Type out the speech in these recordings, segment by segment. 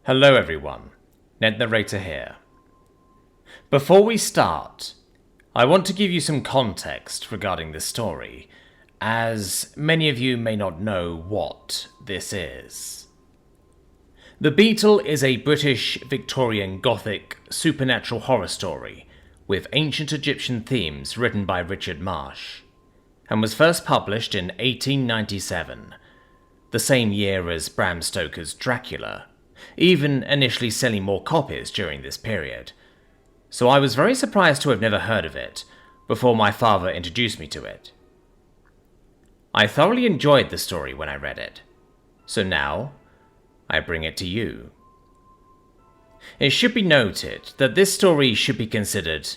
Hello everyone, Ned Narrator here. Before we start, I want to give you some context regarding this story, as many of you may not know what this is. The Beetle is a British Victorian Gothic supernatural horror story with ancient Egyptian themes written by Richard Marsh, and was first published in 1897, the same year as Bram Stoker's Dracula, even initially selling more copies during this period. So I was very surprised to have never heard of it before my father introduced me to it. I thoroughly enjoyed the story when I read it, so now I bring it to you. It should be noted that this story should be considered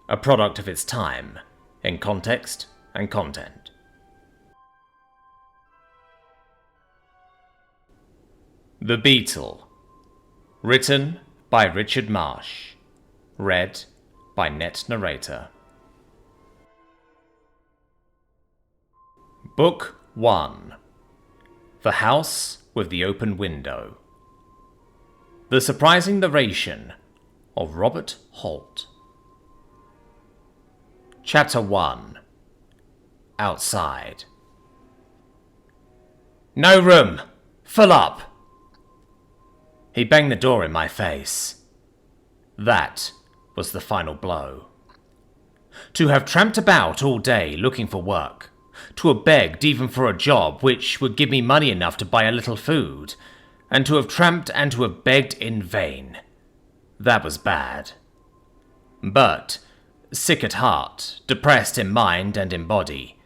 a product of its time in context and content. The Beetle. Written by Richard Marsh. Read by Net Narrator. Book 1. The House with the Open Window. The surprising narration of Robert Holt. Chapter 1. Outside. No room! Full up! He banged the door in my face. That was the final blow. To have tramped about all day looking for work, to have begged even for a job which would give me money enough to buy a little food, and to have tramped and to have begged in vain. That was bad. But, sick at heart, depressed in mind and in body,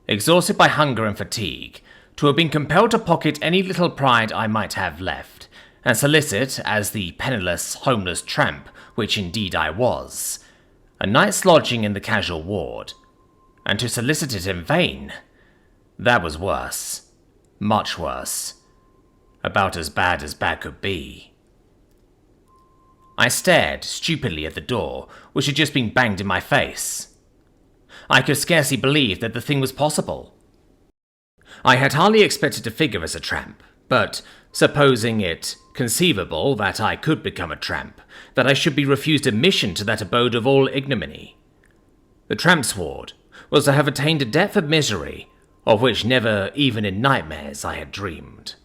exhausted by hunger and fatigue, to have been compelled to pocket any little pride I might have left, and solicit, as the penniless, homeless tramp, which indeed I was, a night's lodging in the casual ward, and to solicit it in vain, that was worse, much worse, about as bad could be. I stared stupidly at the door, which had just been banged in my face. I could scarcely believe that the thing was possible. I had hardly expected to figure as a tramp, but supposing it conceivable that I could become a tramp, that I should be refused admission to that abode of all ignominy. The tramp's ward was to have attained a depth of misery of which never even in nightmares I had dreamed.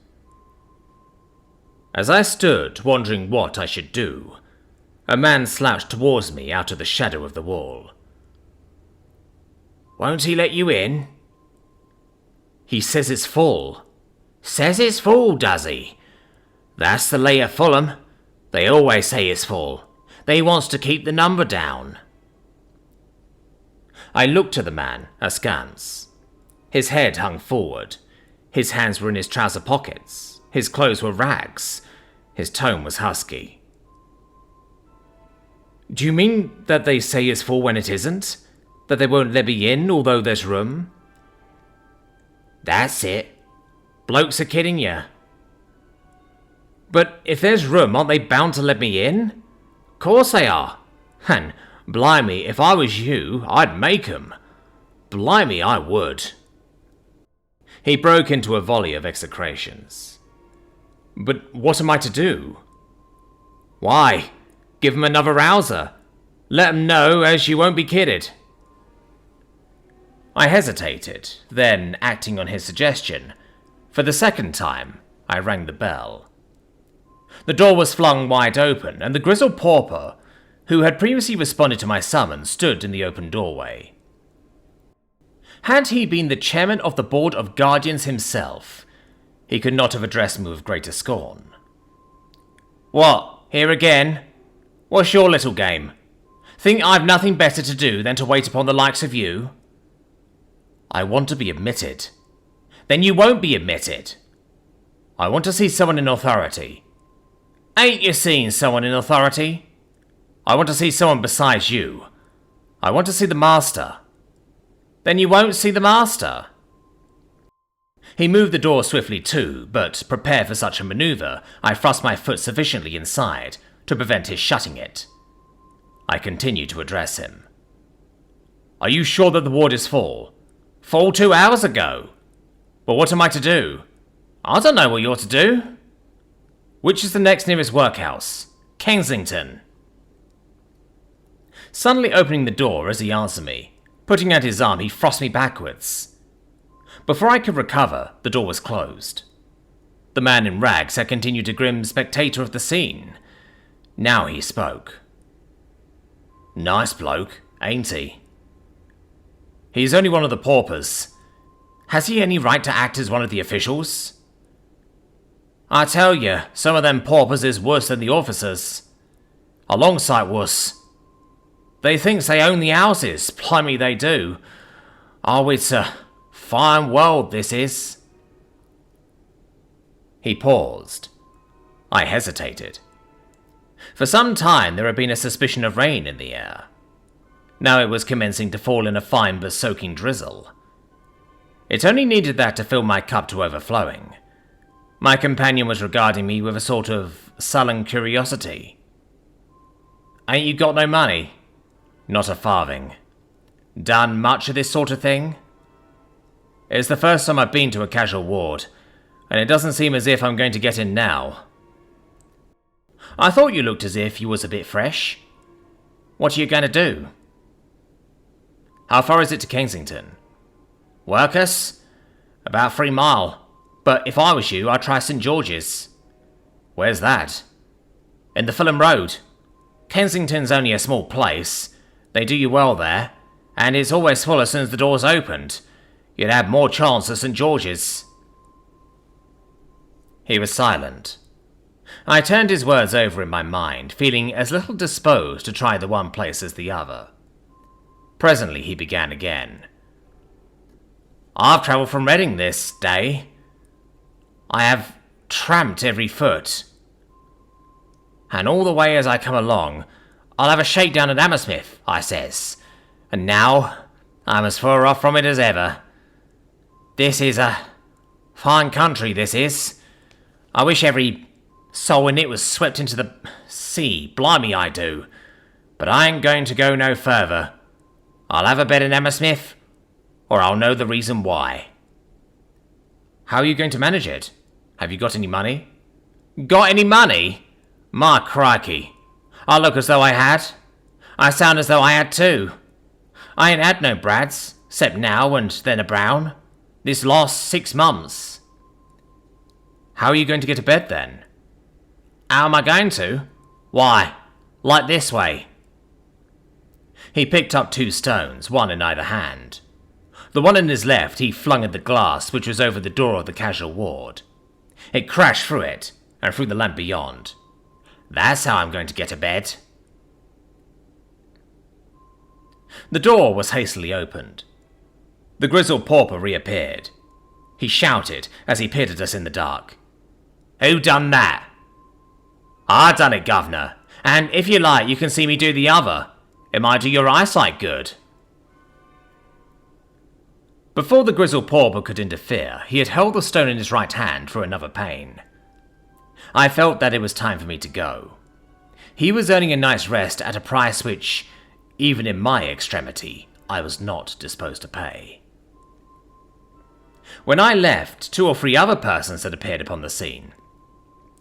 As I stood wondering what I should do, a man slouched towards me out of the shadow of the wall. "Won't he let you in?" "He says it's full." "Says it's full, does he? That's the lay of Fulham. They always say it's full. They wants to keep the number down." I looked at the man askance. His head hung forward. His hands were in his trouser pockets. His clothes were rags. His tone was husky. "Do you mean that they say it's full when it isn't? That they won't let me in, although there's room?" "That's it. Blokes are kidding you." "But if there's room, aren't they bound to let me in?" "Course they are. And, blimey, if I was you, I'd make 'em. Blimey, I would." He broke into a volley of execrations. "But what am I to do?" "Why, give 'em another rouser. Let 'em know as you won't be kidded." I hesitated, then, acting on his suggestion, for the second time, I rang the bell. The door was flung wide open, and the grizzled pauper, who had previously responded to my summons, stood in the open doorway. Had he been the chairman of the Board of Guardians himself, he could not have addressed me with greater scorn. "What, here again? What's your little game? Think I've nothing better to do than to wait upon the likes of you?" "I want to be admitted." "Then you won't be admitted." "I want to see someone in authority." "Ain't you seen someone in authority?" "I want to see someone besides you. I want to see the master." "Then you won't see the master." He moved the door swiftly too, but prepared for such a maneuver, I thrust my foot sufficiently inside to prevent his shutting it. I continued to address him. "Are you sure that the ward is full?" "Full 2 hours ago." "Well, what am I to do?" "I don't know what you're to do." Which is the next nearest workhouse? Kensington. Suddenly opening the door as he answered me, putting out his arm, he thrust me backwards. Before I could recover, the door was closed. The man in rags had continued a grim spectator of the scene. Now he spoke. Nice bloke, ain't he? He's only one of the paupers. Has he any right to act as one of the officials? I tell you, some of them paupers is worse than the officers. A long sight worse. They thinks they own the houses, blimey they do. Oh, it's a fine world, this is. He paused. I hesitated. For some time there had been a suspicion of rain in the air. Now it was commencing to fall in a fine but soaking drizzle. It only needed that to fill my cup to overflowing. My companion was regarding me with a sort of sullen curiosity. Ain't you got no money? Not a farthing. Done much of this sort of thing? It's the first time I've been to a casual ward, and it doesn't seem as if I'm going to get in now. I thought you looked as if you was a bit fresh. What are you going to do? How far is it to Kensington? Workhouse? About 3 mile. But if I was you, I'd try St. George's. Where's that? In the Fulham Road. Kensington's only a small place. They do you well there, and it's always full as soon as the door's opened. You'd have more chance at St. George's. He was silent. I turned his words over in my mind, feeling as little disposed to try the one place as the other. Presently he began again. I've travelled from Reading this day. I have tramped every foot. And all the way as I come along, I'll have a shakedown at Hammersmith, I says. And now, I'm as far off from it as ever. This is a fine country, this is. I wish every soul in it was swept into the sea, blimey I do. But I ain't going to go no further. I'll have a bed in Hammersmith, or I'll know the reason why. How are you going to manage it? Have you got any money? Got any money? My crikey. I look as though I had. I sound as though I had too. I ain't had no brads, 'cept now and then a brown. This last 6 months. How are you going to get to bed then? How am I going to? Why, like this way. He picked up 2 stones, one in either hand. The one in his left he flung at the glass which was over the door of the casual ward. It crashed through it, and through the lamp beyond. That's how I'm going to get to bed. The door was hastily opened. The grizzled pauper reappeared. He shouted as he peered at us in the dark. Who done that? I done it, governor, and if you like you can see me do the other. It might do your eyesight good. Before the grizzled pauper could interfere, he had held the stone in his right hand for another pane. I felt that it was time for me to go. He was earning a night's rest at a price which, even in my extremity, I was not disposed to pay. When I left, 2 or 3 other persons had appeared upon the scene,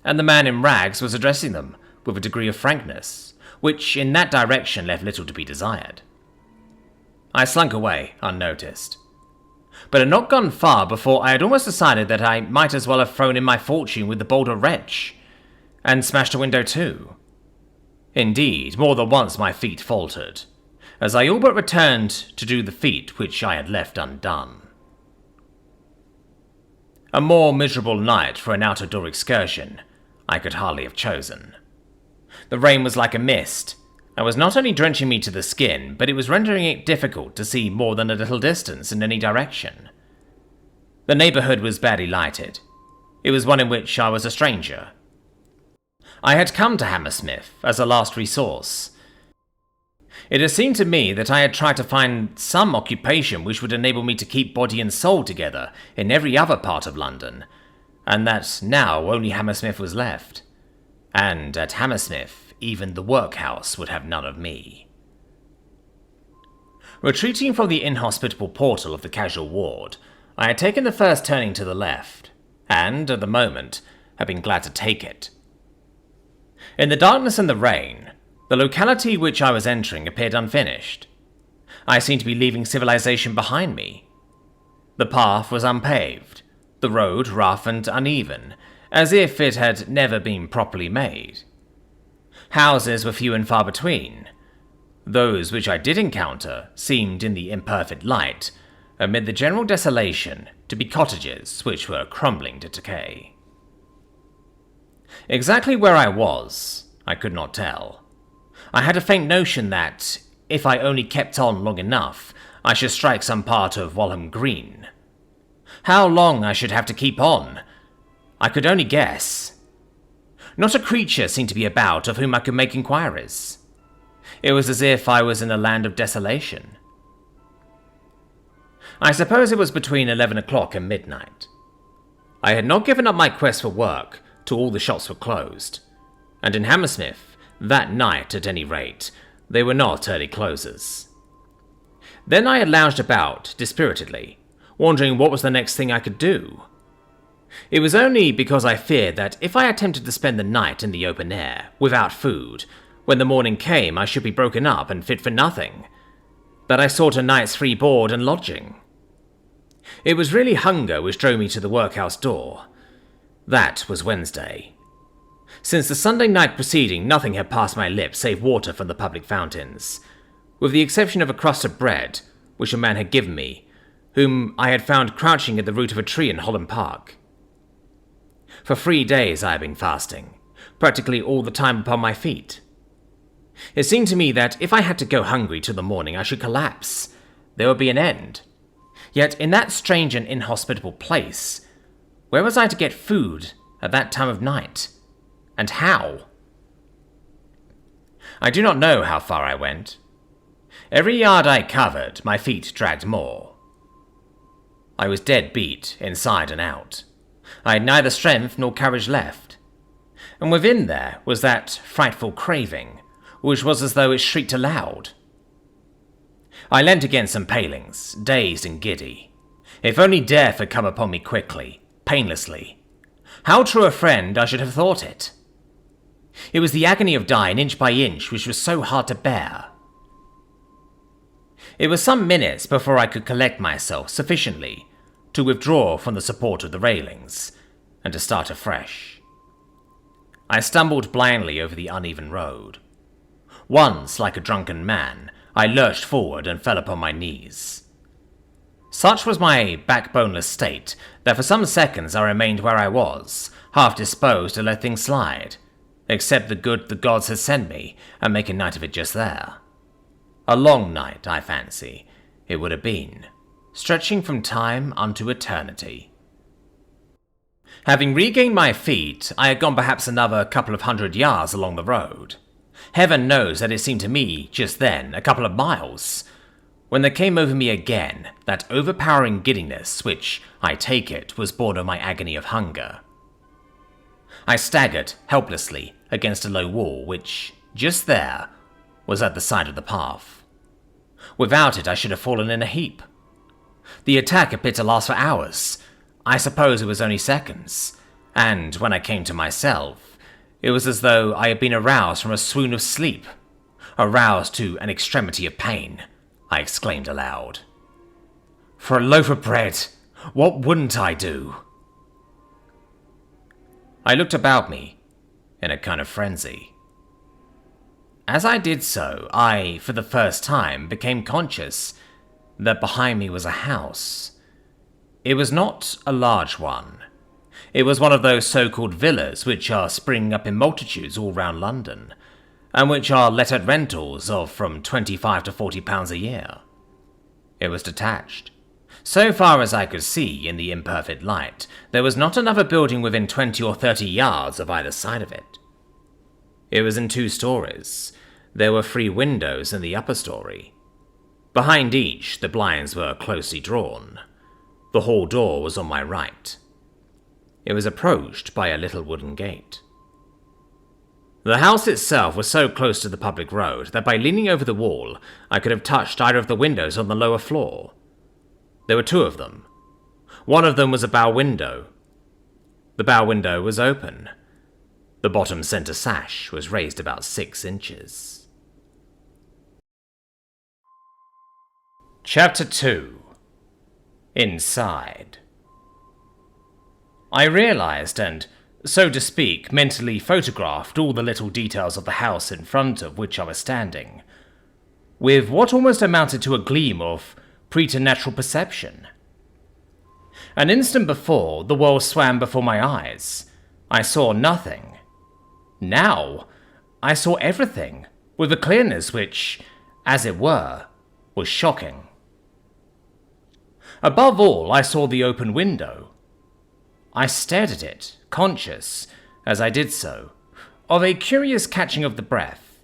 and the man in rags was addressing them with a degree of frankness, which in that direction left little to be desired. I slunk away, unnoticed. But had not gone far before I had almost decided that I might as well have thrown in my fortune with the bolder wretch, and smashed a window too. Indeed, more than once my feet faltered, as I all but returned to do the feat which I had left undone. A more miserable night for an out-of-door excursion I could hardly have chosen. The rain was like a mist, and was not only drenching me to the skin, but it was rendering it difficult to see more than a little distance in any direction. The neighbourhood was badly lighted. It was one in which I was a stranger. I had come to Hammersmith as a last resource. It had seemed to me that I had tried to find some occupation which would enable me to keep body and soul together in every other part of London, and that now only Hammersmith was left. And at Hammersmith, even the workhouse would have none of me. Retreating from the inhospitable portal of the casual ward, I had taken the first turning to the left, and, at the moment, had been glad to take it, In the darkness and the rain, the locality which I was entering appeared unfinished. I seemed to be leaving civilization behind me. The path was unpaved, the road rough and uneven, as if it had never been properly made. Houses were few and far between. Those which I did encounter seemed, in the imperfect light, amid the general desolation, to be cottages which were crumbling to decay. Exactly where I was, I could not tell. I had a faint notion that, if I only kept on long enough, I should strike some part of Walham Green. How long I should have to keep on, I could only guess. Not a creature seemed to be about of whom I could make inquiries. It was as if I was in a land of desolation. I suppose it was between 11 o'clock and midnight. I had not given up my quest for work till all the shops were closed, and in Hammersmith, that night at any rate, they were not early closers. Then I had lounged about dispiritedly, wondering what was the next thing I could do. It was only because I feared that if I attempted to spend the night in the open air, without food, when the morning came I should be broken up and fit for nothing, that I sought a night's free board and lodging. It was really hunger which drove me to the workhouse door. That was Wednesday. Since the Sunday night preceding, nothing had passed my lips save water from the public fountains, with the exception of a crust of bread which a man had given me, whom I had found crouching at the root of a tree in Holland Park. For 3 days I had been fasting, practically all the time upon my feet. It seemed to me that if I had to go hungry till the morning I should collapse. There would be an end. Yet in that strange and inhospitable place, where was I to get food at that time of night? And how? I do not know how far I went. Every yard I covered, my feet dragged more. I was dead beat, inside and out. I had neither strength nor courage left. And within there was that frightful craving, which was as though it shrieked aloud. I leant against some palings, dazed and giddy. If only death had come upon me quickly, painlessly. How true a friend I should have thought it. It was the agony of dying inch by inch which was so hard to bear. It was some minutes before I could collect myself sufficiently to withdraw from the support of the railings, and to start afresh. I stumbled blindly over the uneven road. Once, like a drunken man, I lurched forward and fell upon my knees. Such was my backboneless state that for some seconds I remained where I was, half disposed to let things slide, accept the good the gods had sent me, and make a night of it just there. A long night, I fancy, it would have been, stretching from time unto eternity. Having regained my feet, I had gone perhaps another couple of 100 yards along the road. Heaven knows that it seemed to me, just then, a couple of miles, when there came over me again that overpowering giddiness which, I take it, was born of my agony of hunger. I staggered, helplessly, against a low wall which, just there, was at the side of the path. Without it I should have fallen in a heap. The attack appeared to last for hours. I suppose it was only seconds, and when I came to myself, it was as though I had been aroused from a swoon of sleep. Aroused to an extremity of pain, I exclaimed aloud. For a loaf of bread, what wouldn't I do? I looked about me, in a kind of frenzy. As I did so, I, for the first time, became conscious that behind me was a house. It was not a large one. It was one of those so-called villas which are springing up in multitudes all round London, and which are let at rentals of from £25 to £40 a year. It was detached. So far as I could see in the imperfect light, there was not another building within 20 or 30 yards of either side of it. It was in 2 stories. There were 3 windows in the upper story. Behind each, the blinds were closely drawn. The hall door was on my right. It was approached by a little wooden gate. The house itself was so close to the public road that by leaning over the wall, I could have touched either of the windows on the lower floor. There were 2 of them. One of them was a bow window. The bow window was open. The bottom centre sash was raised about 6 inches. Chapter 2. Inside. I realised and, so to speak, mentally photographed all the little details of the house in front of which I was standing, with what almost amounted to a gleam of preternatural perception. An instant before, the world swam before my eyes. I saw nothing. Now, I saw everything, with a clearness which, as it were, was shocking. Above all, I saw the open window. I stared at it, conscious, as I did so, of a curious catching of the breath.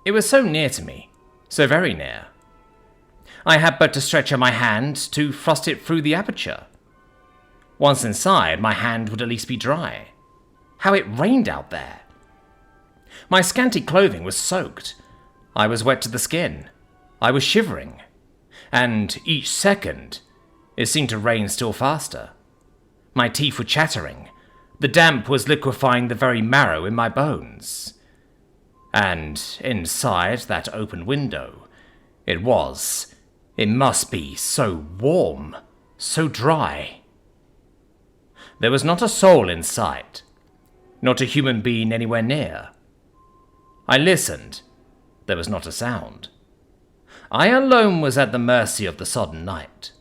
It was so near to me, so very near. I had but to stretch out my hand to thrust it through the aperture. Once inside, my hand would at least be dry. How it rained out there! My scanty clothing was soaked. I was wet to the skin. I was shivering. And each second, it seemed to rain still faster. My teeth were chattering. The damp was liquefying the very marrow in my bones. And inside that open window, it must be so warm, so dry. There was not a soul in sight, not a human being anywhere near. I listened. There was not a sound. I alone was at the mercy of the sodden night.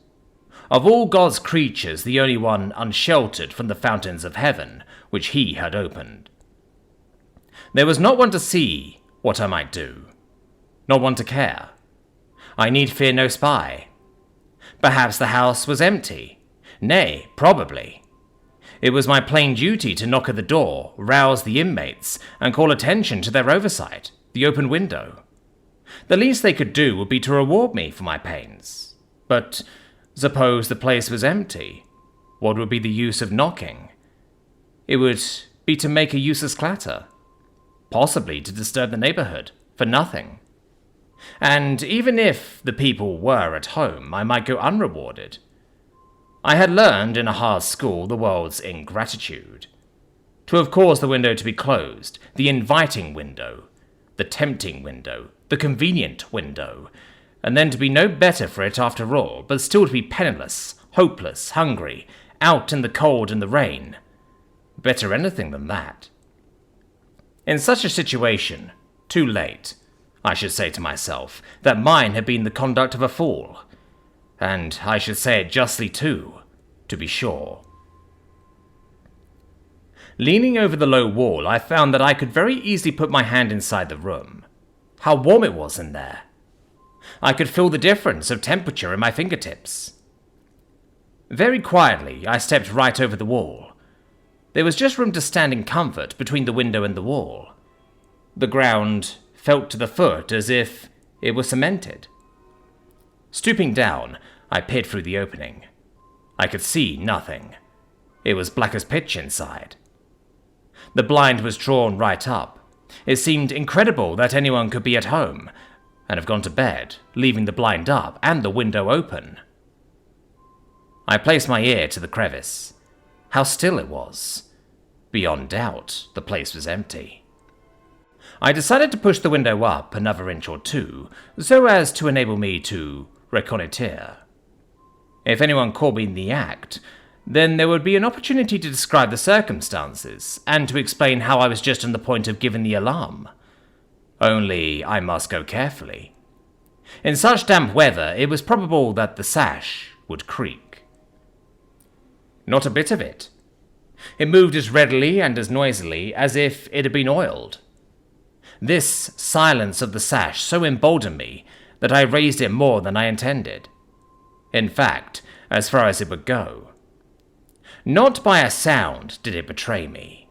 Of all God's creatures, the only one unsheltered from the fountains of heaven which he had opened. There was not one to see what I might do, not one to care. I need fear no spy. Perhaps the house was empty. Nay, probably. It was my plain duty to knock at the door, rouse the inmates, and call attention to their oversight, the open window. The least they could do would be to reward me for my pains. But suppose the place was empty, what would be the use of knocking? It would be to make a useless clatter, possibly to disturb the neighbourhood, for nothing. And even if the people were at home, I might go unrewarded. I had learned in a hard school the world's ingratitude. To have caused the window to be closed, the inviting window, the tempting window, the convenient window, and then to be no better for it after all, but still to be penniless, hopeless, hungry, out in the cold and the rain. Better anything than that. In such a situation, too late, I should say to myself, that mine had been the conduct of a fool. And I should say it justly too, to be sure. Leaning over the low wall, I found that I could very easily put my hand inside the room. How warm it was in there! I could feel the difference of temperature in my fingertips. Very quietly, I stepped right over the wall. There was just room to stand in comfort between the window and the wall. The ground felt to the foot as if it were cemented. Stooping down, I peered through the opening. I could see nothing. It was black as pitch inside. The blind was drawn right up. It seemed incredible that anyone could be at home and have gone to bed, leaving the blind up and the window open. I placed my ear to the crevice. How still it was. Beyond doubt, the place was empty. I decided to push the window up another inch or two, so as to enable me to reconnoitre. If anyone caught me in the act, then there would be an opportunity to describe the circumstances, and to explain how I was just on the point of giving the alarm. Only I must go carefully. In such damp weather, it was probable that the sash would creak. Not a bit of it. It moved as readily and as noisily as if it had been oiled. This silence of the sash so emboldened me that I raised it more than I intended. In fact, as far as it would go. Not by a sound did it betray me.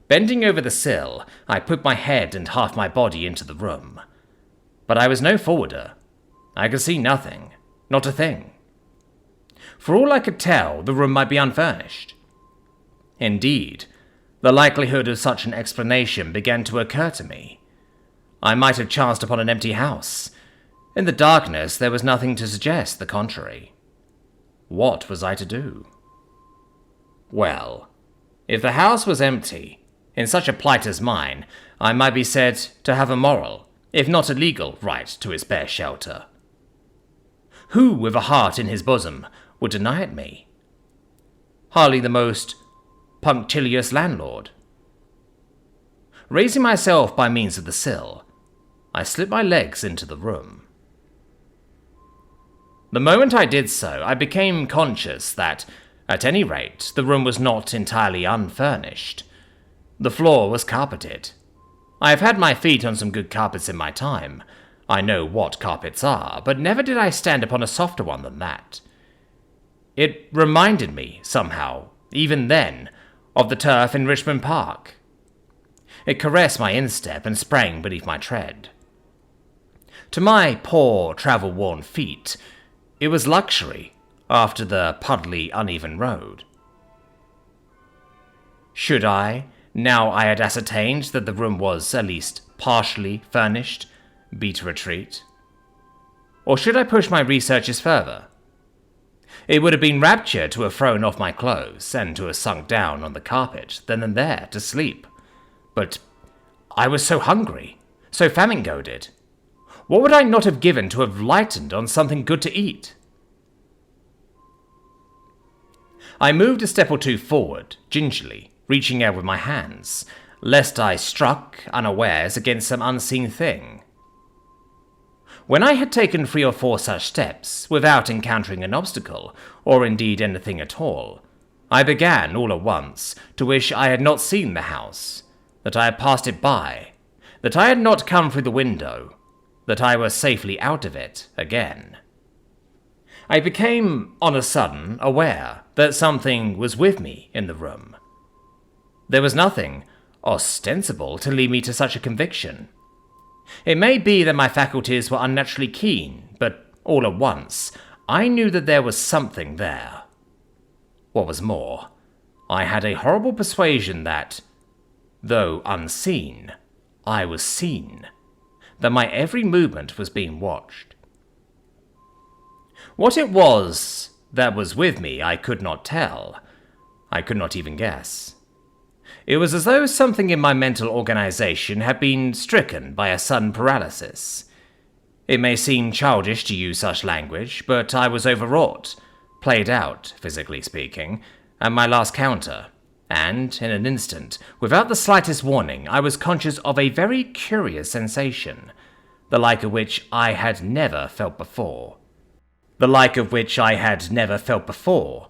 Bending over the sill, I put my head and half my body into the room. But I was no forwarder. I could see nothing, not a thing. For all I could tell, the room might be unfurnished. Indeed, the likelihood of such an explanation began to occur to me. I might have chanced upon an empty house. In the darkness, there was nothing to suggest the contrary. What was I to do? Well, If the house was empty, in such a plight as mine, I might be said to have a moral, if not a legal, right to its bare shelter. Who, with a heart in his bosom, would deny it me? Hardly the most punctilious landlord. Raising myself by means of the sill, I slipped my legs into the room. The moment I did so, I became conscious that, at any rate, the room was not entirely unfurnished. The floor was carpeted. I have had my feet on some good carpets in my time. I know what carpets are, but never did I stand upon a softer one than that. It reminded me, somehow, even then, of the turf in Richmond Park. It caressed my instep and sprang beneath my tread. To my poor, travel-worn feet, it was luxury after the puddly, uneven road. Should I, now I had ascertained that the room was at least partially furnished, beat a retreat? Or should I push my researches further? It would have been rapture to have thrown off my clothes and to have sunk down on the carpet then and there to sleep. But I was so hungry, so famine-goaded. What would I not have given to have lightened on something good to eat? I moved a step or two forward, gingerly, reaching out with my hands, lest I struck, unawares, against some unseen thing. When I had taken 3 or 4 such steps, without encountering an obstacle, or indeed anything at all, I began, all at once, to wish I had not seen the house, that I had passed it by, that I had not come through the window, that I was safely out of it again. I became, on a sudden, aware that something was with me in the room. There was nothing ostensible to lead me to such a conviction. It may be that my faculties were unnaturally keen, but all at once, I knew that there was something there. What was more, I had a horrible persuasion that, though unseen, I was seen, that my every movement was being watched. What it was that was with me I could not tell. I could not even guess. It was as though something in my mental organization had been stricken by a sudden paralysis. It may seem childish to use such language, but I was overwrought, played out, physically speaking, at my last counter, and, in an instant, without the slightest warning, I was conscious of a very curious sensation, the like of which I had never felt before. The like of which I had never felt before,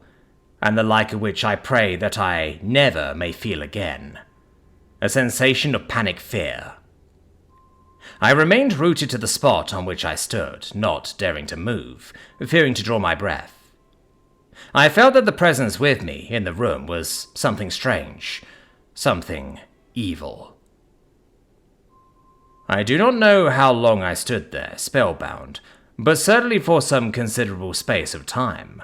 and the like of which I pray that I never may feel again. A sensation of panic fear. I remained rooted to the spot on which I stood, not daring to move, fearing to draw my breath. I felt that the presence with me in the room was something strange, something evil. I do not know how long I stood there, spellbound, but certainly for some considerable space of time.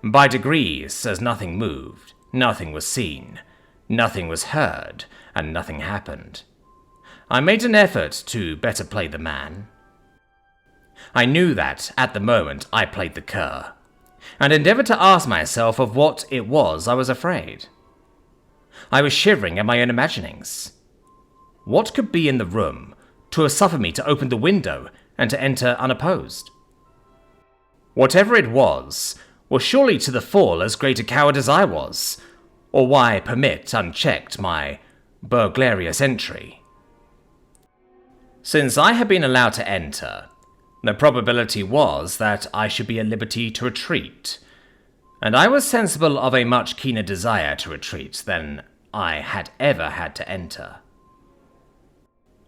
By degrees, as nothing moved, nothing was seen, nothing was heard, and nothing happened, I made an effort to better play the man. I knew that, at the moment, I played the cur, and endeavoured to ask myself of what it was I was afraid. I was shivering at my own imaginings. What could be in the room to have suffered me to open the window and to enter unopposed? Whatever it was surely to the full as great a coward as I was, or why permit unchecked my burglarious entry? Since I had been allowed to enter, the probability was that I should be at liberty to retreat, and I was sensible of a much keener desire to retreat than I had ever had to enter.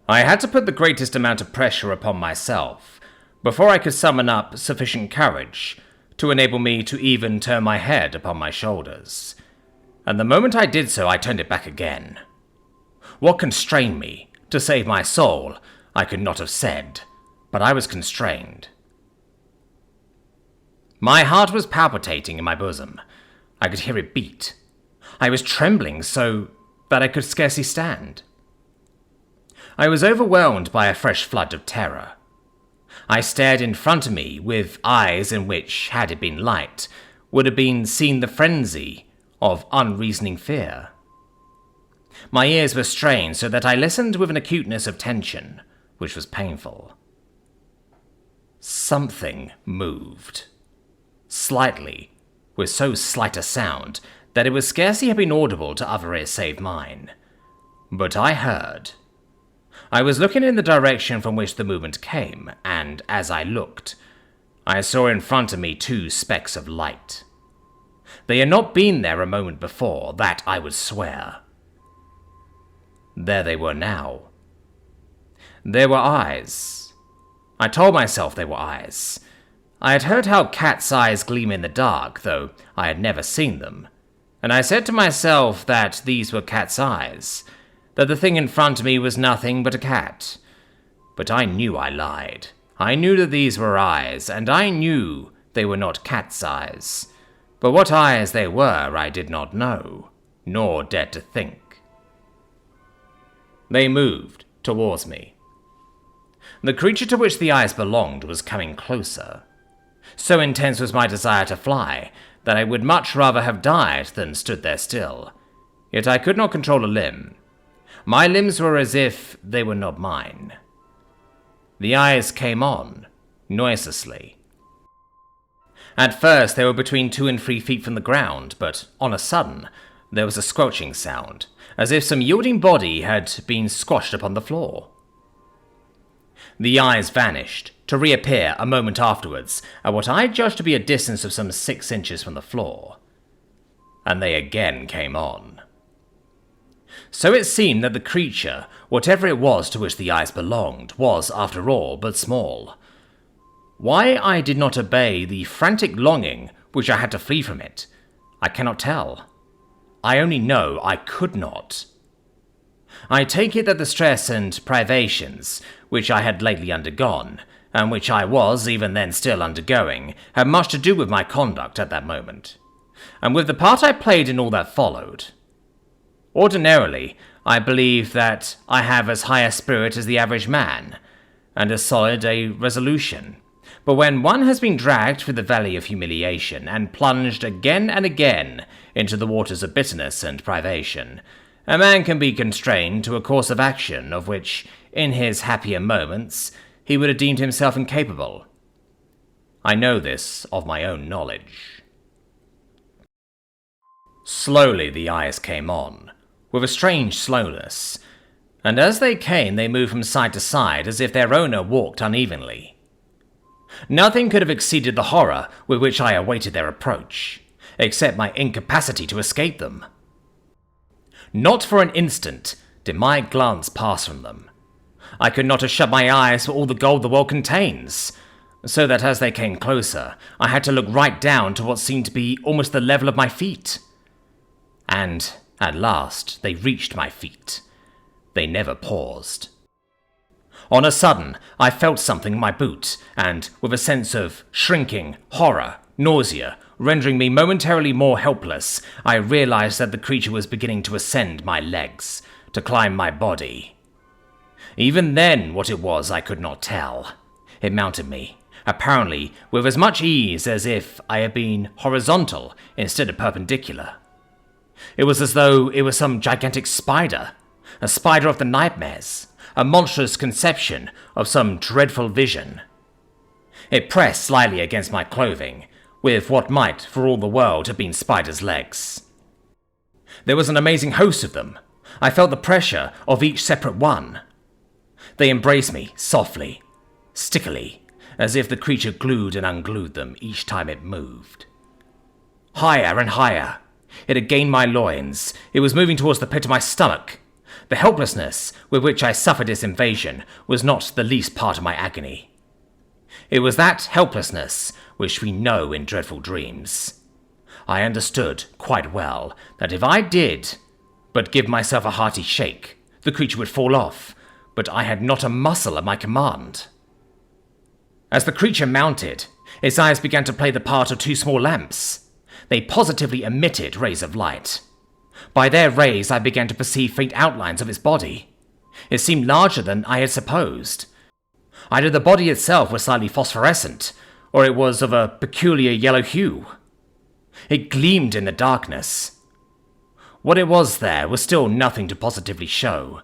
I had to put the greatest amount of pressure upon myself before I could summon up sufficient courage to enable me to even turn my head upon my shoulders, and the moment I did so I turned it back again. What constrained me, to save my soul, I could not have said, but I was constrained. My heart was palpitating in my bosom. I could hear it beat. I was trembling so that I could scarcely stand. I was overwhelmed by a fresh flood of terror. I stared in front of me with eyes in which, had it been light, would have been seen the frenzy of unreasoning fear. My ears were strained so that I listened with an acuteness of tension, which was painful. Something moved. Slightly, with so slight a sound that it would scarcely have been audible to other ears save mine. But I heard. I was looking in the direction from which the movement came, and as I looked, I saw in front of me 2 specks of light. They had not been there a moment before, that I would swear. There they were now. There were eyes. I told myself they were eyes. I had heard how cats' eyes gleam in the dark, though I had never seen them, and I said to myself that these were cats' eyes, that the thing in front of me was nothing but a cat. But I knew I lied. I knew that these were eyes, and I knew they were not cat's eyes. But what eyes they were I did not know, nor dared to think. They moved towards me. The creature to which the eyes belonged was coming closer. So intense was my desire to fly that I would much rather have died than stood there still. Yet I could not control a limb. My limbs were as if they were not mine. The eyes came on, noiselessly. At first they were between 2 and 3 feet from the ground, but on a sudden there was a squelching sound, as if some yielding body had been squashed upon the floor. The eyes vanished, to reappear a moment afterwards at what I judged to be a distance of some 6 inches from the floor. And they again came on. So it seemed that the creature, whatever it was to which the eyes belonged, was, after all, but small. Why I did not obey the frantic longing which I had to flee from it, I cannot tell. I only know I could not. I take it that the stress and privations which I had lately undergone, and which I was even then still undergoing, had much to do with my conduct at that moment, and with the part I played in all that followed. Ordinarily, I believe that I have as high a spirit as the average man, and as solid a resolution. But when one has been dragged through the valley of humiliation, and plunged again and again into the waters of bitterness and privation, a man can be constrained to a course of action of which, in his happier moments, he would have deemed himself incapable. I know this of my own knowledge. Slowly the eyes came on, with a strange slowness, and as they came they moved from side to side as if their owner walked unevenly. Nothing could have exceeded the horror with which I awaited their approach, except my incapacity to escape them. Not for an instant did my glance pass from them. I could not have shut my eyes for all the gold the world contains, so that as they came closer, I had to look right down to what seemed to be almost the level of my feet. And at last they reached my feet. They never paused. On a sudden, I felt something in my boot, and with a sense of shrinking, horror, nausea, rendering me momentarily more helpless, I realized that the creature was beginning to ascend my legs, to climb my body. Even then, what it was I could not tell. It mounted me, apparently with as much ease as if I had been horizontal instead of perpendicular. It was as though it was some gigantic spider, a spider of the nightmares, a monstrous conception of some dreadful vision. It pressed slightly against my clothing, with what might, for all the world, have been spiders' legs. There was an amazing host of them. I felt the pressure of each separate one. They embraced me, softly, stickily, as if the creature glued and unglued them each time it moved. Higher and higher. It had gained my loins. It was moving towards the pit of my stomach. The helplessness with which I suffered its invasion was not the least part of my agony. It was that helplessness which we know in dreadful dreams. I understood quite well that if I did but give myself a hearty shake, the creature would fall off, but I had not a muscle at my command. As the creature mounted, its eyes began to play the part of 2 small lamps. They positively emitted rays of light. By their rays I began to perceive faint outlines of its body. It seemed larger than I had supposed. Either the body itself was slightly phosphorescent, or it was of a peculiar yellow hue. It gleamed in the darkness, What it was there was still nothing to positively show,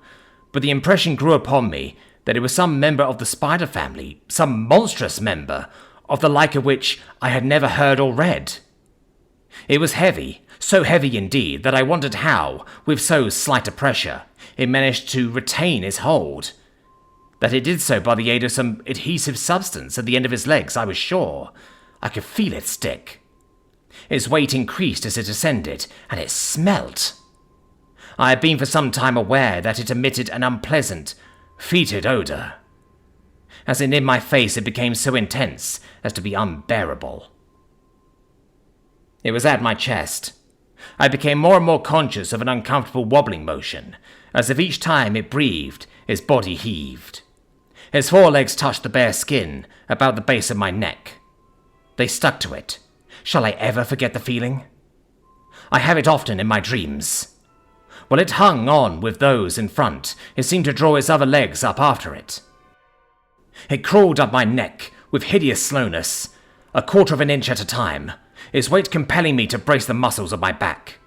but the impression grew upon me that it was some member of the spider family, some monstrous member, of the like of which I had never heard or read. It was heavy, so heavy indeed that I wondered how, with so slight a pressure, it managed to retain its hold. That it did so by the aid of some adhesive substance at the end of its legs, I was sure. I could feel it stick. Its weight increased as it ascended, and it smelt. I had been for some time aware that it emitted an unpleasant, fetid odour. As it neared my face, it became so intense as to be unbearable. It was at my chest. I became more and more conscious of an uncomfortable wobbling motion, as if each time it breathed, its body heaved. Its forelegs touched the bare skin about the base of my neck. They stuck to it. Shall I ever forget the feeling? I have it often in my dreams. While it hung on with those in front, it seemed to draw its other legs up after it. It crawled up my neck with hideous slowness, a quarter of an inch at a time, its weight compelling me to brace the muscles of my back.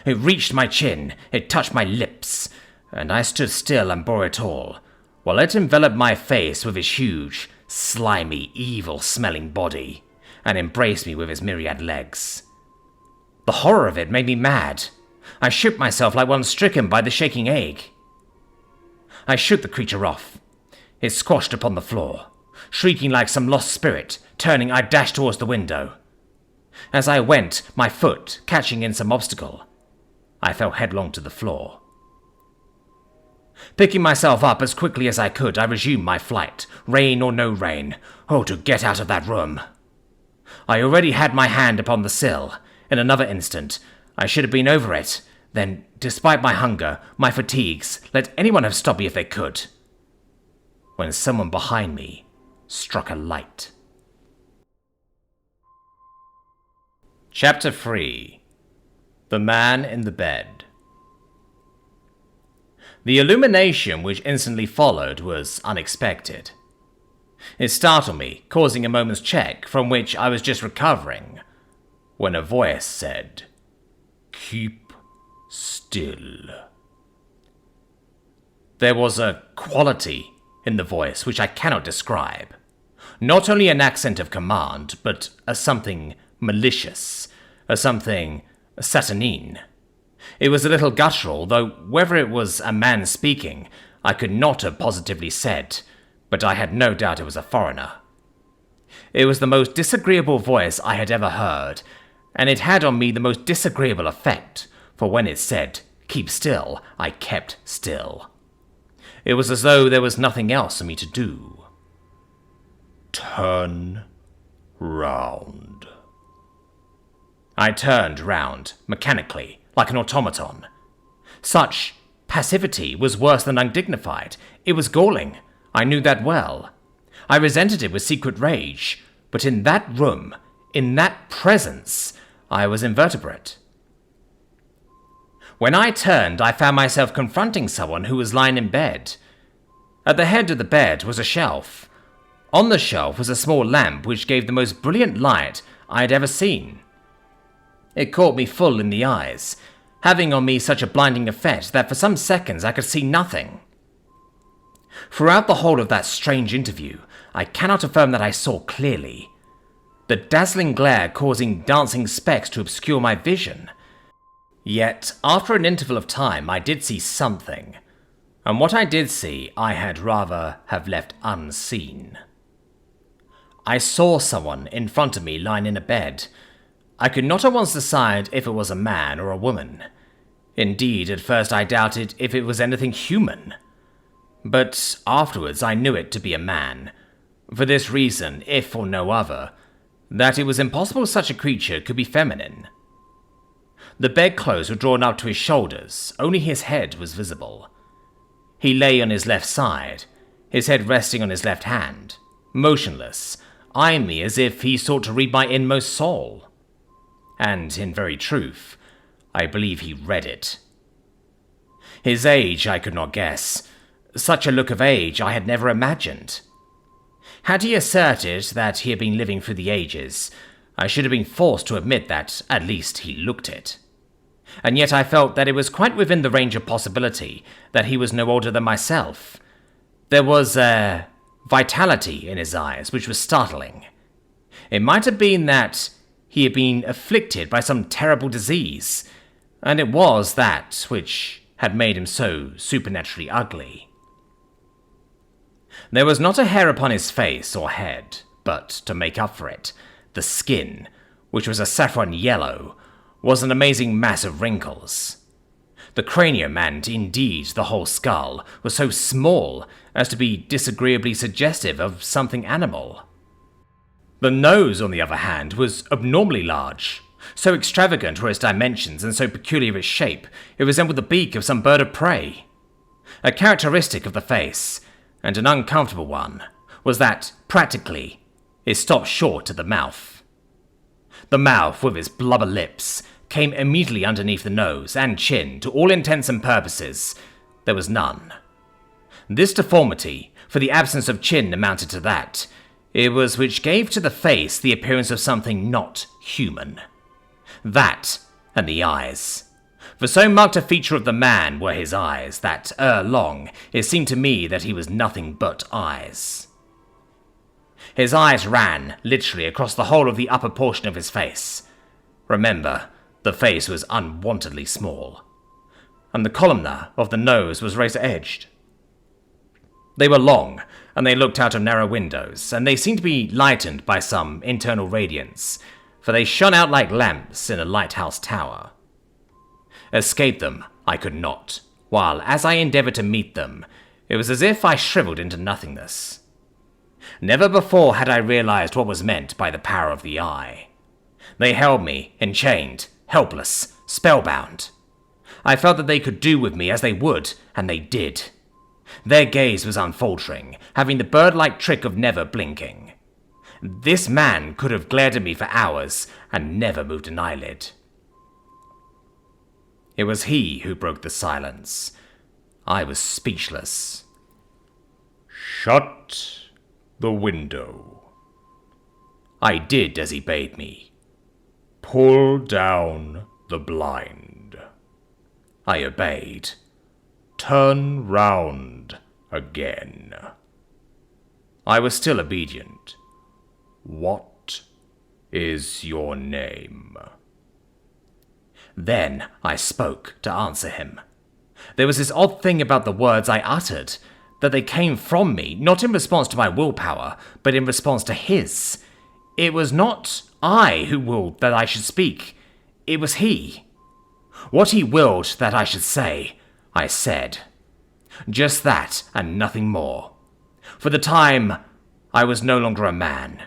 It reached my chin, it touched my lips, and I stood still and bore it all, while it enveloped my face with its huge, slimy, evil-smelling body, and embraced me with its myriad legs. The horror of it made me mad. I shook myself like one stricken by the shaking ague. I shook the creature off. It squashed upon the floor. Shrieking like some lost spirit, turning, I dashed towards the window. As I went, my foot catching in some obstacle, I fell headlong to the floor. Picking myself up as quickly as I could, I resumed my flight, rain or no rain. Oh, to get out of that room! I already had my hand upon the sill. In another instant, I should have been over it. Then, despite my hunger, my fatigues, let anyone have stopped me if they could. When someone behind me struck a light. Chapter 3. The Man in the Bed. The illumination which instantly followed was unexpected. It startled me, causing a moment's check from which I was just recovering, when a voice said, "Keep still." There was a quality in the voice which I cannot describe. Not only an accent of command, but a something malicious, a something saturnine. It was a little guttural, though whether it was a man speaking, I could not have positively said, but I had no doubt it was a foreigner. It was the most disagreeable voice I had ever heard, and it had on me the most disagreeable effect, for when it said, "Keep still," I kept still. It was as though there was nothing else for me to do. "Turn round." I turned round, mechanically, like an automaton. Such passivity was worse than undignified. It was galling. I knew that well. I resented it with secret rage, but in that room, in that presence, I was invertebrate. When I turned, I found myself confronting someone who was lying in bed. At the head of the bed was a shelf. On the shelf was a small lamp which gave the most brilliant light I had ever seen. It caught me full in the eyes, having on me such a blinding effect that for some seconds I could see nothing. Throughout the whole of that strange interview, I cannot affirm that I saw clearly, the dazzling glare causing dancing specks to obscure my vision. Yet, after an interval of time, I did see something, and what I did see I had rather have left unseen. I saw someone in front of me lying in a bed. I could not at once decide if it was a man or a woman. Indeed, at first I doubted if it was anything human. But afterwards I knew it to be a man. For this reason, if for no other, that it was impossible such a creature could be feminine. The bedclothes were drawn up to his shoulders, only his head was visible. He lay on his left side, his head resting on his left hand, motionless, eyeing me as if he sought to read my inmost soul. And, in very truth, I believe he read it. His age I could not guess. Such a look of age I had never imagined. Had he asserted that he had been living through the ages, I should have been forced to admit that, at least, he looked it. and yet I felt that it was quite within the range of possibility that he was no older than myself. There was a vitality in his eyes which was startling. It might have been that he had been afflicted by some terrible disease, and it was that which had made him so supernaturally ugly. There was not a hair upon his face or head, but to make up for it, the skin, which was a saffron yellow, was an amazing mass of wrinkles. The cranium and, indeed, the whole skull was so small as to be disagreeably suggestive of something animal. The nose, on the other hand, was abnormally large. So extravagant were its dimensions and so peculiar its shape, it resembled the beak of some bird of prey. A characteristic of the face, and an uncomfortable one, was that, practically, it stopped short at the mouth. The mouth, with its blubber lips, came immediately underneath the nose and chin. To all intents and purposes, there was none. This deformity, for the absence of chin amounted to that, it was which gave to the face the appearance of something not human. That, and the eyes. For so marked a feature of the man were his eyes, that, ere long, it seemed to me that he was nothing but eyes. His eyes ran, literally, across the whole of the upper portion of his face. Remember, the face was unwontedly small, and the columnar of the nose was razor-edged. They were long, and they looked out of narrow windows, and they seemed to be lightened by some internal radiance, for they shone out like lamps in a lighthouse tower. Escape them I could not, while, as I endeavoured to meet them, it was as if I shriveled into nothingness. Never before had I realized what was meant by the power of the eye. They held me, enchained, helpless, spellbound. I felt that they could do with me as they would, and they did. Their gaze was unfaltering, having the bird-like trick of never blinking. This man could have glared at me for hours and never moved an eyelid. It was he who broke the silence. I was speechless. "Shut the window." I did as he bade me. "Pull down the blind." I obeyed. "Turn round again." I was still obedient. "What is your name?" Then I spoke to answer him. There was this odd thing about the words I uttered, that they came from me, not in response to my willpower, but in response to his. It was not I who willed that I should speak. It was he. What he willed that I should say, I said. Just that, and nothing more. For the time, I was no longer a man.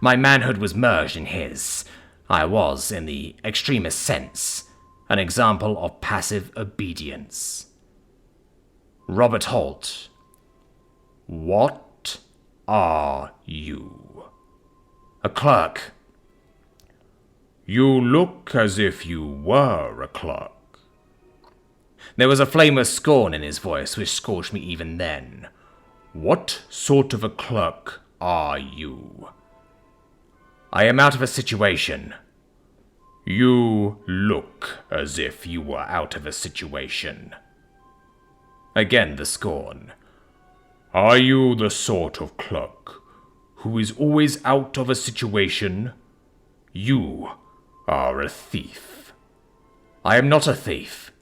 My manhood was merged in his. I was, in the extremest sense, an example of passive obedience. Robert Holt. "What are you?" A clerk. "You look as if you were a clerk." There was a flame of scorn in his voice which scorched me even then. "What sort of a clerk are you?" "I am out of a situation." "You look as if you were out of a situation." Again the scorn. "Are you the sort of clerk who is always out of a situation? You are a thief." "I am not a thief."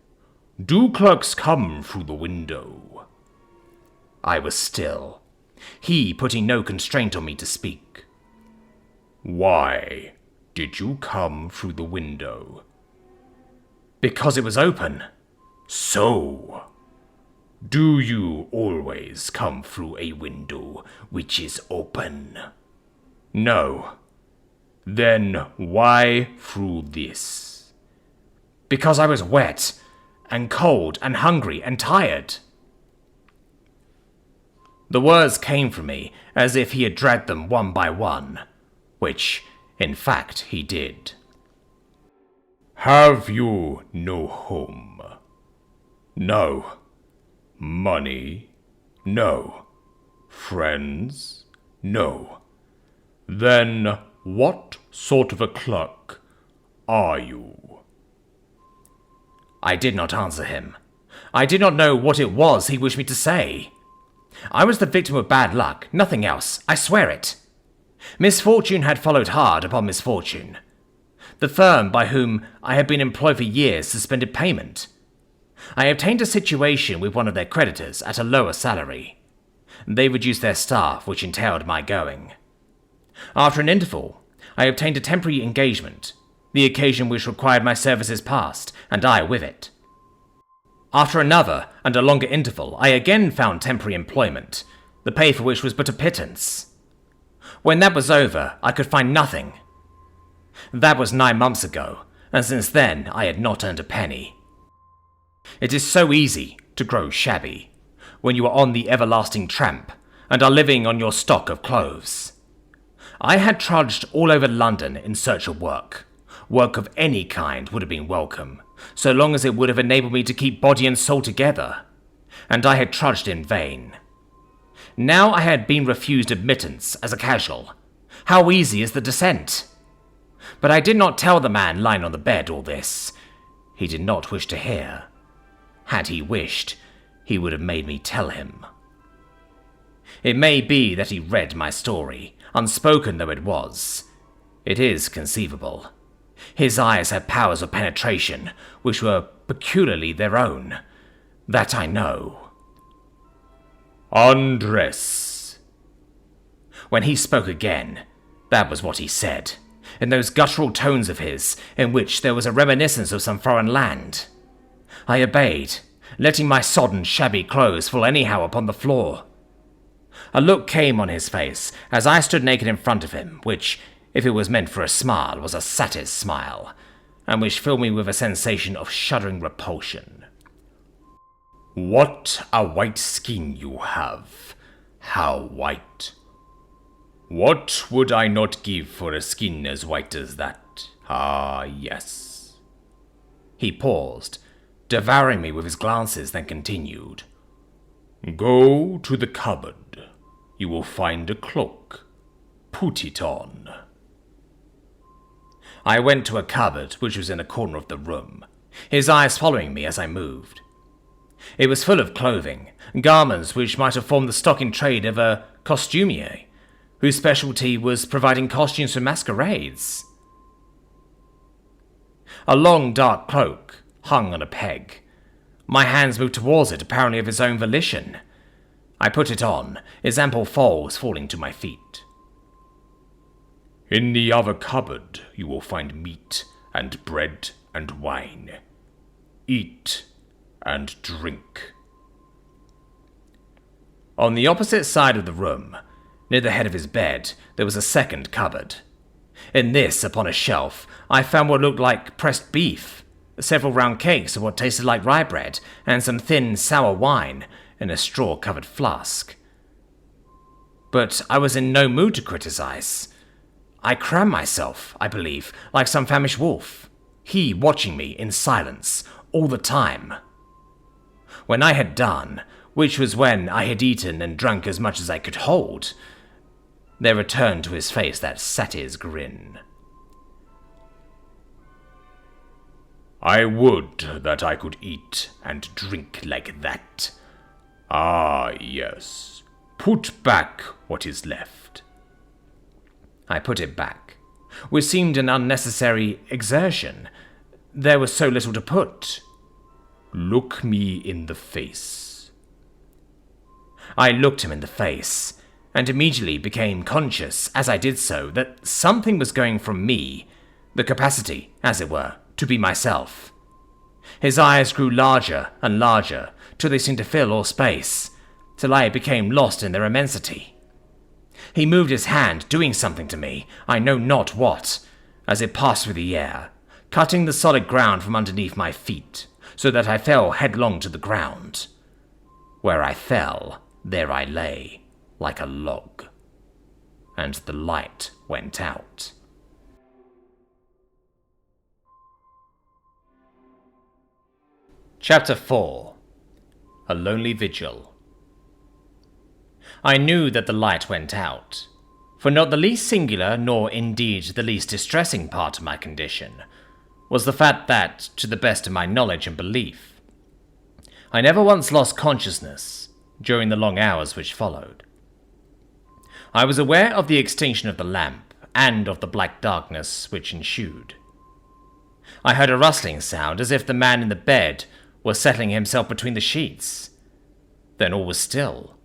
"Do clerks come through the window?" I was still, he putting no constraint on me to speak. "Why did you come through the window?" "Because it was open." "So, do you always come through a window which is open?" "No." "Then why through this?" "Because I was wet, and cold, and hungry, and tired." The words came from me as if he had dragged them one by one, which, in fact, he did. "Have you no home?" "No." "Money?" "No." "Friends?" "No." "Then what sort of a clerk are you?" I did not answer him. I did not know what it was he wished me to say. I was the victim of bad luck, nothing else, I swear it. Misfortune had followed hard upon misfortune. The firm by whom I had been employed for years suspended payment. I obtained a situation with one of their creditors at a lower salary. They reduced their staff, which entailed my going. After an interval, I obtained a temporary engagement, the occasion which required my services passed, and I with it. After another and a longer interval, I again found temporary employment, the pay for which was but a pittance. When that was over, I could find nothing. That was 9 months ago, and since then I had not earned a penny. It is so easy to grow shabby when you are on the everlasting tramp and are living on your stock of clothes. I had trudged all over London in search of work. Work of any kind would have been welcome, so long as it would have enabled me to keep body and soul together, and I had trudged in vain. Now I had been refused admittance as a casual. How easy is the descent? But I did not tell the man lying on the bed all this. He did not wish to hear. Had he wished, he would have made me tell him. It may be that he read my story, unspoken though it was. It is conceivable. His eyes had powers of penetration, which were peculiarly their own. That I know. Undress. When he spoke again, that was what he said, in those guttural tones of his, in which there was a reminiscence of some foreign land. I obeyed, letting my sodden, shabby clothes fall anyhow upon the floor. A look came on his face as I stood naked in front of him, which, if it was meant for a smile, was a satyr's smile, and which filled me with a sensation of shuddering repulsion. What a white skin you have! How white! What would I not give for a skin as white as that? Ah, yes. He paused, devouring me with his glances, then continued. Go to the cupboard. You will find a cloak. Put it on. I went to a cupboard which was in a corner of the room, his eyes following me as I moved. It was full of clothing, garments which might have formed the stock in trade of a costumier, whose specialty was providing costumes for masquerades. A long dark cloak hung on a peg. My hands moved towards it, apparently of his own volition. I put it on, its ample folds falling to my feet. In the other cupboard you will find meat and bread and wine. Eat and drink. On the opposite side of the room, near the head of his bed, there was a second cupboard. In this, upon a shelf, I found what looked like pressed beef, several round cakes of what tasted like rye bread, and some thin, sour wine in a straw-covered flask. But I was in no mood to criticize. I crammed myself, I believe, like some famished wolf, he watching me in silence all the time. When I had done, which was when I had eaten and drunk as much as I could hold, there returned to his face that satyr's grin. I would that I could eat and drink like that. Ah, yes. Put back what is left. I put it back, which seemed an unnecessary exertion. There was so little to put. Look me in the face. I looked him in the face, and immediately became conscious, as I did so, that something was going from me, the capacity, as it were, to be myself. His eyes grew larger and larger, till they seemed to fill all space, till I became lost in their immensity. He moved his hand, doing something to me, I know not what, as it passed through the air, cutting the solid ground from underneath my feet, so that I fell headlong to the ground. Where I fell, there I lay, like a log, and the light went out. Chapter 4. A Lonely Vigil. I knew that the light went out, for not the least singular, nor indeed the least distressing part of my condition, was the fact that, to the best of my knowledge and belief, I never once lost consciousness during the long hours which followed. I was aware of the extinction of the lamp and of the black darkness which ensued. I heard a rustling sound as if the man in the bed was settling himself between the sheets. Then all was still.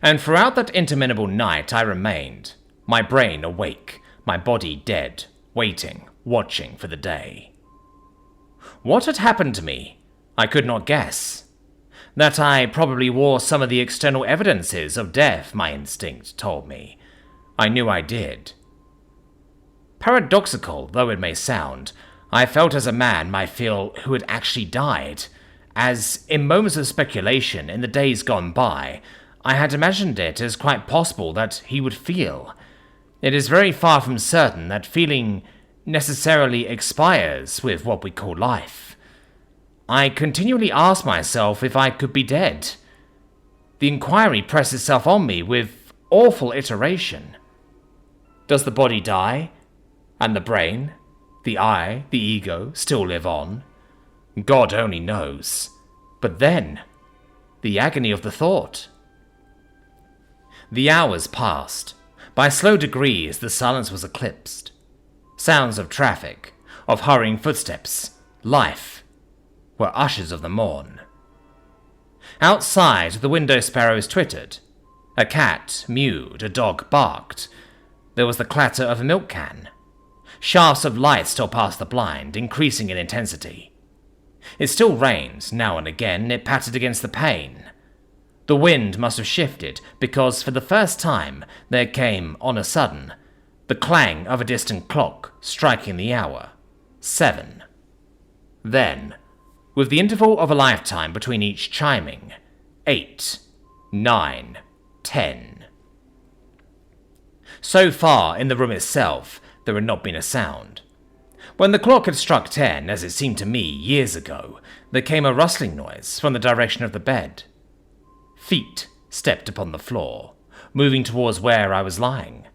And throughout that interminable night I remained, my brain awake, my body dead, waiting, watching for the day. What had happened to me? I could not guess. That I probably wore some of the external evidences of death, my instinct told me. I knew I did. Paradoxical though it may sound, I felt as a man might feel who had actually died, as, in moments of speculation in the days gone by, I had imagined it as quite possible that he would feel. It is very far from certain that feeling necessarily expires with what we call life. I continually asked myself if I could be dead. The inquiry pressed itself on me with awful iteration. Does the body die? And the brain, the I, the ego, still live on? God only knows. But then, the agony of the thought. The hours passed. By slow degrees, the silence was eclipsed. Sounds of traffic, of hurrying footsteps, life, were ushers of the morn. Outside, the window sparrows twittered. A cat mewed, a dog barked. There was the clatter of a milk can. Shafts of light still past the blind, increasing in intensity. It still rained. Now and again it pattered against the pane. The wind must have shifted, because for the first time there came, on a sudden, the clang of a distant clock striking the hour. 7. Then, with the interval of a lifetime between each chiming, 8, 9, 10. So far in the room itself, there had not been a sound. When the clock had struck 10, as it seemed to me years ago, there came a rustling noise from the direction of the bed. Feet stepped upon the floor, moving towards where I was lying.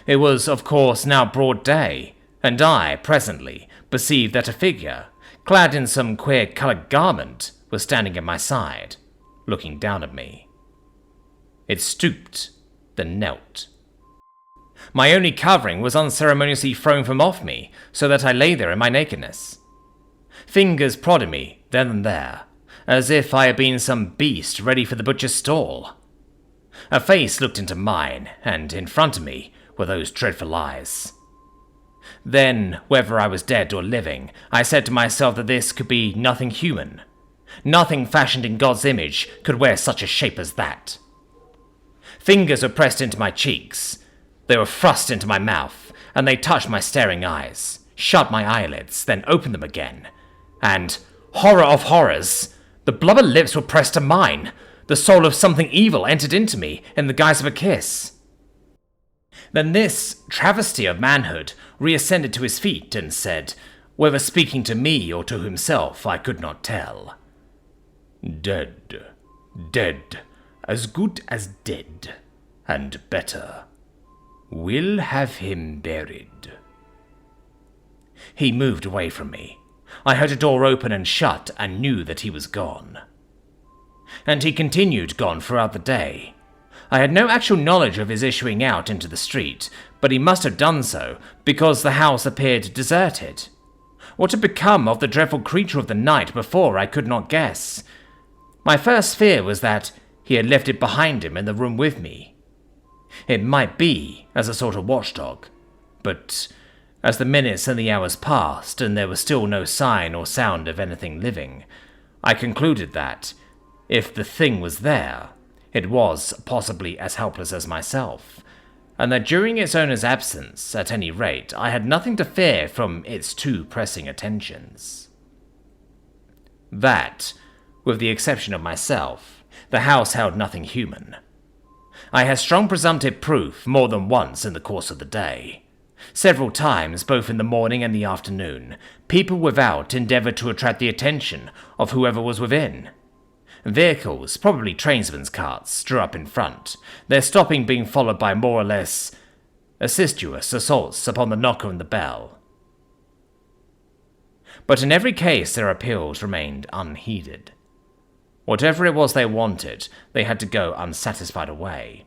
It was, of course, now broad day, and I, presently, perceived that a figure, clad in some queer-coloured garment, was standing at my side, looking down at me. It stooped, then knelt. My only covering was unceremoniously thrown from off me, so that I lay there in my nakedness. Fingers prodded me, then and there, as if I had been some beast ready for the butcher's stall. A face looked into mine, and in front of me were those dreadful eyes. Then, whether I was dead or living, I said to myself that this could be nothing human. Nothing fashioned in God's image could wear such a shape as that. Fingers were pressed into my cheeks. They were thrust into my mouth, and they touched my staring eyes, shut my eyelids, then opened them again. And, horror of horrors, the blubber lips were pressed to mine. The soul of something evil entered into me in the guise of a kiss. Then this travesty of manhood reascended to his feet and said, whether speaking to me or to himself, I could not tell, "Dead, dead, as good as dead, and better. We'll have him buried." He moved away from me. I heard a door open and shut and knew that he was gone. And he continued gone throughout the day. I had no actual knowledge of his issuing out into the street, but he must have done so, because the house appeared deserted. What had become of the dreadful creature of the night before I could not guess. My first fear was that he had left it behind him in the room with me. It might be as a sort of watchdog, but as the minutes and the hours passed and there was still no sign or sound of anything living, I concluded that, if the thing was there, it was possibly as helpless as myself, and that during its owner's absence, at any rate, I had nothing to fear from its too pressing attentions. That, with the exception of myself, the house held nothing human. I had strong presumptive proof more than once in the course of the day. Several times, both in the morning and the afternoon, people without endeavoured to attract the attention of whoever was within. Vehicles, probably tradesmen's carts, drew up in front, their stopping being followed by more or less assiduous assaults upon the knocker and the bell. but in every case their appeals remained unheeded. Whatever it was they wanted, they had to go unsatisfied away.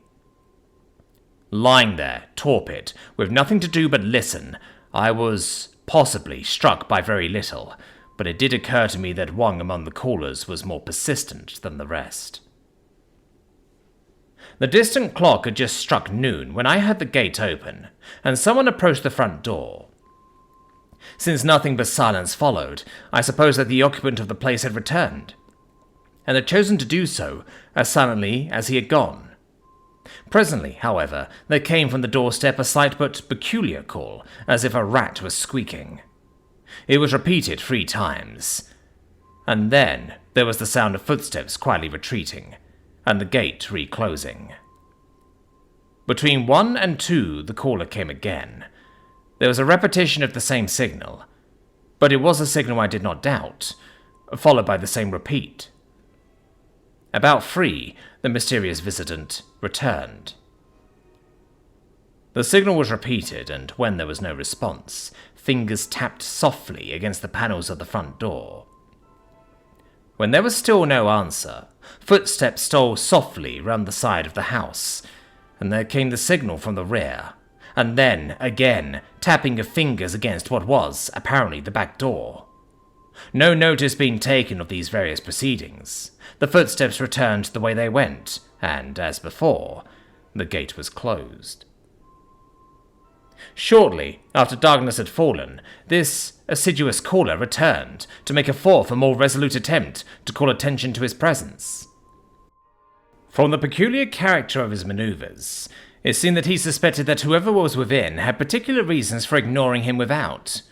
Lying there, torpid, with nothing to do but listen, I was possibly struck by very little, but it did occur to me that one among the callers was more persistent than the rest. The distant clock had just struck noon when I heard the gate open, and someone approached the front door. Since nothing but silence followed, I supposed that the occupant of the place had returned, and had chosen to do so as silently as he had gone. Presently, however, there came from the doorstep a slight but peculiar call, as if a rat was squeaking. It was repeated 3 times, and then there was the sound of footsteps quietly retreating, and the gate reclosing. Between 1 and 2 the caller came again. There was a repetition of the same signal, but it was a signal I did not doubt, followed by the same repeat. About 3, the mysterious visitant returned. The signal was repeated, and when there was no response, fingers tapped softly against the panels of the front door. When there was still no answer, footsteps stole softly round the side of the house, and there came the signal from the rear, and then, again, tapping of fingers against what was, apparently, the back door. No notice being taken of these various proceedings, the footsteps returned the way they went, and, as before, the gate was closed. Shortly after darkness had fallen, this assiduous caller returned to make a 4th and more resolute attempt to call attention to his presence. From the peculiar character of his manoeuvres, it seemed that he suspected that whoever was within had particular reasons for ignoring him without.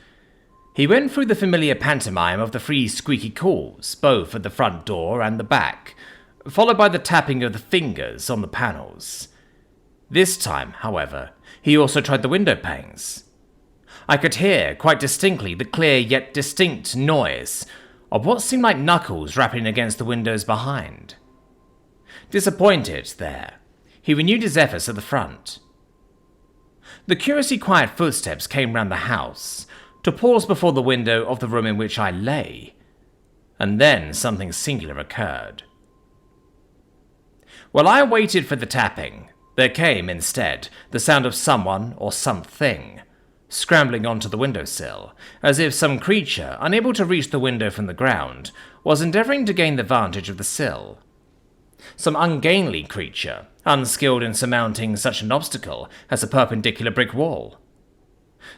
He went through the familiar pantomime of the 3 squeaky calls, both at the front door and the back, followed by the tapping of the fingers on the panels. This time, however, he also tried the window panes. I could hear quite distinctly the clear yet distinct noise of what seemed like knuckles rapping against the windows behind. Disappointed there, he renewed his efforts at the front. The curiously quiet footsteps came round the house, to pause before the window of the room in which I lay, and then something singular occurred. While I waited for the tapping, there came, instead, the sound of someone or something scrambling onto the windowsill, as if some creature, unable to reach the window from the ground, was endeavouring to gain the vantage of the sill. Some ungainly creature, unskilled in surmounting such an obstacle as a perpendicular brick wall.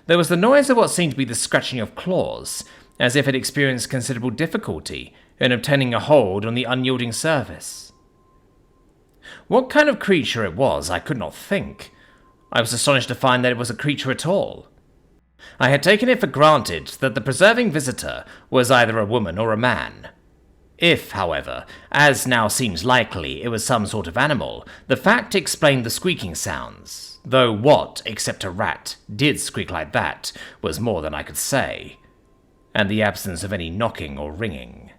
There was the noise of what seemed to be the scratching of claws, as if it experienced considerable difficulty in obtaining a hold on the unyielding surface. What kind of creature it was, I could not think. I was astonished to find that it was a creature at all. I had taken it for granted that the preserving visitor was either a woman or a man. If, however, as now seems likely, it was some sort of animal, the fact explained the squeaking sounds, though what, except a rat, did squeak like that was more than I could say, and the absence of any knocking or ringing.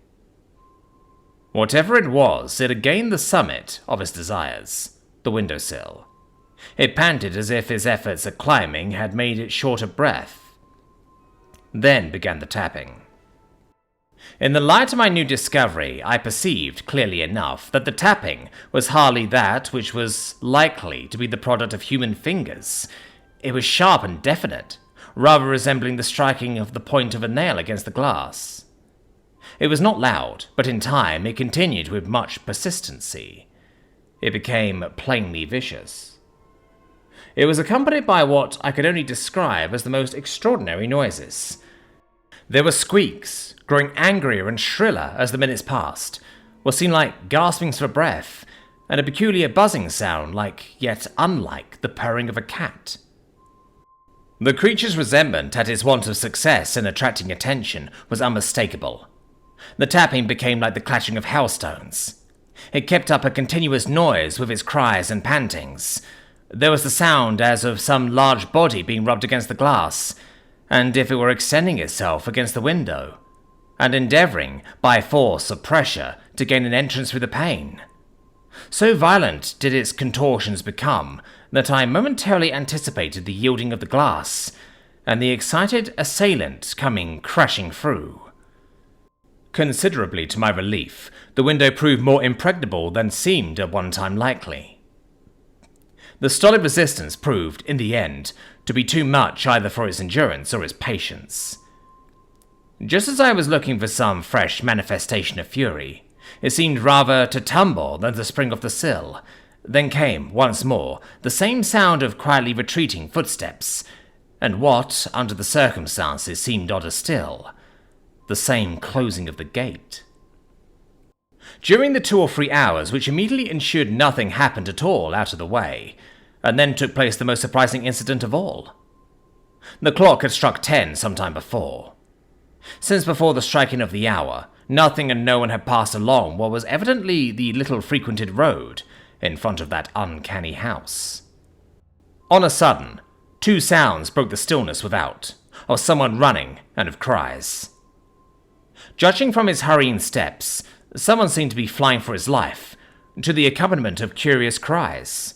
Whatever it was, it had gained the summit of its desires, the windowsill. It panted as if his efforts at climbing had made it short of breath. Then began the tapping. In the light of my new discovery, I perceived clearly enough that the tapping was hardly that which was likely to be the product of human fingers. It was sharp and definite, rather resembling the striking of the point of a nail against the glass. It was not loud, but in time it continued with much persistency. It became plainly vicious. It was accompanied by what I could only describe as the most extraordinary noises. There were squeaks, growing angrier and shriller as the minutes passed, what seemed like gaspings for breath, and a peculiar buzzing sound like, yet unlike, the purring of a cat. The creature's resentment at his want of success in attracting attention was unmistakable. The tapping became like the clattering of hailstones. It kept up a continuous noise with its cries and pantings. There was the sound as of some large body being rubbed against the glass, and if it were extending itself against the window, and endeavouring, by force or pressure, to gain an entrance through the pane. So violent did its contortions become that I momentarily anticipated the yielding of the glass, and the excited assailant coming crashing through. Considerably to my relief, the window proved more impregnable than seemed at one time likely. The stolid resistance proved, in the end, to be too much either for its endurance or its patience. Just as I was looking for some fresh manifestation of fury, it seemed rather to tumble than to spring off the sill. Then came, once more, the same sound of quietly retreating footsteps, and what, under the circumstances, seemed odder still, the same closing of the gate. During the 2 or 3 hours which immediately ensued, nothing happened at all out of the way, and then took place the most surprising incident of all. The clock had struck 10 some time before. Since before the striking of the hour, nothing and no one had passed along what was evidently the little frequented road in front of that uncanny house. On a sudden, 2 sounds broke the stillness without, of someone running and of cries. Judging from his hurrying steps, someone seemed to be flying for his life, to the accompaniment of curious cries.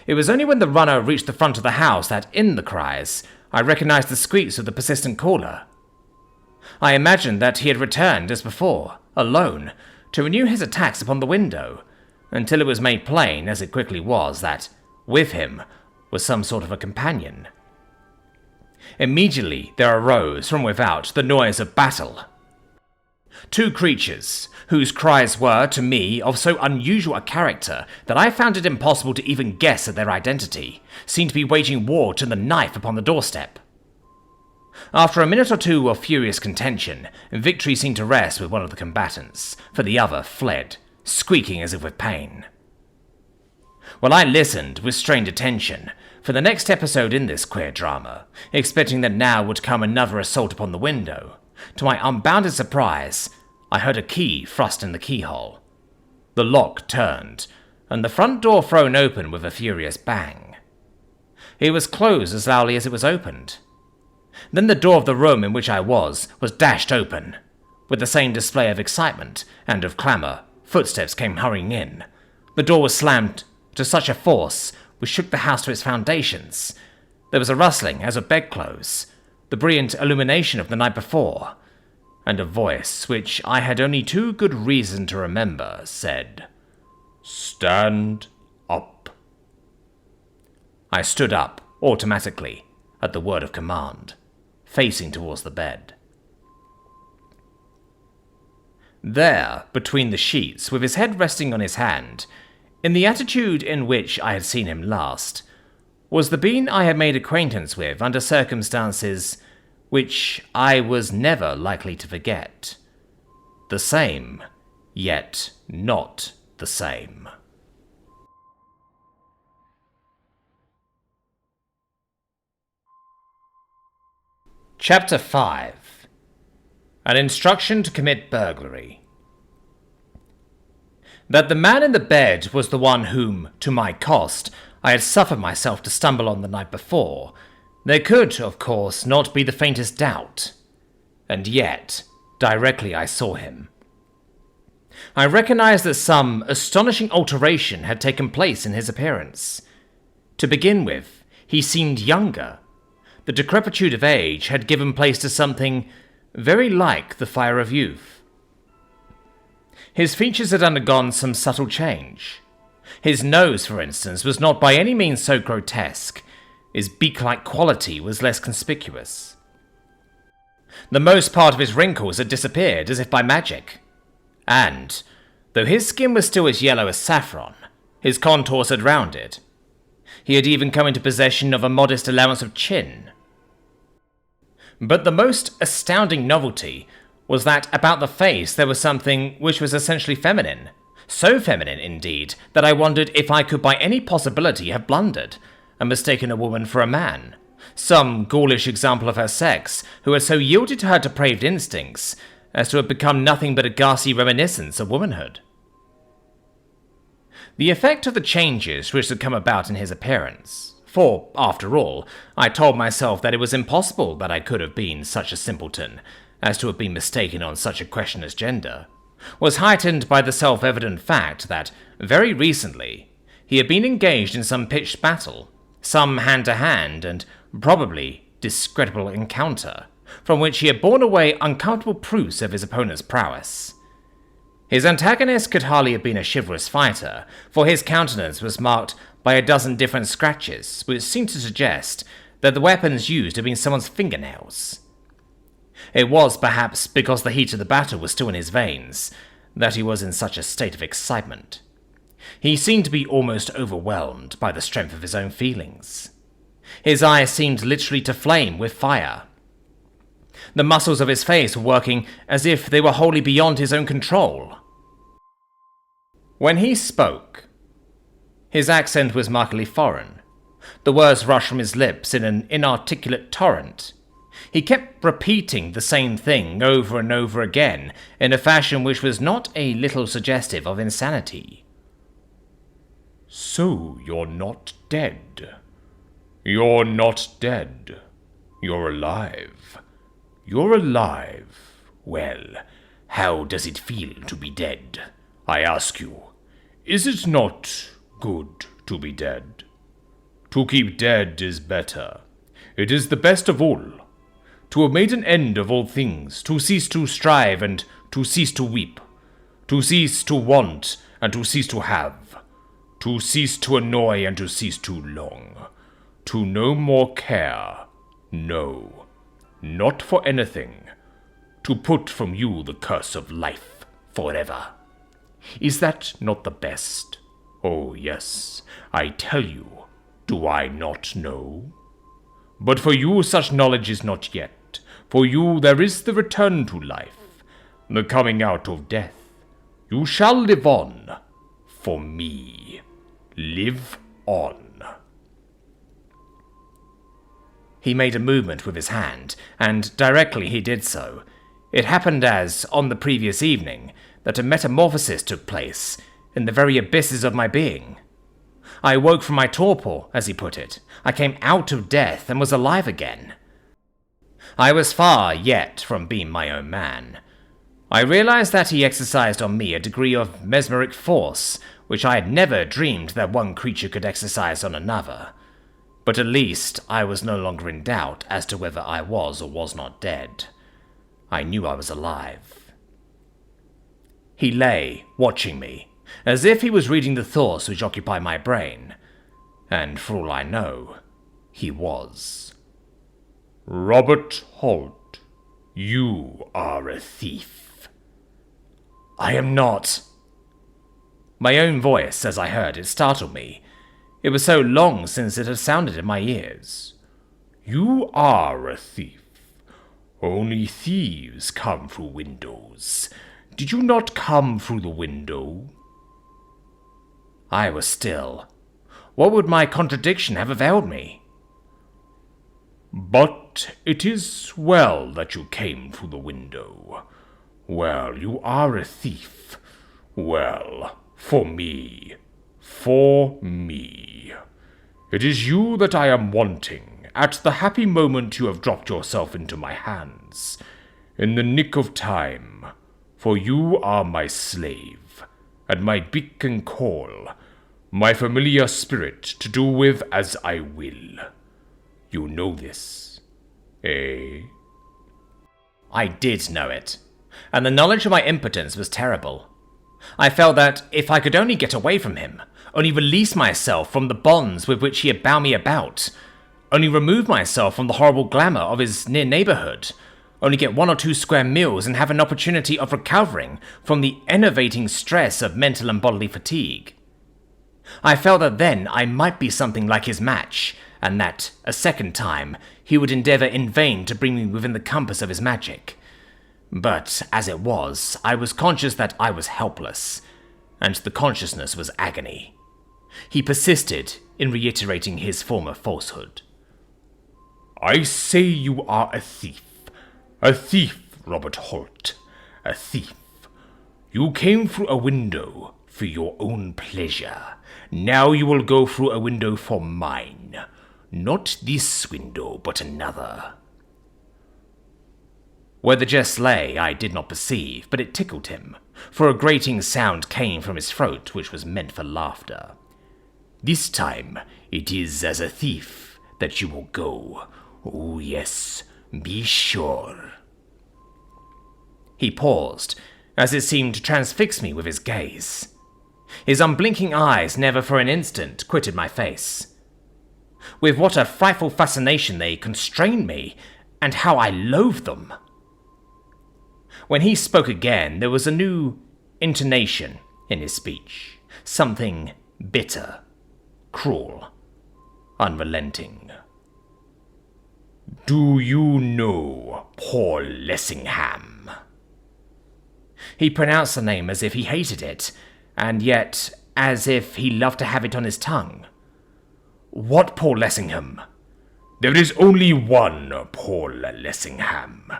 It was only when the runner reached the front of the house that, in the cries, I recognized the squeaks of the persistent caller. I imagined that he had returned, as before, alone, to renew his attacks upon the window, until it was made plain, as it quickly was, that, with him, was some sort of a companion. Immediately there arose, from without, the noise of battle. 2 creatures, whose cries were, to me, of so unusual a character that I found it impossible to even guess at their identity, seemed to be waging war to the knife upon the doorstep. After a minute or 2 of furious contention, victory seemed to rest with one of the combatants, for the other fled, squeaking as if with pain. While I listened with strained attention for the next episode in this queer drama, expecting that now would come another assault upon the window, to my unbounded surprise, I heard a key thrust in the keyhole. The lock turned, and the front door thrown open with a furious bang. It was closed as loudly as it was opened. Then the door of the room in which I was dashed open. With the same display of excitement and of clamour, footsteps came hurrying in. The door was slammed to such a force which shook the house to its foundations. There was a rustling as of bedclothes, the brilliant illumination of the night before, and a voice which I had only too good reason to remember said, "Stand up." I stood up, automatically, at the word of command, facing towards the bed. There, between the sheets, with his head resting on his hand, in the attitude in which I had seen him last, was the being I had made acquaintance with under circumstances which I was never likely to forget. The same, yet not the same. Chapter 5. An instruction to commit burglary. That the man in the bed was the one whom, to my cost, I had suffered myself to stumble on the night before, there could, of course, not be the faintest doubt. And yet, directly I saw him, I recognized that some astonishing alteration had taken place in his appearance. To begin with, he seemed younger. The decrepitude of age had given place to something very like the fire of youth. His features had undergone some subtle change. His nose, for instance, was not by any means so grotesque. His beak-like quality was less conspicuous. The most part of his wrinkles had disappeared as if by magic. And, though his skin was still as yellow as saffron, his contours had rounded. He had even come into possession of a modest allowance of chin. But the most astounding novelty was that about the face there was something which was essentially feminine. So feminine, indeed, that I wondered if I could by any possibility have blundered, and mistaken a woman for a man. Some ghoulish example of her sex, who had so yielded to her depraved instincts as to have become nothing but a ghastly reminiscence of womanhood. The effect of the changes which had come about in his appearance, for, after all, I told myself that it was impossible that I could have been such a simpleton as to have been mistaken on such a question as gender, was heightened by the self-evident fact that, very recently, he had been engaged in some pitched battle, some hand-to-hand and probably discreditable encounter from which he had borne away uncomfortable proofs of his opponent's prowess. His antagonist could hardly have been a chivalrous fighter, for his countenance was marked by a dozen different scratches, which seemed to suggest that the weapons used had been someone's fingernails. It was perhaps because the heat of the battle was still in his veins that he was in such a state of excitement. He seemed to be almost overwhelmed by the strength of his own feelings. His eyes seemed literally to flame with fire. The muscles of his face were working as if they were wholly beyond his own control. When he spoke, his accent was markedly foreign. The words rushed from his lips in an inarticulate torrent. He kept repeating the same thing over and over again in a fashion which was not a little suggestive of insanity. So you're not dead. You're not dead. You're alive. You're alive. Well, how does it feel to be dead? I ask you. Is it not good to be dead? To keep dead is better. It is the best of all. To have made an end of all things, to cease to strive and to cease to weep, to cease to want and to cease to have, to cease to annoy and to cease to long, to no more care, no, not for anything, to put from you the curse of life forever. Is that not the best? Oh yes, I tell you, do I not know? But for you such knowledge is not yet. For you there is the return to life, the coming out of death. You shall live on. For me. Live on. He made a movement with his hand, and directly he did so, it happened as, on the previous evening, that a metamorphosis took place in the very abysses of my being. I awoke from my torpor, as he put it. I came out of death and was alive again. I was far yet from being my own man. I realized that he exercised on me a degree of mesmeric force which I had never dreamed that one creature could exercise on another. But at least I was no longer in doubt as to whether I was or was not dead. I knew I was alive. He lay, watching me, as if he was reading the thoughts which occupied my brain, and for all I know, he was. Robert Holt, you are a thief. I am not. My own voice, as I heard it, startled me. It was so long since it had sounded in my ears. You are a thief. Only thieves come through windows. Did you not come through the window? I was still. What would my contradiction have availed me? But it is well that you came through the window. Well, you are a thief. Well, for me. For me. It is you that I am wanting, at the happy moment you have dropped yourself into my hands, in the nick of time, for you are my slave, and my beak and call, my familiar spirit to do with as I will. You know this, eh? I did know it, and the knowledge of my impotence was terrible. I felt that if I could only get away from him, only release myself from the bonds with which he had bound me about, only remove myself from the horrible glamour of his near neighbourhood, only get 1 or 2 square meals and have an opportunity of recovering from the enervating stress of mental and bodily fatigue. I felt that then I might be something like his match, and that, a second time, he would endeavour in vain to bring me within the compass of his magic. But, as it was, I was conscious that I was helpless, and the consciousness was agony. He persisted in reiterating his former falsehood. I say you are a thief. A thief, Robert Holt. A thief. You came through a window for your own pleasure. Now you will go through a window for mine. Not this window, but another. Where the jest lay I did not perceive, but it tickled him, for a grating sound came from his throat which was meant for laughter. This time it is as a thief that you will go. Oh yes, Be sure." He paused, as it seemed to transfix me with his gaze. His unblinking eyes never for an instant quitted my face. With what a frightful fascination they constrained me, and how I loathed them. When he spoke again, there was a new intonation in his speech, something bitter, cruel, unrelenting. "Do you know Paul Lessingham?" He pronounced the name as if he hated it, and yet as if he loved to have it on his tongue. "What Paul Lessingham?" "There is only one Paul Lessingham.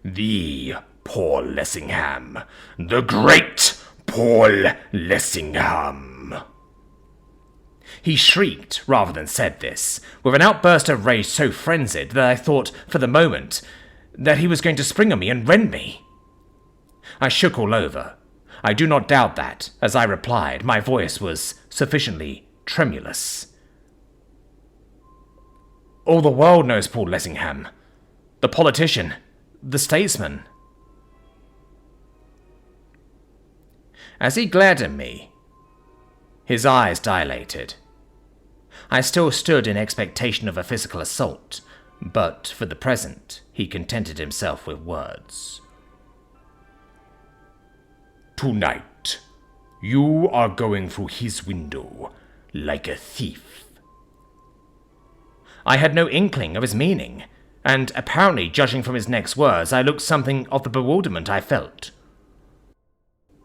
The Paul Lessingham. The great Paul Lessingham." He shrieked rather than said this, with an outburst of rage so frenzied that I thought, for the moment, that he was going to spring on me and rend me. I shook all over. I do not doubt that, as I replied, my voice was sufficiently tremulous. "All the world knows Paul Lessingham. The politician. The statesman." As he glared at me, his eyes dilated. I still stood in expectation of a physical assault, but for the present he contented himself with words. "Tonight, you are going through his window like a thief." I had no inkling of his meaning, and apparently, judging from his next words, I looked something of the bewilderment I felt.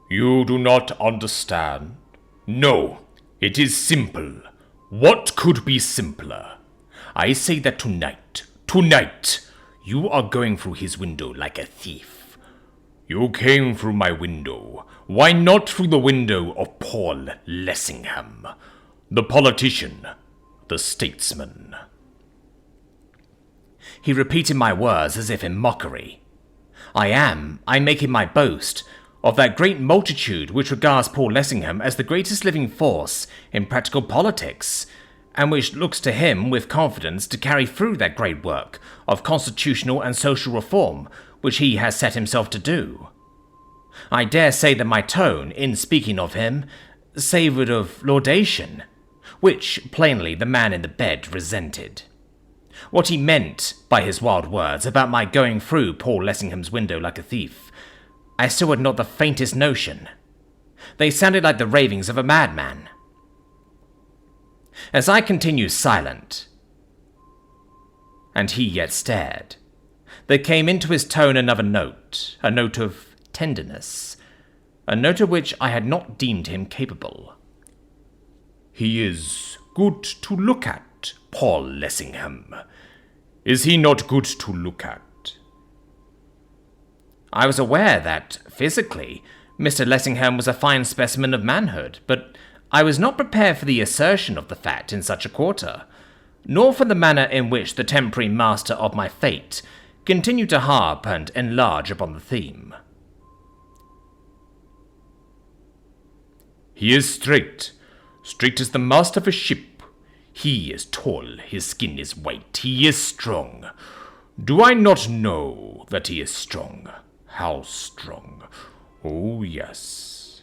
"You do not understand? No, it is simple. What could be simpler? I say that tonight, you are going through his window like a thief. You came through my window. Why not through the window of Paul Lessingham, the politician, the statesman?" He repeated my words as if in mockery. I'm making my boast of that great multitude which regards Paul Lessingham as the greatest living force in practical politics, and which looks to him with confidence to carry through that great work of constitutional and social reform which he has set himself to do. I dare say that my tone, in speaking of him, savoured of laudation, which, plainly, the man in the bed resented. What he meant by his wild words about my going through Paul Lessingham's window like a thief, I still had not the faintest notion. They sounded like the ravings of a madman. As I continued silent, and he yet stared, there came into his tone another note, a note of tenderness, a note of which I had not deemed him capable. "He is good to look at, Paul Lessingham. Is he not good to look at?" I was aware that, physically, Mr. Lessingham was a fine specimen of manhood, but I was not prepared for the assertion of the fact in such a quarter, nor for the manner in which the temporary master of my fate continued to harp and enlarge upon the theme. "He is straight as the mast of a ship. He is tall, his skin is white, he is strong. Do I not know that he is strong? How strong? Oh, yes.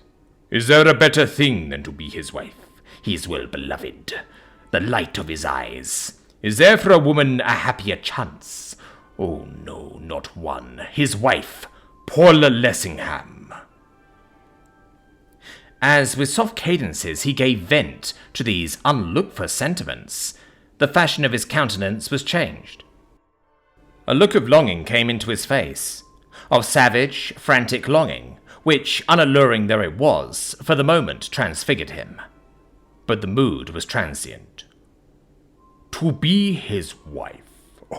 Is there a better thing than to be his wife? He is well beloved, the light of his eyes. Is there for a woman a happier chance? Oh, no, not one. His wife, Paul Lessingham." As with soft cadences he gave vent to these unlooked-for sentiments, the fashion of his countenance was changed. A look of longing came into his face, of savage, frantic longing, which, unalluring though it was, for the moment transfigured him. But the mood was transient. To be his wife.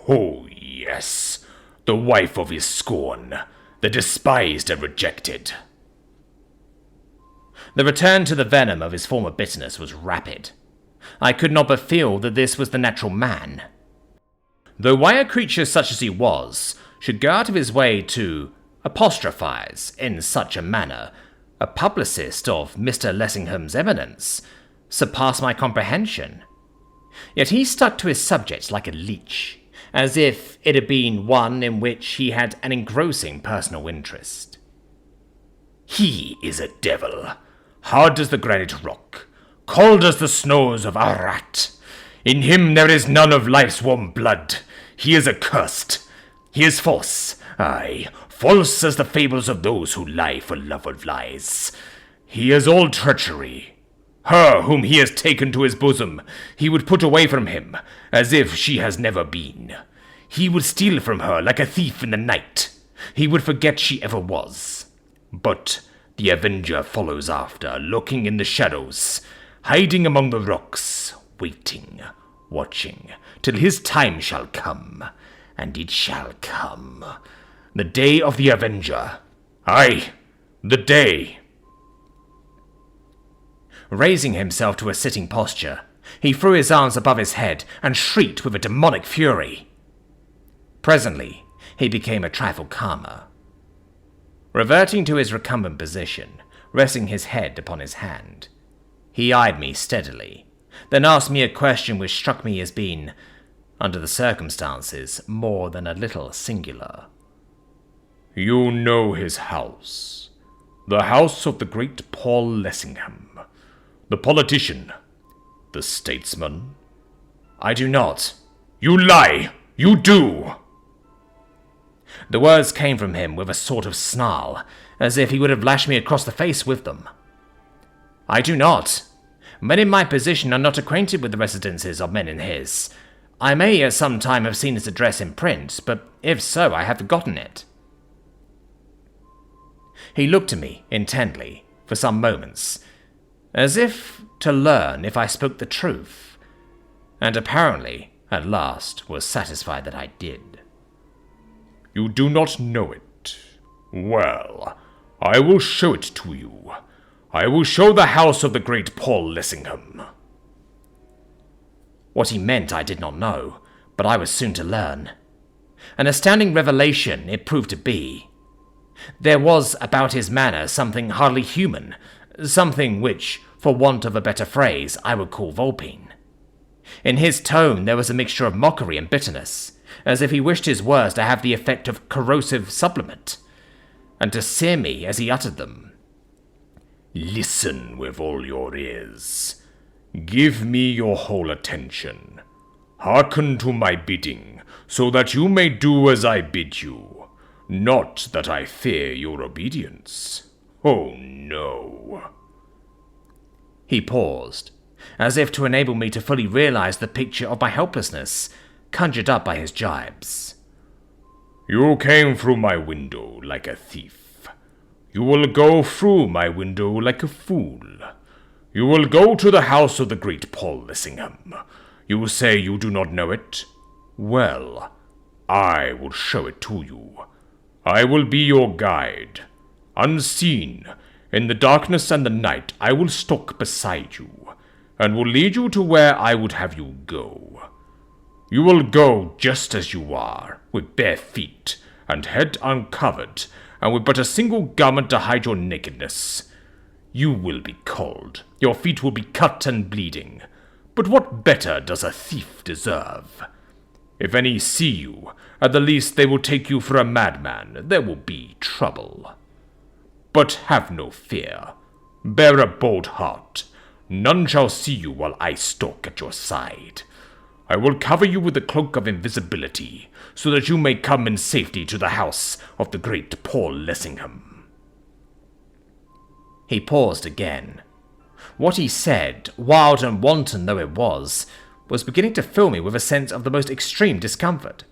Oh, yes. The wife of his scorn, the despised and rejected. The return to the venom of his former bitterness was rapid. I could not but feel that this was the natural man. Though why a creature such as he was should go out of his way to apostrophize, in such a manner, a publicist of Mr. Lessingham's eminence, surpassed my comprehension. Yet he stuck to his subject like a leech, as if it had been one in which he had an engrossing personal interest. He is a devil, hard as the granite rock, cold as the snows of Ararat. In him there is none of life's warm blood. He is accursed. He is false, aye, false as the fables of those who lie for love of lies. He is all treachery. Her whom he has taken to his bosom, he would put away from him, as if she has never been. He would steal from her like a thief in the night. He would forget she ever was. But the Avenger follows after, lurking in the shadows, hiding among the rocks, waiting, watching, till his time shall come. And it shall come. The day of the Avenger. Aye, the day. Raising himself to a sitting posture, he threw his arms above his head and shrieked with a demonic fury. Presently, he became a trifle calmer. Reverting to his recumbent position, resting his head upon his hand, he eyed me steadily, then asked me a question which struck me as being, under the circumstances, more than a little singular. You know his house, the house of the great Paul Lessingham, the politician, the statesman? I do not. You lie! You do! The words came from him with a sort of snarl, as if he would have lashed me across the face with them. I do not. Men in my position are not acquainted with the residences of men in his. I may at some time have seen his address in print, but if so, I have forgotten it. He looked at me intently for some moments, as if to learn if I spoke the truth, and apparently, at last, was satisfied that I did. You do not know it. Well, I will show it to you. I will show the house of the great Paul Lessingham. What he meant I did not know, but I was soon to learn. An astounding revelation it proved to be. There was about his manner something hardly human, something which, for want of a better phrase, I would call vulpine. In his tone there was a mixture of mockery and bitterness, as if he wished his words to have the effect of corrosive sublimate, and to sear me as he uttered them. Listen with all your ears. Give me your whole attention. Hearken to my bidding, so that you may do as I bid you. Not that I fear your obedience. Oh, no. He paused, as if to enable me to fully realize the picture of my helplessness, conjured up by his jibes. You came through my window like a thief. You will go through my window like a fool. You will go to the house of the great Paul Lessingham. You will say you do not know it. Well, I will show it to you. I will be your guide. Unseen, in the darkness and the night, I will stalk beside you, and will lead you to where I would have you go. You will go just as you are, with bare feet, and head uncovered, and with but a single garment to hide your nakedness. You will be cold, your feet will be cut and bleeding, but what better does a thief deserve? If any see you, at the least they will take you for a madman. There will be trouble. But have no fear. Bear a bold heart. None shall see you while I stalk at your side. I will cover you with the cloak of invisibility, so that you may come in safety to the house of the great Paul Lessingham. He paused again. What he said, wild and wanton though it was beginning to fill me with a sense of the most extreme discomfort.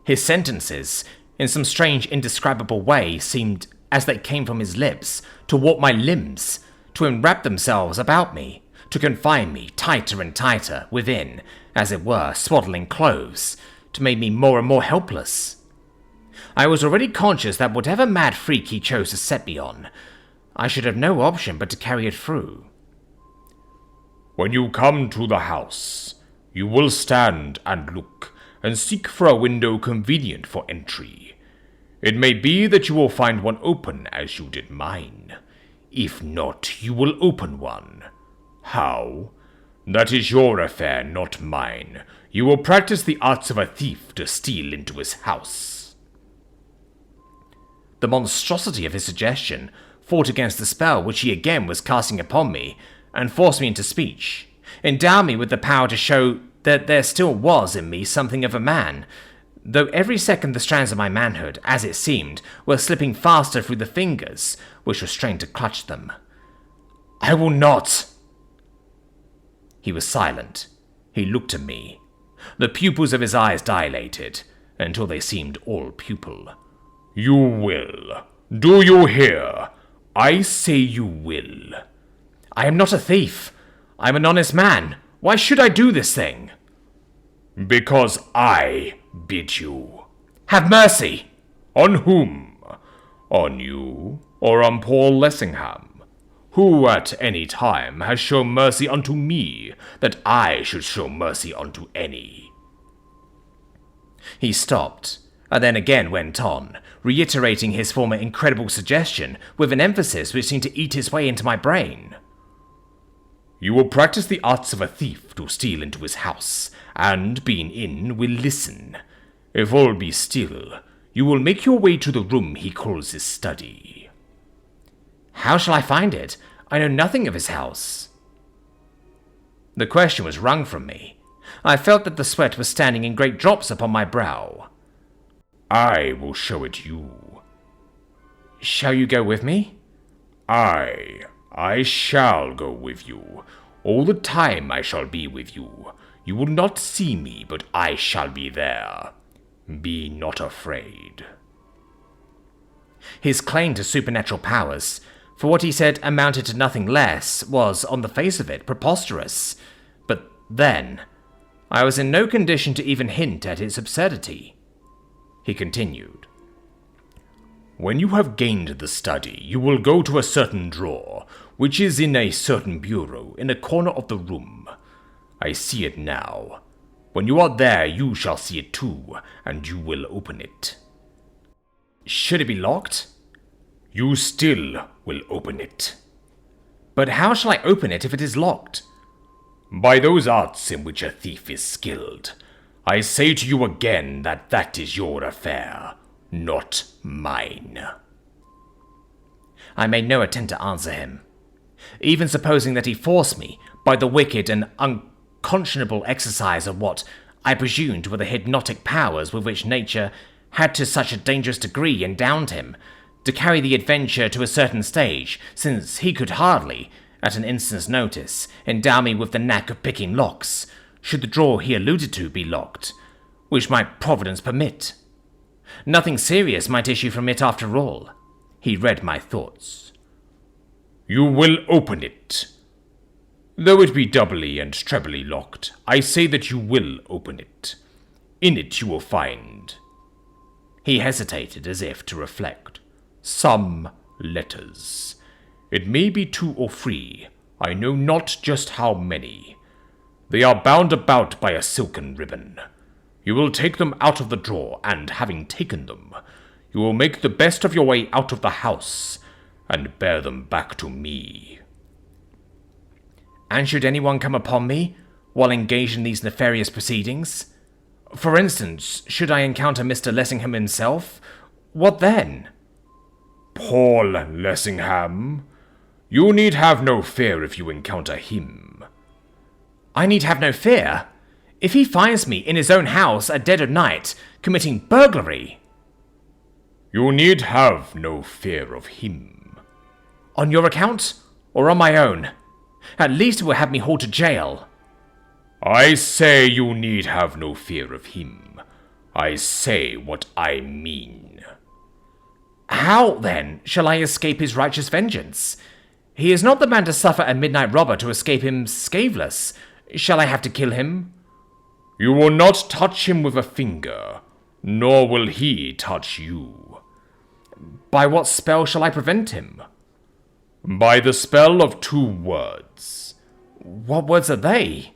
His sentences, in some strange, indescribable way, seemed, as they came from his lips, to warp my limbs, to enwrap themselves about me, to confine me tighter and tighter within, as it were, swaddling clothes, to make me more and more helpless. I was already conscious that whatever mad freak he chose to set me on, I should have no option but to carry it through. When you come to the house, you will stand and look, and seek for a window convenient for entry. It may be that you will find one open as you did mine. If not, you will open one. How? That is your affair, not mine. You will practice the arts of a thief to steal into his house. The monstrosity of his suggestion fought against the spell which he again was casting upon me, and forced me into speech, endow me with the power to show that there still was in me something of a man, though every second the strands of my manhood, as it seemed, were slipping faster through the fingers which were strained to clutch them. "I will not!" He was silent. He looked at me. The pupils of his eyes dilated, until they seemed all pupil. "You will. Do you hear? I say you will." "I am not a thief. I am an honest man. Why should I do this thing?" "Because I bid you." "Have mercy!" "On whom? On you, or on poor Lessingham? Who at any time has shown mercy unto me, that I should show mercy unto any?" He stopped, and then again went on, reiterating his former incredible suggestion with an emphasis which seemed to eat its way into my brain. "You will practice the arts of a thief to steal into his house, and, being in, will listen. If all be still, you will make your way to the room he calls his study." "How shall I find it? I know nothing of his house." The question was wrung from me. I felt that the sweat was standing in great drops upon my brow. "I will show it you." "Shall you go with me?" I shall go with you. All the time I shall be with you. You will not see me, but I shall be there. Be not afraid." His claim to supernatural powers, for what he said amounted to nothing less, was, on the face of it, preposterous. But then, I was in no condition to even hint at its absurdity. He continued. "When you have gained the study, you will go to a certain drawer, which is in a certain bureau in a corner of the room. I see it now. When you are there, you shall see it too, and you will open it." "Should it be locked?" "You still will open it." "But how shall I open it if it is locked?" "By those arts in which a thief is skilled. I say to you again that that is your affair, not mine." I made no attempt to answer him. Even supposing that he forced me, by the wicked and unconscionable exercise of what I presumed were the hypnotic powers with which nature had to such a dangerous degree endowed him, to carry the adventure to a certain stage, since he could hardly, at an instant's notice, endow me with the knack of picking locks, should the drawer he alluded to be locked, which might Providence permit. Nothing serious might issue from it after all. He read my thoughts. "You will open it. Though it be doubly and trebly locked, I say that you will open it. In it you will find—" He hesitated as if to reflect. "Some letters. It may be 2 or 3. I know not just how many. They are bound about by a silken ribbon. You will take them out of the drawer, and having taken them, you will make the best of your way out of the house, and bear them back to me." "And should anyone come upon me, while engaged in these nefarious proceedings? For instance, should I encounter Mr. Lessingham himself? What then?" "Paul Lessingham? You need have no fear if you encounter him." "I need have no fear? If he finds me in his own house at dead of night, committing burglary?" "You need have no fear of him." "On your account, or on my own? At least it will have me hauled to jail." "I say you need have no fear of him. I say what I mean." "How, then, shall I escape his righteous vengeance? He is not the man to suffer a midnight robber to escape him scatheless. Shall I have to kill him?" "You will not touch him with a finger, nor will he touch you." "By what spell shall I prevent him?" "By the spell of 2 words." "What words are they?"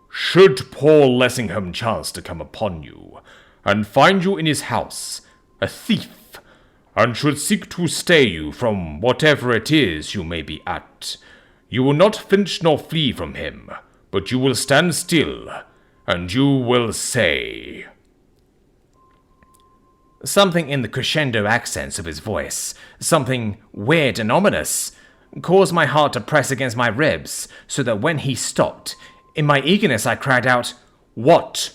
"Should Paul Lessingham chance to come upon you, and find you in his house, a thief, and should seek to stay you from whatever it is you may be at, You will not flinch nor flee from him, but you will stand still, and you will say—" Something in the crescendo accents of his voice, something weird and ominous, caused my heart to press against my ribs, so that when he stopped, in my eagerness I cried out, "What?"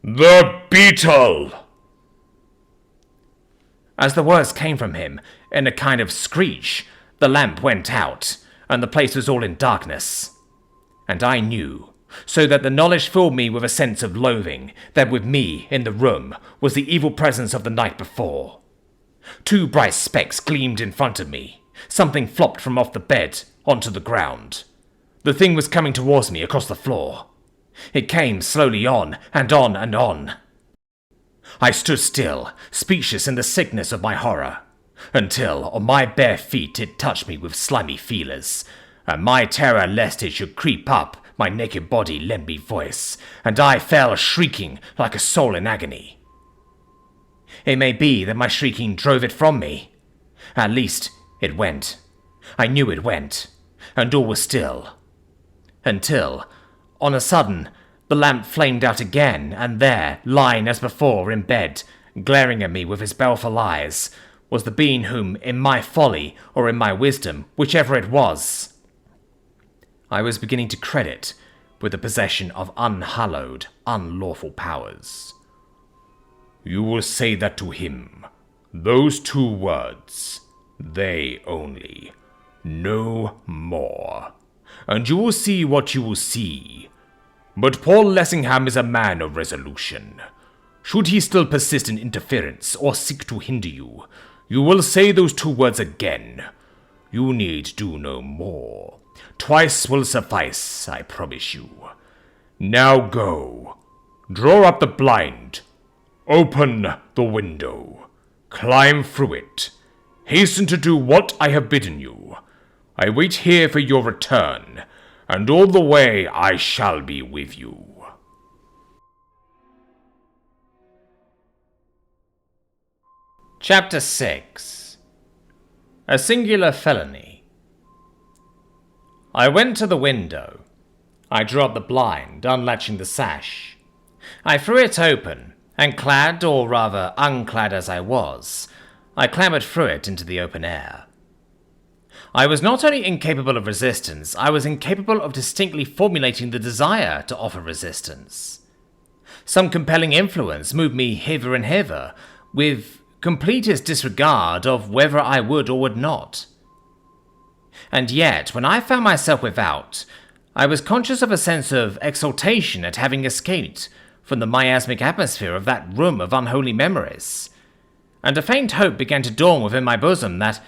"The Beetle!" As the words came from him, in a kind of screech, the lamp went out, and the place was all in darkness. And I knew, so that the knowledge filled me with a sense of loathing, that with me in the room was the evil presence of the night before. 2 bright specks gleamed in front of me. Something flopped from off the bed onto the ground. The thing was coming towards me across the floor. It came slowly on and on and on. I stood still, speechless in the sickness of my horror, until on my bare feet it touched me with slimy feelers, and my terror lest it should creep up my naked body lent me voice, and I fell shrieking like a soul in agony. It may be that my shrieking drove it from me. At least, it went. I knew it went, and all was still. Until, on a sudden, the lamp flamed out again, and there, lying as before in bed, glaring at me with his baleful eyes, was the being whom, in my folly or in my wisdom, whichever it was, I was beginning to credit with the possession of unhallowed, unlawful powers. You will say that to him. Those 2 words. They only. No more. And you will see what you will see. But Paul Lessingham is a man of resolution. Should he still persist in interference or seek to hinder you, you will say those 2 words again. You need do no more. Twice will suffice, I promise you. Now go. Draw up the blind. Open the window. Climb through it. Hasten to do what I have bidden you. I wait here for your return, and all the way I shall be with you. Chapter 6. A Singular Felony. I went to the window. I drew up the blind, unlatching the sash. I threw it open, and clad, or rather unclad as I was, I clambered through it into the open air. I was not only incapable of resistance, I was incapable of distinctly formulating the desire to offer resistance. Some compelling influence moved me hither and hither, with completest disregard of whether I would or would not. And yet, when I found myself without, I was conscious of a sense of exultation at having escaped from the miasmic atmosphere of that room of unholy memories, and a faint hope began to dawn within my bosom that,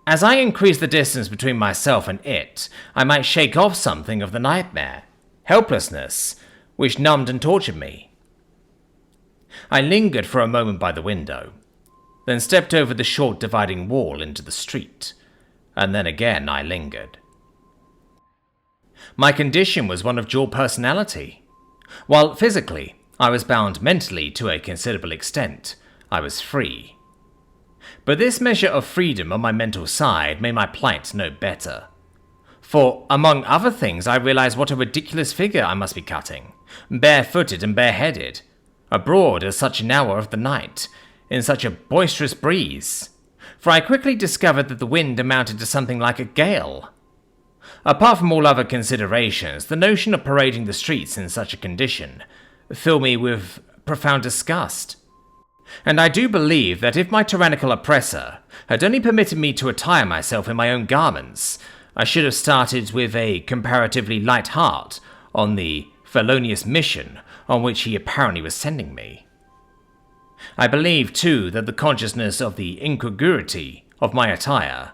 as I increased the distance between myself and it, I might shake off something of the nightmare, helplessness, which numbed and tortured me. I lingered for a moment by the window, then stepped over the short dividing wall into the street, and then again I lingered. My condition was one of dual personality. While physically I was bound mentally to a considerable extent, I was free. But this measure of freedom on my mental side made my plight no better. For, among other things, I realized what a ridiculous figure I must be cutting, barefooted and bareheaded, abroad at such an hour of the night, in such a boisterous breeze. For I quickly discovered that the wind amounted to something like a gale. Apart from all other considerations, the notion of parading the streets in such a condition filled me with profound disgust. And I do believe that if my tyrannical oppressor had only permitted me to attire myself in my own garments, I should have started with a comparatively light heart on the felonious mission on which he apparently was sending me. I believe, too, that the consciousness of the incongruity of my attire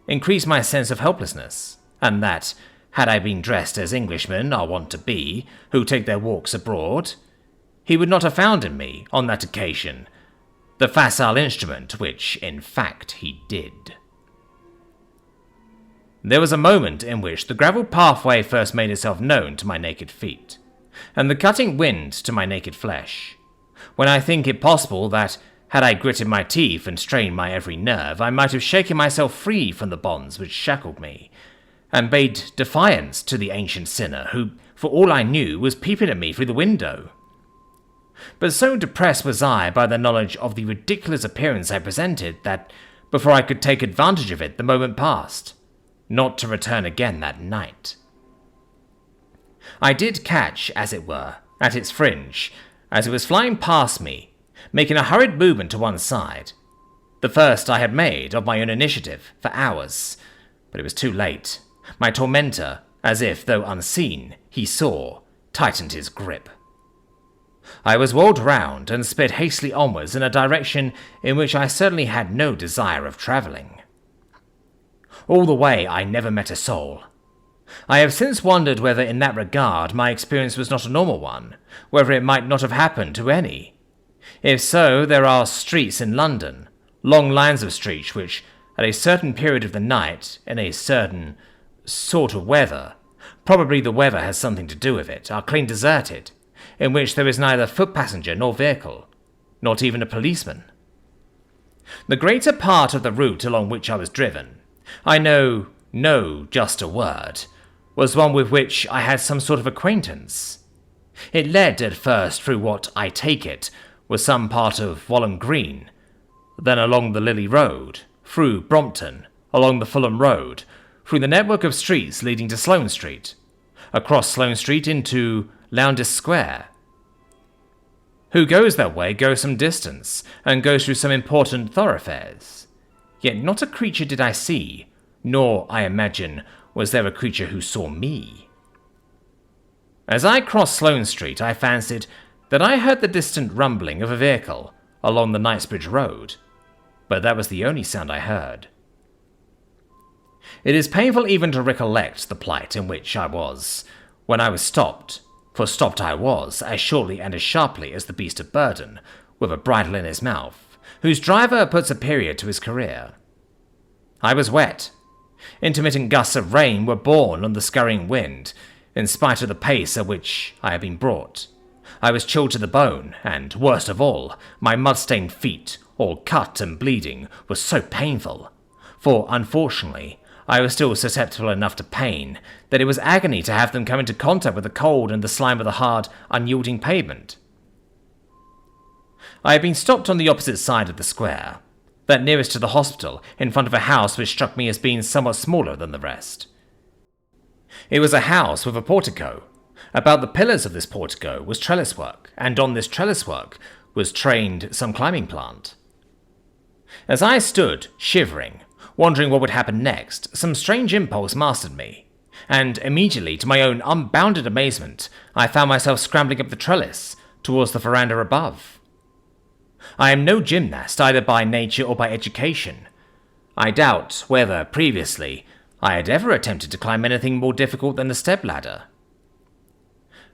increased my sense of helplessness, and that, had I been dressed as Englishmen are wont to be, who take their walks abroad, he would not have found in me, on that occasion, the facile instrument which, in fact, he did. There was a moment in which the gravel pathway first made itself known to my naked feet, and the cutting wind to my naked flesh, when I think it possible that, had I gritted my teeth and strained my every nerve, I might have shaken myself free from the bonds which shackled me, and bade defiance to the ancient sinner who, for all I knew, was peeping at me through the window. But so depressed was I by the knowledge of the ridiculous appearance I presented that, before I could take advantage of it, the moment passed, not to return again that night. I did catch, as it were, at its fringe, as it was flying past me, making a hurried movement to one side, the first I had made of my own initiative for hours, but it was too late. My tormentor, as if, though unseen, he saw, tightened his grip. I was whirled round and sped hastily onwards in a direction in which I certainly had no desire of travelling. All the way I never met a soul. I have since wondered whether in that regard my experience was not a normal one, whether it might not have happened to any. If so, there are streets in London, long lines of streets which, at a certain period of the night, in a certain sort of weather, probably the weather has something to do with it, are clean deserted, in which there is neither foot passenger nor vehicle, not even a policeman. The greater part of the route along which I was driven, I know just a word, was one with which I had some sort of acquaintance. It led at first through what, I take it, was some part of Walham Green, then along the Lily Road, through Brompton, along the Fulham Road, through the network of streets leading to Sloane Street, across Sloane Street into Lowndes Square. Who goes that way goes some distance, and goes through some important thoroughfares. Yet not a creature did I see, nor, I imagine, was there a creature who saw me. As I crossed Sloane Street, I fancied that I heard the distant rumbling of a vehicle along the Knightsbridge Road, but that was the only sound I heard. It is painful even to recollect the plight in which I was when I was stopped, for stopped I was, as shortly and as sharply as the beast of burden, with a bridle in his mouth, whose driver puts a period to his career. I was wet. Intermittent gusts of rain were borne on the scurrying wind, in spite of the pace at which I had been brought. I was chilled to the bone, and, worst of all, my mud-stained feet, all cut and bleeding, were so painful, for, unfortunately, I was still susceptible enough to pain that it was agony to have them come into contact with the cold and the slime of the hard, unyielding pavement. I had been stopped on the opposite side of the square, that nearest to the hospital, in front of a house which struck me as being somewhat smaller than the rest. It was a house with a portico. About the pillars of this portico was trellis work, and on this trellis work was trained some climbing plant. As I stood, shivering, wondering what would happen next, some strange impulse mastered me, and immediately, to my own unbounded amazement, I found myself scrambling up the trellis towards the veranda above. I am no gymnast, either by nature or by education. I doubt whether, previously, I had ever attempted to climb anything more difficult than the step-ladder.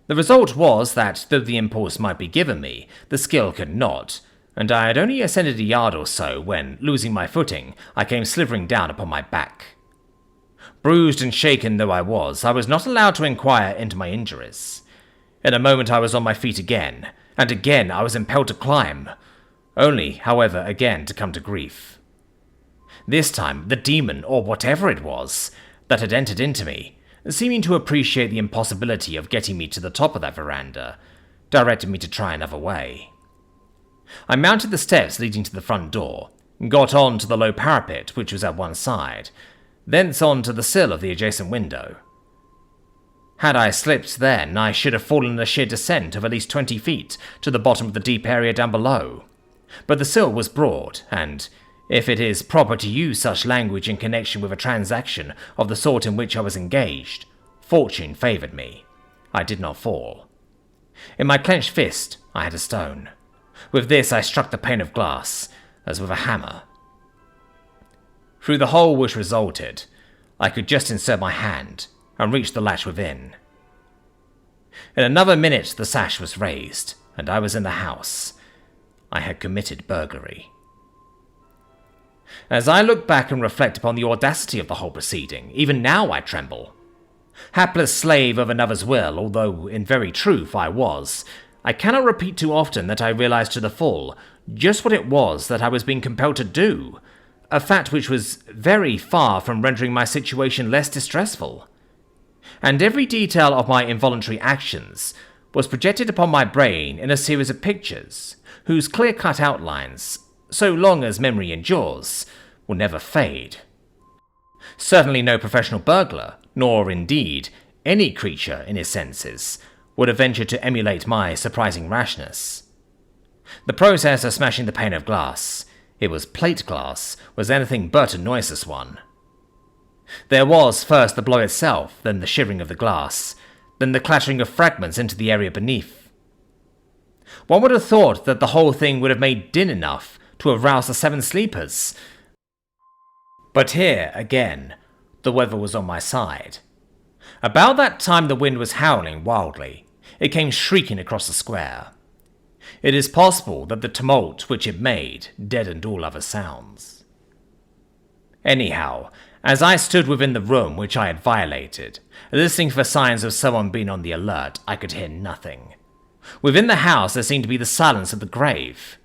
The result was that, though the impulse might be given me, the skill could not, and I had only ascended a yard or so when, losing my footing, I came slithering down upon my back. Bruised and shaken though I was not allowed to inquire into my injuries. In a moment I was on my feet again, and again I was impelled to climb, only, however, again to come to grief. This time, the demon, or whatever it was, that had entered into me, seeming to appreciate the impossibility of getting me to the top of that veranda, directed me to try another way. I mounted the steps leading to the front door, got on to the low parapet which was at one side, thence on to the sill of the adjacent window. Had I slipped then, I should have fallen in a sheer descent of at least 20 feet to the bottom of the deep area down below. But the sill was broad, and, if it is proper to use such language in connection with a transaction of the sort in which I was engaged, fortune favoured me. I did not fall. In my clenched fist I had a stone. With this I struck the pane of glass, as with a hammer. Through the hole which resulted, I could just insert my hand and reach the latch within. In another minute the sash was raised, and I was in the house. I had committed burglary. As I look back and reflect upon the audacity of the whole proceeding, even now I tremble. Hapless slave of another's will, although in very truth I was, I cannot repeat too often that I realized to the full just what it was that I was being compelled to do, a fact which was very far from rendering my situation less distressful. And every detail of my involuntary actions was projected upon my brain in a series of pictures, whose clear-cut outlines, so long as memory endures, will never fade. Certainly no professional burglar, nor indeed any creature in his senses, would have ventured to emulate my surprising rashness. The process of smashing the pane of glass, it was plate glass, was anything but a noiseless one. There was first the blow itself, then the shivering of the glass, then the clattering of fragments into the area beneath. One would have thought that the whole thing would have made din enough to have roused the 7 sleepers. But here, again, the weather was on my side. About that time the wind was howling wildly. It came shrieking across the square. It is possible that the tumult which it made deadened all other sounds. Anyhow, as I stood within the room which I had violated, listening for signs of someone being on the alert, I could hear nothing. Within the house there seemed to be the silence of the grave.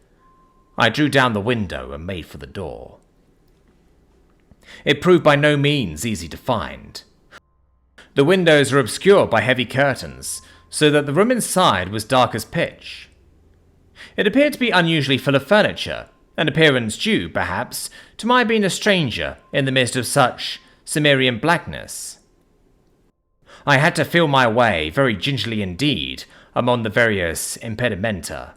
I drew down the window and made for the door. It proved by no means easy to find. The windows were obscured by heavy curtains, so that the room inside was dark as pitch. It appeared to be unusually full of furniture, an appearance due, perhaps, to my being a stranger in the midst of such Cimmerian blackness. I had to feel my way, very gingerly indeed, among the various impedimenta.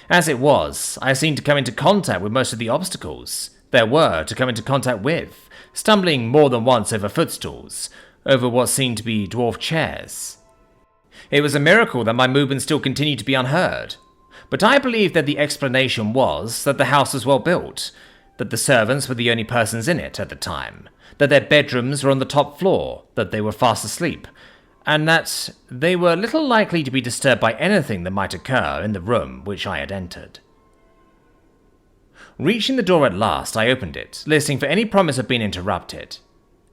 As it was, I seemed to come into contact with most of the obstacles there were to come into contact with, stumbling more than once over footstools, over what seemed to be dwarf chairs. It was a miracle that my movements still continued to be unheard, but I believed that the explanation was that the house was well built, that the servants were the only persons in it at the time, that their bedrooms were on the top floor, that they were fast asleep, and that they were little likely to be disturbed by anything that might occur in the room which I had entered. Reaching the door at last, I opened it, listening for any promise of being interrupted,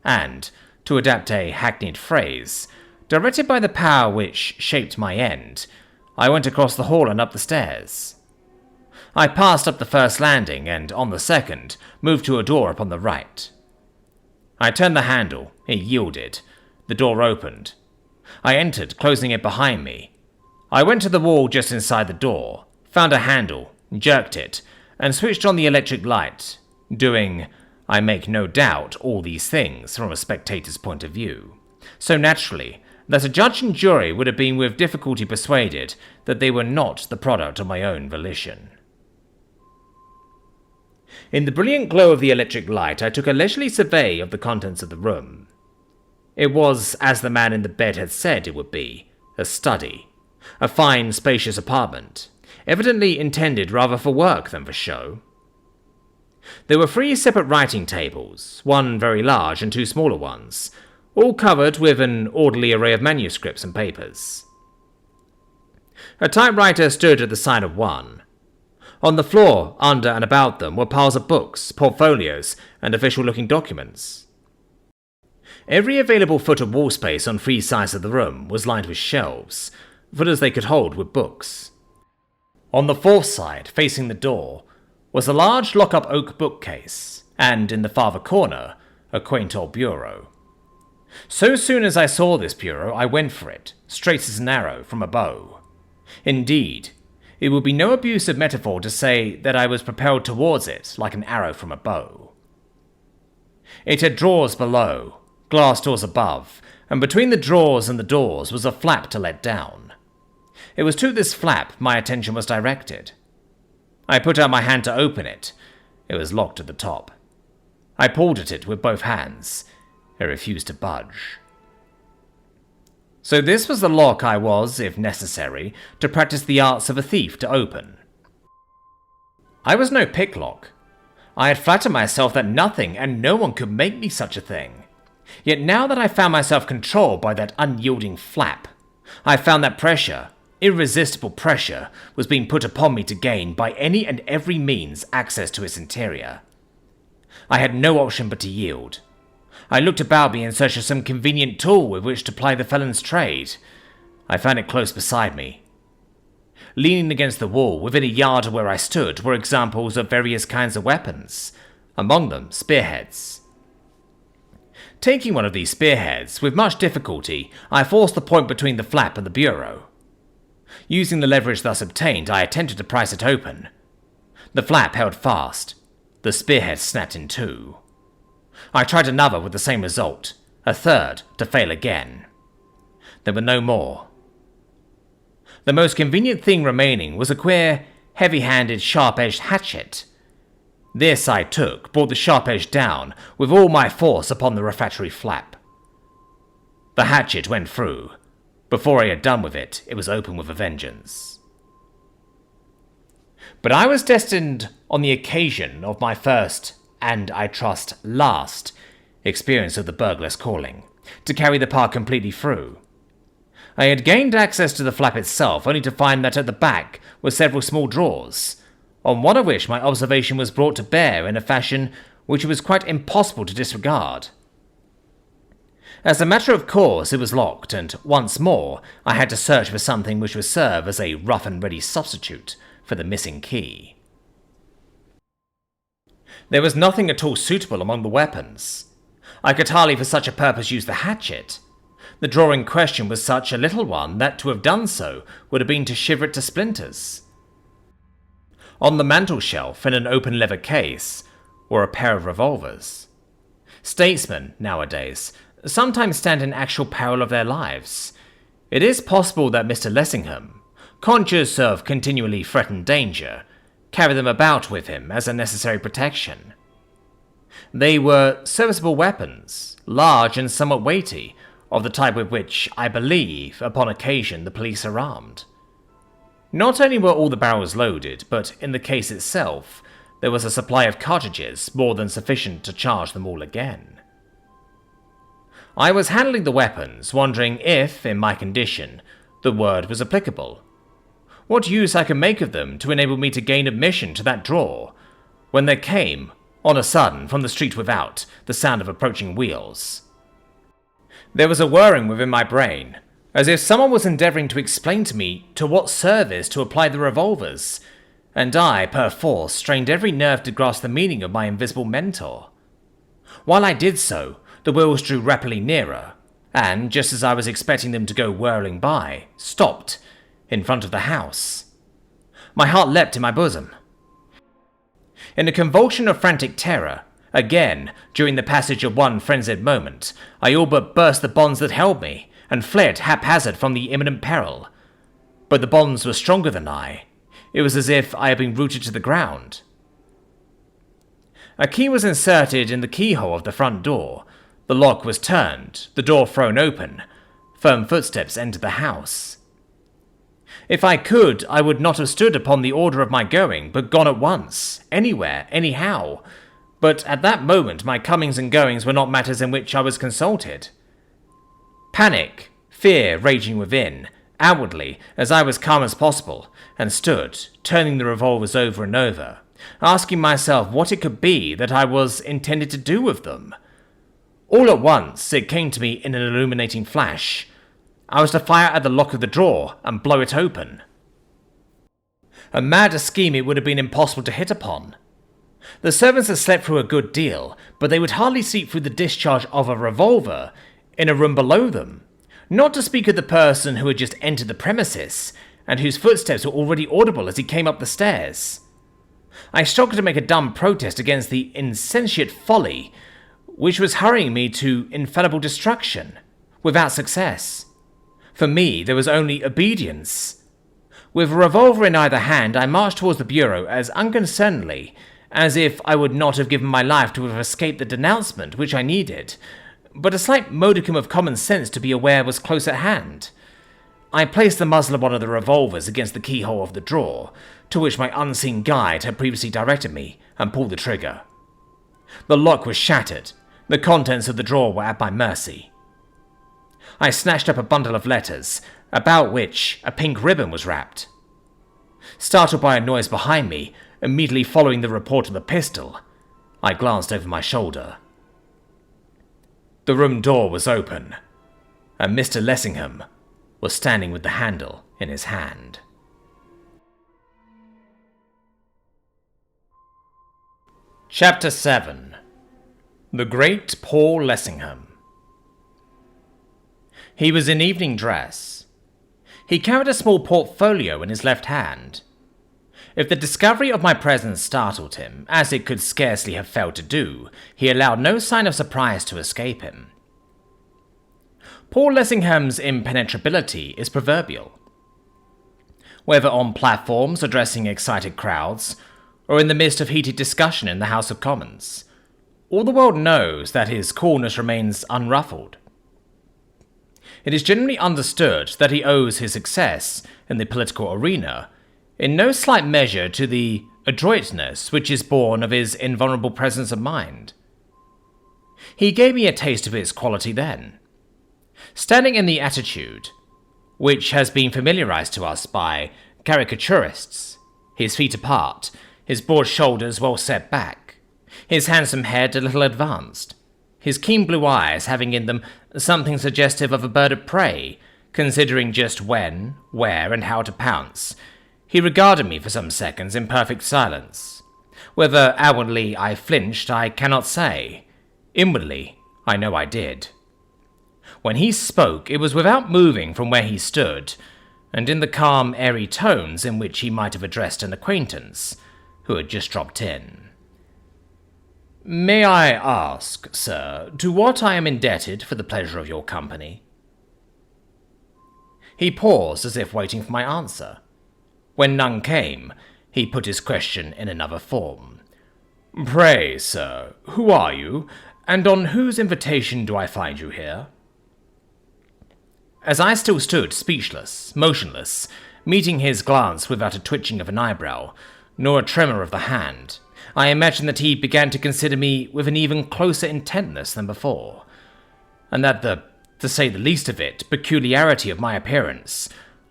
and, to adapt a hackneyed phrase, directed by the power which shaped my end, I went across the hall and up the stairs. I passed up the first landing, and on the second, moved to a door upon the right. I turned the handle, it yielded, the door opened. I entered, closing it behind me. I went to the wall just inside the door, found a handle, jerked it, and switched on the electric light, doing, I make no doubt, all these things from a spectator's point of view, so naturally that a judge and jury would have been with difficulty persuaded that they were not the product of my own volition. In the brilliant glow of the electric light, I took a leisurely survey of the contents of the room. It was, as the man in the bed had said it would be, a study, a fine, spacious apartment, evidently intended rather for work than for show. There were 3 separate writing tables, one very large and 2 smaller ones, all covered with an orderly array of manuscripts and papers. A typewriter stood at the side of one. On the floor, under and about them, were piles of books, portfolios, and official-looking documents. Every available foot of wall space on 3 sides of the room was lined with shelves, full as they could hold with books. On the 4th side, facing the door, was a large lock-up oak bookcase, and in the farther corner, a quaint old bureau. So soon as I saw this bureau, I went for it, straight as an arrow from a bow. Indeed, it would be no abuse of metaphor to say that I was propelled towards it like an arrow from a bow. It had drawers below, glass doors above, and between the drawers and the doors was a flap to let down. It was to this flap my attention was directed. I put out my hand to open it. It was locked at the top. I pulled at it with both hands. It refused to budge. So this was the lock I was, if necessary, to practice the arts of a thief to open. I was no picklock. I had flattered myself that nothing and no one could make me such a thing. Yet now that I found myself controlled by that unyielding flap, I found that pressure, irresistible pressure, was being put upon me to gain by any and every means access to its interior. I had no option but to yield. I looked about me in search of some convenient tool with which to ply the felon's trade. I found it close beside me. Leaning against the wall, within a yard of where I stood, were examples of various kinds of weapons. among them spearheads. Taking one of these spearheads, with much difficulty, I forced the point between the flap and the bureau. Using the leverage thus obtained, I attempted to prise it open. The flap held fast. The spearhead snapped in two. I tried another with the same result, a third to fail again. There were no more. The most convenient thing remaining was a queer, heavy-handed, sharp-edged hatchet. This I took, brought the sharp edge down with all my force upon the refractory flap. The hatchet went through. Before I had done with it, it was open with a vengeance. But I was destined, on the occasion of my first, and I trust last, experience of the burglar's calling, to carry the part completely through. I had gained access to the flap itself, only to find that at the back were several small drawers, on one of which my observation was brought to bear in a fashion which it was quite impossible to disregard. As a matter of course, it was locked, and once more I had to search for something which would serve as a rough-and-ready substitute for the missing key. There was nothing at all suitable among the weapons. I could hardly for such a purpose use the hatchet. The drawer in question was such a little one that to have done so would have been to shiver it to splinters. On the mantel-shelf, in an open leather case, were a pair of revolvers. Statesmen, nowadays, sometimes stand in actual peril of their lives. It is possible that Mr. Lessingham, conscious of continually threatened danger, carried them about with him as a necessary protection. They were serviceable weapons, large and somewhat weighty, of the type with which, I believe, upon occasion the police are armed. Not only were all the barrels loaded, but in the case itself, there was a supply of cartridges more than sufficient to charge them all again. I was handling the weapons, wondering if, in my condition, the word was applicable. What use I could make of them to enable me to gain admission to that drawer, when there came, on a sudden, from the street without, the sound of approaching wheels. There was a whirring within my brain, as if someone was endeavouring to explain to me to what service to apply the revolvers, and I, perforce, strained every nerve to grasp the meaning of my invisible mentor. While I did so, the wheels drew rapidly nearer, and, just as I was expecting them to go whirling by, stopped, in front of the house. My heart leapt in my bosom. In a convulsion of frantic terror, again, during the passage of one frenzied moment, I all but burst the bonds that held me, and fled haphazard from the imminent peril. But the bonds were stronger than I. It was as if I had been rooted to the ground. A key was inserted in the keyhole of the front door. The lock was turned, the door thrown open. Firm footsteps entered the house. If I could, I would not have stood upon the order of my going, but gone at once, anywhere, anyhow. But at that moment my comings and goings were not matters in which I was consulted. Panic, fear raging within, outwardly, as I was calm as possible, and stood, turning the revolvers over and over, asking myself what it could be that I was intended to do with them. All at once it came to me in an illuminating flash. I was to fire at the lock of the drawer and blow it open. A madder scheme it would have been impossible to hit upon. The servants had slept through a good deal, but they would hardly sleep through the discharge of a revolver in a room below them, not to speak of the person who had just entered the premises, and whose footsteps were already audible as he came up the stairs. I struggled to make a dumb protest against the insensate folly which was hurrying me to infallible destruction, without success. For me, there was only obedience. With a revolver in either hand, I marched towards the bureau as unconcernedly as if I would not have given my life to have escaped the denouncement which I needed, but a slight modicum of common sense to be aware was close at hand. I placed the muzzle of one of the revolvers against the keyhole of the drawer, to which my unseen guide had previously directed me, and pulled the trigger. The lock was shattered. The contents of the drawer were at my mercy. I snatched up a bundle of letters, about which a pink ribbon was wrapped. Startled by a noise behind me, immediately following the report of the pistol, I glanced over my shoulder. The room door was open, and Mr. Lessingham was standing with the handle in his hand. Chapter 7. The Great Paul Lessingham. He was in evening dress. He carried a small portfolio in his left hand. If the discovery of my presence startled him, as it could scarcely have failed to do, he allowed no sign of surprise to escape him. Paul Lessingham's impenetrability is proverbial. Whether on platforms addressing excited crowds, or in the midst of heated discussion in the House of Commons, all the world knows that his coolness remains unruffled. It is generally understood that he owes his success in the political arena in no slight measure to the adroitness which is born of his invulnerable presence of mind. He gave me a taste of its quality then. Standing in the attitude, which has been familiarized to us by caricaturists, his feet apart, his broad shoulders well set back, his handsome head a little advanced, his keen blue eyes having in them something suggestive of a bird of prey, considering just when, where, and how to pounce, he regarded me for some seconds in perfect silence. Whether outwardly I flinched, I cannot say. Inwardly, I know I did. When he spoke, it was without moving from where he stood, and in the calm, airy tones in which he might have addressed an acquaintance who had just dropped in. "May I ask, sir, to what I am indebted for the pleasure of your company?" He paused as if waiting for my answer. When none came, he put his question in another form. "Pray, sir, who are you, and on whose invitation do I find you here?" As I still stood speechless, motionless, meeting his glance without a twitching of an eyebrow, nor a tremor of the hand, I imagined that he began to consider me with an even closer intentness than before, and that the, to say the least of it, peculiarity of my appearance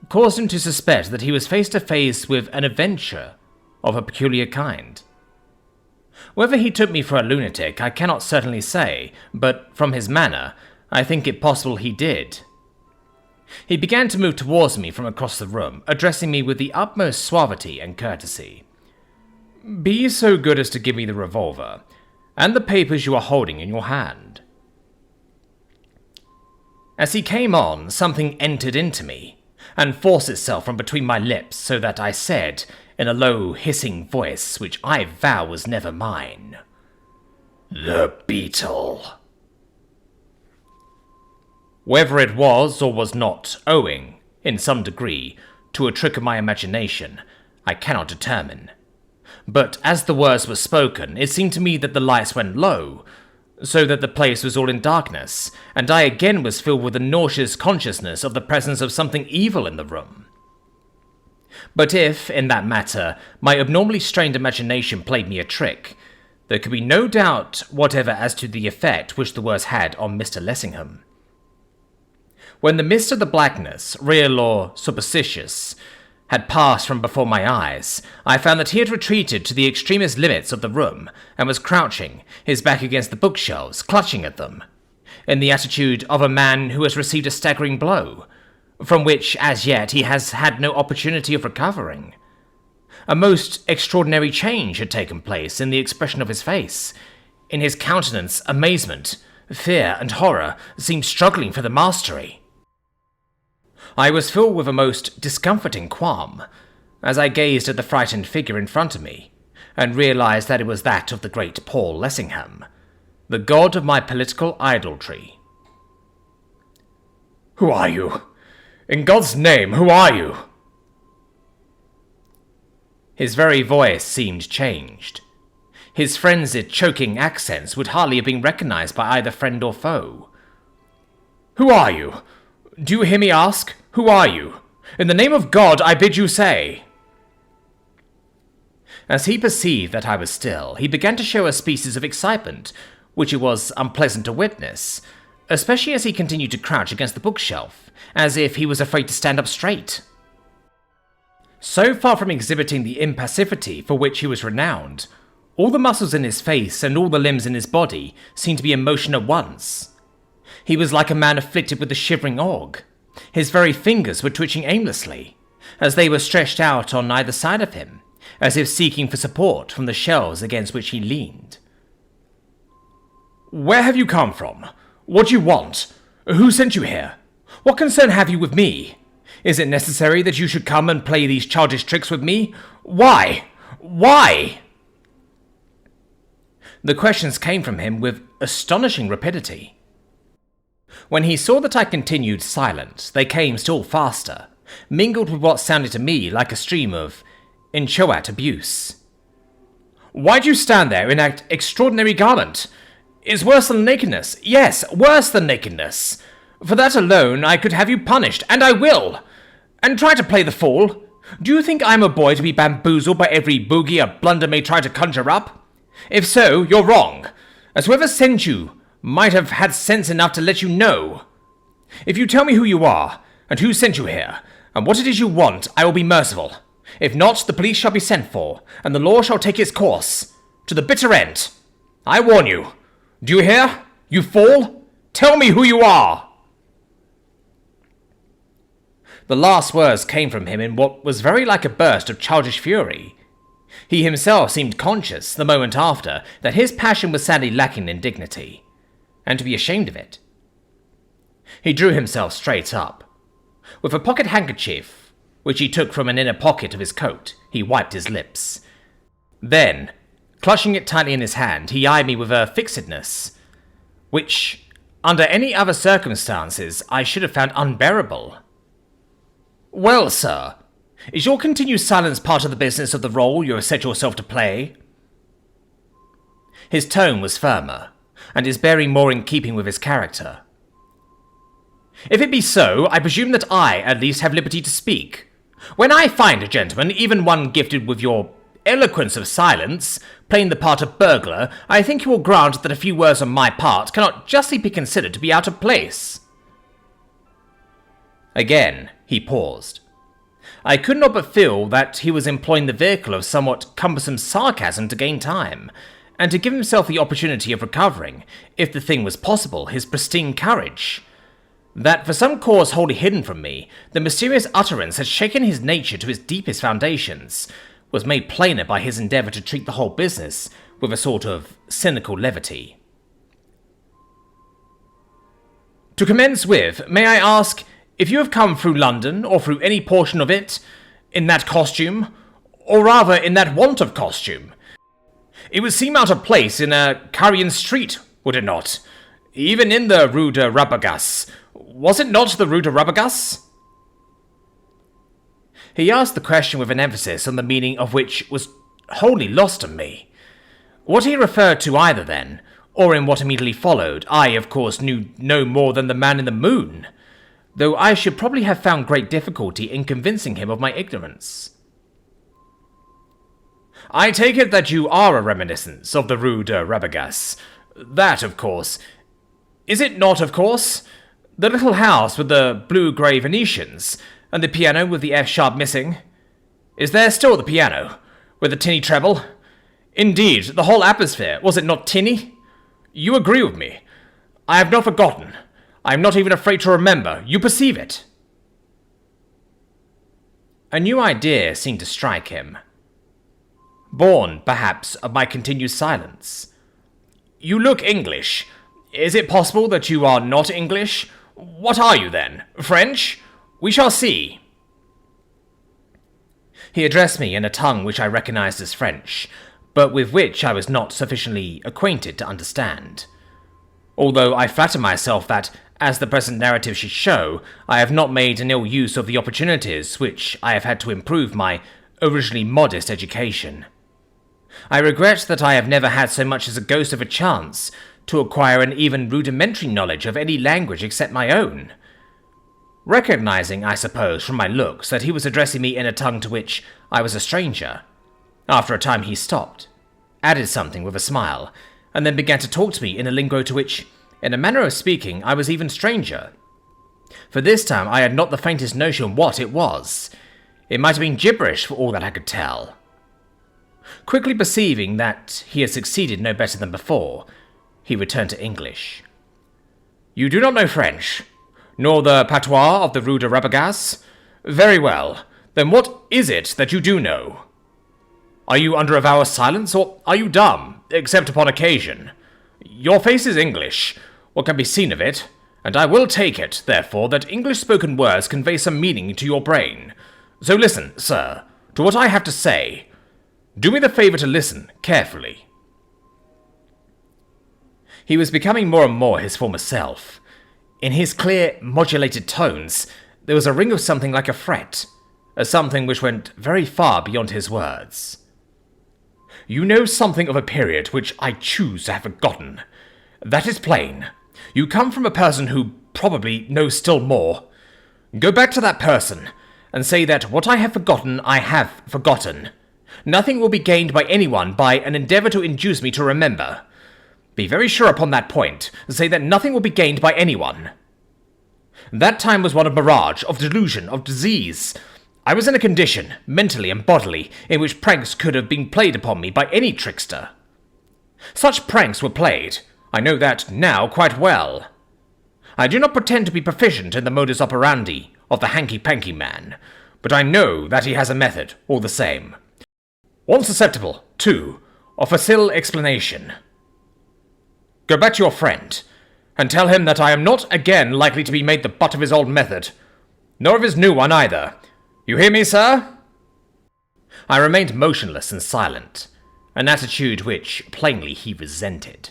caused him to suspect that he was face to face with an adventure of a peculiar kind. Whether he took me for a lunatic, I cannot certainly say, but from his manner, I think it possible he did. He began to move towards me from across the room, addressing me with the utmost suavity and courtesy. "Be so good as to give me the revolver, and the papers you are holding in your hand." As he came on, something entered into me, and forced itself from between my lips, so that I said, in a low, hissing voice, which I vow was never mine, "The Beetle." Whether it was or was not owing, in some degree, to a trick of my imagination, I cannot determine. But as the words were spoken, it seemed to me that the lights went low, so that the place was all in darkness, and I again was filled with a nauseous consciousness of the presence of something evil in the room. But if, in that matter, my abnormally strained imagination played me a trick, there could be no doubt whatever as to the effect which the words had on Mr. Lessingham. When the mist of the blackness, real or superstitious, had passed from before my eyes, I found that he had retreated to the extremest limits of the room, and was crouching, his back against the bookshelves, clutching at them, in the attitude of a man who has received a staggering blow, from which, as yet, he has had no opportunity of recovering. A most extraordinary change had taken place in the expression of his face. In his countenance, amazement, fear, and horror seemed struggling for the mastery. I was filled with a most discomforting qualm, as I gazed at the frightened figure in front of me, and realized that it was that of the great Paul Lessingham, the god of my political idolatry. "Who are you? In God's name, who are you?" His very voice seemed changed. His frenzied, choking accents would hardly have been recognized by either friend or foe. "Who are you? Do you hear me ask? Who are you? In the name of God, I bid you say." As he perceived that I was still, he began to show a species of excitement, which it was unpleasant to witness, especially as he continued to crouch against the bookshelf, as if he was afraid to stand up straight. So far from exhibiting the impassivity for which he was renowned, all the muscles in his face and all the limbs in his body seemed to be in motion at once. He was like a man afflicted with the shivering ague. His very fingers were twitching aimlessly, as they were stretched out on either side of him, as if seeking for support from the shelves against which he leaned. "Where have you come from? What do you want? Who sent you here? What concern have you with me? Is it necessary that you should come and play these childish tricks with me? Why? Why?" The questions came from him with astonishing rapidity. When he saw that I continued silent, they came still faster, mingled with what sounded to me like a stream of inchoate abuse. "Why do you stand there in that extraordinary garment? It's worse than nakedness. Yes, worse than nakedness. For that alone I could have you punished, and I will. And try to play the fool. Do you think I'm a boy to be bamboozled by every boogie a blunder may try to conjure up? If so, you're wrong, as whoever sent you might have had sense enough to let you know. If you tell me who you are, and who sent you here, and what it is you want, I will be merciful. If not, the police shall be sent for, and the law shall take its course, to the bitter end. I warn you. Do you hear? You fool? Tell me who you are!" The last words came from him in what was very like a burst of childish fury. He himself seemed conscious, the moment after, that his passion was sadly lacking in dignity, and to be ashamed of it. He drew himself straight up. With a pocket handkerchief, which he took from an inner pocket of his coat, he wiped his lips. Then, clutching it tightly in his hand, he eyed me with a fixedness, which, under any other circumstances, I should have found unbearable. "Well, sir, is your continued silence part of the business of the role you have set yourself to play?" His tone was firmer, and his bearing more in keeping with his character. "If it be so, I presume that I, at least, have liberty to speak. When I find a gentleman, even one gifted with your eloquence of silence, playing the part of burglar, I think you will grant that a few words on my part cannot justly be considered to be out of place." Again, he paused. I could not but feel that he was employing the vehicle of somewhat cumbersome sarcasm to gain time, and to give himself the opportunity of recovering, if the thing was possible, his pristine courage. That, for some cause wholly hidden from me, the mysterious utterance had shaken his nature to its deepest foundations, was made plainer by his endeavour to treat the whole business with a sort of cynical levity. "To commence with, may I ask if you have come through London, or through any portion of it, in that costume, or rather in that want of costume? It would seem out of place in a Carrion street, would it not? Even in the Rue de Rabagas. Was it not the Rue de Rabagas?" He asked the question with an emphasis on the meaning of which was wholly lost on me. What he referred to either then, or in what immediately followed, I, of course, knew no more than the man in the moon, though I should probably have found great difficulty in convincing him of my ignorance. "I take it that you are a reminiscence of the Rue de Rabagas. That, of course. Is it not, of course? The little house with the blue-grey Venetians, and the piano with the F-sharp missing. Is there still the piano, with the tinny treble? Indeed, the whole atmosphere, was it not tinny? You agree with me. I have not forgotten. I am not even afraid to remember. You perceive it." A new idea seemed to strike him, born, perhaps, of my continued silence. "You look English. Is it possible that you are not English? What are you, then? French? We shall see." He addressed me in a tongue which I recognized as French, but with which I was not sufficiently acquainted to understand. Although I flatter myself that, as the present narrative should show, I have not made an ill use of the opportunities which I have had to improve my originally modest education. I regret that I have never had so much as a ghost of a chance to acquire an even rudimentary knowledge of any language except my own. Recognizing, I suppose, from my looks, that he was addressing me in a tongue to which I was a stranger, after a time he stopped, added something with a smile, and then began to talk to me in a lingo to which, in a manner of speaking, I was even stranger. For this time I had not the faintest notion what it was. It might have been gibberish for all that I could tell. Quickly perceiving that he had succeeded no better than before, he returned to English. "You do not know French, nor the patois of the Rue de Rabagas? Very well. Then what is it that you do know?" Are you under a vow of silence, or are you dumb, except upon occasion? Your face is English, what can be seen of it, and I will take it, therefore, that English-spoken words convey some meaning to your brain. So listen, sir, to what I have to say. Do me the favour to listen carefully." He was becoming more and more his former self. In his clear, modulated tones, there was a ring of something like a fret, a something which went very far beyond his words. "You know something of a period which I choose to have forgotten. That is plain. You come from a person who probably knows still more. Go back to that person, and say that what I have forgotten, I have forgotten. Nothing will be gained by anyone by an endeavour to induce me to remember. Be very sure upon that point. Say that nothing will be gained by anyone. That time was one of mirage, of delusion, of disease. I was in a condition, mentally and bodily, in which pranks could have been played upon me by any trickster. Such pranks were played. I know that now quite well. I do not pretend to be proficient in the modus operandi of the hanky-panky man, but I know that he has a method, all the same. One susceptible, too, of facile explanation. Go back to your friend, and tell him that I am not again likely to be made the butt of his old method, nor of his new one either. You hear me, sir?" I remained motionless and silent, an attitude which plainly he resented.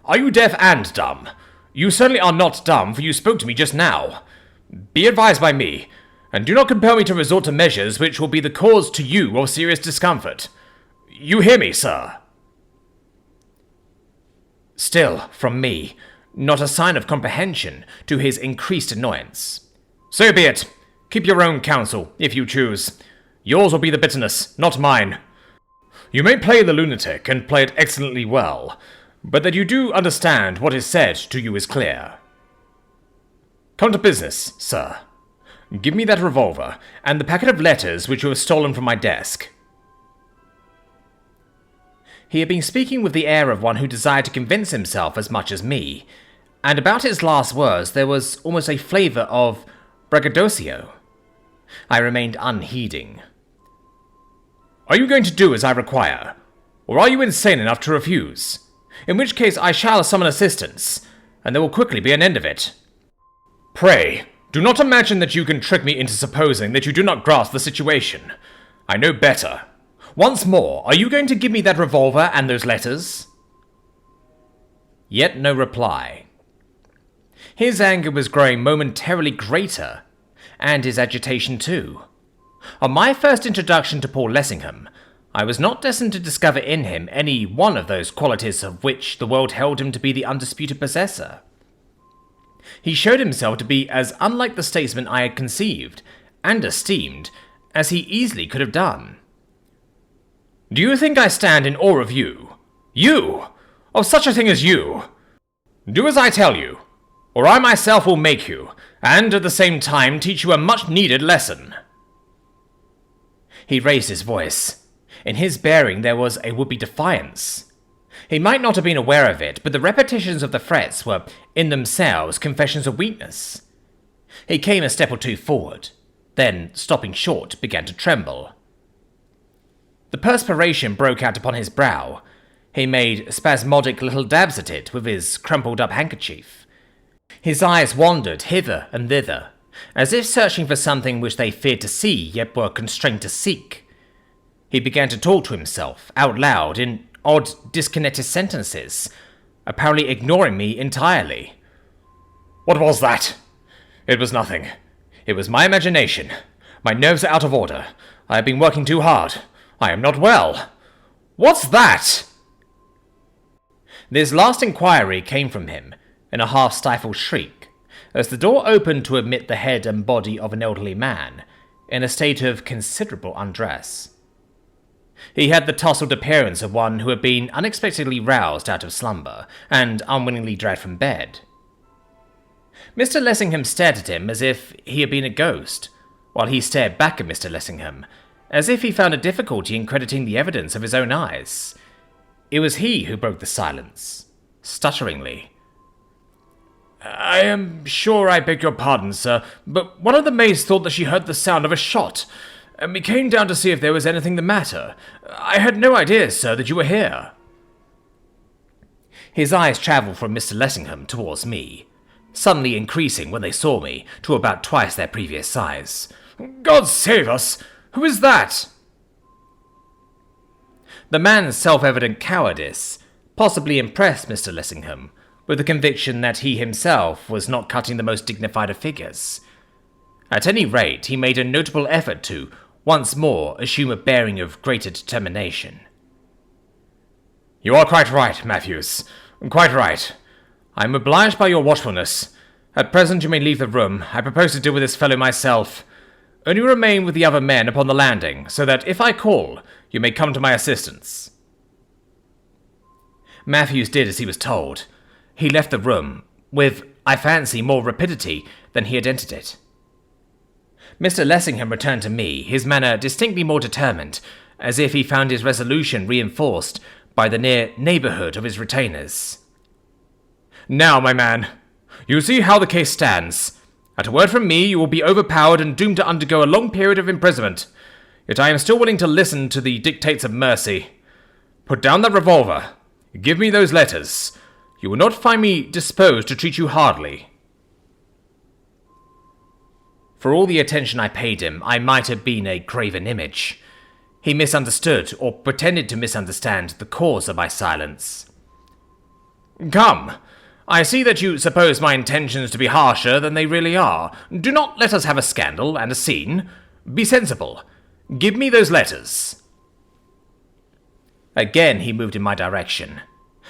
"Are you deaf and dumb? You certainly are not dumb, for you spoke to me just now. Be advised by me, and do not compel me to resort to measures which will be the cause to you of serious discomfort. You hear me, sir?" Still, from me, not a sign of comprehension, to his increased annoyance. "So be it. Keep your own counsel, if you choose. Yours will be the bitterness, not mine. You may play the lunatic, and play it excellently well, but that you do understand what is said to you is clear. Come to business, sir. Give me that revolver, and the packet of letters which you have stolen from my desk." He had been speaking with the air of one who desired to convince himself as much as me, and about his last words there was almost a flavour of braggadocio. I remained unheeding. "Are you going to do as I require, or are you insane enough to refuse? In which case I shall summon assistance, and there will quickly be an end of it. Pray, do not imagine that you can trick me into supposing that you do not grasp the situation. I know better. Once more, are you going to give me that revolver and those letters?" Yet no reply. His anger was growing momentarily greater, and his agitation too. On my first introduction to poor Lessingham, I was not destined to discover in him any one of those qualities of which the world held him to be the undisputed possessor. He showed himself to be as unlike the statesman I had conceived, and esteemed, as he easily could have done. "Do you think I stand in awe of you? You! Of such a thing as you! Do as I tell you, or I myself will make you, and at the same time teach you a much-needed lesson." He raised his voice. In his bearing there was a would-be defiance. He might not have been aware of it, but the repetitions of the threats were in themselves confessions of weakness. He came a step or two forward, then, stopping short, began to tremble. The perspiration broke out upon his brow. He made spasmodic little dabs at it with his crumpled-up handkerchief. His eyes wandered hither and thither, as if searching for something which they feared to see, yet were constrained to seek. He began to talk to himself, out loud, in odd, disconnected sentences, apparently ignoring me entirely. "What was that? It was nothing. It was my imagination. My nerves are out of order. I have been working too hard. I am not well. What's that?" This last inquiry came from him, in a half-stifled shriek, as the door opened to admit the head and body of an elderly man, in a state of considerable undress. He had the tousled appearance of one who had been unexpectedly roused out of slumber, and unwillingly dragged from bed. Mr. Lessingham stared at him as if he had been a ghost, while he stared back at Mr. Lessingham, as if he found a difficulty in crediting the evidence of his own eyes. It was he who broke the silence, stutteringly. "I am sure I beg your pardon, sir, but one of the maids thought that she heard the sound of a shot, and we came down to see if there was anything the matter. I had no idea, sir, that you were here." His eyes travelled from Mr. Lessingham towards me, suddenly increasing when they saw me to about twice their previous size. "God save us! Who is that?" The man's self-evident cowardice possibly impressed Mr. Lessingham with the conviction that he himself was not cutting the most dignified of figures. At any rate, he made a notable effort to, once more, assume a bearing of greater determination. "You are quite right, Matthews. Quite right. I am obliged by your watchfulness. At present you may leave the room. I propose to deal with this fellow myself. Only remain with the other men upon the landing, so that if I call, you may come to my assistance." Matthews did as he was told. He left the room, with, I fancy, more rapidity than he had entered it. Mr. Lessingham returned to me, his manner distinctly more determined, as if he found his resolution reinforced by the near neighbourhood of his retainers. "Now, my man, you see how the case stands. At a word from me, you will be overpowered and doomed to undergo a long period of imprisonment. Yet I am still willing to listen to the dictates of mercy. Put down that revolver. Give me those letters. You will not find me disposed to treat you hardly." For all the attention I paid him, I might have been a graven image. He misunderstood, or pretended to misunderstand, the cause of my silence. "Come, I see that you suppose my intentions to be harsher than they really are. Do not let us have a scandal and a scene. Be sensible. Give me those letters." Again he moved in my direction.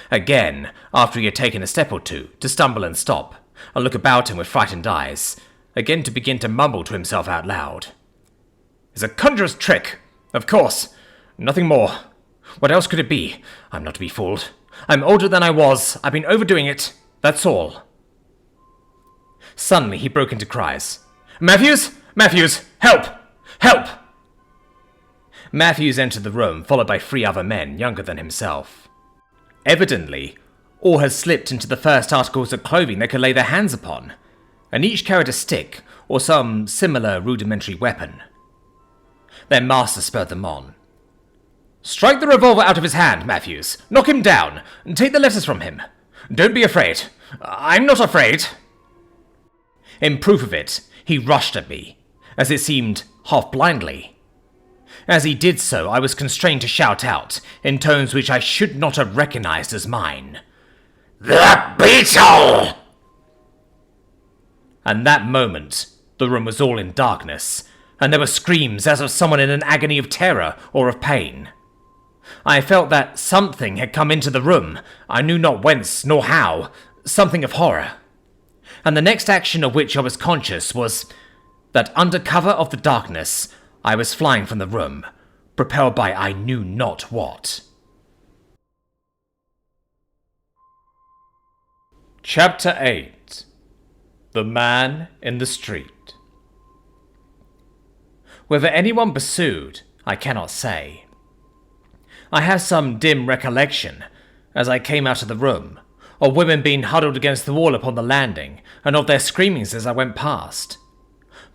Again, after he had taken a step or two, to stumble and stop, and look about him with frightened eyes, again to begin to mumble to himself out loud. "It's a conjurer's trick, of course. Nothing more. What else could it be? I'm not to be fooled. I'm older than I was. I've been overdoing it. That's all." Suddenly he broke into cries. "Matthews! Matthews! Help! Help!" Matthews entered the room, followed by 3 other men younger than himself. Evidently, all had slipped into the first articles of clothing they could lay their hands upon, and each carried a stick or some similar rudimentary weapon. Their master spurred them on. "Strike the revolver out of his hand, Matthews. Knock him down. Take the letters from him. Don't be afraid. I'm not afraid." In proof of it, he rushed at me, as it seemed, half blindly. As he did so, I was constrained to shout out, in tones which I should not have recognized as mine, "The Beetle!" And that moment, the room was all in darkness, and there were screams as of someone in an agony of terror or of pain. I felt that something had come into the room, I knew not whence nor how, something of horror. And the next action of which I was conscious was that under cover of the darkness, I was flying from the room, propelled by I knew not what. Chapter 8. The Man in the Street. Whether anyone pursued, I cannot say. I have some dim recollection, as I came out of the room, of women being huddled against the wall upon the landing, and of their screamings as I went past.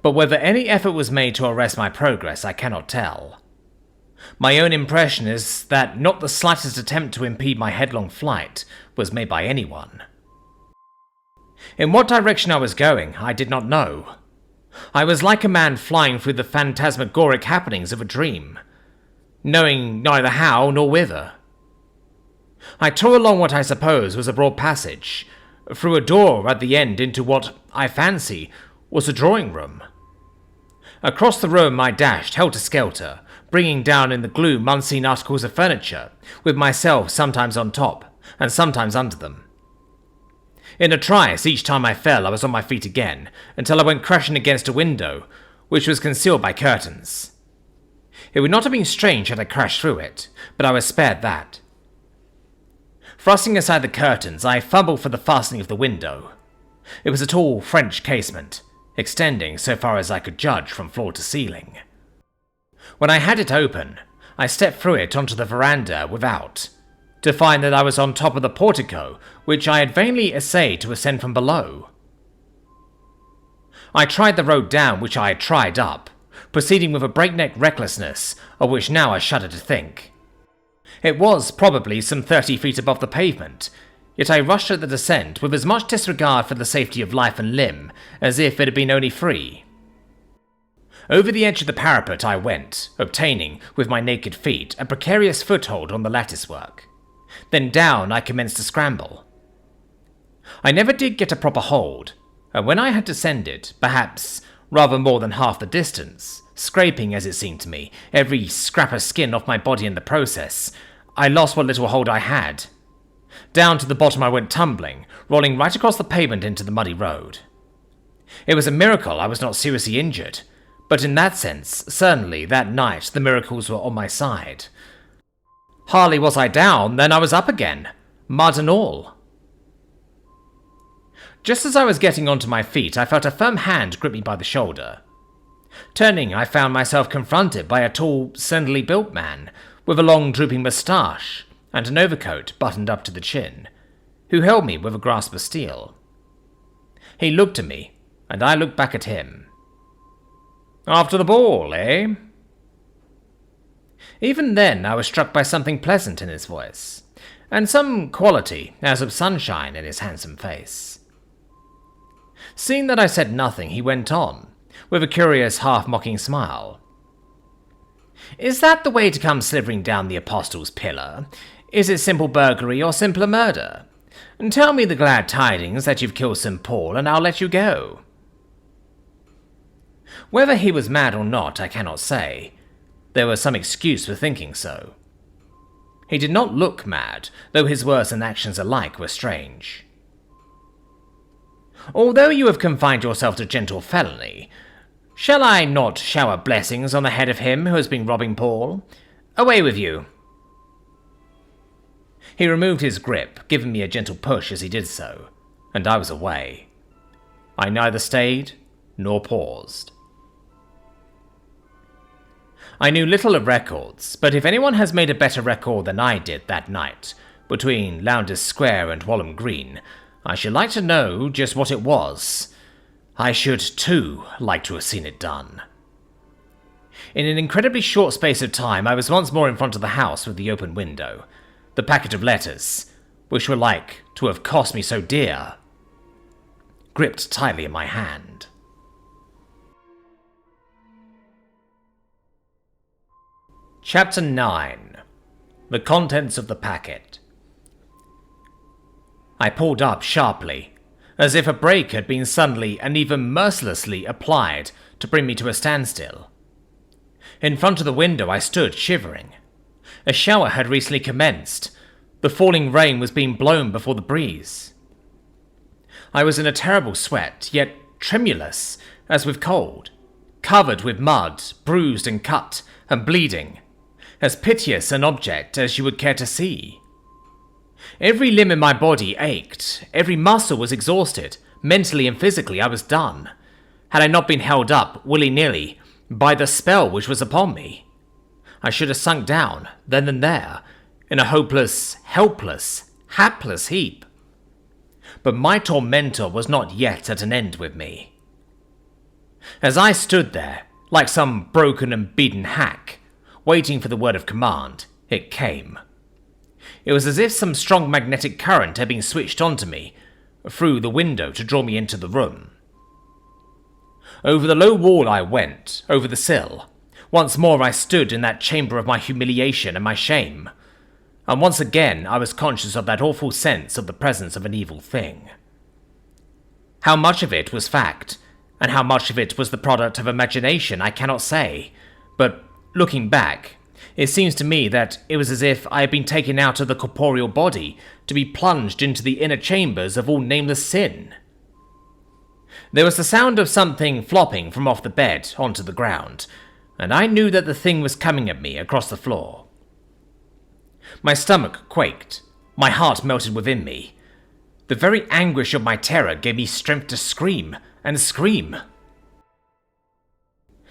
But whether any effort was made to arrest my progress, I cannot tell. My own impression is that not the slightest attempt to impede my headlong flight was made by anyone. In what direction I was going, I did not know. I was like a man flying through the phantasmagoric happenings of a dream, knowing neither how nor whither. I tore along what I suppose was a broad passage, through a door at the end into what, I fancy, was a drawing-room. Across the room I dashed, helter-skelter, bringing down in the gloom unseen articles of furniture, with myself sometimes on top, and sometimes under them. In a trice, each time I fell, I was on my feet again, until I went crashing against a window, which was concealed by curtains. It would not have been strange had I crashed through it, but I was spared that. Thrusting aside the curtains, I fumbled for the fastening of the window. It was a tall French casement, extending so far as I could judge from floor to ceiling. When I had it open, I stepped through it onto the veranda without, to find that I was on top of the portico, which I had vainly essayed to ascend from below. I tried the road down, which I had tried up, proceeding with a breakneck recklessness of which now I shudder to think. It was probably some 30 feet above the pavement, yet I rushed at the descent with as much disregard for the safety of life and limb as if it had been only free. Over the edge of the parapet I went, obtaining, with my naked feet, a precarious foothold on the lattice work. Then down I commenced to scramble. I never did get a proper hold, and when I had descended, perhaps rather more than half the distance, scraping, as it seemed to me, every scrap of skin off my body in the process, I lost what little hold I had. Down to the bottom I went tumbling, rolling right across the pavement into the muddy road. It was a miracle I was not seriously injured, but in that sense, certainly, that night the miracles were on my side. Hardly was I down, then I was up again, mud and all. Just as I was getting onto my feet, I felt a firm hand grip me by the shoulder. Turning, I found myself confronted by a tall, slendерly built man, with a long drooping moustache and an overcoat buttoned up to the chin, who held me with a grasp of steel. He looked at me, and I looked back at him. "After the ball, eh?" Even then I was struck by something pleasant in his voice, and some quality as of sunshine in his handsome face. Seeing that I said nothing, he went on, with a curious half-mocking smile. "Is that the way to come slithering down the Apostle's Pillar? Is it simple burglary or simpler murder? Tell me the glad tidings that you've killed St. Paul, and I'll let you go." Whether he was mad or not, I cannot say. There was some excuse for thinking so. He did not look mad, though his words and actions alike were strange. "Although you have confined yourself to gentle felony, shall I not shower blessings on the head of him who has been robbing Paul? Away with you." He removed his grip, giving me a gentle push as he did so, and I was away. I neither stayed nor paused. I knew little of records, but if anyone has made a better record than I did that night, between Lowndes Square and Walham Green, I should like to know just what it was. I should, too, like to have seen it done. In an incredibly short space of time, I was once more in front of the house with the open window, the packet of letters, which were like to have cost me so dear, gripped tightly in my hand. Chapter 9. The Contents of the Packet. I pulled up sharply, as if a brake had been suddenly and even mercilessly applied to bring me to a standstill. In front of the window I stood shivering. A shower had recently commenced. The falling rain was being blown before the breeze. I was in a terrible sweat, yet tremulous as with cold, covered with mud, bruised and cut, and bleeding, as piteous an object as you would care to see. Every limb in my body ached, every muscle was exhausted, mentally and physically I was done, had I not been held up, willy-nilly, by the spell which was upon me. I should have sunk down, then and there, in a hopeless, helpless, hapless heap. But my tormentor was not yet at an end with me. As I stood there, like some broken and beaten hack, waiting for the word of command, it came. It was as if some strong magnetic current had been switched onto me, through the window to draw me into the room. Over the low wall I went, over the sill. Once more I stood in that chamber of my humiliation and my shame, and once again I was conscious of that awful sense of the presence of an evil thing. How much of it was fact, and how much of it was the product of imagination, I cannot say, but looking back, it seems to me that it was as if I had been taken out of the corporeal body to be plunged into the inner chambers of all nameless sin. There was the sound of something flopping from off the bed onto the ground, and I knew that the thing was coming at me across the floor. My stomach quaked, my heart melted within me. The very anguish of my terror gave me strength to scream and scream.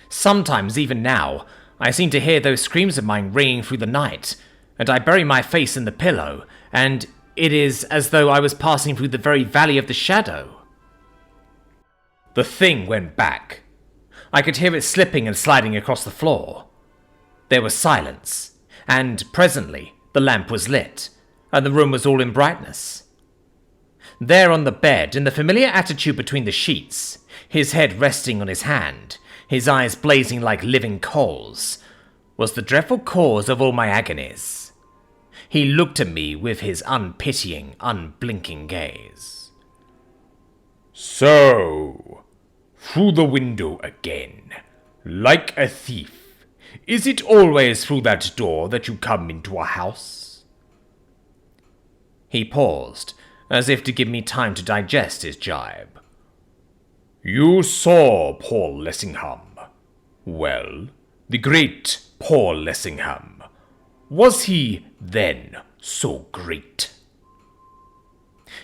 Sometimes, even now, I seem to hear those screams of mine ringing through the night, and I bury my face in the pillow, and it is as though I was passing through the very valley of the shadow. The thing went back. I could hear it slipping and sliding across the floor. There was silence, and presently the lamp was lit, and the room was all in brightness. There on the bed, in the familiar attitude between the sheets, his head resting on his hand, his eyes blazing like living coals, was the dreadful cause of all my agonies. He looked at me with his unpitying, unblinking gaze. So, through the window again, like a thief. Is it always through that door that you come into a house? He paused, as if to give me time to digest his jibe. You saw Paul Lessingham. Well, the great Paul Lessingham. Was he, then, so great?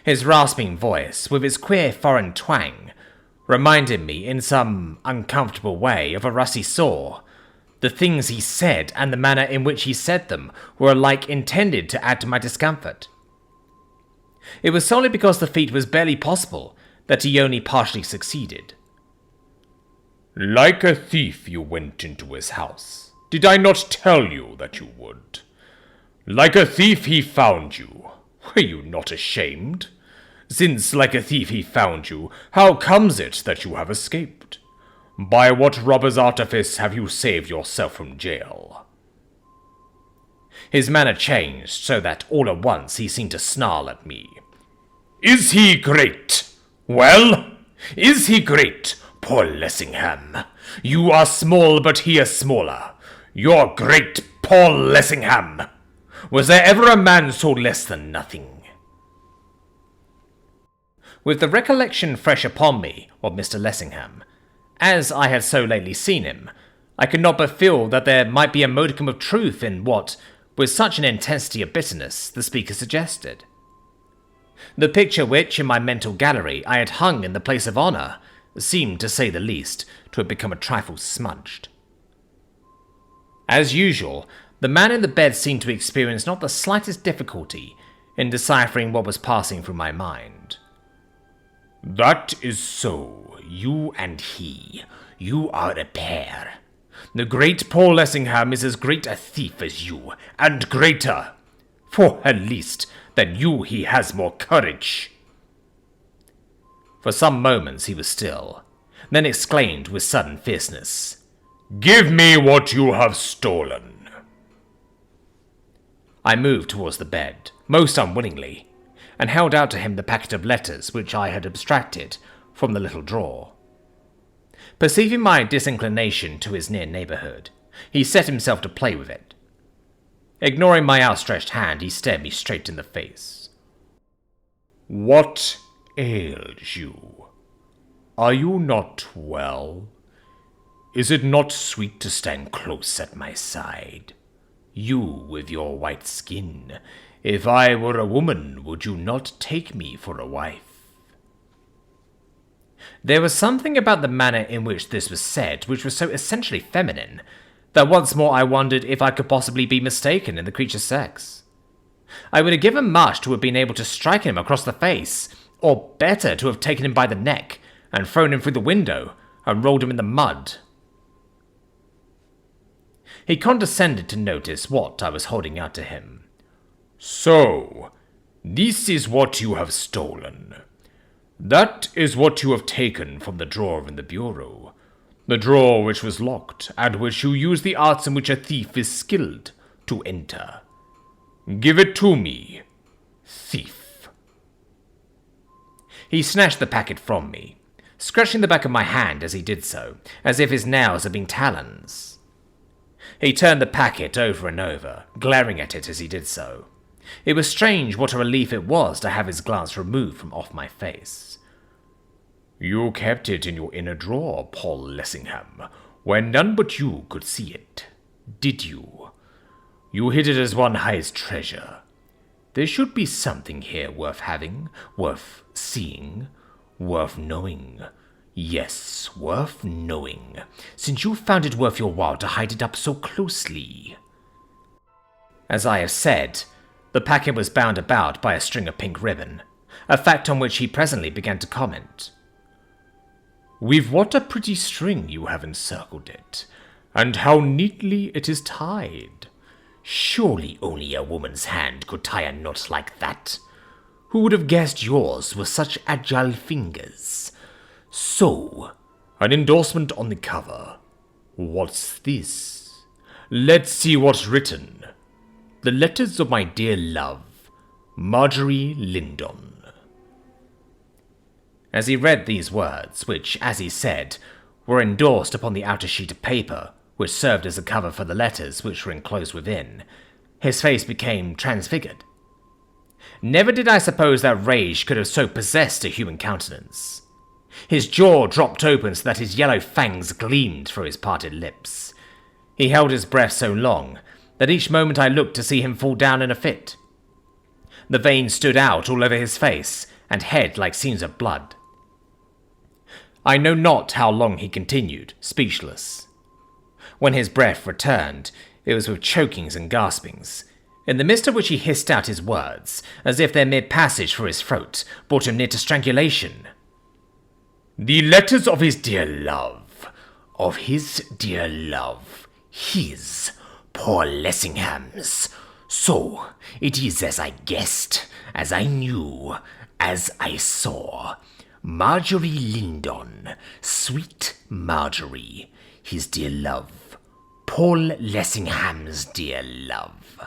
His rasping voice, with its queer foreign twang, reminded me in some uncomfortable way of a rusty saw. The things he said and the manner in which he said them were alike intended to add to my discomfort. It was solely because the feat was barely possible that he only partially succeeded. Like a thief you went into his house. Did I not tell you that you would? Like a thief he found you. Were you not ashamed? Since like a thief he found you, how comes it that you have escaped? By what robber's artifice have you saved yourself from jail? His manner changed so that all at once he seemed to snarl at me. Is he great? Well, is he great, Paul Lessingham? You are small, but he is smaller. You're great, Paul Lessingham. Was there ever a man so less than nothing? With the recollection fresh upon me of Mr. Lessingham, as I had so lately seen him, I could not but feel that there might be a modicum of truth in what, with such an intensity of bitterness, the speaker suggested. The picture which, in my mental gallery, I had hung in the place of honour, seemed, to say the least, to have become a trifle smudged. As usual, the man in the bed seemed to experience not the slightest difficulty in deciphering what was passing through my mind. That is so. You and he. You are a pair. The great Paul Lessingham is as great a thief as you, and greater. For at least than you he has more courage. For some moments he was still, then exclaimed with sudden fierceness, Give me what you have stolen. I moved towards the bed, most unwillingly, and held out to him the packet of letters which I had abstracted from the little drawer. Perceiving my disinclination to his near neighbourhood, he set himself to play with it. Ignoring my outstretched hand, he stared me straight in the face. What ails you? Are you not well? Is it not sweet to stand close at my side? You with your white skin. If I were a woman, would you not take me for a wife? There was something about the manner in which this was said which was so essentially feminine that once more I wondered if I could possibly be mistaken in the creature's sex. I would have given much to have been able to strike him across the face, or better, to have taken him by the neck and thrown him through the window and rolled him in the mud. He condescended to notice what I was holding out to him. So, this is what you have stolen. That is what you have taken from the drawer in the bureau. The drawer which was locked, and which you use the arts in which a thief is skilled to enter. Give it to me, thief. He snatched the packet from me, scratching the back of my hand as he did so, as if his nails had been talons. He turned the packet over and over, glaring at it as he did so. It was strange what a relief it was to have his glance removed from off my face. You kept it in your inner drawer, Paul Lessingham, where none but you could see it, did you? You hid it as one hides treasure. There should be something here worth having, worth seeing, worth knowing. Yes, worth knowing, since you found it worth your while to hide it up so closely. As I have said, the packet was bound about by a string of pink ribbon, a fact on which he presently began to comment. With what a pretty string you have encircled it, and how neatly it is tied. Surely only a woman's hand could tie a knot like that. Who would have guessed yours were such agile fingers? So, an endorsement on the cover. What's this? Let's see what's written. The letters of my dear love, Marjorie Lindon. As he read these words, which, as he said, were endorsed upon the outer sheet of paper, which served as a cover for the letters which were enclosed within, his face became transfigured. Never did I suppose that rage could have so possessed a human countenance. His jaw dropped open so that his yellow fangs gleamed through his parted lips. He held his breath so long that each moment I looked to see him fall down in a fit. The veins stood out all over his face and head like seams of blood. I know not how long he continued, speechless. When his breath returned, it was with chokings and gaspings, in the midst of which he hissed out his words, as if their mere passage through his throat brought him near to strangulation. The letters of his dear love, his, poor Lessingham's. So, it is as I guessed, as I knew, as I saw. Marjorie Lindon, sweet Marjorie, his dear love. Paul Lessingham's dear love.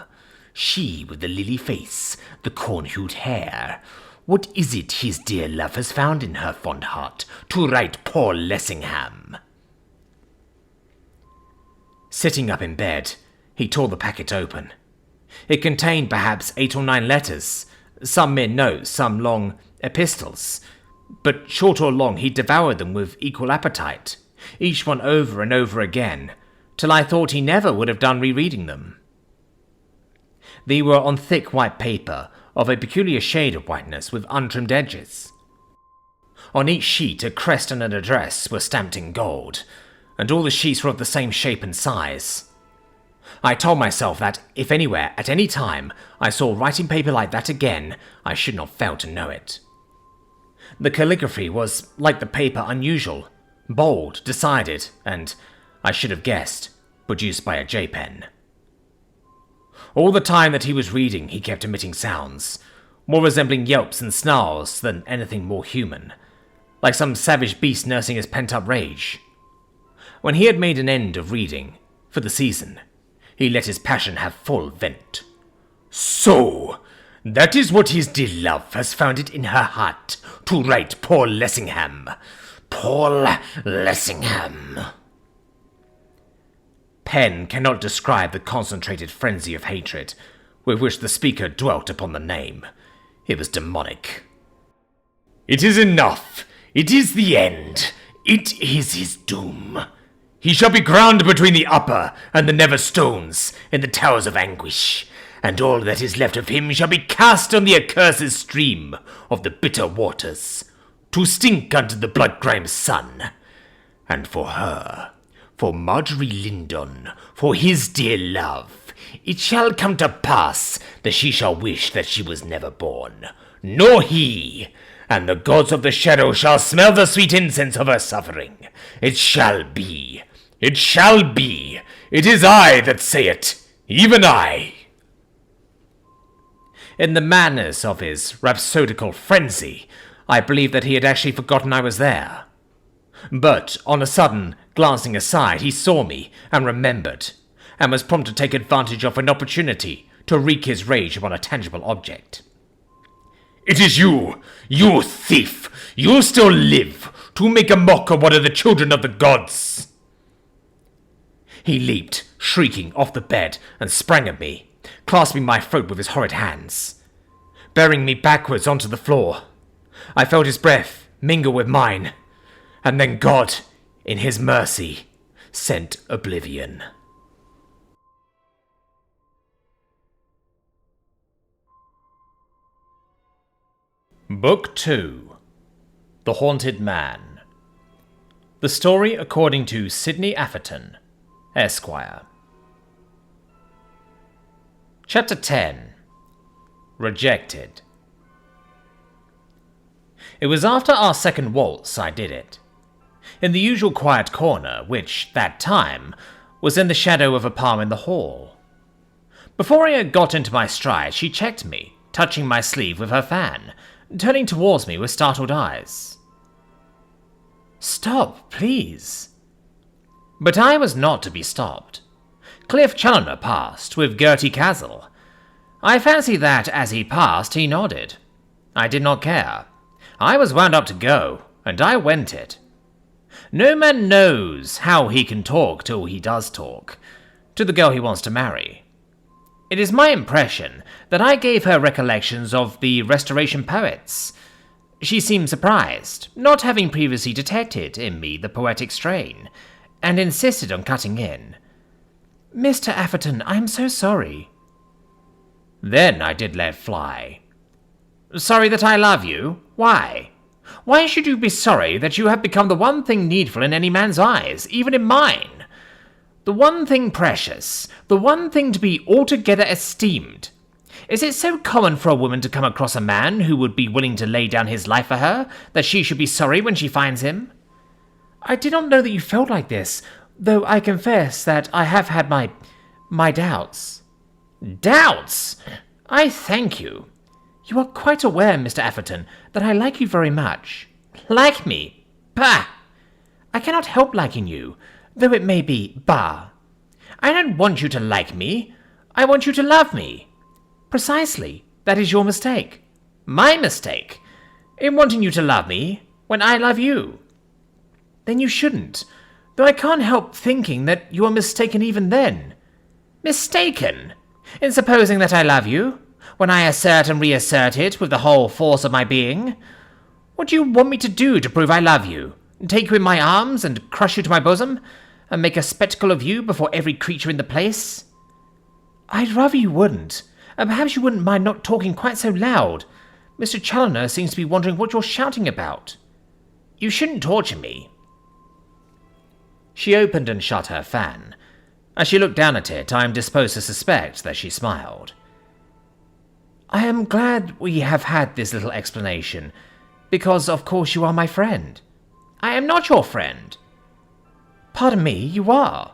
She with the lily face, the corn-hued hair. What is it his dear love has found in her fond heart to write Paul Lessingham? Sitting up in bed, he tore the packet open. It contained perhaps 8 or 9 letters, some mere notes, some long epistles. But short or long, he devoured them with equal appetite, each one over and over again, till I thought he never would have done rereading them. They were on thick white paper, of a peculiar shade of whiteness with untrimmed edges. On each sheet a crest and an address were stamped in gold, and all the sheets were of the same shape and size. I told myself that if anywhere, at any time, I saw writing paper like that again, I should not fail to know it. The calligraphy was, like the paper, unusual, bold, decided, and, I should have guessed, produced by a J-pen. All the time that he was reading, he kept emitting sounds, more resembling yelps and snarls than anything more human, like some savage beast nursing his pent-up rage. When he had made an end of reading, for the season, he let his passion have full vent. So, that is what his dear love has found it in her heart to write Paul Lessingham. Paul Lessingham. Pen cannot describe the concentrated frenzy of hatred with which the speaker dwelt upon the name. It was demonic. It is enough. It is the end. It is his doom. He shall be ground between the upper and the nether stones in the towers of anguish, and all that is left of him shall be cast on the accursed stream of the bitter waters, to stink unto the blood-grimed sun. And for her, for Marjorie Lindon, for his dear love, it shall come to pass that she shall wish that she was never born, nor he, and the gods of the shadow shall smell the sweet incense of her suffering. It shall be. It shall be. It is I that say it, even I. In the madness of his rhapsodical frenzy, I believed that he had actually forgotten I was there. But, on a sudden, glancing aside, he saw me, and remembered, and was prompt to take advantage of an opportunity to wreak his rage upon a tangible object. It is you, you thief! You still live, to make a mock of one of the children of the gods! He leaped, shrieking, off the bed, and sprang at me, clasping my throat with his horrid hands, bearing me backwards onto the floor. I felt his breath mingle with mine, and then God, in his mercy, sent oblivion. Book 2. The Haunted Man. The story according to Sidney Atherton, Esquire. Chapter 10. Rejected. It was after our second waltz I did it. in the usual quiet corner, which, that time, was in the shadow of a palm in the hall. Before I had got into my stride, she checked me, touching my sleeve with her fan, turning towards me with startled eyes. "Stop, please." But I was not to be stopped. Cliff Challoner passed, with Gertie Castle. I fancy that, as he passed, he nodded. I did not care. I was wound up to go, and I went it. No man knows how he can talk till he does talk, to the girl he wants to marry. It is my impression that I gave her recollections of the Restoration poets. She seemed surprised, not having previously detected in me the poetic strain, and insisted on cutting in. "Mr. Atherton, I am so sorry." Then I did let fly. "Sorry that I love you? Why? Why should you be sorry that you have become the one thing needful in any man's eyes, even in mine? The one thing precious, the one thing to be altogether esteemed. Is it so common for a woman to come across a man who would be willing to lay down his life for her, that she should be sorry when she finds him?" "I did not know that you felt like this, though I confess that I have had my doubts." "Doubts? I thank you." "You are quite aware, Mr. Atherton, that I like you very much." "Like me? Bah!" "I cannot help liking you, though it may be bah." "I don't want you to like me. I want you to love me." "Precisely. That is your mistake." "My mistake? In wanting you to love me, when I love you?" "Then you shouldn't, though I can't help thinking that you are mistaken even then." "Mistaken? In supposing that I love you, when I assert and reassert it with the whole force of my being? What do you want me to do to prove I love you? Take you in my arms and crush you to my bosom, and make a spectacle of you before every creature in the place?" "I'd rather you wouldn't, and perhaps you wouldn't mind not talking quite so loud. Mr. Challoner seems to be wondering what you're shouting about." "You shouldn't torture me." She opened and shut her fan. As she looked down at it, I am disposed to suspect that she smiled. "I am glad we have had this little explanation, because of course you are my friend." "I am not your friend." "Pardon me, you are."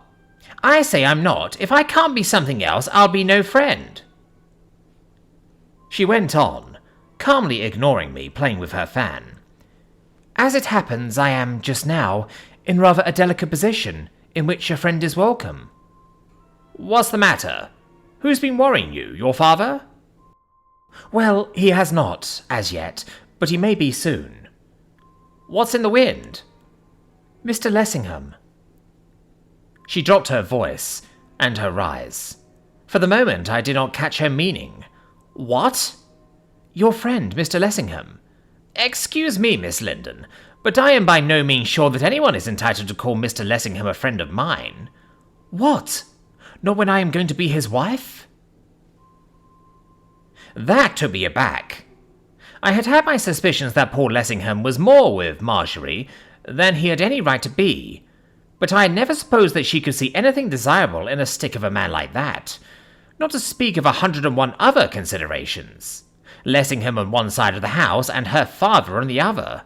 "I say I'm not. If I can't be something else, I'll be no friend." She went on, calmly ignoring me, playing with her fan. "As it happens, I am, just now, in rather a delicate position, in which a friend is welcome." "What's the matter? Who's been worrying you? Your father?" "Well, he has not, as yet, but he may be soon." "What's in the wind?" "Mr. Lessingham." She dropped her voice and her rise. For the moment I did not catch her meaning. "What?" "Your friend, Mr. Lessingham." "Excuse me, Miss Linden, but I am by no means sure that anyone is entitled to call Mr. Lessingham a friend of mine." "What? Not when I am going to be his wife?" That took me aback. I had had my suspicions that poor Lessingham was more with Marjorie than he had any right to be, but I had never supposed that she could see anything desirable in a stick of a man like that, not to speak of 101 other considerations. Lessingham on one side of the house and her father on the other,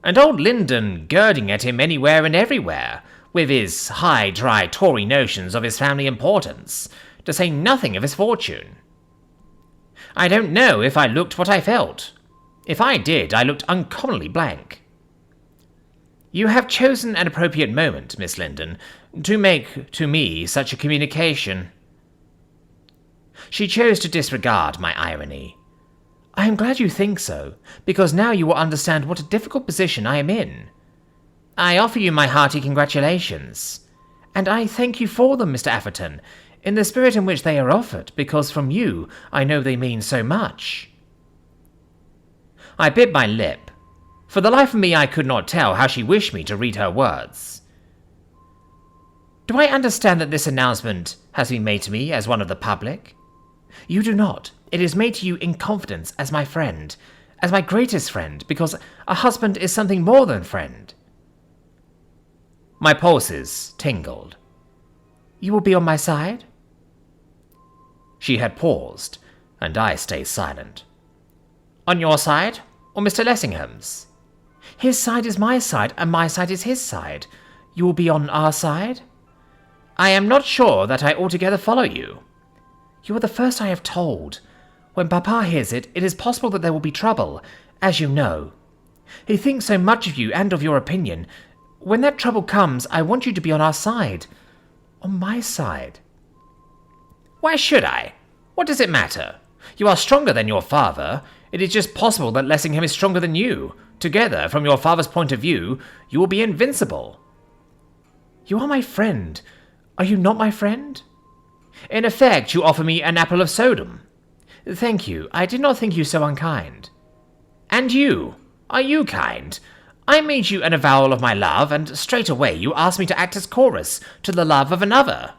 and old Linden girding at him anywhere and everywhere, with his high, dry Tory notions of his family importance, to say nothing of his fortune. I don't know if I looked what I felt. If I did, I looked uncommonly blank. "You have chosen an appropriate moment, Miss Linden, to make to me such a communication." She chose to disregard my irony. "I am glad you think so, because now you will understand what a difficult position I am in. I offer you my hearty congratulations, and I thank you for them, Mr. Atherton, in the spirit in which they are offered, because from you I know they mean so much." I bit my lip. For the life of me I could not tell how she wished me to read her words. "Do I understand that this announcement has been made to me as one of the public?" "You do not. It is made to you in confidence as my friend, as my greatest friend, because a husband is something more than friend." My pulses tingled. "You will be on my side?" She had paused, and I stayed silent. "On your side, or Mr. Lessingham's?" His side is my side, and my side is his side. You will be on our side? I am not sure that I altogether follow you. You are the first I have told. When Papa hears it, it is possible that there will be trouble, as you know. He thinks so much of you and of your opinion. When that trouble comes, I want you to be on our side. On my side. Why should I? What does it matter? You are stronger than your father. It is just possible that Lessingham is stronger than you. Together, from your father's point of view, you will be invincible. You are my friend. Are you not my friend? In effect, you offer me an apple of Sodom. Thank you. I did not think you so unkind. And you? Are you kind? I made you an avowal of my love, and straight away you asked me to act as chorus to the love of another.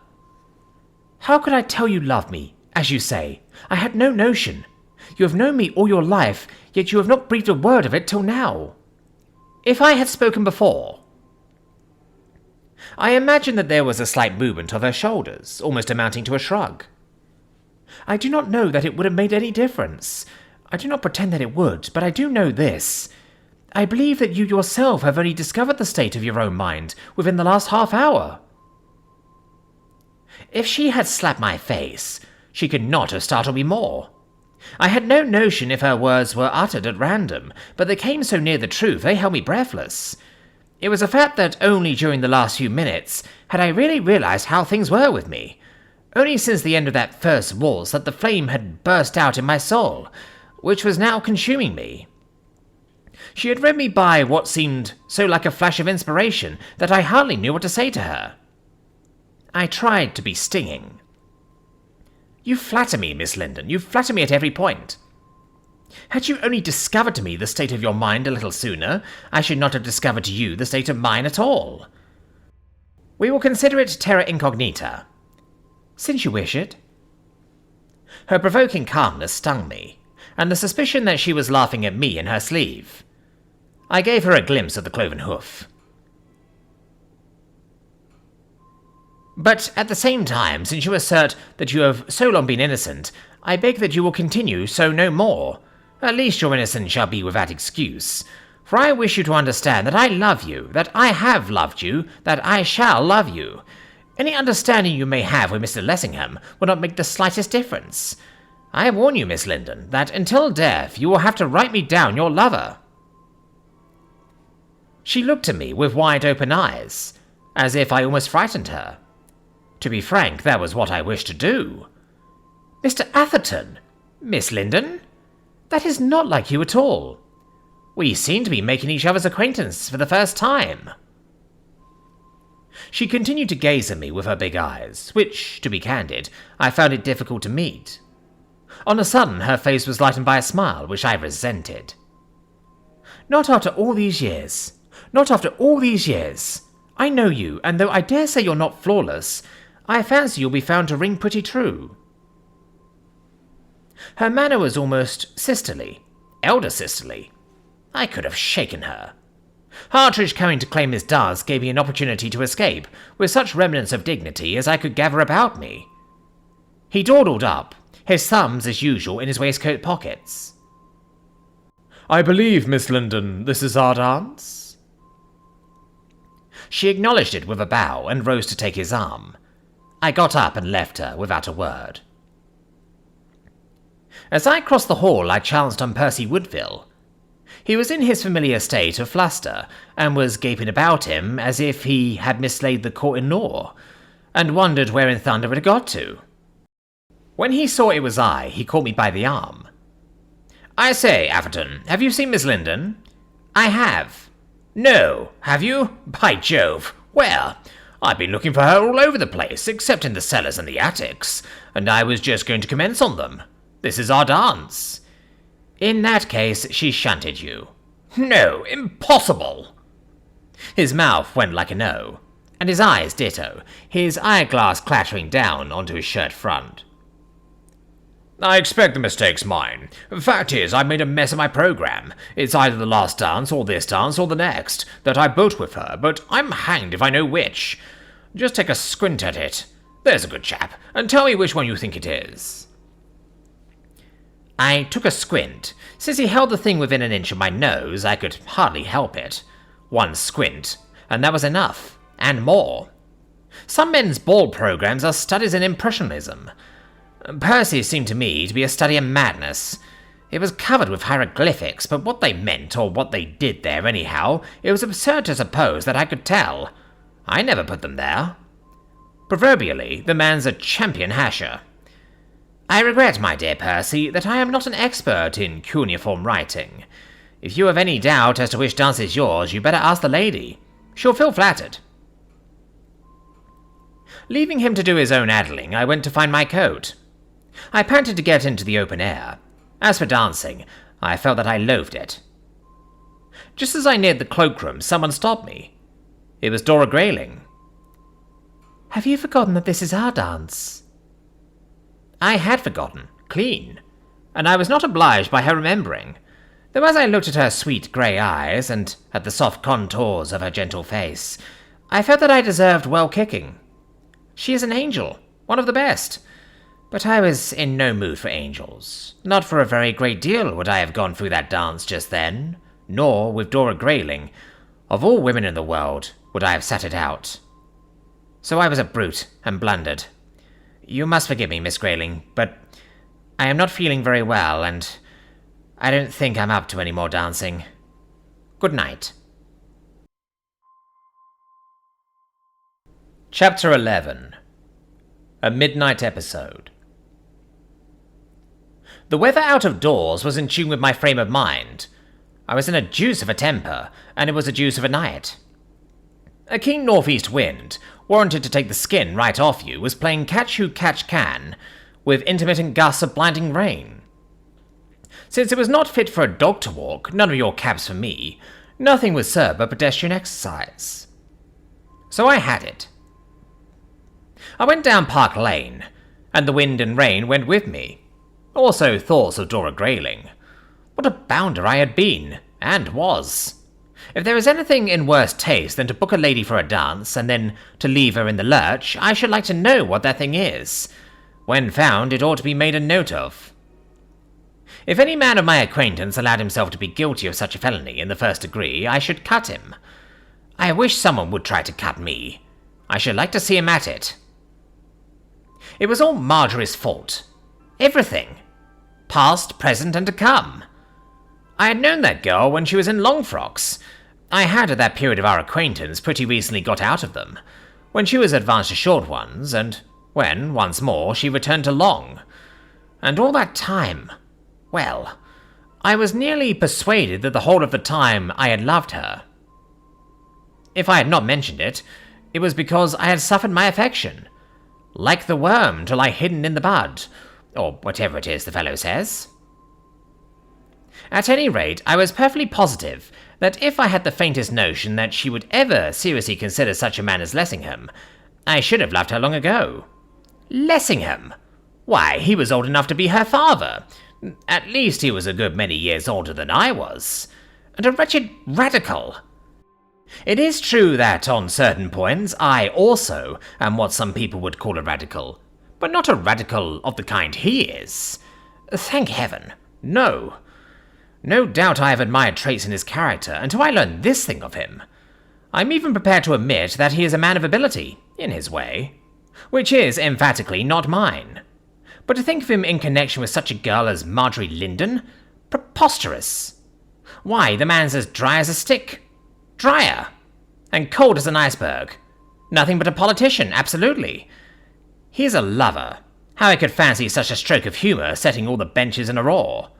How could I tell you love me, as you say? I had no notion. You have known me all your life, yet you have not breathed a word of it till now. If I had spoken before... I imagine that there was a slight movement of her shoulders, almost amounting to a shrug. I do not know that it would have made any difference. I do not pretend that it would, but I do know this. I believe that you yourself have only discovered the state of your own mind within the last half hour. If she had slapped my face, she could not have startled me more. I had no notion if her words were uttered at random, but they came so near the truth they held me breathless. It was a fact that only during the last few minutes had I really realized how things were with me. Only since the end of that first waltz that the flame had burst out in my soul, which was now consuming me. She had read me by what seemed so like a flash of inspiration that I hardly knew what to say to her. I tried to be stinging. You flatter me, Miss Linden. You flatter me at every point. Had you only discovered to me the state of your mind a little sooner, I should not have discovered to you the state of mine at all. We will consider it terra incognita. Since you wish it. Her provoking calmness stung me, and the suspicion that she was laughing at me in her sleeve. I gave her a glimpse of the cloven hoof. But at the same time, since you assert that you have so long been innocent, I beg that you will continue so no more. At least your innocence shall be without excuse. For I wish you to understand that I love you, that I have loved you, that I shall love you. Any understanding you may have with Mr. Lessingham will not make the slightest difference. I warn you, Miss Linden, that until death you will have to write me down your lover. She looked at me with wide-open eyes, as if I almost frightened her. To be frank, that was what I wished to do. Mr. Atherton! Miss Linden? That is not like you at all. We seem to be making each other's acquaintance for the first time. She continued to gaze at me with her big eyes, which, to be candid, I found it difficult to meet. On a sudden, her face was lightened by a smile, which I resented. Not after all these years. Not after all these years. I know you, and though I dare say you're not flawless, I fancy you'll be found to ring pretty true. Her manner was almost sisterly, elder sisterly. I could have shaken her. Hartridge coming to claim his does gave me an opportunity to escape, with such remnants of dignity as I could gather about me. He dawdled up, his thumbs, as usual, in his waistcoat pockets. I believe, Miss Linden, this is our dance? She acknowledged it with a bow and rose to take his arm. I got up and left her without a word. As I crossed the hall, I chanced on Percy Woodville. He was in his familiar state of fluster, and was gaping about him as if he had mislaid the court in law, and wondered where in thunder it had got to. When he saw it was I, he caught me by the arm. I say, Atherton, have you seen Miss Linden? I have. No, have you? By Jove, where? I've been looking for her all over the place, except in the cellars and the attics, and I was just going to commence on them. This is our dance. In that case, she shunted you. No, impossible! His mouth went like an O, and his eyes ditto, his eyeglass clattering down onto his shirt front. I expect the mistake's mine. Fact is, I made a mess of my program. It's either the last dance, or this dance, or the next, that I booked with her, but I'm hanged if I know which. Just take a squint at it. There's a good chap, and tell me which one you think it is. I took a squint. Since he held the thing within an inch of my nose, I could hardly help it. One squint, and that was enough, and more. Some men's ball programs are studies in impressionism. Percy's seemed to me to be a study in madness. It was covered with hieroglyphics, but what they meant, or what they did there anyhow, it was absurd to suppose that I could tell. I never put them there. Proverbially, the man's a champion hasher. I regret, my dear Percy, that I am not an expert in cuneiform writing. If you have any doubt as to which dance is yours, you better ask the lady. She'll feel flattered. Leaving him to do his own addling, I went to find my coat. I panted to get into the open air. As for dancing, I felt that I loathed it. Just as I neared the cloakroom, someone stopped me. It was Dora Grayling. "Have you forgotten that this is our dance?" I had forgotten, clean, and I was not obliged by her remembering, though as I looked at her sweet grey eyes and at the soft contours of her gentle face, I felt that I deserved well kicking. She is an angel, one of the best, but I was in no mood for angels. Not for a very great deal would I have gone through that dance just then, nor with Dora Grayling. Of all women in the world would I have sat it out. So I was a brute and blundered. You must forgive me, Miss Grayling, but I am not feeling very well, and I don't think I'm up to any more dancing. Good night. Chapter 11. A Midnight Episode. The weather out of doors was in tune with my frame of mind. I was in a deuce of a temper, and it was a deuce of a night. A keen northeast wind, warranted to take the skin right off you, was playing catch-who-catch-can, with intermittent gusts of blinding rain. Since it was not fit for a dog to walk, none of your cabs for me, nothing would serve but pedestrian exercise. So I had it. I went down Park Lane, and the wind and rain went with me. Also thoughts of Dora Grayling. What a bounder I had been, and was. If there is anything in worse taste than to book a lady for a dance, and then to leave her in the lurch, I should like to know what that thing is. When found, it ought to be made a note of. If any man of my acquaintance allowed himself to be guilty of such a felony in the first degree, I should cut him. I wish someone would try to cut me. I should like to see him at it. It was all Marjorie's fault. Everything. Past, present, and to come. I had known that girl when she was in long frocks. I had at that period of our acquaintance pretty recently got out of them, when she was advanced to short ones, and when, once more, she returned to long. And all that time, well, I was nearly persuaded that the whole of the time I had loved her. If I had not mentioned it, it was because I had suffered my affection, like the worm to lie hidden in the bud, or whatever it is the fellow says. At any rate, I was perfectly positive that if I had the faintest notion that she would ever seriously consider such a man as Lessingham, I should have loved her long ago. Lessingham! Why, he was old enough to be her father. At least he was a good many years older than I was. And a wretched radical. It is true that, on certain points, I also am what some people would call a radical, but not a radical of the kind he is. Thank heaven, no. No doubt I have admired traits in his character until I learned this thing of him. I'm even prepared to admit that he is a man of ability, in his way, which is, emphatically, not mine. But to think of him in connection with such a girl as Marjorie Linden? Preposterous! Why, the man's as dry as a stick. Drier. And cold as an iceberg. Nothing but a politician, absolutely. He is a lover. How I could fancy such a stroke of humour setting all the benches in a roar.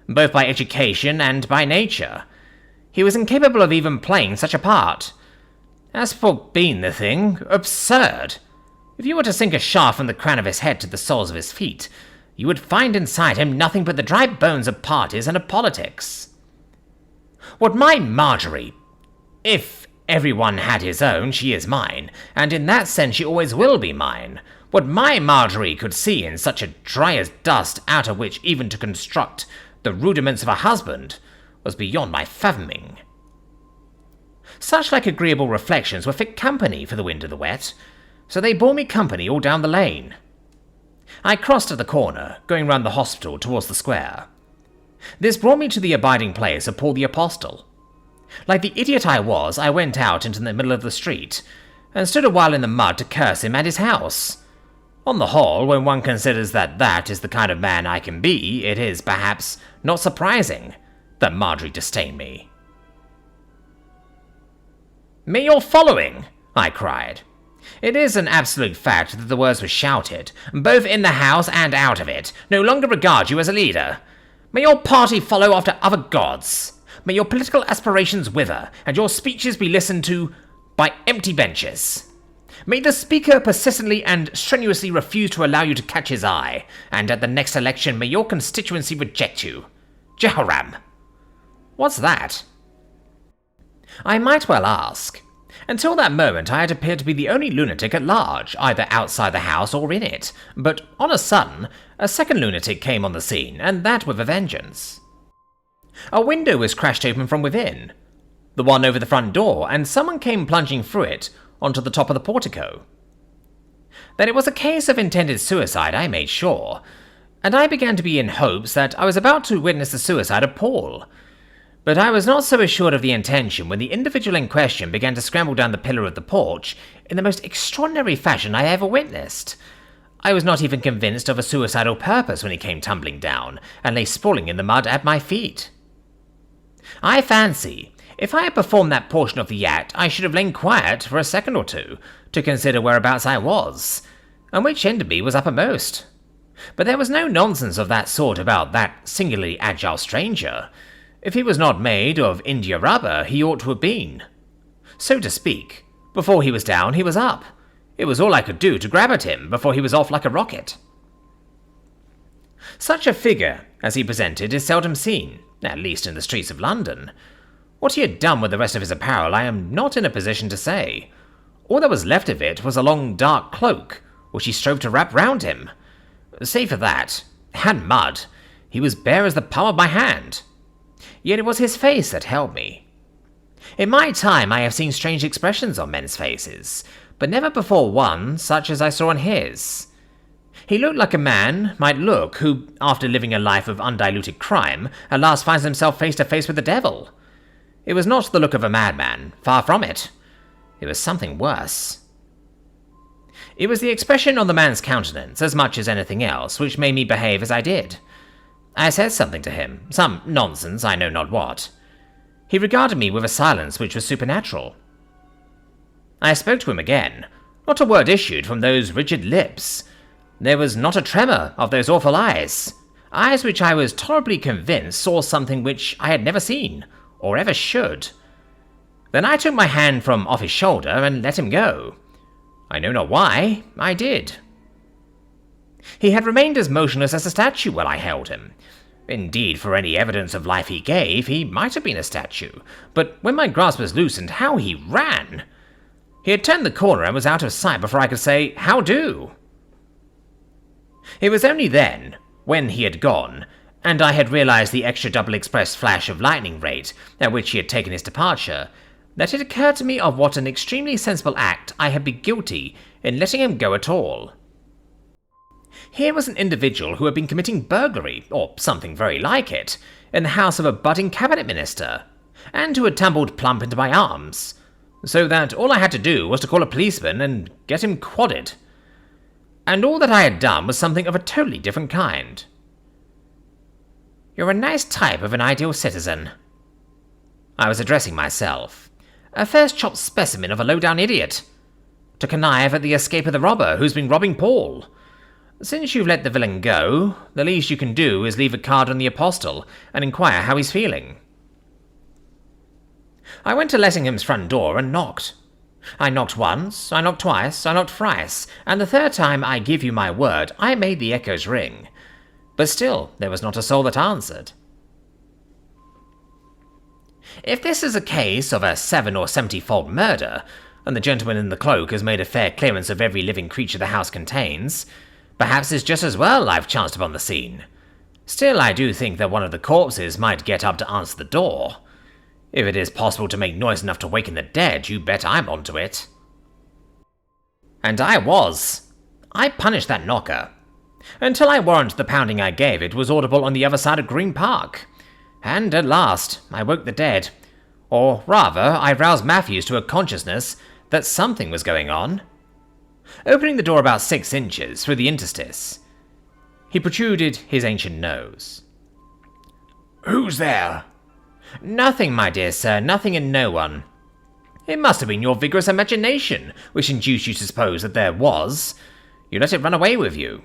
Both by education and by nature. He was incapable of even playing such a part. As for being the thing, absurd. If you were to sink a shaft from the crown of his head to the soles of his feet, you would find inside him nothing but the dry bones of parties and of politics. What my Marjorie, if everyone had his own, she is mine, and in that sense she always will be mine. What my Marjorie could see in such a dry as dust out of which even to construct the rudiments of a husband was beyond my fathoming. Such like agreeable reflections were fit company for the wind and the wet, so they bore me company all down the lane. I crossed at the corner, going round the hospital towards the square. This brought me to the abiding place of Paul the Apostle. Like the idiot I was, I went out into the middle of the street, and stood a while in the mud to curse him and his house. On the whole, when one considers that that is the kind of man I can be, it is, perhaps, not surprising that Marjorie disdained me. "Me you're following!" I cried. It is an absolute fact that the words were shouted, both in the house and out of it. No longer regard you as a leader. May your party follow after other gods. May your political aspirations wither, and your speeches be listened to by empty benches. May the speaker persistently and strenuously refuse to allow you to catch his eye, and at the next election may your constituency reject you. Jehoram. What's that? I might well ask. Until that moment I had appeared to be the only lunatic at large, either outside the house or in it, but on a sudden, a second lunatic came on the scene, and that with a vengeance. A window was crashed open from within, the one over the front door, and someone came plunging through it onto the top of the portico. That it was a case of intended suicide I made sure, and I began to be in hopes that I was about to witness the suicide of Paul. But I was not so assured of the intention when the individual in question began to scramble down the pillar of the porch in the most extraordinary fashion I ever witnessed. I was not even convinced of a suicidal purpose when he came tumbling down and lay sprawling in the mud at my feet. I fancy, if I had performed that portion of the act, I should have lain quiet for a second or two to consider whereabouts I was, and which end of me was uppermost. But there was no nonsense of that sort about that singularly agile stranger. If he was not made of India rubber, he ought to have been. So to speak, before he was down, he was up. It was all I could do to grab at him before he was off like a rocket. Such a figure as he presented is seldom seen, at least in the streets of London. What he had done with the rest of his apparel I am not in a position to say. All that was left of it was a long dark cloak, which he strove to wrap round him. Save for that, and mud, he was bare as the palm of my hand. Yet it was his face that held me. In my time I have seen strange expressions on men's faces, but never before one such as I saw on his. He looked like a man might look who, after living a life of undiluted crime, at last finds himself face to face with the devil. It was not the look of a madman, far from it. It was something worse. It was the expression on the man's countenance, as much as anything else, which made me behave as I did. I said something to him, some nonsense, I know not what. He regarded me with a silence which was supernatural. I spoke to him again. Not a word issued from those rigid lips. There was not a tremor of those awful eyes. Eyes which I was tolerably convinced saw something which I had never seen, or ever should. Then I took my hand from off his shoulder and let him go. I know not why, I did. He had remained as motionless as a statue while I held him. Indeed, for any evidence of life he gave, he might have been a statue, but when my grasp was loosened, how he ran! He had turned the corner and was out of sight before I could say, "How do?" It was only then, when he had gone, and I had realized the extra double express flash of lightning rate at which he had taken his departure, that it occurred to me of what an extremely sensible act I had been guilty in letting him go at all. Here was an individual who had been committing burglary, or something very like it, in the house of a budding cabinet minister, and who had tumbled plump into my arms, so that all I had to do was to call a policeman and get him quadded. And all that I had done was something of a totally different kind. "You're a nice type of an ideal citizen." I was addressing myself. A first-chop specimen of a low-down idiot, to connive at the escape of the robber who's been robbing Paul. Since you've let the villain go, the least you can do is leave a card on the Apostle and inquire how he's feeling. I went to Lessingham's front door and knocked. I knocked once, I knocked twice, I knocked thrice, and the third time, I give you my word, I made the echoes ring. But still, there was not a soul that answered. If this is a case of a 7 or 70-fold murder, and the gentleman in the cloak has made a fair clearance of every living creature the house contains, perhaps it's just as well I've chanced upon the scene. Still, I do think that one of the corpses might get up to answer the door. If it is possible to make noise enough to waken the dead, you bet I'm onto it. And I was. I punished that knocker. until I warrant the pounding I gave it was audible on the other side of Green Park. And at last, I woke the dead. Or rather, I roused Matthews to a consciousness that something was going on. Opening the door about 6 inches through the interstice, he protruded his ancient nose. "Who's there?" "Nothing, my dear sir, nothing and no one. It must have been your vigorous imagination which induced you to suppose that there was. You let it run away with you."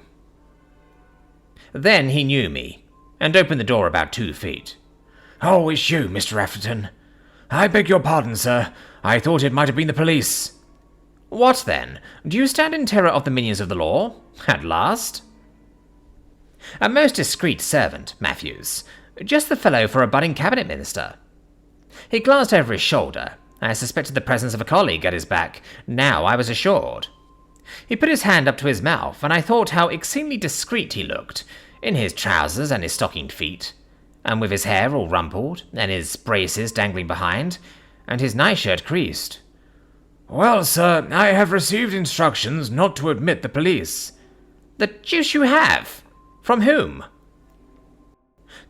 Then he knew me, and opened the door about 2 feet. "Oh, it's you, Mr. Atherton. I beg your pardon, sir. I thought it might have been the police." "What then? Do you stand in terror of the minions of the law? At last?" "A most discreet servant, Matthews. Just the fellow for a budding cabinet minister." He glanced over his shoulder. I suspected the presence of a colleague at his back. Now I was assured. He put his hand up to his mouth, and I thought how exceedingly discreet he looked, in his trousers and his stockinged feet, and with his hair all rumpled, and his braces dangling behind, and his nightshirt creased. "Well, sir, I have received instructions not to admit the police." "The deuce you have! From whom?"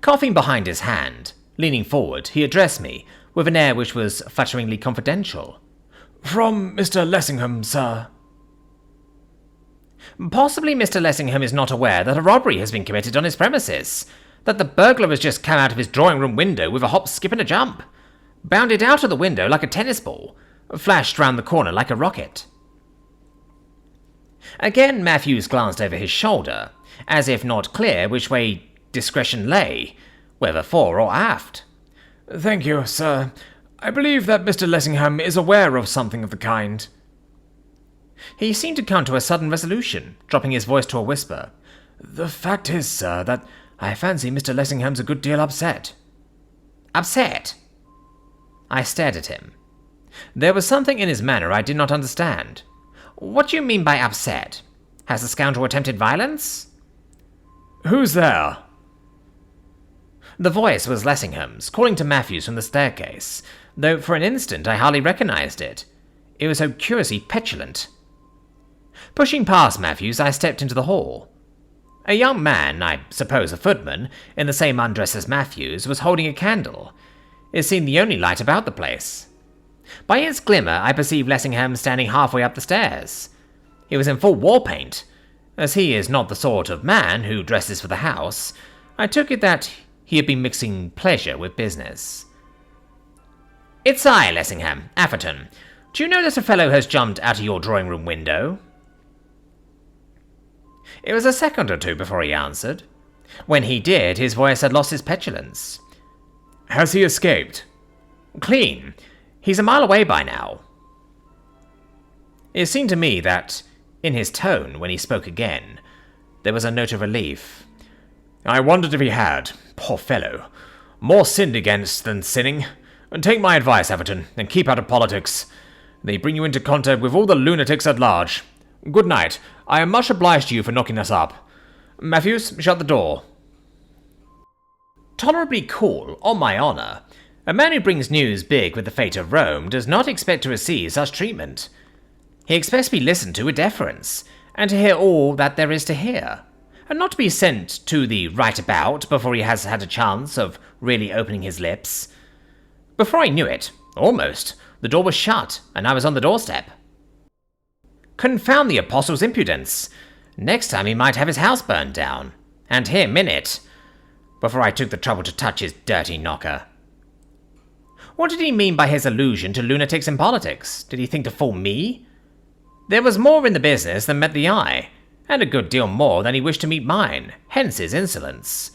Coughing behind his hand, leaning forward, he addressed me, with an air which was flutteringly confidential. "From Mr. Lessingham, sir." "Possibly Mr. Lessingham is not aware that a robbery has been committed on his premises, that the burglar has just come out of his drawing-room window with a hop, skip, and a jump, bounded out of the window like a tennis ball, flashed round the corner like a rocket." Again Matthews glanced over his shoulder, as if not clear which way discretion lay, whether fore or aft. "Thank you, sir. I believe that Mr. Lessingham is aware of something of the kind." He seemed to come to a sudden resolution, dropping his voice to a whisper. "The fact is, sir, that I fancy Mr. Lessingham's a good deal upset." "Upset?" I stared at him. There was something in his manner I did not understand. "What do you mean by upset? Has the scoundrel attempted violence?" "Who's there?" The voice was Lessingham's, calling to Matthews from the staircase, though for an instant I hardly recognized it. It was so curiously petulant. Pushing past Matthews, I stepped into the hall. A young man, I suppose a footman, in the same undress as Matthews, was holding a candle. It seemed the only light about the place. By its glimmer, I perceived Lessingham standing halfway up the stairs. He was in full war paint. As he is not the sort of man who dresses for the house, I took it that he had been mixing pleasure with business. "It's I, Lessingham, Atherton. Do you know that a fellow has jumped out of your drawing-room window?" It was a second or two before he answered. When he did, his voice had lost its petulance. "Has he escaped?" "Clean. He's a mile away by now." It seemed to me that, in his tone when he spoke again, there was a note of relief. "I wondered if he had. Poor fellow. More sinned against than sinning. And take my advice, Atherton, and keep out of politics. They bring you into contact with all the lunatics at large. Good night. I am much obliged to you for knocking us up. Matthews, shut the door." Tolerably cool, on my honour. A man who brings news big with the fate of Rome does not expect to receive such treatment. He expects to be listened to with deference, and to hear all that there is to hear, and not to be sent to the right about before he has had a chance of really opening his lips. Before I knew it, almost, the door was shut, and I was on the doorstep. Confound the apostle's impudence! Next time he might have his house burned down, and him in it, before I took the trouble to touch his dirty knocker. What did he mean by his allusion to lunatics in politics? Did he think to fool me? There was more in the business than met the eye, and a good deal more than he wished to meet mine, hence his insolence.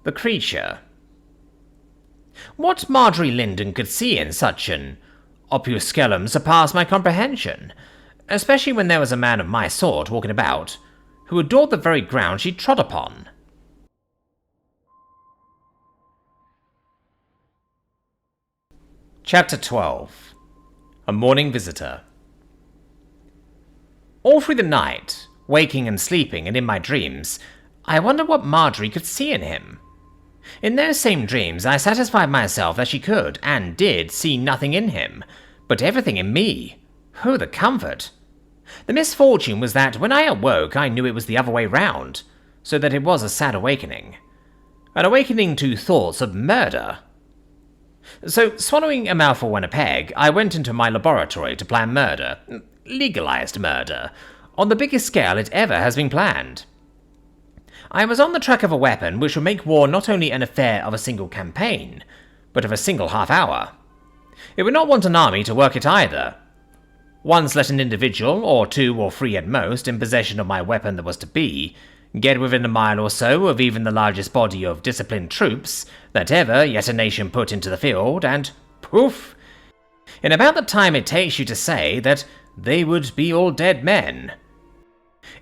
The creature. What Marjorie Linden could see in such an opusculum surpassed my comprehension, especially when there was a man of my sort walking about, who adored the very ground she trod upon. Chapter 12. A Morning Visitor. All through the night, waking and sleeping and in my dreams, I wondered what Marjorie could see in him. In those same dreams, I satisfied myself that she could, and did, see nothing in him, but everything in me. Oh, the comfort! The misfortune was that when I awoke, I knew it was the other way round. so that it was a sad awakening. An awakening to thoughts of murder. So, swallowing a mouthful and a peg, I went into my laboratory to plan murder, legalized murder, on the biggest scale it ever has been planned. I was on the track of a weapon which would make war not only an affair of a single campaign, but of a single half hour. It would not want an army to work it either. Once let an individual, or 2 or 3 at most, in possession of my weapon that was to be, get within a mile or so of even the largest body of disciplined troops that ever yet a nation put into the field, and poof! In about the time it takes you to say that they would be all dead men.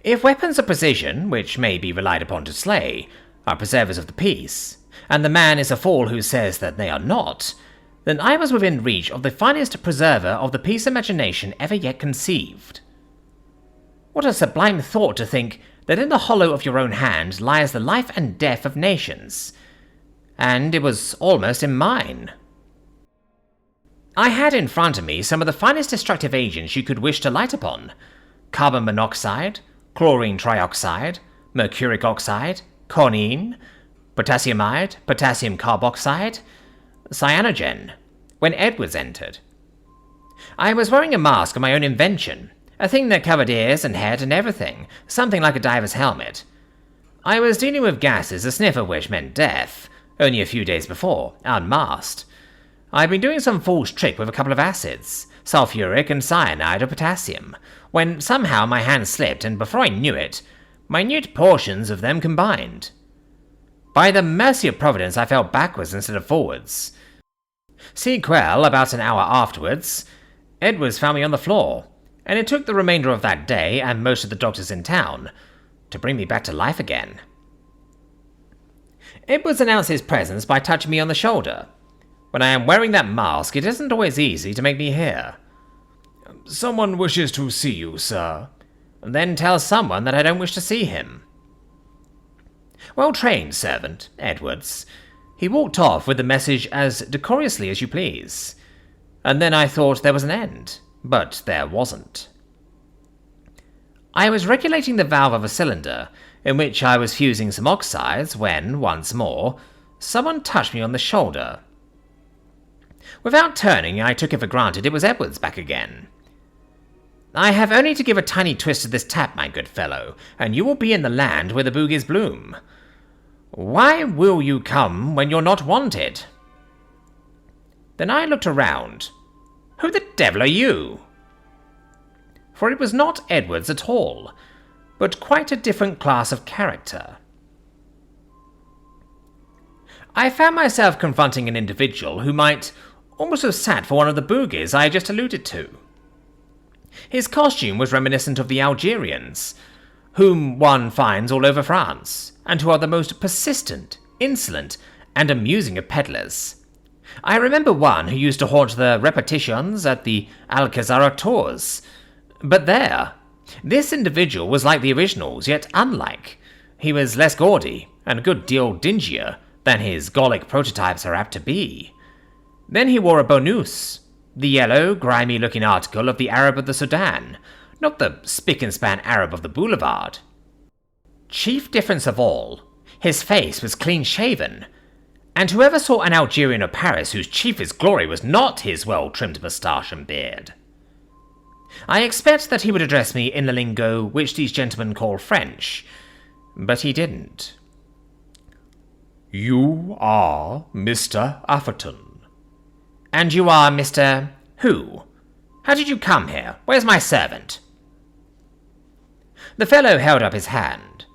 If weapons of precision, which may be relied upon to slay, are preservers of the peace, and the man is a fool who says that they are not, then I was within reach of the finest preserver of the peace imagination ever yet conceived. What a sublime thought to think that in the hollow of your own hand lies the life and death of nations, and it was almost in mine. I had in front of me some of the finest destructive agents you could wish to light upon: carbon monoxide, chlorine trioxide, mercuric oxide, cornine, potassiumide, potassium carboxide, cyanogen, when Edwards entered. I was wearing a mask of my own invention, a thing that covered ears and head and everything, something like a diver's helmet. I was dealing with gases, the sniff of which meant death, only a few days before, unmasked. I'd been doing some fool's trick with a couple of acids, sulfuric and cyanide of potassium, when somehow my hand slipped, and before I knew it, minute portions of them combined. By the mercy of Providence, I fell backwards instead of forwards. Sequel, about an hour afterwards, Edwards found me on the floor, and it took the remainder of that day, and most of the doctors in town, to bring me back to life again. Edwards announced his presence by touching me on the shoulder. When I am wearing that mask, it isn't always easy to make me hear. "Someone wishes to see you, sir." Then tell someone that I don't wish to see him. Well-trained servant, Edwards. He walked off with the message as decorously as you please. And then I thought there was an end, but there wasn't. I was regulating the valve of a cylinder, in which I was fusing some oxides, when, once more, someone touched me on the shoulder. Without turning, I took it for granted it was Edwards back again. "I have only to give a tiny twist to this tap, my good fellow, and you will be in the land where the boogies bloom. Why will you come when you're not wanted?" Then I looked around. Who the devil are you? For it was not Edwards at all, but quite a different class of character. I found myself confronting an individual who might almost have sat for one of the boogies I had just alluded to. His costume was reminiscent of the Algerians, whom one finds all over France, and who are the most persistent, insolent, and amusing of peddlers. I remember one who used to haunt the repetitions at the Alcazar tours. But there, this individual was like the originals, yet unlike. He was less gaudy, and a good deal dingier than his Gallic prototypes are apt to be. Then he wore a bonus, the yellow, grimy-looking article of the Arab of the Sudan, not the spick-and-span Arab of the boulevard. Chief difference of all, his face was clean-shaven, and whoever saw an Algerian of Paris whose chiefest glory was not his well-trimmed moustache and beard? I expect that he would address me in the lingo which these gentlemen call French, but he didn't. "You are Mr. Atherton." "And you are Mr. Who? How did you come here? Where's my servant?" The fellow held up his hand.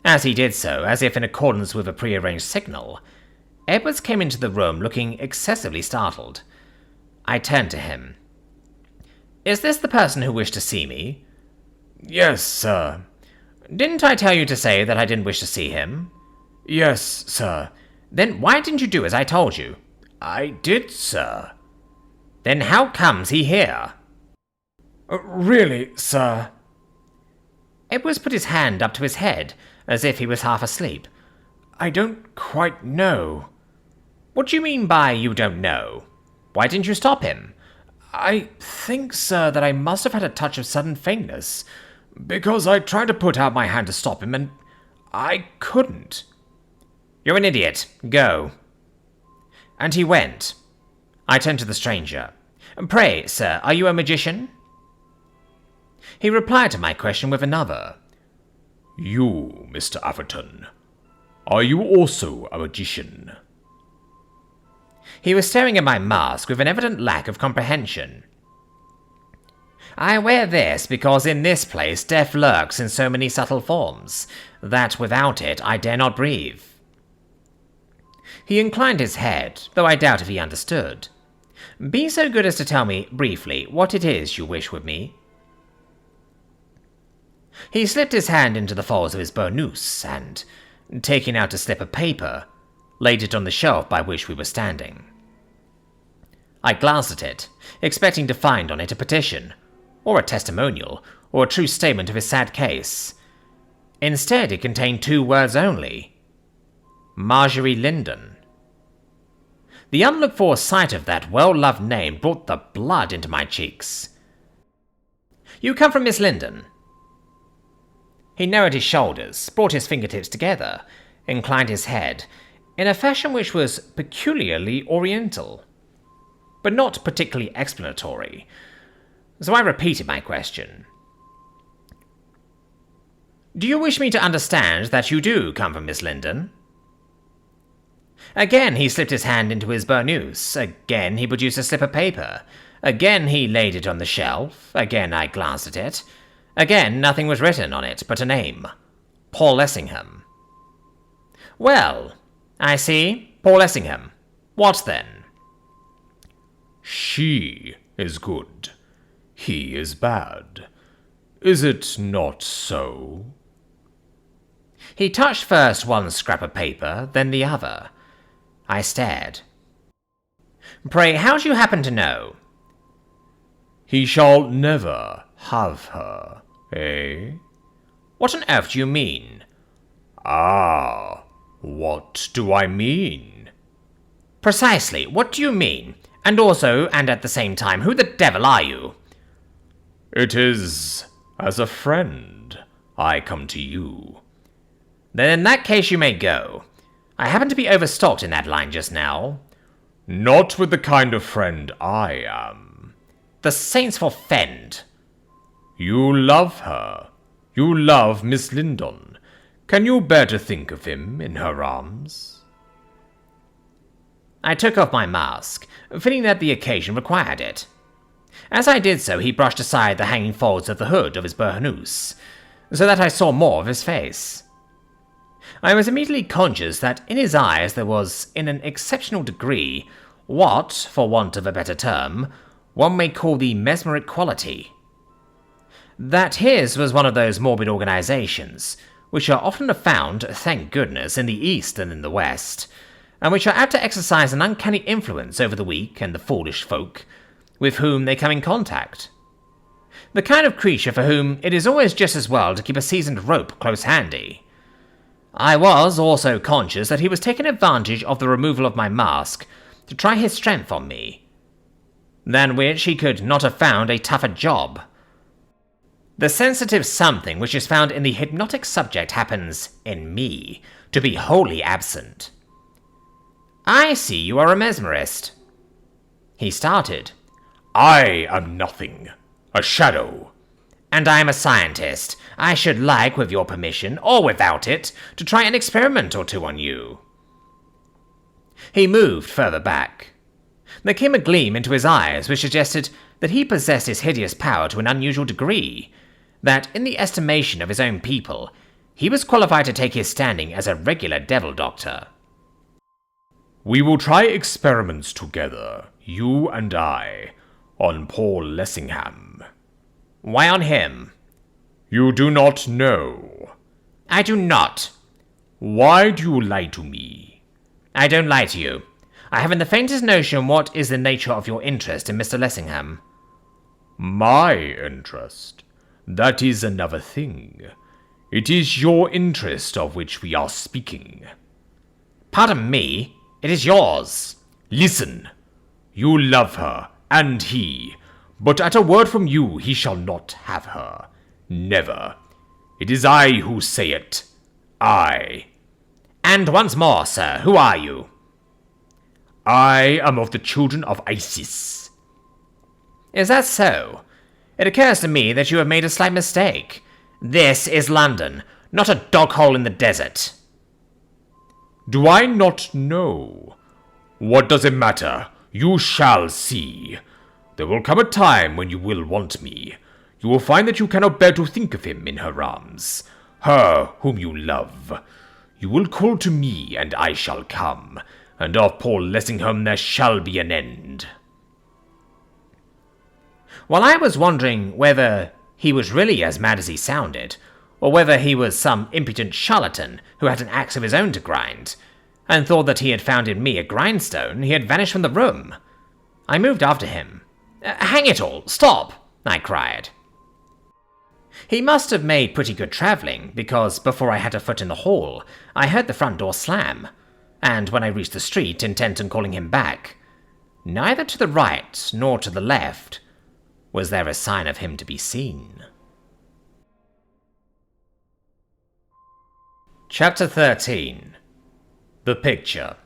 As he did so, as if in accordance with a prearranged signal, Edwards came into the room looking excessively startled. I turned to him. "Is this the person who wished to see me?" "Yes, sir." "Didn't I tell you to say that I didn't wish to see him?" "Yes, sir." "Then why didn't you do as I told you?" "I did, sir." "Then how comes he here?" "Really, sir." Edwards put his hand up to his head, as if he was half asleep. "I don't quite know." "What do you mean by you don't know? Why didn't you stop him?" "I think, sir, that I must have had a touch of sudden faintness, because I tried to put out my hand to stop him, and I couldn't. You're an idiot. Go. And he went. I turned to the stranger. Pray, sir, are you a magician? He replied to my question with another. You, Mr. Atherton, are you also a magician? He was staring at my mask with an evident lack of comprehension. I wear this because in this place death lurks in so many subtle forms, that without it I dare not breathe. He inclined his head, though I doubt if he understood. Be so good as to tell me, briefly, what it is you wish with me. He slipped his hand into the folds of his burnous, and, taking out a slip of paper, laid it on the shelf by which we were standing. I glanced at it, expecting to find on it a petition, or a testimonial, or a true statement of his sad case. Instead, it contained 2 words only. Marjorie Linden. The unlooked-for sight of that well-loved name brought the blood into my cheeks. You come from Miss Linden? He narrowed his shoulders, brought his fingertips together, inclined his head, in a fashion which was peculiarly oriental, but not particularly explanatory. So I repeated my question. Do you wish me to understand that you do come from Miss Linden? Again he slipped his hand into his burnous. Again he produced a slip of paper. Again he laid it on the shelf. Again I glanced at it. Again nothing was written on it but a name. Paul Lessingham. Well, I see. Paul Lessingham. What then? She is good. He is bad. Is it not so? He touched first one scrap of paper, then the other. I stared. Pray, how do you happen to know? He shall never have her, eh? What on earth do you mean? Ah, what do I mean? Precisely, what do you mean? And also, and at the same time, who the devil are you? It is as a friend I come to you. Then in that case you may go. I happen to be overstocked in that line just now. Not with the kind of friend I am. The saints forfend. You love her. You love Miss Linden. Can you bear to think of him in her arms? I took off my mask, feeling that the occasion required it. As I did so, he brushed aside the hanging folds of the hood of his burnous, so that I saw more of his face. I was immediately conscious that in his eyes there was, in an exceptional degree, what, for want of a better term, one may call the mesmeric quality. That his was one of those morbid organizations, which are often found, thank goodness, in the East and in the West, and which are apt to exercise an uncanny influence over the weak and the foolish folk with whom they come in contact. The kind of creature for whom it is always just as well to keep a seasoned rope close handy. I was also conscious that he was taking advantage of the removal of my mask to try his strength on me, than which he could not have found a tougher job. The sensitive something which is found in the hypnotic subject happens, in me, to be wholly absent. I see you are a mesmerist. He started. I am nothing. A shadow. And I am a scientist. I should like, with your permission, or without it, to try an experiment or two on you. He moved further back. There came a gleam into his eyes which suggested that he possessed his hideous power to an unusual degree, that, in the estimation of his own people, he was qualified to take his standing as a regular devil doctor. We will try experiments together, you and I, on Paul Lessingham. Why on him? You do not know. I do not. Why do you lie to me? I don't lie to you. I haven't the faintest notion what is the nature of your interest in Mr. Lessingham. My interest? That is another thing. It is your interest of which we are speaking. Pardon me, it is yours. Listen. You love her, and he, but at a word from you he shall not have her. Never. It is I who say it. I. And once more, sir, who are you? I am of the children of Isis. Is that so? It occurs to me that you have made a slight mistake. This is London, not a dog hole in the desert. Do I not know? What does it matter? You shall see. There will come a time when you will want me. You will find that you cannot bear to think of him in her arms, her whom you love. You will call to me, and I shall come, and of poor Lessingham there shall be an end. Well, I was wondering whether he was really as mad as he sounded, or whether he was some impudent charlatan who had an axe of his own to grind, and thought that he had found in me a grindstone, he had vanished from the room. I moved after him. Hang it all, stop! I cried. He must have made pretty good travelling, because before I had a foot in the hall, I heard the front door slam, and when I reached the street, intent on calling him back, neither to the right nor to the left was there a sign of him to be seen. Chapter 13. The Picture.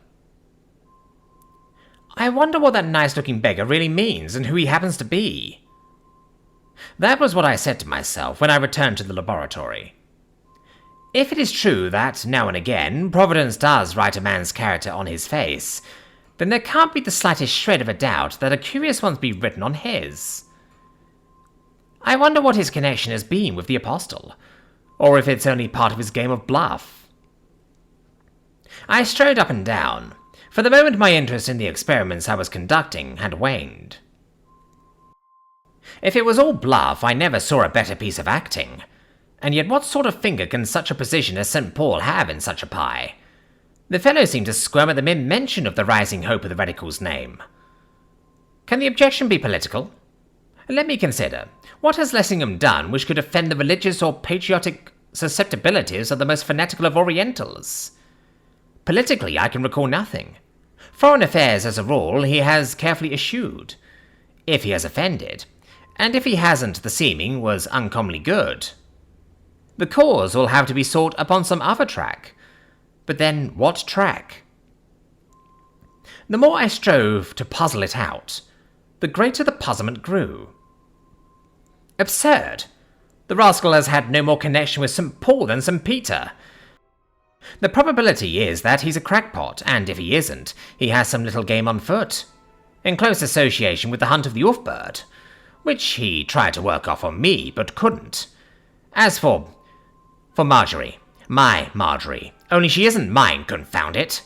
I wonder what that nice-looking beggar really means and who he happens to be. That was what I said to myself when I returned to the laboratory. If it is true that, now and again, Providence does write a man's character on his face, then there can't be the slightest shred of a doubt that a curious one's be written on his. I wonder what his connection has been with the Apostle, or if it's only part of his game of bluff. I strode up and down. For the moment my interest in the experiments I was conducting had waned. If it was all bluff, I never saw a better piece of acting. And yet what sort of finger can such a position as St. Paul have in such a pie? The fellow seemed to squirm at the mere mention of the rising hope of the radical's name. Can the objection be political? Let me consider. What has Lessingham done which could offend the religious or patriotic susceptibilities of the most fanatical of Orientals? Politically, I can recall nothing. Foreign affairs, as a rule, he has carefully eschewed. If he has offended, and if he hasn't, the seeming was uncommonly good. The cause will have to be sought upon some other track. But then, what track? The more I strove to puzzle it out, the greater the puzzlement grew. Absurd! The rascal has had no more connection with St. Paul than St. Peter. The probability is that he's a crackpot, and if he isn't, he has some little game on foot, in close association with the hunt of the off-bird, which he tried to work off on me, but couldn't. As for Marjorie, my Marjorie, only she isn't mine, confound it.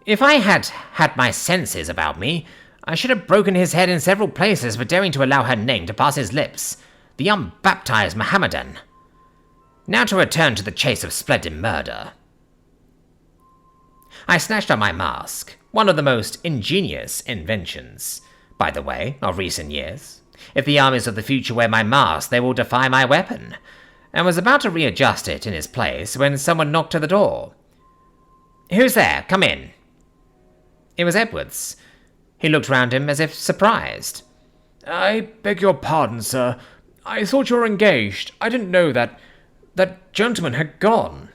If I had had my senses about me, I should have broken his head in several places for daring to allow her name to pass his lips, the unbaptized Mohammedan. Now to return to the chase of splendid murder. I snatched up my mask, one of the most ingenious inventions, by the way, of recent years. If the armies of the future wear my mask, they will defy my weapon, and was about to readjust it in its place when someone knocked at the door. Who's there? Come in. It was Edwards. He looked round him as if surprised. I beg your pardon, sir. I thought you were engaged. I didn't know that gentleman had gone.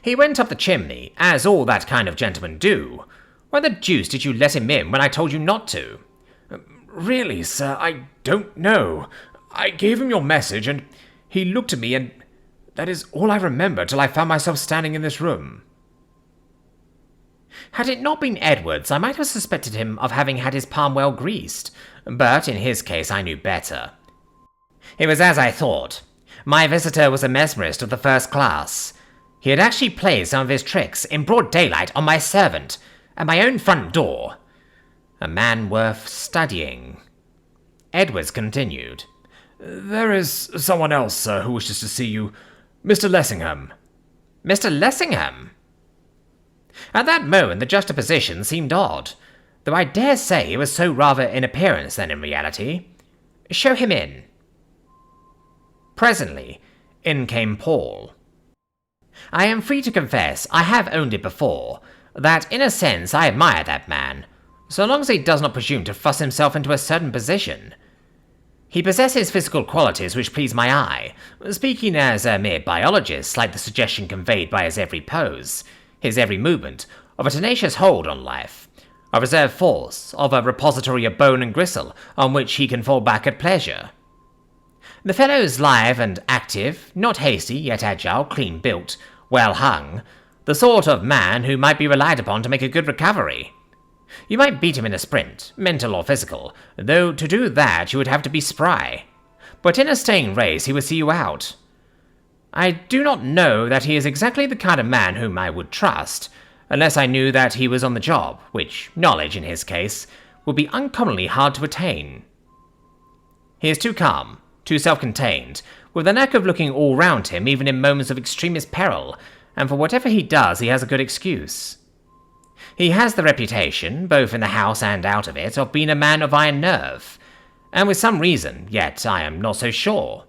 He went up the chimney, as all that kind of gentlemen do. Why the deuce did you let him in when I told you not to? Really, sir, I don't know. I gave him your message, and he looked at me, and that is all I remember till I found myself standing in this room. Had it not been Edwards, I might have suspected him of having had his palm well greased, but in his case I knew better. It was as I thought. My visitor was a mesmerist of the first class. He had actually played some of his tricks in broad daylight on my servant, at my own front door. A man worth studying. Edwards continued. There is someone else, sir, who wishes to see you. Mr. Lessingham. Mr. Lessingham? At that moment the juxtaposition seemed odd, though I dare say it was so rather in appearance than in reality. Show him in. Presently, in came Paul. I am free to confess, I have owned it before, that in a sense I admire that man, so long as he does not presume to fuss himself into a certain position. He possesses physical qualities which please my eye. Speaking as a mere biologist, like the suggestion conveyed by his every pose, his every movement, of a tenacious hold on life, a reserve force, of a repository of bone and gristle on which he can fall back at pleasure. The fellow's live and active, not hasty, yet agile, clean built, well hung, the sort of man who might be relied upon to make a good recovery. You might beat him in a sprint, mental or physical, though to do that you would have to be spry. But in a staying race he would see you out. I do not know that he is exactly the kind of man whom I would trust, unless I knew that he was on the job, which knowledge, in his case, would be uncommonly hard to attain. He is too calm, too self-contained, with a knack of looking all round him even in moments of extremest peril, and for whatever he does he has a good excuse. He has the reputation, both in the house and out of it, of being a man of iron nerve, and with some reason, yet I am not so sure.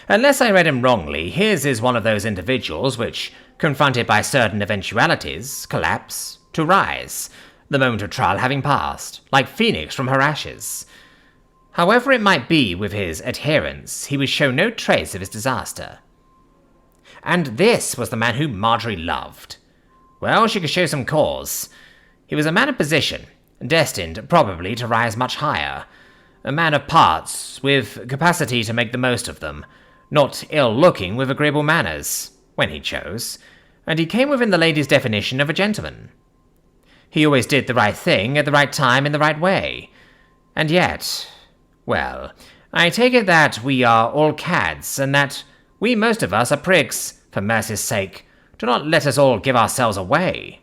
Unless I read him wrongly, his is one of those individuals which, confronted by certain eventualities, collapse, to rise, the moment of trial having passed, like phoenix from her ashes. However it might be with his adherents, he would show no trace of his disaster. And this was the man whom Marjorie loved. Well, she could show some cause. He was a man of position, destined, probably, to rise much higher. A man of parts, with capacity to make the most of them, not ill-looking, with agreeable manners, when he chose, and he came within the lady's definition of a gentleman. He always did the right thing, at the right time, in the right way. And yet, well, I take it that we are all cads, and that we most of us are prigs, for mercy's sake. Do not let us all give ourselves away.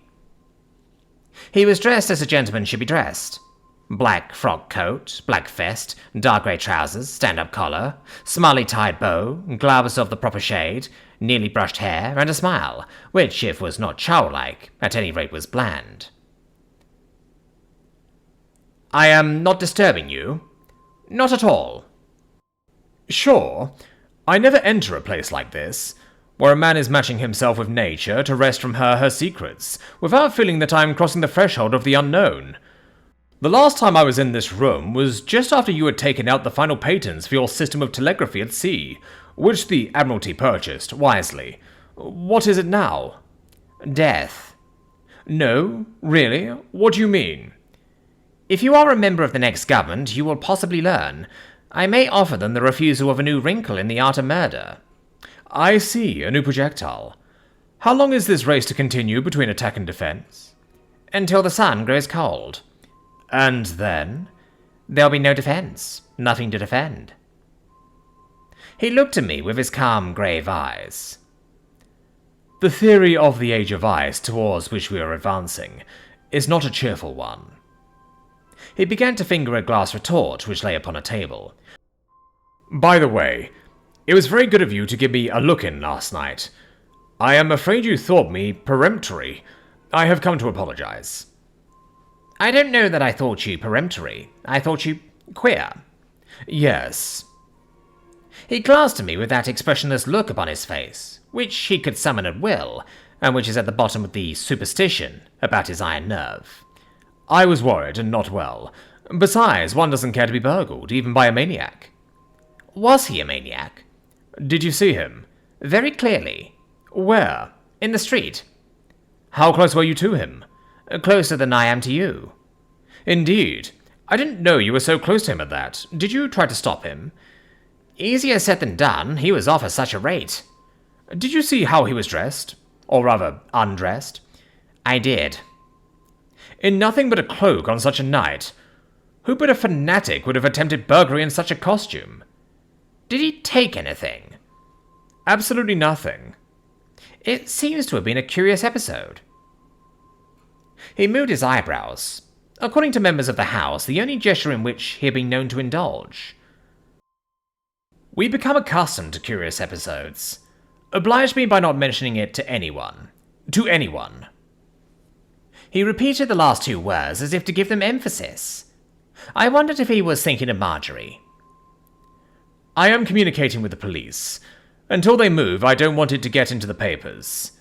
He was dressed as a gentleman should be dressed. Black frock coat, black vest, dark grey trousers, stand-up collar, smartly tied bow, gloves of the proper shade, nearly brushed hair, and a smile, which, if was not childlike, at any rate was bland. I am not disturbing you? Not at all. Sure. I never enter a place like this, where a man is matching himself with nature to wrest from her secrets, without feeling that I am crossing the threshold of the unknown. The last time I was in this room was just after you had taken out the final patents for your system of telegraphy at sea, which the Admiralty purchased, wisely. What is it now? Death. No, really? What do you mean? If you are a member of the next government, you will possibly learn. I may offer them the refusal of a new wrinkle in the art of murder. I see, a new projectile. How long is this race to continue between attack and defense? Until the sun grows cold. And then? There'll be no defense. Nothing to defend. He looked at me with his calm, grave eyes. The theory of the Age of Ice towards which we are advancing is not a cheerful one. He began to finger a glass retort which lay upon a table. By the way, it was very good of you to give me a look-in last night. I am afraid you thought me peremptory. I have come to apologize. I don't know that I thought you peremptory. I thought you queer. Yes. He glanced at me with that expressionless look upon his face, which he could summon at will, and which is at the bottom of the superstition about his iron nerve. I was worried and not well. Besides, one doesn't care to be burgled, even by a maniac. Was he a maniac? Did you see him? Very clearly. Where? In the street. How close were you to him? Closer than I am to you. Indeed. I didn't know you were so close to him at that. Did you try to stop him? Easier said than done. He was off at such a rate. Did you see how he was dressed? Or rather, undressed? I did. In nothing but a cloak on such a night? Who but a fanatic would have attempted burglary in such a costume? Did he take anything? Absolutely nothing. It seems to have been a curious episode. He moved his eyebrows. According to members of the house, the only gesture in which he had been known to indulge. We become accustomed to curious episodes. Oblige me by not mentioning it to anyone. To anyone. He repeated the last two words as if to give them emphasis. I wondered if he was thinking of Marjorie. I am communicating with the police. Until they move, I don't want it to get into the papers.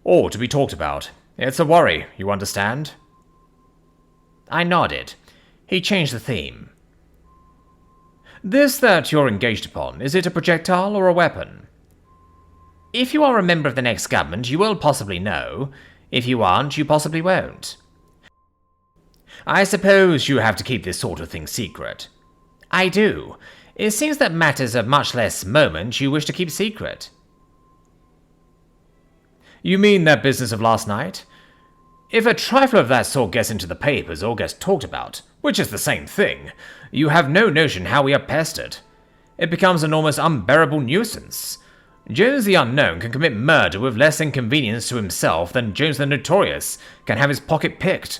Or to be talked about. It's a worry, you understand? I nodded. He changed the theme. This that you're engaged upon, is it a projectile or a weapon? If you are a member of the next government, you will possibly know. If you aren't, you possibly won't. I suppose you have to keep this sort of thing secret. I do. It seems that matters of much less moment you wish to keep secret. You mean that business of last night? If a trifle of that sort gets into the papers or gets talked about, which is the same thing, you have no notion how we are pestered. It becomes an almost unbearable nuisance. Jones the Unknown can commit murder with less inconvenience to himself than Jones the Notorious can have his pocket picked.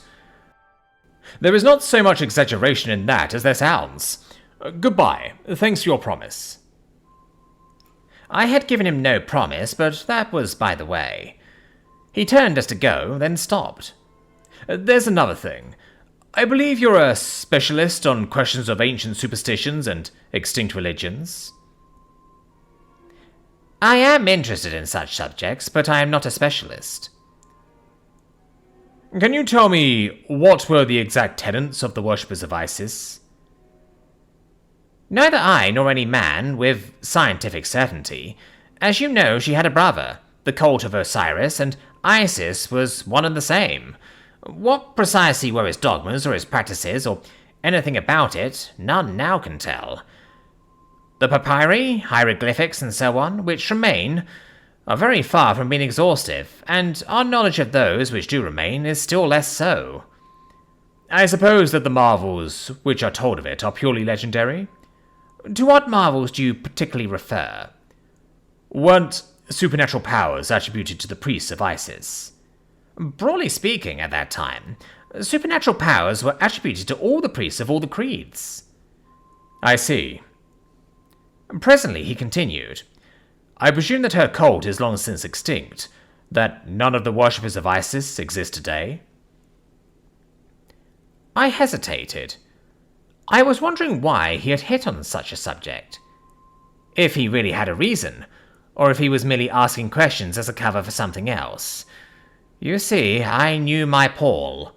There is not so much exaggeration in that as there sounds. Goodbye. Thanks for your promise. I had given him no promise, but that was by the way. He turned as to go, then stopped. There's another thing. I believe you're a specialist on questions of ancient superstitions and extinct religions. I am interested in such subjects, but I am not a specialist. Can you tell me what were the exact tenets of the worshippers of Isis? Neither I nor any man, with scientific certainty. As you know, she had a brother, the cult of Osiris, and Isis was one and the same. What precisely were his dogmas or his practices, or anything about it, none now can tell. The papyri, hieroglyphics, and so on, which remain, are very far from being exhaustive, and our knowledge of those which do remain is still less so. I suppose that the marvels which are told of it are purely legendary? To what marvels do you particularly refer? Weren't supernatural powers attributed to the priests of Isis? Broadly speaking, at that time, supernatural powers were attributed to all the priests of all the creeds. I see. Presently he continued, I presume that her cult is long since extinct, that none of the worshippers of Isis exist today? I hesitated. I was wondering why he had hit on such a subject. If he really had a reason, or if he was merely asking questions as a cover for something else. You see, I knew my Paul.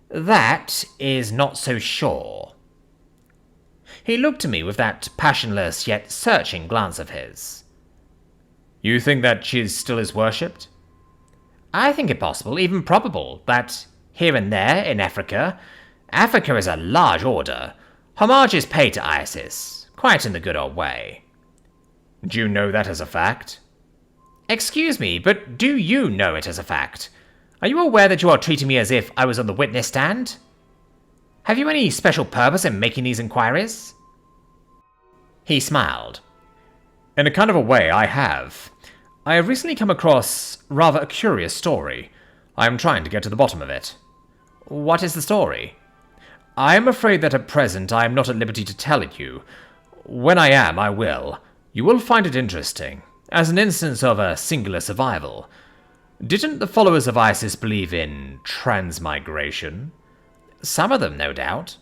That is not so sure. He looked at me with that passionless yet searching glance of his. You think that she still is worshipped? I think it possible, even probable, that here and there in Africa is a large order. Homage is paid to Isis, quite in the good old way. Do you know that as a fact? Excuse me, but do you know it as a fact? Are you aware that you are treating me as if I was on the witness stand? Have you any special purpose in making these inquiries? He smiled. In a kind of a way, I have. I have recently come across rather a curious story. I am trying to get to the bottom of it. What is the story? I am afraid that at present I am not at liberty to tell it you. When I am, I will. You will find it interesting, as an instance of a singular survival. Didn't the followers of Isis believe in transmigration? Some of them, no doubt.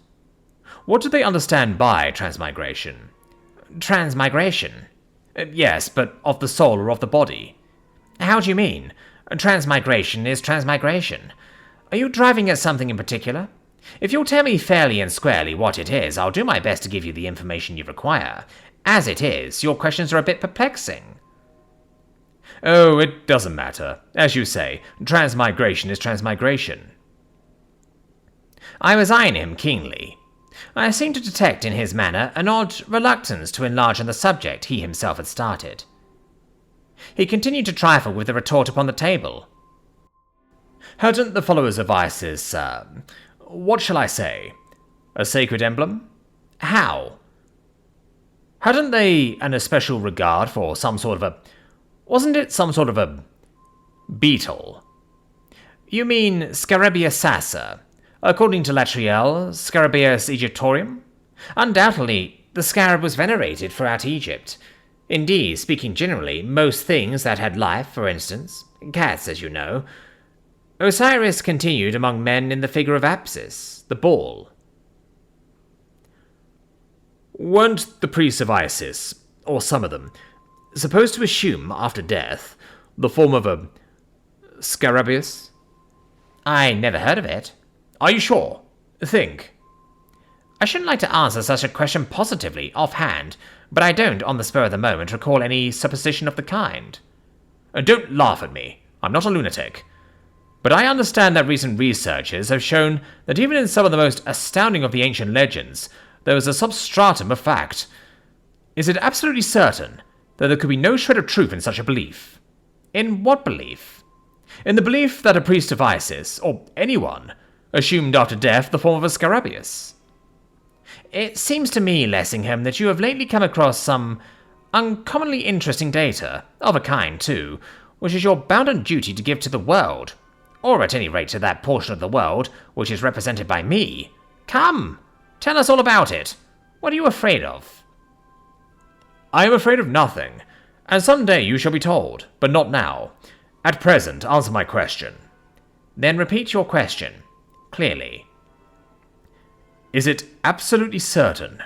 What do they understand by transmigration? Transmigration? Yes, but of the soul or of the body? How do you mean? Transmigration is transmigration. Are you driving at something in particular? If you'll tell me fairly and squarely what it is, I'll do my best to give you the information you require. As it is, your questions are a bit perplexing. Oh, it doesn't matter. As you say, transmigration is transmigration. I was eyeing him keenly. I seemed to detect in his manner an odd reluctance to enlarge on the subject he himself had started. He continued to trifle with the retort upon the table. Hadn't the followers of Isis, what shall I say? A sacred emblem? How? Hadn't they an especial regard for some sort of a... Wasn't it some sort of a... beetle? You mean Scarabia sassa, according to Latriel, Scarabaeus Egyptorium? Undoubtedly, the scarab was venerated throughout Egypt. Indeed, speaking generally, most things that had life, for instance, cats, as you know. Osiris continued among men in the figure of Apsis, the bull. Weren't the priests of Isis, or some of them, supposed to assume, after death, the form of a Scarabaeus? I never heard of it. Are you sure? Think. I shouldn't like to answer such a question positively, offhand, but I don't, on the spur of the moment, recall any supposition of the kind. Don't laugh at me. I'm not a lunatic. But I understand that recent researches have shown that even in some of the most astounding of the ancient legends, there is a substratum of fact. Is it absolutely certain that there could be no shred of truth in such a belief? In what belief? In the belief that a priest of Isis, or anyone, assumed after death the form of a Scarabaeus. It seems to me, Lessingham, that you have lately come across some uncommonly interesting data, of a kind, too, which is your bounden duty to give to the world, or at any rate to that portion of the world which is represented by me. Come, tell us all about it. What are you afraid of? I am afraid of nothing, and some day you shall be told, but not now. At present, answer my question. Then repeat your question, clearly. Is it absolutely certain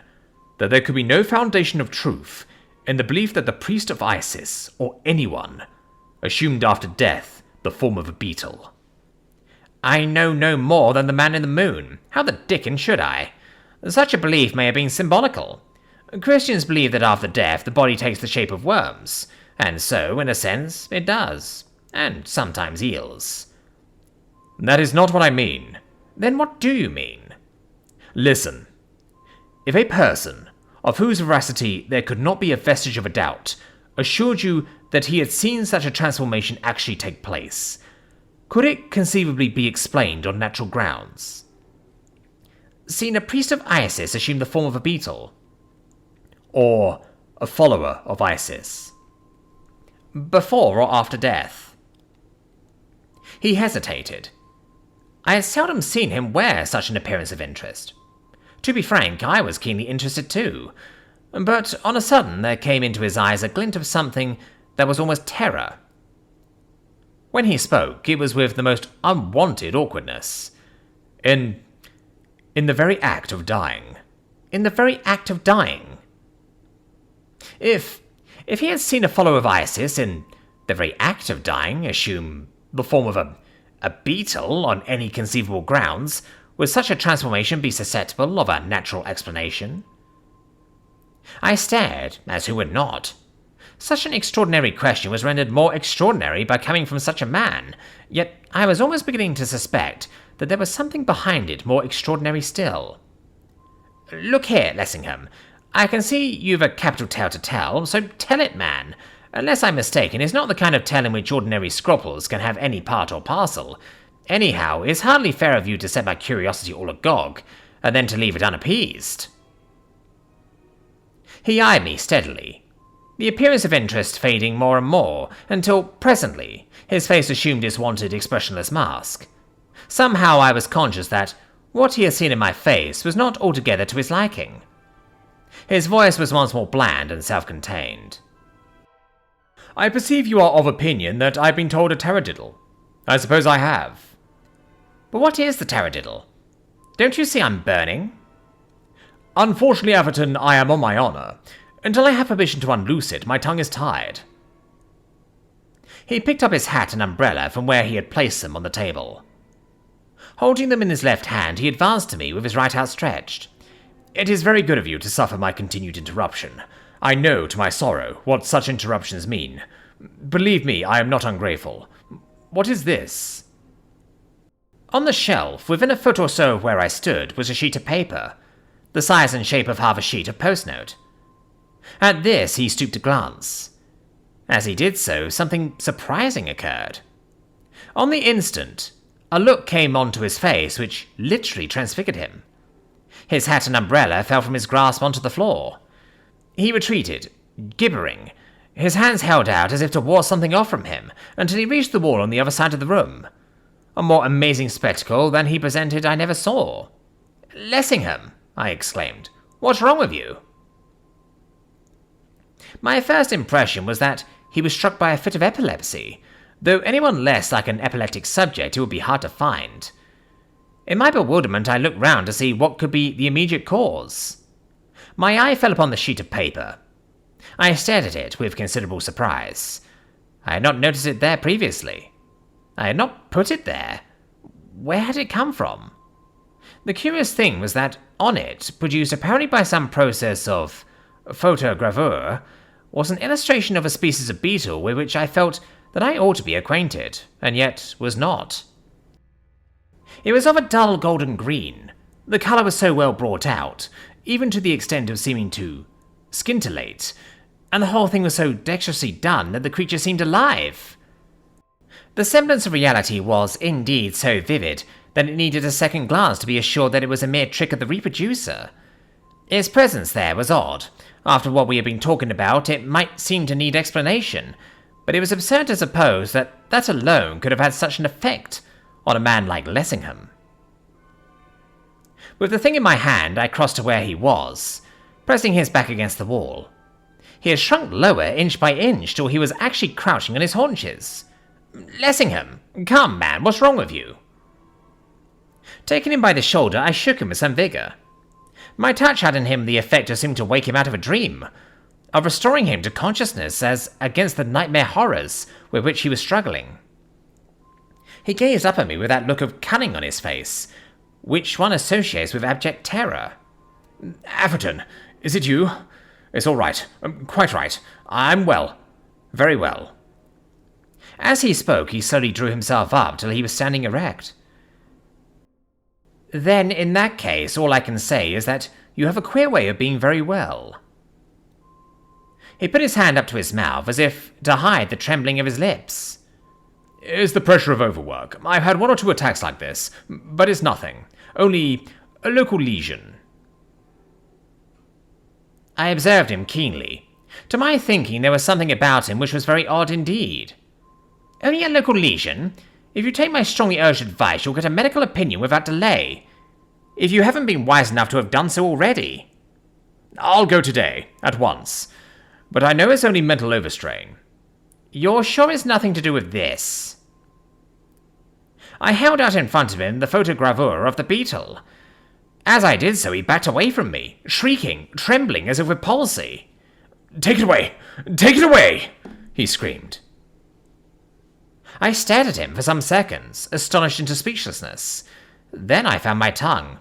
that there could be no foundation of truth in the belief that the priest of Isis, or anyone, assumed after death the form of a beetle? I know no more than the man in the moon. How the dickens should I? Such a belief may have been symbolical. Christians believe that after death the body takes the shape of worms, and so, in a sense, it does, and sometimes eels. That is not what I mean. Then what do you mean? Listen. If a person, of whose veracity there could not be a vestige of a doubt, assured you that he had seen such a transformation actually take place, could it conceivably be explained on natural grounds? Seen a priest of Isis assume the form of a beetle? Or a follower of Isis? Before or after death? He hesitated. I had seldom seen him wear such an appearance of interest. To be frank, I was keenly interested too, but on a sudden there came into his eyes a glint of something that was almost terror. When he spoke, it was with the most unwanted awkwardness. In the very act of dying. In the very act of dying? If he had seen a follower of Isis in the very act of dying assume the form of a beetle on any conceivable grounds, would such a transformation be susceptible of a natural explanation? I stared, as who would not. Such an extraordinary question was rendered more extraordinary by coming from such a man, yet I was almost beginning to suspect that there was something behind it more extraordinary still. Look here, Lessingham, I can see you've a capital tale to tell, so tell it, man. Unless I'm mistaken, it's not the kind of tale in which ordinary scruples can have any part or parcel. Anyhow, it's hardly fair of you to set my curiosity all agog, and then to leave it unappeased. He eyed me steadily, the appearance of interest fading more and more, until presently his face assumed its wonted expressionless mask. Somehow I was conscious that what he had seen in my face was not altogether to his liking. His voice was once more bland and self-contained. I perceive you are of opinion that I've been told a taradiddle. I suppose I have. But what is the taradiddle? Don't you see I'm burning? Unfortunately, Atherton, I am on my honour. Until I have permission to unloose it, my tongue is tied. He picked up his hat and umbrella from where he had placed them on the table. Holding them in his left hand, he advanced to me with his right outstretched. It is very good of you to suffer my continued interruption. I know, to my sorrow, what such interruptions mean. Believe me, I am not ungrateful. What is this? On the shelf, within a foot or so of where I stood, was a sheet of paper, the size and shape of half a sheet of postnote. At this, he stooped to glance. As he did so, something surprising occurred. On the instant, a look came onto his face which literally transfigured him. His hat and umbrella fell from his grasp onto the floor. He retreated, gibbering, his hands held out as if to ward something off from him, until he reached the wall on the other side of the room. A more amazing spectacle than he presented I never saw. "Lessingham," I exclaimed, "what's wrong with you?" My first impression was that he was struck by a fit of epilepsy, though anyone less like an epileptic subject it would be hard to find. In my bewilderment, I looked round to see what could be the immediate cause. My eye fell upon the sheet of paper. I stared at it with considerable surprise. I had not noticed it there previously. I had not put it there. Where had it come from? The curious thing was that on it, produced apparently by some process of photogravure, was an illustration of a species of beetle with which I felt that I ought to be acquainted, and yet was not. It was of a dull golden green. The colour was so well brought out, even to the extent of seeming to scintillate, and the whole thing was so dexterously done that the creature seemed alive. The semblance of reality was indeed so vivid that it needed a second glance to be assured that it was a mere trick of the reproducer. Its presence there was odd. After what we had been talking about, it might seem to need explanation, but it was absurd to suppose that that alone could have had such an effect on a man like Lessingham. With the thing in my hand, I crossed to where he was, pressing his back against the wall. He had shrunk lower inch by inch till he was actually crouching on his haunches. "Lessingham, come, man, what's wrong with you?" Taking him by the shoulder, I shook him with some vigour. My touch had in him the effect of seeming to wake him out of a dream, of restoring him to consciousness as against the nightmare horrors with which he was struggling. He gazed up at me with that look of cunning on his face, which one associates with abject terror. "Atherton, is it you? It's all right. Quite right. I'm well. Very well." As he spoke, he slowly drew himself up till he was standing erect. "Then, in that case, all I can say is that you have a queer way of being very well." He put his hand up to his mouth, as if to hide the trembling of his lips. "It's the pressure of overwork. I've had 1 or 2 attacks like this, but it's nothing. Only a local lesion." I observed him keenly. To my thinking, there was something about him which was very odd indeed. "Only a local lesion? If you take my strongly urged advice, you'll get a medical opinion without delay. If you haven't been wise enough to have done so already." "I'll go today, at once. But I know it's only mental overstrain." "You're sure it's nothing to do with this?" I held out in front of him the photogravure of the beetle. As I did so, he backed away from me, shrieking, trembling as if with palsy. "Take it away! Take it away!" he screamed. I stared at him for some seconds, astonished into speechlessness. Then I found my tongue.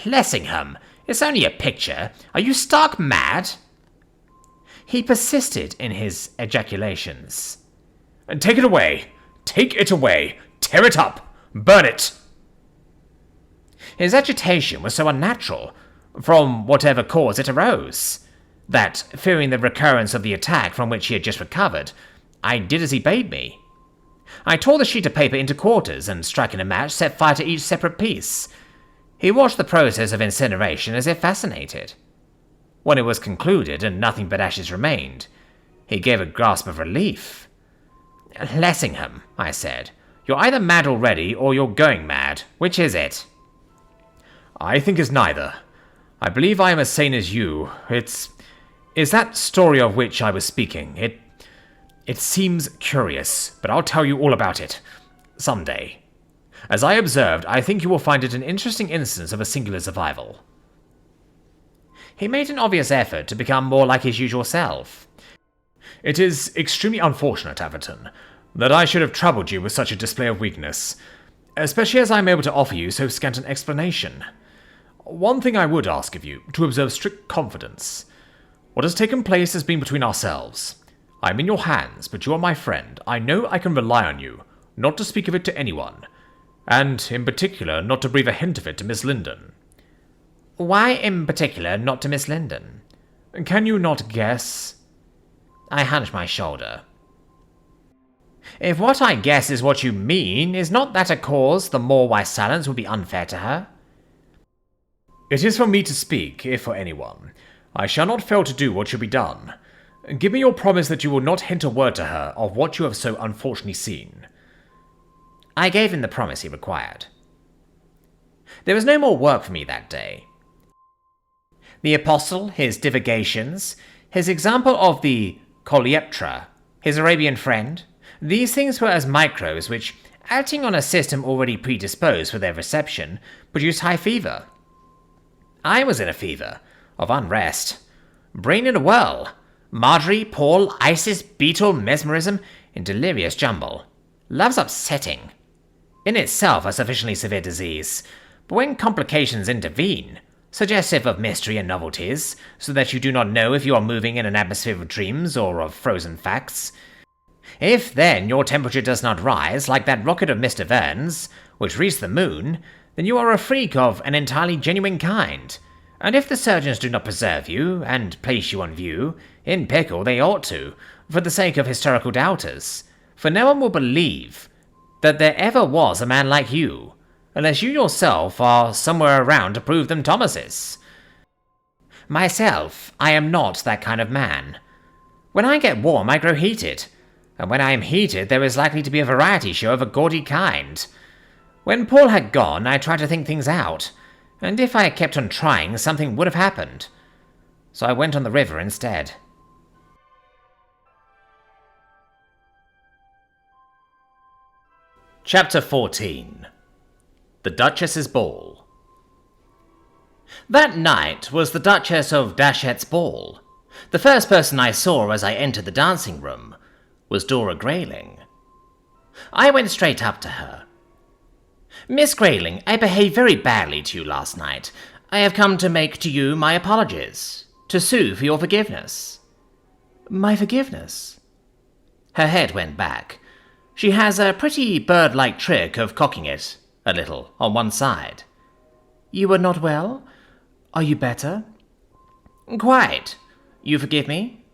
"Lessingham, it's only a picture. Are you stark mad?" He persisted in his ejaculations. "Take it away! Take it away! Tear it up! Burn it!" His agitation was so unnatural, from whatever cause it arose, that, fearing the recurrence of the attack from which he had just recovered, I did as he bade me. I tore the sheet of paper into quarters and, striking a match, set fire to each separate piece. He watched the process of incineration as if fascinated. When it was concluded and nothing but ashes remained, he gave a gasp of relief. "Lessingham," I said, "you're either mad already or you're going mad. Which is it?" "I think it's neither. I believe I am as sane as you. It's that story of which I was speaking. It seems curious, but I'll tell you all about it. Some day. As I observed, I think you will find it an interesting instance of a singular survival." He made an obvious effort to become more like his usual self. "It is extremely unfortunate, Atherton, that I should have troubled you with such a display of weakness, especially as I am able to offer you so scant an explanation. One thing I would ask of you, to observe strict confidence. What has taken place has been between ourselves. I am in your hands, but you are my friend. I know I can rely on you, not to speak of it to anyone, and, in particular, not to breathe a hint of it to Miss Linden." "Why, in particular, not to Miss Linden?" "Can you not guess?" I hunched my shoulder. "If what I guess is what you mean, is not that a cause the more why silence would be unfair to her?" "It is for me to speak, if for anyone. I shall not fail to do what should be done. Give me your promise that you will not hint a word to her of what you have so unfortunately seen." I gave him the promise he required. There was no more work for me that day. The apostle, his divagations, his example of the Coleoptera, his Arabian friend, these things were as microbes which, acting on a system already predisposed for their reception, produced high fever. I was in a fever of unrest. Brain in a whirl. Marjorie, Paul, Isis, Beetle, mesmerism, in delirious jumble. Love's upsetting. In itself a sufficiently severe disease, But when complications intervene, suggestive of mystery and novelties, so that you do not know if you are moving in an atmosphere of dreams or of frozen facts, if then your temperature does not rise like that rocket of Mr. Verne's, which reached the moon, then you are a freak of an entirely genuine kind. And if the surgeons do not preserve you, and place you on view, in pickle they ought to, for the sake of historical doubters, for no one will believe that there ever was a man like you, unless you yourself are somewhere around to prove them Thomases. Myself, I am not that kind of man. When I get warm, I grow heated, and when I am heated, there is likely to be a variety show of a gaudy kind. When Paul had gone, I tried to think things out, and if I had kept on trying, something would have happened. So I went on the river instead. Chapter 14. The Duchess's Ball. That night was the Duchess of Datchet's ball. The first person I saw as I entered the dancing room was Dora Grayling. I went straight up to her. "Miss Grayling, I behaved very badly to you last night. I have come to make to you my apologies, to sue for your forgiveness." "My forgiveness?" Her head went back. She has a pretty bird-like trick of cocking it, a little, on one side. "You were not well? Are you better?" "Quite. You forgive me?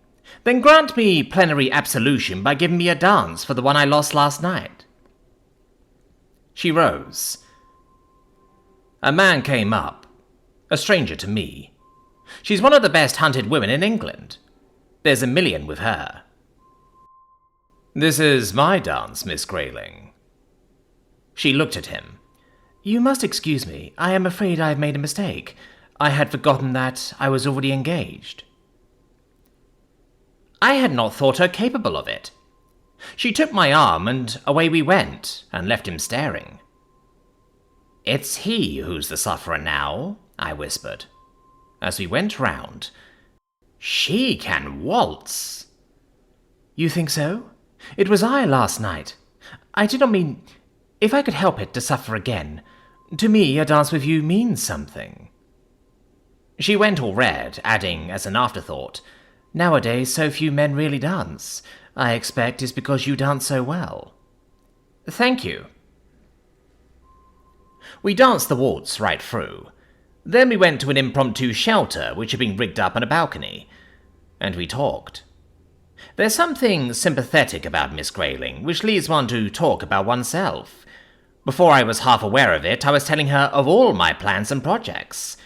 Then grant me plenary absolution by giving me a dance for the one I lost last night." She rose. A man came up, a stranger to me. She's one of the best hunted women in England. There's a million with her. "This is my dance, Miss Grayling." She looked at him. "You must excuse me. I am afraid I have made a mistake. I had forgotten that I was already engaged." I had not thought her capable of it. She took my arm, and away we went, and left him staring. "It's he who's the sufferer now," I whispered, as we went round. "She can waltz." "You think so? It was I last night. I did not mean, if I could help it, to suffer again. To me, a dance with you means something." She went all red, adding, as an afterthought, "Nowadays, so few men really dance. I expect it's because you dance so well." "Thank you." We danced the waltz right through. Then we went to an impromptu shelter which had been rigged up on a balcony, and we talked. There's something sympathetic about Miss Grayling, which leads one to talk about oneself. Before I was half aware of it, I was telling her of all my plans and projects.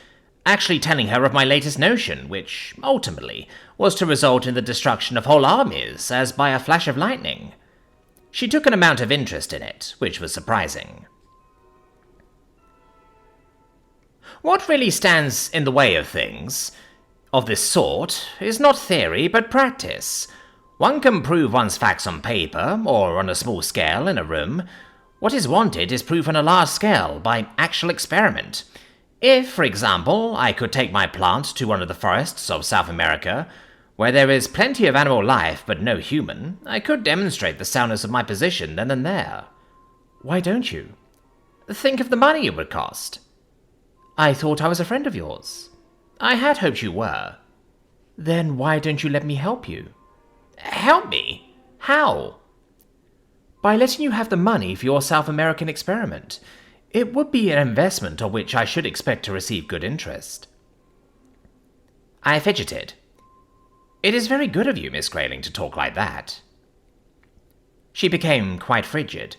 Actually telling her of my latest notion, which, ultimately, was to result in the destruction of whole armies, as by a flash of lightning. She took an amount of interest in it, which was surprising. What really stands in the way of things of this sort is not theory, but practice. One can prove one's facts on paper, or on a small scale in a room. What is wanted is proof on a large scale, by actual experiment. If, for example, I could take my plant to one of the forests of South America, where there is plenty of animal life but no human, I could demonstrate the soundness of my position then and there. Why don't you? Think of the money it would cost. I thought I was a friend of yours. I had hoped you were. Then why don't you let me help you? Help me? How? By letting you have the money for your South American experiment. It would be an investment on which I should expect to receive good interest. I fidgeted. It is very good of you, Miss Grayling, to talk like that. She became quite frigid.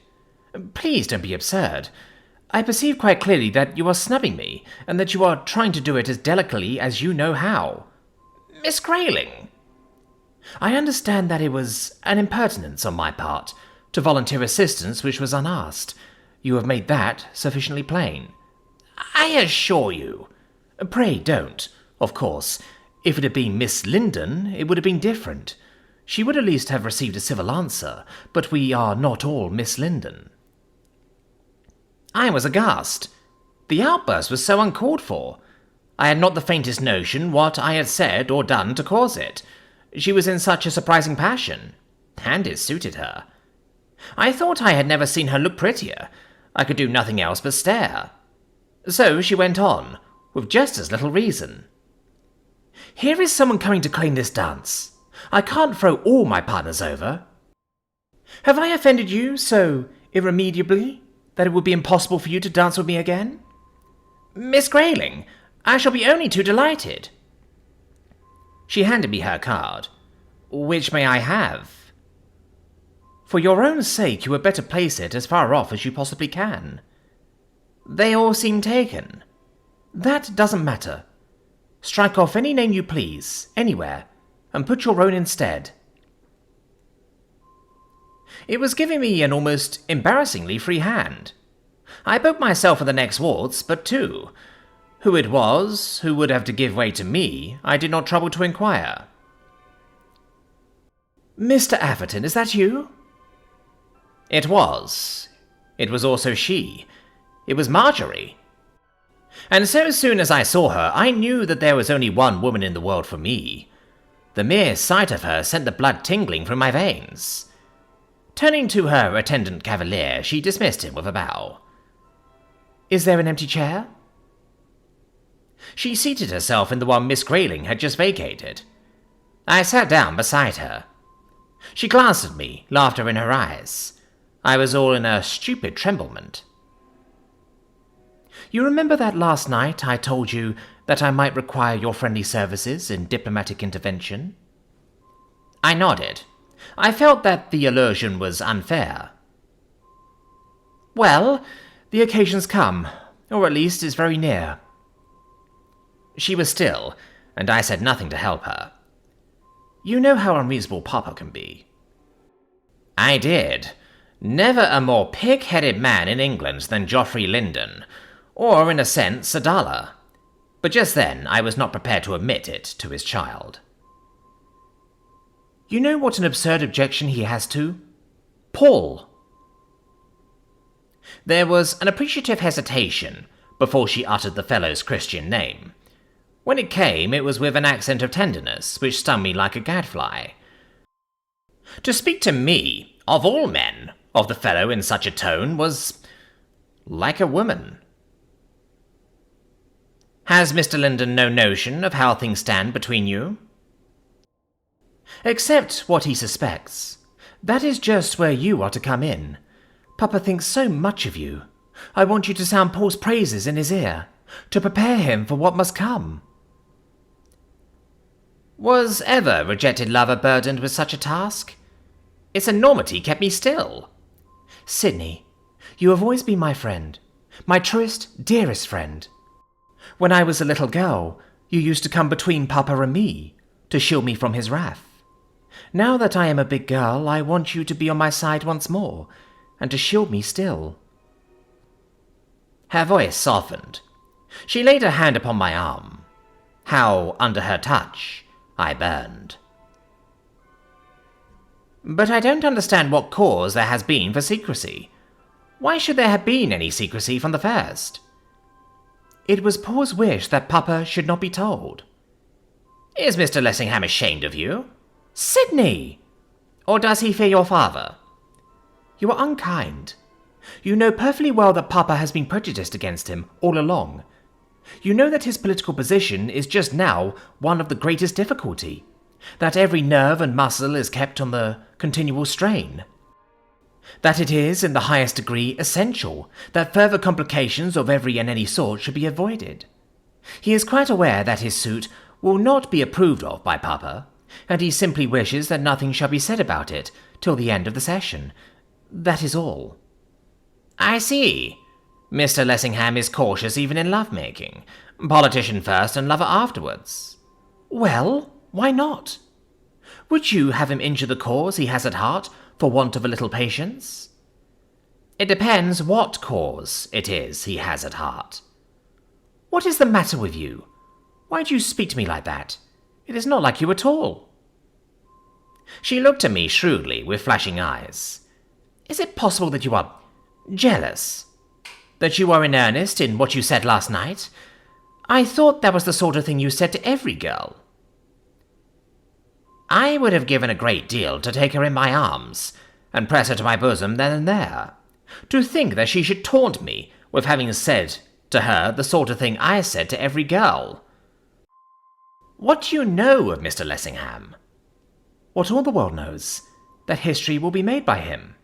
Please don't be absurd. I perceive quite clearly that you are snubbing me, and that you are trying to do it as delicately as you know how. Miss Grayling! I understand that it was an impertinence on my part to volunteer assistance which was unasked. You have made that sufficiently plain. I assure you. Pray don't. Of course, if it had been Miss Linden, it would have been different. She would at least have received a civil answer, but we are not all Miss Linden. I was aghast. The outburst was so uncalled for. I had not the faintest notion what I had said or done to cause it. She was in such a surprising passion, and it suited her. I thought I had never seen her look prettier. I could do nothing else but stare. So she went on, with just as little reason. Here is someone coming to claim this dance. I can't throw all my partners over. Have I offended you so irremediably that it would be impossible for you to dance with me again? Miss Grayling, I shall be only too delighted. She handed me her card. Which may I have? For your own sake, you had better place it as far off as you possibly can. They all seem taken. That doesn't matter. Strike off any name you please, anywhere, and put your own instead. It was giving me an almost embarrassingly free hand. I booked myself for the next waltz, but two. Who it was, who would have to give way to me, I did not trouble to inquire. Mr. Atherton, is that you? It was. It was also she. It was Marjorie. And so soon as I saw her, I knew that there was only one woman in the world for me. The mere sight of her sent the blood tingling through my veins. Turning to her attendant cavalier, she dismissed him with a bow. Is there an empty chair? She seated herself in the one Miss Grayling had just vacated. I sat down beside her. She glanced at me, laughter in her eyes. I was all in a stupid tremblement. You remember that last night I told you that I might require your friendly services in diplomatic intervention? I nodded. I felt that the allusion was unfair. Well, the occasion's come, or at least is very near. She was still, and I said nothing to help her. You know how unreasonable Papa can be. I did. Never a more pig-headed man in England than Geoffrey Linden, or, in a sense, Sadala. But just then I was not prepared to admit it to his child. You know what an absurd objection he has to? Paul. There was an appreciative hesitation before she uttered the fellow's Christian name. When it came, it was with an accent of tenderness which stung me like a gadfly. To speak to me, of all men, of the fellow in such a tone was like a woman. Has Mr. Linden no notion of how things stand between you? Except what he suspects. That is just where you are to come in. Papa thinks so much of you. I want you to sound Paul's praises in his ear, to prepare him for what must come. Was ever rejected lover burdened with such a task? Its enormity kept me still. Sidney, you have always been my friend, my truest, dearest friend. When I was a little girl, you used to come between Papa and me, to shield me from his wrath. Now that I am a big girl, I want you to be on my side once more, and to shield me still. Her voice softened. She laid her hand upon my arm. How, under her touch, I burned. But I don't understand what cause there has been for secrecy. Why should there have been any secrecy from the first? It was Paul's wish that Papa should not be told. Is Mr. Lessingham ashamed of you? Sidney! Or does he fear your father? You are unkind. You know perfectly well that Papa has been prejudiced against him all along. You know that his political position is just now one of the greatest difficulty, that every nerve and muscle is kept on the continual strain, that it is in the highest degree essential that further complications of every and any sort should be avoided. He is quite aware that his suit will not be approved of by Papa, and he simply wishes that nothing shall be said about it till the end of the session. That is all. I see. Mr. Lessingham is cautious even in love-making. Politician first and lover afterwards. Well, why not? Would you have him injure the cause he has at heart for want of a little patience? It depends what cause it is he has at heart. What is the matter with you? Why do you speak to me like that? It is not like you at all. She looked at me shrewdly with flashing eyes. Is it possible that you are jealous? That you are in earnest in what you said last night? I thought that was the sort of thing you said to every girl. I would have given a great deal to take her in my arms and press her to my bosom then and there. To think that she should taunt me with having said To her, the sort of thing I said to every girl. What do you know of Mr. Lessingham? What all the world knows, that history will be made by him.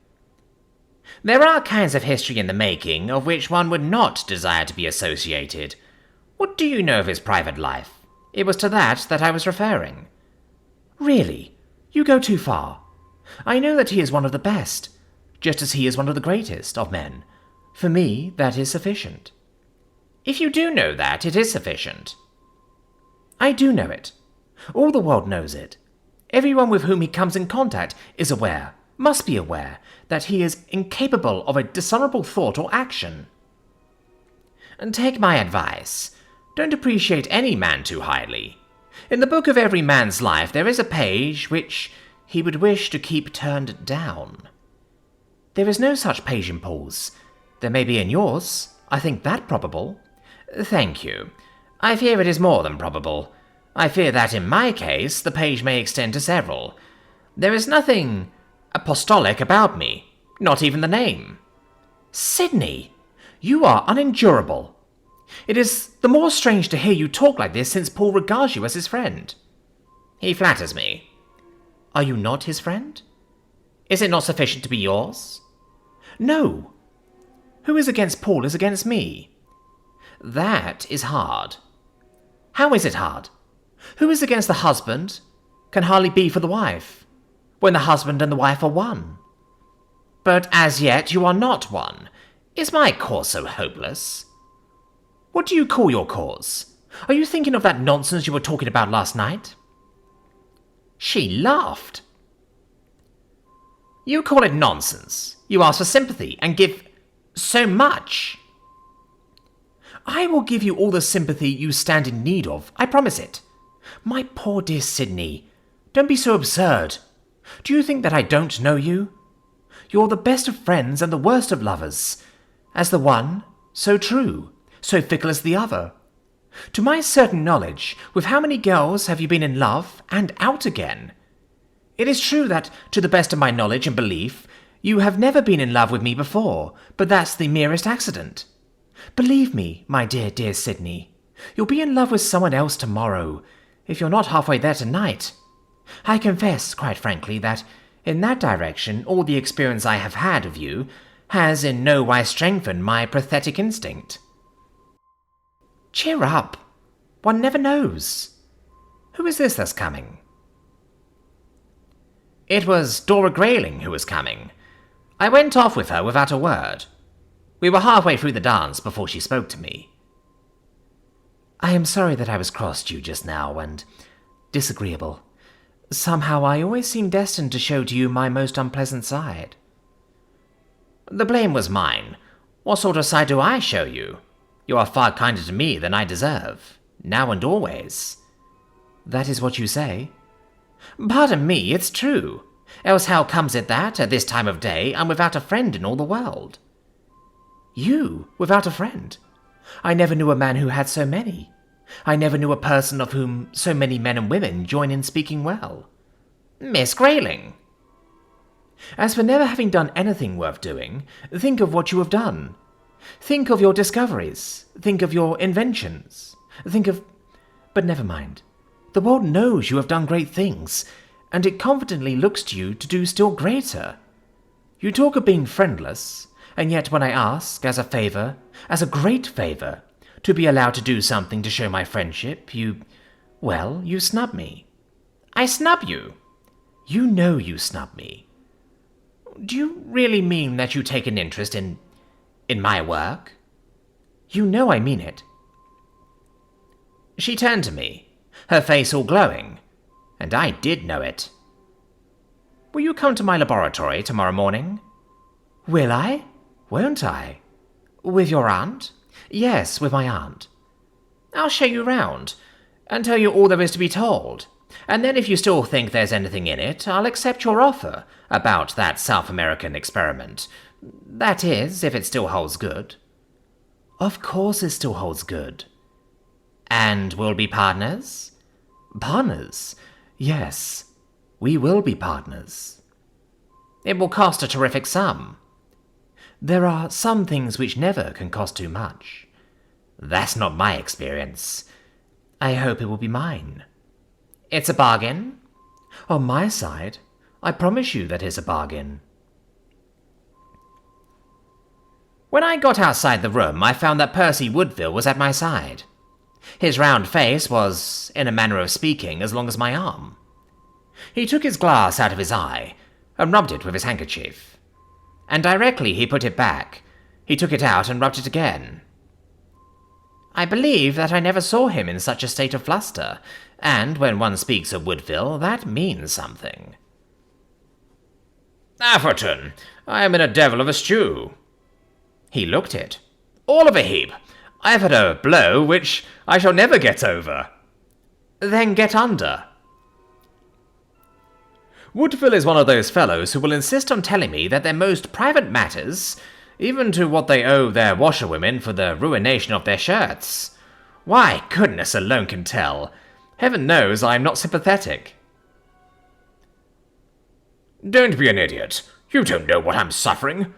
There are kinds of history in the making of which one would not desire to be associated. What do you know of his private life? It was to that I was referring. Really, you go too far. I know that he is one of the best, just as he is one of the greatest of men. For me, that is sufficient. If you do know that, it is sufficient. I do know it. All the world knows it. Everyone with whom he comes in contact is aware, must be aware, that he is incapable of a dishonourable thought or action. And take my advice. Don't appreciate any man too highly. In the book of every man's life there is a page which he would wish to keep turned down. There is no such page in Paul's. There may be in yours. I think that probable. Thank you. I fear it is more than probable. I fear that in my case the page may extend to several. There is nothing apostolic about me, not even the name. Sidney, you are unendurable. It is the more strange to hear you talk like this since Paul regards you as his friend. He flatters me. Are you not his friend? Is it not sufficient to be yours? No. Who is against Paul is against me. That is hard. How is it hard? Who is against the husband can hardly be for the wife, when the husband and the wife are one. But as yet you are not one. Is my cause so hopeless? What do you call your cause? Are you thinking of that nonsense you were talking about last night? She laughed. You call it nonsense. You ask for sympathy and give so much. I will give you all the sympathy you stand in need of, I promise it. My poor dear Sidney, don't be so absurd. Do you think that I don't know you? You're the best of friends and the worst of lovers. As the one, so true, so fickle as the other. To my certain knowledge, with how many girls have you been in love and out again? It is true that, to the best of my knowledge and belief, you have never been in love with me before, but that's the merest accident. Believe me, my dear, dear Sidney, you'll be in love with someone else tomorrow, if you're not halfway there tonight. I confess, quite frankly, that in that direction all the experience I have had of you has in no wise strengthened my pathetic instinct. Cheer up. One never knows. Who is this that's coming? It was Dora Grayling who was coming. I went off with her without a word. We were halfway through the dance before she spoke to me. I am sorry that I was cross to you just now and disagreeable. Somehow I always seem destined to show to you my most unpleasant side. The blame was mine. What sort of side do I show you? You are far kinder to me than I deserve, now and always. That is what you say? Pardon me, it's true. Else how comes it that, at this time of day, I'm without a friend in all the world? You, without a friend? I never knew a man who had so many. I never knew a person of whom so many men and women join in speaking well. Miss Grayling. As for never having done anything worth doing, think of what you have done. Think of your discoveries. Think of your inventions. Think of... But never mind. The world knows you have done great things, and it confidently looks to you to do still greater. You talk of being friendless, and yet when I ask, as a favour, as a great favour, to be allowed to do something to show my friendship, you snub me. I snub you? You know you snub me. Do you really mean that you take an interest in my work? You know I mean it. She turned to me, her face all glowing, and I did know it. Will you come to my laboratory tomorrow morning? Will I? Won't I? With your aunt? Yes, with my aunt. I'll show you round, and tell you all there is to be told, and then if you still think there's anything in it, I'll accept your offer about that South American experiment. That is, if it still holds good. Of course it still holds good. And we'll be partners? Partners? Yes, we will be partners. It will cost a terrific sum. There are some things which never can cost too much. That's not my experience. I hope it will be mine. It's a bargain? On my side, I promise you that it's a bargain. When I got outside the room, I found that Percy Woodville was at my side. His round face was, in a manner of speaking, as long as my arm. He took his glass out of his eye and rubbed it with his handkerchief. And directly he put it back, he took it out and rubbed it again. I believe that I never saw him in such a state of fluster, and when one speaks of Woodville, that means something. Atherton, I am in a devil of a stew. He looked it. All of a heap. I have had a blow which I shall never get over. Then get under. Woodville is one of those fellows who will insist on telling me that their most private matters, even to what they owe their washerwomen for the ruination of their shirts. Why, goodness alone can tell. Heaven knows I am not sympathetic. Don't be an idiot. You don't know what I'm suffering.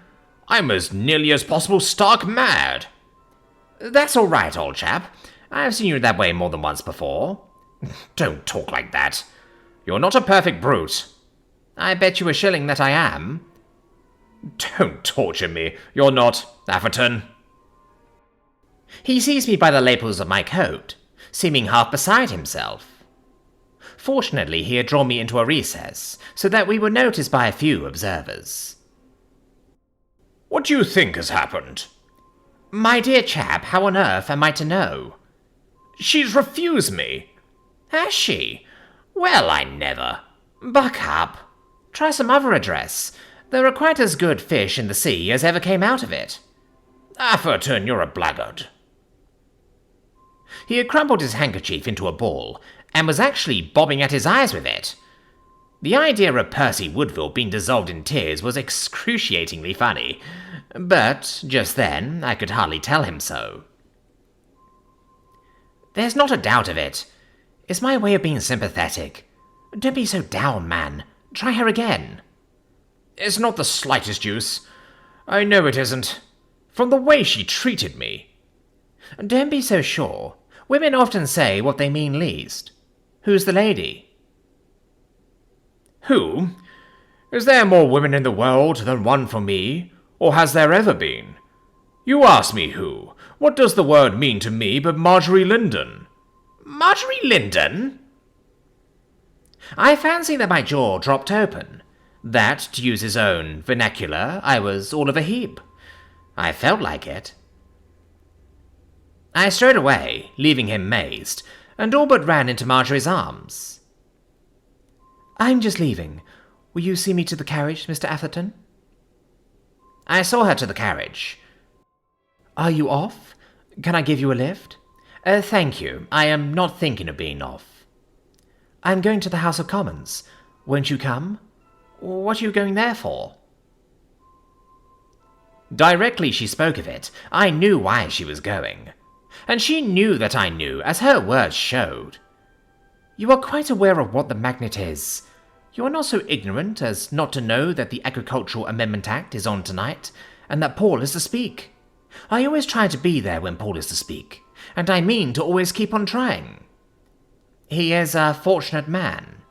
I'm as nearly as possible stark mad. That's all right, old chap. I've seen you that way more than once before. Don't talk like that. You're not a perfect brute. I bet you a shilling that I am. Don't torture me. You're not, Atherton. He seized me by the lapels of my coat, seeming half beside himself. Fortunately, he had drawn me into a recess, so that we were noticed by a few observers. What do you think has happened? My dear chap, how on earth am I to know? She's refused me. Has she? Well, I never. Buck up. Try some other address. There are quite as good fish in the sea as ever came out of it. Atherton, you're a blackguard. He had crumpled his handkerchief into a ball, and was actually bobbing at his eyes with it. The idea of Percy Woodville being dissolved in tears was excruciatingly funny, but just then I could hardly tell him so. There's not a doubt of it. It's my way of being sympathetic. Don't be so down, man. Try her again. It's not the slightest use. I know it isn't. From the way she treated me. Don't be so sure. Women often say what they mean least. Who's the lady? Who? Is there more women in the world than one for me? Or has there ever been? You ask me who. What does the word mean to me but Marjorie Linden? Marjorie Linden? I fancy that my jaw dropped open. That, to use his own vernacular, I was all of a heap. I felt like it. I strode away, leaving him mazed, and all but ran into Marjorie's arms. I'm just leaving. Will you see me to the carriage, Mr. Atherton? I saw her to the carriage. Are you off? Can I give you a lift? Thank you. I am not thinking of being off. I'm going to the House of Commons. Won't you come? What are you going there for? Directly she spoke of it, I knew why she was going. And she knew that I knew, as her words showed. You are quite aware of what the magnet is. You are not so ignorant as not to know that the Agricultural Amendment Act is on tonight, and that Paul is to speak. I always try to be there when Paul is to speak, and I mean to always keep on trying. He is a fortunate man.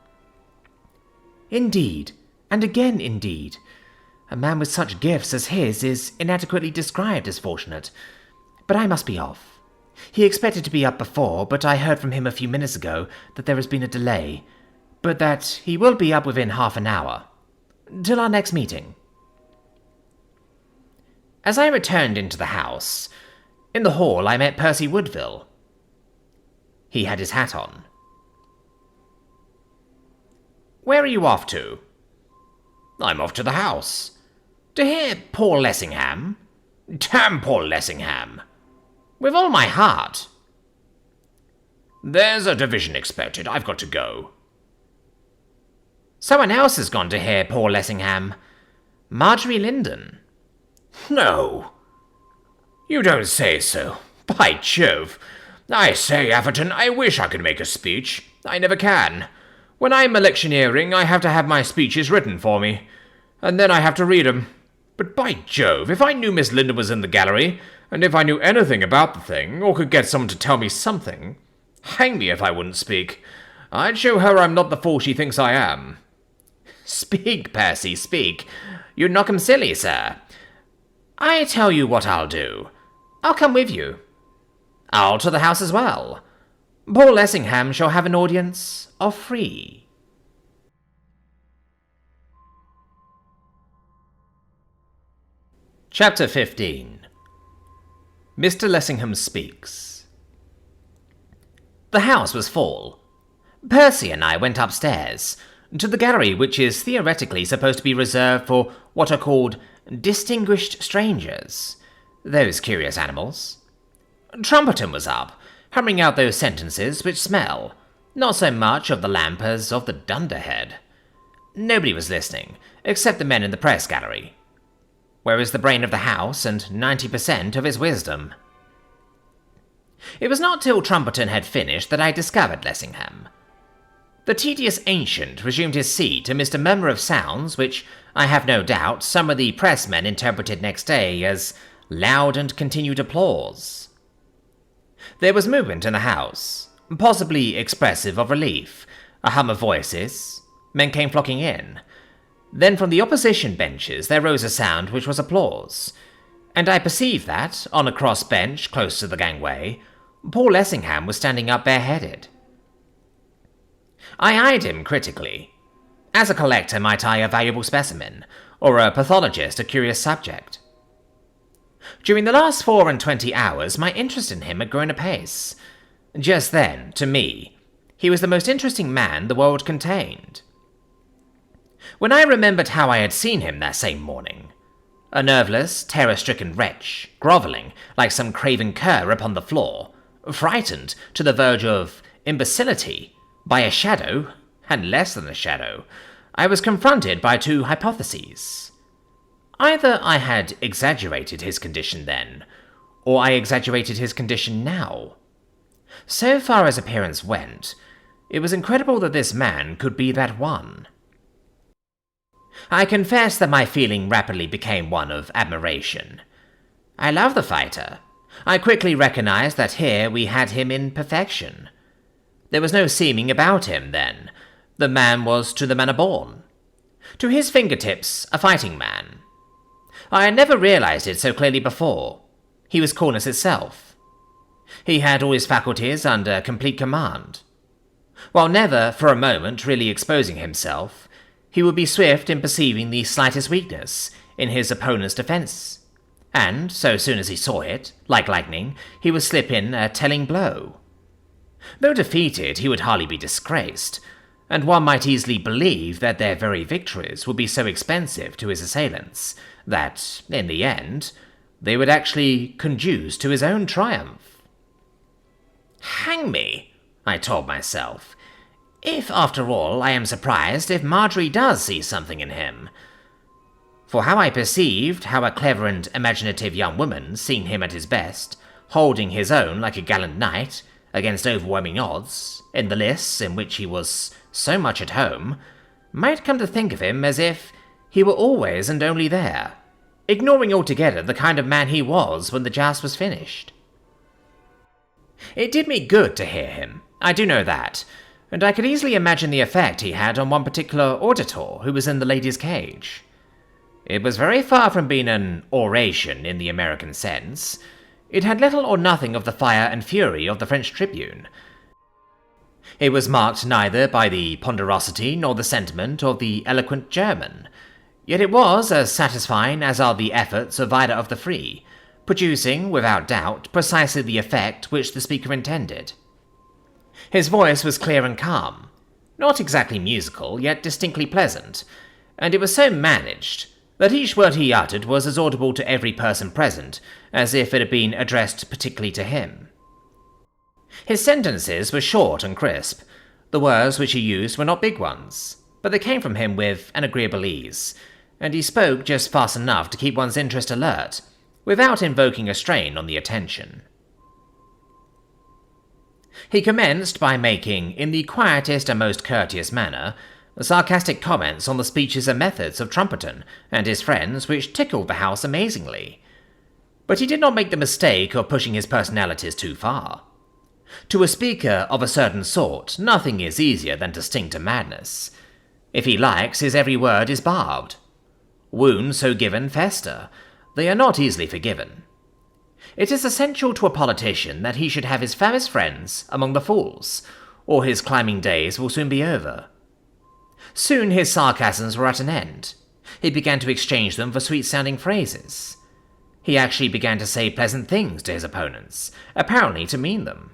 Indeed, and again indeed. A man with such gifts as his is inadequately described as fortunate. But I must be off. He expected to be up before, but I heard from him a few minutes ago that there has been a delay, but that he will be up within half an hour. Till our next meeting. As I returned into the house, in the hall I met Percy Woodville. He had his hat on. Where are you off to? I'm off to the house. To hear Paul Lessingham? Damn Paul Lessingham. With all my heart. There's a division expected. I've got to go. Someone else has gone to hear Paul Lessingham. Marjorie Linden. No. You don't say so. By Jove. I say, Atherton, I wish I could make a speech. I never can. When I'm electioneering, I have to have my speeches written for me. And then I have to read 'em. But by Jove, if I knew Miss Linden was in the gallery, and if I knew anything about the thing, or could get someone to tell me something, hang me if I wouldn't speak. I'd show her I'm not the fool she thinks I am." "Speak, Percy, speak. You'd knock 'em silly, sir. I tell you what I'll do. I'll come with you. I'll to the house as well. Poor Lessingham shall have an audience of free." Chapter 15. Mr. Lessingham Speaks. The house was full. Percy and I went upstairs, to the gallery which is theoretically supposed to be reserved for what are called distinguished strangers, those curious animals. Trumpeton was up, hammering out those sentences which smell, not so much of the lamp as of the dunderhead. Nobody was listening, except the men in the press gallery. Where is the brain of the house and 90% of its wisdom? It was not till Trumpeton had finished that I discovered Lessingham. The tedious ancient resumed his seat amidst a murmur of sounds which, I have no doubt, some of the pressmen interpreted next day as loud and continued applause. There was movement in the house, possibly expressive of relief, a hum of voices. Men came flocking in. Then from the opposition benches there rose a sound which was applause, and I perceived that, on a cross bench close to the gangway, poor Lessingham was standing up bareheaded. I eyed him critically. As a collector might eye a valuable specimen, or a pathologist a curious subject. During the last 24 hours my interest in him had grown apace. Just then, to me, he was the most interesting man the world contained. When I remembered how I had seen him that same morning, a nerveless, terror-stricken wretch, grovelling like some craven cur upon the floor, frightened to the verge of imbecility by a shadow, and less than a shadow, I was confronted by two hypotheses. Either I had exaggerated his condition then, or I exaggerated his condition now. So far as appearance went, it was incredible that this man could be that one. I confess that my feeling rapidly became one of admiration. I love the fighter. I quickly recognized that here we had him in perfection. There was no seeming about him, then. The man was to the manner born. To his fingertips, a fighting man. I had never realized it so clearly before. He was coolness itself. He had all his faculties under complete command. While never, for a moment, really exposing himself, he would be swift in perceiving the slightest weakness in his opponent's defense, and, so soon as he saw it, like lightning, he would slip in a telling blow. Though defeated, he would hardly be disgraced, and one might easily believe that their very victories would be so expensive to his assailants that, in the end, they would actually conduce to his own triumph. Hang me, I told myself, if, after all, I am surprised if Marjorie does see something in him. For how I perceived how a clever and imaginative young woman seen him at his best, holding his own like a gallant knight, against overwhelming odds, in the lists in which he was so much at home, might come to think of him as if he were always and only there, ignoring altogether the kind of man he was when the joust was finished. It did me good to hear him, I do know that, and I could easily imagine the effect he had on one particular auditor who was in the lady's cage. It was very far from being an oration in the American sense. It had little or nothing of the fire and fury of the French Tribune. It was marked neither by the ponderosity nor the sentiment of the eloquent German, yet it was as satisfying as are the efforts of either of the free, producing, without doubt, precisely the effect which the speaker intended. His voice was clear and calm, not exactly musical, yet distinctly pleasant, and it was so managed that each word he uttered was as audible to every person present as if it had been addressed particularly to him. His sentences were short and crisp. The words which he used were not big ones, but they came from him with an agreeable ease, and he spoke just fast enough to keep one's interest alert, without invoking a strain on the attention. He commenced by making, in the quietest and most courteous manner, sarcastic comments on the speeches and methods of Trumpeton and his friends which tickled the house amazingly. But he did not make the mistake of pushing his personalities too far. To a speaker of a certain sort, nothing is easier than to sting to madness. If he likes, his every word is barbed. Wounds so given fester. They are not easily forgiven. It is essential to a politician that he should have his fairest friends among the fools, or his climbing days will soon be over. Soon his sarcasms were at an end. He began to exchange them for sweet-sounding phrases. He actually began to say pleasant things to his opponents, apparently to mean them,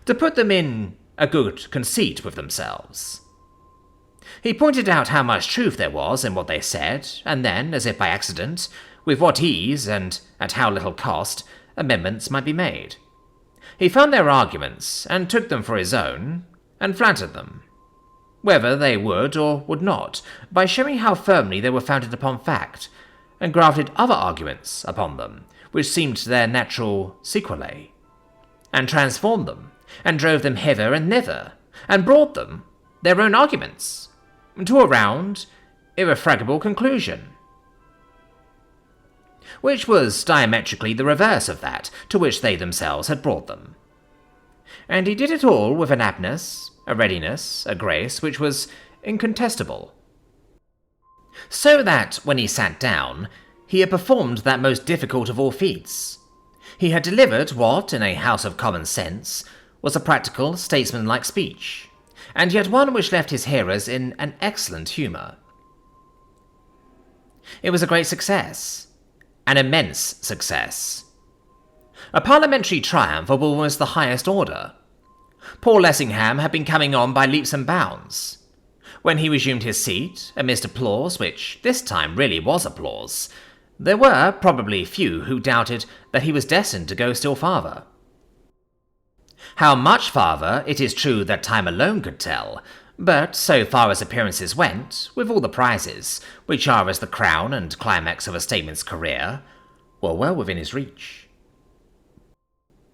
to put them in a good conceit with themselves. He pointed out how much truth there was in what they said, and then, as if by accident, with what ease and at how little cost, amendments might be made. He found their arguments, and took them for his own, and flattered them, whether they would or would not, by showing how firmly they were founded upon fact, and grafted other arguments upon them, which seemed their natural sequelae, and transformed them, and drove them hither and thither, and brought them, their own arguments, to a round, irrefragable conclusion, which was diametrically the reverse of that to which they themselves had brought them. And he did it all with an aptness, a readiness, a grace which was incontestable. So that, when he sat down, he had performed that most difficult of all feats. He had delivered what, in a house of common sense, was a practical, statesmanlike speech, and yet one which left his hearers in an excellent humour. It was a great success, an immense success, a parliamentary triumph of almost the highest order. Poor Lessingham had been coming on by leaps and bounds. When he resumed his seat, amidst applause, which this time really was applause, there were probably few who doubted that he was destined to go still farther. How much farther, it is true that time alone could tell, but so far as appearances went, with all the prizes, which are as the crown and climax of a statesman's career, were well within his reach.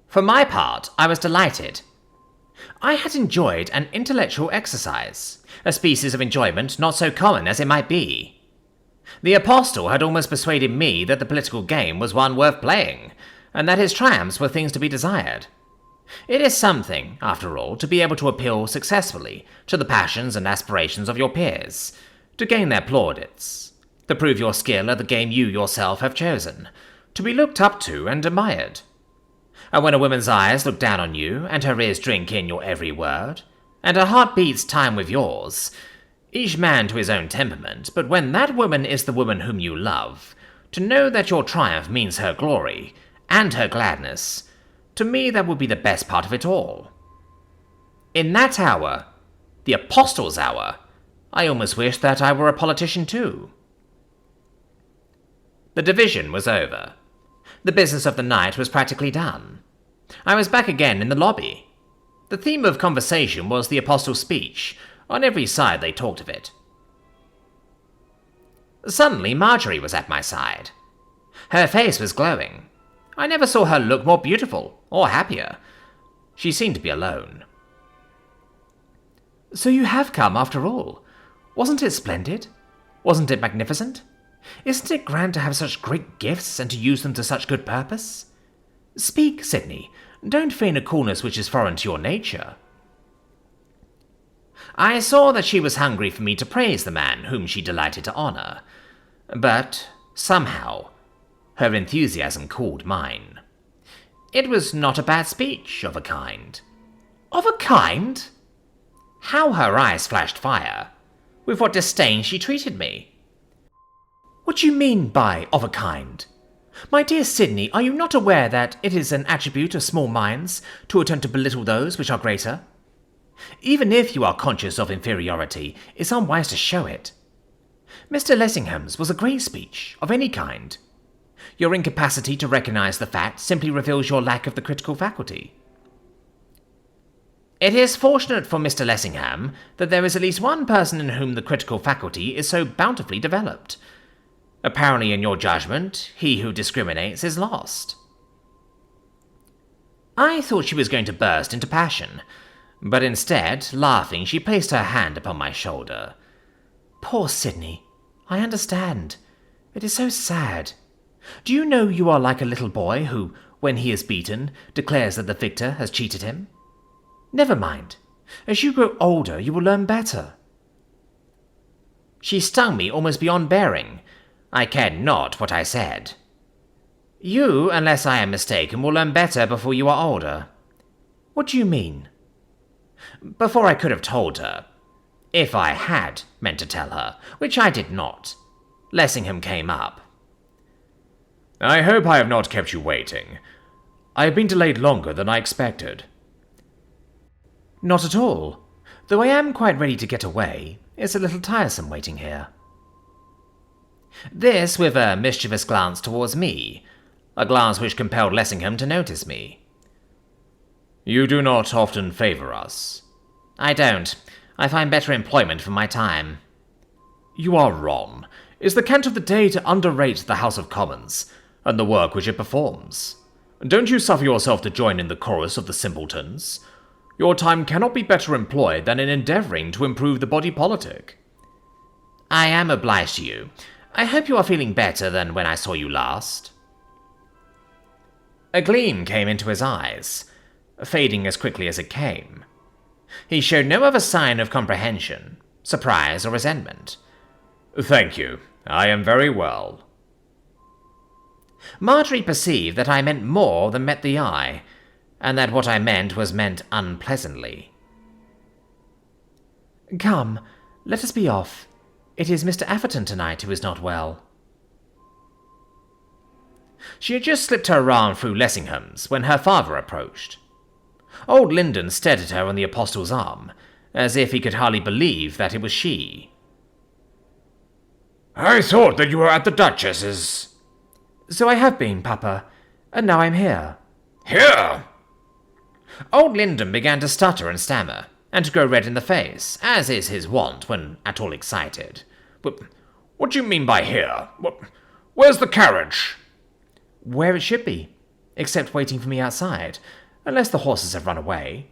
For my part, I was delighted. I had enjoyed an intellectual exercise, a species of enjoyment not so common as it might be. The apostle had almost persuaded me that the political game was one worth playing, and that his triumphs were things to be desired. It is something, after all, to be able to appeal successfully to the passions and aspirations of your peers, to gain their plaudits, to prove your skill at the game you yourself have chosen, to be looked up to and admired. And when a woman's eyes look down on you, and her ears drink in your every word, and her heart beats time with yours, each man to his own temperament, but when that woman is the woman whom you love, to know that your triumph means her glory, and her gladness, to me that would be the best part of it all. In that hour, the apostle's hour, I almost wished that I were a politician too. The division was over. The business of the night was practically done. I was back again in the lobby. The theme of conversation was the apostle's speech. On every side they talked of it. Suddenly Marjorie was at my side. Her face was glowing. I never saw her look more beautiful or happier. She seemed to be alone. "So you have come, after all. Wasn't it splendid? Wasn't it magnificent? Isn't it grand to have such great gifts and to use them to such good purpose? Speak, Sidney. Don't feign a coolness which is foreign to your nature." I saw that she was hungry for me to praise the man whom she delighted to honour, but somehow her enthusiasm cooled mine. It was not a bad speech, of a kind. Of a kind? How her eyes flashed fire! With what disdain she treated me! What do you mean by of a kind? My dear Sidney, are you not aware that it is an attribute of small minds to attempt to belittle those which are greater? Even if you are conscious of inferiority, it's unwise to show it. Mr. Lessingham's was a great speech, of any kind. Your incapacity to recognize the fact simply reveals your lack of the critical faculty. It is fortunate for Mr. Lessingham that there is at least one person in whom the critical faculty is so bountifully developed. Apparently, in your judgment, he who discriminates is lost. I thought she was going to burst into passion, but instead, laughing, she placed her hand upon my shoulder. "Poor Sidney, I understand. It is so sad. Do you know you are like a little boy who, when he is beaten, declares that the victor has cheated him? Never mind. As you grow older, you will learn better. She stung me almost beyond bearing. I cared not what I said. You, unless I am mistaken, will learn better before you are older. What do you mean? Before I could have told her, if I had meant to tell her, which I did not, Lessingham came up. I hope I have not kept you waiting. I have been delayed longer than I expected. Not at all. Though I am quite ready to get away, it's a little tiresome waiting here. This with a mischievous glance towards me, a glance which compelled Lessingham to notice me. You do not often favour us. I don't. I find better employment for my time. You are wrong. It's the cant of the day to underrate the House of Commons, and the work which it performs. Don't you suffer yourself to join in the chorus of the simpletons? Your time cannot be better employed than in endeavouring to improve the body politic. I am obliged to you. I hope you are feeling better than when I saw you last. A gleam came into his eyes, fading as quickly as it came. He showed no other sign of comprehension, surprise, or resentment. Thank you. I am very well. Marjorie perceived that I meant more than met the eye, and that what I meant was meant unpleasantly. Come, let us be off. It is Mr. Atherton tonight who is not well. She had just slipped her arm through Lessingham's when her father approached. Old Lyndon stared at her on the Apostle's arm, as if he could hardly believe that it was she. I thought that you were at the Duchess's. So I have been, Papa, and now I'm here. Here? Old Lyndon began to stutter and stammer, and to grow red in the face, as is his wont when at all excited. What do you mean by here? Where's the carriage? Where it should be, except waiting for me outside, unless the horses have run away.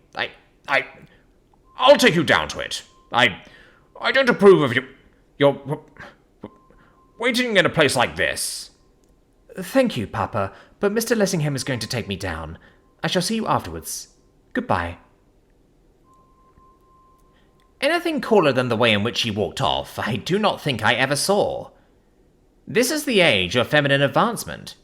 I'll take you down to it. I don't approve of your waiting in a place like this. Thank you, Papa, but Mr. Lessingham is going to take me down. I shall see you afterwards. Goodbye. Anything cooler than the way in which she walked off, I do not think I ever saw. This is the age of feminine advancement.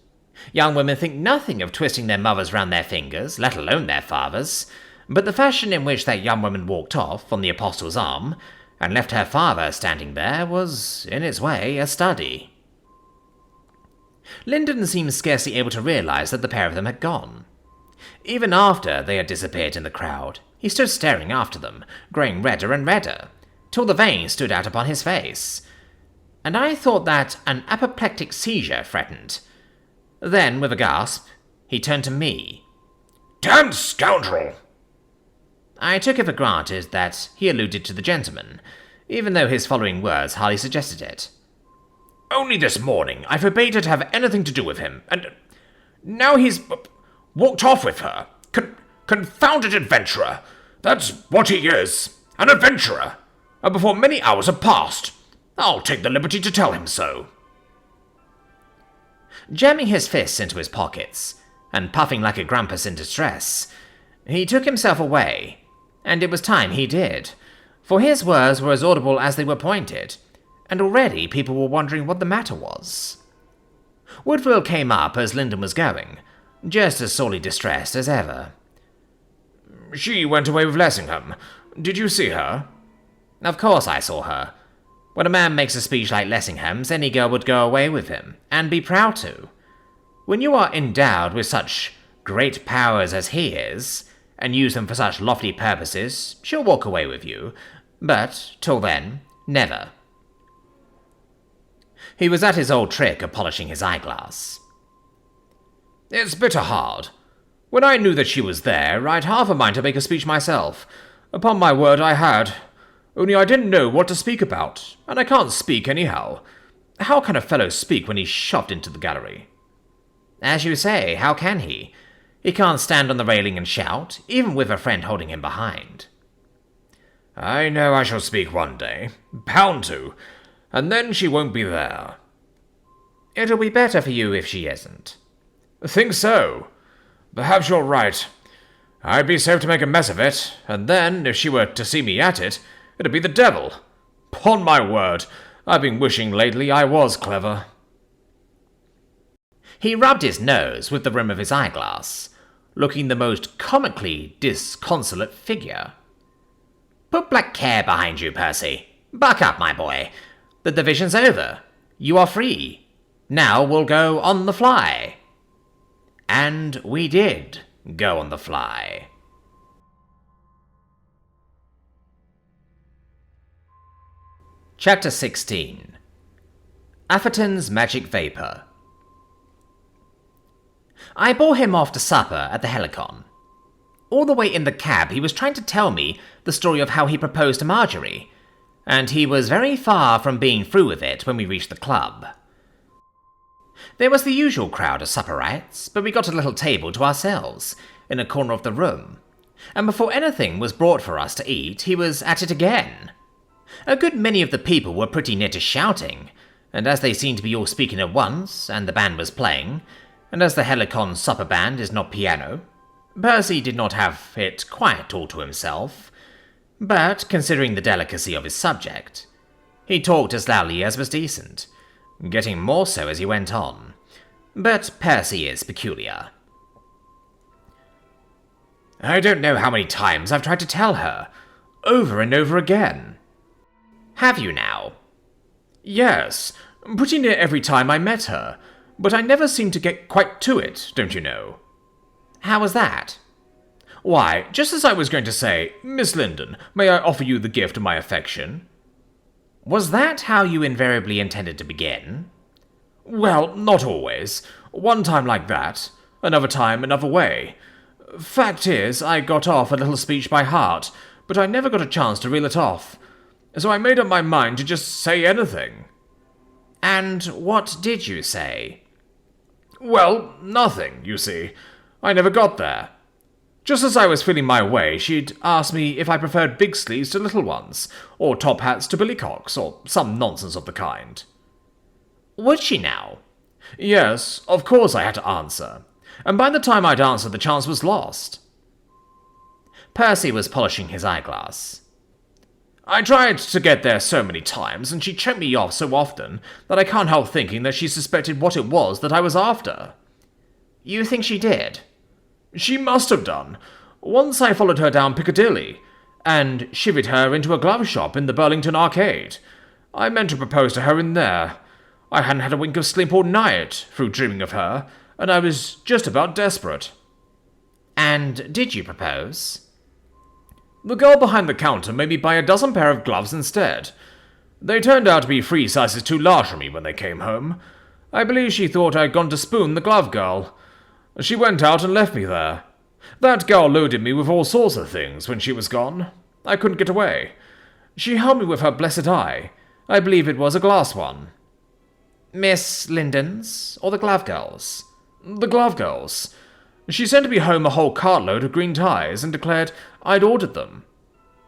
Young women think nothing of twisting their mothers round their fingers, let alone their fathers, but the fashion in which that young woman walked off on the Apostle's arm, and left her father standing there, was, in its way, a study. Lyndon seemed scarcely able to realise that the pair of them had gone. Even after they had disappeared in the crowd, he stood staring after them, growing redder and redder, till the veins stood out upon his face, and I thought that an apoplectic seizure threatened. Then, with a gasp, he turned to me. Damned scoundrel! I took it for granted that he alluded to the gentleman, even though his following words hardly suggested it. Only this morning I forbade her to have anything to do with him, and now he's walked off with her. Confounded adventurer! That's what he is, an adventurer! And before many hours have passed, I'll take the liberty to tell him so. Jamming his fists into his pockets, and puffing like a grampus in distress, he took himself away, and it was time he did, for his words were as audible as they were pointed, and already people were wondering what the matter was. Woodville came up as Lyndon was going, just as sorely distressed as ever. She went away with Lessingham. Did you see her? Of course I saw her. When a man makes a speech like Lessingham's, any girl would go away with him, and be proud to. When you are endowed with such great powers as he is, and use them for such lofty purposes, she'll walk away with you, but, till then, never. He was at his old trick of polishing his eyeglass. It's bitter hard. When I knew that she was there, I'd half a mind to make a speech myself. Upon my word I had. Only I didn't know what to speak about, and I can't speak anyhow. How can a fellow speak when he's shoved into the gallery? As you say, how can he? He can't stand on the railing and shout, even with a friend holding him behind. I know I shall speak one day. Bound to. And then she won't be there. It'll be better for you if she isn't. Think so. Perhaps you're right. I'd be safe to make a mess of it, and then, if she were to see me at it, it'd be the devil. 'Pon my word, I've been wishing lately I was clever. He rubbed his nose with the rim of his eyeglass, looking the most comically disconsolate figure. Put black care behind you, Percy. Buck up, my boy. The division's over. You are free. Now we'll go on the fly. And we did go on the fly. Chapter 16. Atherton's Magic Vapour. I bore him off to supper at the Helicon. All the way in the cab he was trying to tell me the story of how he proposed to Marjorie, and he was very far from being through with it when we reached the club. There was the usual crowd of supperites, but we got a little table to ourselves, in a corner of the room, and before anything was brought for us to eat, he was at it again. A good many of the people were pretty near to shouting, and as they seemed to be all speaking at once, and the band was playing, and as the Helicon supper band is not piano, Percy did not have it quite all to himself, but considering the delicacy of his subject, he talked as loudly as was decent, getting more so as he went on. But Percy is peculiar. I don't know how many times I've tried to tell her, over and over again. Have you now? Yes, pretty near every time I met her, but I never seemed to get quite to it, don't you know. How was that? Why, just as I was going to say, Miss Linden, may I offer you the gift of my affection? Was that how you invariably intended to begin? Well, not always. One time like that, another time another way. Fact is, I got off a little speech by heart, but I never got a chance to reel it off. So I made up my mind to just say anything. And what did you say? Well, nothing, you see. I never got there. Just as I was feeling my way, she'd asked me if I preferred big sleeves to little ones, or top hats to billycocks, or some nonsense of the kind. Would she now? Yes, of course I had to answer, and by the time I'd answered the chance was lost. Percy was polishing his eyeglass. I tried to get there so many times, and she checked me off so often, that I can't help thinking that she suspected what it was that I was after. You think she did? She must have done. Once I followed her down Piccadilly, and chivied her into a glove shop in the Burlington Arcade. I meant to propose to her in there. I hadn't had a wink of sleep all night, through dreaming of her, and I was just about desperate. And did you propose? The girl behind the counter made me buy a dozen pair of gloves instead. They turned out to be 3 sizes too large for me when they came home. I believe she thought I'd gone to spoon the glove girl. She went out and left me there. That girl loaded me with all sorts of things when she was gone. I couldn't get away. She held me with her blessed eye. I believe it was a glass one. Miss Linden's, or the glove girl's? The glove girl's. She sent me home a whole cartload of green ties and declared I'd ordered them.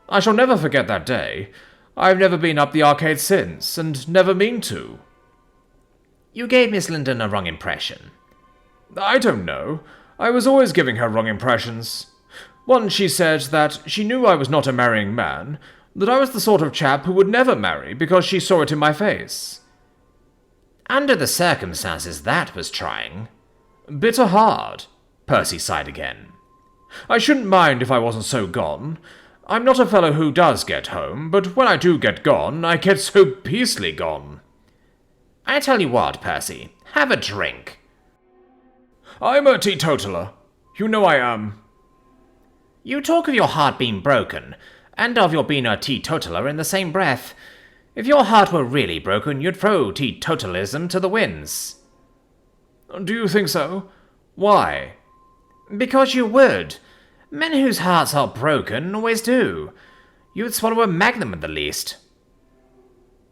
I shall never forget that day. I've never been up the arcade since, and never mean to. You gave Miss Linden a wrong impression. I don't know. I was always giving her wrong impressions. Once she said that she knew I was not a marrying man, that I was the sort of chap who would never marry because she saw it in my face. Under the circumstances, that was trying. Bitter hard, Percy sighed again. I shouldn't mind if I wasn't so gone. I'm not a fellow who does get home, but when I do get gone, I get so beastly gone. I tell you what, Percy, have a drink. I'm a teetotaler. You know I am. You talk of your heart being broken, and of your being a teetotaler in the same breath. If your heart were really broken, you'd throw teetotalism to the winds. Do you think so? Why? Because you would. Men whose hearts are broken always do. You'd swallow a magnum at the least.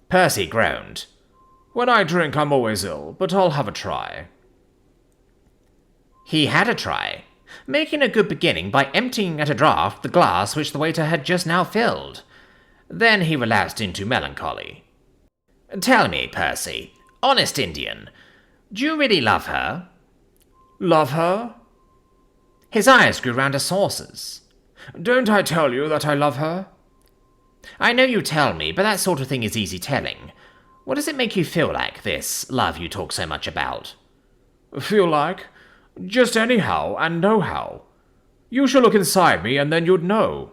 Percy groaned. When I drink, I'm always ill, but I'll have a try. He had a try, making a good beginning by emptying at a draught the glass which the waiter had just now filled. Then he relapsed into melancholy. Tell me, Percy, honest Indian, Do you really love her? Love her? His eyes grew round to saucers. Don't I tell you that I love her? I know you tell me, but that sort of thing is easy telling. What does it make you feel like, this love you talk so much about? Feel like? Just anyhow and nohow. You should look inside me and then you'd know.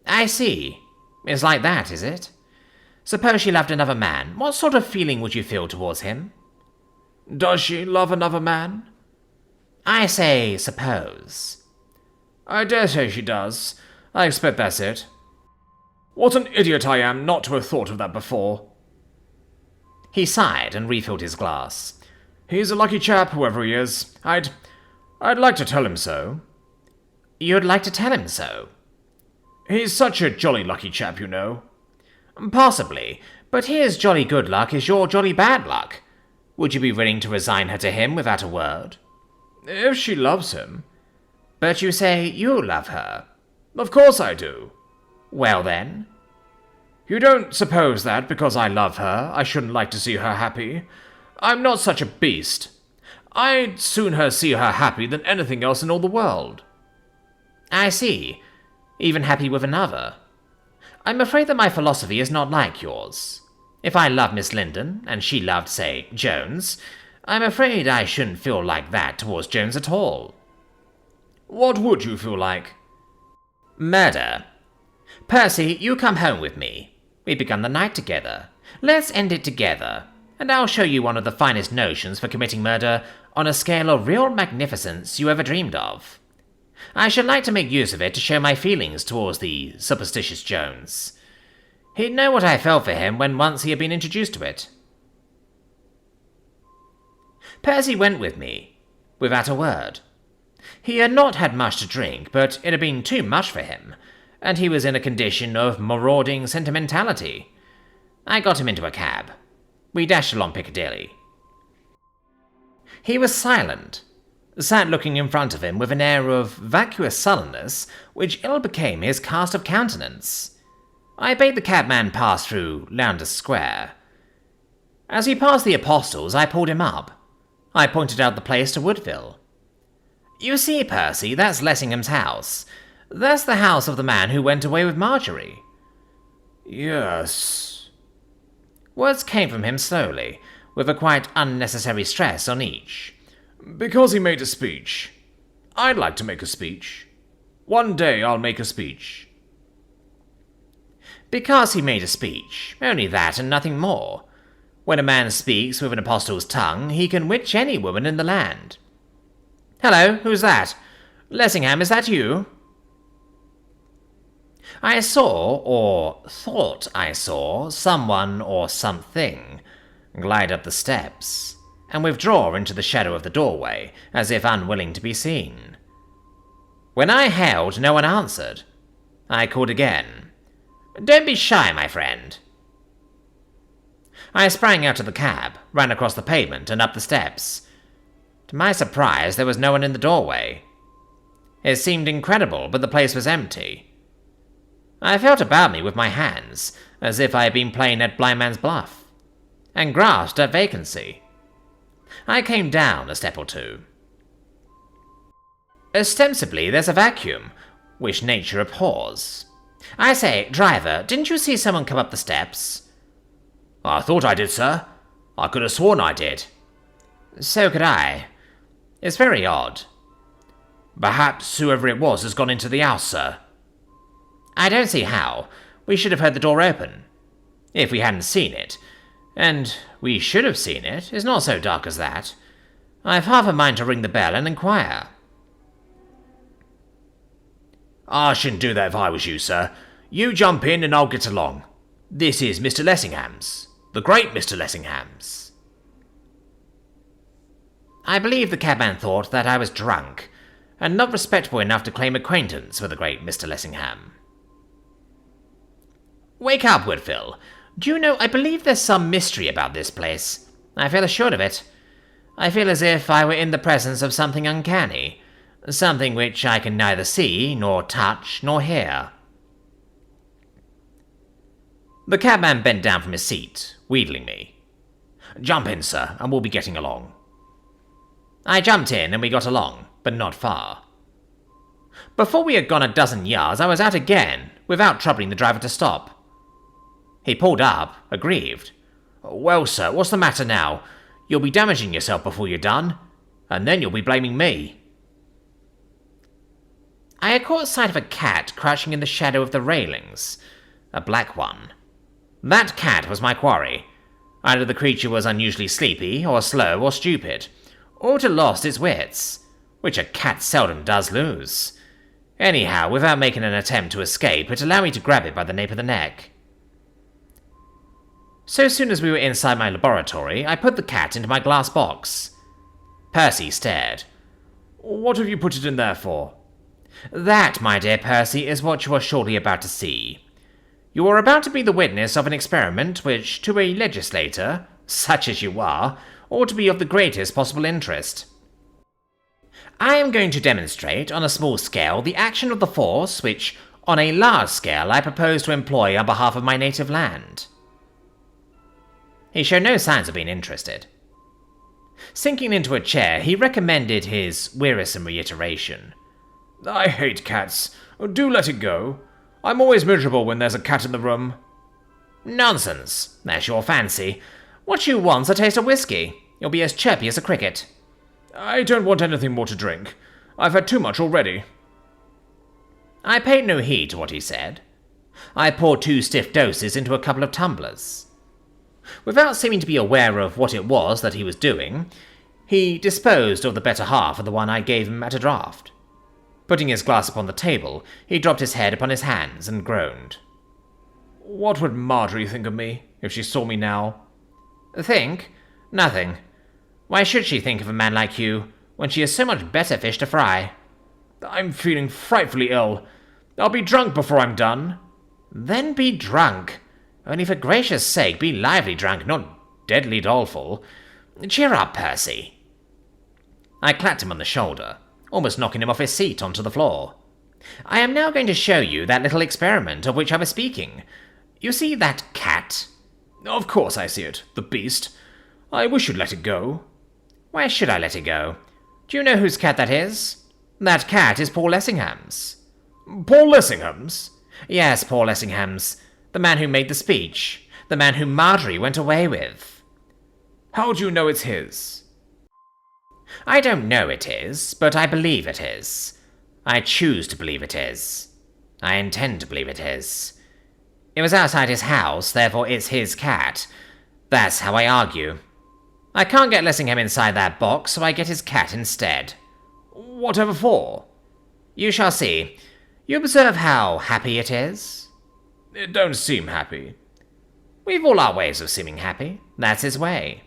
I see. It's like that, is it? Suppose she loved another man. What sort of feeling would you feel towards him? Does she love another man? I say suppose. I dare say she does. I expect that's it. What an idiot I am not to have thought of that before. He sighed and refilled his glass. He's a lucky chap, whoever he is. I'd like to tell him so. You'd like to tell him so? He's such a jolly lucky chap, you know. Possibly, but his jolly good luck is your jolly bad luck. Would you be willing to resign her to him without a word? If she loves him. But you say you love her. Of course I do. Well then? You don't suppose that, because I love her, I shouldn't like to see her happy? I'm not such a beast. I'd sooner see her happy than anything else in all the world. I see. Even happy with another. I'm afraid that my philosophy is not like yours. If I loved Miss Linden, and she loved, say, Jones, I'm afraid I shouldn't feel like that towards Jones at all. What would you feel like? Murder. Percy, you come home with me. We've begun the night together. Let's end it together, and I'll show you one of the finest notions for committing murder on a scale of real magnificence you ever dreamed of. I should like to make use of it to show my feelings towards the superstitious Jones. He'd know what I felt for him when once he had been introduced to it. Percy went with me, without a word. He had not had much to drink, but it had been too much for him, and he was in a condition of marauding sentimentality. I got him into a cab. We dashed along Piccadilly. He was silent, sat looking in front of him with an air of vacuous sullenness which ill became his cast of countenance. I bade the cabman pass through Lowndes Square. As he passed the Apostles, I pulled him up. I pointed out the place to Woodville. You see, Percy, that's Lessingham's house. That's the house of the man who went away with Marjorie. Yes. Words came from him slowly, with a quite unnecessary stress on each. Because he made a speech. I'd like to make a speech. One day I'll make a speech. Because he made a speech. Only that and nothing more. When a man speaks with an apostle's tongue, he can witch any woman in the land. Hello, who's that? Lessingham, is that you? I saw, or thought I saw, someone or something glide up the steps and withdraw into the shadow of the doorway, as if unwilling to be seen. When I hailed, no one answered. I called again. Don't be shy, my friend. I sprang out of the cab, ran across the pavement and up the steps. To my surprise, there was no one in the doorway. It seemed incredible, but the place was empty. I felt about me with my hands, as if I had been playing at blindman's buff, and grasped at vacancy. I came down a step or two. Ostensibly, there's a vacuum, which nature abhors. I say, driver, didn't you see someone come up the steps? I thought I did, sir. I could have sworn I did. So could I. It's very odd. Perhaps whoever it was has gone into the house, sir. I don't see how. We should have heard the door open. If we hadn't seen it. And we should have seen it. It's not so dark as that. I've half a mind to ring the bell and inquire. I shouldn't do that if I was you, sir. You jump in and I'll get along. This is Mr. Lessingham's. The great Mr. Lessingham's. I believe the cabman thought that I was drunk, and not respectable enough to claim acquaintance with the great Mr. Lessingham. Wake up, Woodville. Do you know, I believe there's some mystery about this place. I feel assured of it. I feel as if I were in the presence of something uncanny. Something which I can neither see, nor touch, nor hear. The cabman bent down from his seat, wheedling me. Jump in, sir, and we'll be getting along." I jumped in and we got along, but not far. Before we had gone a dozen yards, I was out again, without troubling the driver to stop. He pulled up, aggrieved. "Well, sir, what's the matter now? You'll be damaging yourself before you're done, and then you'll be blaming me." I had caught sight of a cat crouching in the shadow of the railings, a black one. That cat was my quarry. Either the creature was unusually sleepy, or slow, or stupid, or it had lost its wits, which a cat seldom does lose. Anyhow, without making an attempt to escape, it allowed me to grab it by the nape of the neck. So soon as we were inside my laboratory, I put the cat into my glass box. Percy stared. "What have you put it in there for?" "That, my dear Percy, is what you are shortly about to see. You are about to be the witness of an experiment which, to a legislator, such as you are, ought to be of the greatest possible interest. I am going to demonstrate, on a small scale, the action of the force which, on a large scale, I propose to employ on behalf of my native land." He showed no signs of being interested. Sinking into a chair, he recommenced his wearisome reiteration. "I hate cats. Do let it go. I'm always miserable when there's a cat in the room." "Nonsense. That's your fancy. What you want's a taste of whiskey. You'll be as chirpy as a cricket." "I don't want anything more to drink. I've had too much already." I paid no heed to what he said. I poured 2 stiff doses into a couple of tumblers. Without seeming to be aware of what it was that he was doing, he disposed of the better half of the one I gave him at a draught. Putting his glass upon the table, he dropped his head upon his hands and groaned. "What would Marjorie think of me, if she saw me now?" "Think? Nothing. Why should she think of a man like you, when she has so much better fish to fry?" "I'm feeling frightfully ill. I'll be drunk before I'm done." "Then be drunk. Only for gracious sake, be lively drunk, not deadly doleful. Cheer up, Percy." I clapped him on the shoulder, almost knocking him off his seat onto the floor. "I am now going to show you that little experiment of which I was speaking. You see that cat?" "Of course I see it, the beast. I wish you'd let it go." "Why should I let it go? Do you know whose cat that is? That cat is Paul Lessingham's." "Paul Lessingham's?" "Yes, Paul Lessingham's. The man who made the speech. The man whom Marjorie went away with." "How do you know it's his?" "I don't know it is, but I believe it is. I choose to believe it is. I intend to believe it is. It was outside his house, therefore it's his cat. That's how I argue. I can't get Lessingham inside that box, so I get his cat instead." "Whatever for?" "You shall see. You observe how happy it is?" "It don't seem happy." "We've all our ways of seeming happy. That's his way."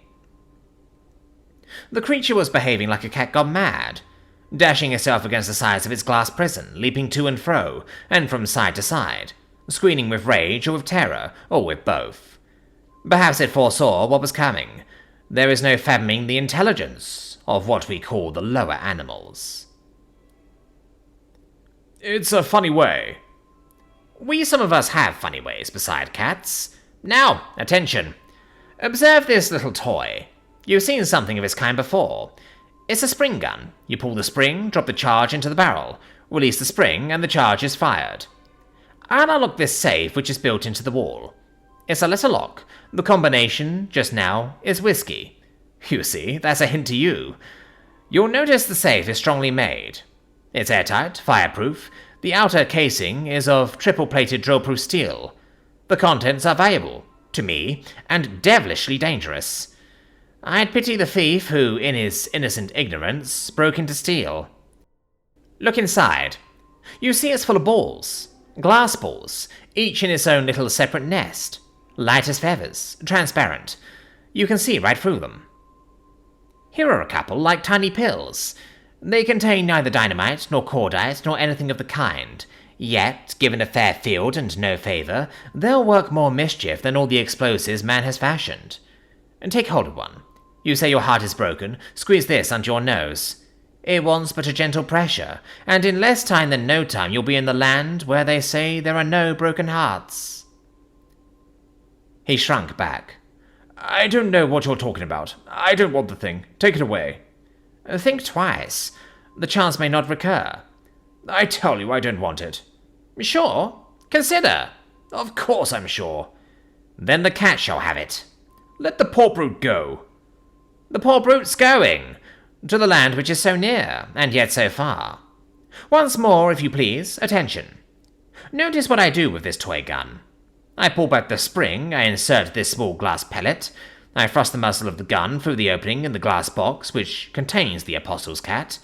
The creature was behaving like a cat gone mad, dashing itself against the sides of its glass prison, leaping to and fro, and from side to side, squealing with rage or with terror, or with both. Perhaps it foresaw what was coming. There is no fathoming the intelligence of what we call the lower animals. "It's a funny way." We some of us have funny ways beside cats. Now, attention. Observe this little toy. You've seen something of its kind before. It's a spring gun. You pull the spring, drop the charge into the barrel, release the spring, and the charge is fired. I'll unlock this safe which is built into the wall. It's a letter lock. The combination, just now, is whiskey. You see, that's a hint to you. You'll notice the safe is strongly made. It's airtight, fireproof. The outer casing is of triple-plated drill-proof steel. The contents are valuable, to me, and devilishly dangerous. I'd pity the thief who, in his innocent ignorance, broke into steal. Look inside. You see it's full of balls. Glass balls, each in its own little separate nest. Light as feathers, transparent. You can see right through them. Here are a couple, like tiny pills. They contain neither dynamite, nor cordite, nor anything of the kind. Yet, given a fair field and no favour, they'll work more mischief than all the explosives man has fashioned. And take hold of one. You say your heart is broken, squeeze this under your nose. It wants but a gentle pressure, and in less time than no time you'll be in the land where they say there are no broken hearts. He shrunk back. I don't know what you're talking about. I don't want the thing. Take it away. Think twice. The chance may not recur. I tell you I don't want it. Sure? Consider. Of course I'm sure. Then the cat shall have it. Let the poor brute go. The poor brute's going. To the land which is so near, and yet so far. Once more, if you please, attention. Notice what I do with this toy gun. I pull back the spring, I insert this small glass pellet, I thrust the muzzle of the gun through the opening in the glass box which contains the Apostle's cat.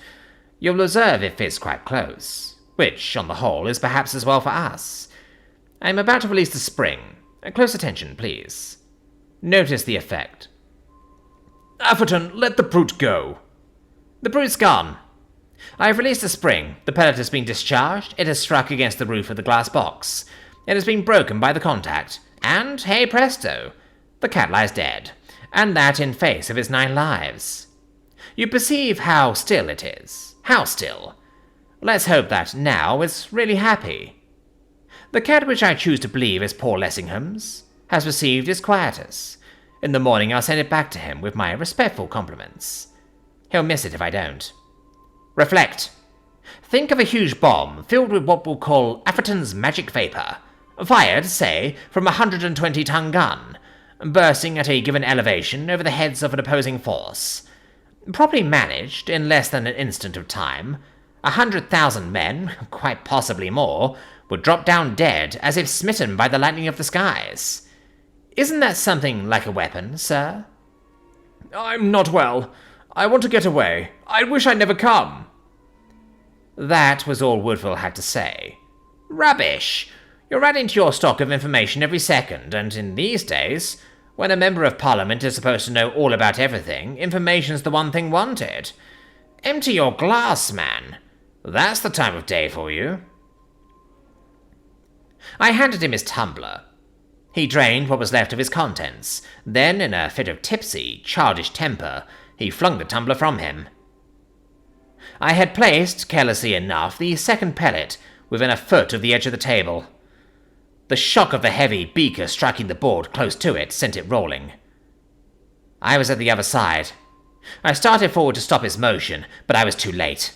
You'll observe it fits quite close, which, on the whole, is perhaps as well for us. I am about to release the spring. Close attention, please. Notice the effect. Atherton, let the brute go. The brute's gone. I have released the spring. The pellet has been discharged. It has struck against the roof of the glass box. It has been broken by the contact. And, hey presto, the cat lies dead. And that in face of its 9 lives. You perceive how still it is. How still. Let's hope that now it's really happy. The cat which I choose to believe is poor Lessingham's has received its quietus. In the morning I'll send it back to him with my respectful compliments. He'll miss it if I don't. Reflect. Think of a huge bomb filled with what we'll call Atherton's magic vapour, fired, say, from a 120-ton gun, bursting at a given elevation over the heads of an opposing force. Properly managed, in less than an instant of time, 100,000 men, quite possibly more, would drop down dead as if smitten by the lightning of the skies. Isn't that something like a weapon, sir? I'm not well. I want to get away. I wish I'd never come. That was all Woodville had to say. Rubbish! You're adding to your stock of information every second, and in these days, when a member of Parliament is supposed to know all about everything, information's the one thing wanted. Empty your glass, man. That's the time of day for you. I handed him his tumbler. He drained what was left of his contents. Then, in a fit of tipsy, childish temper, he flung the tumbler from him. I had placed, carelessly enough, the second pellet within a foot of the edge of the table. The shock of the heavy beaker striking the board close to it sent it rolling. I was at the other side. I started forward to stop his motion, but I was too late.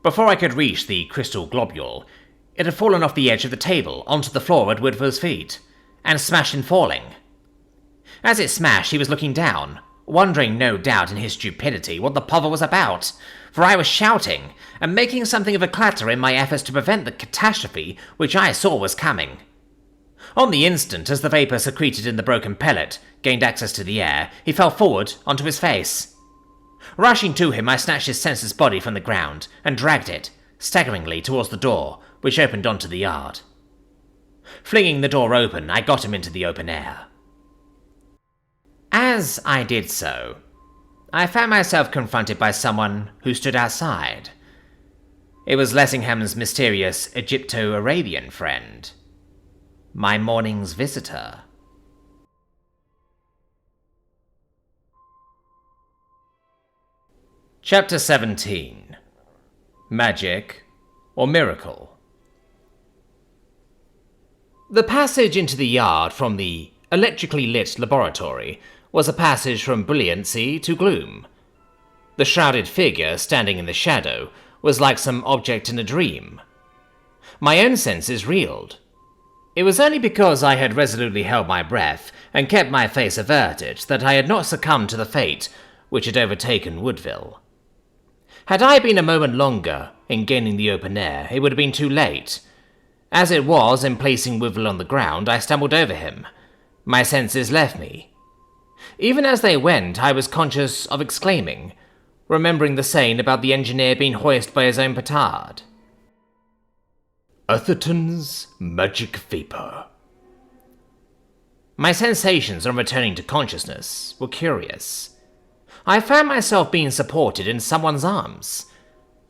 Before I could reach the crystal globule, it had fallen off the edge of the table onto the floor at Woodville's feet, and smashed in falling. As it smashed, he was looking down, wondering no doubt in his stupidity what the pother was about, for I was shouting and making something of a clatter in my efforts to prevent the catastrophe which I saw was coming. On the instant, as the vapour secreted in the broken pellet gained access to the air, he fell forward onto his face. Rushing to him, I snatched his senseless body from the ground and dragged it, staggeringly, towards the door, which opened onto the yard. Flinging the door open, I got him into the open air. As I did so, I found myself confronted by someone who stood outside. It was Lessingham's mysterious Egypto-Arabian friend, my morning's visitor. Chapter 17. Magic or Miracle? The passage into the yard from the electrically lit laboratory was a passage from brilliancy to gloom. The shrouded figure standing in the shadow was like some object in a dream. My own senses reeled. It was only because I had resolutely held my breath and kept my face averted that I had not succumbed to the fate which had overtaken Woodville. Had I been a moment longer in gaining the open air, it would have been too late. As it was, in placing Woodville on the ground, I stumbled over him. My senses left me. Even as they went, I was conscious of exclaiming, remembering the saying about the engineer being hoisted by his own petard. Atherton's magic vapour. My sensations on returning to consciousness were curious. I found myself being supported in someone's arms.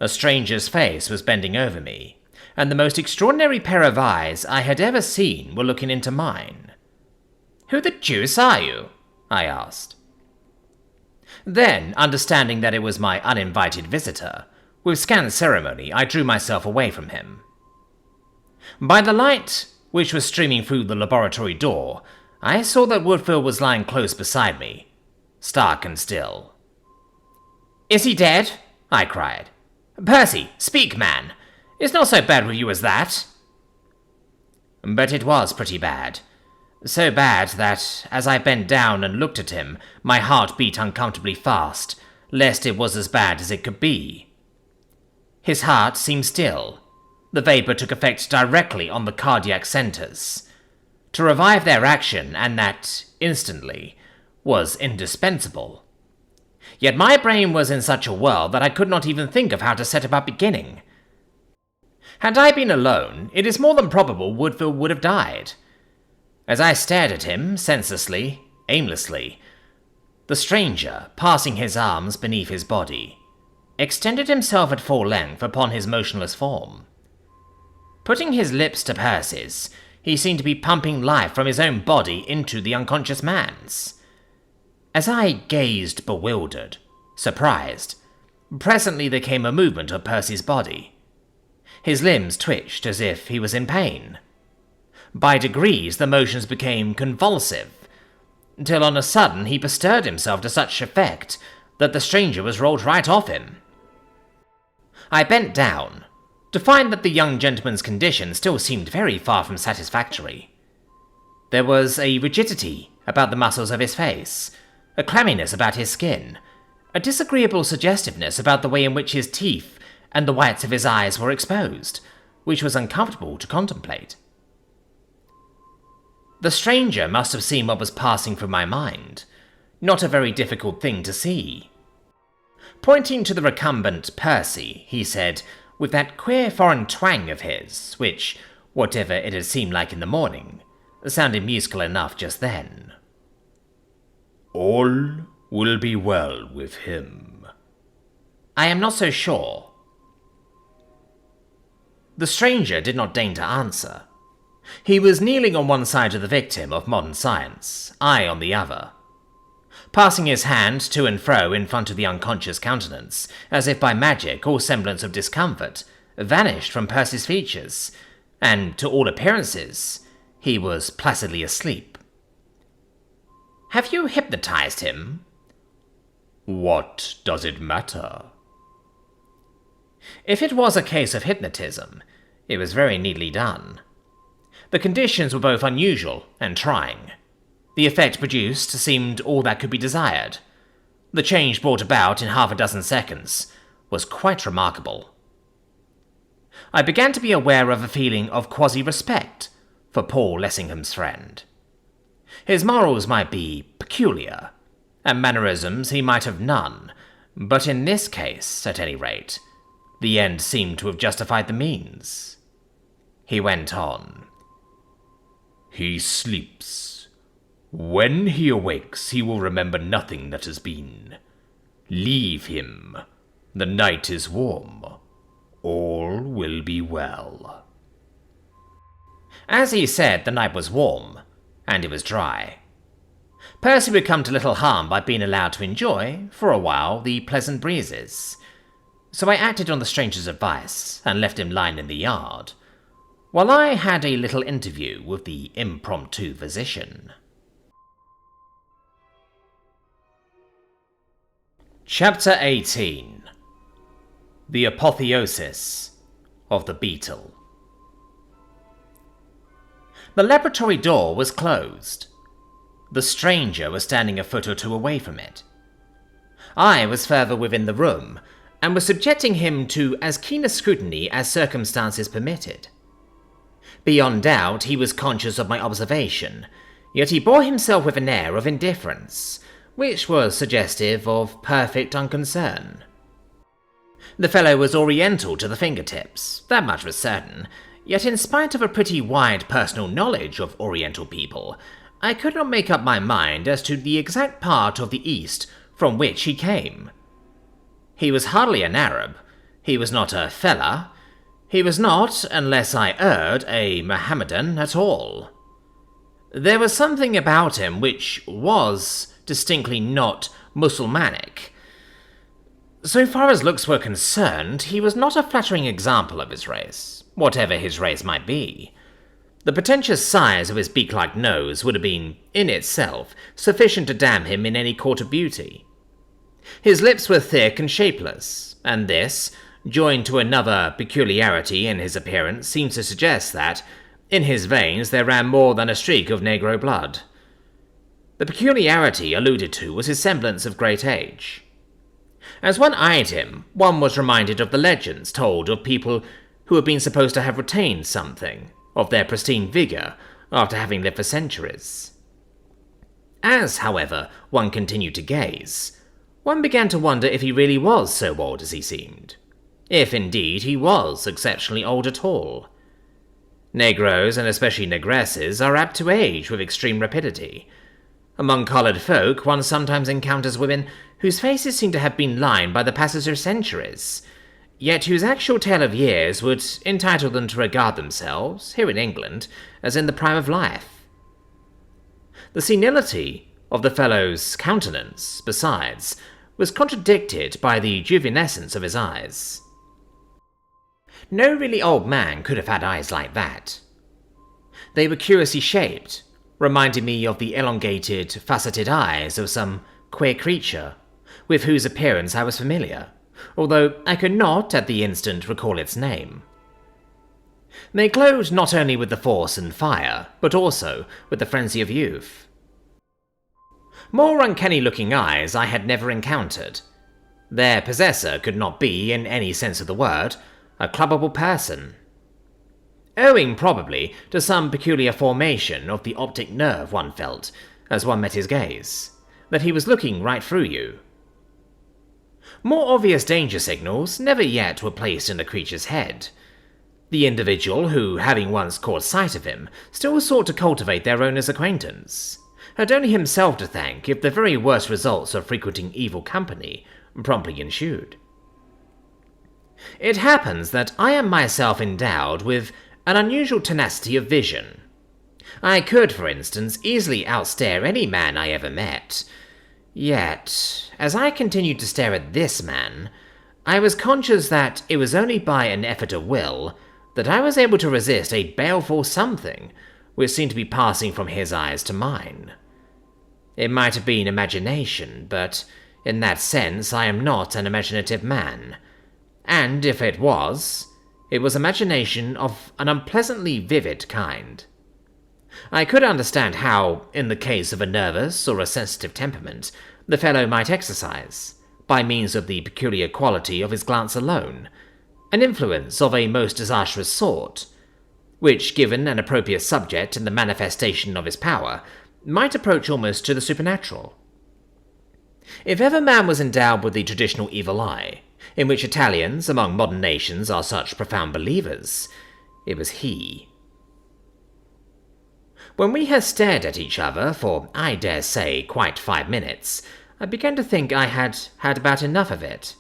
A stranger's face was bending over me, and the most extraordinary pair of eyes I had ever seen were looking into mine. "Who the deuce are you?" I asked. Then, understanding that it was my uninvited visitor, with scant ceremony I drew myself away from him. By the light which was streaming through the laboratory door, I saw that Woodville was lying close beside me, stark and still. "Is he dead?" I cried. "Percy, speak, man! It's not so bad with you as that." But it was pretty bad. So bad that, as I bent down and looked at him, my heart beat uncomfortably fast, lest it was as bad as it could be. His heart seemed still. The vapour took effect directly on the cardiac centres. To revive their action, and that instantly, was indispensable. Yet my brain was in such a whirl that I could not even think of how to set about beginning. Had I been alone, it is more than probable Woodville would have died. As I stared at him, senselessly, aimlessly, the stranger, passing his arms beneath his body, extended himself at full length upon his motionless form. Putting his lips to Percy's, he seemed to be pumping life from his own body into the unconscious man's. As I gazed bewildered, surprised, presently there came a movement of Percy's body. His limbs twitched as if he was in pain. By degrees the motions became convulsive, till on a sudden he bestirred himself to such effect that the stranger was rolled right off him. I bent down, to find that the young gentleman's condition still seemed very far from satisfactory. There was a rigidity about the muscles of his face, a clamminess about his skin, a disagreeable suggestiveness about the way in which his teeth and the whites of his eyes were exposed, which was uncomfortable to contemplate. The stranger must have seen what was passing through my mind, not a very difficult thing to see. Pointing to the recumbent Percy, he said, with that queer foreign twang of his, which, whatever it had seemed like in the morning, sounded musical enough just then. "All will be well with him." "I am not so sure." The stranger did not deign to answer. He was kneeling on one side of the victim of modern science, I on the other, passing his hand to and fro in front of the unconscious countenance, as if by magic all semblance of discomfort vanished from Percy's features, and, to all appearances, he was placidly asleep. "Have you hypnotized him?" "What does it matter?" If it was a case of hypnotism, it was very neatly done. The conditions were both unusual and trying. The effect produced seemed all that could be desired. The change brought about in half a dozen seconds was quite remarkable. I began to be aware of a feeling of quasi-respect for Paul Lessingham's friend. His morals might be peculiar, and mannerisms he might have none, but in this case, at any rate, the end seemed to have justified the means. He went on. "He sleeps. When he awakes, he will remember nothing that has been. Leave him. The night is warm. All will be well." As he said, the night was warm, and it was dry. Percy would come to little harm by being allowed to enjoy, for a while, the pleasant breezes. So I acted on the stranger's advice, and left him lying in the yard, while I had a little interview with the impromptu physician. Chapter 18. The Apotheosis of the Beetle. The laboratory door was closed. The stranger was standing a foot or two away from it. I was further within the room, and was subjecting him to as keen a scrutiny as circumstances permitted. Beyond doubt, he was conscious of my observation, yet he bore himself with an air of indifference, which was suggestive of perfect unconcern. The fellow was oriental to the fingertips, that much was certain, yet in spite of a pretty wide personal knowledge of oriental people, I could not make up my mind as to the exact part of the East from which he came. He was hardly an Arab, he was not a fellah, he was not, unless I erred, a Mohammedan at all. There was something about him which was distinctly not Musulmanic. So far as looks were concerned, he was not a flattering example of his race, whatever his race might be. The pretentious size of his beak-like nose would have been, in itself, sufficient to damn him in any court of beauty. His lips were thick and shapeless, and this, joined to another peculiarity in his appearance, seemed to suggest that, in his veins, there ran more than a streak of Negro blood. The peculiarity alluded to was his semblance of great age. As one eyed him, one was reminded of the legends told of people who had been supposed to have retained something of their pristine vigour after having lived for centuries. As, however, one continued to gaze, one began to wonder if he really was so old as he seemed, if indeed he was exceptionally old at all. Negroes, and especially negresses, are apt to age with extreme rapidity. Among coloured folk, one sometimes encounters women whose faces seem to have been lined by the passage of centuries, yet whose actual tale of years would entitle them to regard themselves, here in England, as in the prime of life. The senility of the fellow's countenance, besides, was contradicted by the juvenescence of his eyes. No really old man could have had eyes like that. They were curiously shaped, reminding me of the elongated, faceted eyes of some queer creature, with whose appearance I was familiar, although I could not at the instant recall its name. They glowed not only with the force and fire, but also with the frenzy of youth. More uncanny-looking eyes I had never encountered. Their possessor could not be, in any sense of the word, a clubbable person. Owing, probably, to some peculiar formation of the optic nerve one felt, as one met his gaze, that he was looking right through you. More obvious danger signals never yet were placed in the creature's head. The individual who, having once caught sight of him, still sought to cultivate their owner's acquaintance, had only himself to thank if the very worst results of frequenting evil company promptly ensued. It happens that I am myself endowed with an unusual tenacity of vision. I could, for instance, easily outstare any man I ever met. Yet, as I continued to stare at this man, I was conscious that it was only by an effort of will that I was able to resist a baleful something which seemed to be passing from his eyes to mine. It might have been imagination, but in that sense I am not an imaginative man, and if it was imagination of an unpleasantly vivid kind. I could understand how, in the case of a nervous or a sensitive temperament, the fellow might exercise, by means of the peculiar quality of his glance alone, an influence of a most disastrous sort, which, given an appropriate subject and the manifestation of his power, might approach almost to the supernatural. If ever man was endowed with the traditional evil eye, in which Italians, among modern nations, are such profound believers, it was he. When we had stared at each other for, I dare say, quite 5 minutes, I began to think I had had about enough of it.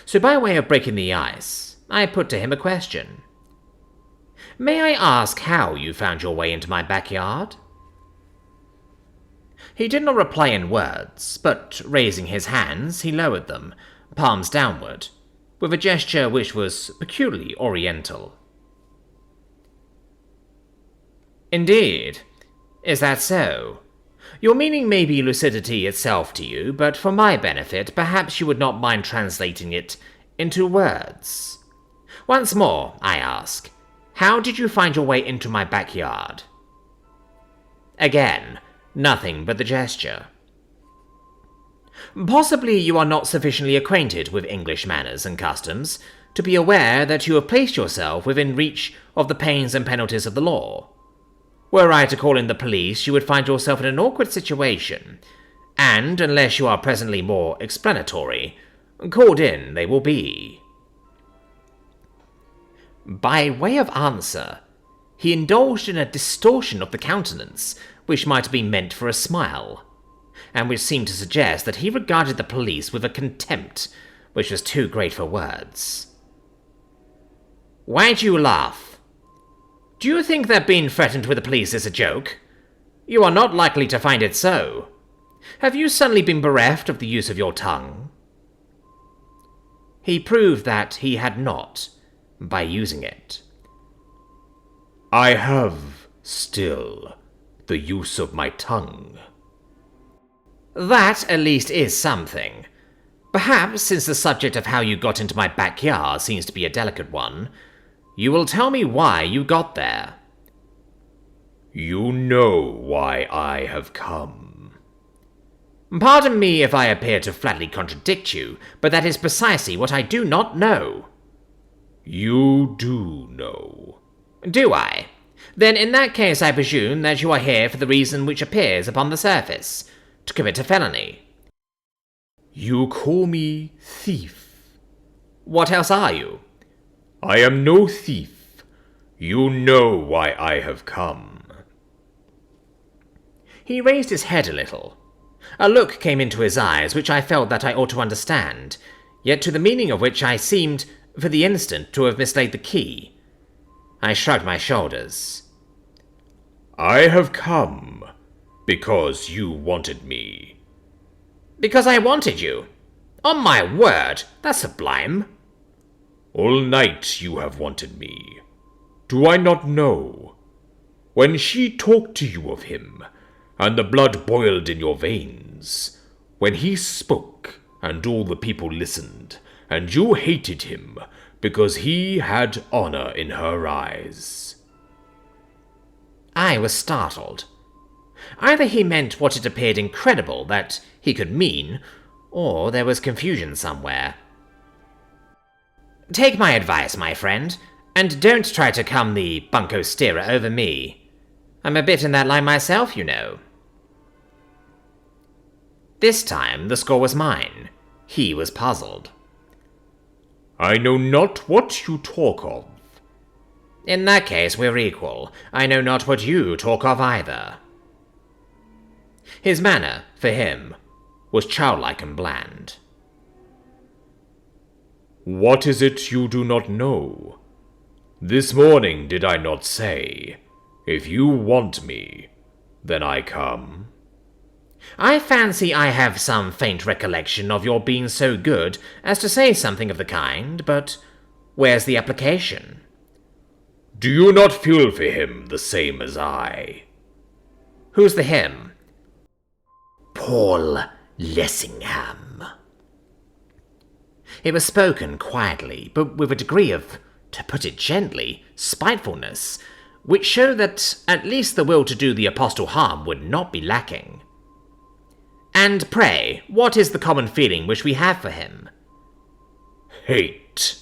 So by way of breaking the ice, I put to him a question. "May I ask how you found your way into my backyard?" He did not reply in words, but raising his hands, he lowered them, palms downward, with a gesture which was peculiarly oriental. "Indeed. Is that so? Your meaning may be lucidity itself to you, but for my benefit, perhaps you would not mind translating it into words. Once more, I ask, how did you find your way into my backyard?" Again, nothing but the gesture. "Possibly you are not sufficiently acquainted with English manners and customs to be aware that you have placed yourself within reach of the pains and penalties of the law. Were I to call in the police, you would find yourself in an awkward situation, and, unless you are presently more explanatory, called in they will be." By way of answer, he indulged in a distortion of the countenance which might have been meant for a smile, and which seemed to suggest that he regarded the police with a contempt which was too great for words. "Why do you laugh? Do you think that being threatened with the police is a joke? You are not likely to find it so. Have you suddenly been bereft of the use of your tongue?" He proved that he had not, by using it. I have, still, the use of my tongue. That, at least, is something. Perhaps, since the subject of how you got into my backyard seems to be a delicate one, you will tell me why you got there. You know why I have come. Pardon me if I appear to flatly contradict you, but that is precisely what I do not know. You do know. Do I? Then in that case I presume that you are here for the reason which appears upon the surface, to commit a felony. You call me thief. What else are you? I am no thief. You know why I have come. He raised his head a little. A look came into his eyes which I felt that I ought to understand, yet to the meaning of which I seemed, for the instant, to have mislaid the key. I shrugged my shoulders. I have come because you wanted me. Because I wanted you? On my word, that's sublime. All night you have wanted me. Do I not know? When she talked to you of him, and the blood boiled in your veins, when he spoke, and all the people listened, and you hated him, because he had honor in her eyes. I was startled. Either he meant what it appeared incredible that he could mean, or there was confusion somewhere. Take my advice, my friend, and don't try to come the bunco steerer over me. I'm a bit in that line myself, you know. This time the score was mine. He was puzzled. I know not what you talk of. In that case we're equal. I know not what you talk of either. His manner, for him, was childlike and bland. What is it you do not know? This morning did I not say, if you want me, then I come? I fancy I have some faint recollection of your being so good as to say something of the kind, but where's the application? Do you not feel for him the same as I? Who's the him? Paul Lessingham. It was spoken quietly, but with a degree of, to put it gently, spitefulness, which showed that at least the will to do the apostle harm would not be lacking. And pray, what is the common feeling which we have for him? Hate.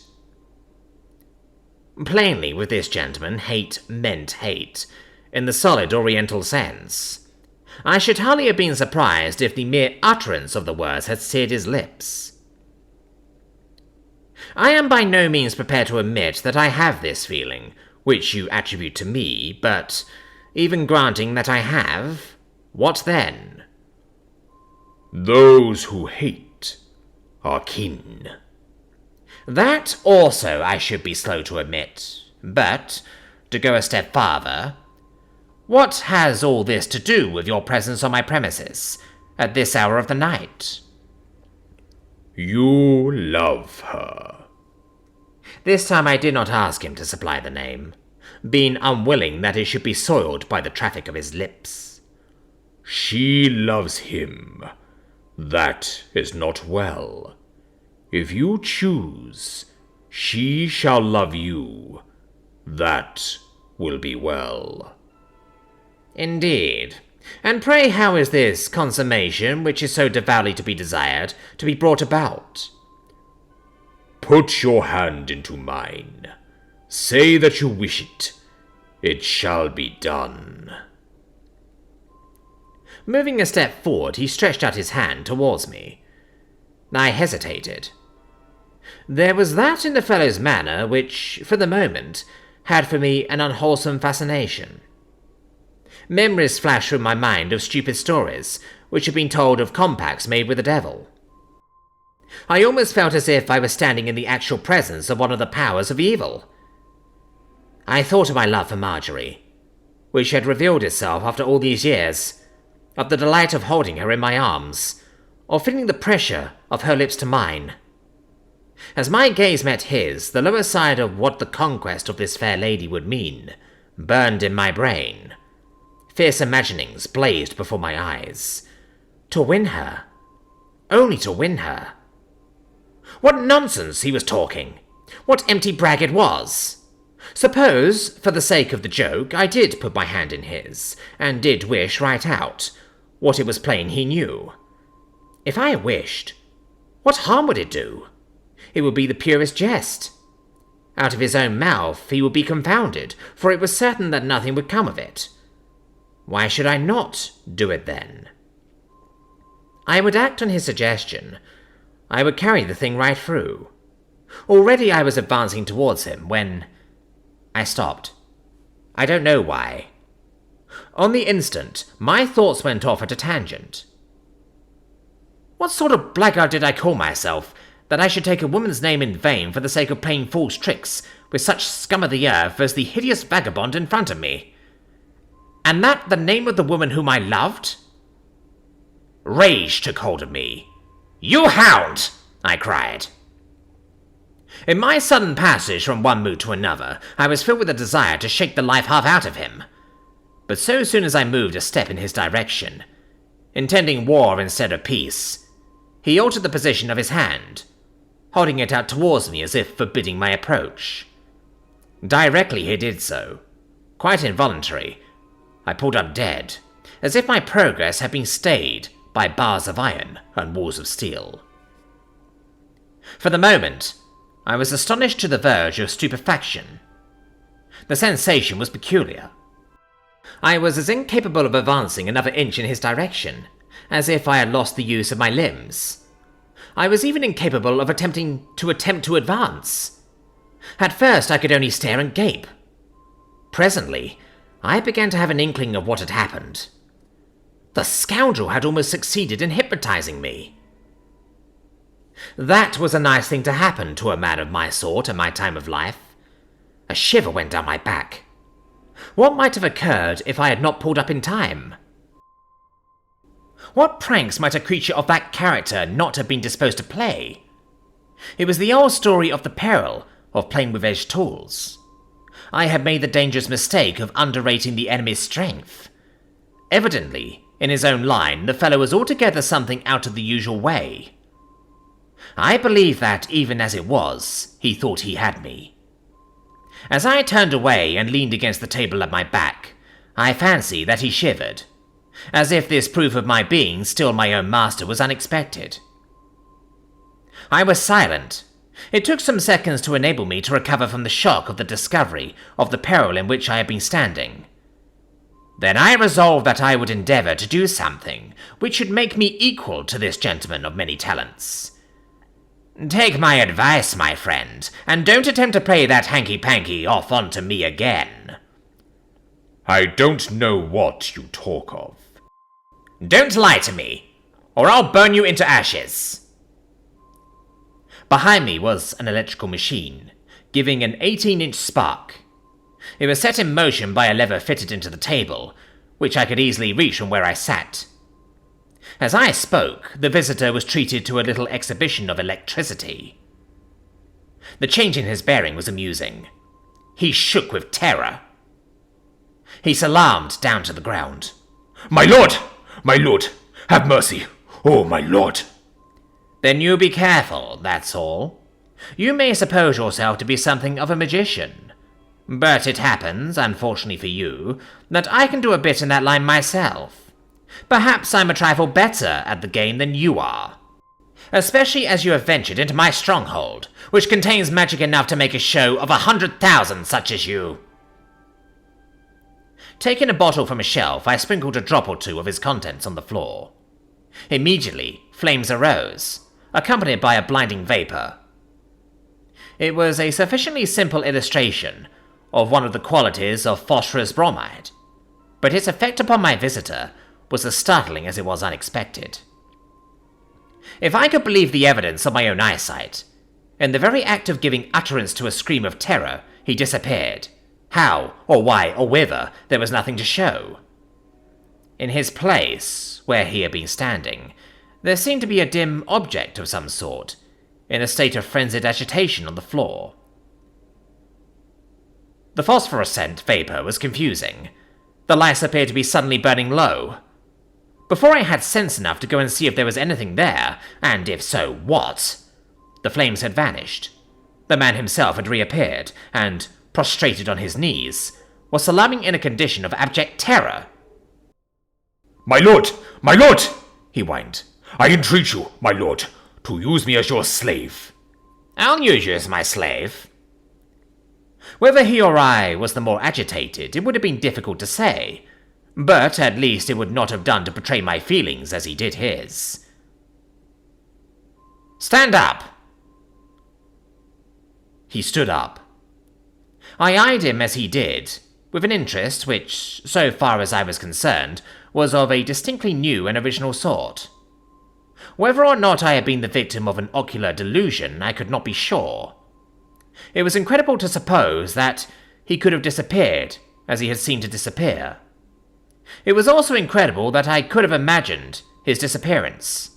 Plainly, with this gentleman, hate meant hate, in the solid Oriental sense. I should hardly have been surprised if the mere utterance of the words had seared his lips. I am by no means prepared to admit that I have this feeling, which you attribute to me, but even granting that I have, what then? Those who hate are kin. That also I should be slow to admit, but, to go a step farther, what has all this to do with your presence on my premises, at this hour of the night? You love her. This time I did not ask him to supply the name, being unwilling that it should be soiled by the traffic of his lips. She loves him. That is not well. If you choose, she shall love you. That will be well. Indeed. And pray how is this consummation, which is so devoutly to be desired, to be brought about? Put your hand into mine. Say that you wish it. It shall be done. Moving a step forward, he stretched out his hand towards me. I hesitated. There was that in the fellow's manner which, for the moment, had for me an unwholesome fascination. Memories flashed through my mind of stupid stories which had been told of compacts made with the devil. I almost felt as if I was standing in the actual presence of one of the powers of evil. I thought of my love for Marjorie, which had revealed itself after all these years, of the delight of holding her in my arms, or feeling the pressure of her lips to mine. As my gaze met his, the lower side of what the conquest of this fair lady would mean burned in my brain. Fierce imaginings blazed before my eyes. To win her. Only to win her. What nonsense he was talking. What empty brag it was. Suppose, for the sake of the joke, I did put my hand in his, and did wish right out what it was plain he knew. If I wished, what harm would it do? It would be the purest jest. Out of his own mouth he would be confounded, for it was certain that nothing would come of it. Why should I not do it then? I would act on his suggestion. I would carry the thing right through. Already I was advancing towards him when I stopped. I don't know why. On the instant, my thoughts went off at a tangent. What sort of blackguard did I call myself, that I should take a woman's name in vain for the sake of playing fool's tricks with such scum of the earth as the hideous vagabond in front of me? And that the name of the woman whom I loved? Rage took hold of me. "You hound!" I cried. In my sudden passage from one mood to another, I was filled with a desire to shake the life half out of him. But so soon as I moved a step in his direction, intending war instead of peace, he altered the position of his hand, holding it out towards me as if forbidding my approach. Directly he did so, quite involuntary, I pulled up dead, as if my progress had been stayed by bars of iron and walls of steel. For the moment, I was astonished to the verge of stupefaction. The sensation was peculiar. I was as incapable of advancing another inch in his direction as if I had lost the use of my limbs. I was even incapable of attempting to advance. At first I could only stare and gape. Presently, I began to have an inkling of what had happened. The scoundrel had almost succeeded in hypnotizing me. That was a nice thing to happen to a man of my sort at my time of life. A shiver went down my back. What might have occurred if I had not pulled up in time? What pranks might a creature of that character not have been disposed to play? It was the old story of the peril of playing with edged tools. I had made the dangerous mistake of underrating the enemy's strength. Evidently, in his own line, the fellow was altogether something out of the usual way. I believe that, even as it was, he thought he had me. As I turned away and leaned against the table at my back, I fancied that he shivered, as if this proof of my being still my own master was unexpected. I was silent. It took some seconds to enable me to recover from the shock of the discovery of the peril in which I had been standing. Then I resolved that I would endeavour to do something which should make me equal to this gentleman of many talents. Take my advice, my friend, and don't attempt to play that hanky-panky off onto me again. I don't know what you talk of. Don't lie to me, or I'll burn you into ashes. Behind me was an electrical machine, giving an 18-inch spark. It was set in motion by a lever fitted into the table, which I could easily reach from where I sat. As I spoke, the visitor was treated to a little exhibition of electricity. The change in his bearing was amusing. He shook with terror. He salaamed down to the ground. My lord! My lord! Have mercy! Oh, my lord! Then you be careful, that's all. You may suppose yourself to be something of a magician. But it happens, unfortunately for you, that I can do a bit in that line myself. Perhaps I'm a trifle better at the game than you are. Especially as you have ventured into my stronghold, which contains magic enough to make a show of 100,000 such as you. Taking a bottle from a shelf, I sprinkled a drop or two of its contents on the floor. Immediately, flames arose, accompanied by a blinding vapour. It was a sufficiently simple illustration of one of the qualities of phosphorus bromide, but its effect upon my visitor was as startling as it was unexpected. If I could believe the evidence of my own eyesight, in the very act of giving utterance to a scream of terror, he disappeared. How, or why, or whither, there was nothing to show. In his place, where he had been standing, there seemed to be a dim object of some sort, in a state of frenzied agitation on the floor. The phosphorescent vapour was confusing. The lights appeared to be suddenly burning low. Before I had sense enough to go and see if there was anything there, and if so, what, the flames had vanished. The man himself had reappeared, and, prostrated on his knees, was salaaming in a condition of abject terror. My lord! My lord! He whined. I entreat you, my lord, to use me as your slave. I'll use you as my slave. Whether he or I was the more agitated, it would have been difficult to say, but at least it would not have done to betray my feelings as he did his. Stand up! He stood up. I eyed him as he did, with an interest which, so far as I was concerned, was of a distinctly new and original sort. Whether or not I had been the victim of an ocular delusion, I could not be sure. It was incredible to suppose that he could have disappeared as he had seemed to disappear. It was also incredible that I could have imagined his disappearance.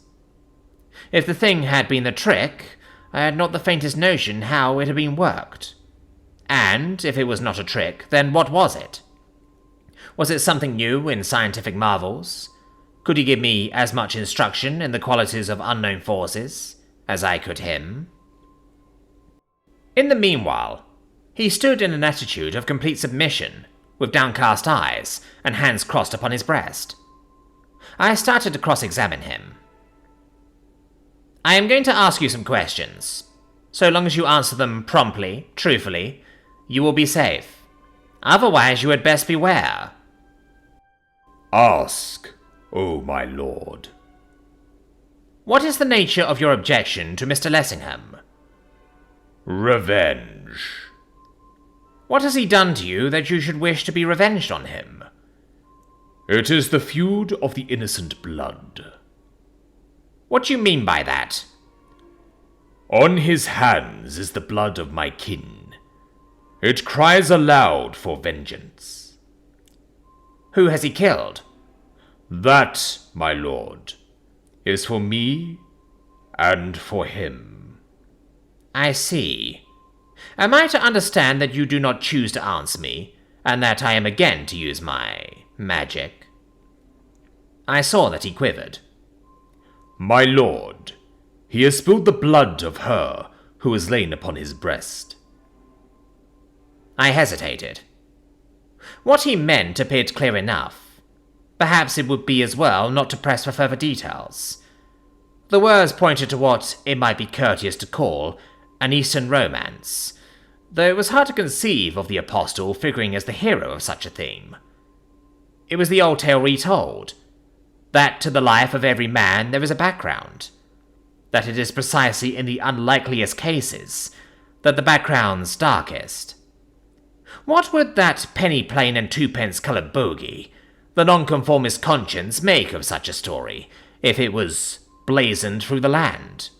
If the thing had been the trick, I had not the faintest notion how it had been worked. And if it was not a trick, then what was it? Was it something new in scientific marvels? Could he give me as much instruction in the qualities of unknown forces as I could him? In the meanwhile, he stood in an attitude of complete submission, with downcast eyes and hands crossed upon his breast. I started to cross-examine him. I am going to ask you some questions. So long as you answer them promptly, truthfully, you will be safe. Otherwise, you had best beware. Ask, O my lord. What is the nature of your objection to Mr. Lessingham? Revenge. What has he done to you that you should wish to be revenged on him? It is the feud of the innocent blood. What do you mean by that? On his hands is the blood of my kin. It cries aloud for vengeance. Who has he killed? That, my lord, is for me and for him. I see. Am I to understand that you do not choose to answer me, and that I am again to use my magic? I saw that he quivered. My lord, he has spilled the blood of her who has lain upon his breast. I hesitated. What he meant appeared clear enough. Perhaps it would be as well not to press for further details. The words pointed to what it might be courteous to call an Eastern romance, though it was hard to conceive of the apostle figuring as the hero of such a theme. It was the old tale retold, that to the life of every man there is a background, that it is precisely in the unlikeliest cases that the background's darkest. What would that penny plain and twopence coloured bogey, the nonconformist conscience, make of such a story, if it was blazoned through the land?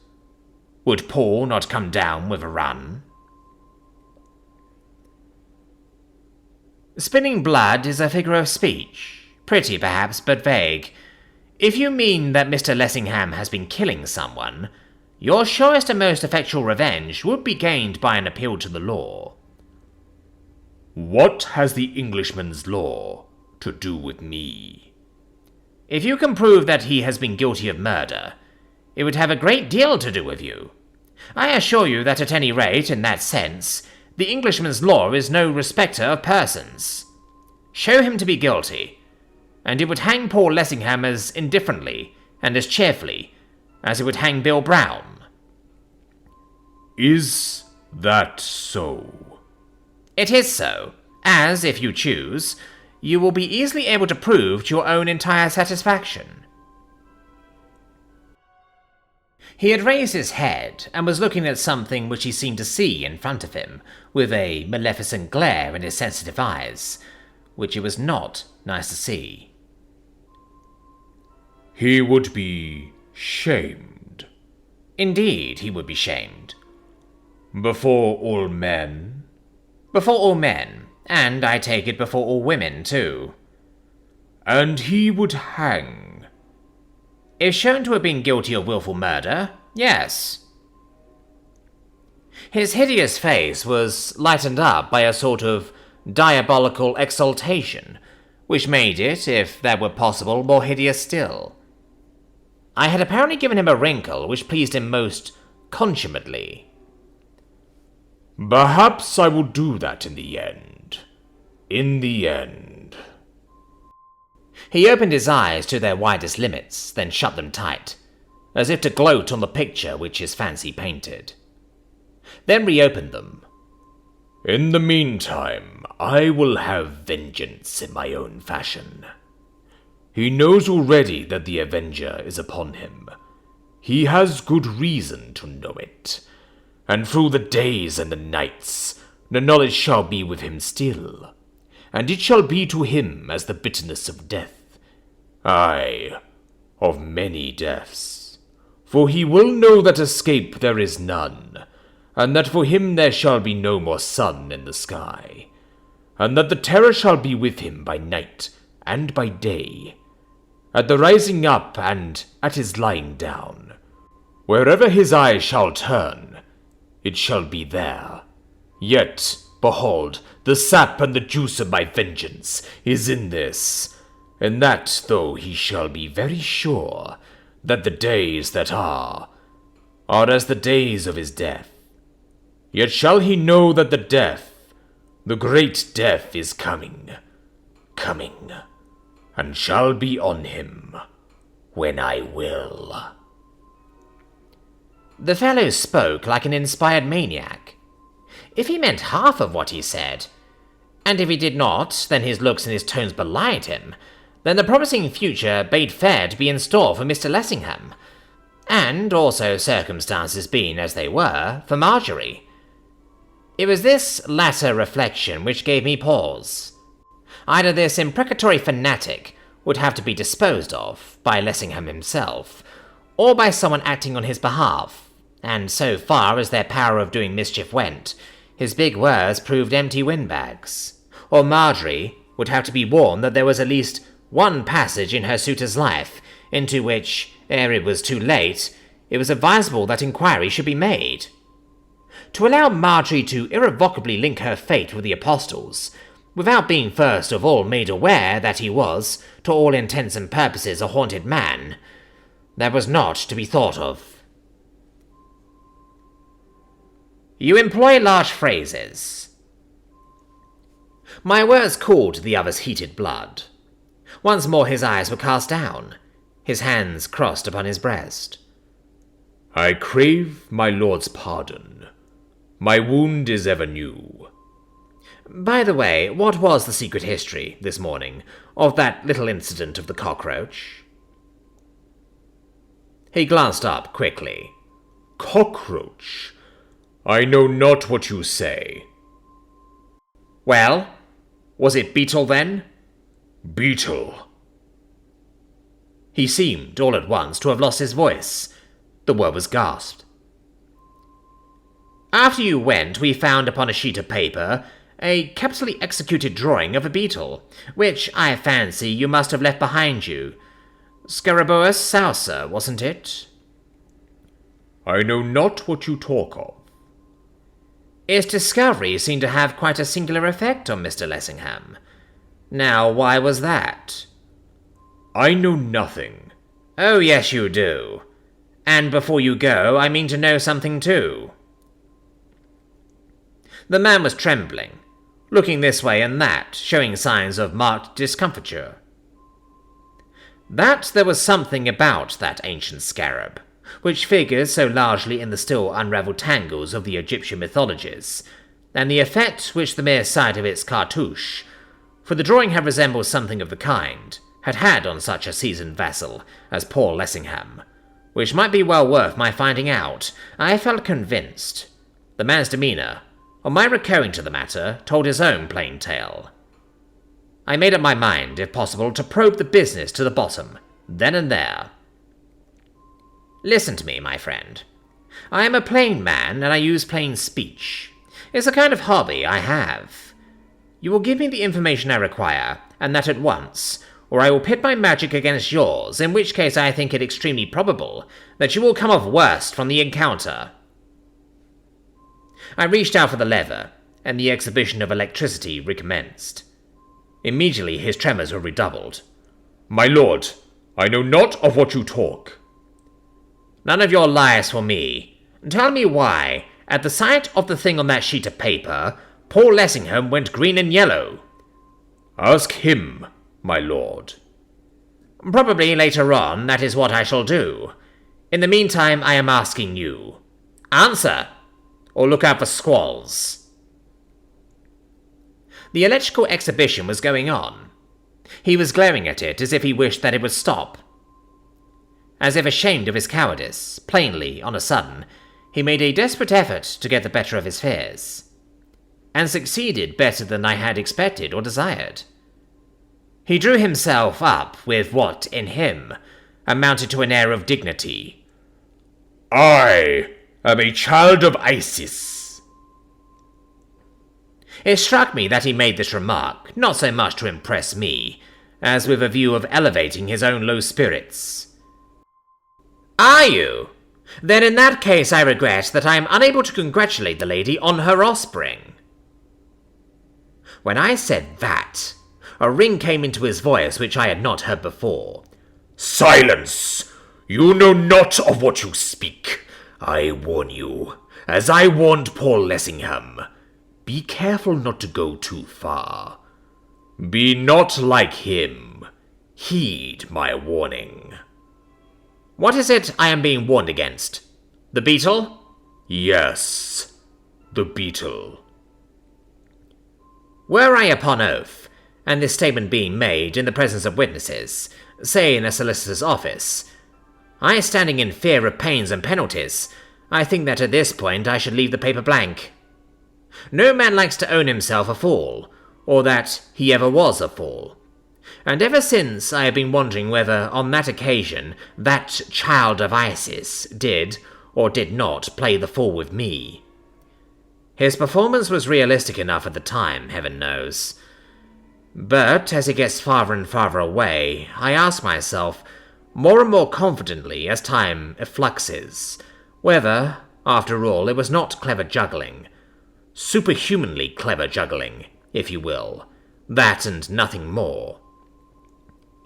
Would Paul not come down with a run? Spinning blood is a figure of speech, pretty perhaps, but vague. If you mean that Mr. Lessingham has been killing someone, your surest and most effectual revenge would be gained by an appeal to the law. What has the Englishman's law to do with me? If you can prove that he has been guilty of murder, it would have a great deal to do with you. I assure you that at any rate, in that sense, the Englishman's law is no respecter of persons. Show him to be guilty, and it would hang Paul Lessingham as indifferently and as cheerfully as it would hang Bill Brown. Is that so? It is so, as, if you choose, you will be easily able to prove to your own entire satisfaction. He had raised his head and was looking at something which he seemed to see in front of him, with a maleficent glare in his sensitive eyes, which it was not nice to see. He would be shamed. Indeed, he would be shamed. Before all men? Before all men, and I take it before all women, too. And he would hang. If shown to have been guilty of wilful murder, yes. His hideous face was lightened up by a sort of diabolical exaltation, which made it, if that were possible, more hideous still. I had apparently given him a wrinkle which pleased him most consummately. Perhaps I will do that in the end. In the end. He opened his eyes to their widest limits, then shut them tight, as if to gloat on the picture which his fancy painted. Then reopened them. In the meantime, I will have vengeance in my own fashion. He knows already that the Avenger is upon him. He has good reason to know it. And through the days and the nights, the knowledge shall be with him still, and it shall be to him as the bitterness of death, aye, of many deaths. For he will know that escape there is none, and that for him there shall be no more sun in the sky, and that the terror shall be with him by night and by day, at the rising up and at his lying down. Wherever his eye shall turn, it shall be there. Yet, behold, the sap and the juice of my vengeance is in this, and that though he shall be very sure that the days that are as the days of his death, yet shall he know that the death, the great death, is coming, and shall be on him when I will. The fellow spoke like an inspired maniac. If he meant half of what he said, and if he did not, then his looks and his tones belied him, then the promising future bade fair to be in store for Mr. Lessingham, and also, circumstances being as they were, for Marjorie. It was this latter reflection which gave me pause. Either this imprecatory fanatic would have to be disposed of by Lessingham himself, or by someone acting on his behalf, and so far as their power of doing mischief went, his big words proved empty windbags. Or Marjorie would have to be warned that there was at least one passage in her suitor's life into which, ere it was too late, it was advisable that inquiry should be made. To allow Marjorie to irrevocably link her fate with the Apostles, without being first of all made aware that he was, to all intents and purposes, a haunted man, that was not to be thought of. You employ large phrases. My words cooled the other's heated blood. Once more his eyes were cast down, his hands crossed upon his breast. I crave my lord's pardon. My wound is ever new. By the way, what was the secret history, this morning, of that little incident of the cockroach? He glanced up quickly. Cockroach? I know not what you say. Well, was it Beetle then? Beetle. He seemed, all at once, to have lost his voice. The word was gasped. After you went, we found upon a sheet of paper a capitally executed drawing of a beetle, which I fancy you must have left behind you. Scarabous saucer, wasn't it? I know not what you talk of. Its discovery seemed to have quite a singular effect on Mr. Lessingham. Now, why was that? I know nothing. Oh, yes, you do. And before you go, I mean to know something too. The man was trembling, looking this way and that, showing signs of marked discomfiture. That there was something about that ancient scarab, which figures so largely in the still unravelled tangles of the Egyptian mythologies, and the effect which the mere sight of its cartouche, for the drawing had resembled something of the kind, had had on such a seasoned vassal as poor Lessingham, which might be well worth my finding out, I felt convinced. The man's demeanour, on my recurring to the matter, told his own plain tale. I made up my mind, if possible, to probe the business to the bottom, then and there. Listen to me, my friend. I am a plain man, and I use plain speech. It's a kind of hobby I have. You will give me the information I require, and that at once, or I will pit my magic against yours, in which case I think it extremely probable that you will come off worst from the encounter. I reached out for the lever, and the exhibition of electricity recommenced. Immediately his tremors were redoubled. "My lord, I know not of what you talk." "None of your lies for me. Tell me why, at the sight of the thing on that sheet of paper, poor Lessingham went green and yellow." "Ask him, my lord." "Probably later on that is what I shall do. In the meantime I am asking you. Answer, or look out for squalls." The electrical exhibition was going on. He was glaring at it as if he wished that it would stop. As if ashamed of his cowardice, plainly, on a sudden, he made a desperate effort to get the better of his fears, and succeeded better than I had expected or desired. He drew himself up with what, in him, amounted to an air of dignity. "I am a child of Isis." It struck me that he made this remark, not so much to impress me, as with a view of elevating his own low spirits. "Are you? Then in that case I regret that I am unable to congratulate the lady on her offspring." When I said that, a ring came into his voice which I had not heard before. "Silence! You know not of what you speak. I warn you, as I warned Paul Lessingham, be careful not to go too far. Be not like him. Heed my warning." "What is it I am being warned against? The Beetle?" "Yes, the Beetle." Were I upon oath, and this statement being made in the presence of witnesses, say in a solicitor's office, I standing in fear of pains and penalties, I think that at this point I should leave the paper blank. No man likes to own himself a fool, or that he ever was a fool. And ever since I have been wondering whether, on that occasion, that child of Isis did, or did not, play the fool with me. His performance was realistic enough at the time, heaven knows. But as he gets farther and farther away, I ask myself, more and more confidently as time effluxes, whether, after all, it was not clever juggling. Superhumanly clever juggling, if you will. That and nothing more.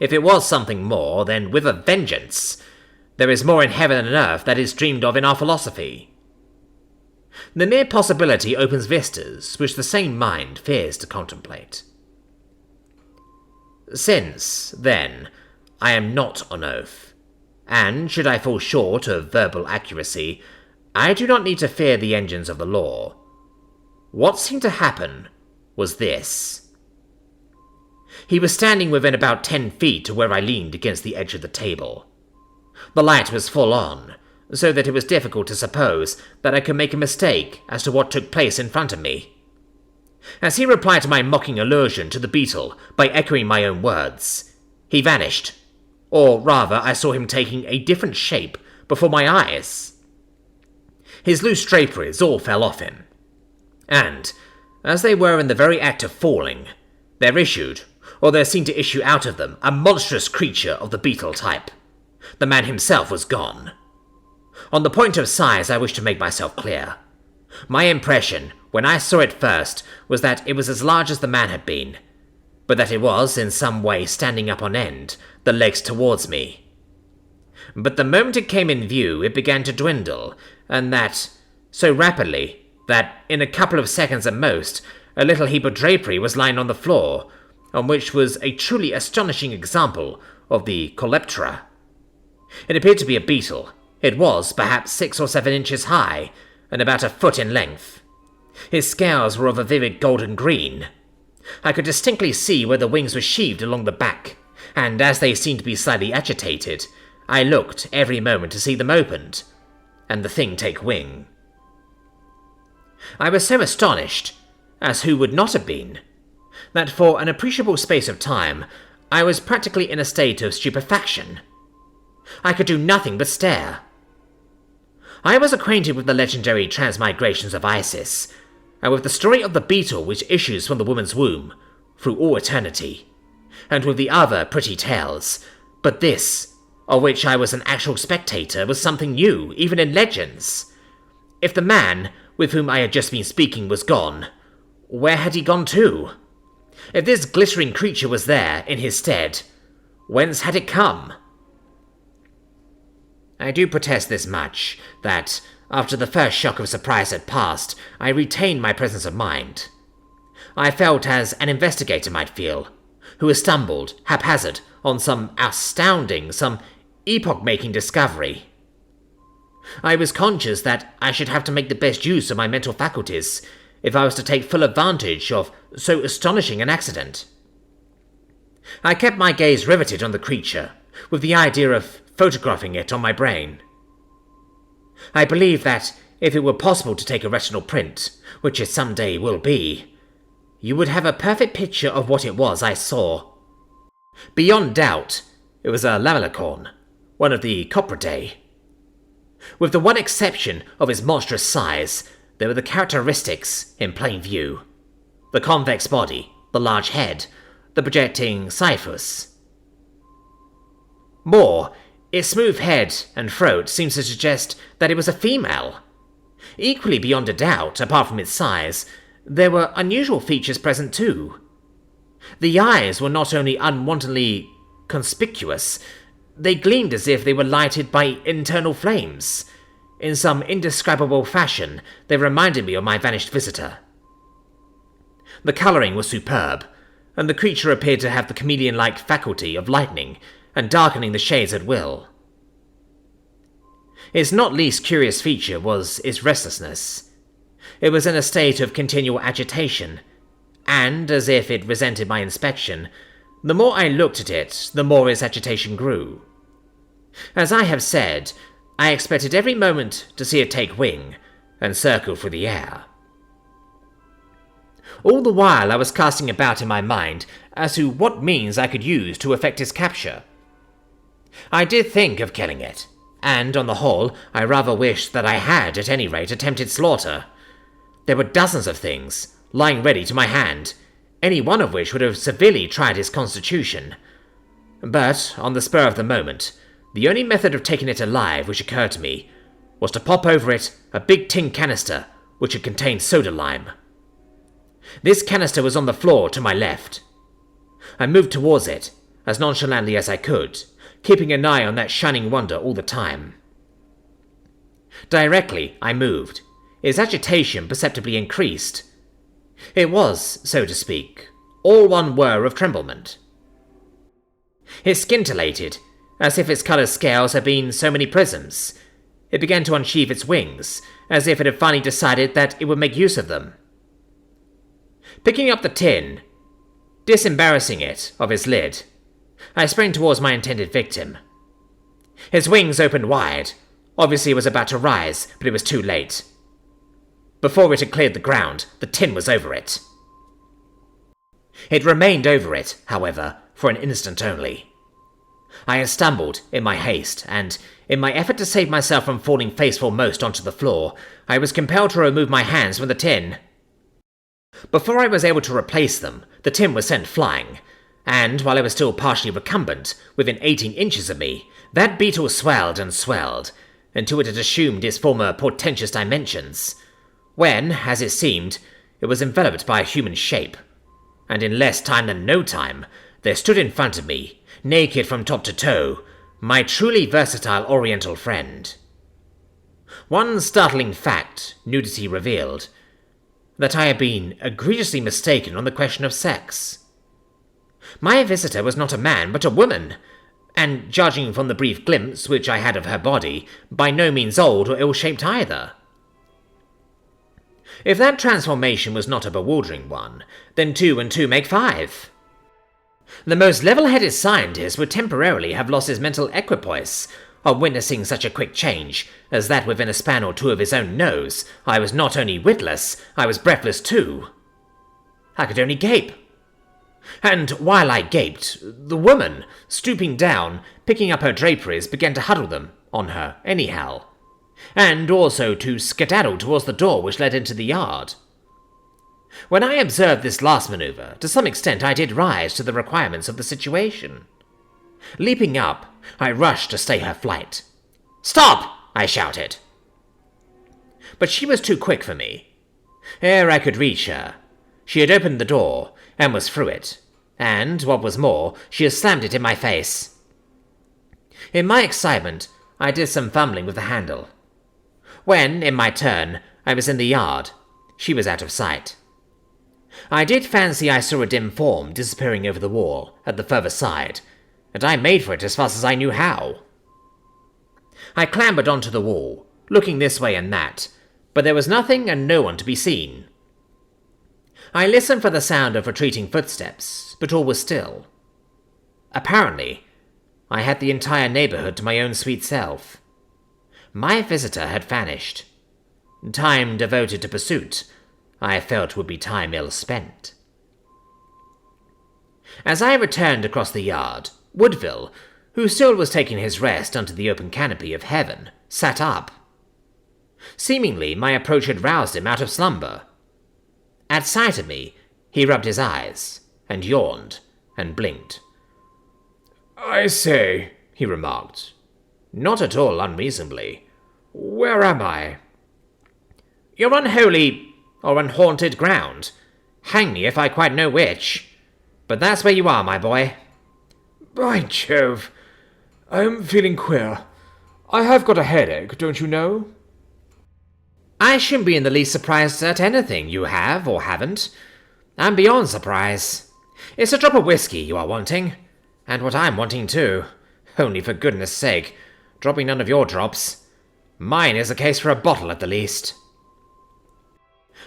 If it was something more, then with a vengeance. There is more in heaven and earth that is dreamed of in our philosophy. The mere possibility opens vistas which the sane mind fears to contemplate. Since, then, I am not on oath, and should I fall short of verbal accuracy, I do not need to fear the engines of the law. What seemed to happen was this. He was standing within about 10 feet to where I leaned against the edge of the table. The light was full on, so that it was difficult to suppose that I could make a mistake as to what took place in front of me. As he replied to my mocking allusion to the Beetle by echoing my own words, he vanished, or rather I saw him taking a different shape before my eyes. His loose draperies all fell off him, and, as they were in the very act of falling, there issued, or there seemed to issue out of them, a monstrous creature of the Beetle type. The man himself was gone. On the point of size I wish to make myself clear. My impression, when I saw it first, was that it was as large as the man had been, but that it was, in some way, standing up on end, the legs towards me. But the moment it came in view, it began to dwindle, and that, so rapidly, that, in a couple of seconds at most, a little heap of drapery was lying on the floor, on which was a truly astonishing example of the coleptera. It appeared to be a beetle. It was, perhaps, 6 or 7 inches high, and about a foot in length. His scales were of a vivid golden green. I could distinctly see where the wings were sheathed along the back, and as they seemed to be slightly agitated, I looked every moment to see them opened, and the thing take wing. I was so astonished, as who would not have been, that for an appreciable space of time I was practically in a state of stupefaction. I could do nothing but stare. I was acquainted with the legendary transmigrations of Isis, and with the story of the beetle which issues from the woman's womb, through all eternity, and with the other pretty tales, but this, of which I was an actual spectator, was something new, even in legends. If the man, with whom I had just been speaking, was gone, where had he gone to? If this glittering creature was there in his stead, whence had it come? I do protest this much, that, after the first shock of surprise had passed, I retained my presence of mind. I felt as an investigator might feel, who has stumbled, haphazard, on some astounding, some epoch-making discovery. I was conscious that I should have to make the best use of my mental faculties if I was to take full advantage of so astonishing an accident. I kept my gaze riveted on the creature, with the idea of photographing it on my brain. I believe that if it were possible to take a retinal print, which it someday will be, you would have a perfect picture of what it was I saw. Beyond doubt, it was a lamelicorn, one of the Copridae. With the one exception of its monstrous size, there were the characteristics in plain view. The convex body, the large head, the projecting cyphus. More, its smooth head and throat seems to suggest that it was a female. Equally beyond a doubt, apart from its size, there were unusual features present too. The eyes were not only unwontedly conspicuous, they gleamed as if they were lighted by internal flames. In some indescribable fashion, they reminded me of my vanished visitor. The colouring was superb, and the creature appeared to have the chameleon-like faculty of lightening and darkening the shades at will. Its not least curious feature was its restlessness. It was in a state of continual agitation, and, as if it resented my inspection, the more I looked at it, the more its agitation grew. As I have said, I expected every moment to see it take wing and circle through the air. All the while I was casting about in my mind as to what means I could use to effect its capture. I did think of killing it, and on the whole I rather wished that I had at any rate attempted slaughter. There were dozens of things lying ready to my hand, any one of which would have severely tried his constitution. But, on the spur of the moment, the only method of taking it alive which occurred to me was to pop over it a big tin canister which had contained soda lime. This canister was on the floor to my left. I moved towards it, as nonchalantly as I could, keeping an eye on that shining wonder all the time. Directly I moved, its agitation perceptibly increased. It was, so to speak, all one whir of tremblement. It scintillated, as if its coloured scales had been so many prisms. It began to unsheath its wings, as if it had finally decided that it would make use of them. Picking up the tin, disembarrassing it of its lid, I sprang towards my intended victim. His wings opened wide. Obviously it was about to rise, but it was too late. Before it had cleared the ground, the tin was over it. It remained over it, however, for an instant only. I had stumbled in my haste, and, in my effort to save myself from falling face foremost onto the floor, I was compelled to remove my hands from the tin. Before I was able to replace them, the tin was sent flying, and while I was still partially recumbent, within 18 inches of me, that beetle swelled and swelled, until it had assumed its former portentous dimensions, when, as it seemed, it was enveloped by a human shape, and in less time than no time, there stood in front of me, naked from top to toe, my truly versatile oriental friend. One startling fact nudity revealed, that I had been egregiously mistaken on the question of sex. My visitor was not a man, but a woman, and judging from the brief glimpse which I had of her body, by no means old or ill-shaped either. If that transformation was not a bewildering one, then 2 and 2 make 5. The most level-headed scientist would temporarily have lost his mental equipoise on witnessing such a quick change as that within a span or two of his own nose. I was not only witless, I was breathless too. I could only gape. And while I gaped, the woman, stooping down, picking up her draperies, began to huddle them on her anyhow, and also to skedaddle towards the door which led into the yard. When I observed this last manoeuvre, to some extent I did rise to the requirements of the situation. Leaping up, I rushed to stay her flight. "Stop!" I shouted. But she was too quick for me. Ere I could reach her, She had opened the door and was through it, and, what was more, she had slammed it in my face. In my excitement, I did some fumbling with the handle. When, in my turn, I was in the yard, she was out of sight. I did fancy I saw a dim form disappearing over the wall at the further side, and I made for it as fast as I knew how. I clambered onto the wall, looking this way and that, but there was nothing and no one to be seen. I listened for the sound of retreating footsteps, but all was still. Apparently, I had the entire neighbourhood to my own sweet self. My visitor had vanished. Time devoted to pursuit, I felt would be time ill spent. As I returned across the yard, Woodville, who still was taking his rest under the open canopy of heaven, sat up. Seemingly, my approach had roused him out of slumber. At sight of me, he rubbed his eyes, and yawned, and blinked. "I say," he remarked, not at all unreasonably, "where am I?" "You're unholy or unhaunted ground. Hang me if I quite know which. But that's where you are, my boy." "By Jove, I am feeling queer. I have got a headache, don't you know?" "I shouldn't be in the least surprised at anything you have or haven't. I'm beyond surprise. It's a drop of whiskey you are wanting, and what I'm wanting too. Only for goodness sake, drop me none of your drops. Mine is a case for a bottle at the least."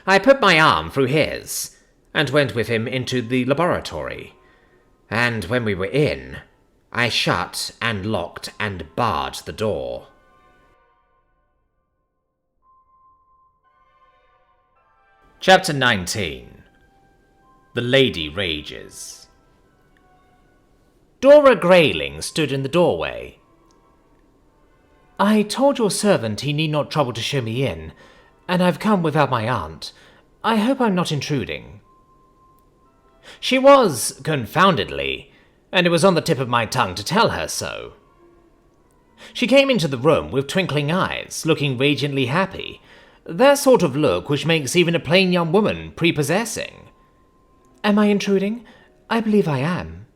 I put my arm through his, and went with him into the laboratory. And when we were in, I shut and locked and barred the door. Chapter 19. The Lady Rages. Dora Grayling stood in the doorway. "I told your servant he need not trouble to show me in, and I've come without my aunt. I hope I'm not intruding." She was, confoundedly, and it was on the tip of my tongue to tell her so. She came into the room with twinkling eyes, looking radiantly happy, that sort of look which makes even a plain young woman prepossessing. "Am I intruding? I believe I am."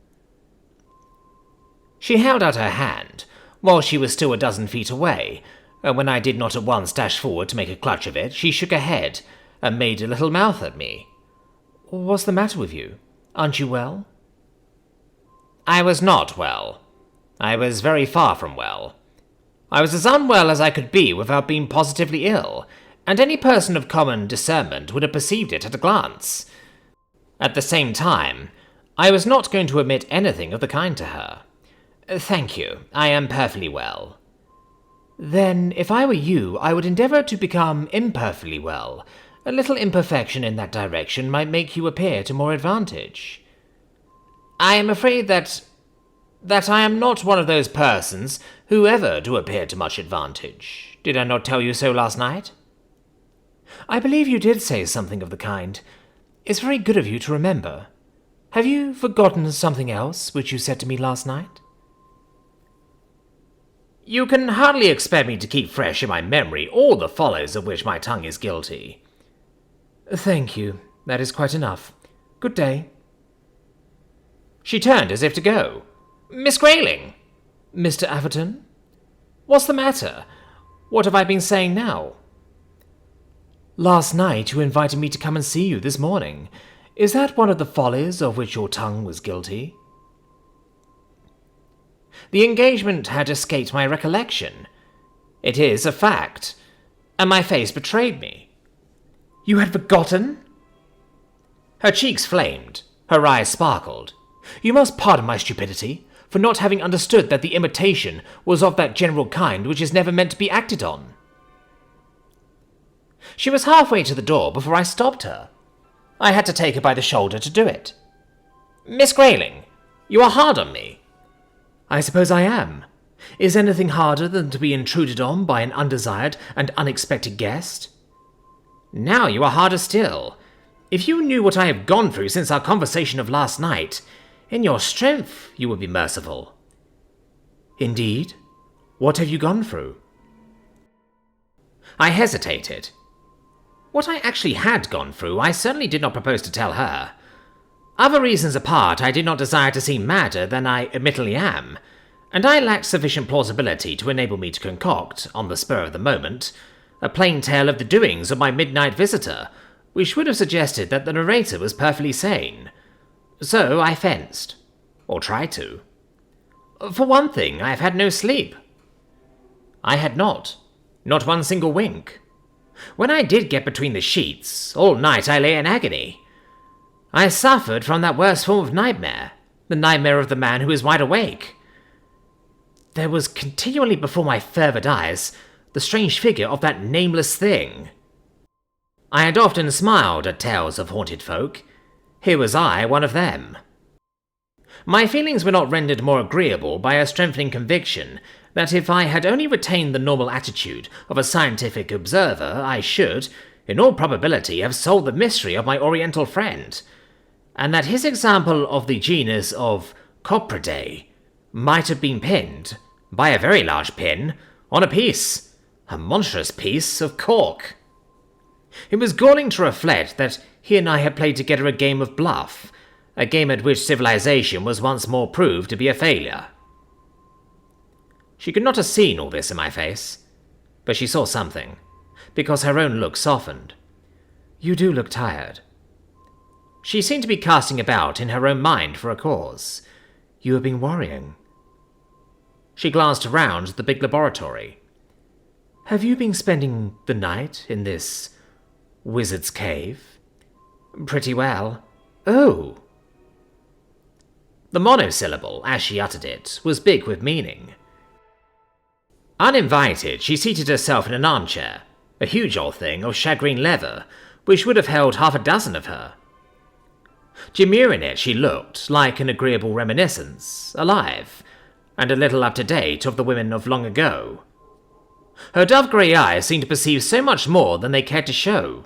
She held out her hand, while she was still a dozen feet away, and when I did not at once dash forward to make a clutch of it, she shook her head and made a little mouth at me. "What's the matter with you? Aren't you well?" I was not well. I was very far from well. I was as unwell as I could be without being positively ill, and any person of common discernment would have perceived it at a glance. At the same time, I was not going to admit anything of the kind to her. "Thank you, I am perfectly well." "Then, if I were you, I would endeavour to become imperfectly well. A little imperfection in that direction might make you appear to more advantage." "I am afraid that I am not one of those persons who ever do appear to much advantage. Did I not tell you so last night?" "I believe you did say something of the kind. It's very good of you to remember. Have you forgotten something else which you said to me last night?" "You can hardly expect me to keep fresh in my memory all the follies of which my tongue is guilty." "Thank you. That is quite enough. Good day." She turned as if to go. "Miss Grayling!" "Mr. Atherton?" "What's the matter? What have I been saying now?" "Last night you invited me to come and see you this morning. Is that one of the follies of which your tongue was guilty?" The engagement had escaped my recollection. It is a fact, and my face betrayed me. "You had forgotten?" Her cheeks flamed, her eyes sparkled. "You must pardon my stupidity for not having understood that the imitation was of that general kind which is never meant to be acted on." She was halfway to the door before I stopped her. I had to take her by the shoulder to do it. "Miss Grayling, you are hard on me." "I suppose I am. Is anything harder than to be intruded on by an undesired and unexpected guest?" "Now you are harder still. If you knew what I have gone through since our conversation of last night, in your strength you would be merciful." "Indeed? What have you gone through?" I hesitated. What I actually had gone through, I certainly did not propose to tell her. Other reasons apart, I did not desire to seem madder than I admittedly am, and I lacked sufficient plausibility to enable me to concoct, on the spur of the moment, a plain tale of the doings of my midnight visitor, which would have suggested that the narrator was perfectly sane. So I fenced. Or tried to. For one thing, I have had no sleep. I had not. Not one single wink. When I did get between the sheets, all night I lay in agony. I suffered from that worst form of nightmare, the nightmare of the man who is wide awake. There was continually before my fervid eyes the strange figure of that nameless thing. I had often smiled at tales of haunted folk. Here was I, one of them. My feelings were not rendered more agreeable by a strengthening conviction that if I had only retained the normal attitude of a scientific observer, I should, in all probability, have solved the mystery of my Oriental friend, and that his example of the genus of Copridae might have been pinned, by a very large pin, on a monstrous piece of cork. It was galling to reflect that he and I had played together a game of bluff, a game at which civilization was once more proved to be a failure. She could not have seen all this in my face, but she saw something, because her own look softened. "You do look tired." She seemed to be casting about in her own mind for a cause. "You have been worrying." She glanced around the big laboratory. "Have you been spending the night in this wizard's cave?" "Pretty well." "Oh." The monosyllable, as she uttered it, was big with meaning. Uninvited, she seated herself in an armchair, a huge old thing of shagreen leather, which would have held half a dozen of her. Demure in it, she looked like an agreeable reminiscence, alive, and a little up to date of the women of long ago. Her dove-grey eyes seemed to perceive so much more than they cared to show.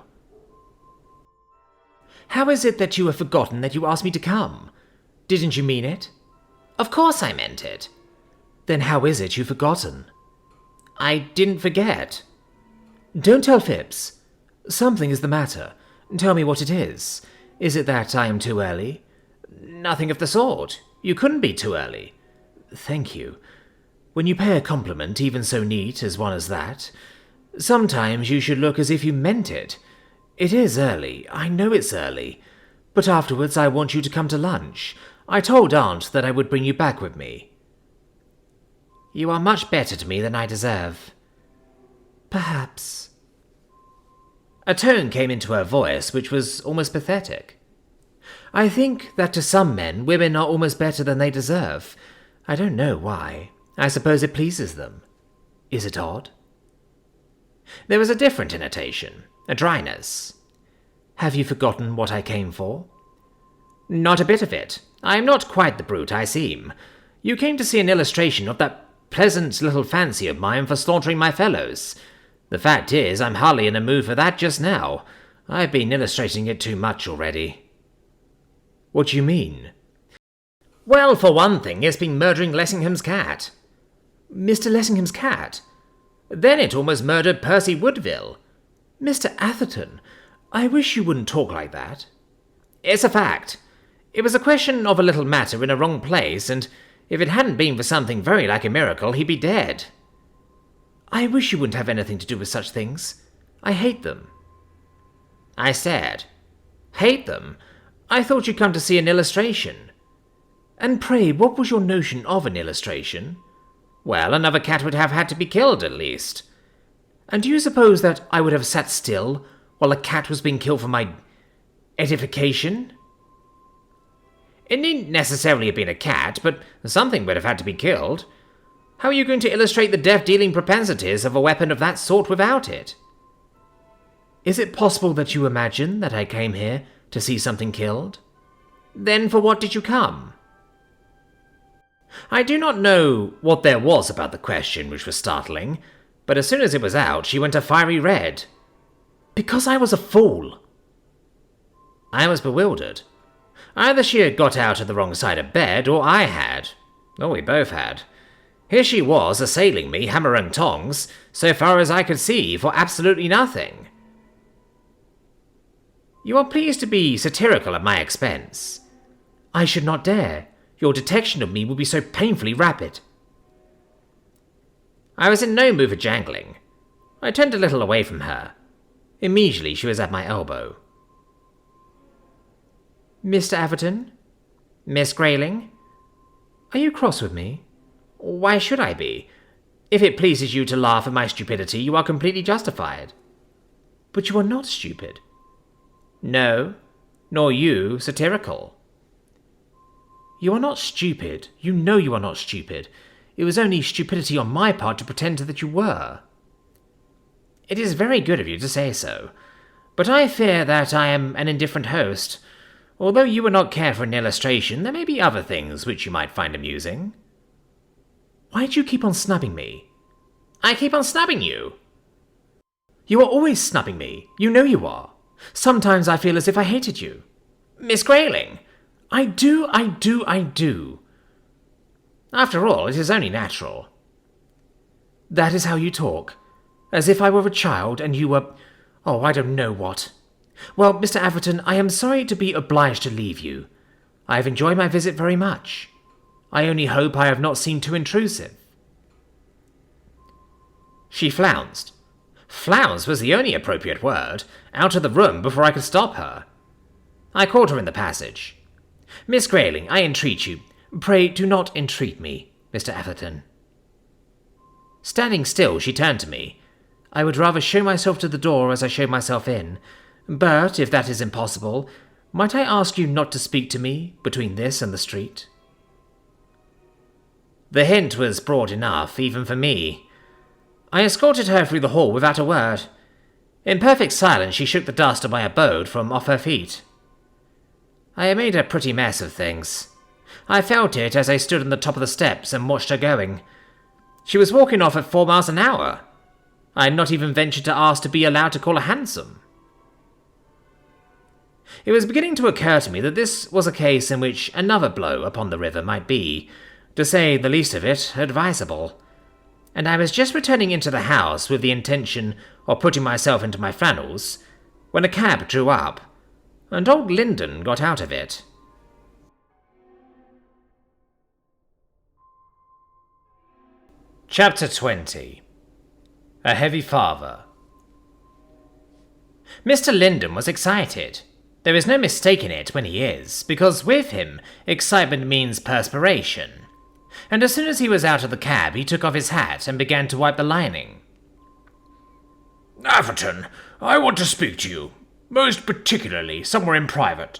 "How is it that you have forgotten that you asked me to come? Didn't you mean it?" "Of course I meant it." "Then how is it you've forgotten?" "I didn't forget." "Don't tell fibs. Something is the matter. Tell me what it is. Is it that I am too early?" "Nothing of the sort. You couldn't be too early." "Thank you. When you pay a compliment even so neat as one as that, sometimes you should look as if you meant it. It is early. I know it's early. But afterwards I want you to come to lunch. I told Aunt that I would bring you back with me." "You are much better to me than I deserve." "Perhaps." A tone came into her voice which was almost pathetic. "I think that to some men, women are almost better than they deserve. I don't know why. I suppose it pleases them. Is it odd?" There was a different intonation, a dryness. "Have you forgotten what I came for?" "Not a bit of it. I am not quite the brute I seem. You came to see an illustration of that pleasant little fancy of mine for slaughtering my fellows. The fact is, I'm hardly in a mood for that just now. I've been illustrating it too much already." "What do you mean?" "Well, for one thing, it's been murdering Lessingham's cat." "Mr. Lessingham's cat?" "Then it almost murdered Percy Woodville." "Mr. Atherton, I wish you wouldn't talk like that." "It's a fact. It was a question of a little matter in a wrong place, and if it hadn't been for something very like a miracle, he'd be dead." "I wish you wouldn't have anything to do with such things. I hate them." I stared. "Hate them? I thought you'd come to see an illustration." "And pray, what was your notion of an illustration?" "Well, another cat would have had to be killed, at least." "And do you suppose that I would have sat still while a cat was being killed for my edification?" "It needn't necessarily have been a cat, but something would have had to be killed. How are you going to illustrate the death-dealing propensities of a weapon of that sort without it?" "Is it possible that you imagine that I came here to see something killed?" "Then for what did you come?" I do not know what there was about the question which was startling, but as soon as it was out, she went a fiery red. "Because I was a fool." I was bewildered. Either she had got out of the wrong side of bed, or I had. Or we both had. Here she was, assailing me, hammer and tongs, so far as I could see, for absolutely nothing. You are pleased to be satirical at my expense. I should not dare. Your detection of me would be so painfully rapid. I was in no mood for jangling. I turned a little away from her. Immediately she was at my elbow. Mr. Atherton? Miss Grayling? Are you cross with me? Why should I be? If it pleases you to laugh at my stupidity, you are completely justified. But you are not stupid. No, nor you satirical. You are not stupid. You know you are not stupid. It was only stupidity on my part to pretend that you were. It is very good of you to say so, but I fear that I am an indifferent host. Although you would not care for an illustration, there may be other things which you might find amusing. Why do you keep on snubbing me? I keep on snubbing you. You are always snubbing me. You know you are. Sometimes I feel as if I hated you. Miss Grayling! I do. After all, it is only natural. That is how you talk. As if I were a child and you were... Oh, I don't know what. Well, Mr. Atherton, I am sorry to be obliged to leave you. I have enjoyed my visit very much. I only hope I have not seemed too intrusive. She flounced. Flounce was the only appropriate word, out of the room before I could stop her. I caught her in the passage. Miss Grayling, I entreat you, pray do not entreat me, Mr. Atherton. Standing still, she turned to me. I would rather show myself to the door as I showed myself in, but if that is impossible, might I ask you not to speak to me between this and the street? The hint was broad enough, even for me. I escorted her through the hall without a word. In perfect silence, she shook the dust of my abode from off her feet. I had made a pretty mess of things. I felt it as I stood on the top of the steps and watched her going. She was walking off at 4 miles an hour. I had not even ventured to ask to be allowed to call a hansom. It was beginning to occur to me that this was a case in which another blow upon the river might be, to say the least of it, advisable. And I was just returning into the house with the intention of putting myself into my flannels, when a cab drew up, and old Lyndon got out of it. Chapter 20. A Heavy Father. Mr. Lyndon was excited. There is no mistaking it when he is, because with him, excitement means perspiration. And as soon as he was out of the cab, he took off his hat and began to wipe the lining. Atherton, I want to speak to you, most particularly somewhere in private.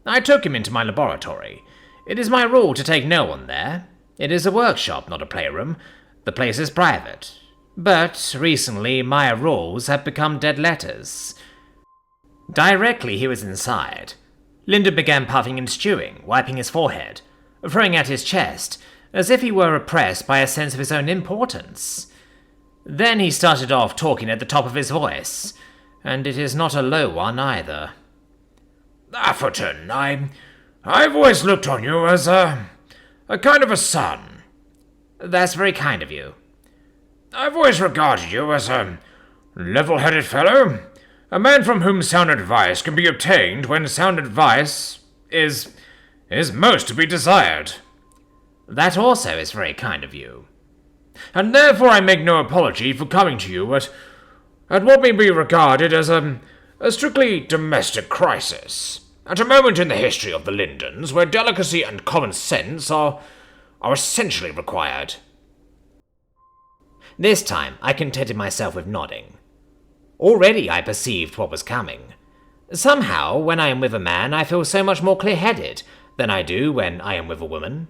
I took him into my laboratory. It is my rule to take no one there. It is a workshop, not a playroom. The place is private. But recently my rules have become dead letters. Directly he was inside, Lyndon began puffing and stewing, wiping his forehead, throwing out his chest, as if he were oppressed by a sense of his own importance. Then he started off talking at the top of his voice, and it is not a low one either. Atherton, I've always looked on you as a kind of a son. That's very kind of you. I've always regarded you as a level-headed fellow, a man from whom sound advice can be obtained when sound advice is most to be desired. That also is very kind of you. And therefore I make no apology for coming to you at what may be regarded as a strictly domestic crisis, at a moment in the history of the Lyndons where delicacy and common sense are essentially required. This time I contented myself with nodding. Already I perceived what was coming. Somehow, when I am with a man, I feel so much more clear-headed than I do when I am with a woman.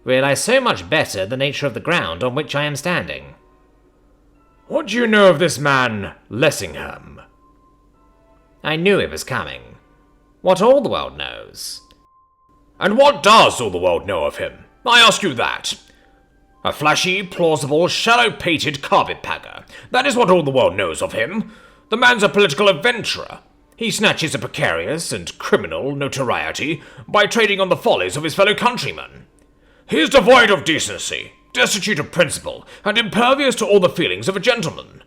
Realize so much better the nature of the ground on which I am standing. What do you know of this man, Lessingham? I knew it was coming. What all the world knows. And what does all the world know of him? I ask you that. A flashy, plausible, shallow-pated carpetbagger. That is what all the world knows of him. The man's a political adventurer. He snatches a precarious and criminal notoriety by trading on the follies of his fellow countrymen. He is devoid of decency, destitute of principle, and impervious to all the feelings of a gentleman.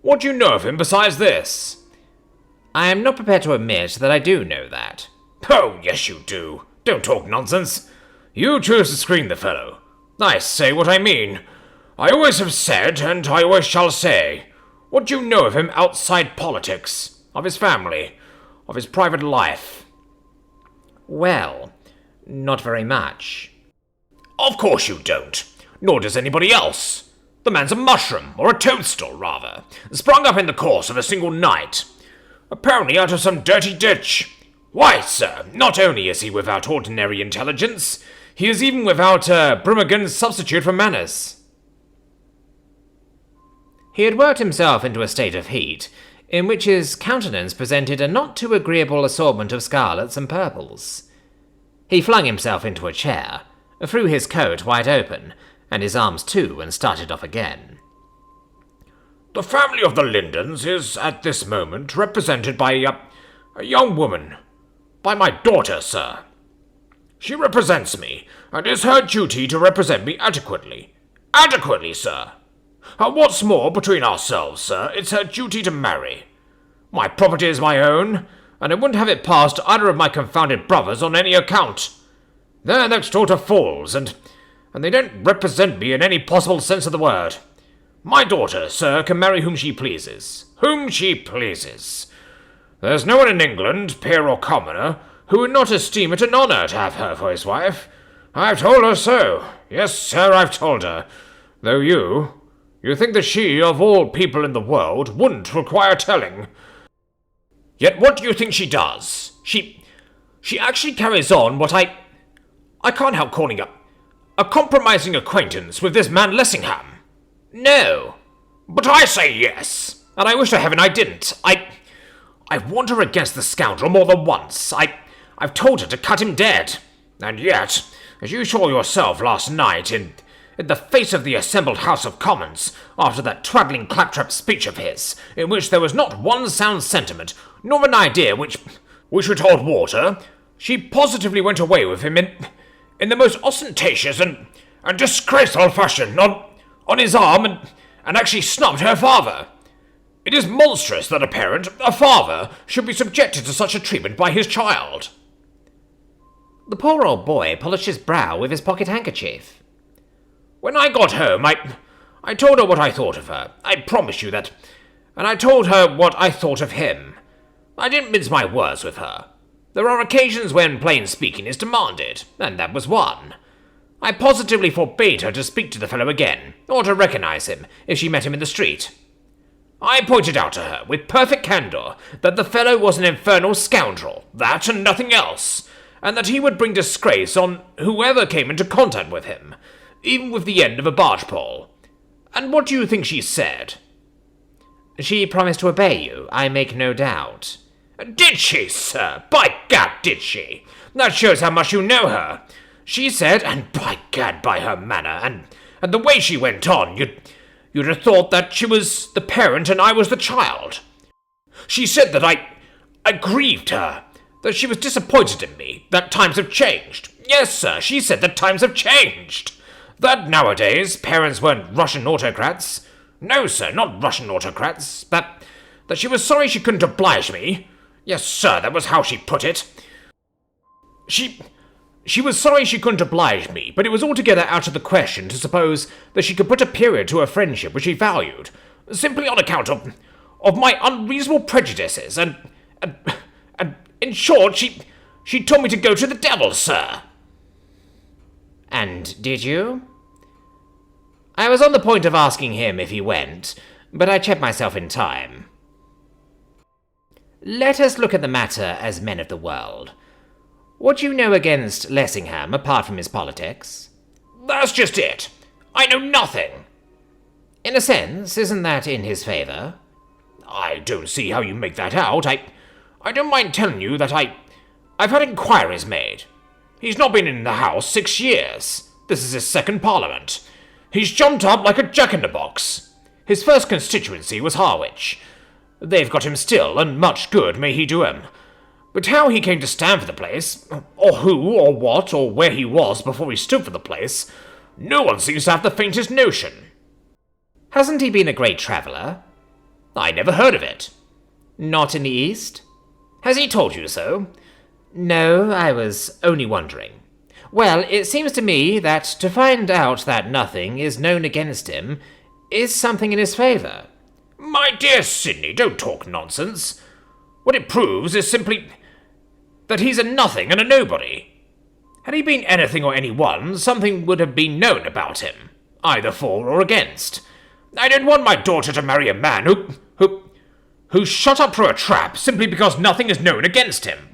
What do you know of him besides this? I am not prepared to admit that I do know that. Oh, yes you do. Don't talk nonsense. You choose to screen the fellow. I say what I mean. I always have said, and I always shall say. What do you know of him outside politics? Of his family? Of his private life? Well, not very much. Of course you don't. Nor does anybody else. The man's a mushroom, or a toadstool, rather, sprung up in the course of a single night. Apparently out of some dirty ditch. Why, sir, not only is he without ordinary intelligence, he is even without Brummagem substitute for manners. He had worked himself into a state of heat, in which his countenance presented a not too agreeable assortment of scarlets and purples. He flung himself into a chair, threw his coat wide open, and his arms too, and started off again. The family of the Lindens is, at this moment, represented by a young woman. By my daughter, sir. She represents me, and it's her duty to represent me adequately. Adequately, sir. And what's more, between ourselves, sir, it's her duty to marry. My property is my own, and I wouldn't have it passed to either of my confounded brothers on any account. They're next door to fools, and they don't represent me in any possible sense of the word. My daughter, sir, can marry whom she pleases. Whom she pleases. There's no one in England, peer or commoner, who would not esteem it an honour to have her for his wife. I've told her so. Yes, sir, I've told her. Though you think that she, of all people in the world, wouldn't require telling. Yet what do you think she does? She actually carries on what I can't help calling a compromising acquaintance with this man Lessingham. No. But I say yes, and I wish to heaven I didn't. I've warned her against the scoundrel more than once. I've told her to cut him dead. And yet, as you saw yourself last night in the face of the assembled House of Commons, after that twaddling claptrap speech of his, in which there was not one sound sentiment, nor an idea which would hold water, she positively went away with him in the most ostentatious and disgraceful fashion, on his arm, and actually snubbed her father. It is monstrous that a parent, a father, should be subjected to such a treatment by his child. The poor old boy polished his brow with his pocket handkerchief. When I got home, I told her what I thought of her. I promise you that. And I told her what I thought of him. I didn't mince my words with her. There are occasions when plain speaking is demanded, and that was one. I positively forbade her to speak to the fellow again, or to recognize him, if she met him in the street. I pointed out to her, with perfect candour, that the fellow was an infernal scoundrel, that and nothing else, and that he would bring disgrace on whoever came into contact with him, even with the end of a barge pole. And what do you think she said? She promised to obey you, I make no doubt. Did she, sir? By gad, did she? That shows how much you know her. She said, and by gad, by her manner, and the way she went on, you'd have thought that she was the parent and I was the child. She said that I grieved her, that she was disappointed in me, that times have changed. Yes, sir, she said that times have changed. That nowadays parents weren't Russian autocrats. No, sir, not Russian autocrats. That she was sorry she couldn't oblige me. Yes, sir, that was how she put it. She was sorry she couldn't oblige me, but it was altogether out of the question to suppose that she could put a period to a friendship which she valued, simply on account of my unreasonable prejudices, and in short, she told me to go to the devil, sir. And did you? I was on the point of asking him if he went, but I checked myself in time. Let us look at the matter as men of the world. What do you know against Lessingham, apart from his politics? That's just it. I know nothing. In a sense, isn't that in his favour? I don't see how you make that out. I don't mind telling you that I've had inquiries made. He's not been in the House 6 years. This is his second Parliament. He's jumped up like a jack-in-the-box. His first constituency was Harwich. They've got him still, and much good may he do him. But how he came to stand for the place, or who, or what, or where he was before he stood for the place, no one seems to have the faintest notion. Hasn't he been a great traveller? I never heard of it. Not in the East? Has he told you so? No, I was only wondering. Well, it seems to me that to find out that nothing is known against him is something in his favour. My dear Sidney, don't talk nonsense. What it proves is simply that he's a nothing and a nobody. Had he been anything or anyone, something would have been known about him, either for or against. I don't want my daughter to marry a man who's shut up through a trap simply because nothing is known against him.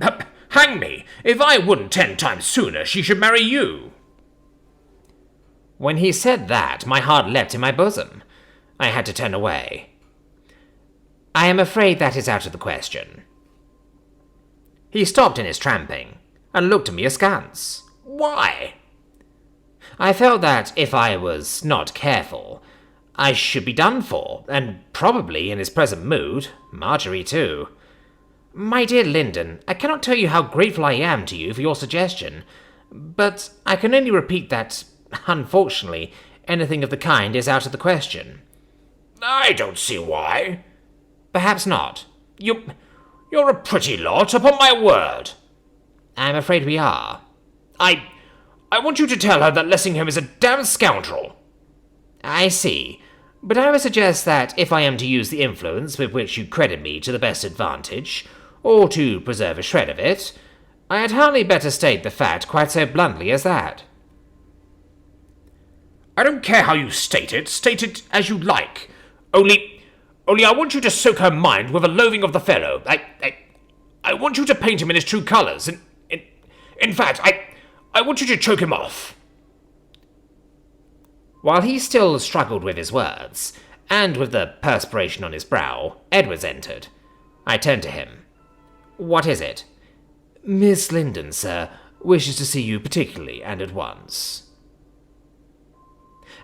Hang me, if I wouldn't 10 times sooner she should marry you. When he said that, my heart leapt in my bosom. I had to turn away. I am afraid that is out of the question. He stopped in his tramping and looked at me askance. Why? I felt that if I was not careful, I should be done for, and probably in his present mood, Marjorie too. My dear Lyndon, I cannot tell you how grateful I am to you for your suggestion, but I can only repeat that, unfortunately, anything of the kind is out of the question. I don't see why. Perhaps not. You're a pretty lot, upon my word. I'm afraid we are. I want you to tell her that Lessingham is a damn scoundrel. I see. But I would suggest that if I am to use the influence with which you credit me to the best advantage, or to preserve a shred of it, I had hardly better state the fact quite so bluntly as that. I don't care how you state it as you like. Only I want you to soak her mind with a loathing of the fellow. I want you to paint him in his true colours. In fact, I want you to choke him off. While he still struggled with his words, and with the perspiration on his brow, Edwards entered. I turned to him. What is it? Miss Lyndon, sir, wishes to see you particularly and at once.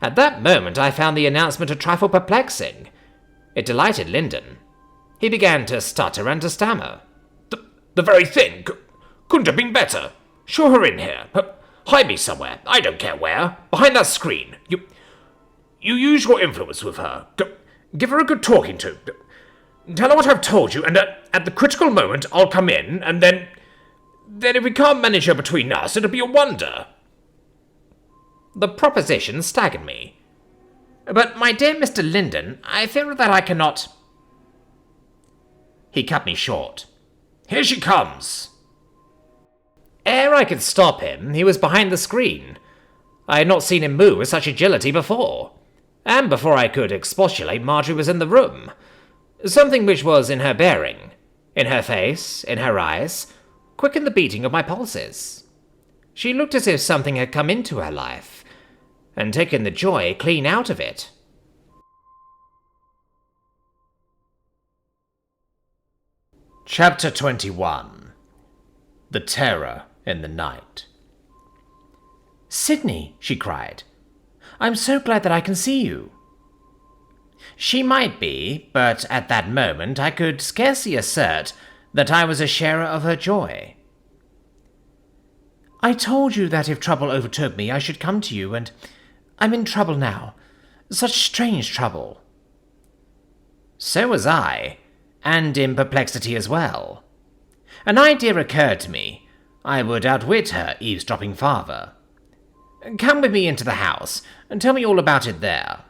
At that moment I found the announcement a trifle perplexing. It delighted Lyndon. He began to stutter and to stammer. The very thing. Couldn't have been better. Show her in here. Hide me somewhere. I don't care where. Behind that screen. You use your influence with her. Give her a good talking to. Tell her what I've told you, and at the critical moment I'll come in, and then if we can't manage her between us, it'll be a wonder. The proposition staggered me. But, my dear Mr. Lyndon, I fear that I cannot... He cut me short. Here she comes. Ere I could stop him, he was behind the screen. I had not seen him move with such agility before. And before I could expostulate, Marjorie was in the room. Something which was in her bearing, in her face, in her eyes, quickened the beating of my pulses. She looked as if something had come into her life, and taken the joy clean out of it. Chapter 21. The Terror in the Night. Sidney, she cried, I'm so glad that I can see you. She might be, but at that moment I could scarcely assert that I was a sharer of her joy. I told you that if trouble overtook me, I should come to you, and I'm in trouble now. Such strange trouble. So was I, and in perplexity as well. An idea occurred to me. I would outwit her eavesdropping father. Come with me into the house, and tell me all about it there.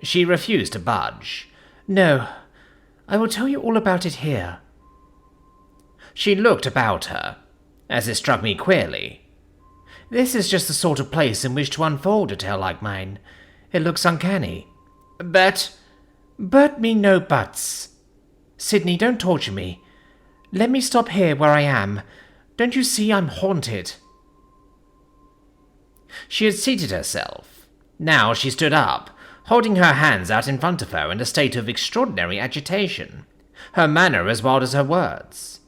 She refused to budge. No, I will tell you all about it here. She looked about her, as it struck me queerly. This is just the sort of place in which to unfold a tale like mine. It looks uncanny. But mean no buts. Sidney, don't torture me. Let me stop here where I am. Don't you see I'm haunted? She had seated herself. Now she stood up, holding her hands out in front of her in a state of extraordinary agitation, her manner as wild as her words.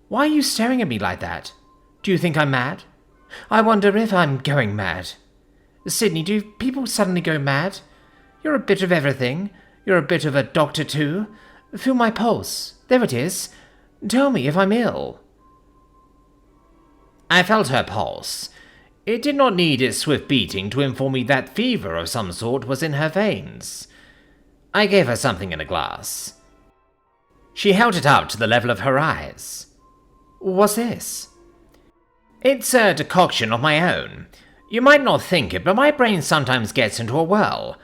Why are you staring at me like that? Do you think I'm mad? I wonder if I'm going mad. Sidney, do people suddenly go mad? You're a bit of everything. You're a bit of a doctor too. Feel my pulse. There it is. Tell me if I'm ill. I felt her pulse. It did not need its swift beating to inform me that fever of some sort was in her veins. I gave her something in a glass. She held it up to the level of her eyes. What's this? It's a decoction of my own. You might not think it, but my brain sometimes gets into a whirl.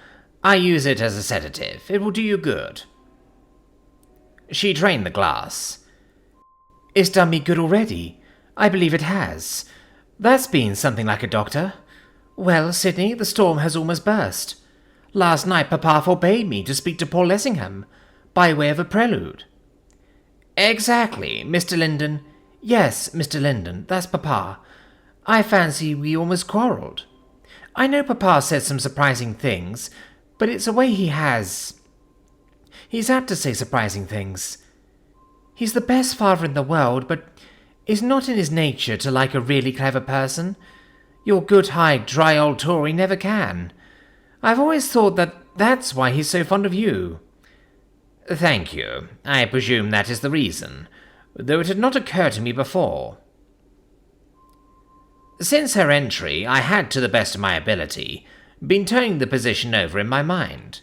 I use it as a sedative. It will do you good. She drained the glass. It's done me good already. I believe it has. That's been something like a doctor. Well, Sidney, the storm has almost burst. Last night Papa forbade me to speak to poor Lessingham, by way of a prelude. Exactly, Mr. Linden. Yes, Mr. Linden, that's Papa. I fancy we almost quarrelled. I know Papa said some surprising things, but it's a way he has. He's apt to say surprising things. He's the best father in the world, but it's not in his nature to like a really clever person. Your good high, dry old Tory never can. I've always thought that that's why he's so fond of you. Thank you. I presume that is the reason, though it had not occurred to me before. Since her entry, I had, to the best of my ability, been turning the position over in my mind.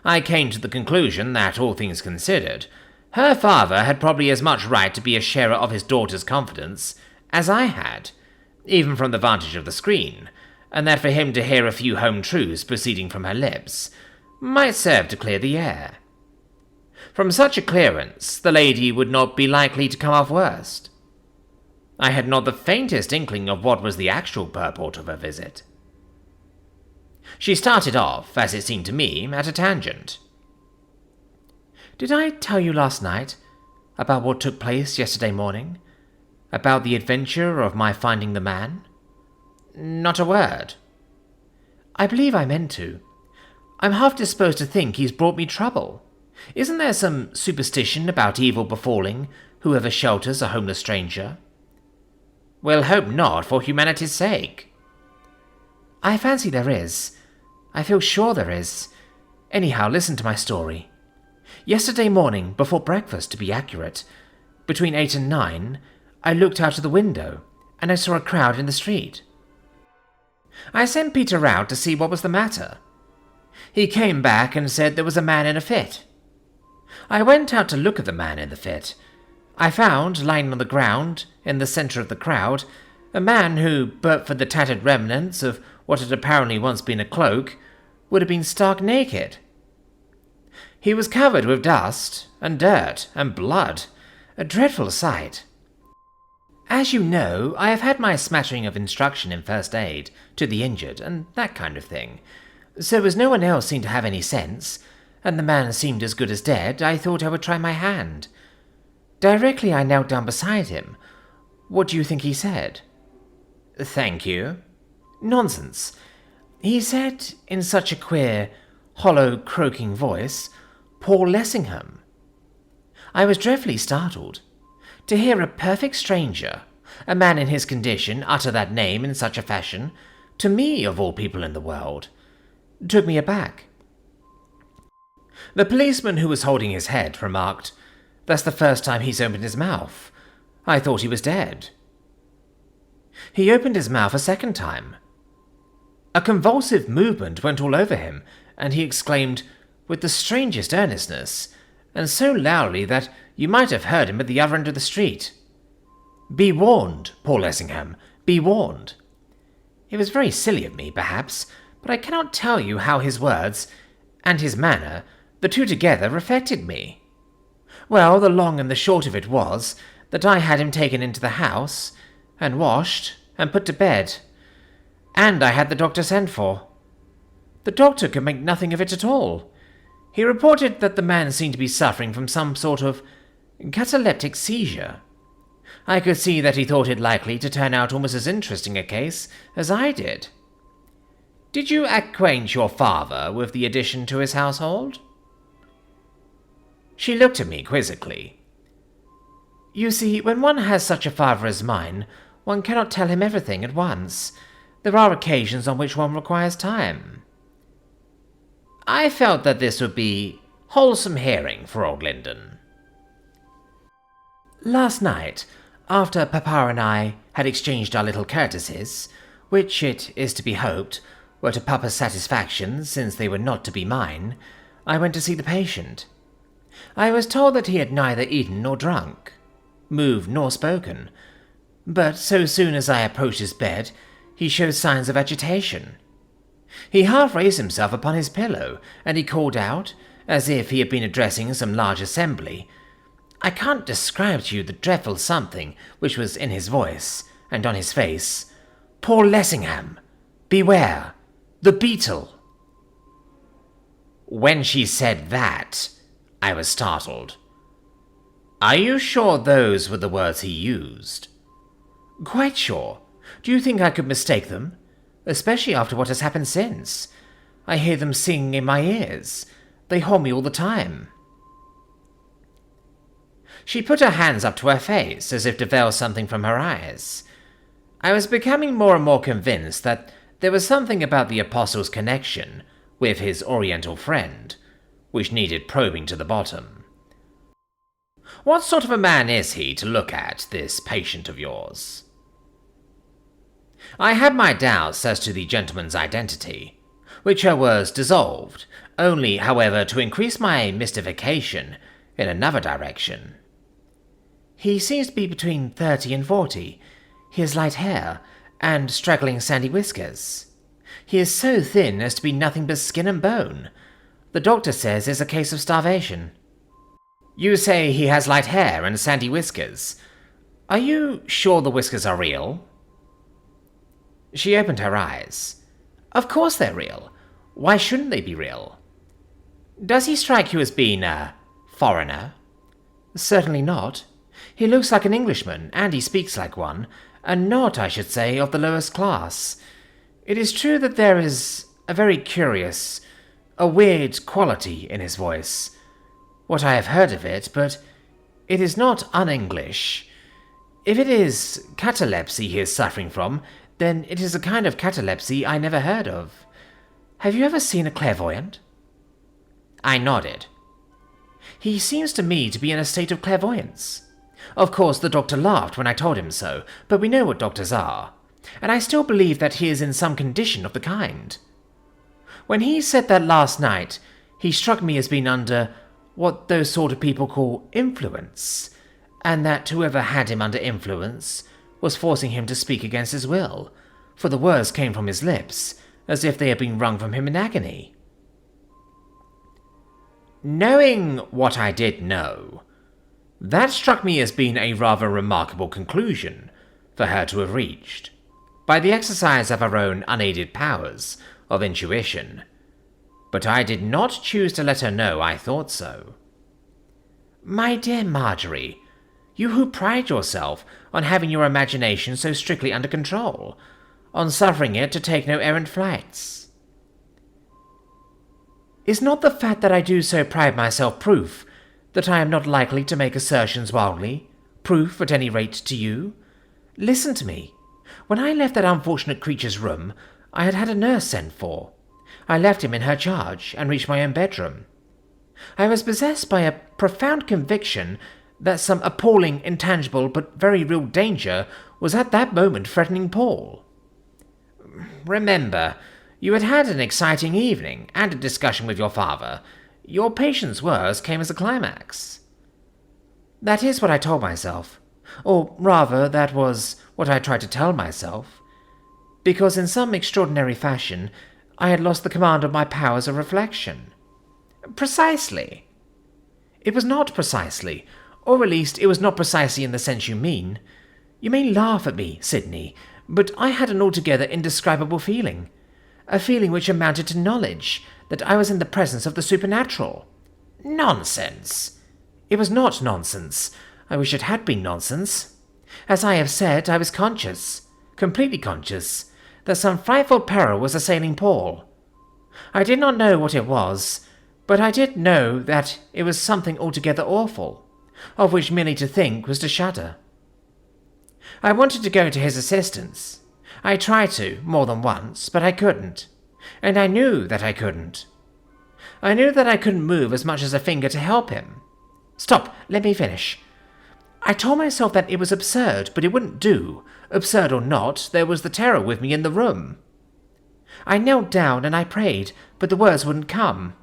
I came to the conclusion that, all things considered, her father had probably as much right to be a sharer of his daughter's confidence as I had, even from the vantage of the screen, and that for him to hear a few home truths proceeding from her lips might serve to clear the air. From such a clearance, the lady would not be likely to come off worst. I had not the faintest inkling of what was the actual purport of her visit. She started off, as it seemed to me, at a tangent. Did I tell you last night about what took place yesterday morning? About the adventure of my finding the man? Not a word. I believe I meant to. I'm half disposed to think he's brought me trouble. Isn't there some superstition about evil befalling whoever shelters a homeless stranger? We'll hope not, for humanity's sake. I fancy there is. I feel sure there is. Anyhow, listen to my story. Yesterday morning, before breakfast to be accurate, between 8 and 9, I looked out of the window, and I saw a crowd in the street. I sent Peter out to see what was the matter. He came back and said there was a man in a fit. I went out to look at the man in the fit. I found, lying on the ground, in the centre of the crowd, a man who, but for the tattered remnants of what had apparently once been a cloak, would have been stark naked. He was covered with dust, and dirt, and blood, a dreadful sight. As you know, I have had my smattering of instruction in first aid to the injured, and that kind of thing, so as no one else seemed to have any sense, and the man seemed as good as dead, I thought I would try my hand. Directly I knelt down beside him. What do you think he said? Thank you. Nonsense. He said, in such a queer, hollow, croaking voice, "Poor Lessingham." I was dreadfully startled. To hear a perfect stranger, a man in his condition, utter that name in such a fashion, to me of all people in the world, took me aback. The policeman who was holding his head remarked, "That's the first time he's opened his mouth. I thought he was dead." He opened his mouth a second time. A convulsive movement went all over him, and he exclaimed, with the strangest earnestness, and so loudly that you might have heard him at the other end of the street, "Be warned, poor Lessingham, be warned." It was very silly of me, perhaps, but I cannot tell you how his words, and his manner, the two together, affected me. Well, the long and the short of it was that I had him taken into the house, and washed, and put to bed, and I had the doctor sent for. The doctor could make nothing of it at all. He reported that the man seemed to be suffering from some sort of cataleptic seizure. I could see that he thought it likely to turn out almost as interesting a case as I did. Did you acquaint your father with the addition to his household? She looked at me quizzically. You see, when one has such a father as mine, one cannot tell him everything at once. There are occasions on which one requires time. I felt that this would be wholesome hearing for old Linden. Last night, after Papa and I had exchanged our little courtesies, which, it is to be hoped, were to Papa's satisfaction since they were not to be mine, I went to see the patient. I was told that he had neither eaten nor drunk, moved nor spoken, but so soon as I approached his bed, he showed signs of agitation. He half raised himself upon his pillow, and he called out, as if he had been addressing some large assembly. I can't describe to you the dreadful something which was in his voice and on his face. "Poor Lessingham! Beware! The Beetle!" When she said that, I was startled. "Are you sure those were the words he used?" "Quite sure. Do you think I could mistake them? Especially after what has happened since. I hear them singing in my ears. They haunt me all the time." She put her hands up to her face, as if to veil something from her eyes. I was becoming more and more convinced that there was something about the Apostle's connection with his Oriental friend, which needed probing to the bottom. "What sort of a man is he to look at, this patient of yours?" I had my doubts as to the gentleman's identity, which her words dissolved, only, however, to increase my mystification in another direction. "He seems to be between 30 and 40. He has light hair and straggling sandy whiskers. He is so thin as to be nothing but skin and bone. The doctor says it's a case of starvation." "You say he has light hair and sandy whiskers. Are you sure the whiskers are real?" She opened her eyes. "Of course they're real. Why shouldn't they be real?" "Does he strike you as being a foreigner?" "Certainly not. He looks like an Englishman, and he speaks like one, and not, I should say, of the lowest class. It is true that there is a very curious, a weird quality in his voice. What I have heard of it, but it is not un-English. If it is catalepsy he is suffering from, then it is a kind of catalepsy I never heard of. Have you ever seen a clairvoyant?" I nodded. "He seems to me to be in a state of clairvoyance. Of course, the doctor laughed when I told him so, but we know what doctors are, and I still believe that he is in some condition of the kind. When he said that last night, he struck me as being under what those sort of people call influence, and that whoever had him under influence was forcing him to speak against his will, for the words came from his lips, as if they had been wrung from him in agony." Knowing what I did know, that struck me as being a rather remarkable conclusion for her to have reached, by the exercise of her own unaided powers of intuition, but I did not choose to let her know I thought so. "My dear Marjorie, you who pride yourself on having your imagination so strictly under control, on suffering it to take no errant flights. Is not the fact that I do so pride myself proof that I am not likely to make assertions wildly, proof at any rate to you? Listen to me. When I left that unfortunate creature's room, I had had a nurse sent for. I left him in her charge and reached my own bedroom. I was possessed by a profound conviction that some appalling, intangible, but very real danger was at that moment threatening Paul. Remember, you had had an exciting evening and a discussion with your father. Your patient's words came as a climax." "That is what I told myself. Or rather, that was what I tried to tell myself. Because in some extraordinary fashion, I had lost the command of my powers of reflection." "Precisely." "It was not precisely. Or at least, it was not precisely in the sense you mean. You may laugh at me, Sidney, but I had an altogether indescribable feeling. A feeling which amounted to knowledge that I was in the presence of the supernatural." "Nonsense." "It was not nonsense. I wish it had been nonsense. As I have said, I was conscious, completely conscious, that some frightful peril was assailing Paul. I did not know what it was, but I did know that it was something altogether awful, of which merely to think was to shudder. I wanted to go to his assistance. I tried to, more than once, but I couldn't, and I knew that I couldn't. I knew that I couldn't move as much as a finger to help him. Stop, let me finish. I told myself that it was absurd, but it wouldn't do. Absurd or not, there was the terror with me in the room. I knelt down and I prayed, but the words wouldn't come.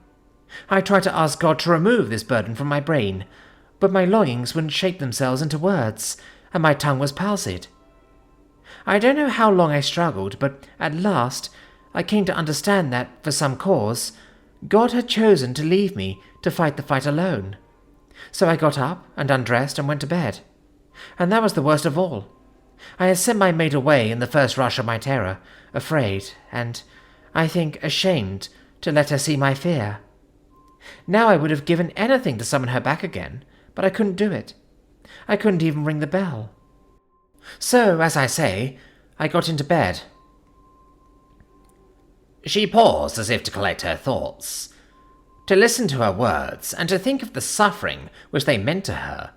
I tried to ask God to remove this burden from my brain, but my longings wouldn't shape themselves into words, and my tongue was palsied. I don't know how long I struggled, but at last I came to understand that, for some cause, God had chosen to leave me to fight the fight alone. So I got up and undressed and went to bed. And that was the worst of all. I had sent my maid away in the first rush of my terror, afraid, and, I think, ashamed to let her see my fear. Now I would have given anything to summon her back again, but I couldn't do it. I couldn't even ring the bell. So, as I say, I got into bed. She paused as if to collect her thoughts. To listen to her words and to think of the suffering which they meant to her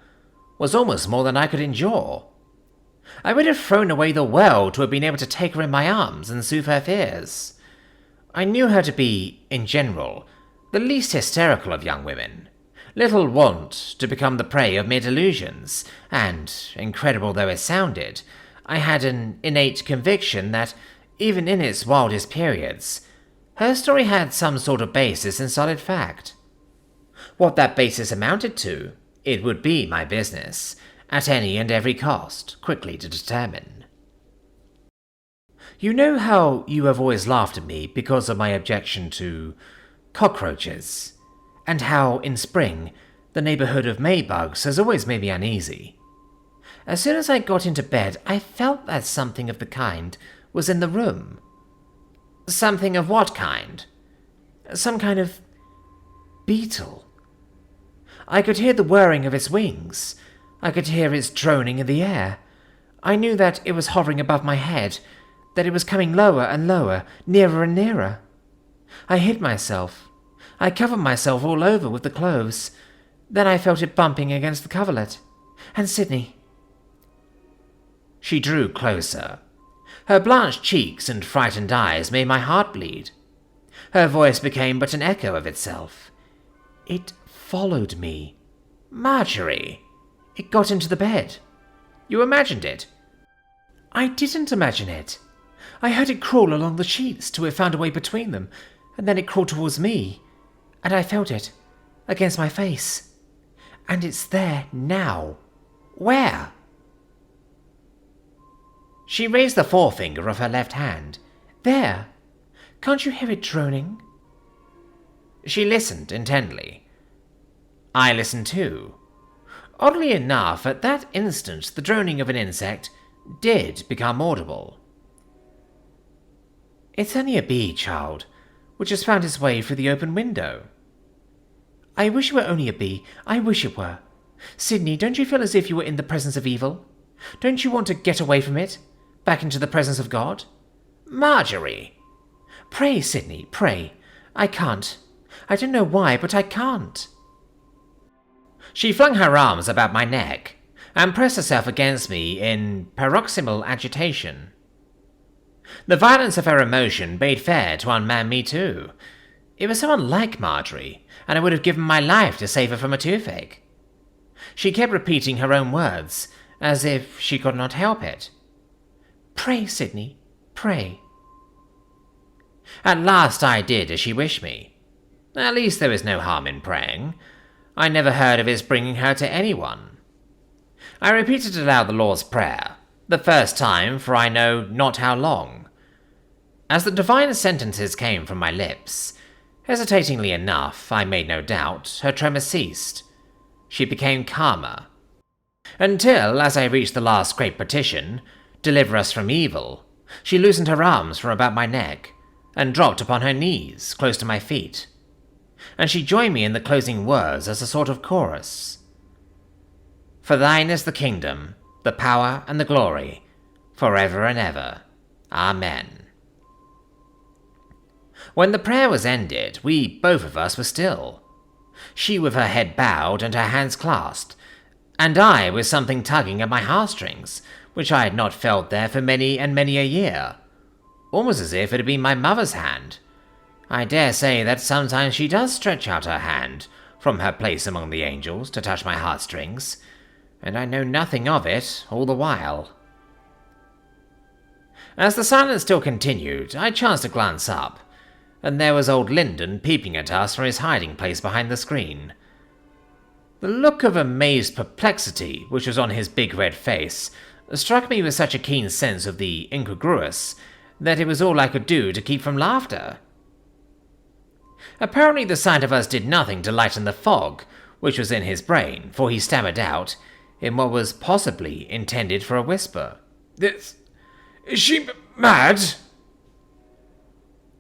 was almost more than I could endure. I would have thrown away the world to have been able to take her in my arms and soothe her fears. I knew her to be, in general, the least hysterical of young women, little wont to become the prey of mere delusions, and, incredible though it sounded, I had an innate conviction that, even in its wildest periods, her story had some sort of basis in solid fact. What that basis amounted to, it would be my business, at any and every cost, quickly to determine. You know how you have always laughed at me because of my objection to cockroaches, and how, in spring, the neighbourhood of Maybugs has always made me uneasy. As soon as I got into bed, I felt that something of the kind was in the room. Something of what kind? Some kind of beetle. I could hear the whirring of its wings. I could hear its droning in the air. I knew that it was hovering above my head, that it was coming lower and lower, nearer and nearer. I hid myself. I covered myself all over with the clothes. Then I felt it bumping against the coverlet. And Sydney. She drew closer. Her blanched cheeks and frightened eyes made my heart bleed. Her voice became but an echo of itself. It followed me. Marjorie! It got into the bed. You imagined it? I didn't imagine it. I heard it crawl along the sheets till it found a way between them, and then it crawled towards me, and I felt it, against my face. And it's there now. Where? She raised the forefinger of her left hand. There. Can't you hear it droning? She listened intently. I listened too. Oddly enough, at that instant the droning of an insect did become audible. It's only a bee, child, which has found its way through the open window. I wish it were only a bee. I wish it were. Sydney, don't you feel as if you were in the presence of evil? Don't you want to get away from it? Back into the presence of God? Marjorie! Pray, Sydney, pray. I can't. I don't know why, but I can't. She flung her arms about my neck and pressed herself against me in paroxysmal agitation. The violence of her emotion bade fair to unman me too. It was so unlike Marjorie, and I would have given my life to save her from a toothache. She kept repeating her own words, as if she could not help it. Pray, Sydney, pray. At last I did as she wished me. At least there was no harm in praying. I never heard of his bringing her to anyone. I repeated aloud the Lord's Prayer, the first time for I know not how long. As the divine sentences came from my lips, hesitatingly enough, I made no doubt, her tremor ceased. She became calmer. Until, as I reached the last great petition, deliver us from evil, she loosened her arms from about my neck, and dropped upon her knees, close to my feet. And she joined me in the closing words as a sort of chorus. For thine is the kingdom, the power and the glory, forever and ever. Amen. When the prayer was ended, we both of us were still. She with her head bowed and her hands clasped, and I with something tugging at my heartstrings, which I had not felt there for many and many a year, almost as if it had been my mother's hand. I dare say that sometimes she does stretch out her hand from her place among the angels to touch my heartstrings, and I know nothing of it all the while. As the silence still continued, I chanced to glance up, and there was old Lyndon peeping at us from his hiding place behind the screen. The look of amazed perplexity which was on his big red face struck me with such a keen sense of the incongruous that it was all I could do to keep from laughter. Apparently the sight of us did nothing to lighten the fog which was in his brain, for he stammered out, in what was possibly intended for a whisper, "Is she mad?"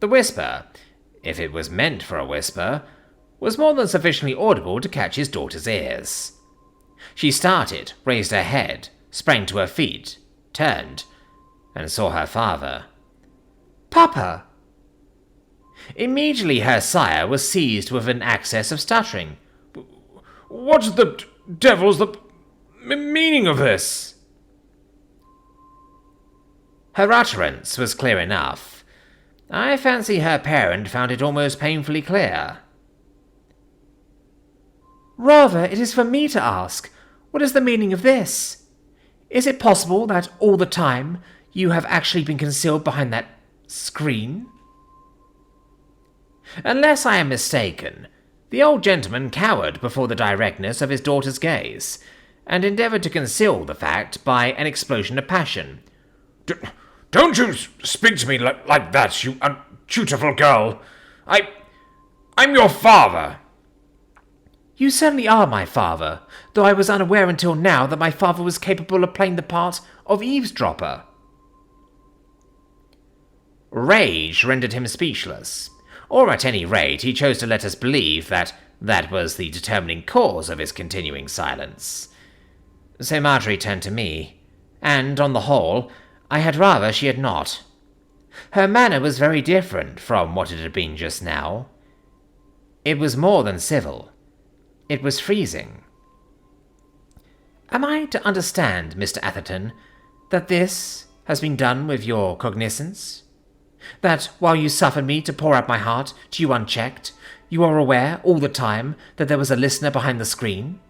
The whisper, if it was meant for a whisper, was more than sufficiently audible to catch his daughter's ears. She started, raised her head, sprang to her feet, turned, and saw her father. "Papa!" Immediately her sire was seized with an access of stuttering. "What the devil's the meaning of this?" Her utterance was clear enough. I fancy her parent found it almost painfully clear. "Rather, it is for me to ask. What is the meaning of this? Is it possible that all the time you have actually been concealed behind that screen?" Unless I am mistaken, the old gentleman cowered before the directness of his daughter's gaze, and endeavoured to conceal the fact by an explosion of passion. Don't you speak to me like that, you undutiful girl. I'm your father." "You certainly are my father, though I was unaware until now that my father was capable of playing the part of eavesdropper." Rage rendered him speechless, or at any rate he chose to let us believe that that was the determining cause of his continuing silence. So Marjorie turned to me, and, on the whole, I had rather she had not. Her manner was very different from what it had been just now. It was more than civil. It was freezing. "Am I to understand, Mr. Atherton, that this has been done with your cognizance? That while you suffered me to pour out my heart to you unchecked, you are aware all the time that there was a listener behind the screen?"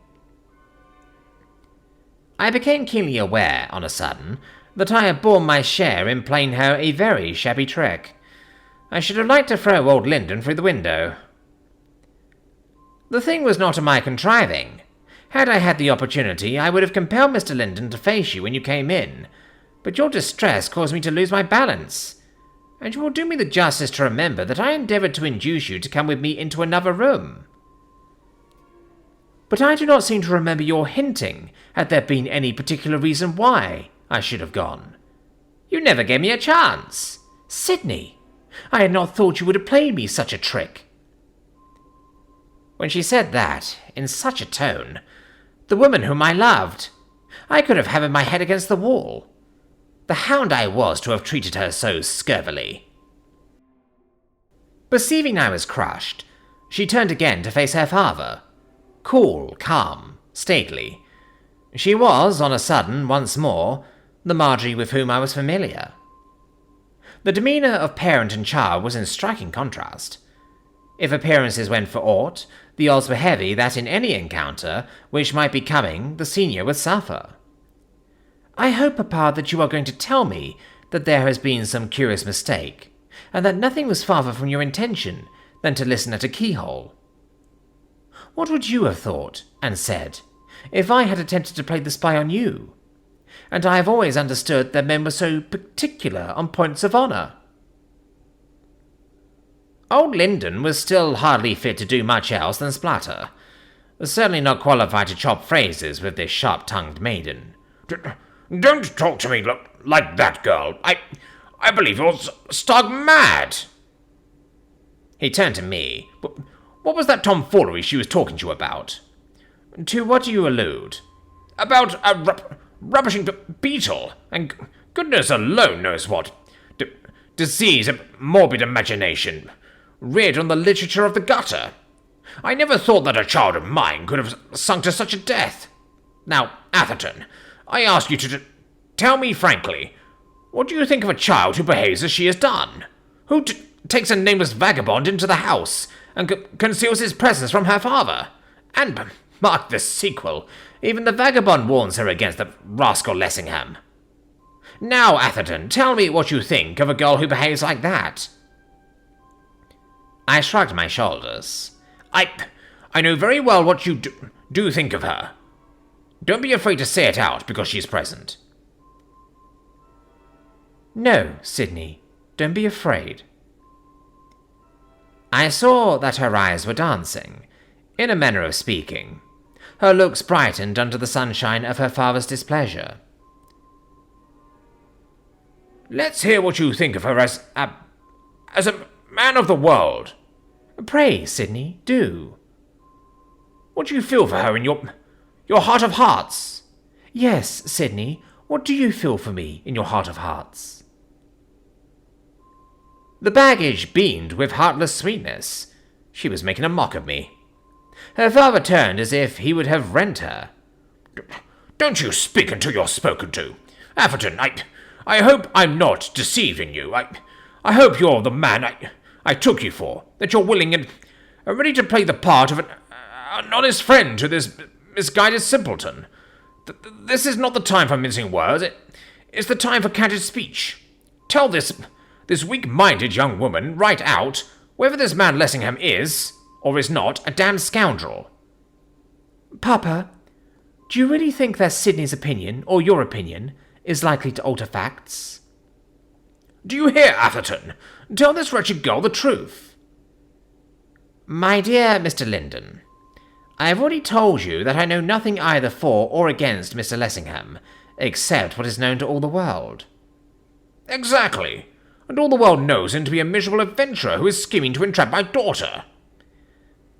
I became keenly aware, on a sudden, that I had borne my share in playing her a very shabby trick. I should have liked to throw old Lyndon through the window. The thing was not of my contriving. Had I had the opportunity, I would have compelled Mr. Lyndon to face you when you came in, but your distress caused me to lose my balance, and you will do me the justice to remember that I endeavoured to induce you to come with me into another room. "But I do not seem to remember your hinting had there been any particular reason why I should have gone." "You never gave me a chance." "Sidney, I had not thought you would have played me such a trick." When she said that, in such a tone, the woman whom I loved, I could have hammered my head against the wall. The hound I was to have treated her so scurvily. Perceiving I was crushed, she turned again to face her father. Cool, calm, stately. She was, on a sudden, once more, the Marjorie with whom I was familiar. The demeanour of parent and child was in striking contrast. If appearances went for aught, the odds were heavy that in any encounter which might be coming, the senior would suffer. "I hope, Papa, that you are going to tell me that there has been some curious mistake, and that nothing was farther from your intention than to listen at a keyhole. What would you have thought, and said, if I had attempted to play the spy on you? And I have always understood that men were so particular on points of honour." Old Lyndon was still hardly fit to do much else than splutter, certainly not qualified to chop phrases with this sharp-tongued maiden. Don't talk to me like that, girl. I believe you're stark mad." He turned to me. "What was that tomfoolery she was talking to you about?" "To what do you allude?" "About a rubbishing Beetle, and goodness alone knows what. Disease and morbid imagination, reared on the literature of the gutter. I never thought that a child of mine could have sunk to such a death. Now, Atherton, I ask you to tell me frankly, what do you think of a child who behaves as she has done? Who takes a nameless vagabond into the house and conceals his presence from her father? And, mark the sequel, even the vagabond warns her against the rascal Lessingham. Now, Atherton, tell me what you think of a girl who behaves like that." I shrugged my shoulders. I know very well what you do think of her. Don't be afraid to say it out because she's present. No, Sydney, don't be afraid. I saw that her eyes were dancing, in a manner of speaking. Her looks brightened under the sunshine of her father's displeasure. Let's hear what you think of her as a man of the world. Pray, Sydney, do. What do you feel for her in your heart of hearts? Yes, Sydney, what do you feel for me in your heart of hearts? The baggage beamed with heartless sweetness. She was making a mock of me. Her father turned as if he would have rent her. Don't you speak until you're spoken to. Atherton, I hope I'm not deceiving you. I hope you're the man I took you for, that you're willing and ready to play the part of an honest friend to this misguided simpleton. This is not the time for mincing words. It's the time for candid speech. Tell this weak-minded young woman right out whether this man Lessingham is, or is not, a damned scoundrel. Papa, do you really think that Sydney's opinion, or your opinion, is likely to alter facts? Do you hear, Atherton? Tell this wretched girl the truth. My dear Mr. Linden, I have already told you that I know nothing either for or against Mr. Lessingham, except what is known to all the world. Exactly. And all the world knows him to be a miserable adventurer who is scheming to entrap my daughter.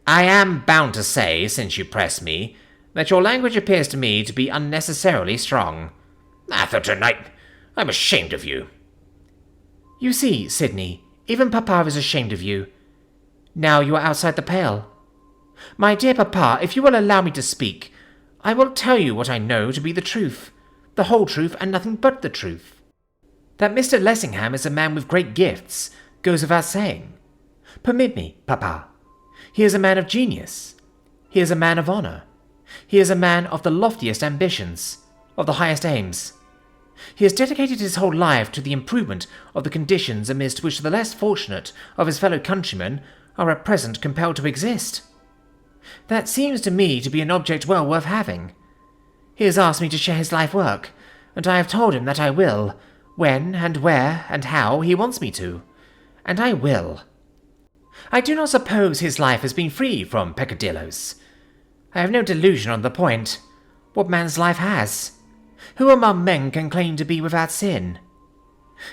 I am bound to say, since you press me, that your language appears to me to be unnecessarily strong. Atherton, I'm ashamed of you. You see, Sydney, even Papa is ashamed of you. Now you are outside the pale. My dear Papa, if you will allow me to speak, I will tell you what I know to be the truth, the whole truth and nothing but the truth. That Mr. Lessingham is a man with great gifts goes without saying. Permit me, Papa. He is a man of genius. He is a man of honour. He is a man of the loftiest ambitions, of the highest aims. He has dedicated his whole life to the improvement of the conditions amidst which the less fortunate of his fellow countrymen are at present compelled to exist. That seems to me to be an object well worth having. He has asked me to share his life work, and I have told him that I will, when and where and how he wants me to. And I will. I do not suppose his life has been free from peccadilloes. I have no delusion on the point. What man's life has? Who among men can claim to be without sin?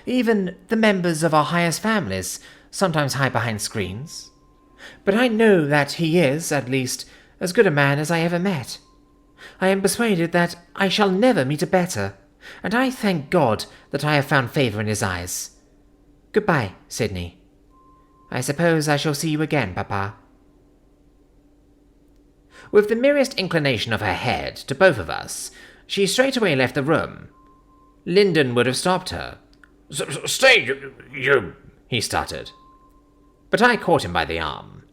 Even the members of our highest families sometimes hide behind screens. But I know that he is, at least, as good a man as I ever met. I am persuaded that I shall never meet a better, and I thank God that I have found favour in his eyes. Goodbye, Sydney. I suppose I shall see you again, Papa. With the merest inclination of her head to both of us, she straightway left the room. Linden would have stopped her. Stay, you... he stuttered. But I caught him by the arm.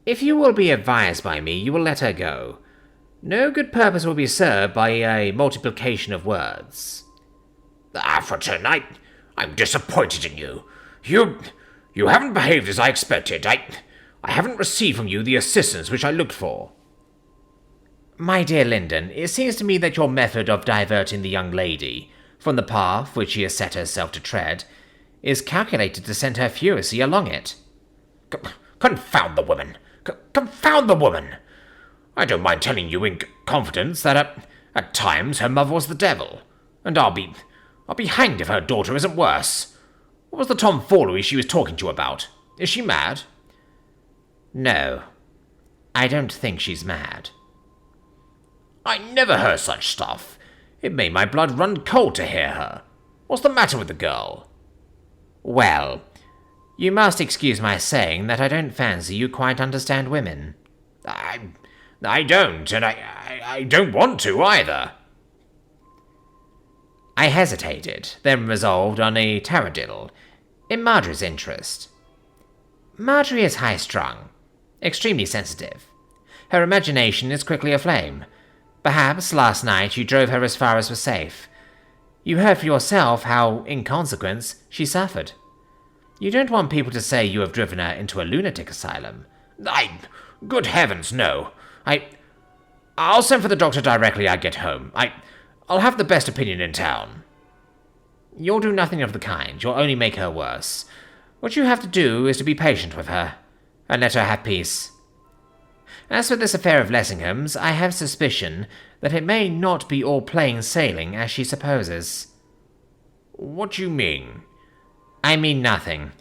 If you will be advised by me, you will let her go. No good purpose will be served by a multiplication of words. Atherton, I'm disappointed in you. You haven't behaved as I expected. I haven't received from you the assistance which I looked for. My dear Linden, it seems to me that your method of diverting the young lady from the path which she has set herself to tread is calculated to send her furiously along it. Confound the woman! Confound the woman! I don't mind telling you in confidence that at times her mother was the devil, and I'll be hanged if her daughter isn't worse. What was the tomfoolery she was talking to you about? Is she mad? No, I don't think she's mad. I never heard such stuff. It made my blood run cold to hear her. What's the matter with the girl? Well, you must excuse my saying that I don't fancy you quite understand women. I don't, and I don't want to either. I hesitated, then resolved on a taradiddle, in Marjorie's interest. Marjorie is high-strung, extremely sensitive. Her imagination is quickly aflame. Perhaps last night you drove her as far as was safe. You heard for yourself how, in consequence, she suffered. You don't want people to say you have driven her into a lunatic asylum. Good heavens, no. I'll send for the doctor directly I get home. I'll have the best opinion in town. You'll do nothing of the kind. You'll only make her worse. What you have to do is to be patient with her, and let her have peace. As for this affair of Lessingham's, I have suspicion that it may not be all plain sailing as she supposes. What do you mean? I mean nothing.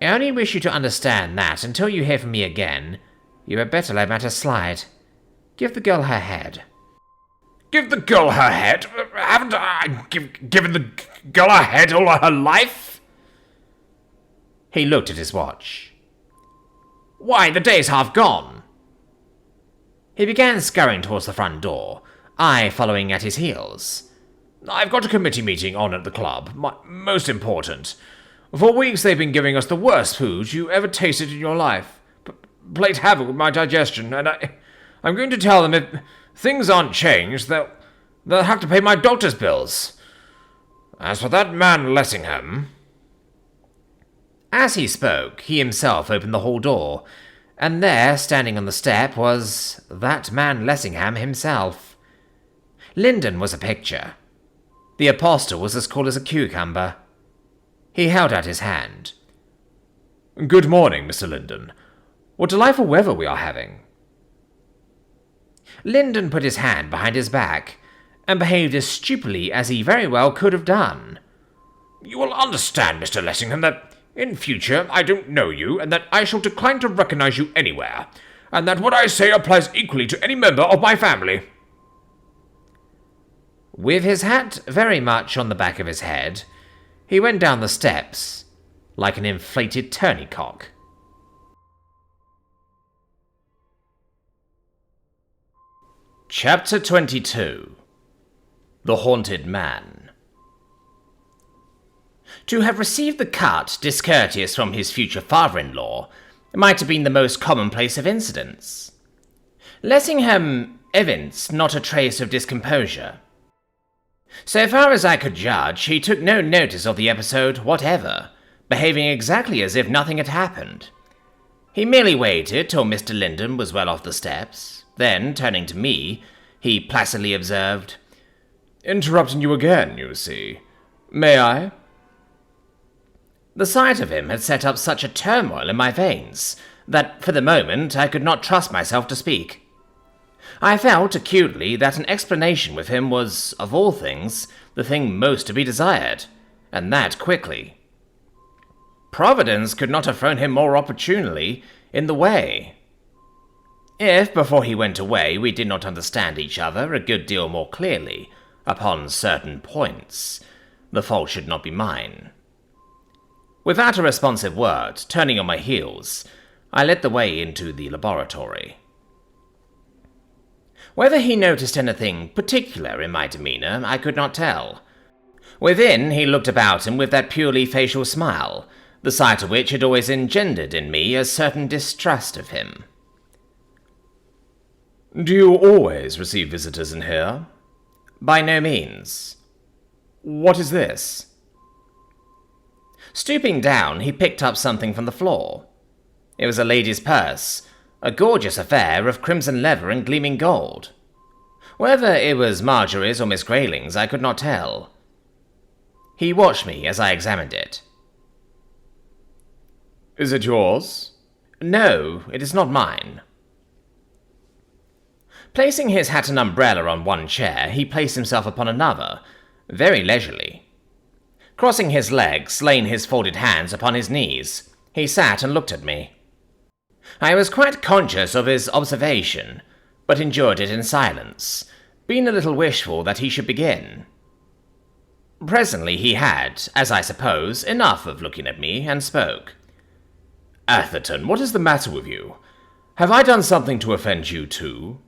I only wish you to understand that, until you hear from me again, you had better let matters slide. Give the girl her head. Give the girl her head? Haven't I given the girl her head all her life? He looked at his watch. Why, the day's half gone. He began scurrying towards the front door, I following at his heels. I've got a committee meeting on at the club, most important. For weeks they've been giving us the worst food you ever tasted in your life. Played havoc with my digestion, and I'm going to tell them if things aren't changed, they'll have to pay my doctor's bills. As for that man Lessingham... As he spoke, he himself opened the hall door, and there, standing on the step, was that man Lessingham himself. Linden was a picture. The apostle was as cool as a cucumber. He held out his hand. Good morning, Mr. Linden. What delightful weather we are having. Linden put his hand behind his back, and behaved as stupidly as he very well could have done. You will understand, Mr. Lessingham, that in future I don't know you, and that I shall decline to recognize you anywhere, and that what I say applies equally to any member of my family. With his hat very much on the back of his head, he went down the steps like an inflated turneycock. Chapter 22. The Haunted Man. To have received the cut discourteous from his future father-in-law might have been the most commonplace of incidents. Lessingham evinced not a trace of discomposure. So far as I could judge, he took no notice of the episode whatever, behaving exactly as if nothing had happened. He merely waited till Mr. Linden was well off the steps. Then, turning to me, he placidly observed, Interrupting you again, you see. May I? The sight of him had set up such a turmoil in my veins that, for the moment, I could not trust myself to speak. I felt acutely that an explanation with him was, of all things, the thing most to be desired, and that quickly. Providence could not have thrown him more opportunely in the way. If, before he went away, we did not understand each other a good deal more clearly, upon certain points, the fault should not be mine. Without a responsive word, turning on my heels, I led the way into the laboratory. Whether he noticed anything particular in my demeanour, I could not tell. Within, he looked about him with that purely facial smile, the sight of which had always engendered in me a certain distrust of him. Do you always receive visitors in here? By no means. What is this? Stooping down, he picked up something from the floor. It was a lady's purse, a gorgeous affair of crimson leather and gleaming gold. Whether it was Marjorie's or Miss Grayling's, I could not tell. He watched me as I examined it. Is it yours? No, it is not mine. Placing his hat and umbrella on one chair, he placed himself upon another, very leisurely. Crossing his legs, laying his folded hands upon his knees, he sat and looked at me. I was quite conscious of his observation, but endured it in silence, being a little wishful that he should begin. Presently he had, as I suppose, enough of looking at me, and spoke. Atherton, what is the matter with you? Have I done something to offend you too?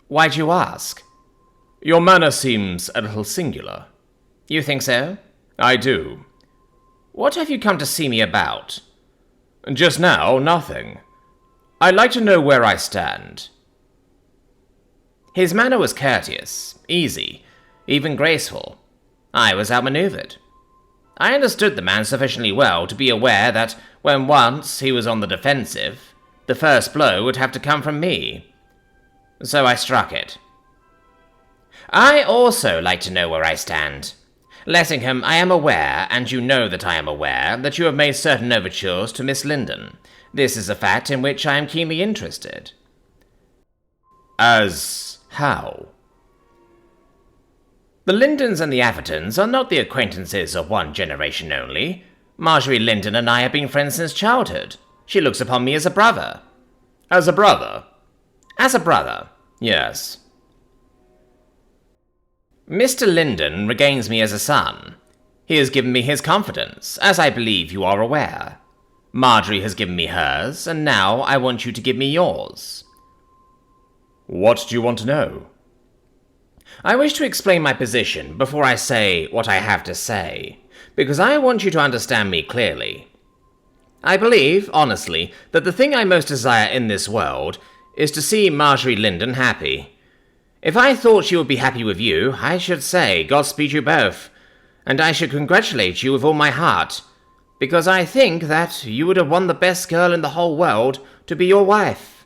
Why do you ask? Your manner seems a little singular. You think so? I do. What have you come to see me about? Just now, nothing. I'd like to know where I stand. His manner was courteous, easy, even graceful. I was outmaneuvered. I understood the man sufficiently well to be aware that when once he was on the defensive, the first blow would have to come from me. So I struck it. I also like to know where I stand. Lessingham, I am aware, and you know that I am aware, that you have made certain overtures to Miss Linden. This is a fact in which I am keenly interested. As how? The Lindens and the Athertons are not the acquaintances of one generation only. Marjorie Linden and I have been friends since childhood. She looks upon me as a brother. As a brother? As a brother, yes. Mr. Linden regains me as a son. He has given me his confidence, as I believe you are aware. Marjorie has given me hers, and now I want you to give me yours. What do you want to know? I wish to explain my position before I say what I have to say, because I want you to understand me clearly. I believe, honestly, that the thing I most desire in this world is to see Marjorie Linden happy. If I thought she would be happy with you, I should say, Godspeed you both, and I should congratulate you with all my heart, because I think that you would have won the best girl in the whole world to be your wife.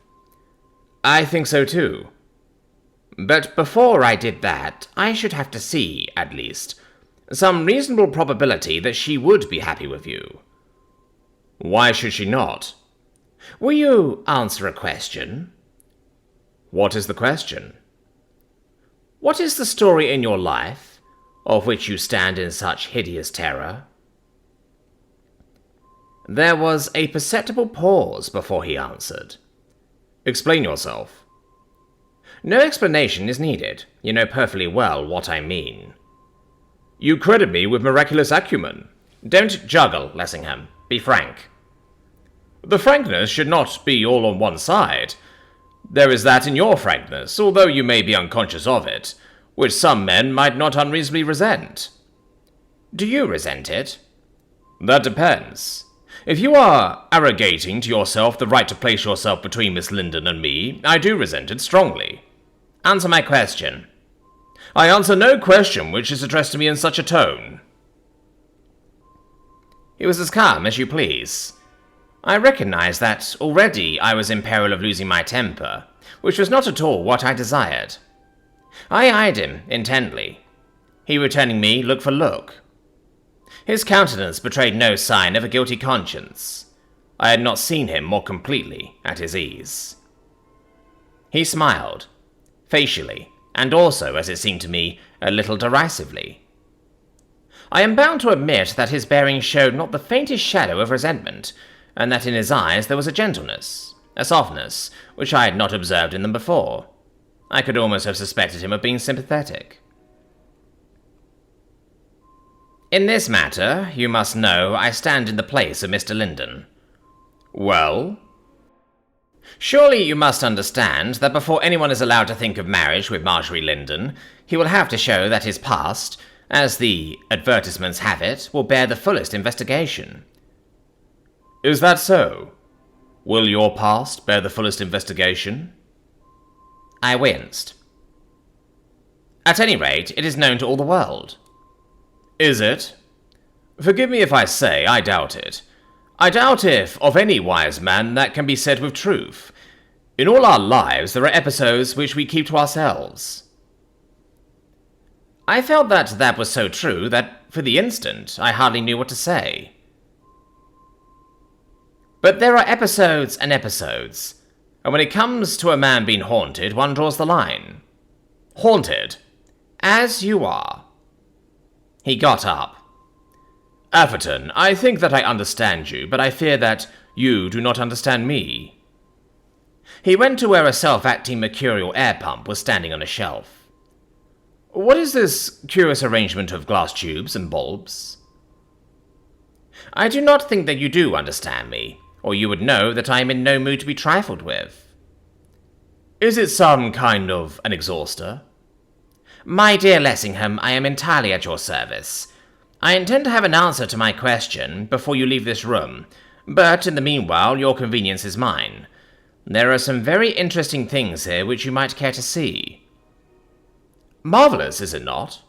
I think so too. But before I did that, I should have to see, at least, some reasonable probability that she would be happy with you. Why should she not? Will you answer a question? What is the question? What is the story in your life, of which you stand in such hideous terror? There was a perceptible pause before he answered. Explain yourself. No explanation is needed. You know perfectly well what I mean. You credit me with miraculous acumen. Don't juggle, Lessingham. Be frank. The frankness should not be all on one side. There is that in your frankness, although you may be unconscious of it, which some men might not unreasonably resent. Do you resent it? That depends. If you are arrogating to yourself the right to place yourself between Miss Linden and me, I do resent it strongly. Answer my question. I answer no question which is addressed to me in such a tone. He was as calm as you please. I recognized that already I was in peril of losing my temper, which was not at all what I desired. I eyed him intently, he returning me look for look. His countenance betrayed no sign of a guilty conscience. I had not seen him more completely at his ease. He smiled, facially, and also, as it seemed to me, a little derisively. I am bound to admit that his bearing showed not the faintest shadow of resentment, and that in his eyes there was a gentleness, a softness, which I had not observed in them before. I could almost have suspected him of being sympathetic. In this matter, you must know, I stand in the place of Mr. Linden. Well? Surely you must understand that before anyone is allowed to think of marriage with Marjorie Linden, he will have to show that his past, as the advertisements have it, will bear the fullest investigation. Is that so? Will your past bear the fullest investigation? I winced. At any rate, it is known to all the world. Is it? Forgive me if I say I doubt it. I doubt if, of any wise man, that can be said with truth. In all our lives there are episodes which we keep to ourselves. I felt that was so true that, for the instant, I hardly knew what to say. But there are episodes and episodes, and when it comes to a man being haunted, one draws the line. Haunted? As you are. He got up. Atherton, I think that I understand you, but I fear that you do not understand me. He went to where a self-acting mercurial air pump was standing on a shelf. What is this curious arrangement of glass tubes and bulbs? I do not think that you do understand me, or you would know that I am in no mood to be trifled with. Is it some kind of an exhauster? My dear Lessingham, I am entirely at your service. I intend to have an answer to my question before you leave this room, but in the meanwhile your convenience is mine. There are some very interesting things here which you might care to see. Marvellous, is it not?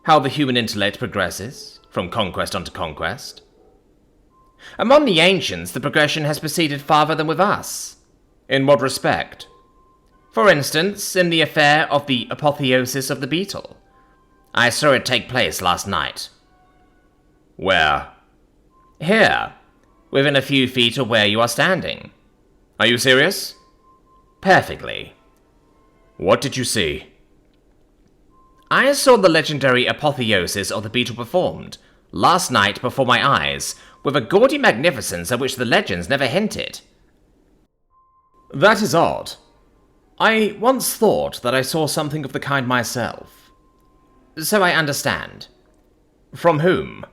How the human intellect progresses, from conquest onto conquest. Among the ancients, the progression has proceeded farther than with us. In what respect? For instance, in the affair of the Apotheosis of the Beetle. I saw it take place last night. Where? Here, within a few feet of where you are standing. Are you serious? Perfectly. What did you see? I saw the legendary Apotheosis of the Beetle performed, last night before my eyes, with a gaudy magnificence at which the legends never hinted. That is odd. I once thought that I saw something of the kind myself. So I understand. From whom?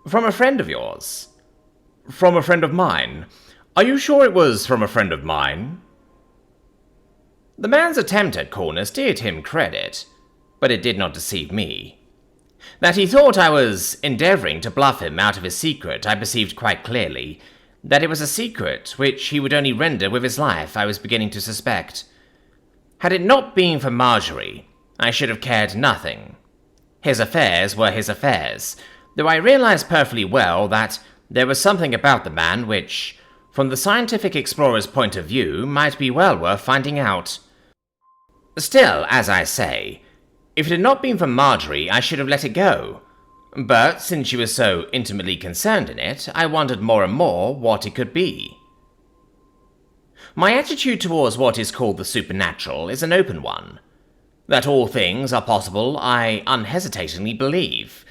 From a friend of yours. From a friend of mine? Are you sure it was from a friend of mine? The man's attempt at coolness did him credit, but it did not deceive me. That he thought I was endeavouring to bluff him out of his secret, I perceived quite clearly. That it was a secret which he would only render with his life, I was beginning to suspect. Had it not been for Marjorie, I should have cared nothing. His affairs were his affairs, though I realized perfectly well that there was something about the man which, from the scientific explorer's point of view, might be well worth finding out. Still, as I say, if it had not been for Marjorie, I should have let it go. But since she was so intimately concerned in it, I wondered more and more what it could be. My attitude towards what is called the supernatural is an open one. That all things are possible, I unhesitatingly believe.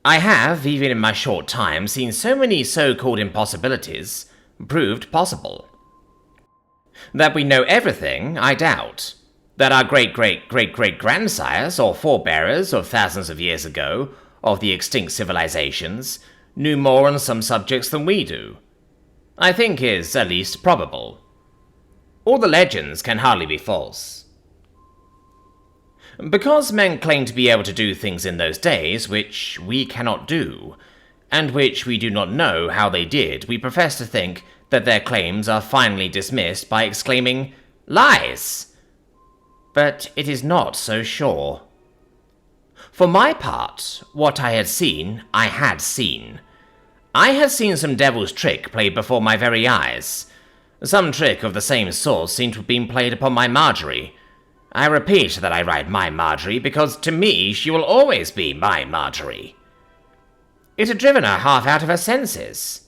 I have, even in my short time, seen so many so-called impossibilities proved possible. That we know everything, I doubt. That our great-great-great-great-grandsires, or forebearers of thousands of years ago, of the extinct civilizations, knew more on some subjects than we do, I think is at least probable. All the legends can hardly be false. Because men claim to be able to do things in those days which we cannot do, and which we do not know how they did, we profess to think that their claims are finally dismissed by exclaiming, "Lies!" But it is not so sure. For my part, what I had seen, I had seen. I had seen some devil's trick played before my very eyes. Some trick of the same sort seemed to have been played upon my Marjorie. I repeat that I write my Marjorie because to me she will always be my Marjorie. It had driven her half out of her senses.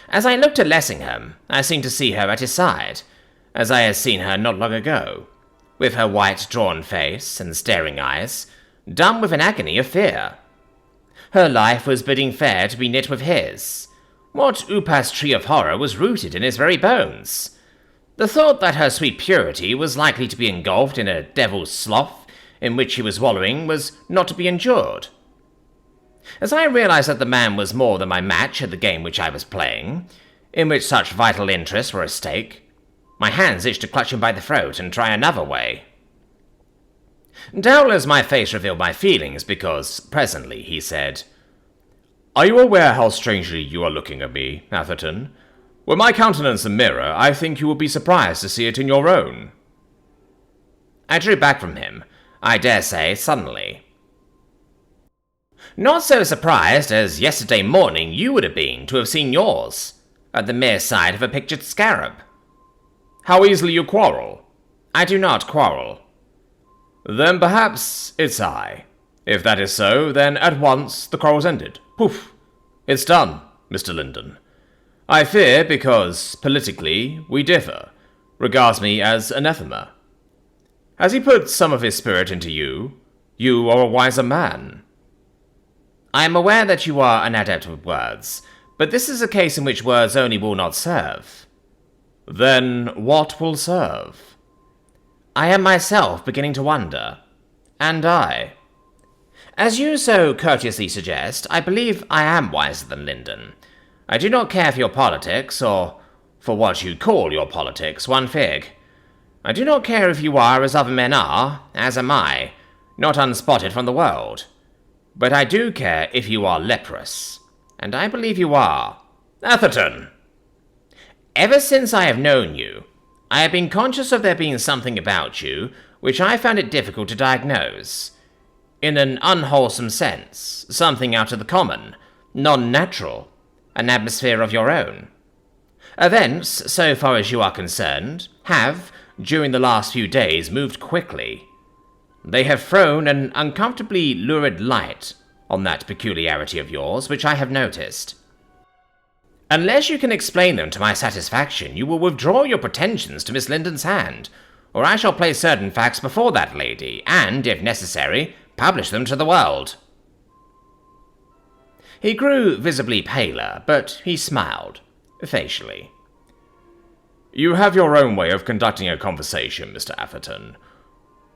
As I looked at Lessingham, I seemed to see her at his side, as I had seen her not long ago, with her white drawn face and staring eyes, dumb with an agony of fear. Her life was bidding fair to be knit with his. What upas tree of horror was rooted in his very bones? The thought that her sweet purity was likely to be engulfed in a devil's slough in which he was wallowing was not to be endured. As I realized that the man was more than my match at the game which I was playing, in which such vital interests were at stake, my hands itched to clutch him by the throat and try another way. Doubtless my face revealed my feelings, because presently he said, "Are you aware how strangely you are looking at me, Atherton? Were my countenance a mirror, I think you would be surprised to see it in your own." I drew back from him, I dare say suddenly. Not so surprised as yesterday morning you would have been to have seen yours, at the mere sight of a pictured scarab. How easily you quarrel. I do not quarrel. Then perhaps it's I. If that is so, then at once the quarrel's ended. Poof! It's done, Mr. Linden. I fear because, politically, we differ. Regards me as anathema. Has he put some of his spirit into you? You are a wiser man. I am aware that you are an adept with words, but this is a case in which words only will not serve. Then what will serve? I am myself beginning to wonder. And I. As you so courteously suggest, I believe I am wiser than Linden. I do not care for your politics, or for what you call your politics, one fig. I do not care if you are as other men are, as am I, not unspotted from the world. But I do care if you are leprous, and I believe you are. Atherton! Ever since I have known you, I have been conscious of there being something about you which I found it difficult to diagnose. In an unwholesome sense, something out of the common, non-natural, an atmosphere of your own. Events, so far as you are concerned, have, during the last few days, moved quickly. They have thrown an uncomfortably lurid light on that peculiarity of yours which I have noticed. Unless you can explain them to my satisfaction, you will withdraw your pretensions to Miss Linden's hand, or I shall place certain facts before that lady, and, if necessary, publish them to the world." He grew visibly paler, but he smiled, facially. "You have your own way of conducting a conversation, Mr. Atherton.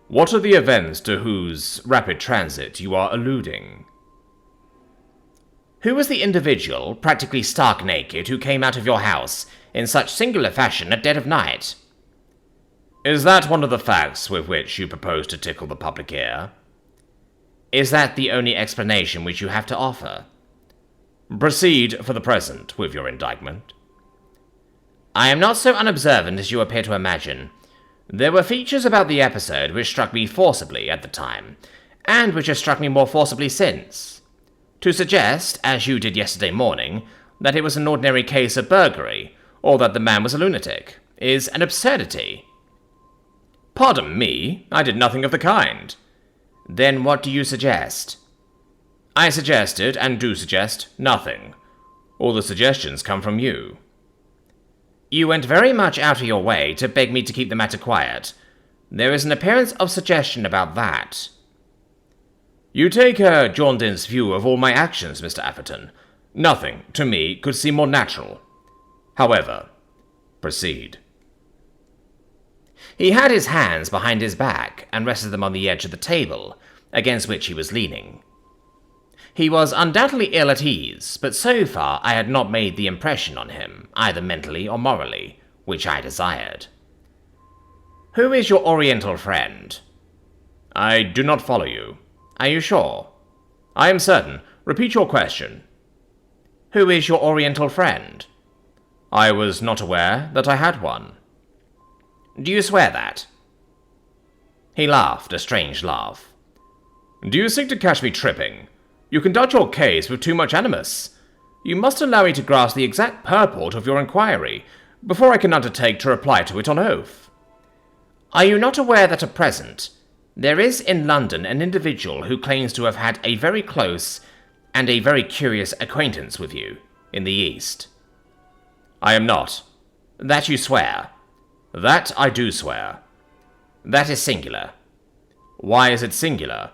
What are the events to whose rapid transit you are alluding?" "Who was the individual, practically stark naked, who came out of your house in such singular fashion at dead of night?" "Is that one of the facts with which you propose to tickle the public ear?" "Is that the only explanation which you have to offer?" "Proceed, for the present, with your indictment." "I am not so unobservant as you appear to imagine. There were features about the episode which struck me forcibly at the time, and which have struck me more forcibly since. To suggest, as you did yesterday morning, that it was an ordinary case of burglary, or that the man was a lunatic, is an absurdity." "Pardon me, I did nothing of the kind." "Then what do you suggest?" "I suggested, and do suggest, nothing. All the suggestions come from you." "You went very much out of your way to beg me to keep the matter quiet. There is an appearance of suggestion about that." "You take a jaundiced view of all my actions, Mr. Atherton. Nothing, to me, could seem more natural. However, proceed." He had his hands behind his back and rested them on the edge of the table, against which he was leaning. He was undoubtedly ill at ease, but so far I had not made the impression on him, either mentally or morally, which I desired. "Who is your Oriental friend?" "I do not follow you." "Are you sure?" "I am certain. Repeat your question." "Who is your Oriental friend?" "I was not aware that I had one." "Do you swear that?" He laughed a strange laugh. "Do you seek to catch me tripping? You conduct your case with too much animus. You must allow me to grasp the exact purport of your inquiry, before I can undertake to reply to it on oath." "Are you not aware that at present there is in London an individual who claims to have had a very close and a very curious acquaintance with you in the East?" "I am not." "That you swear?" "That I do swear." "That is singular." "Why is it singular?"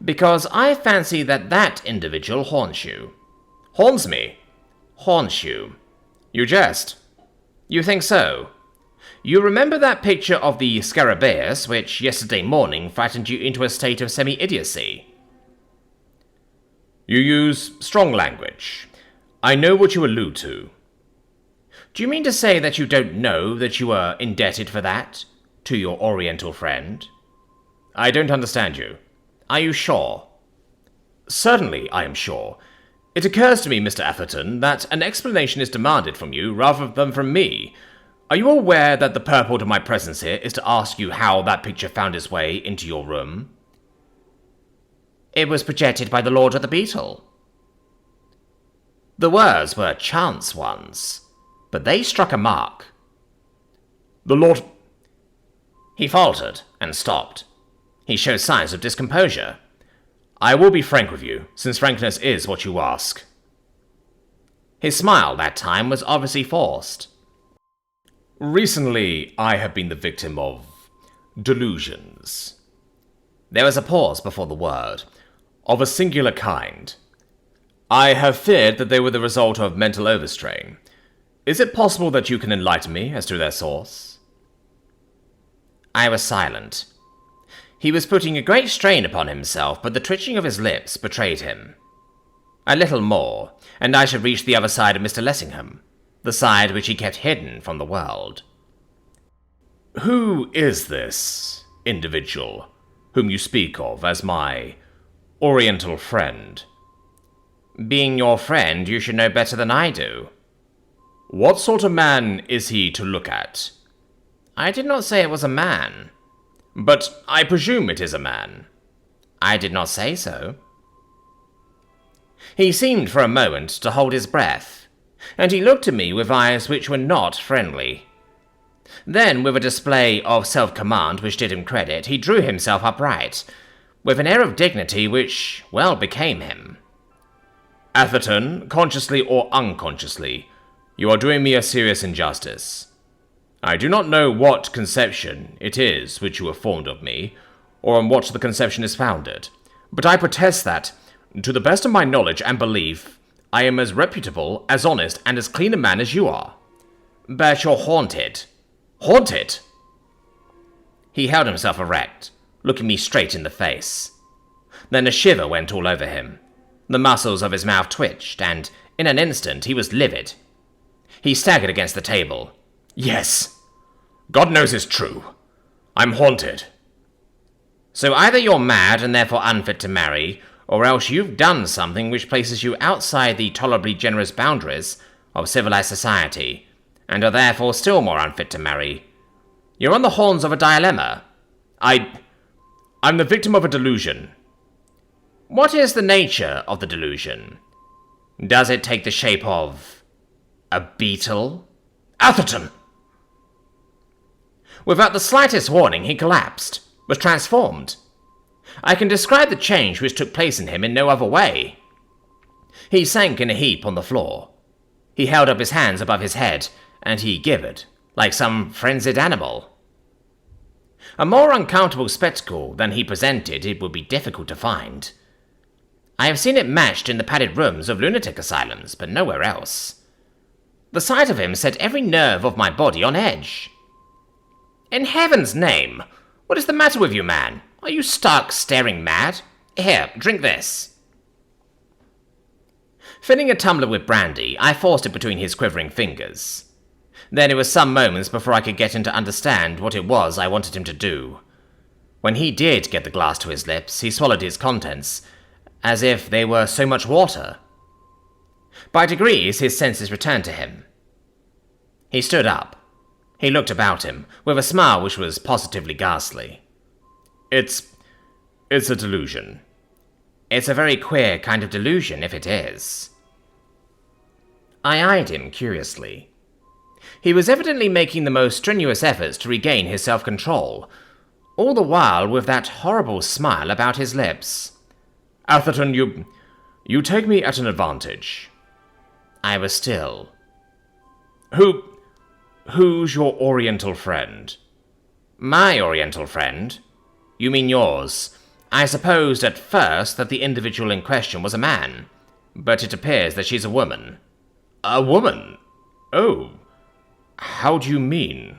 "Because I fancy that that individual haunts you." "Haunts me?" "Haunts you." "You jest." "You think so? You remember that picture of the Scarabaeus which yesterday morning frightened you into a state of semi-idiocy?" "You use strong language. I know what you allude to." "Do you mean to say that you don't know that you are indebted for that to your Oriental friend?" "I don't understand you." "Are you sure?" "Certainly I am sure. It occurs to me, Mr. Atherton, that an explanation is demanded from you rather than from me. Are you aware that the purport of my presence here is to ask you how that picture found its way into your room?" "It was projected by the Lord of the Beetle." "The words were chance ones, but they struck a mark." "The Lord—" He faltered and stopped. He showed signs of discomposure. "I will be frank with you, since frankness is what you ask." His smile that time was obviously forced. "Recently, I have been the victim of delusions." There was a pause before the word. "Of a singular kind. I have feared that they were the result of mental overstrain. Is it possible that you can enlighten me as to their source?" I was silent. He was putting a great strain upon himself, but the twitching of his lips betrayed him. A little more, and I should reach the other side of Mr. Lessingham, the side which he kept hidden from the world. "Who is this individual whom you speak of as my Oriental friend?" "Being your friend, you should know better than I do." "What sort of man is he to look at?" "I did not say it was a man." "But I presume it is a man." I did not say so. He seemed for a moment to hold his breath, and he looked at me with eyes which were not friendly. Then, with a display of self-command which did him credit, he drew himself upright, with an air of dignity which well became him. Atherton, consciously or unconsciously, you are doing me a serious injustice. I do not know what conception it is which you have formed of me, or on what the conception is founded, but I protest that, to the best of my knowledge and belief, I am as reputable, as honest, and as clean a man as you are. But you're haunted. Haunted? He held himself erect, looking me straight in the face. Then a shiver went all over him. The muscles of his mouth twitched, and in an instant he was livid. He staggered against the table. Yes. God knows it's true. I'm haunted. So either you're mad and therefore unfit to marry, or else you've done something which places you outside the tolerably generous boundaries of civilized society, and are therefore still more unfit to marry. You're on the horns of a dilemma. I'm the victim of a delusion. What is the nature of the delusion? Does it take the shape of a beetle? Atherton! Without the slightest warning, he collapsed, was transformed. I can describe the change which took place in him in no other way. He sank in a heap on the floor. He held up his hands above his head, and he gibbered, like some frenzied animal. A more uncountable spectacle than he presented it would be difficult to find. I have seen it matched in the padded rooms of lunatic asylums, but nowhere else. The sight of him set every nerve of my body on edge. In heaven's name, what is the matter with you, man? Are you stark, staring mad? Here, drink this. Filling a tumbler with brandy, I forced it between his quivering fingers. Then it was some moments before I could get him to understand what it was I wanted him to do. When he did get the glass to his lips, he swallowed its contents, as if they were so much water. By degrees, his senses returned to him. He stood up. He looked about him, with a smile which was positively ghastly. It's a delusion. It's a very queer kind of delusion, if it is. I eyed him curiously. He was evidently making the most strenuous efforts to regain his self-control, all the while with that horrible smile about his lips. Atherton, you take me at an advantage. I was still. Who's your Oriental friend? My Oriental friend? You mean yours? I supposed at first that the individual in question was a man, but it appears that she's a woman. A woman? Oh. How do you mean?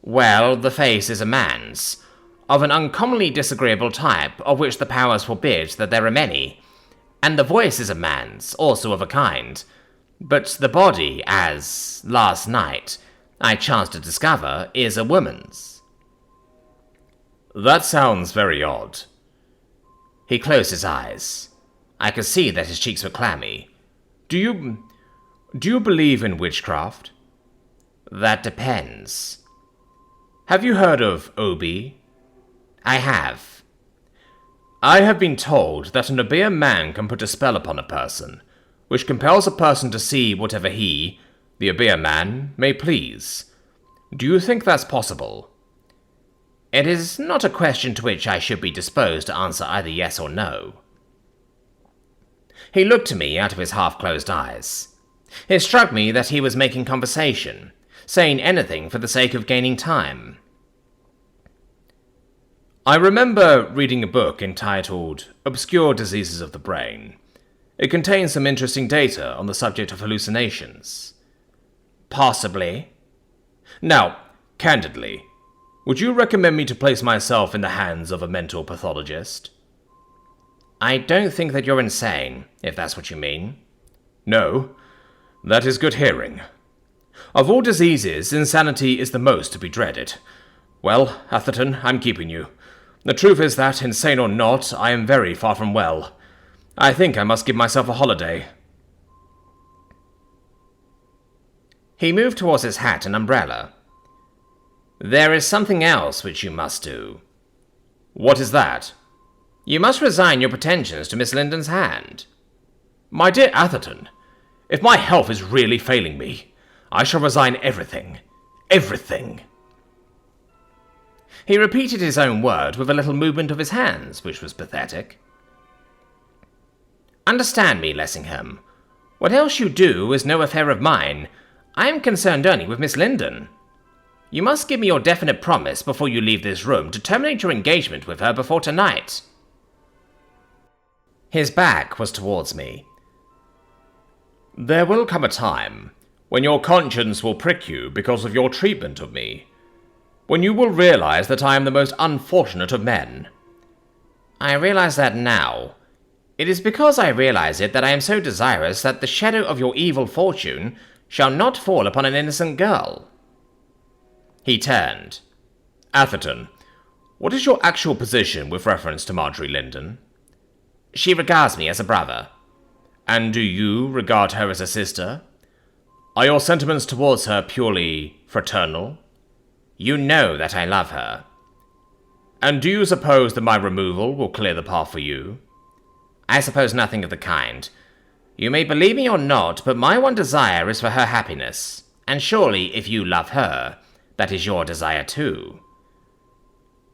Well, the face is a man's, of an uncommonly disagreeable type, of which the powers forbid that there are many, and the voice is a man's, also of a kind, but the body, as, last night, I chanced to discover, is a woman's. That sounds very odd. He closed his eyes. I could see that his cheeks were clammy. Do you believe in witchcraft? That depends. Have you heard of Obi? I have. I have been told that an Obeah man can put a spell upon a person, which compels a person to see whatever he, the Obeah man, may please. Do you think that's possible? It is not a question to which I should be disposed to answer either yes or no. He looked at me out of his half-closed eyes. It struck me that he was making conversation, saying anything for the sake of gaining time. I remember reading a book entitled Obscure Diseases of the Brain. It contains some interesting data on the subject of hallucinations. Possibly. Now, candidly, would you recommend me to place myself in the hands of a mental pathologist? I don't think that you're insane, if that's what you mean. No, that is good hearing. Of all diseases, insanity is the most to be dreaded. Well, Atherton, I'm keeping you. The truth is that, insane or not, I am very far from well. I think I must give myself a holiday. He moved towards his hat and umbrella. There is something else which you must do. What is that? You must resign your pretensions to Miss Linden's hand. My dear Atherton, if my health is really failing me, I shall resign everything. Everything. He repeated his own word with a little movement of his hands, which was pathetic. Understand me, Lessingham. What else you do is no affair of mine. I am concerned only with Miss Linden. You must give me your definite promise before you leave this room to terminate your engagement with her before tonight. His back was towards me. There will come a time when your conscience will prick you because of your treatment of me, when you will realize that I am the most unfortunate of men. I realize that now. It is because I realize it that I am so desirous that the shadow of your evil fortune shall not fall upon an innocent girl. He turned. Atherton, what is your actual position with reference to Marjorie Linden? She regards me as a brother. And do you regard her as a sister? Are your sentiments towards her purely fraternal? You know that I love her. And do you suppose that my removal will clear the path for you? I suppose nothing of the kind. You may believe me or not, but my one desire is for her happiness, and surely if you love her, that is your desire too.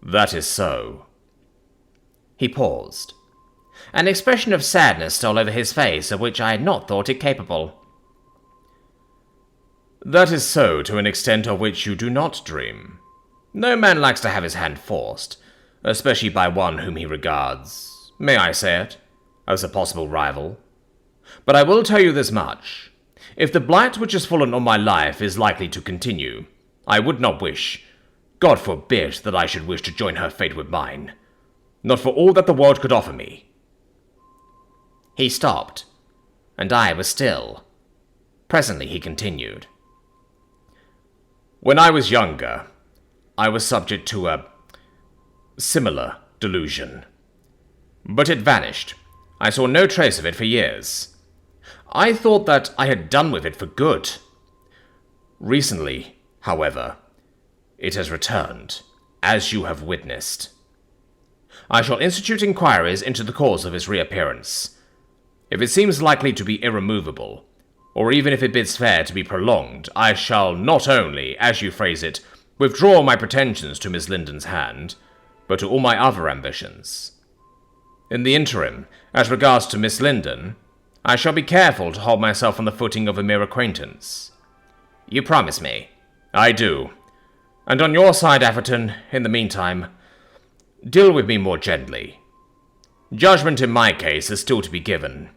That is so. He paused. An expression of sadness stole over his face of which I had not thought it capable. That is so to an extent of which you do not dream. No man likes to have his hand forced, especially by one whom he regards, may I say it, as a possible rival. But I will tell you this much. If the blight which has fallen on my life is likely to continue, I would not wish, God forbid, that I should wish to join her fate with mine. Not for all that the world could offer me. He stopped, and I was still. Presently he continued. When I was younger, I was subject to a similar delusion. But it vanished. I saw no trace of it for years. I thought that I had done with it for good. Recently, however, it has returned, as you have witnessed. I shall institute inquiries into the cause of its reappearance. If it seems likely to be irremovable, or even if it bids fair to be prolonged, I shall not only, as you phrase it, withdraw my pretensions to Miss Linden's hand, but to all my other ambitions. In the interim, as regards to Miss Linden, I shall be careful to hold myself on the footing of a mere acquaintance. You promise me? I do. And on your side, Atherton, in the meantime, deal with me more gently. Judgment in my case is still to be given.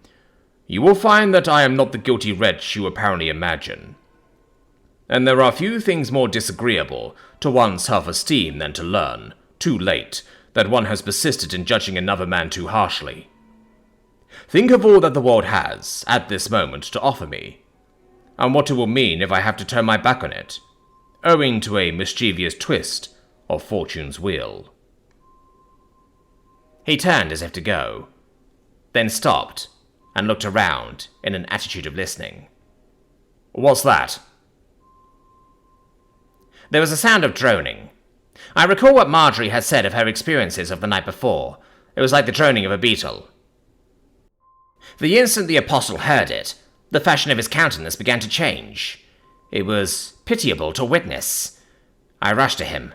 You will find that I am not the guilty wretch you apparently imagine. And there are few things more disagreeable to one's self-esteem than to learn, too late, that one has persisted in judging another man too harshly. Think of all that the world has, at this moment, to offer me, and what it will mean if I have to turn my back on it, owing to a mischievous twist of fortune's wheel. He turned as if to go, then stopped and looked around in an attitude of listening. What's that? There was a sound of droning. I recall what Marjorie had said of her experiences of the night before. It was like the droning of a beetle. The instant the apostle heard it, the fashion of his countenance began to change. It was pitiable to witness. I rushed to him.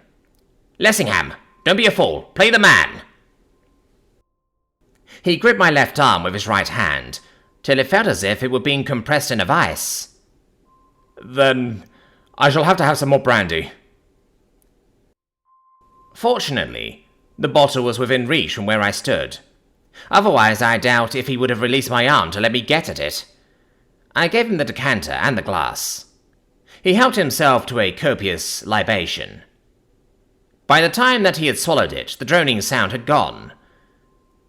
"Lessingham, don't be a fool. Play the man." He gripped my left arm with his right hand, till it felt as if it were being compressed in a vice. "Then I shall have to have some more brandy." Fortunately, the bottle was within reach from where I stood. Otherwise, I doubt if he would have released my arm to let me get at it. I gave him the decanter and the glass. He helped himself to a copious libation. By the time that he had swallowed it, the droning sound had gone.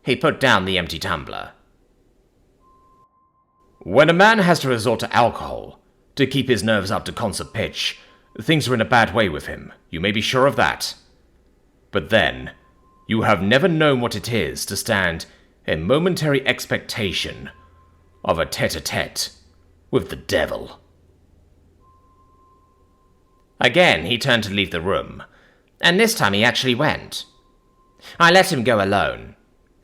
He put down the empty tumbler. When a man has to resort to alcohol to keep his nerves up to concert pitch, things are in a bad way with him, you may be sure of that. But then, you have never known what it is to stand in momentary expectation of a tete-a-tete with the devil. Again, he turned to leave the room, and this time he actually went. I let him go alone.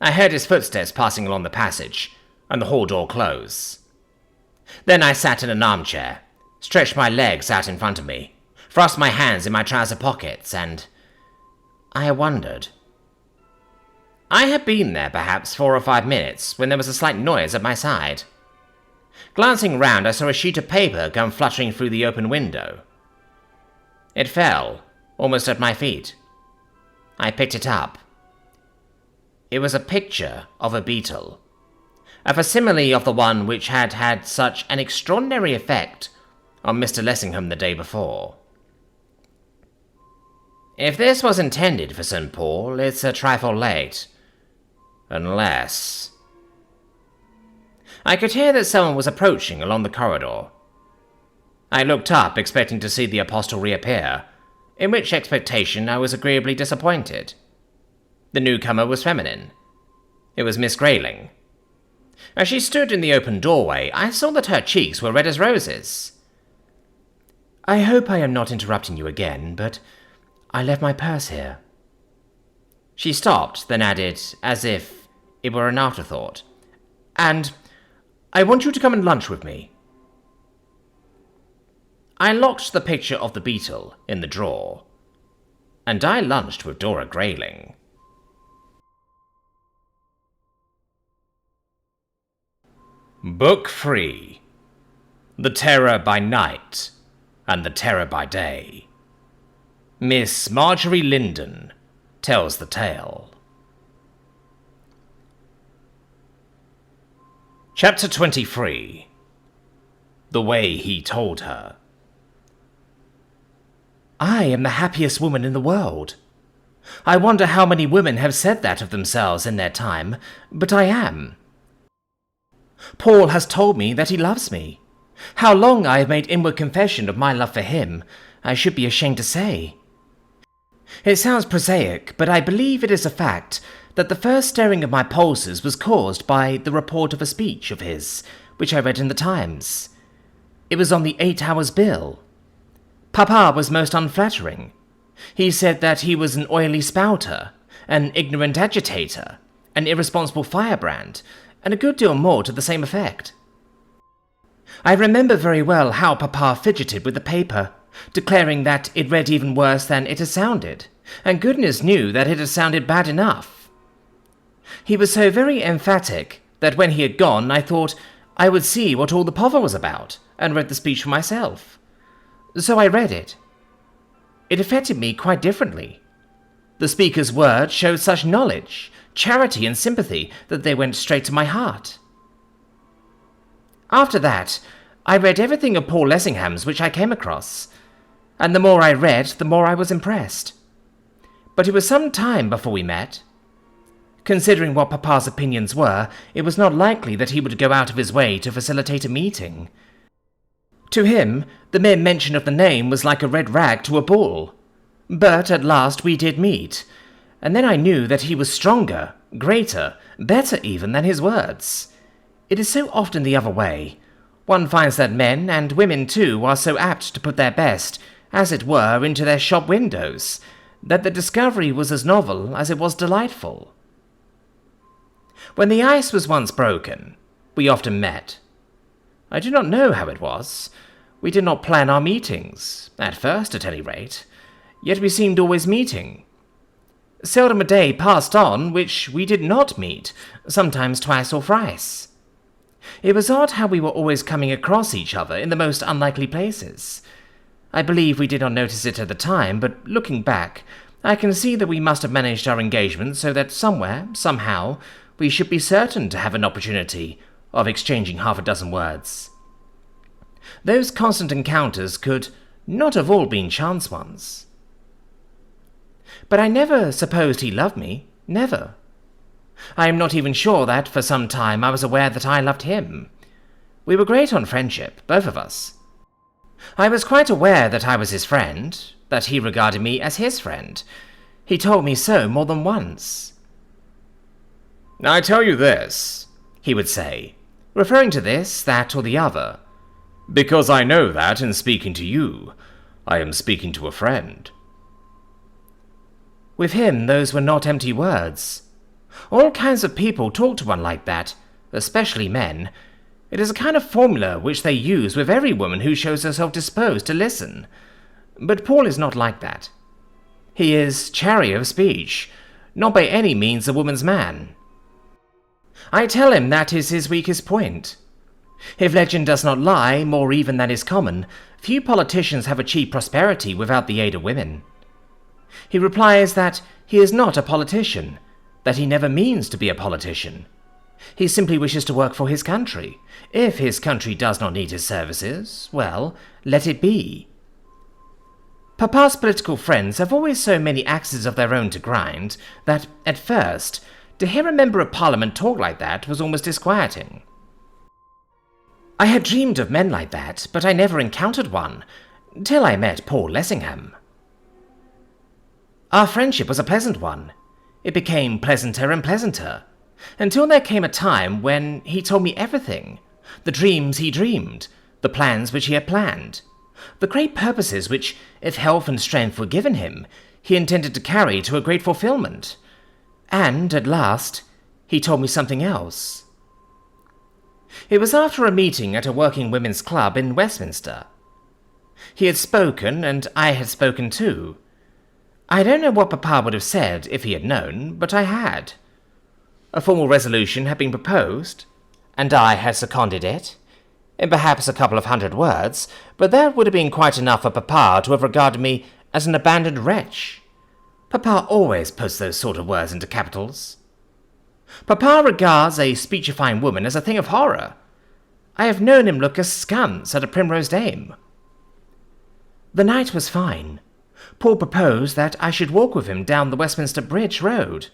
I heard his footsteps passing along the passage, and the hall door close. Then I sat in an armchair, stretched my legs out in front of me, thrust my hands in my trouser pockets, and I wondered. I had been there perhaps 4 or 5 minutes when there was a slight noise at my side. Glancing round, I saw a sheet of paper come fluttering through the open window. It fell, almost at my feet. I picked it up. It was a picture of a beetle, a facsimile of the one which had had such an extraordinary effect on Mr. Lessingham the day before. If this was intended for St. Paul, it's a trifle late. Unless... I could hear that someone was approaching along the corridor. I looked up, expecting to see the apostle reappear, in which expectation I was agreeably disappointed. The newcomer was feminine. It was Miss Grayling. As she stood in the open doorway, I saw that her cheeks were red as roses. "I hope I am not interrupting you again, but I left my purse here." She stopped, then added, as if it were an afterthought, "And I want you to come and lunch with me." I locked the picture of the beetle in the drawer, and I lunched with Dora Grayling. Book 3. The Terror by Night and the Terror by Day. Miss Marjorie Linden tells the tale. Chapter 23. The Way He Told Her. "I am the happiest woman in the world. I wonder how many women have said that of themselves in their time, but I am. Paul has told me that he loves me. How long I have made inward confession of my love for him, I should be ashamed to say. It sounds prosaic, but I believe it is a fact that the first stirring of my pulses was caused by the report of a speech of his, which I read in the Times. It was on the 8 hours bill. Papa was most unflattering. He said that he was an oily spouter, an ignorant agitator, an irresponsible firebrand, and a good deal more to the same effect. I remember very well how Papa fidgeted with the paper, declaring that it read even worse than it had sounded, and goodness knew that it had sounded bad enough. He was so very emphatic that when he had gone I thought I would see what all the pother was about, and read the speech for myself. So I read it. It affected me quite differently. The speaker's words showed such knowledge, charity and sympathy that they went straight to my heart. After that, I read everything of Paul Lessingham's which I came across, and the more I read, the more I was impressed. But it was some time before we met. Considering what Papa's opinions were, it was not likely that he would go out of his way to facilitate a meeting. To him, the mere mention of the name was like a red rag to a bull. But at last we did meet, and then I knew that he was stronger, greater, better even than his words. It is so often the other way. One finds that men, and women too, are so apt to put their best, as it were, into their shop windows, that the discovery was as novel as it was delightful. When the ice was once broken, we often met. I do not know how it was. We did not plan our meetings, at first at any rate, yet we seemed always meeting. Seldom a day passed on which we did not meet, sometimes twice or thrice. It was odd how we were always coming across each other in the most unlikely places. I believe we did not notice it at the time, but looking back, I can see that we must have managed our engagement so that somewhere, somehow, we should be certain to have an opportunity of exchanging half a dozen words. Those constant encounters could not have all been chance ones. But I never supposed he loved me, never. I am not even sure that, for some time, I was aware that I loved him. We were great on friendship, both of us. I was quite aware that I was his friend, that he regarded me as his friend. He told me so more than once. "I tell you this," he would say, referring to this, that, or the other, "because I know that, in speaking to you, I am speaking to a friend." With him, those were not empty words. All kinds of people talk to one like that, especially men. It is a kind of formula which they use with every woman who shows herself disposed to listen. But Paul is not like that. He is chary of speech, not by any means a woman's man. I tell him that is his weakest point. If legend does not lie more even than is common, few politicians have achieved prosperity without the aid of women. He replies that he is not a politician, that he never means to be a politician. He simply wishes to work for his country. If his country does not need his services, well, let it be. Papa's political friends have always so many axes of their own to grind that, at first, to hear a member of Parliament talk like that was almost disquieting. I had dreamed of men like that, but I never encountered one, till I met Paul Lessingham. Our friendship was a pleasant one. It became pleasanter and pleasanter, until there came a time when he told me everything, the dreams he dreamed, the plans which he had planned, the great purposes which, if health and strength were given him, he intended to carry to a great fulfillment. And, at last, he told me something else. It was after a meeting at a working women's club in Westminster. He had spoken, and I had spoken too. I don't know what Papa would have said if he had known, but I had. A formal resolution had been proposed, and I had seconded it, in perhaps a couple of 100 words, but that would have been quite enough for Papa to have regarded me as an abandoned wretch. Papa always puts those sort of words into capitals. Papa regards a speechifying woman as a thing of horror. I have known him look askance at a primrose dame. The night was fine. Paul proposed that I should walk with him down the Westminster Bridge Road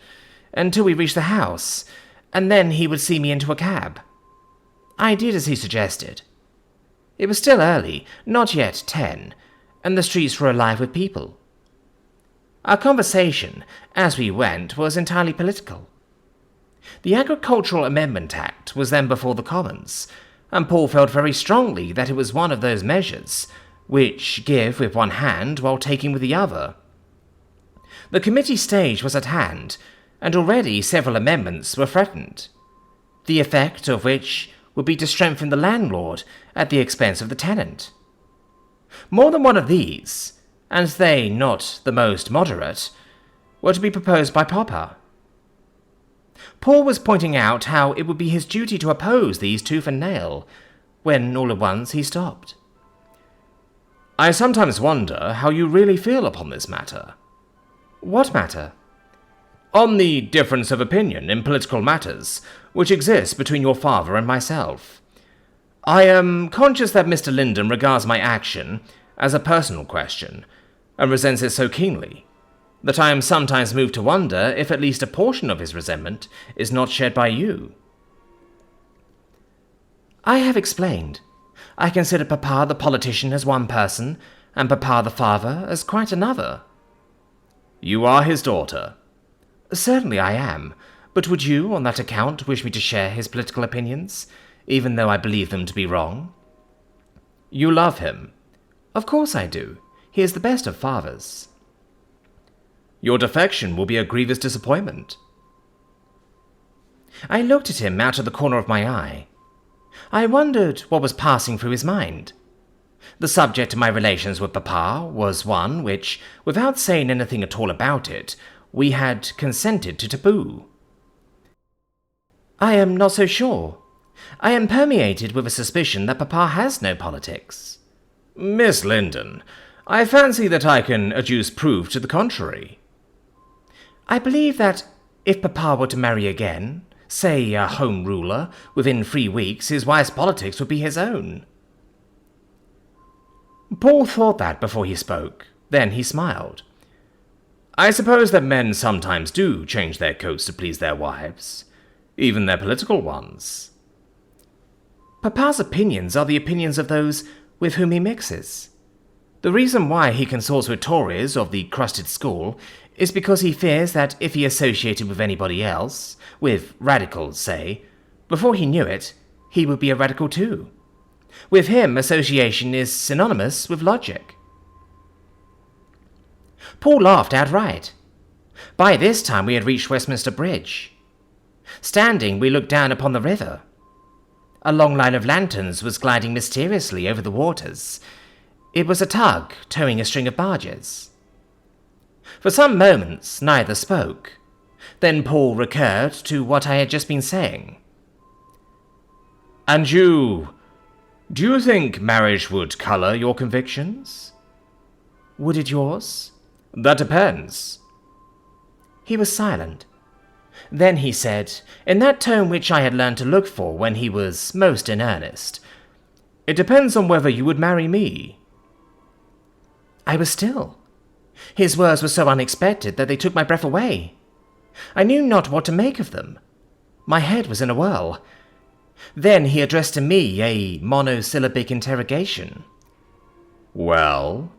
until we reached the house, and then he would see me into a cab. I did as he suggested. It was still early, not yet 10, and the streets were alive with people. Our conversation, as we went, was entirely political. The Agricultural Amendment Act was then before the Commons, and Paul felt very strongly that it was one of those measures which give with one hand while taking with the other. The committee stage was at hand, and already several amendments were threatened, the effect of which would be to strengthen the landlord at the expense of the tenant. More than one of these, and they not the most moderate, were to be proposed by Papa. Paul was pointing out how it would be his duty to oppose these tooth and nail, when all at once he stopped. I sometimes wonder how you really feel upon this matter. What matter? On the difference of opinion in political matters which exists between your father and myself. I am conscious that Mr. Linden regards my action as a personal question, and resents it so keenly, that I am sometimes moved to wonder if at least a portion of his resentment is not shared by you. I have explained. I consider Papa the politician as one person, and Papa the father as quite another. You are his daughter. Certainly I am, but would you, on that account, wish me to share his political opinions, even though I believe them to be wrong? You love him. Of course I do. He is the best of fathers. Your defection will be a grievous disappointment. I looked at him out of the corner of my eye. I wondered what was passing through his mind. The subject of my relations with Papa was one which, without saying anything at all about it, we had consented to taboo. I am not so sure. I am permeated with a suspicion that Papa has no politics. Miss Linden, I fancy that I can adduce proof to the contrary. I believe that if Papa were to marry again, say a Home Ruler, within 3 weeks his wife's politics would be his own. Paul thought that before he spoke. Then he smiled. I suppose that men sometimes do change their coats to please their wives, even their political ones. Papa's opinions are the opinions of those with whom he mixes. The reason why he consorts with Tories of the crusted school is because he fears that if he associated with anybody else, with radicals, say, before he knew it, he would be a radical too. With him, association is synonymous with logic. Paul laughed outright. By this time we had reached Westminster Bridge. Standing, we looked down upon the river. A long line of lanterns was gliding mysteriously over the waters. It was a tug towing a string of barges. For some moments, neither spoke. Then Paul recurred to what I had just been saying. "And do you think marriage would colour your convictions?" Would it yours? "That depends." He was silent. Then he said, in that tone which I had learned to look for when he was most in earnest, "It depends on whether you would marry me." I was still. His words were so unexpected that they took my breath away. I knew not what to make of them. My head was in a whirl. Then he addressed to me a monosyllabic interrogation. "Well?"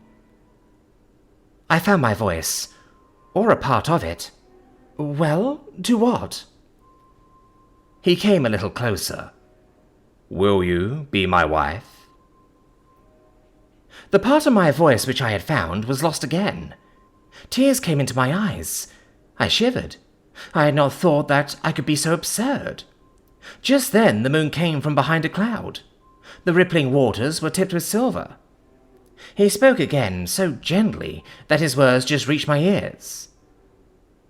I found my voice, or a part of it. Well, to what? He came a little closer. "Will you be my wife?" The part of my voice which I had found was lost again. Tears came into my eyes. I shivered. I had not thought that I could be so absurd. Just then the moon came from behind a cloud. The rippling waters were tipped with silver. He spoke again so gently that his words just reached my ears.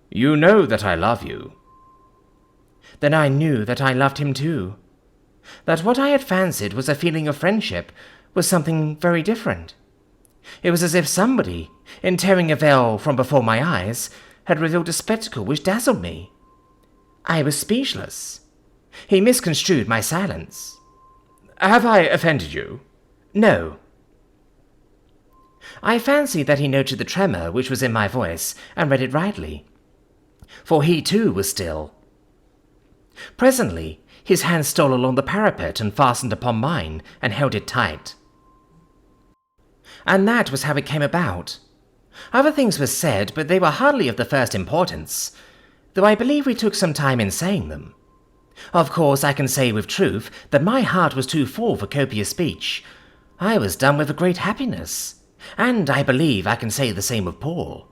"You know that I love you." Then I knew that I loved him too. That what I had fancied was a feeling of friendship was something very different. It was as if somebody, in tearing a veil from before my eyes, had revealed a spectacle which dazzled me. I was speechless. He misconstrued my silence. "Have I offended you?" No. I fancied that he noted the tremor which was in my voice and read it rightly. For he too was still. Presently, his hand stole along the parapet and fastened upon mine and held it tight. And that was how it came about. Other things were said, but they were hardly of the first importance, though I believe we took some time in saying them. Of course, I can say with truth that my heart was too full for copious speech. I was done with a great happiness, and I believe I can say the same of Paul.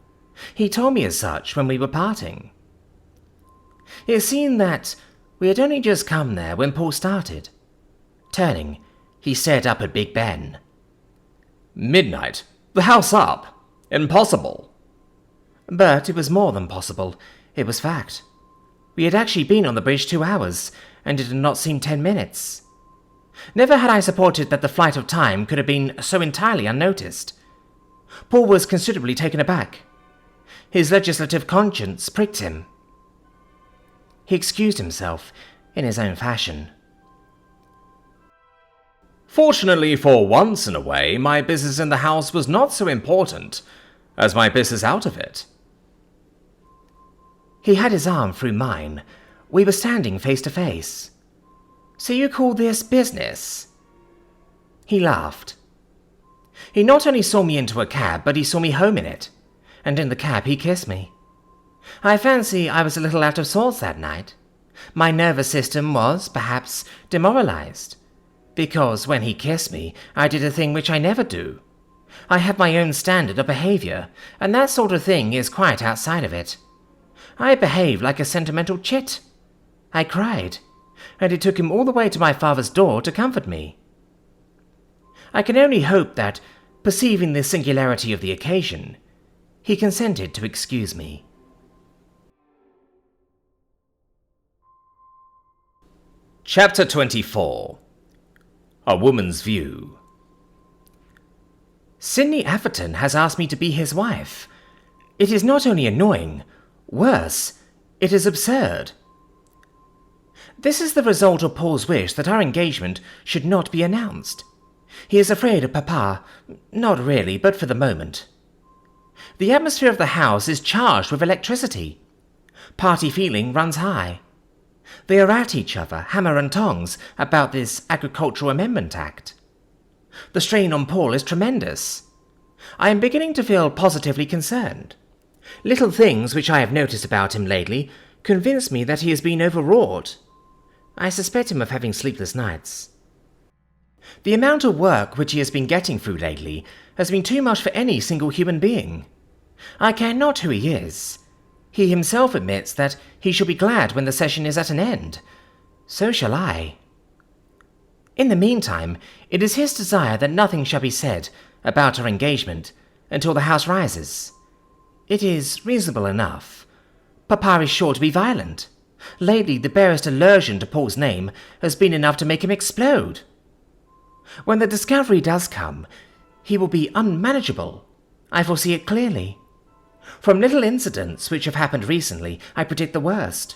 He told me as such when we were parting. It seemed that we had only just come there when Paul started. Turning, he stared up at Big Ben. "Midnight? The house up? Impossible." But it was more than possible. It was fact. We had actually been on the bridge 2 hours, and it had not seemed 10 minutes. Never had I supported that the flight of time could have been so entirely unnoticed. Paul was considerably taken aback. His legislative conscience pricked him. He excused himself in his own fashion. "Fortunately for once in a way, my business in the house was not so important as my business out of it." He had his arm through mine. We were standing face to face. "So you call this business?" He laughed. He not only saw me into a cab, but he saw me home in it, and in the cab he kissed me. I fancy I was a little out of sorts that night. My nervous system was, perhaps, demoralized, because when he kissed me, I did a thing which I never do. I have my own standard of behaviour, and that sort of thing is quite outside of it. I behaved like a sentimental chit. I cried, and it took him all the way to my father's door to comfort me. I can only hope that, perceiving the singularity of the occasion, he consented to excuse me. Chapter 24. A Woman's View. Sidney Atherton has asked me to be his wife. It is not only annoying, worse, it is absurd. This is the result of Paul's wish that our engagement should not be announced. He is afraid of Papa, not really, but for the moment. The atmosphere of the house is charged with electricity. Party feeling runs high. They are at each other, hammer and tongs, about this Agricultural Amendment Act. The strain on Paul is tremendous. I am beginning to feel positively concerned. Little things which I have noticed about him lately convince me that he has been overwrought. I suspect him of having sleepless nights. The amount of work which he has been getting through lately has been too much for any single human being. I care not who he is. He himself admits that he shall be glad when the session is at an end. So shall I. In the meantime, it is his desire that nothing shall be said about our engagement until the house rises. It is reasonable enough. Papa is sure to be violent. Lately, the barest allusion to Paul's name has been enough to make him explode. When the discovery does come, he will be unmanageable. I foresee it clearly. From little incidents which have happened recently, I predict the worst.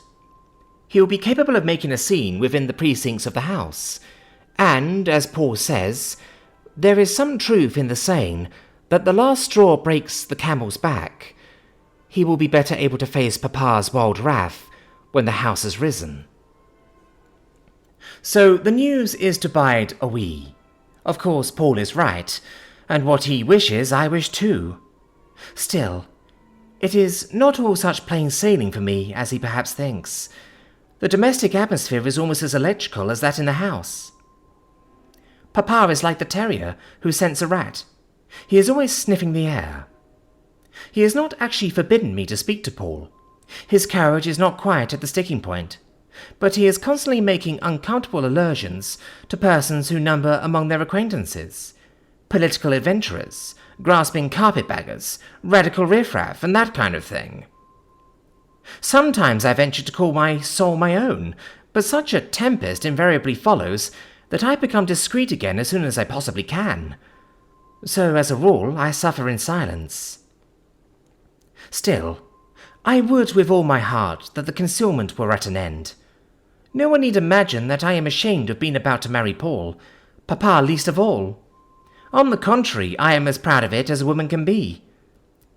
He will be capable of making a scene within the precincts of the house, and, as Paul says, there is some truth in the saying that the last straw breaks the camel's back. He will be better able to face Papa's wild wrath when the house has risen. So the news is to bide a wee. Of course, Paul is right, and what he wishes I wish too. Still, it is not all such plain sailing for me as he perhaps thinks. The domestic atmosphere is almost as electrical as that in the house. Papa is like the terrier who scents a rat. He is always sniffing the air. He has not actually forbidden me to speak to Paul. His carriage is not quite at the sticking point, but he is constantly making uncomfortable allusions to persons who number among their acquaintances, political adventurers, grasping carpetbaggers, radical riffraff, and that kind of thing. Sometimes I venture to call my soul my own, but such a tempest invariably follows that I become discreet again as soon as I possibly can. So, as a rule, I suffer in silence. Still, I would with all my heart that the concealment were at an end. No one need imagine that I am ashamed of being about to marry Paul, Papa least of all. On the contrary, I am as proud of it as a woman can be.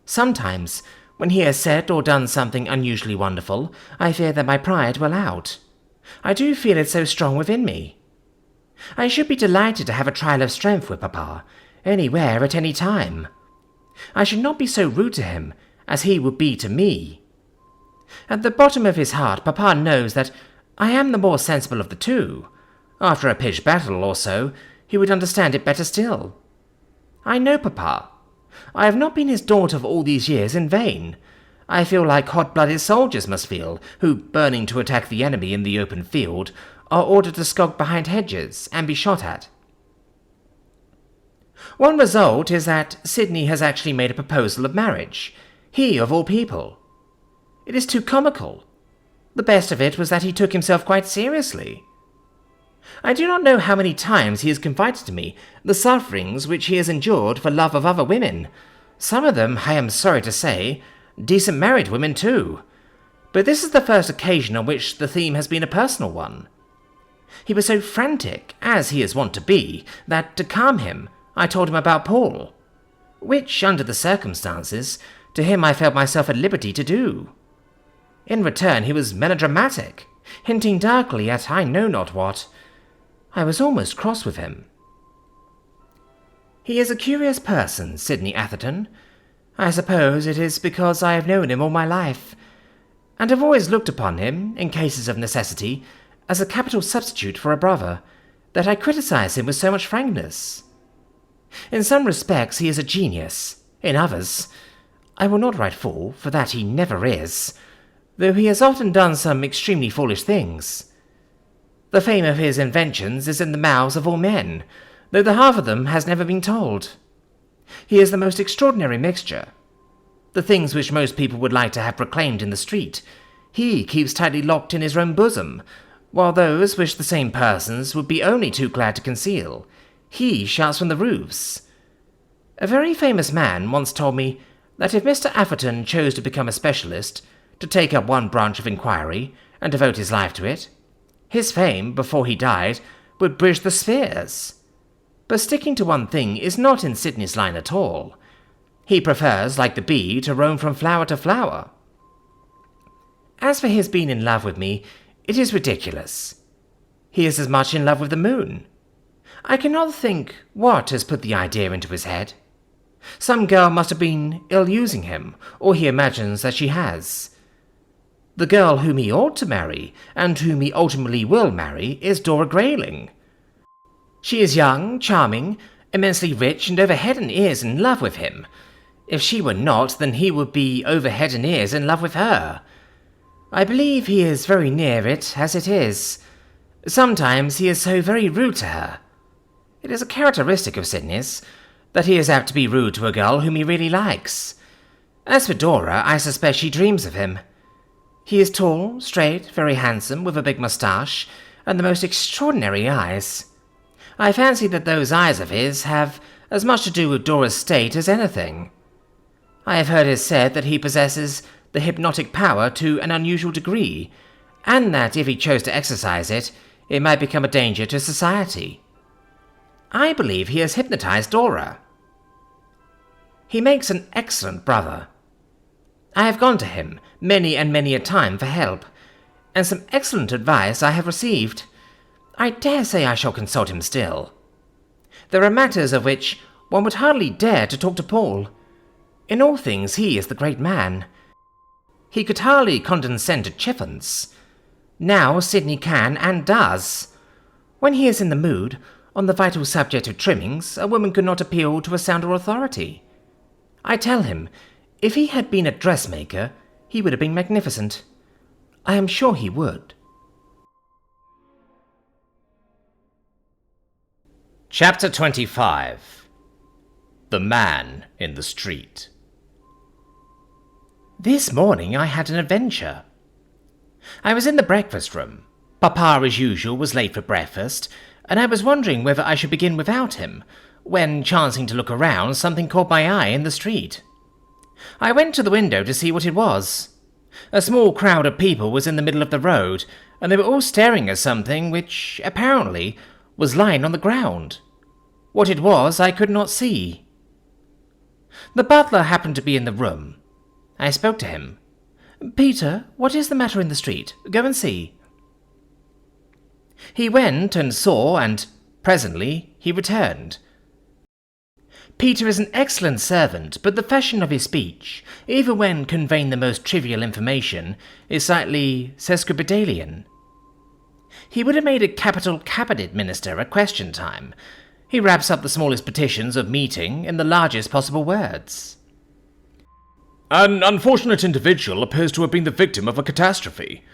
Sometimes, when he has said or done something unusually wonderful, I fear that my pride will out. I do feel it so strong within me. I should be delighted to have a trial of strength with Papa, anywhere at any time. I should not be so rude to him as he would be to me. At the bottom of his heart, Papa knows that I am the more sensible of the two. After a pitched battle or so, he would understand it better still. I know Papa. I have not been his daughter for all these years in vain. I feel like hot-blooded soldiers must feel, who, burning to attack the enemy in the open field, are ordered to skulk behind hedges and be shot at. One result is that Sidney has actually made a proposal of marriage. He, of all people. It is too comical. The best of it was that he took himself quite seriously. I do not know how many times he has confided to me the sufferings which he has endured for love of other women. Some of them, I am sorry to say, decent married women too. But this is the first occasion on which the theme has been a personal one. He was so frantic, as he is wont to be, that to calm him, I told him about Paul, which, under the circumstances, to him I felt myself at liberty to do. In return he was melodramatic, hinting darkly at I know not what. I was almost cross with him. He is a curious person, Sidney Atherton. I suppose it is because I have known him all my life, and have always looked upon him, in cases of necessity, as a capital substitute for a brother, that I criticize him with so much frankness. In some respects he is a genius, in others I will not write fool, for that he never is, though he has often done some extremely foolish things. The fame of his inventions is in the mouths of all men, though the half of them has never been told. He is the most extraordinary mixture. The things which most people would like to have proclaimed in the street, he keeps tightly locked in his own bosom, while those which the same persons would be only too glad to conceal, he shouts from the roofs. A very famous man once told me that if Mr. Atherton chose to become a specialist, to take up one branch of inquiry, and devote his life to it, his fame, before he died, would bridge the spheres. But sticking to one thing is not in Sidney's line at all. He prefers, like the bee, to roam from flower to flower. As for his being in love with me, it is ridiculous. He is as much in love with the moon. I cannot think what has put the idea into his head. Some girl must have been ill-using him, or he imagines that she has. The girl whom he ought to marry, and whom he ultimately will marry, is Dora Grayling. She is young, charming, immensely rich, and over head and ears in love with him. If she were not, then he would be over head and ears in love with her. I believe he is very near it, as it is. Sometimes he is so very rude to her. It is a characteristic of Sydney's, that he is apt to be rude to a girl whom he really likes. As for Dora, I suspect she dreams of him. He is tall, straight, very handsome, with a big moustache, and the most extraordinary eyes. I fancy that those eyes of his have as much to do with Dora's state as anything. I have heard it said that he possesses the hypnotic power to an unusual degree, and that if he chose to exercise it, it might become a danger to society. I believe he has hypnotized Dora. He makes an excellent brother. I have gone to him many and many a time for help, and some excellent advice I have received. I dare say I shall consult him still. There are matters of which one would hardly dare to talk to Paul. In all things he is the great man. He could hardly condescend to chiffons. Now Sydney can and does. When he is in the mood, on the vital subject of trimmings, a woman could not appeal to a sounder authority. I tell him, if he had been a dressmaker, he would have been magnificent. I am sure he would. Chapter 25. The Man in the Street. This morning I had an adventure. I was in the breakfast room. Papa, as usual, was late for breakfast, and I was wondering whether I should begin without him, when, chancing to look around, something caught my eye in the street. I went to the window to see what it was. A small crowd of people was in the middle of the road, and they were all staring at something which, apparently, was lying on the ground. What it was, I could not see. The butler happened to be in the room. I spoke to him. "Peter, what is the matter in the street? Go and see." He went and saw, and presently he returned. Peter is an excellent servant, but the fashion of his speech, even when conveying the most trivial information, is slightly sesquipedalian. He would have made a capital cabinet minister at question time. He wraps up the smallest petitions of meeting in the largest possible words. An unfortunate individual appears to have been the victim of a catastrophe.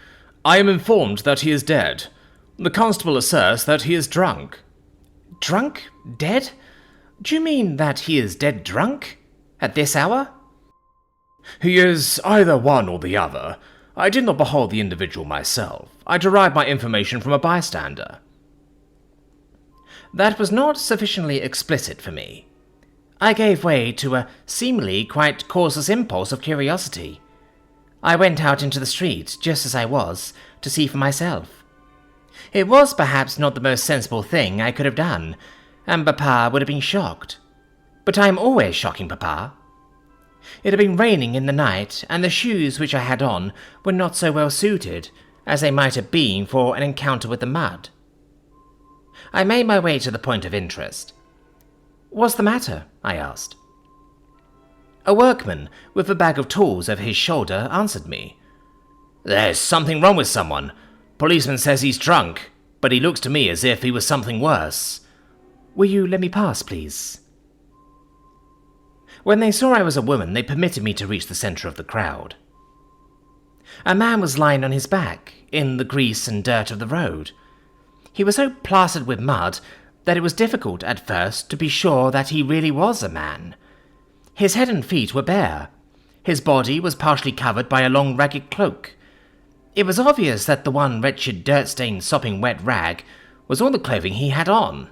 I am informed that he is dead. The constable asserts that he is drunk. Drunk? Dead? Do you mean that he is dead drunk? At this hour? He is either one or the other. I did not behold the individual myself. I derived my information from a bystander. That was not sufficiently explicit for me. I gave way to a seemingly quite causeless impulse of curiosity. I went out into the street, just as I was, to see for myself. It was perhaps not the most sensible thing I could have done, and Papa would have been shocked. But I am always shocking Papa. It had been raining in the night, and the shoes which I had on were not so well suited as they might have been for an encounter with the mud. I made my way to the point of interest. "What's the matter?" I asked. A workman with a bag of tools over his shoulder answered me. "There's something wrong with someone. Policeman says he's drunk, but he looks to me as if he was something worse." "Will you let me pass, please?" When they saw I was a woman, they permitted me to reach the centre of the crowd. A man was lying on his back, in the grease and dirt of the road. He was so plastered with mud that it was difficult at first to be sure that he really was a man. His head and feet were bare. His body was partially covered by a long ragged cloak. It was obvious that the one wretched dirt-stained sopping wet rag was all the clothing he had on.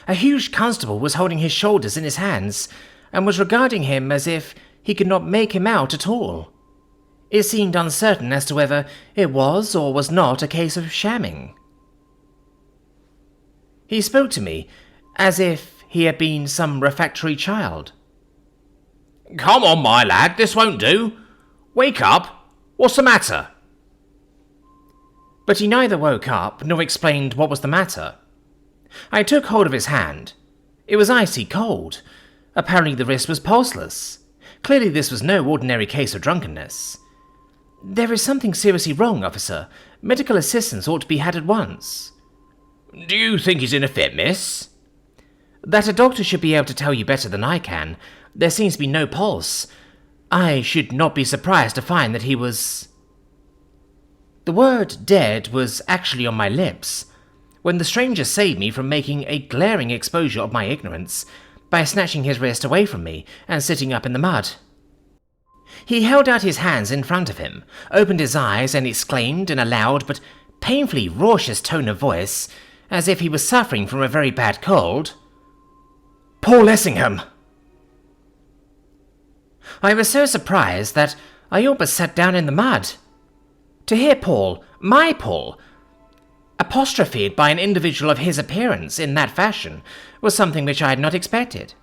A huge constable was holding his shoulders in his hands, and was regarding him as if he could not make him out at all. It seemed uncertain as to whether it was or was not a case of shamming. He spoke to me as if he had been some refractory child. "Come on, my lad, this won't do. Wake up. What's the matter?" But he neither woke up nor explained what was the matter. I took hold of his hand. It was icy cold. Apparently the wrist was pulseless. Clearly this was no ordinary case of drunkenness. "There is something seriously wrong, officer. Medical assistance ought to be had at once." "Do you think he's in a fit, miss?" "That a doctor should be able to tell you better than I can. There seems to be no pulse. I should not be surprised to find that he was... The word dead was actually on my lips, when the stranger saved me from making a glaring exposure of my ignorance by snatching his wrist away from me and sitting up in the mud. He held out his hands in front of him, opened his eyes, and exclaimed in a loud but painfully raucous tone of voice, as if he was suffering from a very bad cold, "Paul Lessingham!" I was so surprised that I all but sat down in the mud. To hear Paul, my Paul, apostrophed by an individual of his appearance in that fashion was something which I had not expected.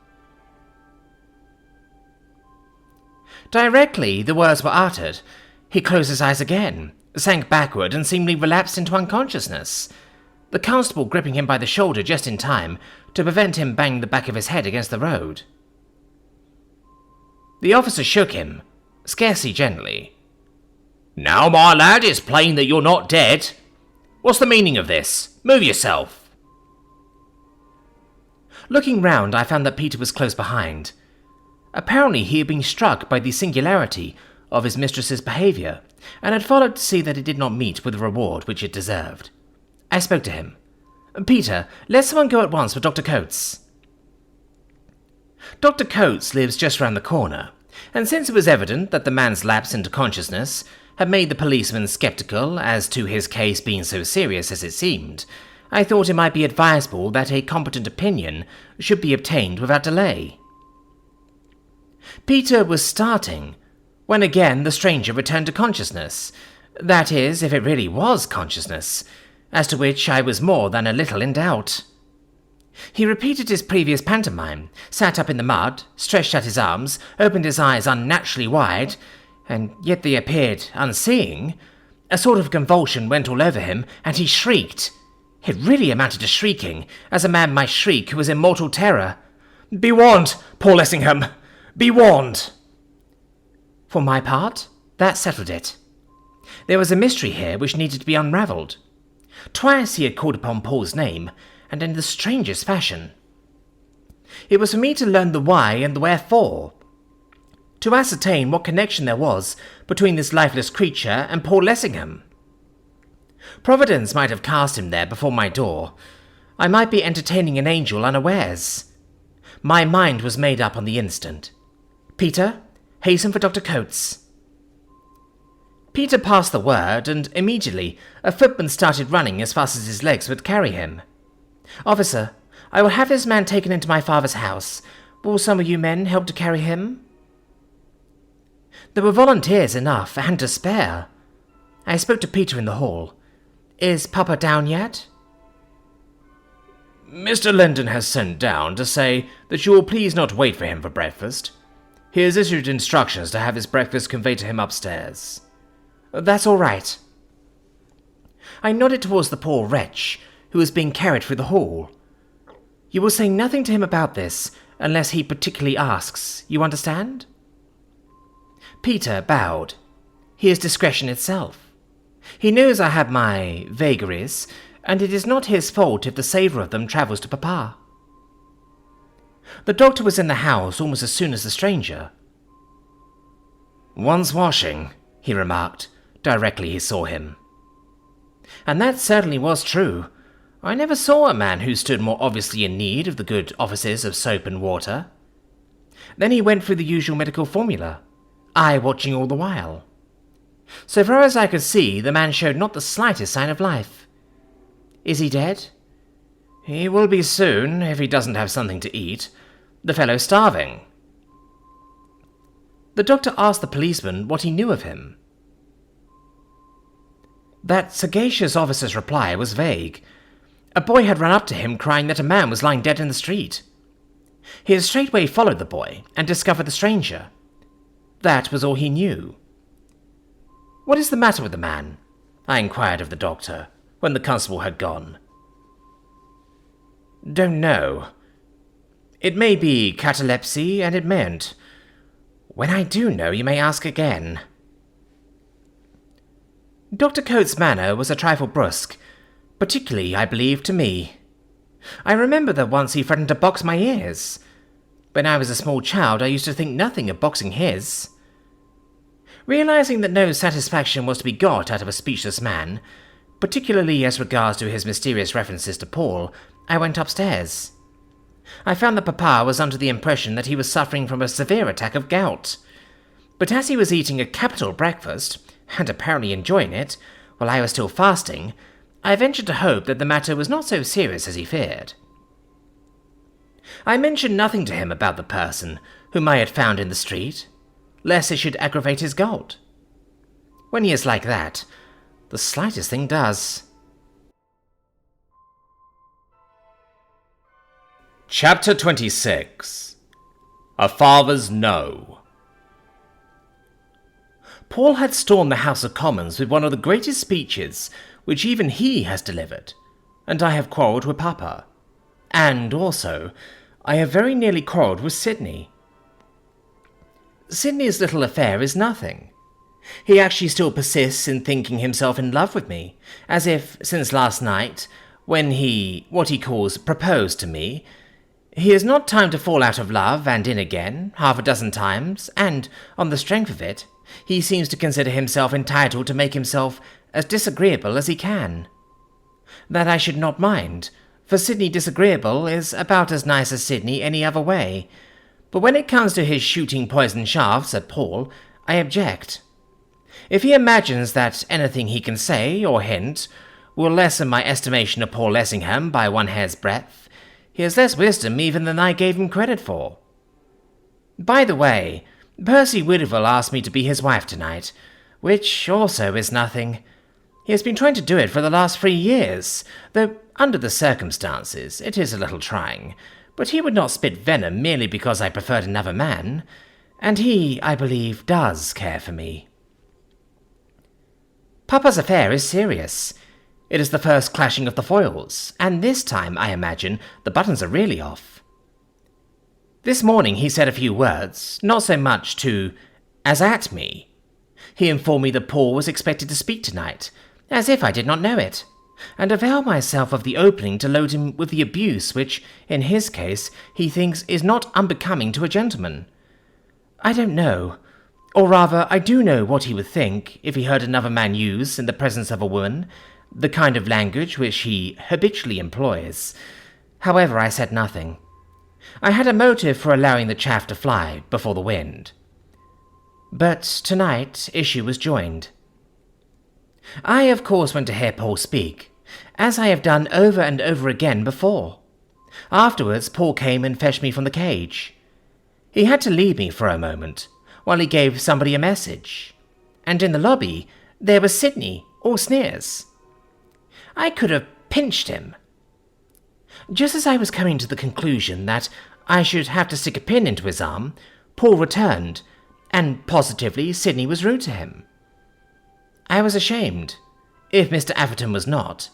Directly the words were uttered, he closed his eyes again, sank backward, and seemingly relapsed into unconsciousness, the constable gripping him by the shoulder just in time to prevent him banging the back of his head against the road. The officer shook him, scarcely gently. "Now, my lad, it's plain that you're not dead. What's the meaning of this? Move yourself." Looking round, I found that Peter was close behind. Apparently he had been struck by the singularity of his mistress's behaviour, and had followed to see that it did not meet with the reward which it deserved. I spoke to him. "Peter, let someone go at once for Dr. Coates." Dr. Coates lives just round the corner, and since it was evident that the man's lapse into consciousness had made the policeman sceptical as to his case being so serious as it seemed, I thought it might be advisable that a competent opinion should be obtained without delay. Peter was starting, when again the stranger returned to consciousness, that is, if it really was consciousness, as to which I was more than a little in doubt. He repeated his previous pantomime, sat up in the mud, stretched out his arms, opened his eyes unnaturally wide, and yet they appeared unseeing. A sort of convulsion went all over him, and he shrieked. It really amounted to shrieking, as a man might shriek who was in mortal terror. "Be warned, Paul Lessingham! Be warned!" For my part, that settled it. There was a mystery here which needed to be unravelled. Twice he had called upon Paul's name, and in the strangest fashion. It was for me to learn the why and the wherefore, to ascertain what connection there was between this lifeless creature and Paul Lessingham. Providence might have cast him there before my door. I might be entertaining an angel unawares. My mind was made up on the instant. "Peter, hasten for Dr. Coates." Peter passed the word, and immediately a footman started running as fast as his legs would carry him. "Officer, I will have this man taken into my father's house. Will some of you men help to carry him?" There were volunteers enough and to spare. I spoke to Peter in the hall. "Is Papa down yet?" "Mr. Lendon has sent down to say that you will please not wait for him for breakfast. He has issued instructions to have his breakfast conveyed to him upstairs." "That's all right." I nodded towards the poor wretch, who was being carried through the hall. "You will say nothing to him about this, unless he particularly asks, you understand?" Peter bowed. He is discretion itself. He knows I have my vagaries, and it is not his fault if the savour of them travels to Papa. The doctor was in the house almost as soon as the stranger. "Wants washing," he remarked, directly he saw him. And that certainly was true. I never saw a man who stood more obviously in need of the good offices of soap and water. Then he went through the usual medical formula, I watching all the while. So far as I could see, the man showed not the slightest sign of life. Is he dead? He will be soon, if he doesn't have something to eat. The fellow's starving. The doctor asked the policeman what he knew of him. That sagacious officer's reply was vague. A boy had run up to him crying that a man was lying dead in the street. He had straightway followed the boy and discovered the stranger. That was all he knew. "What is the matter with the man?" I inquired of the doctor, when the constable had gone. "Don't know. It may be catalepsy, and it mayn't. When I do know, you may ask again." Dr. Coates' manner was a trifle brusque, particularly, I believe, to me. I remember that once he threatened to box my ears. When I was a small child, I used to think nothing of boxing his. Realizing that no satisfaction was to be got out of a speechless man, particularly as regards to his mysterious references to Paul, I went upstairs. I found that Papa was under the impression that he was suffering from a severe attack of gout. But as he was eating a capital breakfast, and apparently enjoying it, while I was still fasting, I ventured to hope that the matter was not so serious as he feared. I mentioned nothing to him about the person whom I had found in the street, lest it should aggravate his gout. When he is like that, the slightest thing does. Chapter 26. A Father's No. Paul had stormed the House of Commons with one of the greatest speeches which even he has delivered, and I have quarrelled with Papa. And also, I have very nearly quarrelled with Sidney. Sidney's little affair is nothing. He actually still persists in thinking himself in love with me, as if, since last night, when he, what he calls, proposed to me, he has not time to fall out of love and in again, half a dozen times, and, on the strength of it, he seems to consider himself entitled to make himself as disagreeable as he can. That I should not mind, for Sidney disagreeable is about as nice as Sidney any other way, but when it comes to his shooting poison shafts at Paul, I object. If he imagines that anything he can say or hint will lessen my estimation of Paul Lessingham by one hair's breadth, he has less wisdom even than I gave him credit for. By the way, Percy Whitterville asked me to be his wife tonight, which also is nothing. He has been trying to do it for the last 3 years, though under the circumstances it is a little trying, but he would not spit venom merely because I preferred another man, and he, I believe, does care for me. Papa's affair is serious. It is the first clashing of the foils, and this time, I imagine, the buttons are really off. This morning he said a few words, not so much to as at me. He informed me that Paul was expected to speak tonight, as if I did not know it, and availed myself of the opening to load him with the abuse which, in his case, he thinks is not unbecoming to a gentleman. I don't know, or rather I do know what he would think if he heard another man use, in the presence of a woman, the kind of language which he habitually employs. However, I said nothing. I had a motive for allowing the chaff to fly before the wind. But tonight issue was joined. I, of course, went to hear Paul speak, as I have done over and over again before. Afterwards, Paul came and fetched me from the cage. He had to leave me for a moment, while he gave somebody a message, and in the lobby there was Sidney, all sneers. I could have pinched him. Just as I was coming to the conclusion that I should have to stick a pin into his arm, Paul returned, and positively Sidney was rude to him. I was ashamed, if Mr. Atherton was not.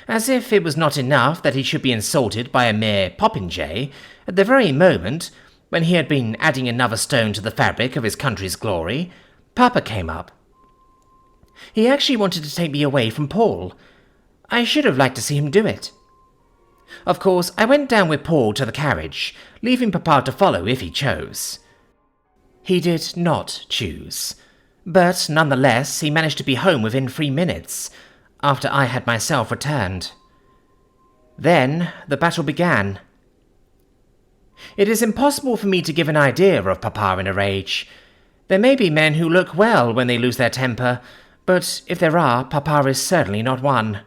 As if it was not enough that he should be insulted by a mere popinjay at the very moment when he had been adding another stone to the fabric of his country's glory, Papa came up. He actually wanted to take me away from Paul. I should have liked to see him do it. Of course, I went down with Paul to the carriage, leaving Papa to follow if he chose. He did not choose, but nonetheless he managed to be home within 3 minutes, after I had myself returned. Then the battle began. It is impossible for me to give an idea of Papa in a rage. There may be men who look well when they lose their temper, but if there are, Papa is certainly not one.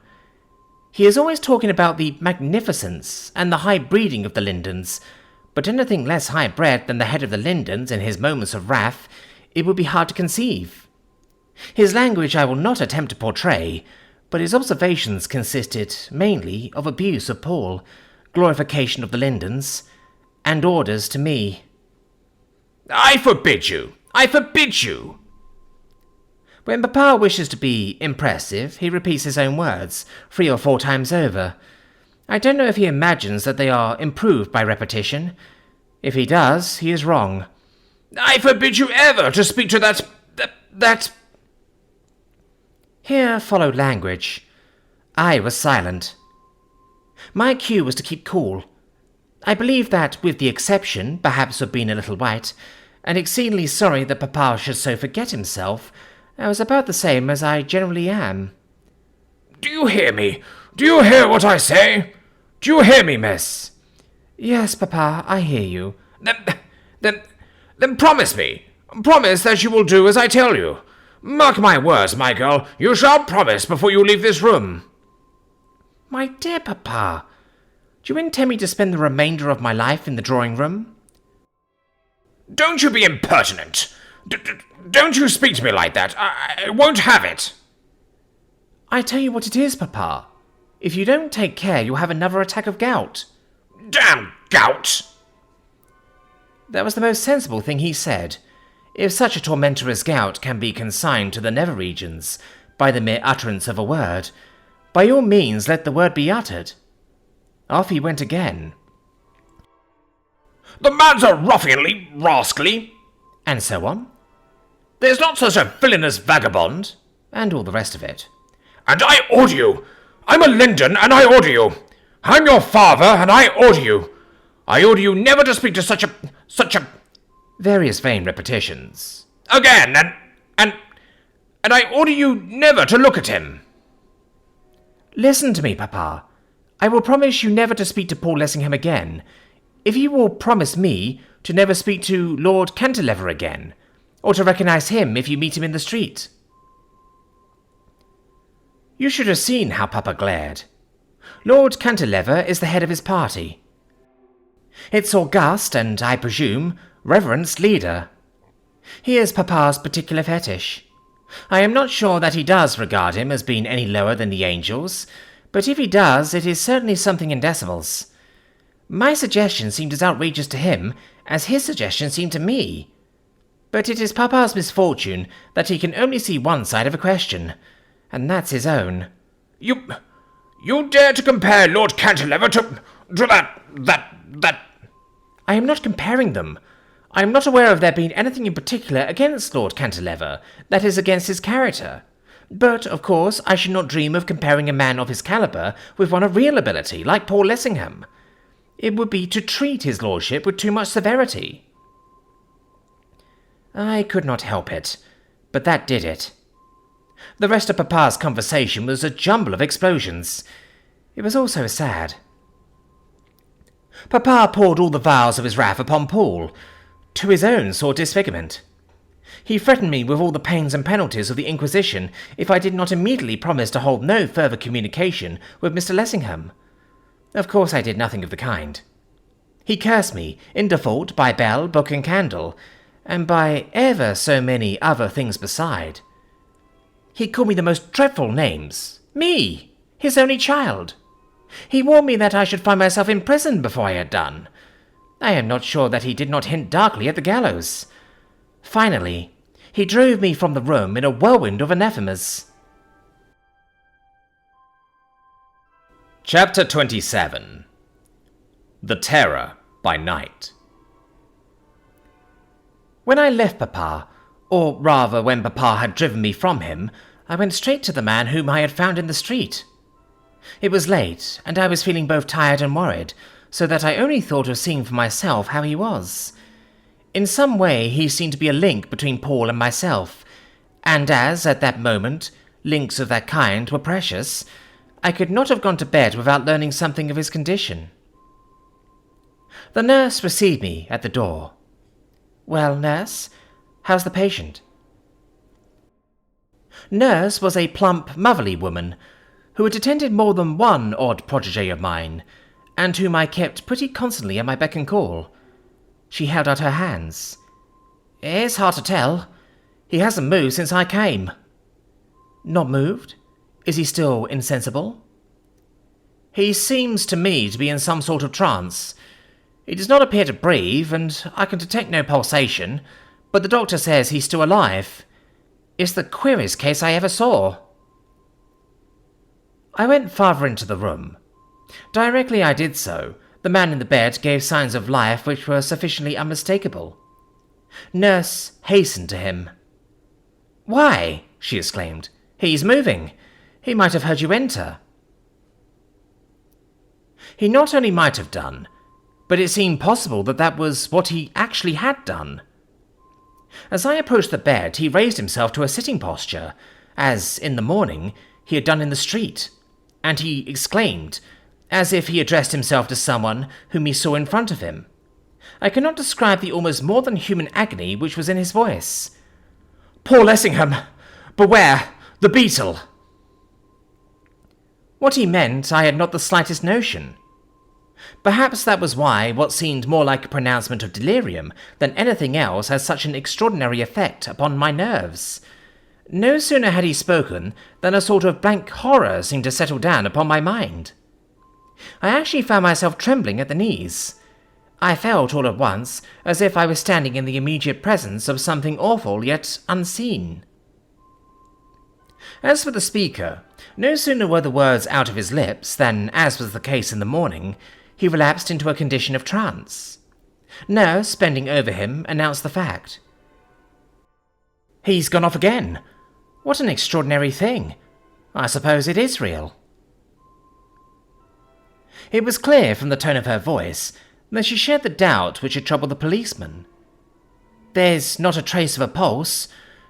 He is always talking about the magnificence and the high breeding of the Lindens, but anything less high-bred than the head of the Lindens in his moments of wrath, it would be hard to conceive. His language I will not attempt to portray, but his observations consisted mainly of abuse of Paul, glorification of the Lindens, and orders to me. I forbid you! I forbid you! When Papa wishes to be impressive, he repeats his own words 3 or 4 times over. I don't know if he imagines that they are improved by repetition. If he does, he is wrong. I forbid you ever to speak to that... Here followed language. I was silent. My cue was to keep cool. I believe that, with the exception, perhaps, of being a little white, and exceedingly sorry that Papa should so forget himself, I was about the same as I generally am. Do you hear me? Do you hear what I say? Do you hear me, miss? Yes, Papa, I hear you. Then promise me. Promise that you will do as I tell you. Mark my words, my girl. You shall promise before you leave this room. My dear Papa, do you intend me to spend the remainder of my life in the drawing-room? Don't you be impertinent. Don't you speak to me like that. I won't have it. I tell you what it is, Papa. If you don't take care, you'll have another attack of gout. Damn gout! That was the most sensible thing he said. If such a tormentor as gout can be consigned to the nether regions by the mere utterance of a word, by all means let the word be uttered. Off he went again. The man's a ruffianly, rascally, And so on, there's not such a villain as vagabond, and all the rest of it. and I order you. I'm a Linden, and I order you. I'm your father, and I order you. I order you never to speak to such a... Various vain repetitions. Again, and I order you never to look at him. Listen to me, Papa. I will promise you never to speak to Paul Lessingham again, if you will promise me to never speak to Lord Cantilever again, or to recognise him if you meet him in the street. You should have seen how Papa glared. Lord Cantilever is the head of his party. Its august and, I presume, reverenced leader. He is Papa's particular fetish. I am not sure that he does regard him as being any lower than the angels, but if he does, it is certainly something in decimals. My suggestion seemed as outrageous to him as his suggestion seemed to me. But it is Papa's misfortune that he can only see one side of a question, and that's his own. You dare to compare Lord Cantilever to that... I am not comparing them. I am not aware of there being anything in particular against Lord Cantilever that is against his character. But, of course, I should not dream of comparing a man of his calibre with one of real ability, like Paul Lessingham. It would be to treat his lordship with too much severity. I could not help it, but that did it. The rest of Papa's conversation was a jumble of explosions. It was all so sad. Papa poured all the vials of his wrath upon Paul, to his own sore disfigurement. He threatened me with all the pains and penalties of the Inquisition if I did not immediately promise to hold no further communication with Mr. Lessingham. Of course I did nothing of the kind. He cursed me, in default, by bell, book and candle, and by ever so many other things beside. He called me the most dreadful names. Me, his only child. He warned me that I should find myself in prison before I had done. I am not sure that he did not hint darkly at the gallows. Finally, he drove me from the room in a whirlwind of anathemas. Chapter 27. The Terror by Night. When I left Papa, or rather when Papa had driven me from him, I went straight to the man whom I had found in the street. It was late, and I was feeling both tired and worried, so that I only thought of seeing for myself how he was. In some way he seemed to be a link between Paul and myself, and as, at that moment, links of that kind were precious, I could not have gone to bed without learning something of his condition. The nurse received me at the door. "Well, nurse, how's the patient?" Nurse was a plump, motherly woman, who had attended more than one odd protégé of mine, and whom I kept pretty constantly at my beck and call. She held out her hands. "It's hard to tell. He hasn't moved since I came." "Not moved? Is he still insensible?" "He seems to me to be in some sort of trance. He does not appear to breathe, and I can detect no pulsation, but the doctor says he's still alive. It's the queerest case I ever saw." I went farther into the room. Directly I did so, the man in the bed gave signs of life which were sufficiently unmistakable. Nurse hastened to him. "Why," she exclaimed, "he's moving. He might have heard you enter." He not only might have done, but it seemed possible that that was what he actually had done. As I approached the bed, he raised himself to a sitting posture, as, in the morning, he had done in the street, and he exclaimed, as if he addressed himself to someone whom he saw in front of him. I cannot describe the almost more than human agony which was in his voice. "Poor Lessingham! Beware! The Beetle!" What he meant I had not the slightest notion. Perhaps that was why what seemed more like a pronouncement of delirium than anything else had such an extraordinary effect upon my nerves. No sooner had he spoken than a sort of blank horror seemed to settle down upon my mind. I actually found myself trembling at the knees. I felt all at once as if I was standing in the immediate presence of something awful yet unseen. As for the speaker, no sooner were the words out of his lips than, as was the case in the morning, he relapsed into a condition of trance. Nurse, bending over him, announced the fact. "He's gone off again. What an extraordinary thing. I suppose it is real." It was clear from the tone of her voice that she shared the doubt which had troubled the policeman. "There's not a trace of a pulse.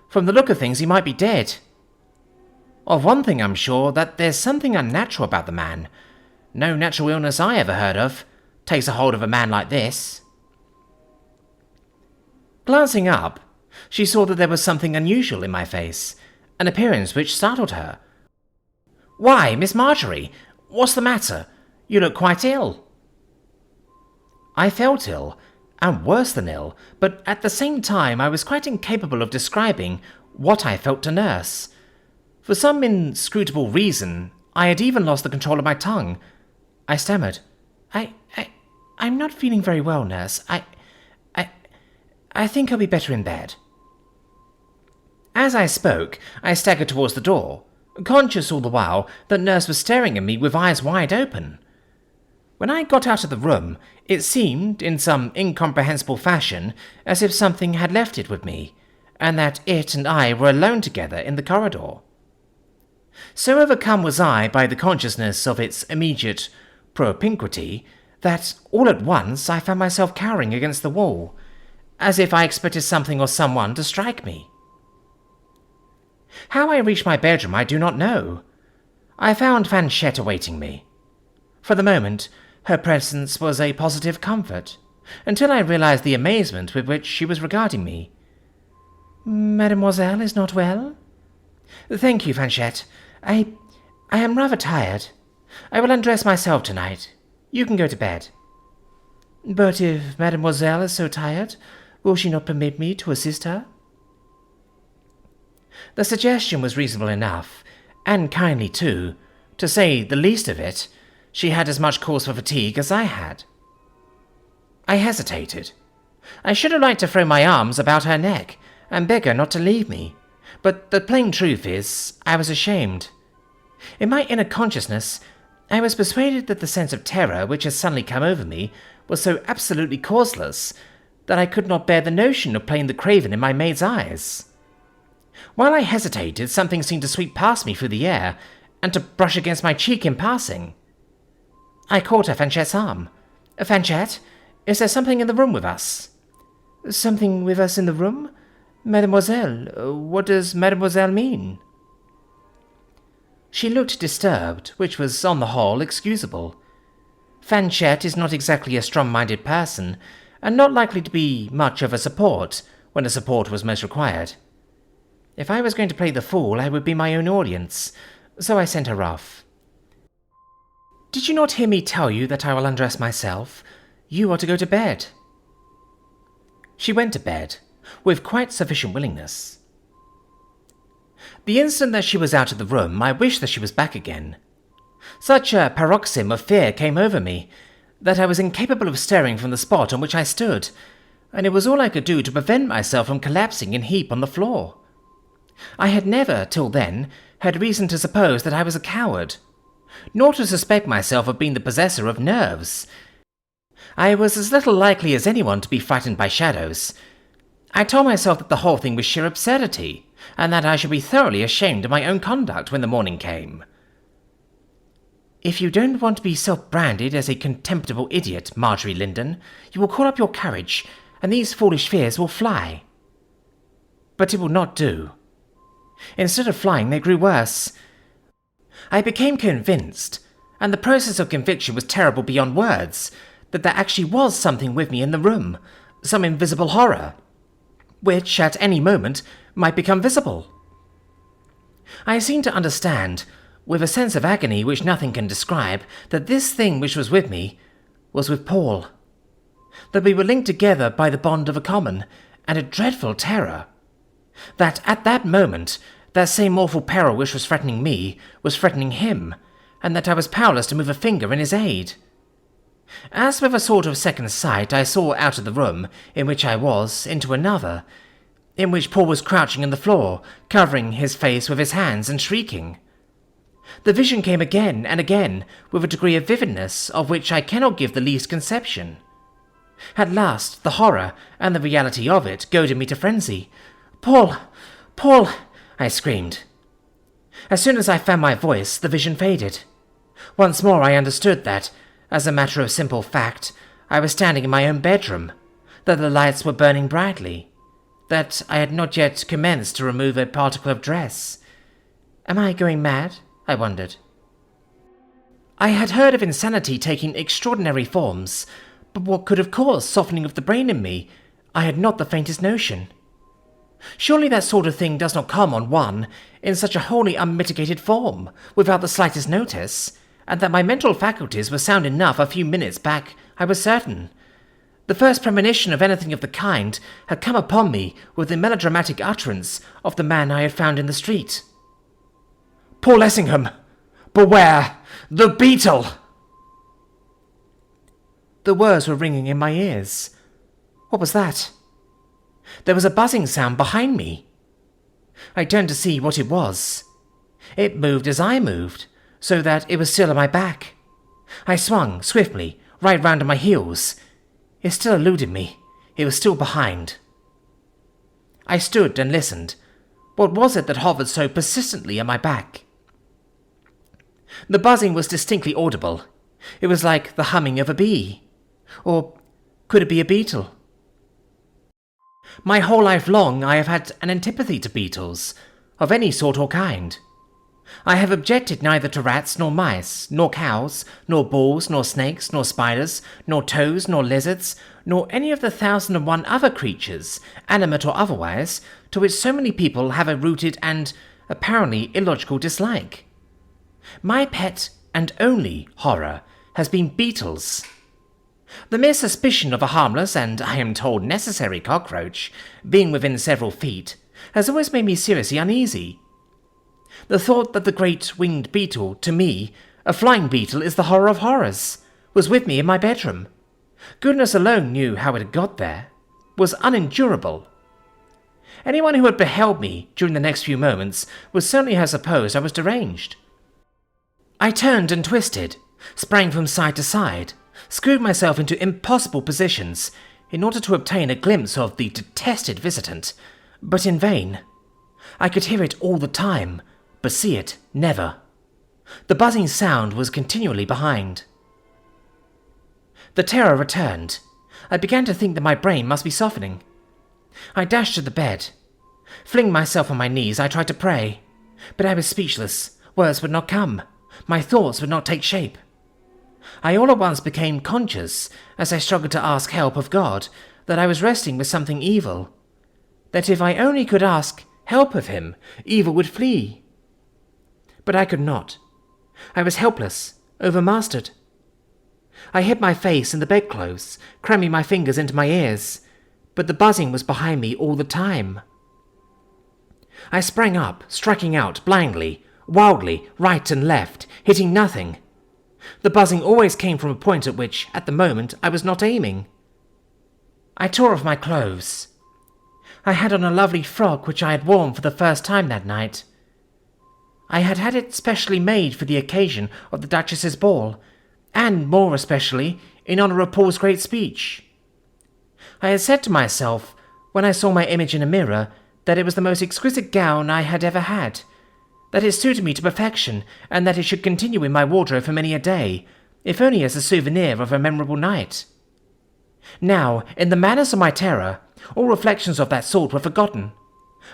From the look of things, he might be dead. Of one thing I'm sure, that there's something unnatural about the man. No natural illness I ever heard of takes a hold of a man like this." Glancing up, she saw that there was something unusual in my face, an appearance which startled her. "Why, Miss Marjorie, what's the matter? You look quite ill." I felt ill, and worse than ill, but at the same time I was quite incapable of describing what I felt to Nurse. For some inscrutable reason, I had even lost the control of my tongue. I stammered, I'm not feeling very well, Nurse. I think I'll be better in bed." As I spoke, I staggered towards the door, conscious all the while that Nurse was staring at me with eyes wide open. When I got out of the room, it seemed, in some incomprehensible fashion, as if something had left it with me, and that it and I were alone together in the corridor. So overcome was I by the consciousness of its immediate propinquity that all at once I found myself cowering against the wall, as if I expected something or someone to strike me. How I reached my bedroom I do not know. I found Fanchette awaiting me. For the moment, her presence was a positive comfort, until I realized the amazement with which she was regarding me. "Mademoiselle is not well?" "Thank you, Fanchette. I am rather tired. I will undress myself tonight. You can go to bed." "But if Mademoiselle is so tired, will she not permit me to assist her?" The suggestion was reasonable enough, and kindly too. To say the least of it, she had as much cause for fatigue as I had. I hesitated. I should have liked to throw my arms about her neck and beg her not to leave me, but the plain truth is, I was ashamed. In my inner consciousness, I was persuaded that the sense of terror which had suddenly come over me was so absolutely causeless that I could not bear the notion of playing the craven in my maid's eyes. While I hesitated, something seemed to sweep past me through the air, and to brush against my cheek in passing. I caught her Fanchette's arm. "Fanchette, is there something in the room with us?" "Something with us in the room? Mademoiselle, what does Mademoiselle mean?" She looked disturbed, which was, on the whole, excusable. Fanchette is not exactly a strong-minded person, and not likely to be much of a support when a support was most required. If I was going to play the fool, I would be my own audience, so I sent her off. "Did you not hear me tell you that I will undress myself? You are to go to bed." She went to bed, with quite sufficient willingness. The instant that she was out of the room, I wished that she was back again. Such a paroxysm of fear came over me, that I was incapable of stirring from the spot on which I stood, and it was all I could do to prevent myself from collapsing in heap on the floor. I had never, till then, had reason to suppose that I was a coward, nor to suspect myself of being the possessor of nerves. I was as little likely as anyone to be frightened by shadows. I told myself that the whole thing was sheer absurdity, and that I should be thoroughly ashamed of my own conduct when the morning came. If you don't want to be self-branded as a contemptible idiot, Marjorie Linden, you will call up your carriage, and these foolish fears will fly. But it will not do. Instead of flying, they grew worse. I became convinced, and the process of conviction was terrible beyond words, that there actually was something with me in the room, some invisible horror, which at any moment might become visible. I seemed to understand, with a sense of agony which nothing can describe, that this thing which was with me was with Paul, that we were linked together by the bond of a common and a dreadful terror, that at that moment that same awful peril which was threatening me was threatening him, and that I was powerless to move a finger in his aid. As with a sort of second sight, I saw out of the room in which I was into another, in which Paul was crouching on the floor, covering his face with his hands and shrieking. The vision came again and again, with a degree of vividness of which I cannot give the least conception. At last, the horror and the reality of it goaded me to frenzy. "Paul! Paul!" I screamed. As soon as I found my voice, the vision faded. Once more I understood that, as a matter of simple fact, I was standing in my own bedroom, that the lights were burning brightly, that I had not yet commenced to remove a particle of dress. Am I going mad? I wondered. I had heard of insanity taking extraordinary forms, but what could have caused softening of the brain in me, I had not the faintest notion. Surely that sort of thing does not come on one in such a wholly unmitigated form, without the slightest notice, and that my mental faculties were sound enough a few minutes back, I was certain. The first premonition of anything of the kind had come upon me with the melodramatic utterance of the man I had found in the street. "Paul Lessingham! Beware! The Beetle!" The words were ringing in my ears. What was that? There was a buzzing sound behind me. I turned to see what it was. It moved as I moved, so that it was still on my back. I swung swiftly, right round on my heels. It still eluded me. It was still behind. I stood and listened. What was it that hovered so persistently on my back? The buzzing was distinctly audible. It was like the humming of a bee. Or could it be a beetle? My whole life long I have had an antipathy to beetles, of any sort or kind. I have objected neither to rats nor mice, nor cows, nor bulls, nor snakes, nor spiders, nor toads, nor lizards, nor any of the 1,001 other creatures, animate or otherwise, to which so many people have a rooted and apparently illogical dislike. My pet and only horror has been beetles. The mere suspicion of a harmless and, I am told, necessary cockroach being within several feet has always made me seriously uneasy. The thought that the great winged beetle, to me, a flying beetle, is the horror of horrors, was with me in my bedroom. Goodness alone knew how it had got there, was unendurable. Anyone who had beheld me during the next few moments would certainly have supposed I was deranged. I turned and twisted, sprang from side to side, screwed myself into impossible positions in order to obtain a glimpse of the detested visitant, but in vain. I could hear it all the time, but see it never. The buzzing sound was continually behind. The terror returned. I began to think that my brain must be softening. I dashed to the bed. Flinging myself on my knees, I tried to pray, but I was speechless. Words would not come. My thoughts would not take shape. I all at once became conscious, as I struggled to ask help of God, that I was wrestling with something evil, that if I only could ask help of him, evil would flee. But I could not. I was helpless, overmastered. I hid my face in the bedclothes, cramming my fingers into my ears, but the buzzing was behind me all the time. I sprang up, striking out blindly, wildly, right and left, hitting nothing. The buzzing always came from a point at which, at the moment, I was not aiming. I tore off my clothes. I had on a lovely frock which I had worn for the first time that night. I had had it specially made for the occasion of the Duchess's ball, and more especially in honour of Paul's great speech. I had said to myself, when I saw my image in a mirror, that it was the most exquisite gown I had ever had, that it suited me to perfection, and that it should continue in my wardrobe for many a day, if only as a souvenir of a memorable night. Now, in the madness of my terror, all reflections of that sort were forgotten.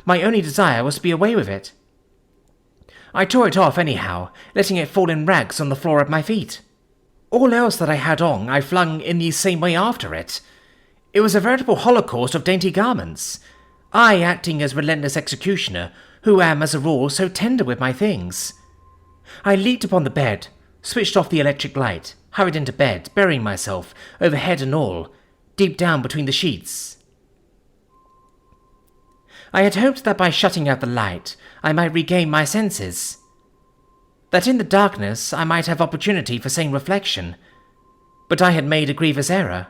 My only desire was to be away with it. I tore it off anyhow, letting it fall in rags on the floor at my feet. All else that I had on I flung in the same way after it. It was a veritable holocaust of dainty garments, I acting as relentless executioner, who am as a rule so tender with my things. I leaped upon the bed, switched off the electric light, hurried into bed, burying myself, over head and all, deep down between the sheets. I had hoped that by shutting out the light, I might regain my senses. That in the darkness I might have opportunity for sane reflection. But I had made a grievous error.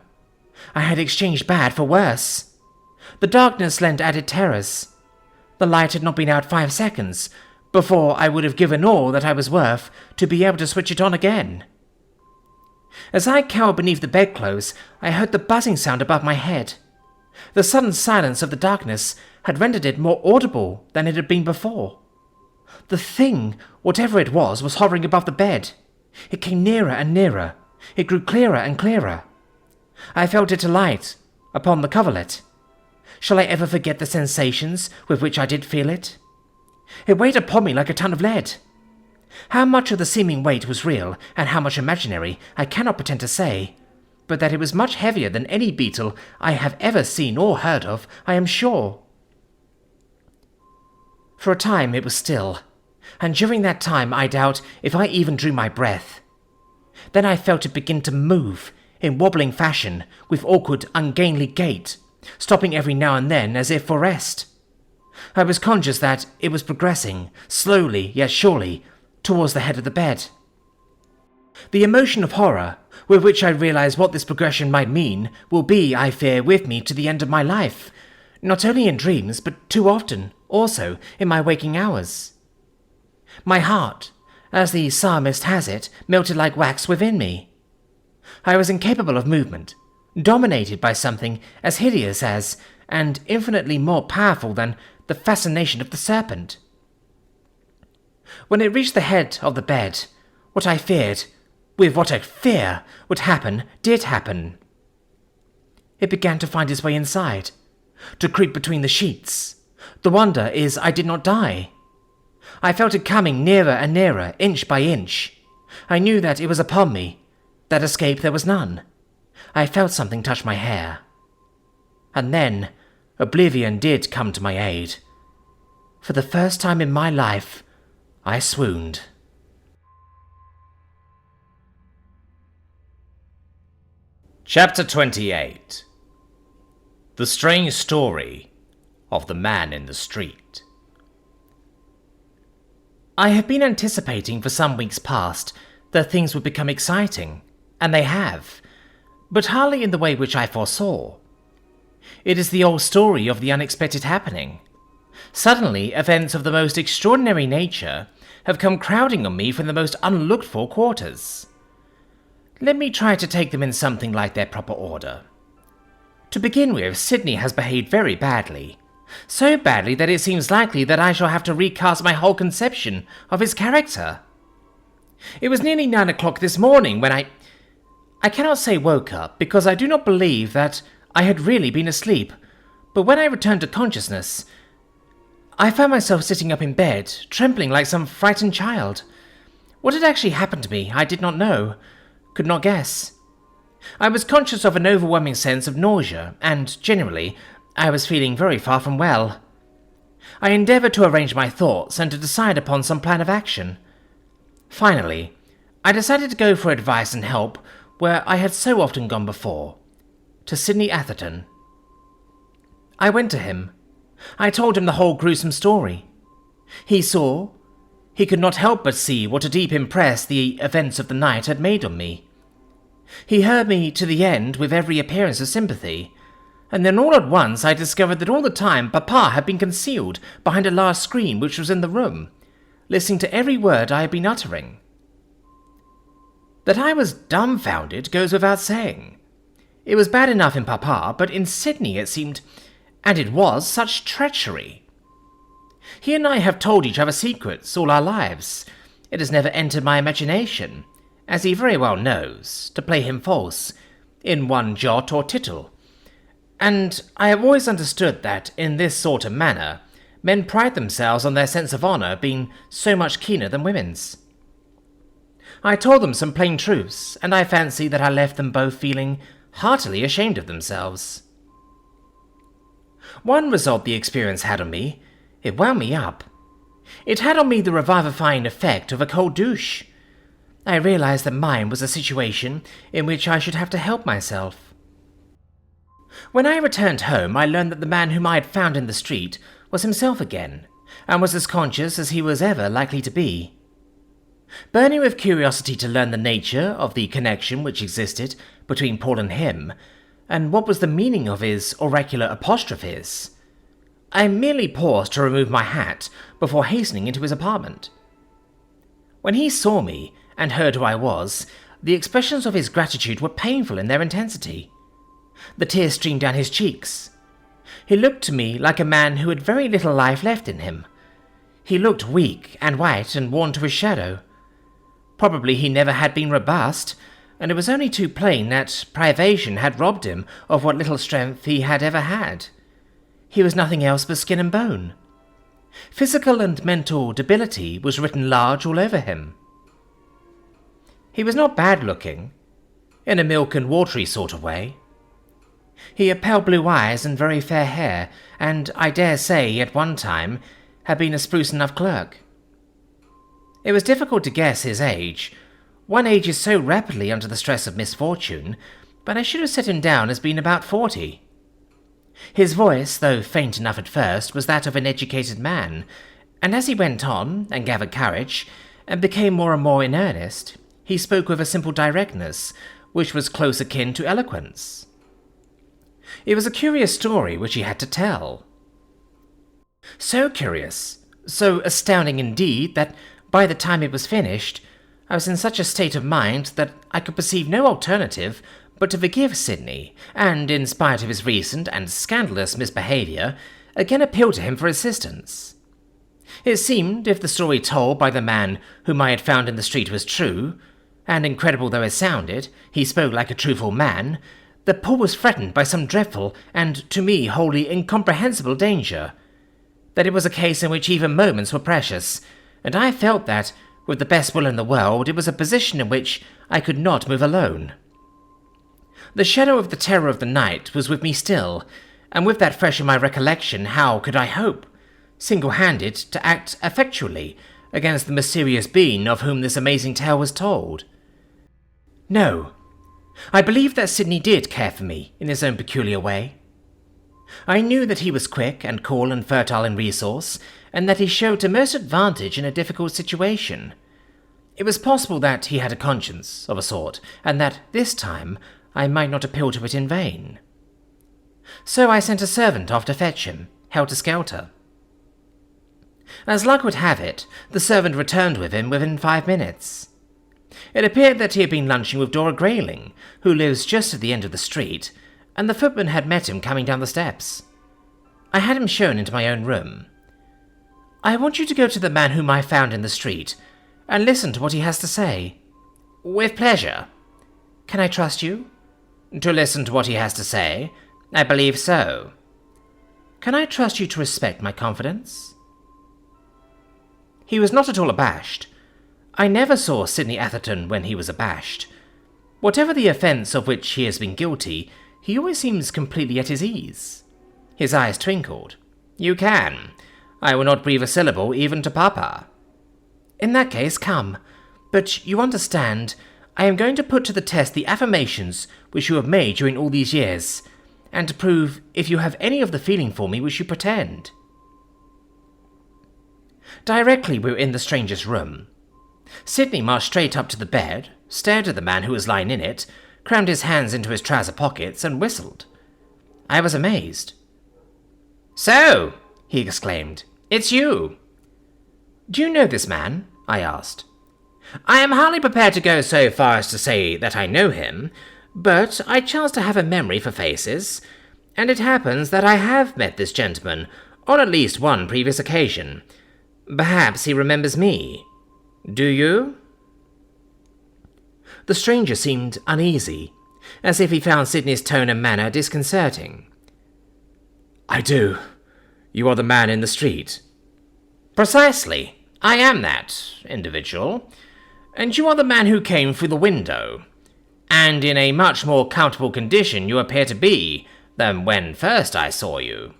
I had exchanged bad for worse. The darkness lent added terrors. The light had not been out 5 seconds before I would have given all that I was worth to be able to switch it on again. As I cowered beneath the bedclothes, I heard the buzzing sound above my head. The sudden silence of the darkness had rendered it more audible than it had been before. The thing, whatever it was hovering above the bed. It came nearer and nearer. It grew clearer and clearer. I felt it alight upon the coverlet. Shall I ever forget the sensations with which I did feel it? It weighed upon me like a ton of lead. How much of the seeming weight was real, and how much imaginary, I cannot pretend to say, but that it was much heavier than any beetle I have ever seen or heard of, I am sure. For a time it was still, and during that time I doubt if I even drew my breath. Then I felt it begin to move, in wobbling fashion, with awkward, ungainly gait, stopping every now and then as if for rest. I was conscious that it was progressing, slowly yet surely, towards the head of the bed. The emotion of horror, with which I realize what this progression might mean, will be, I fear, with me to the end of my life, not only in dreams, but too often, also, in my waking hours. My heart, as the psalmist has it, melted like wax within me. I was incapable of movement, dominated by something as hideous as, and infinitely more powerful than, the fascination of the serpent. When it reached the head of the bed, what I feared, with what I fear would happen, did happen. It began to find its way inside, to creep between the sheets. The wonder is I did not die. I felt it coming nearer and nearer, inch by inch. I knew that it was upon me, that escape there was none. I felt something touch my hair. And then oblivion did come to my aid. For the first time in my life, I swooned. Chapter 28. The Strange Story of the Man in the Street. I have been anticipating for some weeks past that things would become exciting, and they have, but hardly in the way which I foresaw. It is the old story of the unexpected happening. Suddenly, events of the most extraordinary nature have come crowding on me from the most unlooked-for quarters. Let me try to take them in something like their proper order. To begin with, Sydney has behaved very badly. So badly that it seems likely that I shall have to recast my whole conception of his character. It was nearly 9 o'clock this morning when I cannot say woke up, because I do not believe that I had really been asleep, but when I returned to consciousness, I found myself sitting up in bed, trembling like some frightened child. What had actually happened to me, I did not know, could not guess. I was conscious of an overwhelming sense of nausea, and, generally, I was feeling very far from well. I endeavoured to arrange my thoughts and to decide upon some plan of action. Finally, I decided to go for advice and help where I had so often gone before, to Sydney Atherton. I went to him. I told him the whole gruesome story. He could not help but see what a deep impress the events of the night had made on me. He heard me to the end with every appearance of sympathy, and then all at once I discovered that all the time Papa had been concealed behind a large screen which was in the room, listening to every word I had been uttering. That I was dumbfounded goes without saying. It was bad enough in Papa, but in Sydney it seemed, and it was, such treachery. He and I have told each other secrets all our lives. It has never entered my imagination, as he very well knows, to play him false, in one jot or tittle. And I have always understood that, in this sort of manner, men pride themselves on their sense of honour being so much keener than women's. I told them some plain truths, and I fancy that I left them both feeling heartily ashamed of themselves. One result the experience had on me, it wound me up. It had on me the revivifying effect of a cold douche. I realized that mine was a situation in which I should have to help myself. When I returned home, I learned that the man whom I had found in the street was himself again, and was as conscious as he was ever likely to be. Burning with curiosity to learn the nature of the connection which existed between Paul and him, and what was the meaning of his oracular apostrophes, I merely paused to remove my hat before hastening into his apartment. When he saw me and heard who I was, the expressions of his gratitude were painful in their intensity. The tears streamed down his cheeks. He looked to me like a man who had very little life left in him. He looked weak and white and worn to his shadow. Probably he never had been robust, and it was only too plain that privation had robbed him of what little strength he had ever had. He was nothing else but skin and bone. Physical and mental debility was written large all over him. He was not bad-looking, in a milk and watery sort of way. He had pale blue eyes and very fair hair, and I dare say at one time had been a spruce enough clerk. It was difficult to guess his age. One ages so rapidly under the stress of misfortune, but I should have set him down as being about 40. His voice, though faint enough at first, was that of an educated man, and as he went on, and gathered courage, and became more and more in earnest, he spoke with a simple directness, which was close akin to eloquence. It was a curious story which he had to tell. So curious, so astounding indeed, that by the time it was finished, I was in such a state of mind that I could perceive no alternative but to forgive Sidney, and, in spite of his recent and scandalous misbehaviour, again appeal to him for assistance. It seemed, if the story told by the man whom I had found in the street was true, and incredible though it sounded, he spoke like a truthful man, that Paul was threatened by some dreadful and, to me, wholly incomprehensible danger, that it was a case in which even moments were precious, and I felt that, with the best will in the world, it was a position in which I could not move alone. The shadow of the terror of the night was with me still, and with that fresh in my recollection, how could I hope, single-handed, to act effectually against the mysterious being of whom this amazing tale was told? No, I believed that Sidney did care for me in his own peculiar way. I knew that he was quick and cool and fertile in resource, and that he showed to most advantage in a difficult situation. It was possible that he had a conscience, of a sort, and that, this time, I might not appeal to it in vain. So I sent a servant off to fetch him, helter-skelter. As luck would have it, the servant returned with him within 5 minutes. It appeared that he had been lunching with Dora Grayling, who lives just at the end of the street, and the footman had met him coming down the steps. I had him shown into my own room. I want you to go to the man whom I found in the street, and listen to what he has to say. With pleasure. Can I trust you? To listen to what he has to say? I believe so. Can I trust you to respect my confidence? He was not at all abashed. I never saw Sidney Atherton when he was abashed. Whatever the offence of which he has been guilty, he always seems completely at his ease. His eyes twinkled. You can. I will not breathe a syllable even to Papa. In that case, come. But you understand, I am going to put to the test the affirmations which you have made during all these years, and to prove if you have any of the feeling for me which you pretend. Directly we were in the stranger's room. Sidney marched straight up to the bed, stared at the man who was lying in it, crammed his hands into his trouser pockets, and whistled. I was amazed. "So," he exclaimed, "it's you." "Do you know this man?" I asked. "I am hardly prepared to go so far as to say that I know him, but I chance to have a memory for faces, and it happens that I have met this gentleman On at least one previous occasion. Perhaps he remembers me. Do you?" The stranger seemed uneasy, as if he found Sidney's tone and manner disconcerting. "I do. You are the man in the street." "Precisely. I am that individual. And you are the man who came through the window. And in a much more comfortable condition you appear to be than when first I saw you."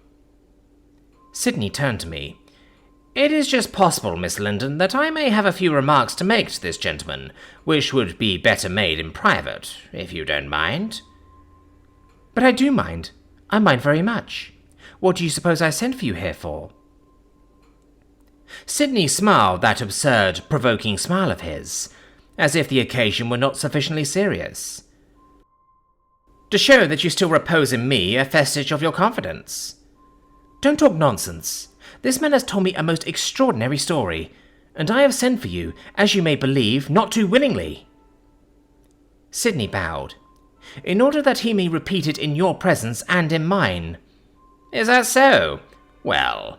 Sidney turned to me. "It is just possible, Miss Linden, that I may have a few remarks to make to this gentleman, which would be better made in private, if you don't mind." "But I do mind. I mind very much. What do you suppose I sent for you here for?" Sidney smiled that absurd, provoking smile of his, as if the occasion were not sufficiently serious. "To show that you still repose in me a vestige of your confidence." "Don't talk nonsense. This man has told me a most extraordinary story, and I have sent for you, as you may believe, not too willingly." Sidney bowed. "In order that he may repeat it in your presence and in mine." "Is that so? Well,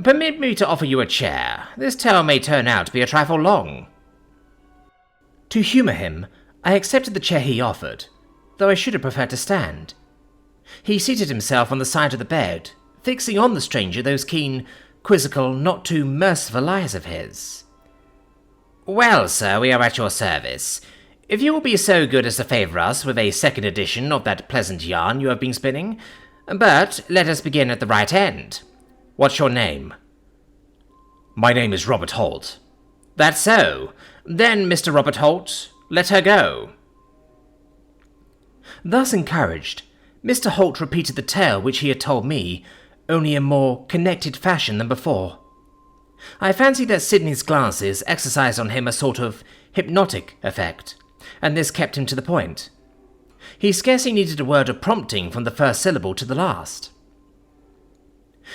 permit me to offer you a chair. This tale may turn out to be a trifle long." To humour him, I accepted the chair he offered, though I should have preferred to stand. He seated himself on the side of the bed, fixing on the stranger those keen, quizzical, not too merciful eyes of his. "Well, sir, we are at your service. If you will be so good as to favour us with a second edition of that pleasant yarn you have been spinning. But let us begin at the right end. What's your name?" "My name is Robert Holt." "That's so. Then, Mr. Robert Holt, let her go." Thus encouraged, Mr. Holt repeated the tale which he had told me, only in more connected fashion than before. I fancied that Sidney's glances exercised on him a sort of hypnotic effect, and this kept him to the point. He scarcely needed a word of prompting from the first syllable to the last.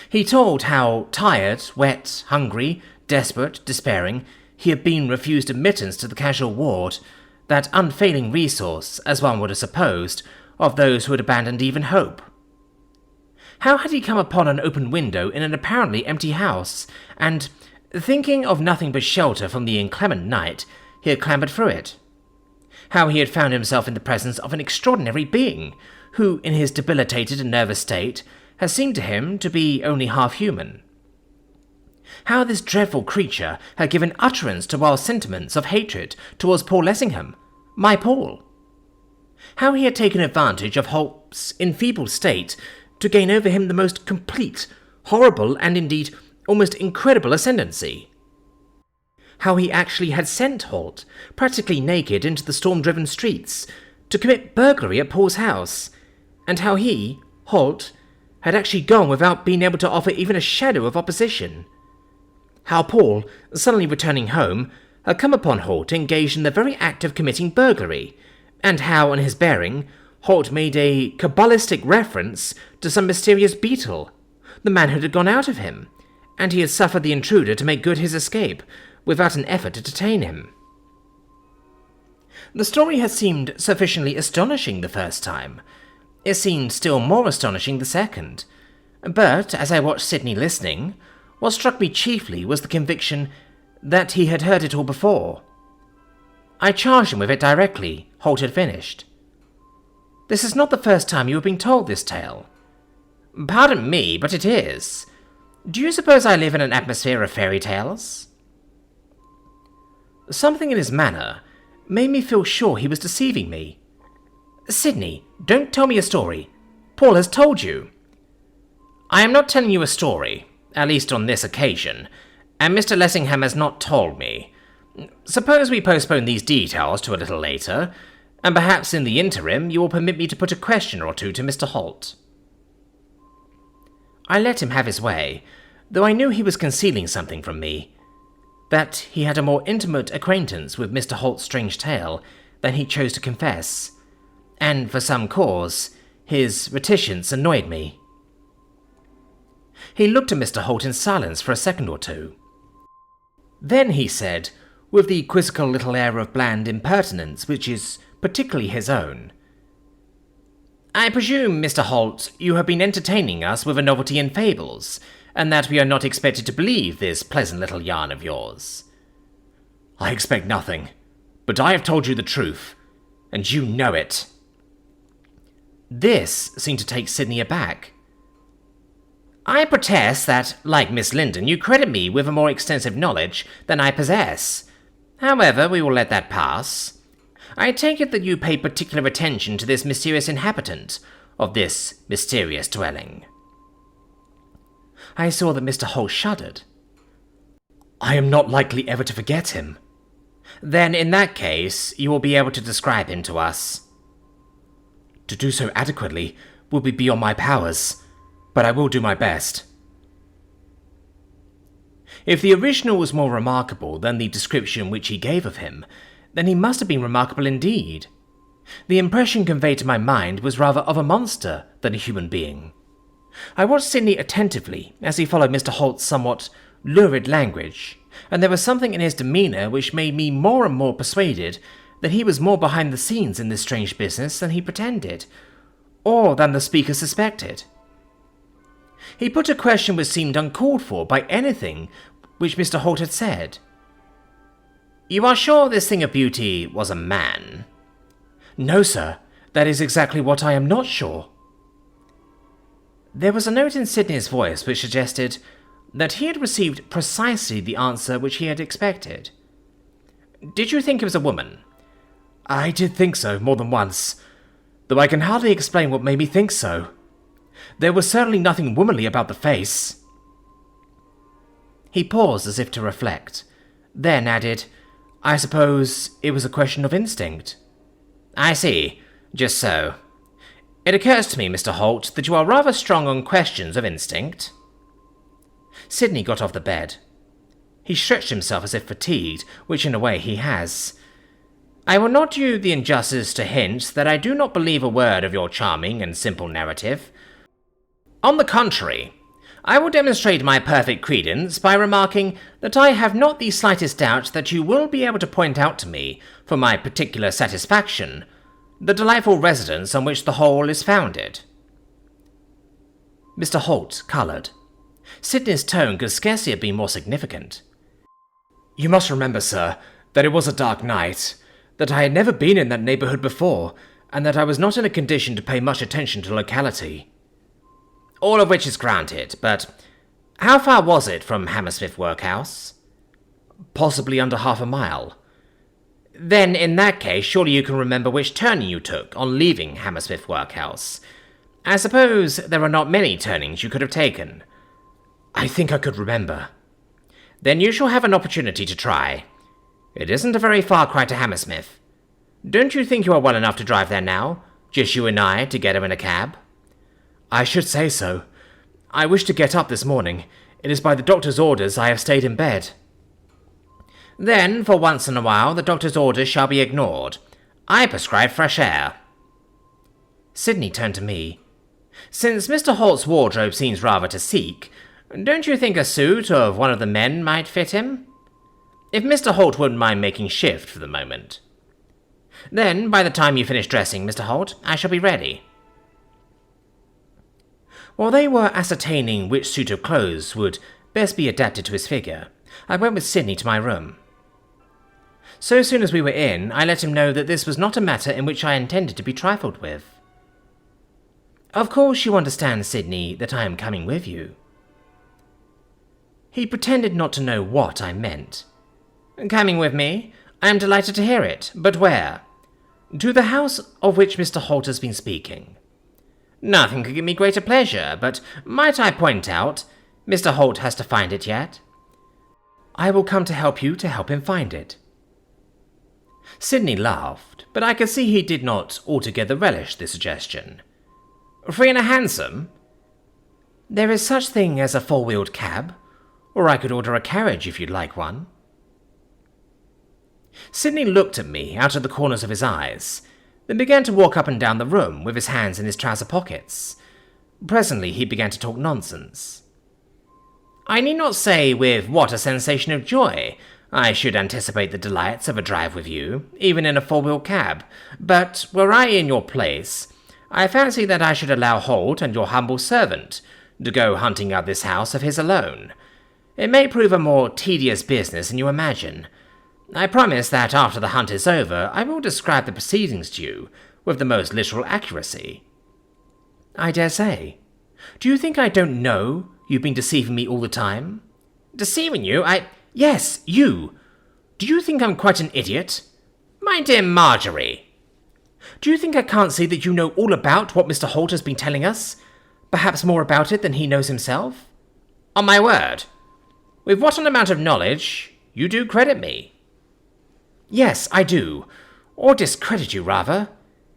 He told how tired, wet, hungry, desperate, despairing, he had been refused admittance to the casual ward, that unfailing resource, as one would have supposed, of those who had abandoned even hope. How had he come upon an open window in an apparently empty house, and, thinking of nothing but shelter from the inclement night, he had clambered through it? How he had found himself in the presence of an extraordinary being, who, in his debilitated and nervous state, had seemed to him to be only half human. How this dreadful creature had given utterance to wild sentiments of hatred towards poor Lessingham, my Paul. How he had taken advantage of Holt's enfeebled state to gain over him the most complete, horrible, and indeed almost incredible ascendancy. How he actually had sent Holt, practically naked, into the storm-driven streets to commit burglary at Paul's house, and how he, Holt, had actually gone without being able to offer even a shadow of opposition. How Paul, suddenly returning home, had come upon Holt engaged in the very act of committing burglary, and how, on his bearing, Holt made a cabalistic reference to some mysterious Beetle, the man who had gone out of him, and he had suffered the intruder to make good his escape, without an effort to detain him. The story had seemed sufficiently astonishing the first time. It seemed still more astonishing the second. But, as I watched Sidney listening, what struck me chiefly was the conviction that he had heard it all before. I charged him with it directly Holt had finished. "This is not the first time you have been told this tale." "Pardon me, but it is. Do you suppose I live in an atmosphere of fairy tales?" Something in his manner made me feel sure he was deceiving me. "Sidney, don't tell me a story. Paul has told you." "I am not telling you a story, at least on this occasion, and Mr. Lessingham has not told me. Suppose we postpone these details to a little later, and perhaps in the interim you will permit me to put a question or two to Mr. Holt." I let him have his way, though I knew he was concealing something from me, that he had a more intimate acquaintance with Mr. Holt's strange tale than he chose to confess, and for some cause his reticence annoyed me. He looked at Mr. Holt in silence for a second or two. Then he said, with the quizzical little air of bland impertinence which is particularly his own, "I presume, Mr. Holt, you have been entertaining us with a novelty in fables, and that we are not expected to believe this pleasant little yarn of yours. I expect nothing, but I have told you the truth, and you know it. This seemed to take Sydney aback. I protest that, like Miss Linden, you credit me with a more extensive knowledge than I possess. However, we will let that pass. I take it that you pay particular attention to this mysterious inhabitant of this mysterious dwelling. I saw that Mr. Holt shuddered. I am not likely ever to forget him. Then, in that case, you will be able to describe him to us. To do so adequately will be beyond my powers, but I will do my best. If the original was more remarkable than the description which he gave of him, then he must have been remarkable indeed. The impression conveyed to my mind was rather of a monster than a human being. I watched Sydney attentively as he followed Mr. Holt's somewhat lurid language, and there was something in his demeanour which made me more and more persuaded that he was more behind the scenes in this strange business than he pretended, or than the speaker suspected. He put a question which seemed uncalled for by anything which Mr. Holt had said. You are sure this thing of beauty was a man? No, sir. That is exactly what I am not sure. There was a note in Sydney's voice which suggested that he had received precisely the answer which he had expected. Did you think it was a woman? I did think so, more than once, though I can hardly explain what made me think so. There was certainly nothing womanly about the face. He paused as if to reflect, then added, I suppose it was a question of instinct. I see. Just so. It occurs to me, Mr. Holt, that you are rather strong on questions of instinct. Sydney got off the bed. He stretched himself as if fatigued, which in a way he has. I will not do you the injustice to hint that I do not believe a word of your charming and simple narrative. On the contrary, I will demonstrate my perfect credence by remarking that I have not the slightest doubt that you will be able to point out to me, for my particular satisfaction, the delightful residence on which the whole is founded. Mr. Holt coloured. Sydney's tone could scarcely have been more significant. You must remember, sir, that it was a dark night, that I had never been in that neighbourhood before, and that I was not in a condition to pay much attention to locality. All of which is granted, but how far was it from Hammersmith Workhouse? Possibly under half a mile. Then, in that case, surely you can remember which turning you took on leaving Hammersmith Workhouse. I suppose there are not many turnings you could have taken. I think I could remember. Then you shall have an opportunity to try. It isn't a very far cry to Hammersmith. Don't you think you are well enough to drive there now, just you and I, together in a cab? I should say so. I wish to get up this morning. It is by the doctor's orders I have stayed in bed. Then, for once in a while, the doctor's orders shall be ignored. I prescribe fresh air. Sydney turned to me. Since Mr. Holt's wardrobe seems rather to seek, don't you think a suit of one of the men might fit him? If Mr. Holt wouldn't mind making shift for the moment. Then, by the time you finish dressing, Mr. Holt, I shall be ready. While they were ascertaining which suit of clothes would best be adapted to his figure, I went with Sydney to my room. So soon as we were in, I let him know that this was not a matter in which I intended to be trifled with. Of course you understand, Sydney, that I am coming with you. He pretended not to know what I meant. Coming with me? I am delighted to hear it, but where? To the house of which Mr. Holt has been speaking. Nothing could give me greater pleasure, but might I point out, Mr. Holt has to find it yet? I will come to help you to help him find it. Sydney laughed, but I could see he did not altogether relish the suggestion. Free in a hansom? There is such thing as a four-wheeled cab, or I could order a carriage if you'd like one. Sydney looked at me out of the corners of his eyes, then began to walk up and down the room with his hands in his trouser pockets. Presently he began to talk nonsense. I need not say with what a sensation of joy I should anticipate the delights of a drive with you, even in a four-wheel cab, but were I in your place, I fancy that I should allow Holt and your humble servant to go hunting out this house of his alone. It may prove a more tedious business than you imagine. I promise that after the hunt is over, I will describe the proceedings to you with the most literal accuracy." "I dare say. Do you think I don't know you've been deceiving me all the time?" "Deceiving you? Yes, you. Do you think I'm quite an idiot?" "My dear Marjorie." "Do you think I can't see that you know all about what Mr. Holt has been telling us? Perhaps more about it than he knows himself?" "On my word. With what an amount of knowledge you do credit me." "Yes, I do. Or discredit you, rather.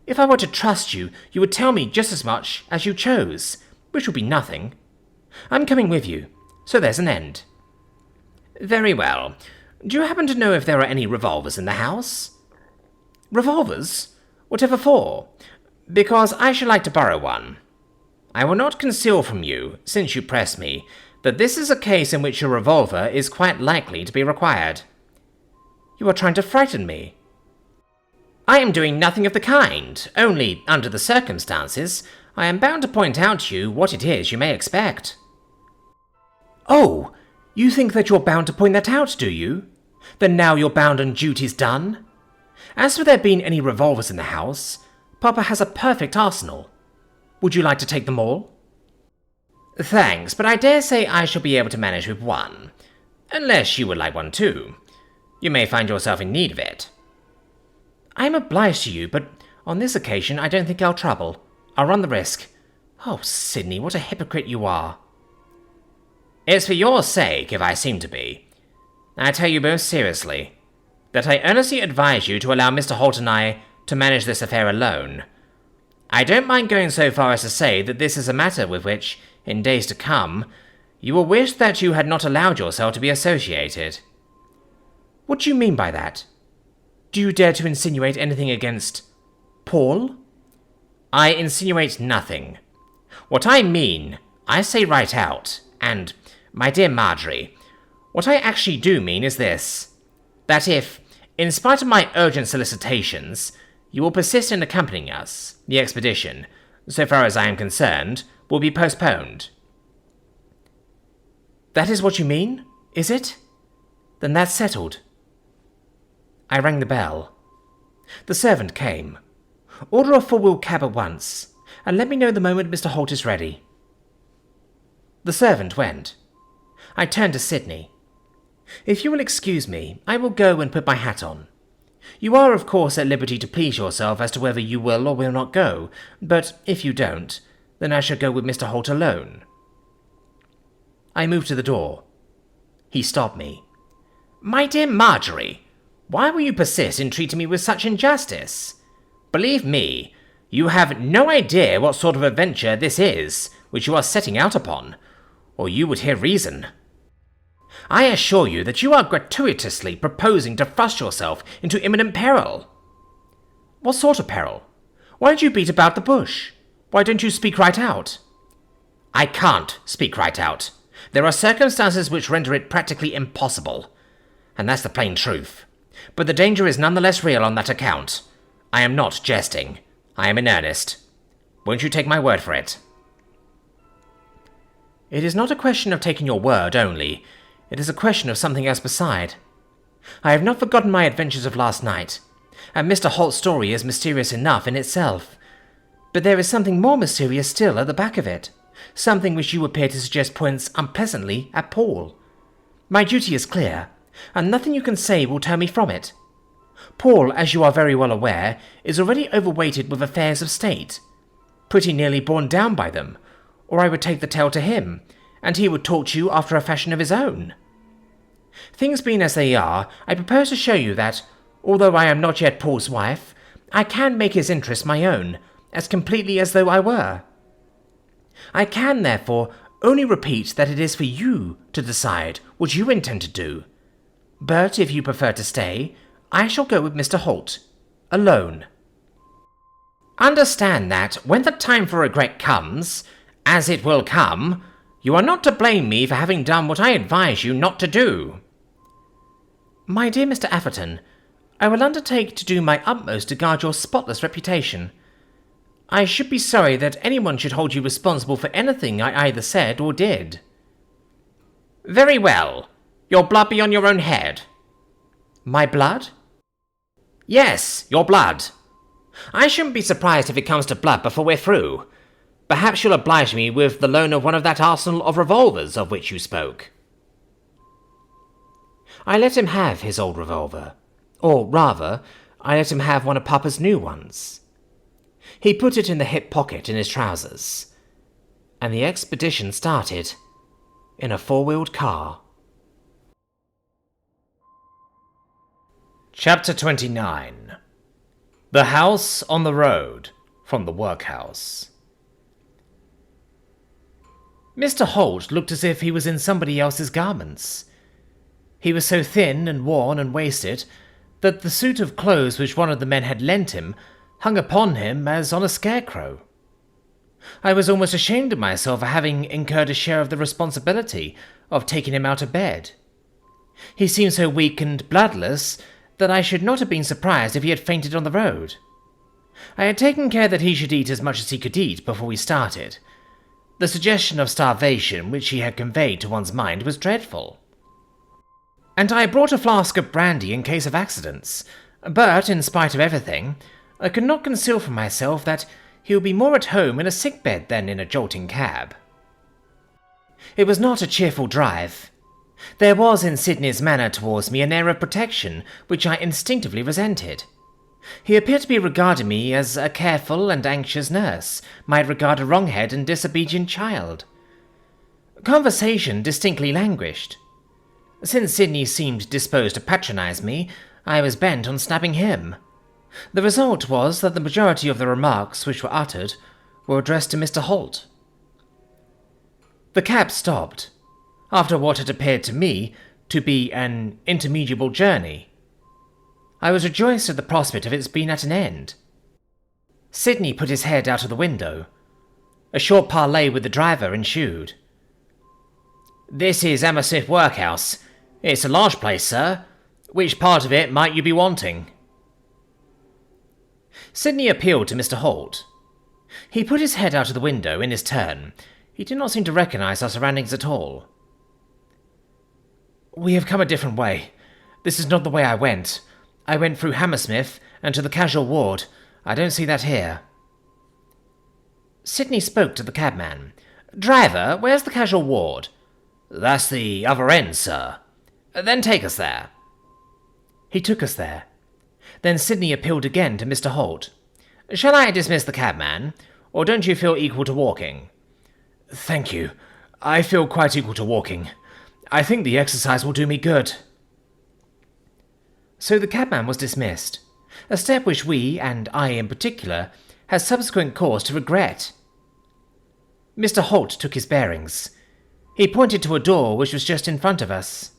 If I were to trust you, you would tell me just as much as you chose, which would be nothing. I'm coming with you, so there's an end." "Very well. Do you happen to know if there are any revolvers in the house?" "Revolvers? Whatever for?" "Because I should like to borrow one. I will not conceal from you, since you press me, that this is a case in which a revolver is quite likely to be required." "You are trying to frighten me." "I am doing nothing of the kind. Only, under the circumstances, I am bound to point out to you what it is you may expect." "Oh, you think that you're bound to point that out, do you? Then now your bound and duty's done? As for there being any revolvers in the house, Papa has a perfect arsenal. Would you like to take them all?" "Thanks, but I dare say I shall be able to manage with one. Unless you would like one too. You may find yourself in need of it." "I am obliged to you, but on this occasion I don't think I'll trouble. I'll run the risk. Oh, Sydney, what a hypocrite you are." "It's for your sake, if I seem to be. I tell you most seriously, that I earnestly advise you to allow Mr. Holt and I to manage this affair alone. I don't mind going so far as to say that this is a matter with which, in days to come, you will wish that you had not allowed yourself to be associated." "What do you mean by that? Do you dare to insinuate anything against Paul?" "I insinuate nothing. What I mean, I say right out, and, my dear Marjorie, what I actually do mean is this, that if, in spite of my urgent solicitations, you will persist in accompanying us, the expedition, so far as I am concerned, will be postponed." "That is what you mean, is it? Then that's settled." I rang the bell. The servant came. "Order a four-wheel cab at once, and let me know the moment Mr. Holt is ready." The servant went. I turned to Sydney. "If you will excuse me, I will go and put my hat on. You are, of course, at liberty to please yourself as to whether you will or will not go, but if you don't, then I shall go with Mr. Holt alone." I moved to the door. He stopped me. "My dear Marjorie, why will you persist in treating me with such injustice? Believe me, you have no idea what sort of adventure this is which you are setting out upon, or you would hear reason. I assure you that you are gratuitously proposing to thrust yourself into imminent peril." "What sort of peril? Why don't you beat about the bush? Why don't you speak right out?" "I can't speak right out. There are circumstances which render it practically impossible, and that's the plain truth. But the danger is none the less real on that account. I am not jesting. I am in earnest. Won't you take my word for it?" "It is not a question of taking your word only. It is a question of something else beside. I have not forgotten my adventures of last night, and Mr. Holt's story is mysterious enough in itself. But there is something more mysterious still at the back of it, something which you appear to suggest points unpleasantly at Paul. My duty is clear, and nothing you can say will turn me from it. Paul, as you are very well aware, is already overweighted with affairs of state, pretty nearly borne down by them, or I would take the tale to him, and he would talk to you after a fashion of his own. Things being as they are, I propose to show you that, although I am not yet Paul's wife, I can make his interests my own, as completely as though I were. I can, therefore, only repeat that it is for you to decide what you intend to do. But if you prefer to stay, I shall go with Mr. Holt, alone." "Understand that, when the time for regret comes, as it will come, you are not to blame me for having done what I advise you not to do." "My dear Mr. Atherton, I will undertake to do my utmost to guard your spotless reputation. I should be sorry that anyone should hold you responsible for anything I either said or did. Very well. Your blood be on your own head. My blood? Yes, your blood. I shouldn't be surprised if it comes to blood before we're through. Perhaps you'll oblige me with the loan of one of that arsenal of revolvers of which you spoke. I let him have his old revolver. Or rather, I let him have one of Papa's new ones. He put it in the hip pocket in his trousers. And the expedition started in a four-wheeled car. Chapter 29. The House on the Road from the Workhouse. Mr. Holt looked as if he was in somebody else's garments. He was so thin and worn and wasted that the suit of clothes which one of the men had lent him hung upon him as on a scarecrow. I was almost ashamed of myself for having incurred a share of the responsibility of taking him out of bed. He seemed so weak and bloodless that I should not have been surprised if he had fainted on the road. I had taken care that he should eat as much as he could eat before we started. The suggestion of starvation which he had conveyed to one's mind was dreadful. And I brought a flask of brandy in case of accidents, but, in spite of everything, I could not conceal from myself that he would be more at home in a sick bed than in a jolting cab. It was not a cheerful drive. There was in Sidney's manner towards me an air of protection which I instinctively resented. He appeared to be regarding me as a careful and anxious nurse might regard a wronghead and disobedient child. Conversation distinctly languished. Since Sidney seemed disposed to patronize me, I was bent on snapping him. The result was that the majority of the remarks which were uttered were addressed to Mr. Holt. The cab stopped, after what had appeared to me to be an interminable journey. I was rejoiced at the prospect of its being at an end. Sidney put his head out of the window. A short parley with the driver ensued. "This is Hammersmith Workhouse. It's a large place, sir. Which part of it might you be wanting?" Sidney appealed to Mr. Holt. He put his head out of the window in his turn. He did not seem to recognize our surroundings at all. "We have come a different way. This is not the way I went. I went through Hammersmith and to the casual ward. I don't see that here." Sidney spoke to the cabman. "Driver, where's the casual ward?" "That's the other end, sir." "Then take us there." He took us there. Then Sidney appealed again to Mr. Holt. "Shall I dismiss the cabman, or don't you feel equal to walking?" "Thank you. I feel quite equal to walking. I think the exercise will do me good." So the cabman was dismissed, a step which we, and I in particular, had subsequent cause to regret. Mr. Holt took his bearings. He pointed to a door which was just in front of us.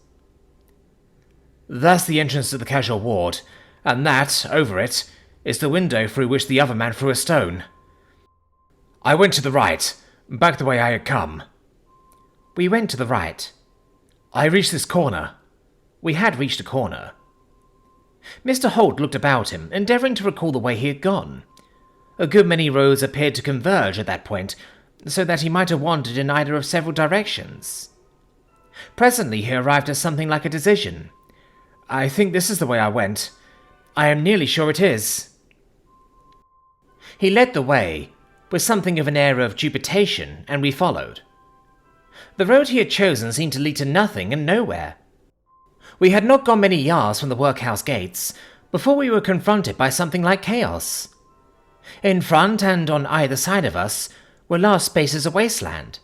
"That's the entrance to the casual ward, and that, over it, is the window through which the other man threw a stone. I went to the right, back the way I had come." We went to the right. "I reached this corner." We had reached a corner. Mr. Holt looked about him, endeavouring to recall the way he had gone. A good many roads appeared to converge at that point, so that he might have wandered in either of several directions. Presently he arrived at something like a decision. "I think this is the way I went. I am nearly sure it is." He led the way, with something of an air of dubitation, and we followed. The road he had chosen seemed to lead to nothing and nowhere. We had not gone many yards from the workhouse gates before we were confronted by something like chaos. In front and on either side of us were large spaces of wasteland.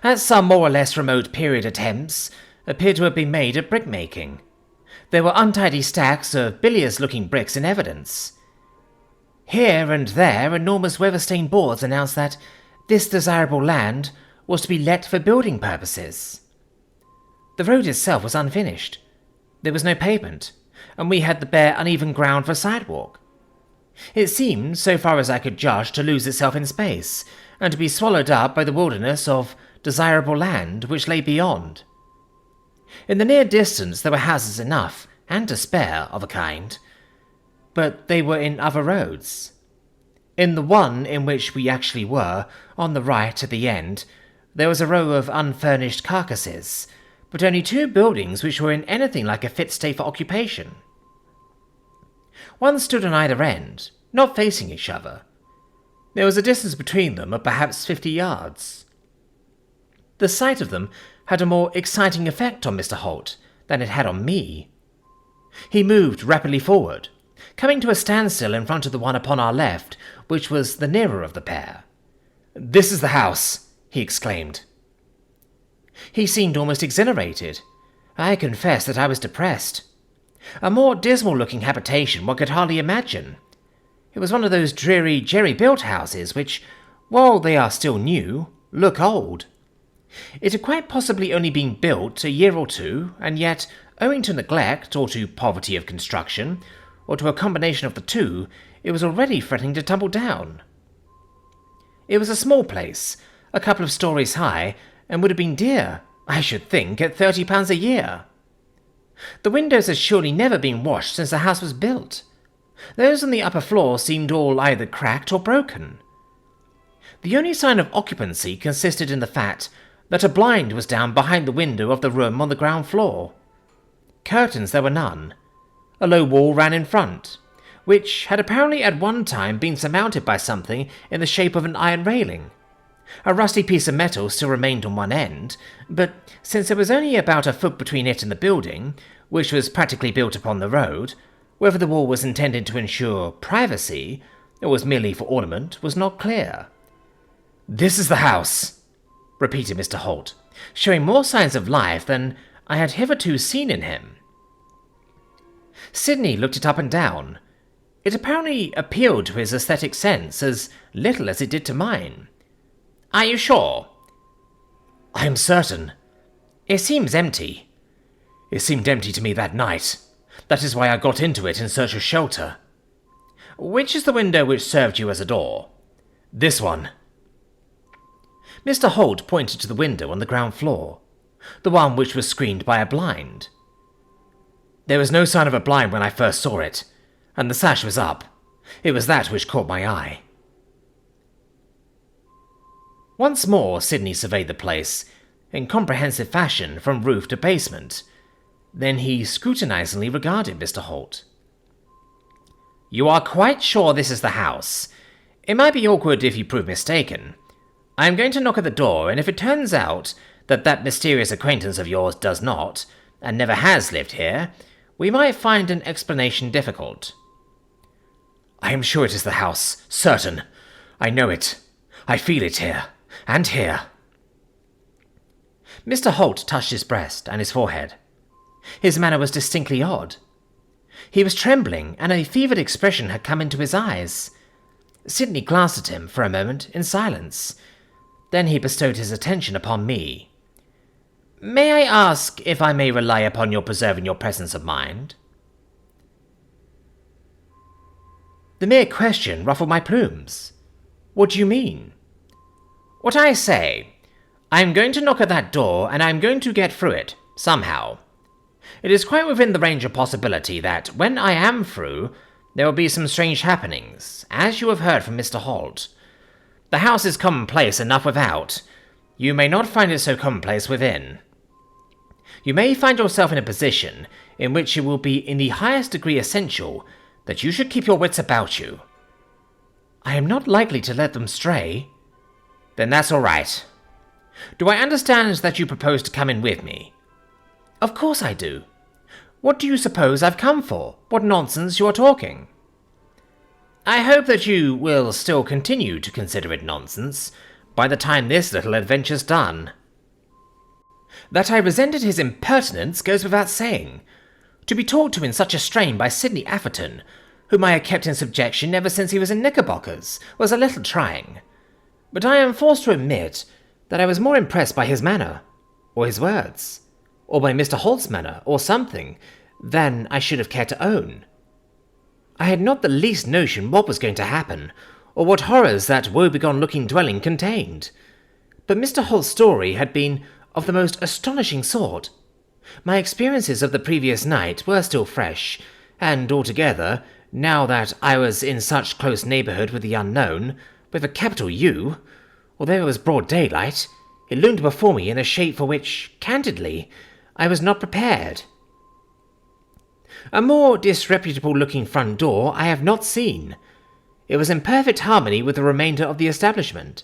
As some more or less remote period attempts appeared to have been made at brickmaking, there were untidy stacks of bilious-looking bricks in evidence. Here and there enormous weather-stained boards announced that this desirable land was to be let for building purposes. The road itself was unfinished. There was no pavement, and we had the bare, uneven ground for a sidewalk. It seemed, so far as I could judge, to lose itself in space, and to be swallowed up by the wilderness of desirable land which lay beyond. In the near distance there were houses enough, and to spare, of a kind, but they were in other roads. In the one in which we actually were, on the right at the end, there was a row of unfurnished carcasses, but only 2 buildings which were in anything like a fit state for occupation. One stood on either end, not facing each other. There was a distance between them of perhaps 50 yards. The sight of them had a more exciting effect on Mr. Holt than it had on me. He moved rapidly forward, coming to a standstill in front of the one upon our left, which was the nearer of the pair. "This is the house," he exclaimed. He seemed almost exhilarated. I confess that I was depressed. A more dismal-looking habitation one could hardly imagine. It was one of those dreary, jerry-built houses which, while they are still new, look old. It had quite possibly only been built a year or 2, and yet, owing to neglect, or to poverty of construction, or to a combination of the 2, it was already threatening to tumble down. It was a small place, a couple of stories high, and would have been dear, I should think, at £30 a year. The windows had surely never been washed since the house was built. Those on the upper floor seemed all either cracked or broken. The only sign of occupancy consisted in the fact that a blind was down behind the window of the room on the ground floor. Curtains there were none. A low wall ran in front, which had apparently at one time been surmounted by something in the shape of an iron railing. A rusty piece of metal still remained on one end, but since there was only about a foot between it and the building, which was practically built upon the road, whether the wall was intended to ensure privacy, or was merely for ornament, was not clear. "This is the house," repeated Mr. Holt, showing more signs of life than I had hitherto seen in him. Sidney looked it up and down. It apparently appealed to his aesthetic sense as little as it did to mine. "Are you sure?" "I am certain. It seems empty. It seemed empty to me that night. That is why I got into it in search of shelter." "Which is the window which served you as a door?" "This one." Mr. Holt pointed to the window on the ground floor, the one which was screened by a blind. "There was no sign of a blind when I first saw it, and the sash was up. It was that which caught my eye." Once more Sidney surveyed the place, in comprehensive fashion from roof to basement. Then he scrutinizingly regarded Mr. Holt. "You are quite sure this is the house? It might be awkward if you prove mistaken. I am going to knock at the door, and if it turns out that that mysterious acquaintance of yours does not, and never has lived here, we might find an explanation difficult." "I am sure it is the house, certain. I know it. I feel it here, and here." Mr. Holt touched his breast and his forehead. His manner was distinctly odd. He was trembling, and a fevered expression had come into his eyes. Sidney glanced at him for a moment in silence. Then he bestowed his attention upon me. "May I ask if I may rely upon your preserving your presence of mind?" The mere question ruffled my plumes. "What do you mean?" "What I say. I am going to knock at that door, and I am going to get through it, somehow. It is quite within the range of possibility that, when I am through, there will be some strange happenings, as you have heard from Mr. Holt. The house is commonplace enough without. You may not find it so commonplace within. You may find yourself in a position in which it will be in the highest degree essential that you should keep your wits about you." "I am not likely to let them stray." "Then that's all right. Do I understand that you propose to come in with me?" "Of course I do. What do you suppose I've come for? What nonsense you are talking." "I hope that you will still continue to consider it nonsense by the time this little adventure's done." That I resented his impertinence goes without saying. To be talked to in such a strain by Sidney Atherton, whom I had kept in subjection ever since he was in knickerbockers, was a little trying. But I am forced to admit that I was more impressed by his manner, or his words, or by Mr. Holt's manner, or something, than I should have cared to own. I had not the least notion what was going to happen, or what horrors that woebegone-looking dwelling contained. But Mr. Holt's story had been of the most astonishing sort. My experiences of the previous night were still fresh, and altogether Now that I was in such close neighbourhood with the unknown, with a capital U, although it was broad daylight, it loomed before me in a shape for which, candidly, I was not prepared. A more disreputable-looking front door I have not seen. It was in perfect harmony with the remainder of the establishment.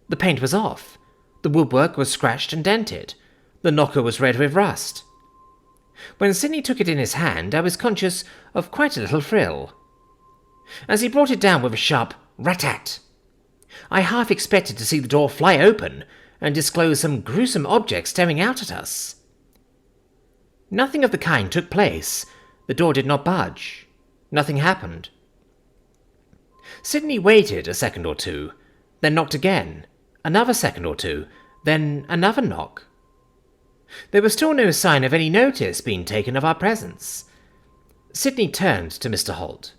The paint was off. The woodwork was scratched and dented. The knocker was red with rust. When Sidney took it in his hand, I was conscious of quite a little thrill. As he brought it down with a sharp rat-tat, I half expected to see the door fly open and disclose some gruesome object staring out at us. Nothing of the kind took place. The door did not budge. Nothing happened. Sidney waited a second or two, then knocked again, another second or two, then another knock. There was still no sign of any notice being taken of our presence. Sidney turned to Mr. Holt.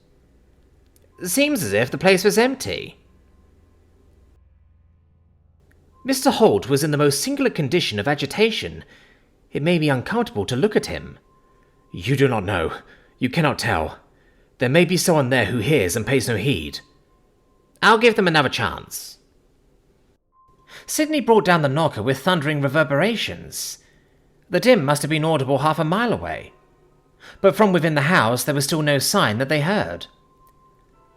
"Seems as if the place was empty." Mr. Holt was in the most singular condition of agitation. It made me uncomfortable to look at him. "You do not know. You cannot tell. There may be someone there who hears and pays no heed." "I'll give them another chance." Sidney brought down the knocker with thundering reverberations. The din must have been audible half a mile away. But from within the house there was still no sign that they heard.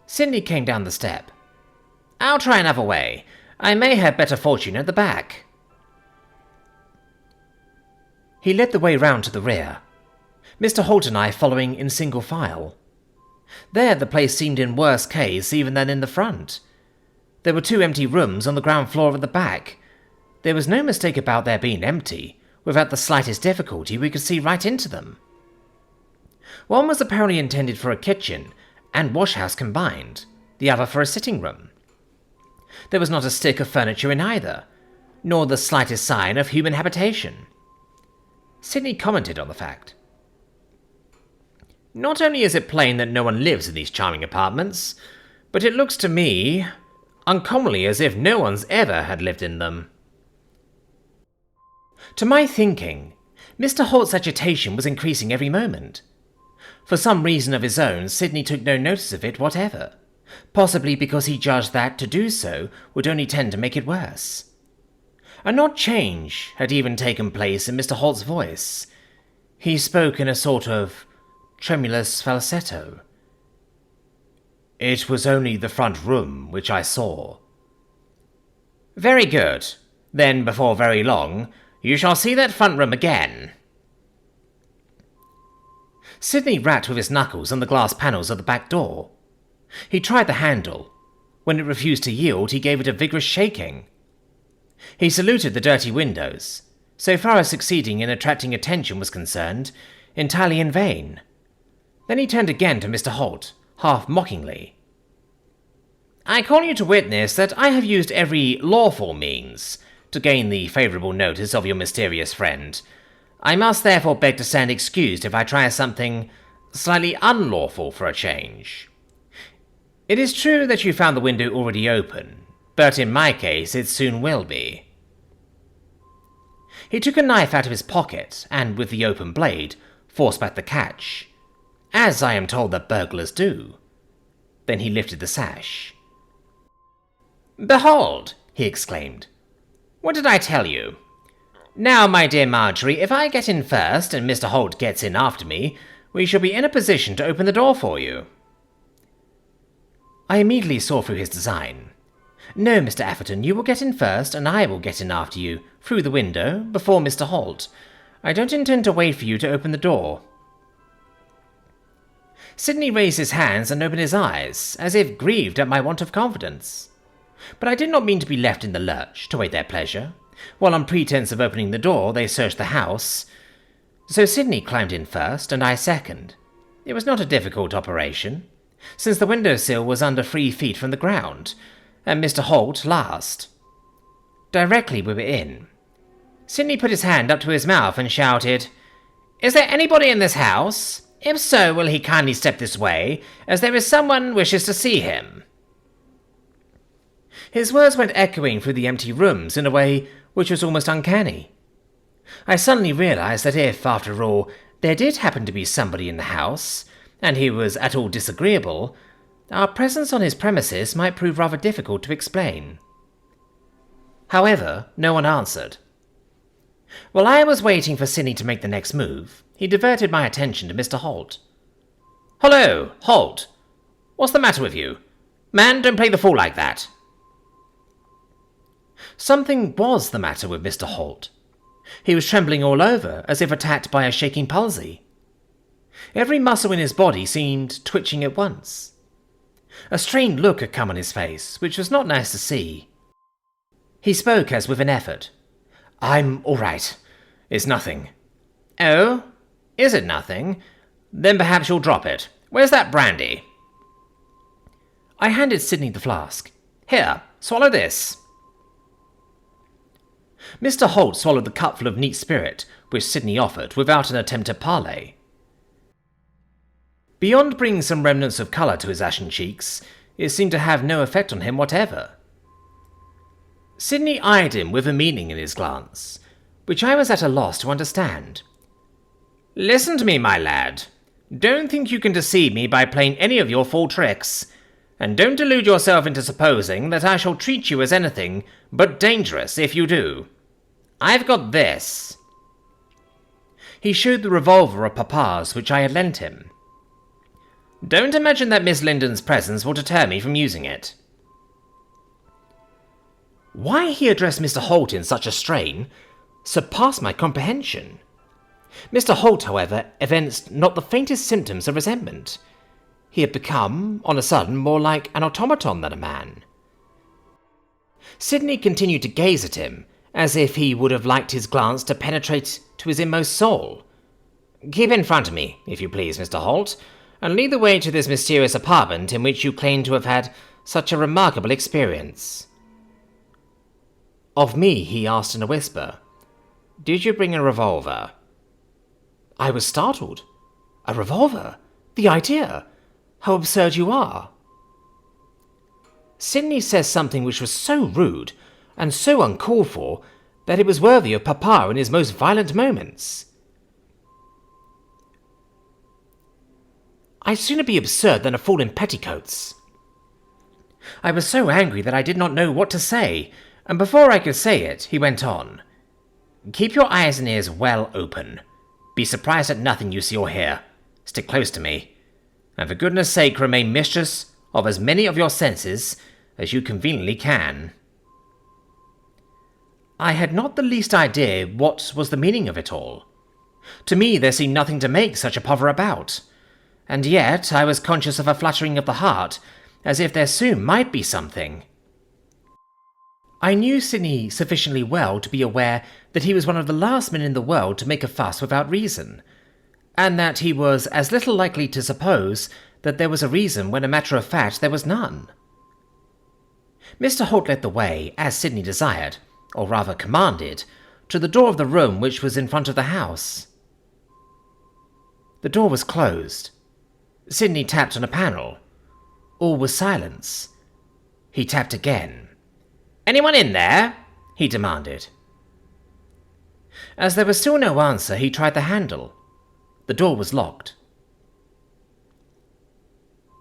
Sidney came down the step. "I'll try another way. I may have better fortune at the back." He led the way round to the rear, Mr. Holt and I following in single file. There the place seemed in worse case even than in the front. There were 2 empty rooms on the ground floor at the back. There was no mistake about their being empty. Without the slightest difficulty we could see right into them. One was apparently intended for a kitchen and washhouse combined, the other for a sitting room. There was not a stick of furniture in either, nor the slightest sign of human habitation. Sidney commented on the fact. "Not only is it plain that no one lives in these charming apartments, but it looks to me uncommonly as if no one's ever had lived in them." To my thinking, Mr. Holt's agitation was increasing every moment. For some reason of his own, Sidney took no notice of it whatever, possibly because he judged that to do so would only tend to make it worse. An odd change had even taken place in Mr. Holt's voice. He spoke in a sort of tremulous falsetto. "It was only the front room which I saw." "Very good. Then before very long, you shall see that front room again." Sidney rapped with his knuckles on the glass panels of the back door. He tried the handle. When it refused to yield, he gave it a vigorous shaking. He saluted the dirty windows, so far as succeeding in attracting attention was concerned, entirely in vain. Then he turned again to Mr. Holt, half mockingly. "I call you to witness that I have used every lawful means to gain the favourable notice of your mysterious friend. I must therefore beg to stand excused if I try something slightly unlawful for a change. It is true that you found the window already open, but in my case it soon will be." He took a knife out of his pocket and, with the open blade, forced back the catch, as I am told that burglars do. Then he lifted the sash. "Behold!" he exclaimed. "What did I tell you? Now, my dear Marjorie, if I get in first and Mr. Holt gets in after me, we shall be in a position to open the door for you." I immediately saw through his design. "No, Mr. Atherton, you will get in first, and I will get in after you, through the window, before Mr. Holt. I don't intend to wait for you to open the door." Sidney raised his hands and opened his eyes, as if grieved at my want of confidence. But I did not mean to be left in the lurch, to wait their pleasure, while on pretence of opening the door they searched the house. So Sidney climbed in first, and I second. It was not a difficult operation, since the window-sill was under 3 feet from the ground, and Mr. Holt last. Directly we were in, Sidney put his hand up to his mouth and shouted, "Is there anybody in this house? If so, will he kindly step this way, as there is someone wishes to see him?" His words went echoing through the empty rooms in a way which was almost uncanny. I suddenly realized that if, after all, there did happen to be somebody in the house, and he was at all disagreeable, our presence on his premises might prove rather difficult to explain. However, no one answered. While I was waiting for Sidney to make the next move, he diverted my attention to Mr. Holt. "Hullo, Holt! What's the matter with you? Man, don't play the fool like that." Something was the matter with Mr. Holt. He was trembling all over, as if attacked by a shaking palsy. Every muscle in his body seemed twitching at once. A strained look had come on his face, which was not nice to see. He spoke as with an effort. "I'm all right. It's nothing." "Oh? Is it nothing? Then perhaps you'll drop it. Where's that brandy?" I handed Sidney the flask. "Here, swallow this." Mr. Holt swallowed the cupful of neat spirit which Sidney offered without an attempt at parley. Beyond bringing some remnants of colour to his ashen cheeks, it seemed to have no effect on him whatever. Sidney eyed him with a meaning in his glance, which I was at a loss to understand. "Listen to me, my lad. Don't think you can deceive me by playing any of your fool tricks, and don't delude yourself into supposing that I shall treat you as anything but dangerous if you do. I've got this." He showed the revolver of Papa's which I had lent him. "Don't imagine that Miss Linden's presence will deter me from using it." Why he addressed Mr. Holt in such a strain surpassed my comprehension. Mr. Holt, however, evinced not the faintest symptoms of resentment. He had become, on a sudden, more like an automaton than a man. Sidney continued to gaze at him, as if he would have liked his glance to penetrate to his inmost soul. "Keep in front of me, if you please, Mr. Holt, and lead the way to this mysterious apartment in which you claim to have had such a remarkable experience." Of me, he asked in a whisper, "Did you bring a revolver?" I was startled. "A revolver? The idea! How absurd you are!" Sidney says something which was so rude and so uncalled for that it was worthy of Papa in his most violent moments. I'd sooner be absurd than a fool in petticoats. I was so angry that I did not know what to say, and before I could say it, he went on. "Keep your eyes and ears well open. Be surprised at nothing you see or hear. Stick close to me. And for goodness sake remain mistress of as many of your senses as you conveniently can." I had not the least idea what was the meaning of it all. To me there seemed nothing to make such a pother about, and yet I was conscious of a fluttering of the heart, as if there soon might be something. I knew Sidney sufficiently well to be aware that he was one of the last men in the world to make a fuss without reason, and that he was as little likely to suppose that there was a reason when, a matter of fact, there was none. Mr. Holt led the way, as Sidney desired, or rather commanded, to the door of the room which was in front of the house. The door was closed. Sidney tapped on a panel. All was silence. He tapped again. "Anyone in there?" he demanded. As there was still no answer, he tried the handle. The door was locked.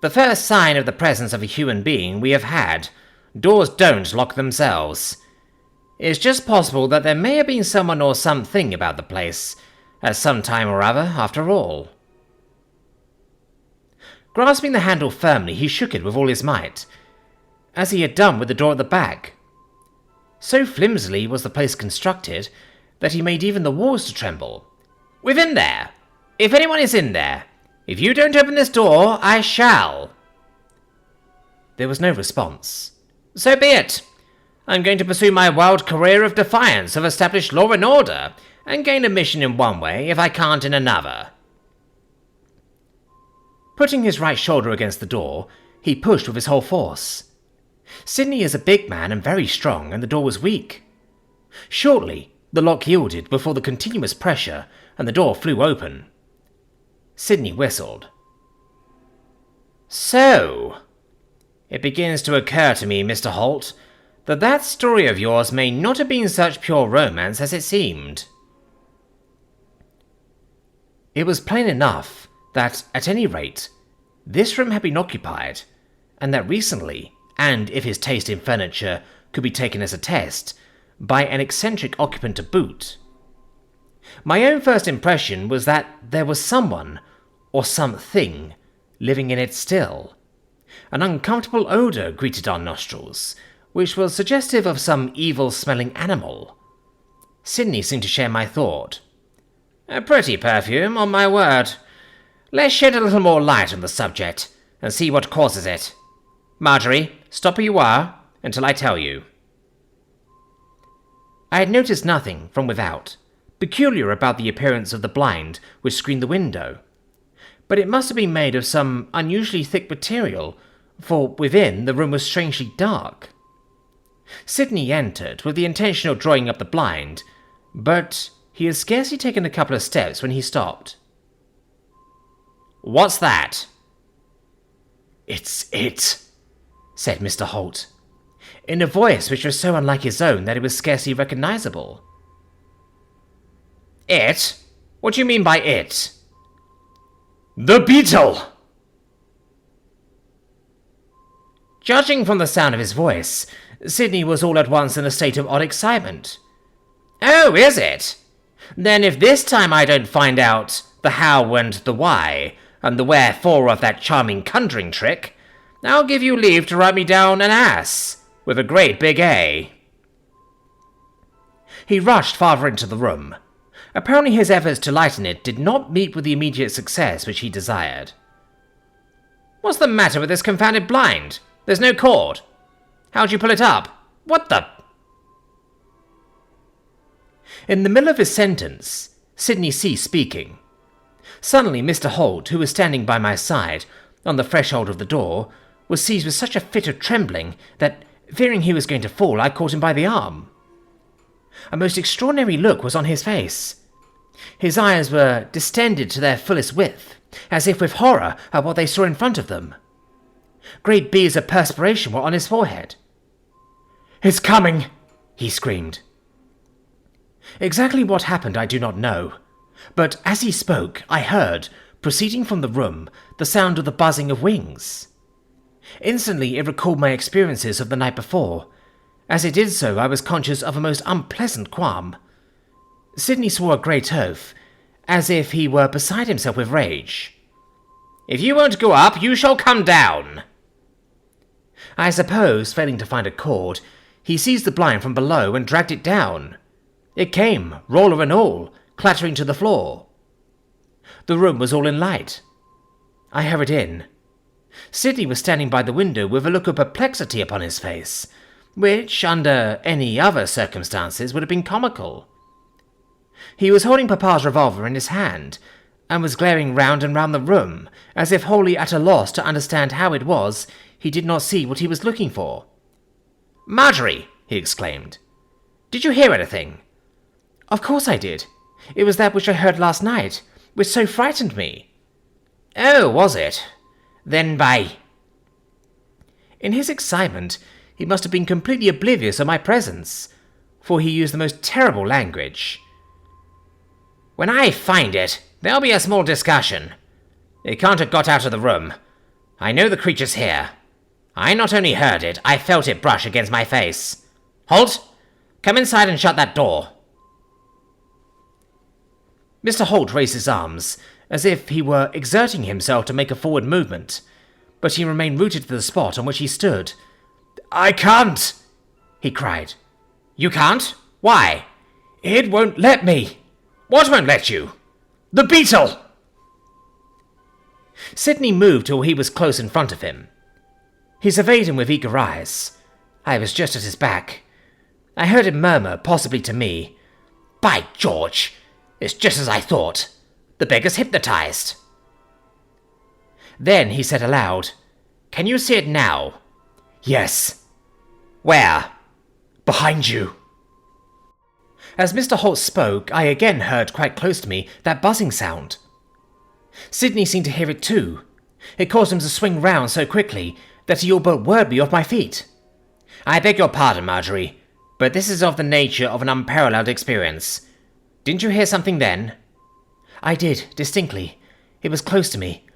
"The first sign of the presence of a human being we have had. Doors don't lock themselves. It's just possible that there may have been someone or something about the place, at some time or other, after all." Grasping the handle firmly, he shook it with all his might, as he had done with the door at the back. So flimsily was the place constructed that he made even the walls to tremble. "Within there! If anyone is in there! If you don't open this door, I shall!" There was no response. "So be it! I'm going to pursue my wild career of defiance of established law and order, and gain admission in one way if I can't in another." Putting his right shoulder against the door, he pushed with his whole force. Sidney is a big man and very strong, and the door was weak. Shortly, the lock yielded before the continuous pressure, and the door flew open. Sidney whistled. "So, it begins to occur to me, Mr. Holt, that story of yours may not have been such pure romance as it seemed." It was plain enough that, at any rate, this room had been occupied, and that recently, and if his taste in furniture could be taken as a test, by an eccentric occupant to boot. My own first impression was that there was someone, or something, living in it still. An uncomfortable odour greeted our nostrils, which was suggestive of some evil-smelling animal. Sydney seemed to share my thought. A pretty perfume, on my word. Let's shed a little more light on the subject, and see what causes it. Marjorie, stop where you are, until I tell you. I had noticed nothing, from without, peculiar about the appearance of the blind which screened the window, but it must have been made of some unusually thick material, for within the room was strangely dark. Sydney entered with the intention of drawing up the blind, but he had scarcely taken a couple of steps when he stopped. "What's that?" It's it, said Mr. Holt, in a voice which was so unlike his own that it was scarcely recognizable. It? What do you mean by it? the Beetle! Judging from the sound of his voice, Sydney was all at once in a state of odd excitement. Oh, is it? Then if this time I don't find out the how and the why, and the wherefore of that charming conjuring trick, I'll give you leave to write me down an ass, with a great big A. He rushed farther into the room. Apparently his efforts to lighten it did not meet with the immediate success which he desired. What's the matter with this confounded blind? There's no cord. How'd you pull it up? What the... In the middle of his sentence, Sydney ceased speaking. Suddenly Mr. Holt, who was standing by my side, on the threshold of the door, was seized with such a fit of trembling that, fearing he was going to fall, I caught him by the arm. A most extraordinary look was on his face. His eyes were distended to their fullest width, as if with horror at what they saw in front of them. Great beads of perspiration were on his forehead. "It's coming!" he screamed. Exactly what happened I do not know, but as he spoke I heard, proceeding from the room, the sound of the buzzing of wings. Instantly it recalled my experiences of the night before. As it did so, I was conscious of a most unpleasant qualm. Sydney swore a great oath, as if he were beside himself with rage. If you won't go up, you shall come down. I suppose, failing to find a cord, he seized the blind from below and dragged it down. It came, roller and all, clattering to the floor. The room was all in light. I hurried in. Sydney was standing by the window with a look of perplexity upon his face, which, under any other circumstances, would have been comical. He was holding Papa's revolver in his hand, and was glaring round and round the room, as if wholly at a loss to understand how it was he did not see what he was looking for. "Marjorie!" he exclaimed. "Did you hear anything?" "Of course I did. It was that which I heard last night, which so frightened me." "Oh, was it? Then by..." In his excitement, he must have been completely oblivious of my presence, for he used the most terrible language. "When I find it, there'll be a small discussion. It can't have got out of the room. I know the creature's here. I not only heard it, I felt it brush against my face. Holt, come inside and shut that door." Mr. Holt raised his arms, as if he were exerting himself to make a forward movement, but he remained rooted to the spot on which he stood. "I can't!" he cried. "You can't? Why?" "It won't let me." "What won't let you?" "The Beetle!" Sydney moved till he was close in front of him. He surveyed him with eager eyes. I was just at his back. I heard him murmur, possibly to me, "By George! It's just as I thought. The beggar's hypnotized." Then he said aloud, "Can you see it now?" "Yes." "Where?" "Behind you." As Mr. Holt spoke, I again heard quite close to me that buzzing sound. Sydney seemed to hear it too. It caused him to swing round so quickly that he all but whirled me off my feet. "I beg your pardon, Marjorie, but this is of the nature of an unparalleled experience. Didn't you hear something then?" "I did, distinctly. It was close to me,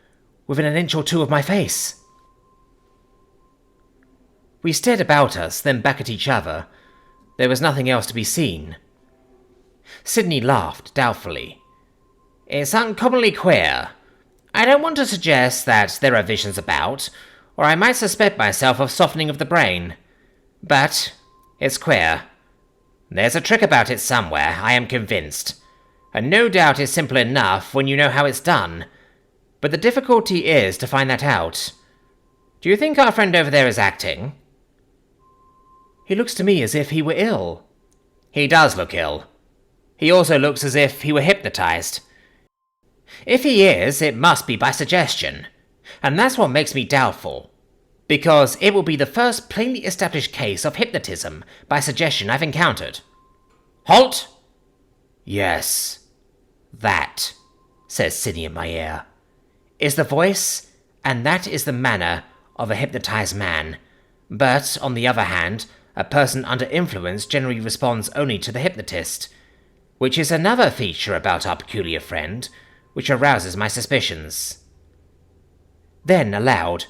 within an inch or two of my face. We stared about us, then back at each other. There was nothing else to be seen. Sydney laughed doubtfully. It's uncommonly queer. I don't want to suggest that there are visions about, or I might suspect myself of softening of the brain. But it's queer. There's a trick about it somewhere, I am convinced. And no doubt it's simple enough when you know how it's done. But the difficulty is to find that out. Do you think our friend over there is acting? He looks to me as if he were ill. He does look ill. He also looks as if he were hypnotized. If he is, it must be by suggestion. And that's what makes me doubtful. Because it will be the first plainly established case of hypnotism by suggestion I've encountered. Holt? Yes. That, says Sydney in my ear, is the voice, and that is the manner of a hypnotized man. But, on the other hand, a person under influence generally responds only to the hypnotist, which is another feature about our peculiar friend, which arouses my suspicions. Then, aloud,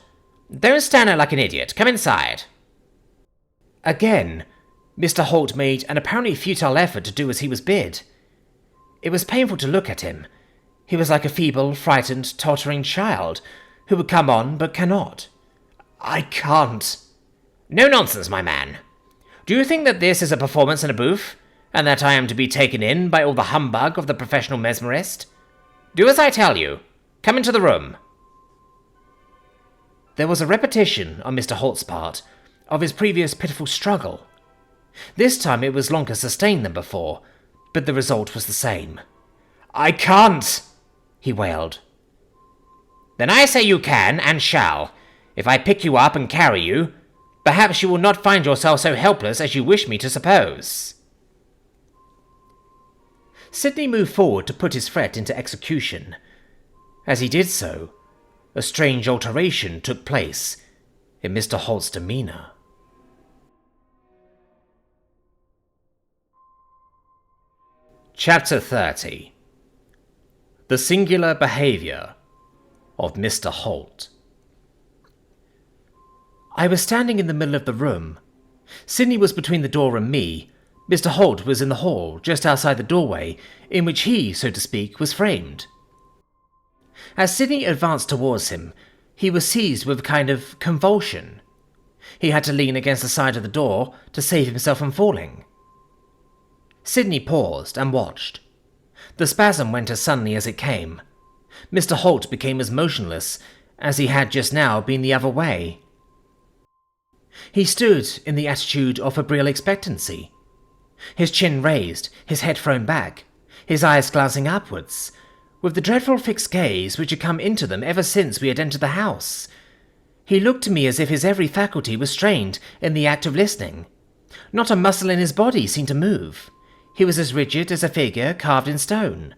Don't stand there like an idiot, come inside. Again, Mr. Holt made an apparently futile effort to do as he was bid. It was painful to look at him. He was like a feeble, frightened, tottering child, who would come on but cannot. I can't. No nonsense, my man. Do you think that this is a performance in a booth, and that I am to be taken in by all the humbug of the professional mesmerist? Do as I tell you. Come into the room. There was a repetition on Mr. Holt's part of his previous pitiful struggle. This time it was longer sustained than before, but the result was the same. I can't, he wailed. Then I say you can and shall. If I pick you up and carry you, perhaps you will not find yourself so helpless as you wish me to suppose. Sydney moved forward to put his threat into execution. As he did so, a strange alteration took place in Mr. Holt's demeanour. Chapter 30. The Singular Behaviour of Mr. Holt. I was standing in the middle of the room. Sydney was between the door and me. Mr. Holt was in the hall, just outside the doorway, in which he, so to speak, was framed. As Sydney advanced towards him, he was seized with a kind of convulsion. He had to lean against the side of the door to save himself from falling. Sydney paused and watched. The spasm went as suddenly as it came. Mr. Holt became as motionless as he had just now been the other way. He stood in the attitude of febrile expectancy, his chin raised, his head thrown back, his eyes glancing upwards, with the dreadful fixed gaze which had come into them ever since we had entered the house. He looked to me as if his every faculty was strained in the act of listening. Not a muscle in his body seemed to move. He was as rigid as a figure carved in stone.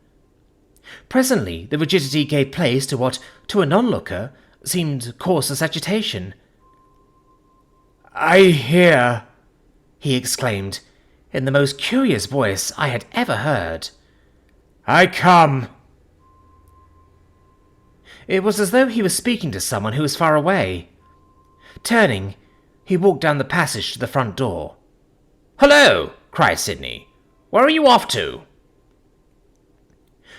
Presently, the rigidity gave place to what, to a non-looker, seemed coarser agitation. "I hear," he exclaimed, in the most curious voice I had ever heard. "I come." It was as though he was speaking to someone who was far away. Turning, he walked down the passage to the front door. "Hello!" cried Sydney. "Where are you off to?"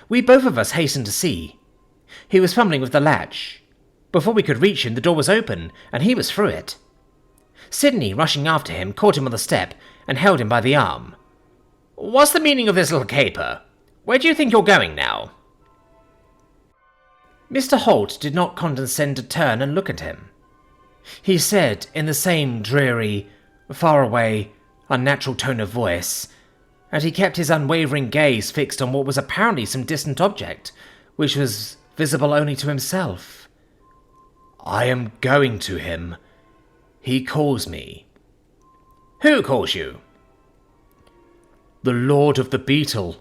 We both of us hastened to see. He was fumbling with the latch. Before we could reach him, the door was open, and he was through it. Sydney, rushing after him, caught him on the step and held him by the arm. "What's the meaning of this little caper? Where do you think you're going now?" Mr. Holt did not condescend to turn and look at him. He said, in the same dreary, far-away, unnatural tone of voice, and he kept his unwavering gaze fixed on what was apparently some distant object, which was visible only to himself. "I am going to him. He calls me." "Who calls you?" "The Lord of the Beetle."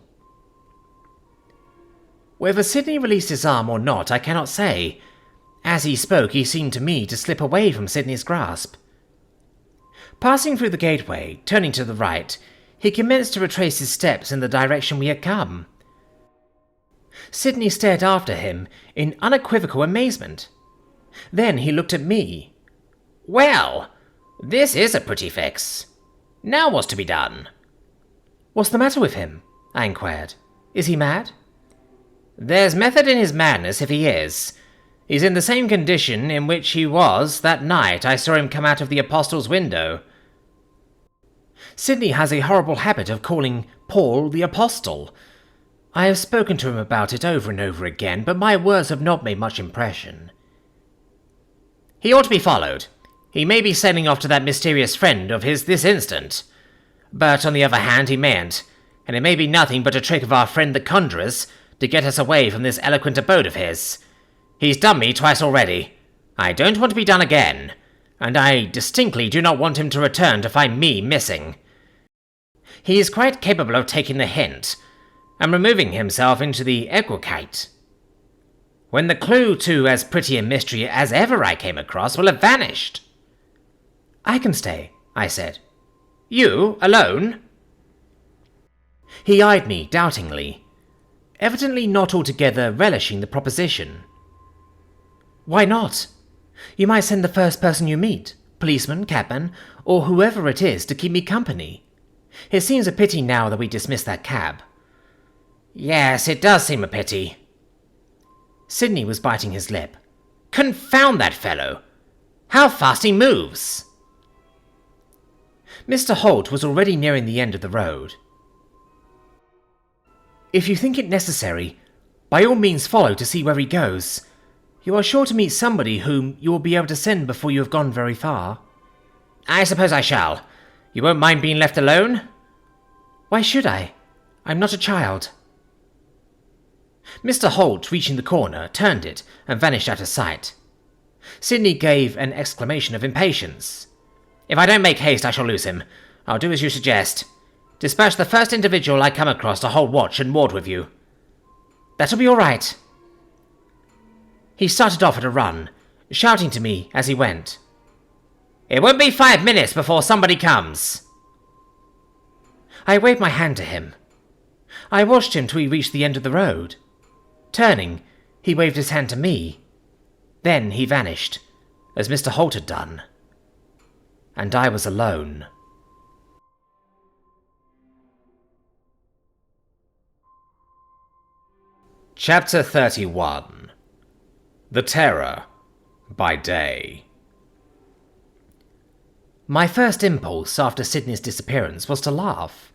Whether Sydney released his arm or not, I cannot say. As he spoke, he seemed to me to slip away from Sydney's grasp. Passing through the gateway, turning to the right, he commenced to retrace his steps in the direction we had come. Sidney stared after him in unequivocal amazement. Then he looked at me. Well, this is a pretty fix. Now what's to be done? What's the matter with him? I inquired. Is he mad? There's method in his madness if he is. He's in the same condition in which he was that night I saw him come out of the Apostle's window. Sidney has a horrible habit of calling Paul the Apostle. I have spoken to him about it over and over again, but my words have not made much impression. He ought to be followed. He may be sailing off to that mysterious friend of his this instant. But on the other hand, he mayn't, and it may be nothing but a trick of our friend the Conjurer's to get us away from this eloquent abode of his. He's done me twice already. I don't want to be done again, and I distinctly do not want him to return to find me missing. He is quite capable of taking the hint, and removing himself into the equicate, when the clue to as pretty a mystery as ever I came across will have vanished. I can stay, I said. You, alone? He eyed me doubtingly, evidently not altogether relishing the proposition. Why not? You might send the first person you meet, policeman, cabman, or whoever it is, to keep me company. It seems a pity now that we dismissed that cab. Yes, it does seem a pity. Sidney was biting his lip. Confound that fellow! How fast he moves! Mr. Holt was already nearing the end of the road. If you think it necessary, by all means follow to see where he goes. You are sure to meet somebody whom you will be able to send before you have gone very far. I suppose I shall. You won't mind being left alone? Why should I? I'm not a child. Mr. Holt, reaching the corner, turned it and vanished out of sight. Sidney gave an exclamation of impatience. If I don't make haste, I shall lose him. I'll do as you suggest. Dispatch the first individual I come across to hold watch and ward with you. That'll be all right. He started off at a run, shouting to me as he went. It won't be 5 minutes before somebody comes. I waved my hand to him. I watched him till he reached the end of the road. Turning, he waved his hand to me. Then he vanished, as Mr. Holt had done. And I was alone. Chapter 31. The Terror by Day. My first impulse after Sidney's disappearance was to laugh.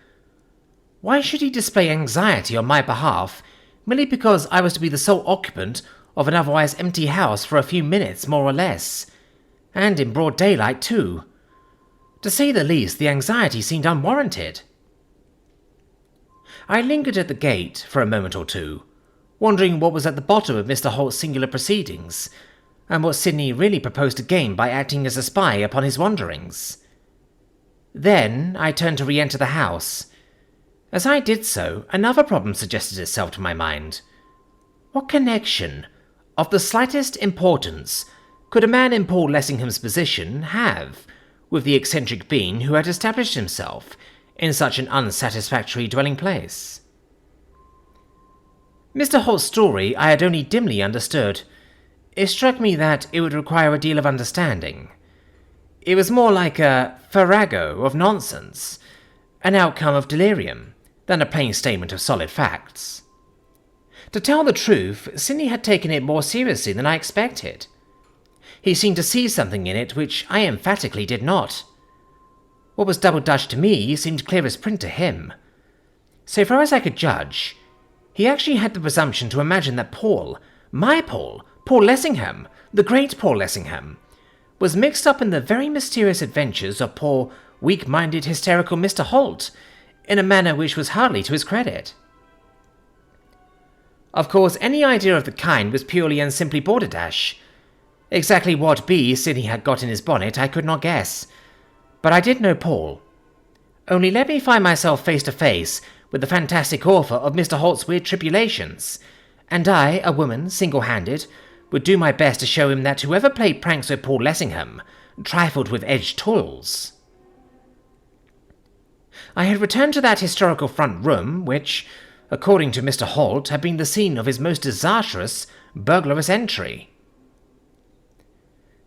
Why should he display anxiety on my behalf merely because I was to be the sole occupant of an otherwise empty house for a few minutes, more or less, and in broad daylight too? To say the least, the anxiety seemed unwarranted. I lingered at the gate for a moment or two, wondering what was at the bottom of Mr. Holt's singular proceedings, and what Sidney really proposed to gain by acting as a spy upon his wanderings. Then I turned to re-enter the house. As I did so, another problem suggested itself to my mind. What connection, of the slightest importance, could a man in Paul Lessingham's position have with the eccentric being who had established himself in such an unsatisfactory dwelling place? Mr. Holt's story I had only dimly understood. It struck me that it would require a deal of understanding. It was more like a farrago of nonsense, an outcome of delirium, than a plain statement of solid facts. To tell the truth, Sidney had taken it more seriously than I expected. He seemed to see something in it which I emphatically did not. What was double Dutch to me seemed clear as print to him. So far as I could judge, he actually had the presumption to imagine that Paul, my Paul, Paul Lessingham, the great Paul Lessingham, was mixed up in the very mysterious adventures of poor, weak-minded, hysterical Mr. Holt, in a manner which was hardly to his credit. Of course, any idea of the kind was purely and simply balderdash. Exactly what bee Sidney had got in his bonnet I could not guess, but I did know Paul. Only let me find myself face to face with the fantastic author of Mr. Holt's weird tribulations, and I, a woman, single-handed, would do my best to show him that whoever played pranks with Paul Lessingham trifled with edged tools. I had returned to that historical front room, which, according to Mr. Holt, had been the scene of his most disastrous burglarious entry.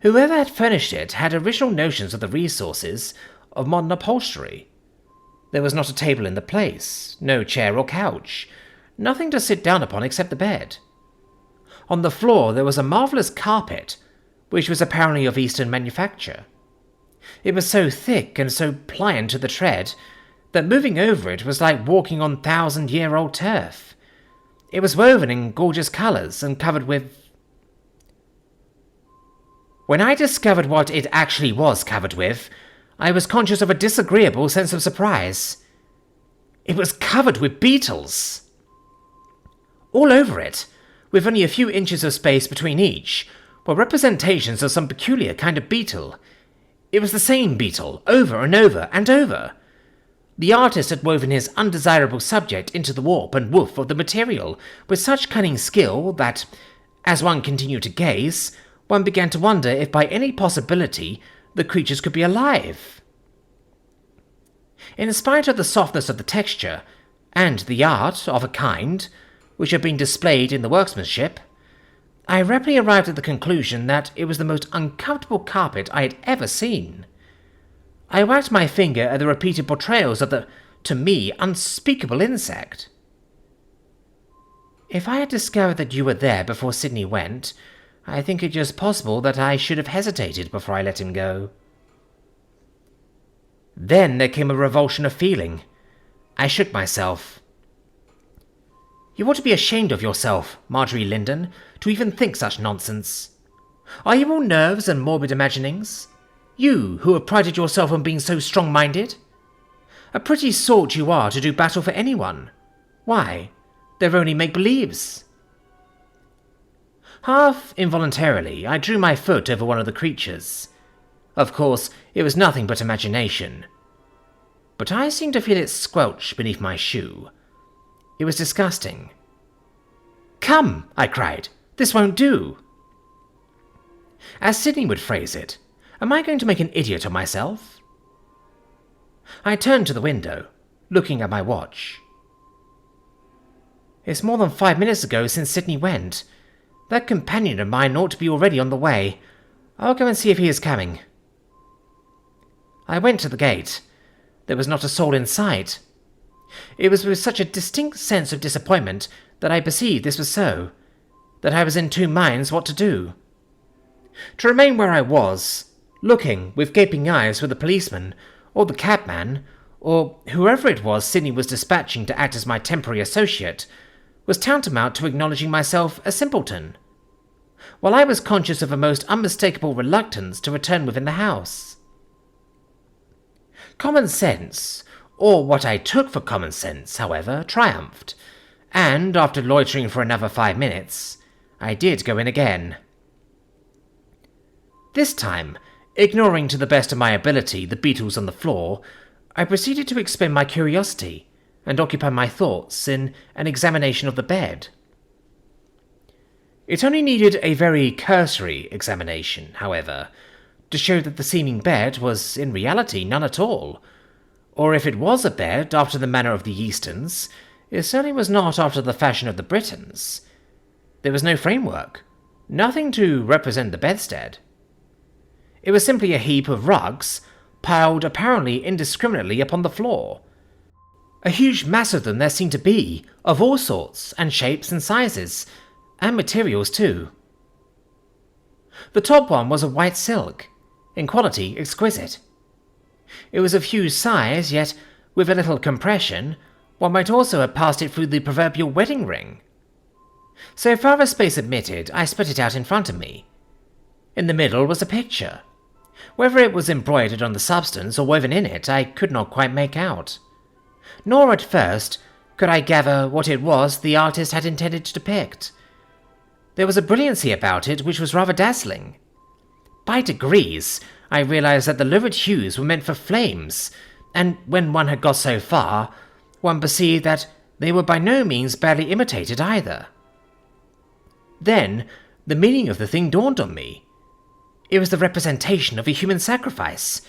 Whoever had furnished it had original notions of the resources of modern upholstery. There was not a table in the place, no chair or couch, nothing to sit down upon except the bed. On the floor there was a marvellous carpet, which was apparently of Eastern manufacture. It was so thick and so pliant to the tread that moving over it was like walking on 1,000-year-old turf. It was woven in gorgeous colours and covered with... When I discovered what it actually was covered with, I was conscious of a disagreeable sense of surprise. It was covered with beetles. All over it, with only a few inches of space between each, were representations of some peculiar kind of beetle. It was the same beetle, over and over and over. The artist had woven his undesirable subject into the warp and woof of the material with such cunning skill that, as one continued to gaze, one began to wonder if by any possibility the creatures could be alive. In spite of the softness of the texture, and the art, of a kind, which had been displayed in the workmanship, I rapidly arrived at the conclusion that it was the most uncomfortable carpet I had ever seen. I wagged my finger at the repeated portrayals of the, to me, unspeakable insect. If I had discovered that you were there before Sydney went, I think it just possible that I should have hesitated before I let him go. Then there came a revulsion of feeling. I shook myself. You ought to be ashamed of yourself, Marjorie Linden, to even think such nonsense. Are you all nerves and morbid imaginings? You, who have prided yourself on being so strong-minded? A pretty sort you are to do battle for anyone. Why, they're only make-believes. Half involuntarily, I drew my foot over one of the creatures. Of course, it was nothing but imagination. But I seemed to feel it squelch beneath my shoe. It was disgusting. "Come," I cried, "this won't do." As Sydney would phrase it, am I going to make an idiot of myself? I turned to the window, looking at my watch. It's more than 5 minutes ago since Sydney went. That companion of mine ought to be already on the way. I'll go and see if he is coming. I went to the gate. There was not a soul in sight. It was with such a distinct sense of disappointment that I perceived this was so, that I was in two minds what to do. To remain where I was, looking with gaping eyes for the policeman, or the cabman, or whoever it was Sydney was dispatching to act as my temporary associate, was tantamount to acknowledging myself a simpleton, while I was conscious of a most unmistakable reluctance to return within the house. Common sense, or what I took for common sense, however, triumphed, and after loitering for another 5 minutes, I did go in again. This time, ignoring to the best of my ability the beetles on the floor, I proceeded to expend my curiosity and occupy my thoughts in an examination of the bed. It only needed a very cursory examination, however, to show that the seeming bed was in reality none at all, or if it was a bed after the manner of the Easterns, it certainly was not after the fashion of the Britons. There was no framework, nothing to represent the bedstead. It was simply a heap of rugs, piled apparently indiscriminately upon the floor. A huge mass of them there seemed to be, of all sorts, and shapes and sizes, and materials too. The top one was of white silk, in quality exquisite. It was of huge size, yet, with a little compression, one might also have passed it through the proverbial wedding ring. So far as space admitted, I spread it out in front of me. In the middle was a picture. Whether it was embroidered on the substance or woven in it, I could not quite make out. Nor at first could I gather what it was the artist had intended to depict. There was a brilliancy about it which was rather dazzling. By degrees, I realized that the lurid hues were meant for flames, and when one had got so far, one perceived that they were by no means badly imitated either. Then, the meaning of the thing dawned on me. It was the representation of a human sacrifice.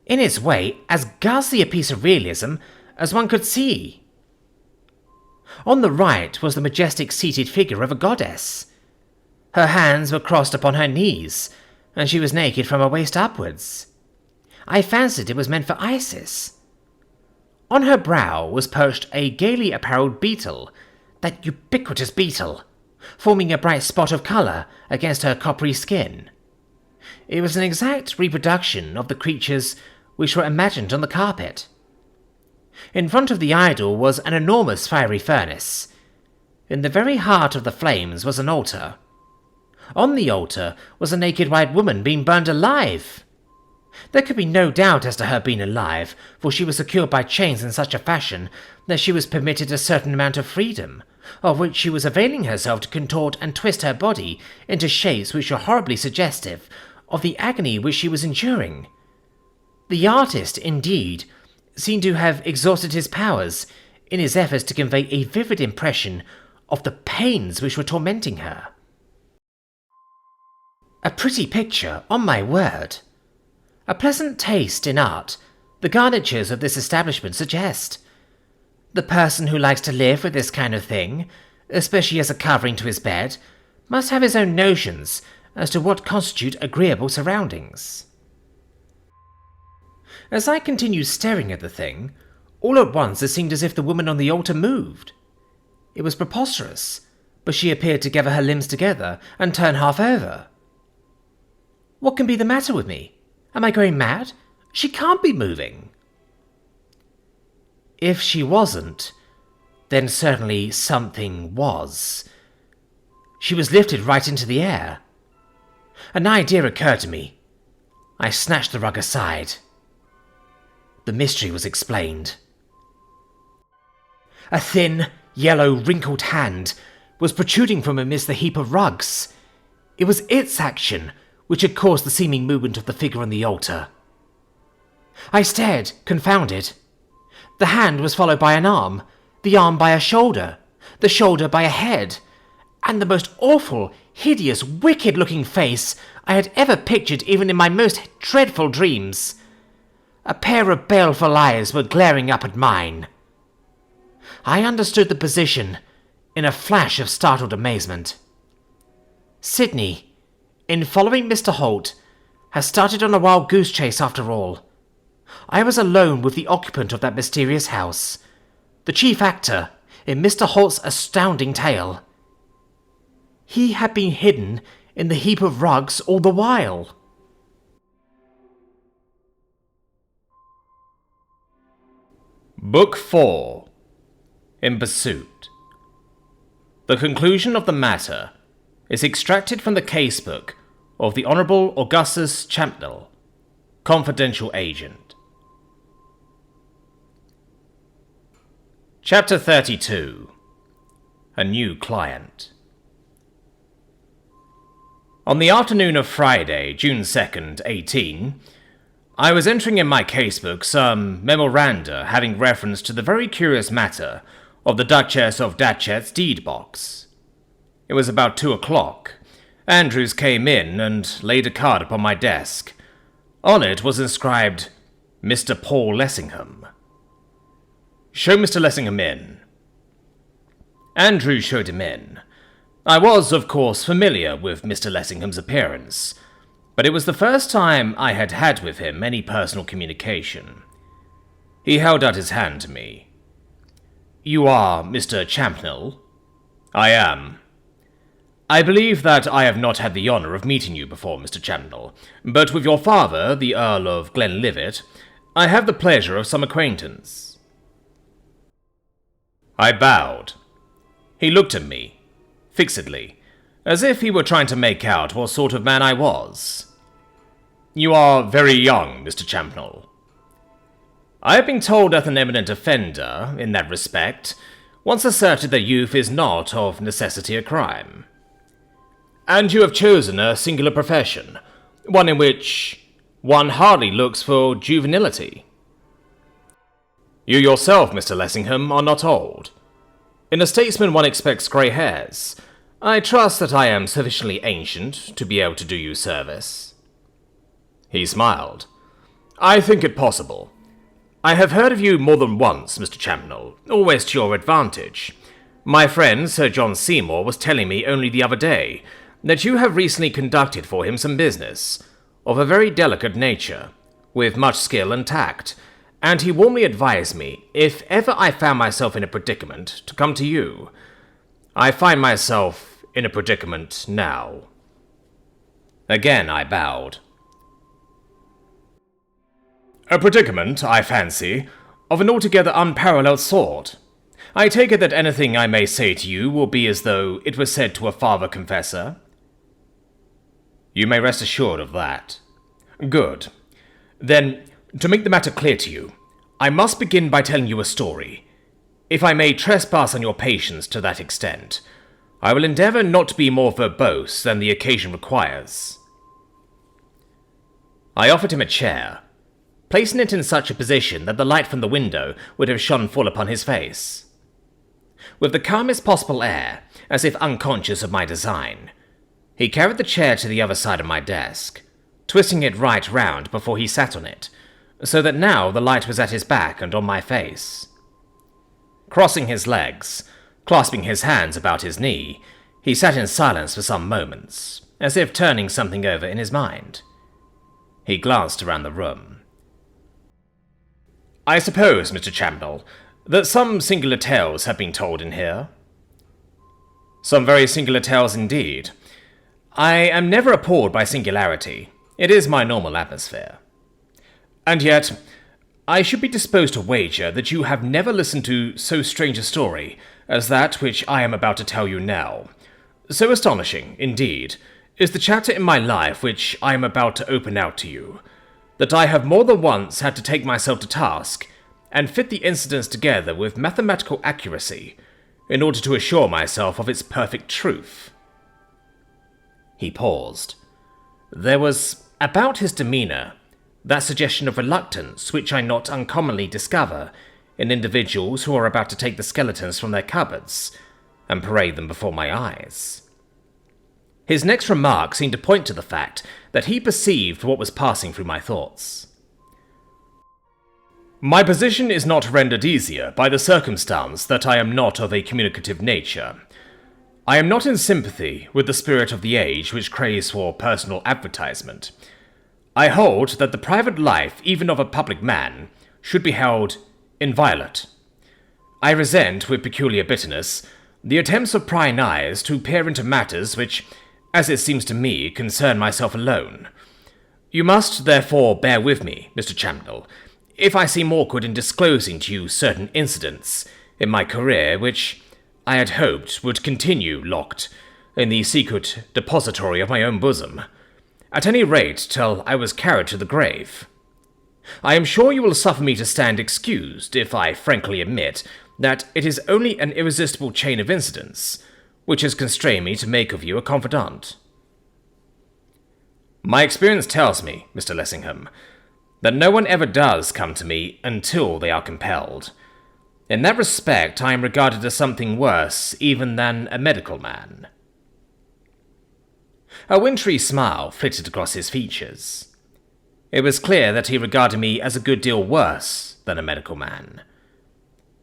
In its way, as ghastly a piece of realism as one could see. On the right was the majestic seated figure of a goddess. Her hands were crossed upon her knees, and she was naked from her waist upwards. I fancied it was meant for Isis. On her brow was perched a gaily apparelled beetle, that ubiquitous beetle, forming a bright spot of colour against her coppery skin. It was an exact reproduction of the creatures which were imagined on the carpet. In front of the idol was an enormous fiery furnace. In the very heart of the flames was an altar. On the altar was a naked white woman being burned alive. There could be no doubt as to her being alive, for she was secured by chains in such a fashion that she was permitted a certain amount of freedom, of which she was availing herself to contort and twist her body into shapes which were horribly suggestive of the agony which she was enduring. The artist, indeed, seemed to have exhausted his powers in his efforts to convey a vivid impression of the pains which were tormenting her. A pretty picture, on my word. A pleasant taste in art the garnitures of this establishment suggest. The person who likes to live with this kind of thing, especially as a covering to his bed, must have his own notions as to what constitute agreeable surroundings. As I continued staring at the thing, all at once it seemed as if the woman on the altar moved. It was preposterous, but she appeared to gather her limbs together and turn half over. What can be the matter with me? Am I going mad? She can't be moving. If she wasn't, then certainly something was. She was lifted right into the air. An idea occurred to me. I snatched the rug aside. The mystery was explained. A thin, yellow, wrinkled hand was protruding from amidst the heap of rugs. It was its action which had caused the seeming movement of the figure on the altar. I stared, confounded. The hand was followed by an arm, the arm by a shoulder, the shoulder by a head, and the most awful, hideous, wicked-looking face I had ever pictured even in my most dreadful dreams. A pair of baleful eyes were glaring up at mine. I understood the position in a flash of startled amazement. Sydney, in following Mr. Holt, has started on a wild goose chase after all. I was alone with the occupant of that mysterious house, the chief actor in Mr. Holt's astounding tale. He had been hidden in the heap of rugs all the while. Book 4. In Pursuit. The conclusion of the matter is extracted from the casebook of the Honourable Augustus Champnell, confidential agent. Chapter 32. A New Client. On the afternoon of Friday, June 2nd, 18, I was entering in my casebook some memoranda having reference to the very curious matter of the Duchess of Datchet's deed box. It was about 2 o'clock. Andrews came in and laid a card upon my desk. On it was inscribed, Mr. Paul Lessingham. "Show Mr. Lessingham in." Andrews showed him in. I was, of course, familiar with Mr. Lessingham's appearance, but it was the first time I had had with him any personal communication. He held out his hand to me. "You are Mr. Champnell?" "I am." "I believe that I have not had the honour of meeting you before, Mr. Champnell, but with your father, the Earl of Glenlivet, I have the pleasure of some acquaintance." I bowed. He looked at me, fixedly, as if he were trying to make out what sort of man I was. "You are very young, Mr. Champnell." I have been told that an eminent offender, in that respect, once asserted that youth is not of necessity a crime. "And you have chosen a singular profession, one in which one hardly looks for juvenility." "You yourself, Mr. Lessingham, are not old. In a statesman one expects grey hairs. I trust that I am sufficiently ancient to be able to do you service." He smiled. "I think it possible. I have heard of you more than once, Mr. Champnell, always to your advantage, My friend Sir John Seymour was telling me only the other day that you have recently conducted for him some business of a very delicate nature, with much skill and tact, and he warmly advised me, if ever I found myself in a predicament, to come to you. I find myself in a predicament now." Again I bowed. "A predicament, I fancy, of an altogether unparalleled sort. I take it that anything I may say to you will be as though it was said to a father confessor?" "You may rest assured of that." "Good. Then, to make the matter clear to you, I must begin by telling you a story. If I may trespass on your patience to that extent, I will endeavour not to be more verbose than the occasion requires." I offered him a chair, placing it in such a position that the light from the window would have shone full upon his face. With the calmest possible air, as if unconscious of my design, he carried the chair to the other side of my desk, twisting it right round before he sat on it, so that now the light was at his back and on my face. Crossing his legs, clasping his hands about his knee, he sat in silence for some moments, as if turning something over in his mind. He glanced around the room. "I suppose, Mr. Champnell, that some singular tales have been told in here?" "Some very singular tales indeed. I am never appalled by singularity. It is my normal atmosphere. And yet, I should be disposed to wager that you have never listened to so strange a story as that which I am about to tell you now. So astonishing, indeed, is the chapter in my life which I am about to open out to you, that I have more than once had to take myself to task and fit the incidents together with mathematical accuracy in order to assure myself of its perfect truth." He paused. There was about his demeanour that suggestion of reluctance which I not uncommonly discover in individuals who are about to take the skeletons from their cupboards and parade them before my eyes. His next remark seemed to point to the fact that he perceived what was passing through my thoughts. "My position is not rendered easier by the circumstance that I am not of a communicative nature. I am not in sympathy with the spirit of the age which craves for personal advertisement. I hold that the private life, even of a public man, should be held inviolate. I resent, with peculiar bitterness, the attempts of prying eyes to peer into matters which, as it seems to me, concern myself alone. You must, therefore, bear with me, Mr. Champnell, if I seem awkward in disclosing to you certain incidents in my career which I had hoped would continue locked in the secret depository of my own bosom, at any rate till I was carried to the grave. I am sure you will suffer me to stand excused if I frankly admit that it is only an irresistible chain of incidents which has constrained me to make of you a confidant. My experience tells me, Mr. Lessingham, that no one ever does come to me until they are compelled. In that respect, I am regarded as something worse even than a medical man." A wintry smile flitted across his features. It was clear that he regarded me as a good deal worse than a medical man.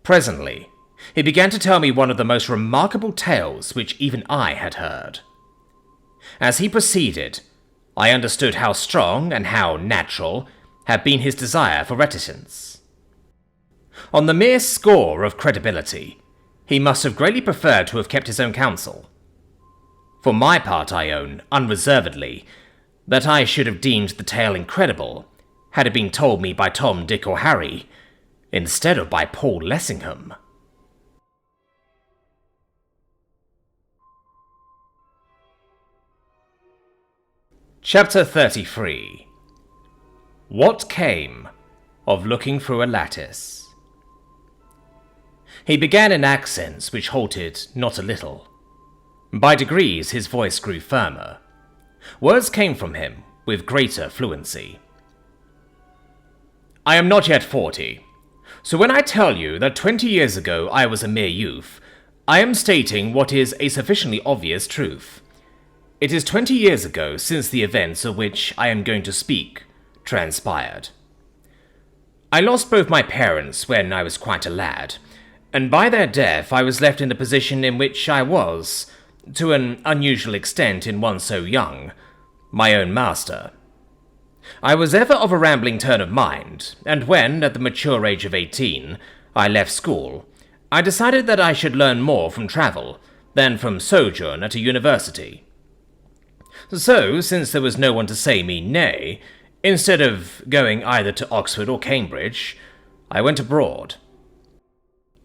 Presently, he began to tell me one of the most remarkable tales which even I had heard. As he proceeded, I understood how strong and how natural had been his desire for reticence. On the mere score of credibility, he must have greatly preferred to have kept his own counsel. For my part, I own, unreservedly, that I should have deemed the tale incredible had it been told me by Tom, Dick, or Harry, instead of by Paul Lessingham. Chapter 33. What Came of Looking Through a Lattice. He began in accents which halted not a little. By degrees his voice grew firmer. Words came from him with greater fluency. "I am not yet 40, so when I tell you that 20 years ago I was a mere youth, I am stating what is a sufficiently obvious truth. It is 20 years ago since the events of which I am going to speak transpired. I lost both my parents when I was quite a lad, and by their death I was left in the position in which I was, to an unusual extent in one so young, my own master. I was ever of a rambling turn of mind, and when, at the mature age of 18, I left school, I decided that I should learn more from travel than from sojourn at a university. So, since there was no one to say me nay, instead of going either to Oxford or Cambridge, I went abroad.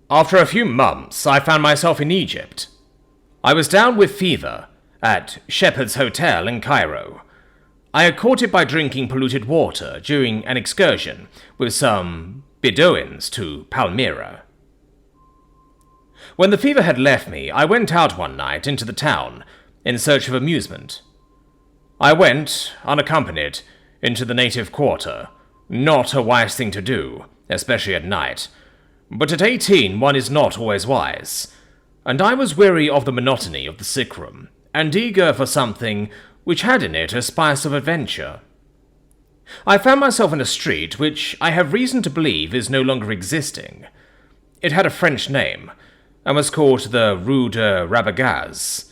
After a few months, I found myself in Egypt. I was down with fever at Shepherd's Hotel in Cairo. I had caught it by drinking polluted water during an excursion with some Bedouins to Palmyra. When the fever had left me, I went out one night into the town in search of amusement. I went, unaccompanied, into the native quarter. Not a wise thing to do, especially at night. But at 18 one is not always wise, and I was weary of the monotony of the sick room, and eager for something which had in it a spice of adventure. I found myself in a street which I have reason to believe is no longer existing. It had a French name, and was called the Rue de Rabagaz.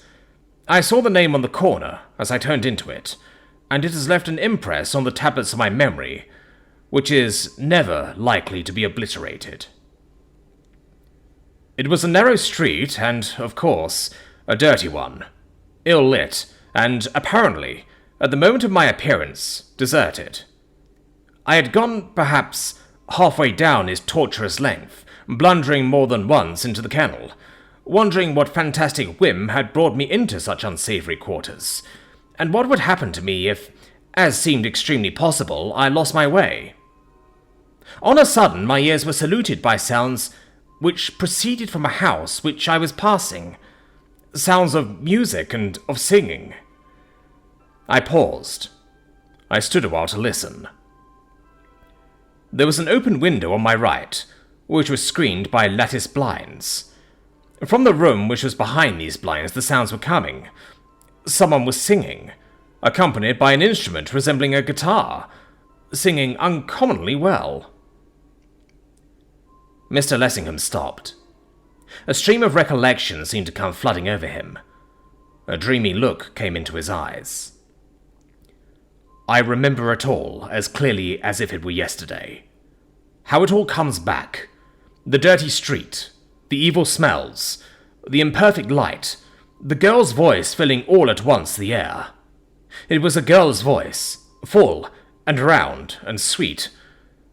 I saw the name on the corner as I turned into it, and it has left an impress on the tablets of my memory, which is never likely to be obliterated. It was a narrow street, and, of course, a dirty one, ill-lit, and, apparently, at the moment of my appearance, deserted. I had gone, perhaps, halfway down its tortuous length, blundering more than once into the kennel, wondering what fantastic whim had brought me into such unsavoury quarters, and what would happen to me if, as seemed extremely possible, I lost my way. On a sudden, my ears were saluted by sounds which proceeded from a house which I was passing, sounds of music and of singing. I paused. I stood a while to listen. There was an open window on my right, which was screened by lattice blinds. From the room which was behind these blinds the sounds were coming. Someone was singing, accompanied by an instrument resembling a guitar, singing uncommonly well. Mr. Lessingham stopped. A stream of recollection seemed to come flooding over him. A dreamy look came into his eyes. I remember it all as clearly as if it were yesterday. How it all comes back. The dirty street, the evil smells, the imperfect light, the girl's voice filling all at once the air. It was a girl's voice, full and round and sweet,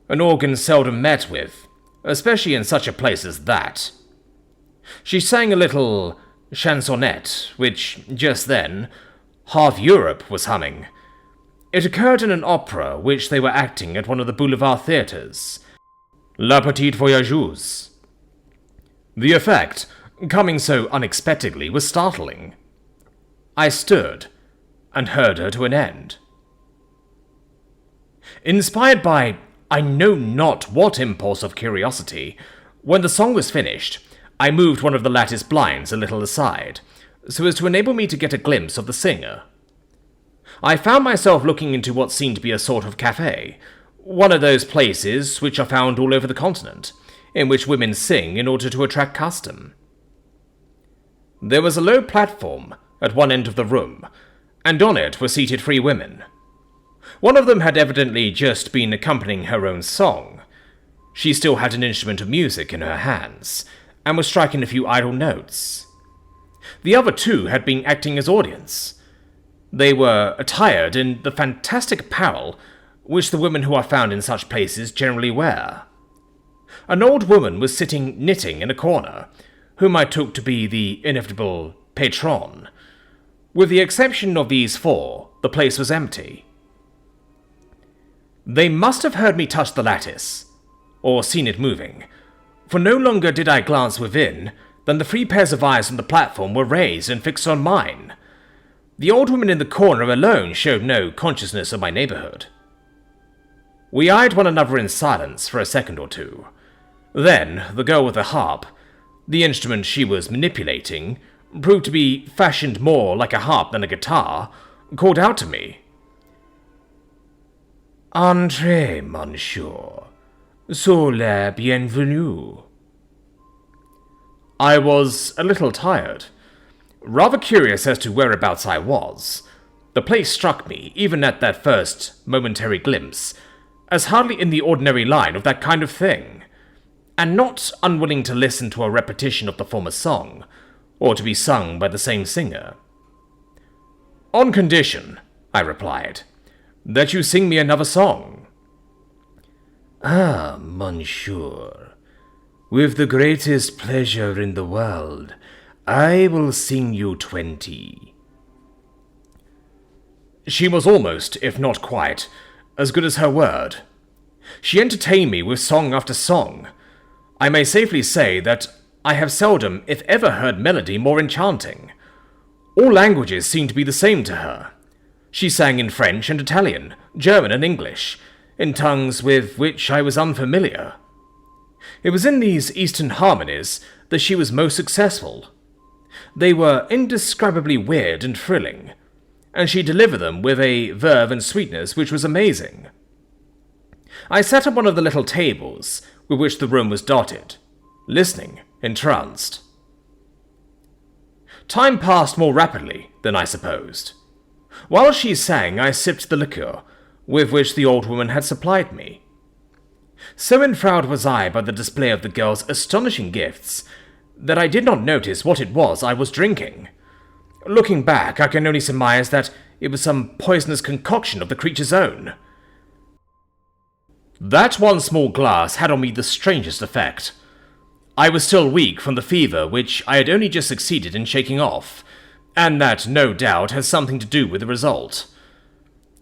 an organ seldom met with, especially in such a place as that. She sang a little chansonnette, which, just then, half Europe was humming. It occurred in an opera which they were acting at one of the boulevard theatres, La Petite Voyageuse. The effect, coming so unexpectedly, was startling. I stood and heard her to an end. Inspired by I know not what impulse of curiosity, when the song was finished, I moved one of the lattice blinds a little aside, so as to enable me to get a glimpse of the singer. I found myself looking into what seemed to be a sort of cafe, one of those places which are found all over the continent, in which women sing in order to attract custom. There was a low platform at one end of the room, and on it were seated 3 women. One of them had evidently just been accompanying her own song. She still had an instrument of music in her hands, and was striking a few idle notes. The other 2 had been acting as audience. They were attired in the fantastic apparel which the women who are found in such places generally wear. An old woman was sitting knitting in a corner, whom I took to be the inevitable patronne. With the exception of these 4, the place was empty. They must have heard me touch the lattice, or seen it moving, for no longer did I glance within than the 3 pairs of eyes on the platform were raised and fixed on mine. The old woman in the corner alone showed no consciousness of my neighbourhood. We eyed one another in silence for a second or 2. Then the girl with the harp, the instrument she was manipulating, proved to be fashioned more like a harp than a guitar, called out to me. "Entrez, monsieur. Soyez bienvenue." I was a little tired. Rather curious as to whereabouts I was. The place struck me, even at that first momentary glimpse, as hardly in the ordinary line of that kind of thing, and not unwilling to listen to a repetition of the former song, or to be sung by the same singer. "On condition," I replied, "that you sing me another song." "Ah, monsieur, with the greatest pleasure in the world, I will sing you 20. She was almost, if not quite, as good as her word. She entertained me with song after song. I may safely say that I have seldom, if ever, heard melody more enchanting. All languages seemed to be the same to her. She sang in French and Italian, German and English, in tongues with which I was unfamiliar. It was in these Eastern harmonies that she was most successful. They were indescribably weird and thrilling, and she delivered them with a verve and sweetness which was amazing. I sat at one of the little tables with which the room was dotted, listening, entranced. Time passed more rapidly than I supposed. While she sang, I sipped the liqueur with which the old woman had supplied me. So enthralled was I by the display of the girl's astonishing gifts that I did not notice what it was I was drinking. Looking back, I can only surmise that it was some poisonous concoction of the creature's own. That one small glass had on me the strangest effect. I was still weak from the fever which I had only just succeeded in shaking off, and that, no doubt, has something to do with the result.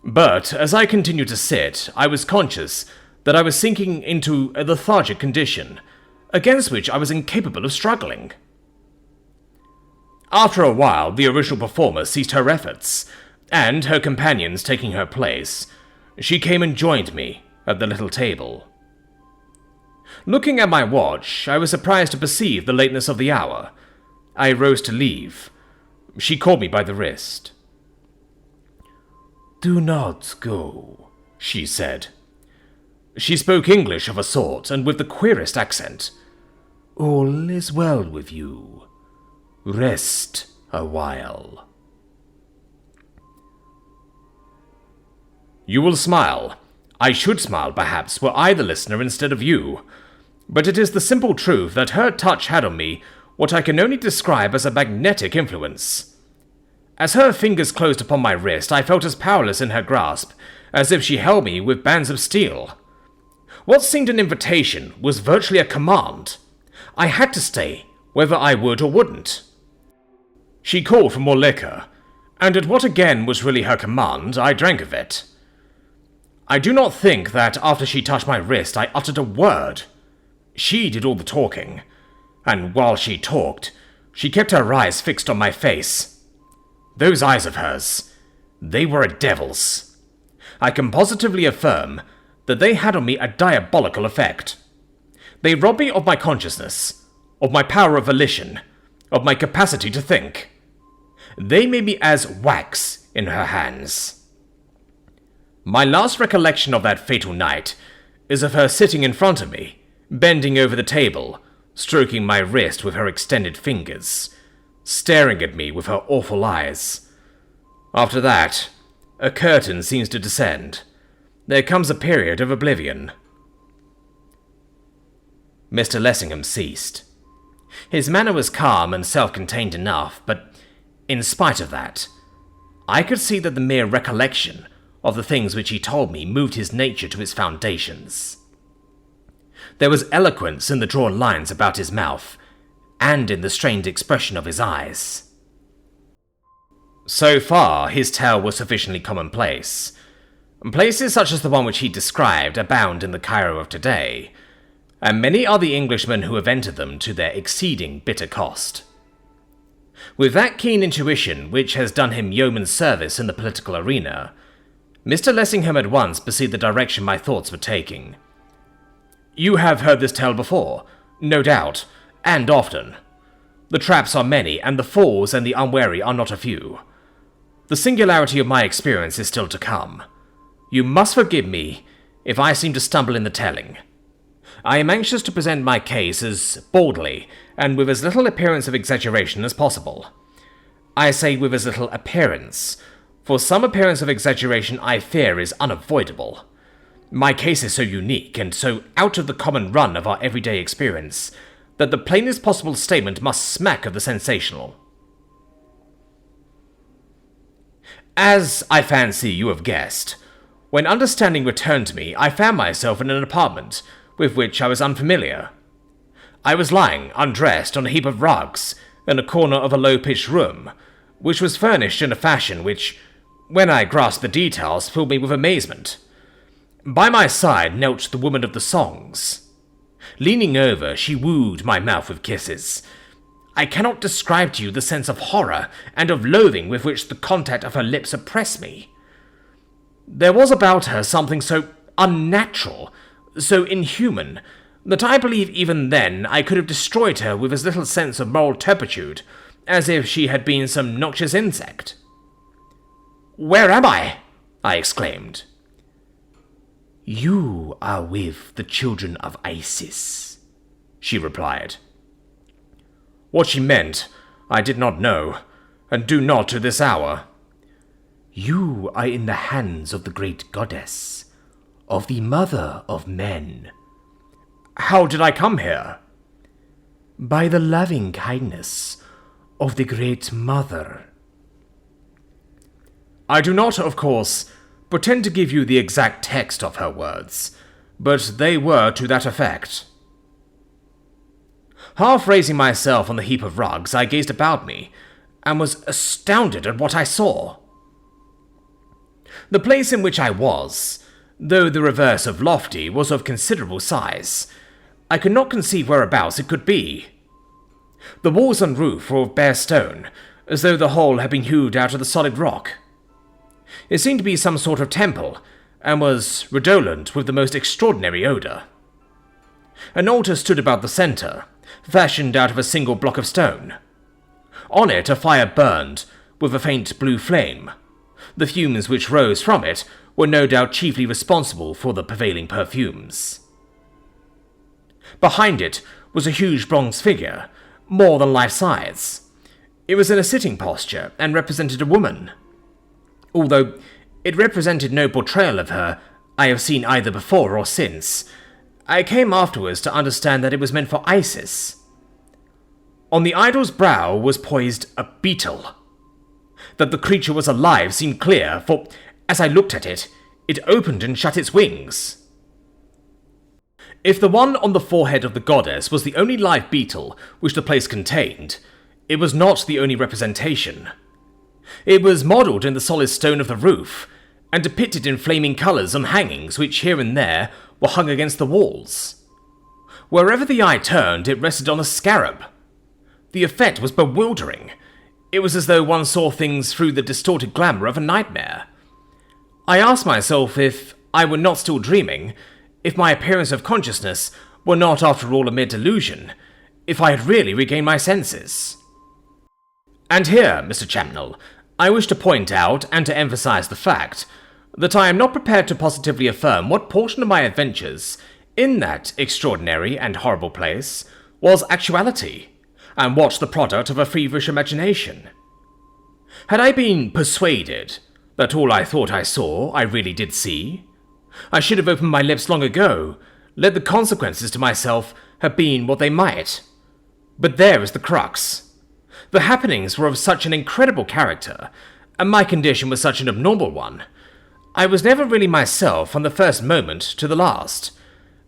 But as I continued to sit, I was conscious that I was sinking into a lethargic condition, against which I was incapable of struggling. After a while, the original performer ceased her efforts, and, her companions taking her place, she came and joined me at the little table. Looking at my watch, I was surprised to perceive the lateness of the hour. I rose to leave. She caught me by the wrist. "Do not go," she said. She spoke English of a sort, and with the queerest accent. "All is well with you. Rest a while." You will smile. I should smile, perhaps, were I the listener instead of you. But it is the simple truth that her touch had on me what I can only describe as a magnetic influence. As her fingers closed upon my wrist, I felt as powerless in her grasp as if she held me with bands of steel. What seemed an invitation was virtually a command. I had to stay, whether I would or wouldn't. She called for more liquor, and at what again was really her command, I drank of it. I do not think that after she touched my wrist I uttered a word. She did all the talking, and while she talked, she kept her eyes fixed on my face. Those eyes of hers, they were a devil's. I can positively affirm that they had on me a diabolical effect. They robbed me of my consciousness, of my power of volition, of my capacity to think. They made me as wax in her hands. My last recollection of that fatal night is of her sitting in front of me, bending over the table, stroking my wrist with her extended fingers, staring at me with her awful eyes. After that, a curtain seems to descend. There comes a period of oblivion. Mr. Lessingham ceased. His manner was calm and self-contained enough, but in spite of that, I could see that the mere recollection of the things which he told me moved his nature to its foundations. There was eloquence in the drawn lines about his mouth, and in the strained expression of his eyes. So far, his tale was sufficiently commonplace. Places such as the one which he described abound in the Cairo of today, and many are the Englishmen who have entered them to their exceeding bitter cost. With that keen intuition which has done him yeoman's service in the political arena, Mr. Lessingham at once perceived the direction my thoughts were taking. You have heard this tale before, no doubt, and often. The traps are many, and the falls and the unwary are not a few. The singularity of my experience is still to come. You must forgive me if I seem to stumble in the telling. I am anxious to present my case as baldly and with as little appearance of exaggeration as possible. I say with as little appearance, for some appearance of exaggeration I fear is unavoidable. My case is so unique and so out of the common run of our everyday experience that the plainest possible statement must smack of the sensational. As I fancy you have guessed, when understanding returned to me, I found myself in an apartment with which I was unfamiliar. I was lying, undressed, on a heap of rugs in a corner of a low-pitched room, which was furnished in a fashion which, when I grasped the details, filled me with amazement. By my side knelt the woman of the songs. Leaning over, she wooed my mouth with kisses. I cannot describe to you the sense of horror and of loathing with which the contact of her lips oppressed me. There was about her something so unnatural, so inhuman, that I believe even then I could have destroyed her with as little sense of moral turpitude as if she had been some noxious insect. "Where am I?" I exclaimed. "You are with the children of Isis," she replied. What she meant, I did not know, and do not to this hour. "You are in the hands of the great goddess, of the mother of men." "How did I come here?" "By the loving kindness of the great mother." I do not, of course, pretend to give you the exact text of her words, but they were to that effect. Half raising myself on the heap of rugs, I gazed about me, and was astounded at what I saw. The place in which I was, though the reverse of lofty, was of considerable size. I could not conceive whereabouts it could be. The walls and roof were of bare stone, as though the whole had been hewed out of the solid rock. It seemed to be some sort of temple, and was redolent with the most extraordinary odour. An altar stood about the centre, fashioned out of a single block of stone. On it a fire burned, with a faint blue flame. The fumes which rose from it were no doubt chiefly responsible for the prevailing perfumes. Behind it was a huge bronze figure, more than life-size. It was in a sitting posture, and represented a woman. Although it represented no portrayal of her I have seen either before or since, I came afterwards to understand that it was meant for Isis. On the idol's brow was poised a beetle. That the creature was alive seemed clear, for, as I looked at it, it opened and shut its wings. If the one on the forehead of the goddess was the only live beetle which the place contained, it was not the only representation. It was modelled in the solid stone of the roof, and depicted in flaming colours on hangings which here and there were hung against the walls. Wherever the eye turned, it rested on a scarab. The effect was bewildering. It was as though one saw things through the distorted glamour of a nightmare. I asked myself if I were not still dreaming, if my appearance of consciousness were not after all a mere delusion, if I had really regained my senses. And here, Mr. Champnell, I wish to point out and to emphasize the fact that I am not prepared to positively affirm what portion of my adventures in that extraordinary and horrible place was actuality, and what the product of a feverish imagination. Had I been persuaded that all I thought I saw I really did see, I should have opened my lips long ago, let the consequences to myself have been what they might. But there is the crux. The happenings were of such an incredible character, and my condition was such an abnormal one, I was never really myself from the first moment to the last,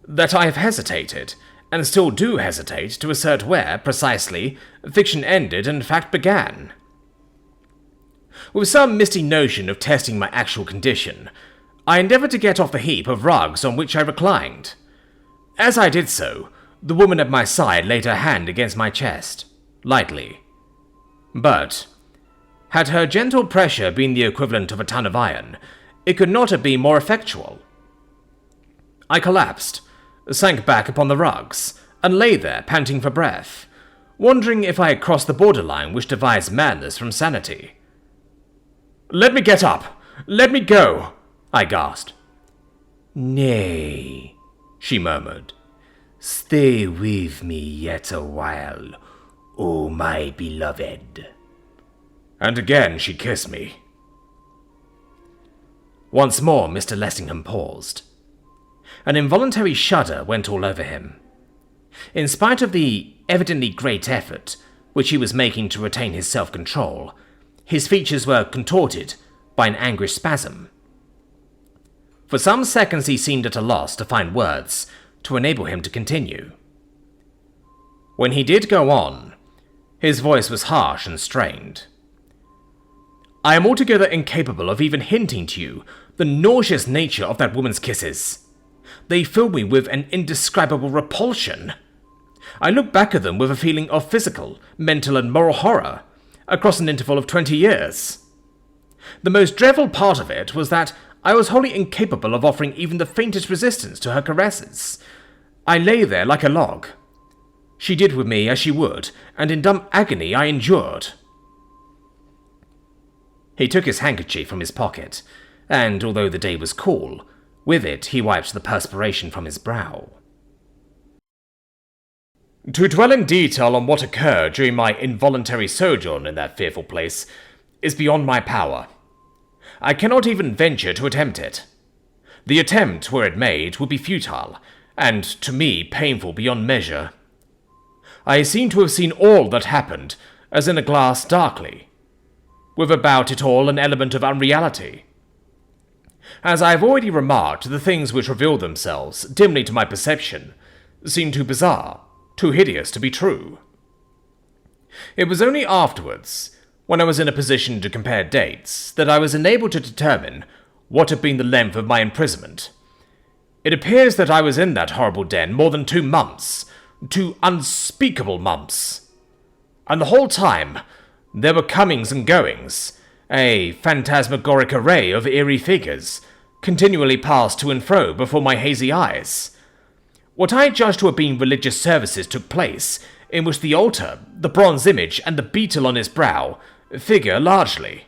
that I have hesitated, and still do hesitate, to assert where, precisely, fiction ended and fact began. With some misty notion of testing my actual condition, I endeavoured to get off the heap of rugs on which I reclined. As I did so, the woman at my side laid her hand against my chest, lightly. But, had her gentle pressure been the equivalent of a ton of iron, it could not have been more effectual. I collapsed, sank back upon the rugs, and lay there panting for breath, wondering if I had crossed the borderline which divides madness from sanity. "Let me get up! Let me go!" I gasped. "Nay," she murmured. Stay with me yet a while, O my beloved. And again she kissed me. Once more Mr. Lessingham paused. An involuntary shudder went all over him. In spite of the evidently great effort which he was making to retain his self-control, his features were contorted by an anguished spasm. For some seconds he seemed at a loss to find words to enable him to continue. When he did go on, his voice was harsh and strained. I am altogether incapable of even hinting to you the nauseous nature of that woman's kisses. They filled me with an indescribable repulsion. I look back at them with a feeling of physical, mental, and moral horror, across an interval of 20 years. The most dreadful part of it was that I was wholly incapable of offering even the faintest resistance to her caresses. I lay there like a log. She did with me as she would, and in dumb agony I endured. He took his handkerchief from his pocket, and although the day was cool, with it he wiped the perspiration from his brow. To dwell in detail on what occurred during my involuntary sojourn in that fearful place is beyond my power. I cannot even venture to attempt it. The attempt, were it made, would be futile, and to me painful beyond measure. I seem to have seen all that happened as in a glass darkly, with about it all an element of unreality. As I have already remarked, the things which revealed themselves dimly to my perception seemed too bizarre, too hideous to be true. It was only afterwards, when I was in a position to compare dates, that I was enabled to determine what had been the length of my imprisonment. It appears that I was in that horrible den more than 2 months, 2 unspeakable months. And the whole time, there were comings and goings, a phantasmagoric array of eerie figures, continually passed to and fro before my hazy eyes. What I judged to have been religious services took place, in which the altar, the bronze image, and the beetle on its brow figure largely.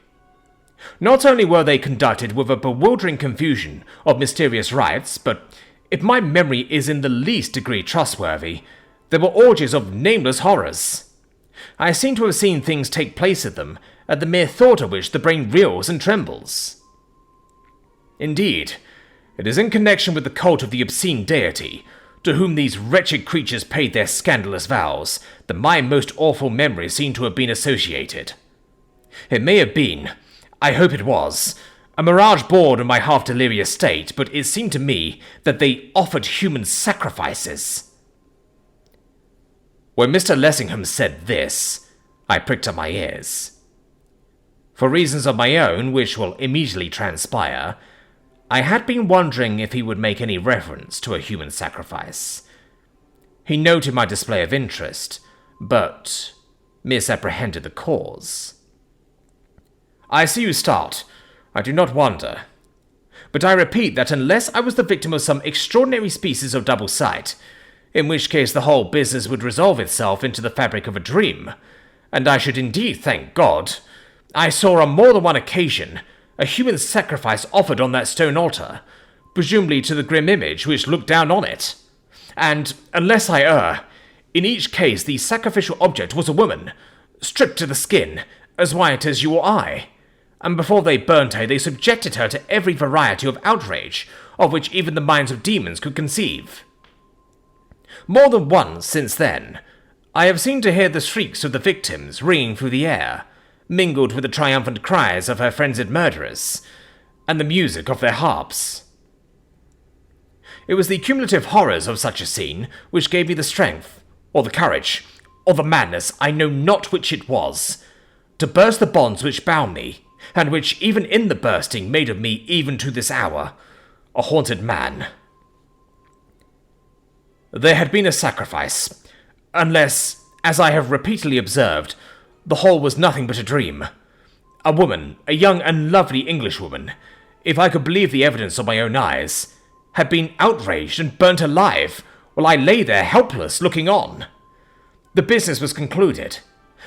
Not only were they conducted with a bewildering confusion of mysterious rites, but if my memory is in the least degree trustworthy, there were orgies of nameless horrors. I seem to have seen things take place at them, at the mere thought of which the brain reels and trembles. Indeed, it is in connection with the cult of the obscene deity, to whom these wretched creatures paid their scandalous vows, that my most awful memories seem to have been associated. It may have been, I hope it was, a mirage born in my half-delirious state, but it seemed to me that they offered human sacrifices. When Mr. Lessingham said this, I pricked up my ears. For reasons of my own, which will immediately transpire, I had been wondering if he would make any reference to a human sacrifice. He noted my display of interest, but misapprehended the cause. I see you start. I do not wonder. But I repeat that unless I was the victim of some extraordinary species of double sight, in which case the whole business would resolve itself into the fabric of a dream, and I should indeed thank God, I saw on more than one occasion a human sacrifice offered on that stone altar, presumably to the grim image which looked down on it. And, unless I err, in each case the sacrificial object was a woman, stripped to the skin, as white as you or I, and before they burnt her they subjected her to every variety of outrage of which even the minds of demons could conceive. More than once since then, I have seemed to hear the shrieks of the victims ringing through the air, mingled with the triumphant cries of her frenzied murderers, and the music of their harps. It was the cumulative horrors of such a scene which gave me the strength, or the courage, or the madness, I know not which it was, to burst the bonds which bound me, and which even in the bursting made of me, even to this hour, a haunted man. There had been a sacrifice, unless, as I have repeatedly observed, the whole was nothing but a dream. A woman, a young and lovely Englishwoman, if I could believe the evidence of my own eyes, had been outraged and burnt alive, while I lay there helpless, looking on. The business was concluded.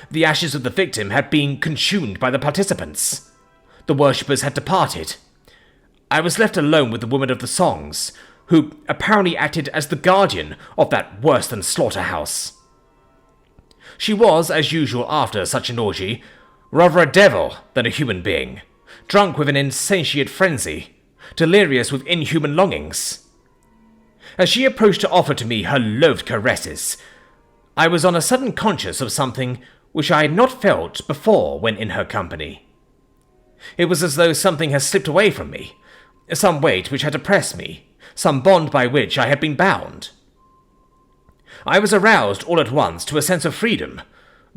The ashes of the victim had been consumed by the participants. The worshippers had departed. I was left alone with the woman of the songs, who apparently acted as the guardian of that worse-than slaughterhouse. She was, as usual after such an orgy, rather a devil than a human being, drunk with an insatiate frenzy, delirious with inhuman longings. As she approached to offer to me her loathed caresses, I was on a sudden conscious of something which I had not felt before when in her company. It was as though something had slipped away from me, some weight which had oppressed me, some bond by which I had been bound. I was aroused all at once to a sense of freedom,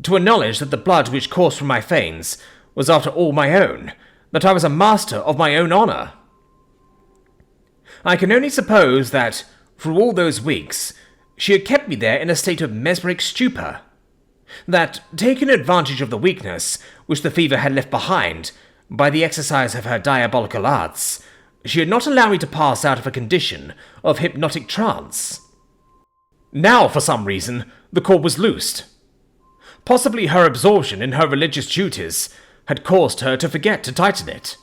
to a knowledge that the blood which coursed from my veins was after all my own, that I was a master of my own honour. I can only suppose that, through all those weeks, she had kept me there in a state of mesmeric stupor, that, taking advantage of the weakness which the fever had left behind, by the exercise of her diabolical arts, she had not allowed me to pass out of a condition of hypnotic trance. Now, for some reason, the cord was loosed. Possibly her absorption in her religious duties had caused her to forget to tighten it.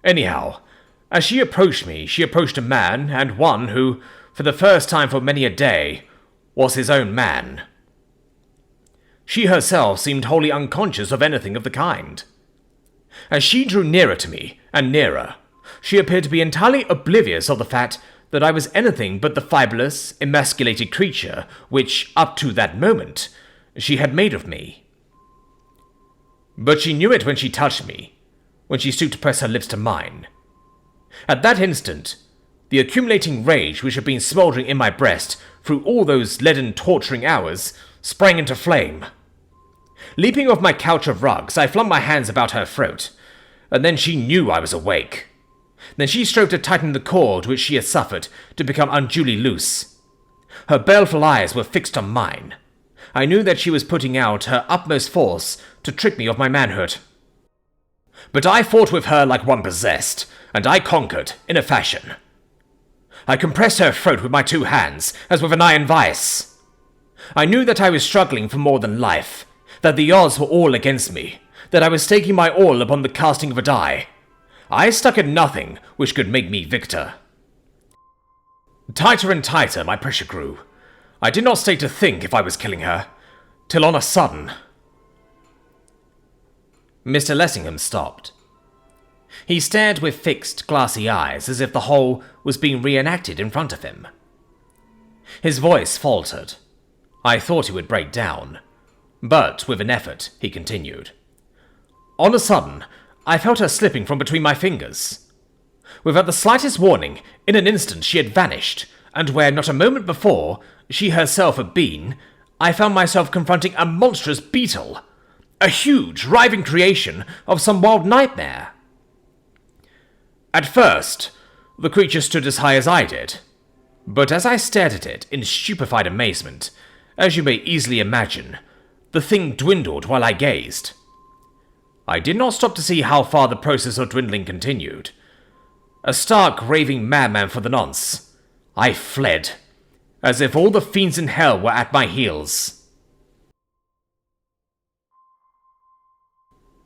Anyhow, as she approached me, she approached a man, and one who, for the first time for many a day, was his own man. She herself seemed wholly unconscious of anything of the kind. As she drew nearer to me, and nearer, she appeared to be entirely oblivious of the fact that I was anything but the fibrous, emasculated creature which, up to that moment, she had made of me. But she knew it when she touched me, when she stooped to press her lips to mine. At that instant, the accumulating rage which had been smouldering in my breast through all those leaden torturing hours sprang into flame. Leaping off my couch of rugs, I flung my hands about her throat, and then she knew I was awake. Then she strove to tighten the cord which she had suffered to become unduly loose. Her baleful eyes were fixed on mine. I knew that she was putting out her utmost force to trick me of my manhood. But I fought with her like one possessed, and I conquered, in a fashion. I compressed her throat with my two hands, as with an iron vice. I knew that I was struggling for more than life, that the odds were all against me, that I was staking my all upon the casting of a die. I stuck at nothing which could make me victor. Tighter and tighter my pressure grew. I did not stay to think if I was killing her, till on a sudden... Mr. Lessingham stopped. He stared with fixed, glassy eyes as if the whole was being reenacted in front of him. His voice faltered. I thought he would break down, but with an effort he continued. On a sudden, I felt her slipping from between my fingers. Without the slightest warning, in an instant she had vanished, and where not a moment before she herself had been, I found myself confronting a monstrous beetle, a huge, writhing creation of some wild nightmare. At first, the creature stood as high as I did, but as I stared at it in stupefied amazement, as you may easily imagine, the thing dwindled while I gazed. I did not stop to see how far the process of dwindling continued. A stark, raving madman for the nonce, I fled, as if all the fiends in hell were at my heels.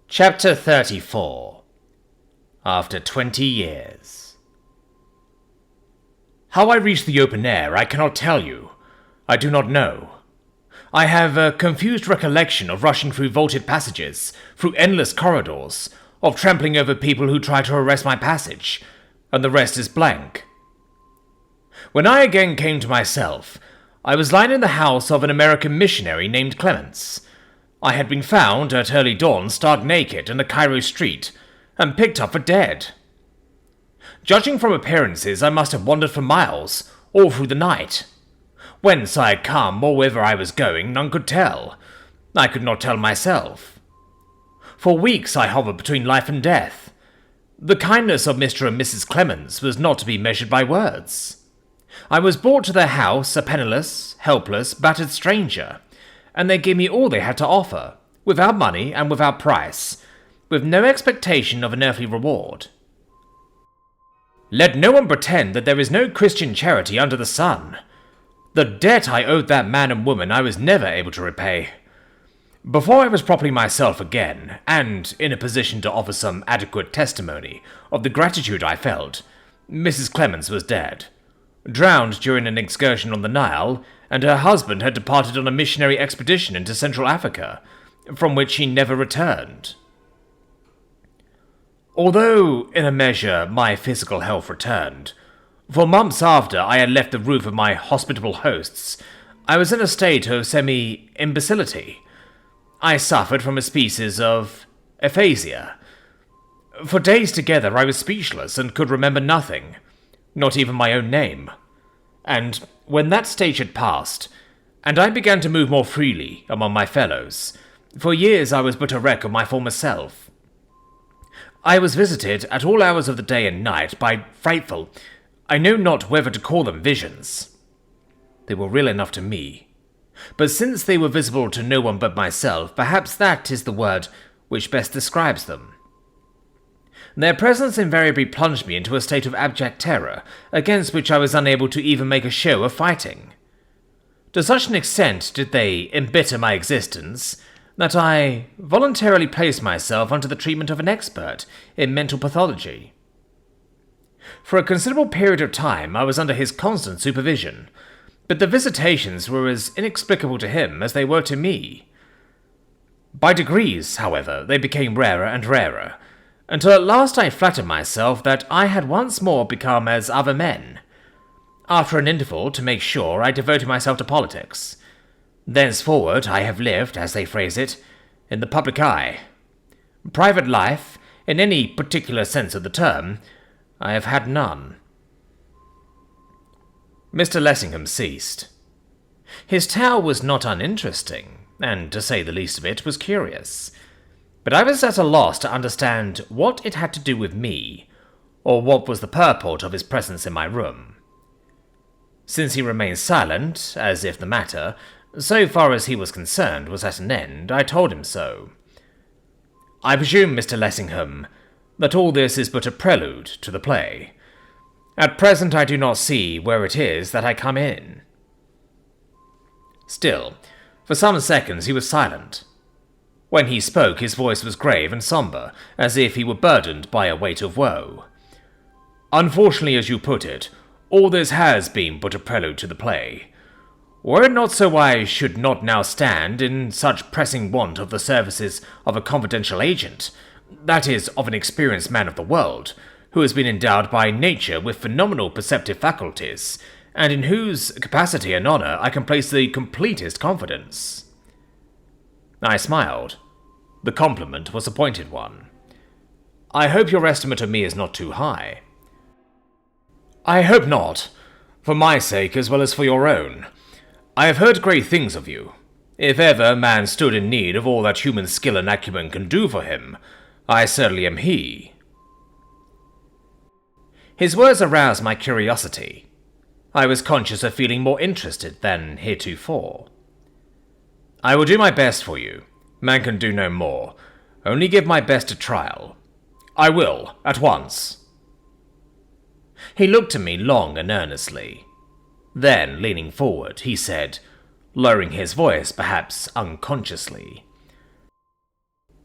Chapter 34. After 20 years. How I reached the open air I cannot tell you. I do not know. I have a confused recollection of rushing through vaulted passages, through endless corridors, of trampling over people who tried to arrest my passage, and the rest is blank. When I again came to myself, I was lying in the house of an American missionary named Clements. I had been found at early dawn stark naked in a Cairo street, and picked up for dead. Judging from appearances, I must have wandered for miles, all through the night. Whence I had come, or whither I was going, none could tell. I could not tell myself. For weeks I hovered between life and death. The kindness of Mr. and Mrs. Clements was not to be measured by words. I was brought to their house, a penniless, helpless, battered stranger, and they gave me all they had to offer, without money and without price, with no expectation of an earthly reward. Let no one pretend that there is no Christian charity under the sun. The debt I owed that man and woman I was never able to repay. Before I was properly myself again, and in a position to offer some adequate testimony of the gratitude I felt, Mrs. Clements was dead, drowned during an excursion on the Nile, and her husband had departed on a missionary expedition into Central Africa, from which he never returned. Although, in a measure, my physical health returned, for months after I had left the roof of my hospitable hosts, I was in a state of semi-imbecility. I suffered from a species of aphasia. For days together I was speechless and could remember nothing, not even my own name. And when that stage had passed, and I began to move more freely among my fellows, for years I was but a wreck of my former self. I was visited at all hours of the day and night by frightful, I know not whether to call them visions. They were real enough to me, but since they were visible to no one but myself, perhaps that is the word which best describes them. Their presence invariably plunged me into a state of abject terror, against which I was unable to even make a show of fighting. To such an extent did they embitter my existence, that I voluntarily placed myself under the treatment of an expert in mental pathology. For a considerable period of time I was under his constant supervision, but the visitations were as inexplicable to him as they were to me. By degrees, however, they became rarer and rarer, until at last I flattered myself that I had once more become as other men. After an interval, to make sure, I devoted myself to politics. Thenceforward I have lived, as they phrase it, in the public eye. Private life, in any particular sense of the term, I have had none. Mr. Lessingham ceased. His tale was not uninteresting, and, to say the least of it, was curious. But I was at a loss to understand what it had to do with me, or what was the purport of his presence in my room. Since he remained silent, as if the matter, so far as he was concerned, was at an end, I told him so. I presume, Mr. Lessingham, that all this is but a prelude to the play. At present I do not see where it is that I come in. Still, for some seconds he was silent. When he spoke, his voice was grave and sombre, as if he were burdened by a weight of woe. Unfortunately, as you put it, all this has been but a prelude to the play. Were it not so, I should not now stand in such pressing want of the services of a confidential agent, that is, of an experienced man of the world, who has been endowed by nature with phenomenal perceptive faculties, and in whose capacity and honour I can place the completest confidence. I smiled. The compliment was a pointed one. I hope your estimate of me is not too high. I hope not, for my sake as well as for your own. I have heard great things of you. If ever man stood in need of all that human skill and acumen can do for him, I certainly am he. His words aroused my curiosity. I was conscious of feeling more interested than heretofore. I will do my best for you. Man can do no more. Only give my best a trial. I will, at once. He looked at me long and earnestly. Then, leaning forward, he said, lowering his voice perhaps unconsciously,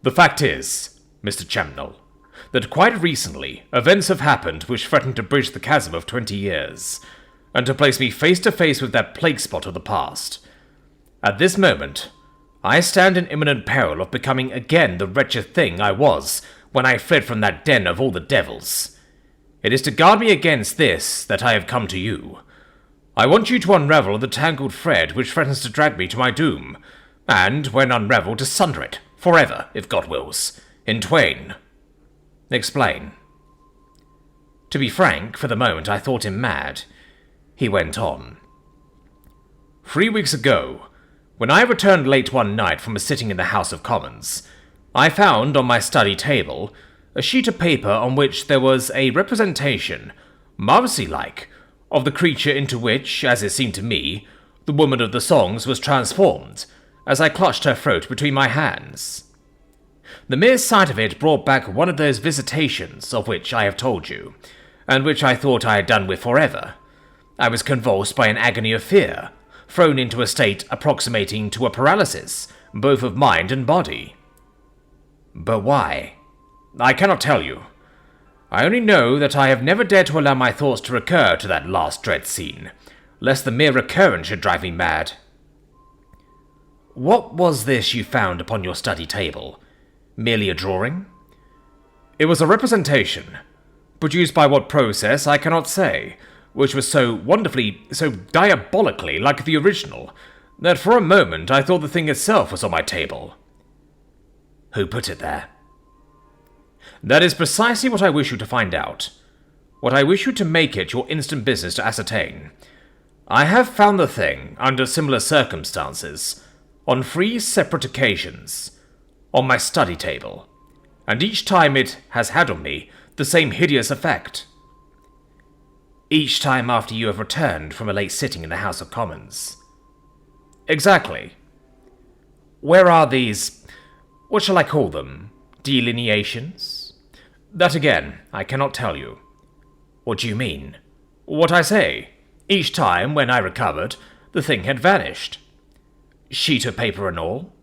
"The fact is, Mr. Chamnell, that quite recently events have happened which threaten to bridge the chasm of 20 years, and to place me face to face with that plague spot of the past. At this moment, I stand in imminent peril of becoming again the wretched thing I was when I fled from that den of all the devils. It is to guard me against this that I have come to you. I want you to unravel the tangled thread which threatens to drag me to my doom, and, when unravelled, to sunder it, forever, if God wills, in twain." "Explain." To be frank, for the moment I thought him mad. He went on. 3 weeks ago, when I returned late one night from a sitting in the House of Commons, I found on my study table a sheet of paper on which there was a representation, marvellously like, of the creature into which, as it seemed to me, the woman of the songs was transformed, as I clutched her throat between my hands. The mere sight of it brought back one of those visitations of which I have told you, and which I thought I had done with forever. I was convulsed by an agony of fear, thrown into a state approximating to a paralysis, both of mind and body. But why? I cannot tell you. I only know that I have never dared to allow my thoughts to recur to that last dread scene, lest the mere recurrence should drive me mad. What was this you found upon your study table? Merely a drawing? It was a representation. Produced by what process, I cannot say, which was so wonderfully, so diabolically like the original, that for a moment I thought the thing itself was on my table. Who put it there? That is precisely what I wish you to find out. What I wish you to make it your instant business to ascertain. I have found the thing, under similar circumstances, on 3 separate occasions, on my study table, and each time it has had on me the same hideous effect. Each time after you have returned from a late sitting in the House of Commons. Exactly. Where are these, what shall I call them, delineations? That again, I cannot tell you. What do you mean? What I say. Each time, when I recovered, the thing had vanished. Sheet of paper and all?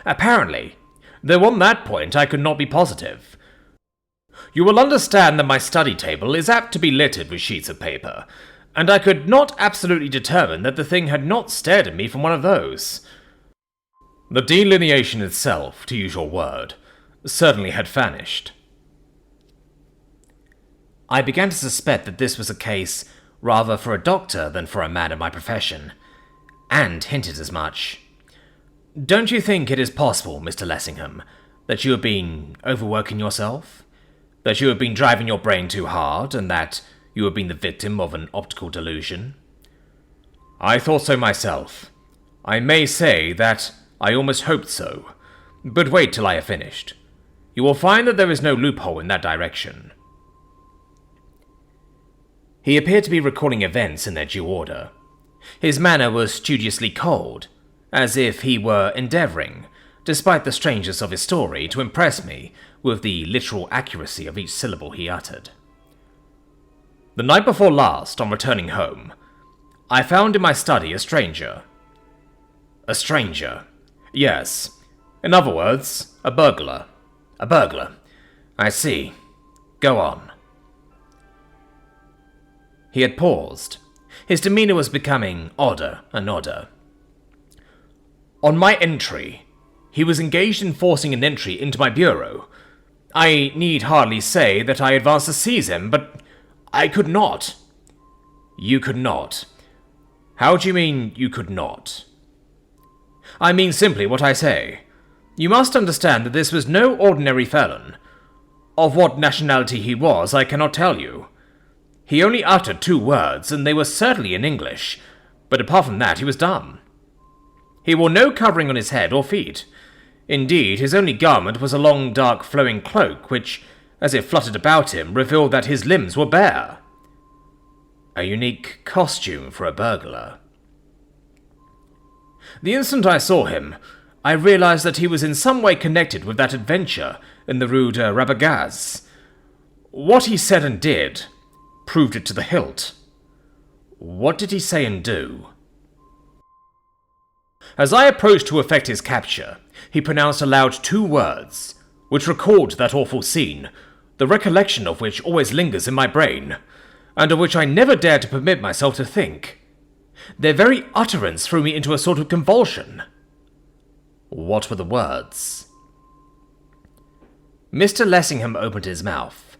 Apparently, though on that point I could not be positive. You will understand that my study table is apt to be littered with sheets of paper, and I could not absolutely determine that the thing had not stared at me from one of those. The delineation itself, to use your word, certainly had vanished. I began to suspect that this was a case rather for a doctor than for a man of my profession, and hinted as much. Don't you think it is possible, Mr. Lessingham, that you have been overworking yourself? That you have been driving your brain too hard, and that you have been the victim of an optical delusion? I thought so myself. I may say that I almost hoped so. But wait till I have finished. You will find that there is no loophole in that direction. He appeared to be recalling events in their due order. His manner was studiously cold, as if he were endeavouring, despite the strangeness of his story, to impress me with the literal accuracy of each syllable he uttered. The night before last, on returning home, I found in my study a stranger. A stranger. Yes. In other words, a burglar. A burglar. I see. Go on. He had paused. His demeanour was becoming odder and odder. On my entry, he was engaged in forcing an entry into my bureau. I need hardly say that I advanced to seize him, but I could not. You could not. How do you mean you could not? I mean simply what I say. You must understand that this was no ordinary felon. Of what nationality he was, I cannot tell you. He only uttered 2 words, and they were certainly in English, but apart from that he was dumb. He wore no covering on his head or feet. Indeed, his only garment was a long, dark, flowing cloak, which, as it fluttered about him, revealed that his limbs were bare. A unique costume for a burglar. The instant I saw him, I realized that he was in some way connected with that adventure in the Rue de Rabagaz. What he said and did proved it to the hilt. What did he say and do? As I approached to effect his capture, he pronounced aloud 2 words, which recalled that awful scene, the recollection of which always lingers in my brain, and of which I never dared to permit myself to think. Their very utterance threw me into a sort of convulsion. What were the words? Mr. Lessingham opened his mouth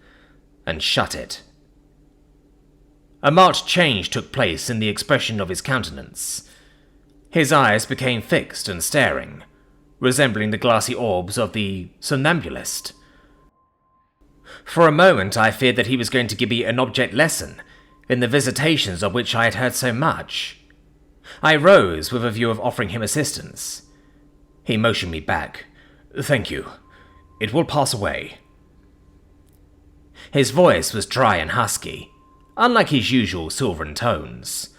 and shut it. A marked change took place in the expression of his countenance. His eyes became fixed and staring, resembling the glassy orbs of the somnambulist. For a moment I feared that he was going to give me an object lesson in the visitations of which I had heard so much. I rose with a view of offering him assistance. He motioned me back. "Thank you. It will pass away." His voice was dry and husky, unlike his usual silvern tones.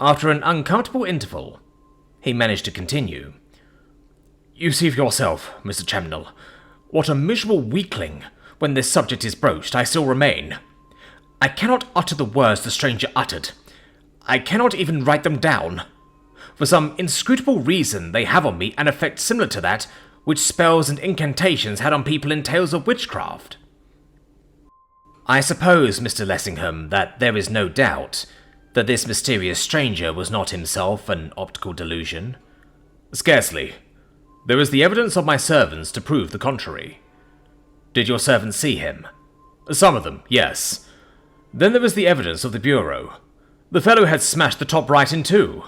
After an uncomfortable interval, he managed to continue. "You see for yourself, Mr. Chamnell, what a miserable weakling, when this subject is broached, I still remain. I cannot utter the words the stranger uttered. I cannot even write them down. For some inscrutable reason, they have on me an effect similar to that which spells and incantations had on people in tales of witchcraft. I suppose, Mr. Lessingham, that there is no doubt that this mysterious stranger was not himself an optical delusion. Scarcely. There is the evidence of my servants to prove the contrary. Did your servants see him? Some of them, yes. Then there was the evidence of the bureau. The fellow had smashed the top right in two.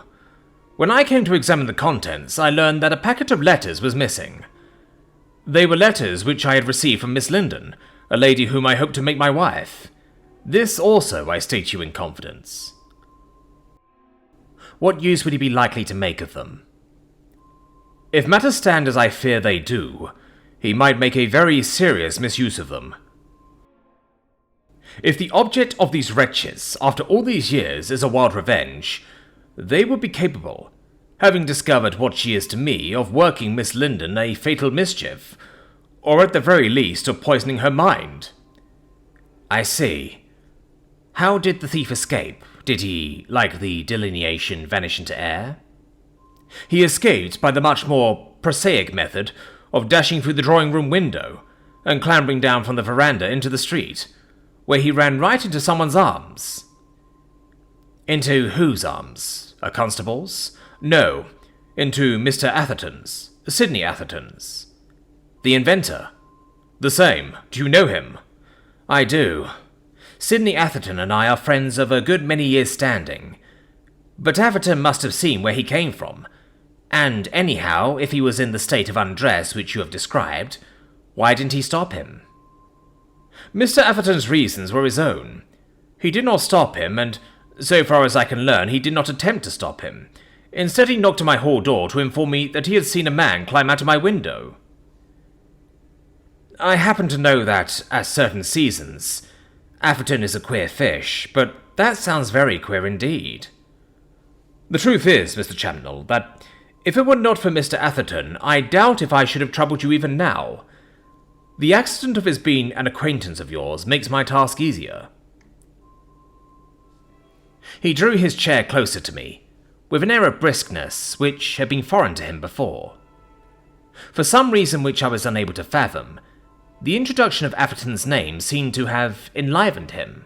When I came to examine the contents, I learned that a packet of letters was missing. They were letters which I had received from Miss Linden, a lady whom I hoped to make my wife. This also I state you in confidence. What use would he be likely to make of them? If matters stand as I fear they do, he might make a very serious misuse of them. If the object of these wretches, after all these years, is a wild revenge, they would be capable, having discovered what she is to me, of working Miss Linden a fatal mischief, or at the very least of poisoning her mind. I see. How did the thief escape? Did he, like the delineation, vanish into air? He escaped by the much more prosaic method of dashing through the drawing-room window and clambering down from the veranda into the street, where he ran right into someone's arms. Into whose arms? A constable's? No, into Mr. Atherton's, Sidney Atherton's. The inventor? The same. Do you know him? I do. Sidney Atherton and I are friends of a good many years' standing. But Atherton must have seen where he came from. And anyhow, if he was in the state of undress which you have described, why didn't he stop him? Mr. Atherton's reasons were his own. He did not stop him, and so far as I can learn, he did not attempt to stop him. Instead, he knocked at my hall door to inform me that he had seen a man climb out of my window. I happen to know that, at certain seasons, Atherton is a queer fish, but that sounds very queer indeed. The truth is, Mr. Chandler, that if it were not for Mr. Atherton, I doubt if I should have troubled you even now. The accident of his being an acquaintance of yours makes my task easier. He drew his chair closer to me, with an air of briskness which had been foreign to him before. For some reason which I was unable to fathom, the introduction of Atherton's name seemed to have enlivened him.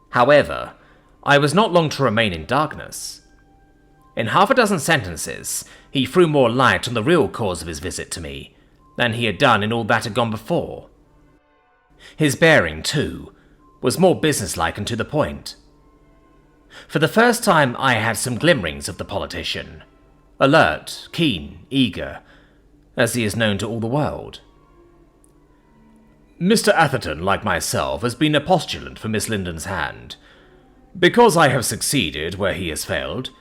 However, I was not long to remain in darkness. In half a dozen sentences, he threw more light on the real cause of his visit to me than he had done in all that had gone before. His bearing, too, was more businesslike and to the point. For the first time I had some glimmerings of the politician, alert, keen, eager, as he is known to all the world. Mr. Atherton, like myself, has been a postulant for Miss Linden's hand. Because I have succeeded where he has failed,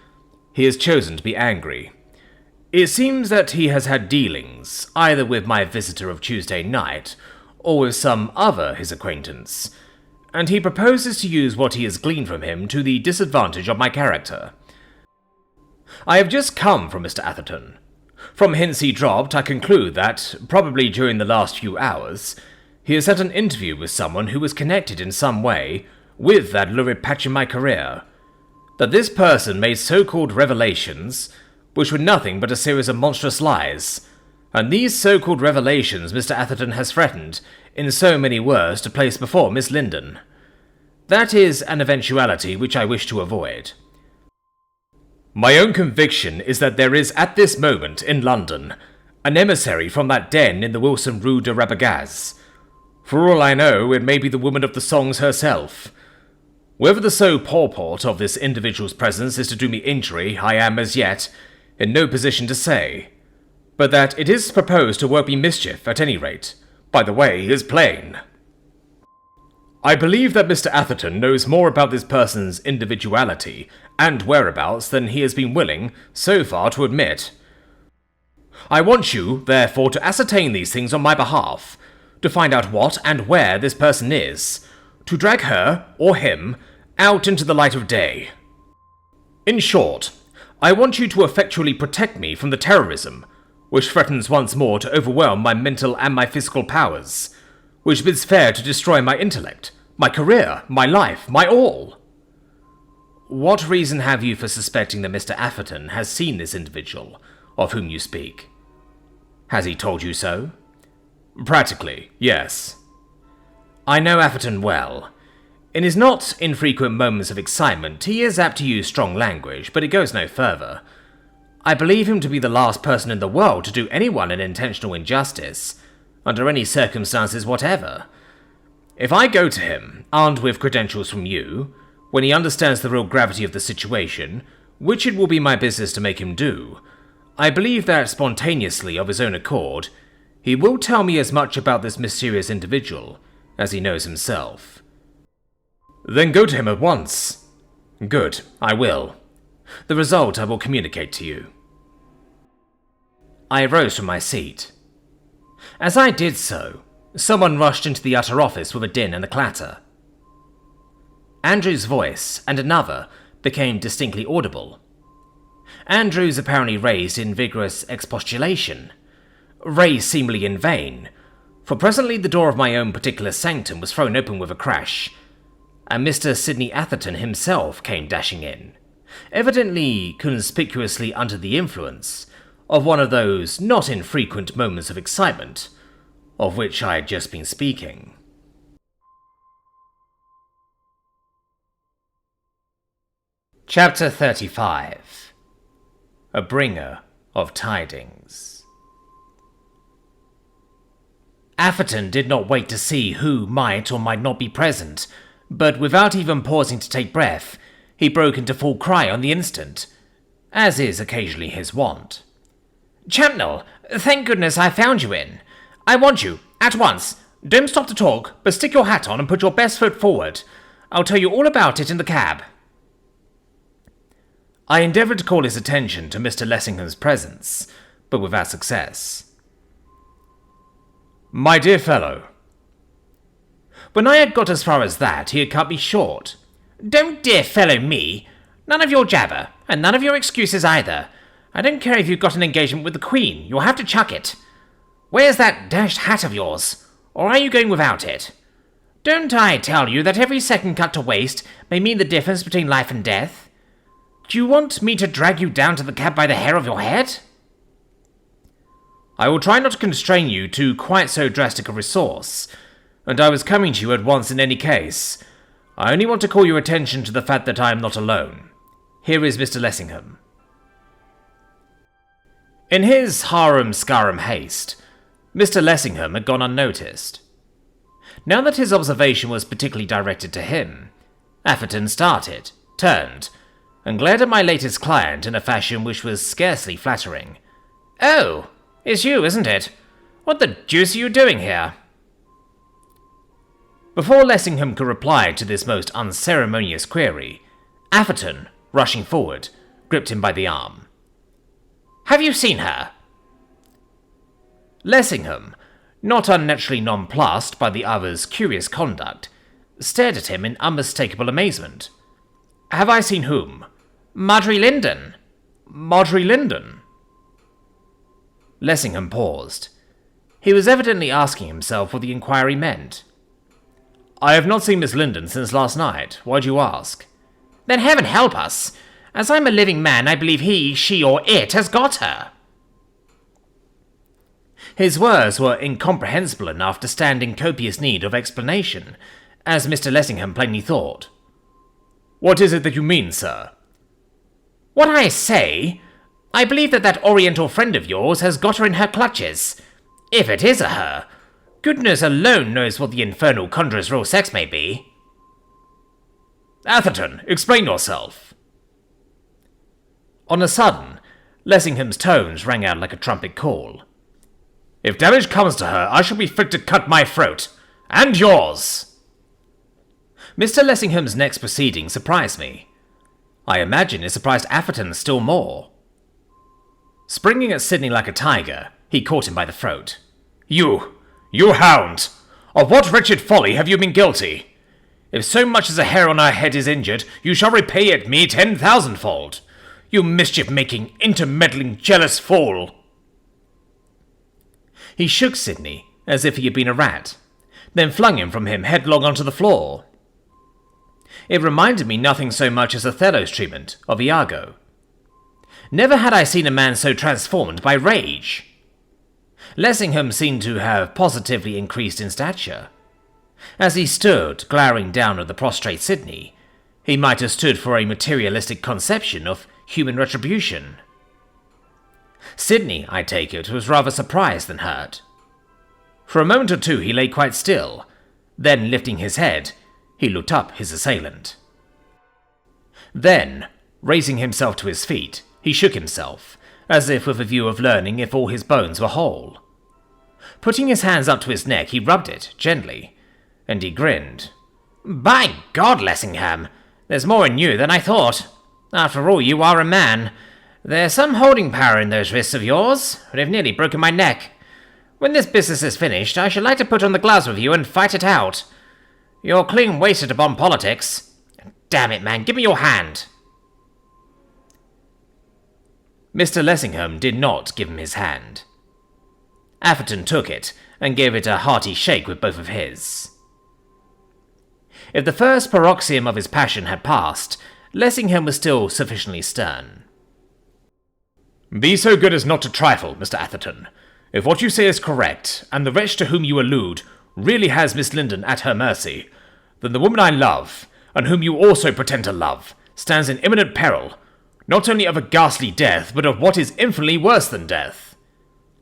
he has chosen to be angry. It seems that he has had dealings, either with my visitor of Tuesday night, or with some other his acquaintance, and he proposes to use what he has gleaned from him to the disadvantage of my character. I have just come from Mr. Atherton. From hints he dropped, I conclude that, probably during the last few hours, he has had an interview with someone who was connected in some way with that lurid patch in my career. That this person made so-called revelations, which were nothing but a series of monstrous lies, and these so-called revelations Mr. Atherton has threatened, in so many words, to place before Miss Linden. That is an eventuality which I wish to avoid. My own conviction is that there is at this moment, in London, an emissary from that den in the Wilson Rue de Rabagaz. For all I know, it may be the woman of the songs herself. Whether the sole purport of this individual's presence is to do me injury, I am, as yet, in no position to say. But that it is proposed to work me mischief, at any rate, by the way, is plain. I believe that Mr. Atherton knows more about this person's individuality and whereabouts than he has been willing, so far, to admit. I want you, therefore, to ascertain these things on my behalf, to find out what and where this person is, to drag her, or him, out into the light of day. In short, I want you to effectually protect me from the terrorism, which threatens once more to overwhelm my mental and my physical powers, which bids fair to destroy my intellect, my career, my life, my all. What reason have you for suspecting that Mr. Atherton has seen this individual, of whom you speak? Has he told you so? Practically, yes. I know Atherton well. In his not infrequent moments of excitement, he is apt to use strong language, but it goes no further. I believe him to be the last person in the world to do anyone an intentional injustice, under any circumstances whatever. If I go to him, armed with credentials from you, when he understands the real gravity of the situation, which it will be my business to make him do, I believe that spontaneously, of his own accord, he will tell me as much about this mysterious individual as he knows himself. Then go to him at once. Good, I will. The result I will communicate to you. I rose from my seat. As I did so, someone rushed into the outer office with a din and a clatter. Andrew's voice and another became distinctly audible. Andrew's apparently raised in vigorous expostulation, raised seemingly in vain, for presently the door of my own particular sanctum was thrown open with a crash, and Mr. Sidney Atherton himself came dashing in, evidently conspicuously under the influence of one of those not infrequent moments of excitement of which I had just been speaking. Chapter 35. A Bringer of Tidings. Atherton did not wait to see who might or might not be present, but without even pausing to take breath, he broke into full cry on the instant, as is occasionally his wont. "Champnell, thank goodness I found you in. I want you, at once. Don't stop to talk, but stick your hat on and put your best foot forward. I'll tell you all about it in the cab." I endeavoured to call his attention to Mr. Lessingham's presence, but without success. "My dear fellow." When I had got as far as that, he had cut me short. "Don't dear fellow me. None of your jabber, and none of your excuses either. I don't care if you've got an engagement with the Queen, you'll have to chuck it. Where's that dashed hat of yours? Or are you going without it? Don't I tell you that every second cut to waste may mean the difference between life and death? Do you want me to drag you down to the cab by the hair of your head?" "I will try not to constrain you to quite so drastic a resource, and I was coming to you at once in any case. I only want to call your attention to the fact that I am not alone. Here is Mr. Lessingham." In his harum-scarum haste, Mr. Lessingham had gone unnoticed. Now that his observation was particularly directed to him, Atherton started, turned, and glared at my latest client in a fashion which was scarcely flattering. "Oh, it's you, isn't it? What the deuce are you doing here?" Before Lessingham could reply to this most unceremonious query, Atherton, rushing forward, gripped him by the arm. "Have you seen her?" Lessingham, not unnaturally nonplussed by the other's curious conduct, stared at him in unmistakable amazement. "Have I seen whom?" "Marjorie Linden." "Marjorie Linden?" Lessingham paused. He was evidently asking himself what the inquiry meant. "I have not seen Miss Linden since last night. Why do you ask?" "Then heaven help us! As I'm a living man, I believe he, she, or it has got her." His words were incomprehensible enough to stand in copious need of explanation, as Mr. Lessingham plainly thought. "What is it that you mean, sir?" "What I say? I believe that Oriental friend of yours has got her in her clutches. If it is a her, goodness alone knows what the infernal conjurer's real sex may be." "Atherton, explain yourself." On a sudden, Lessingham's tones rang out like a trumpet call. "If damage comes to her, I shall be fit to cut my throat. And yours!" Mr. Lessingham's next proceeding surprised me. I imagine it surprised Atherton still more. Springing at Sidney like a tiger, he caught him by the throat. You hound! Of what wretched folly have you been guilty? If so much as a hair on our head is injured, you shall repay it me 10,000-fold. You mischief-making, intermeddling, jealous fool!" He shook Sidney as if he had been a rat, then flung him from him headlong onto the floor. It reminded me nothing so much as Othello's treatment of Iago. Never had I seen a man so transformed by rage. Lessingham seemed to have positively increased in stature. As he stood, glowering down at the prostrate Sidney, he might have stood for a materialistic conception of human retribution. Sidney, I take it, was rather surprised than hurt. For a moment or two he lay quite still, then lifting his head, he looked up his assailant. Then, raising himself to his feet, he shook himself, as if with a view of learning if all his bones were whole. Putting his hands up to his neck, he rubbed it, gently, and he grinned. "By God, Lessingham, there's more in you than I thought. After all, you are a man. There's some holding power in those wrists of yours. They've nearly broken my neck. When this business is finished, I should like to put on the gloves with you and fight it out. You're clean wasted upon politics. Damn it, man, give me your hand." Mr. Lessingham did not give him his hand. Atherton took it and gave it a hearty shake with both of his. If the first paroxysm of his passion had passed, Lessingham was still sufficiently stern. "Be so good as not to trifle, Mr. Atherton. If what you say is correct, and the wretch to whom you allude really has Miss Linden at her mercy, then the woman I love, and whom you also pretend to love, stands in imminent peril, not only of a ghastly death, but of what is infinitely worse than death."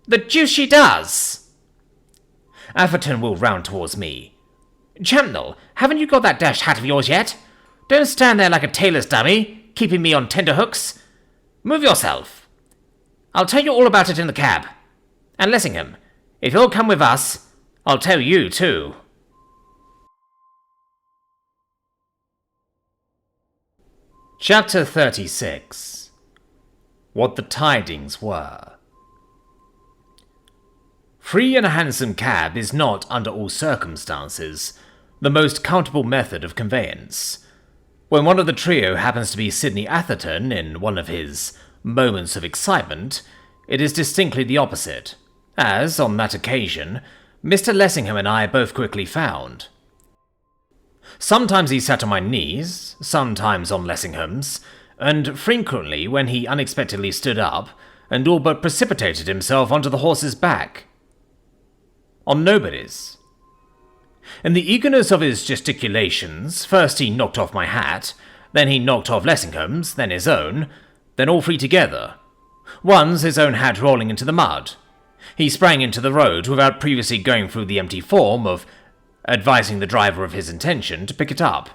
"The deuce she does!" Atherton will round towards me. "Champnell, haven't you got that dashed hat of yours yet? Don't stand there like a tailor's dummy, keeping me on tenterhooks. Move yourself. I'll tell you all about it in the cab. And Lessingham, if you'll come with us, I'll tell you too." Chapter 36. What the Tidings Were. Free and a hansom cab is not, under all circumstances, the most comfortable method of conveyance. When one of the trio happens to be Sidney Atherton in one of his moments of excitement, it is distinctly the opposite, as, on that occasion, Mr. Lessingham and I both quickly found. Sometimes he sat on my knees, sometimes on Lessingham's, and frequently when he unexpectedly stood up and all but precipitated himself onto the horse's back. On nobody's. In the eagerness of his gesticulations, first he knocked off my hat, then he knocked off Lessingham's, then his own, then all three together. Once his own hat rolling into the mud. He sprang into the road without previously going through the empty form of advising the driver of his intention to pick it up.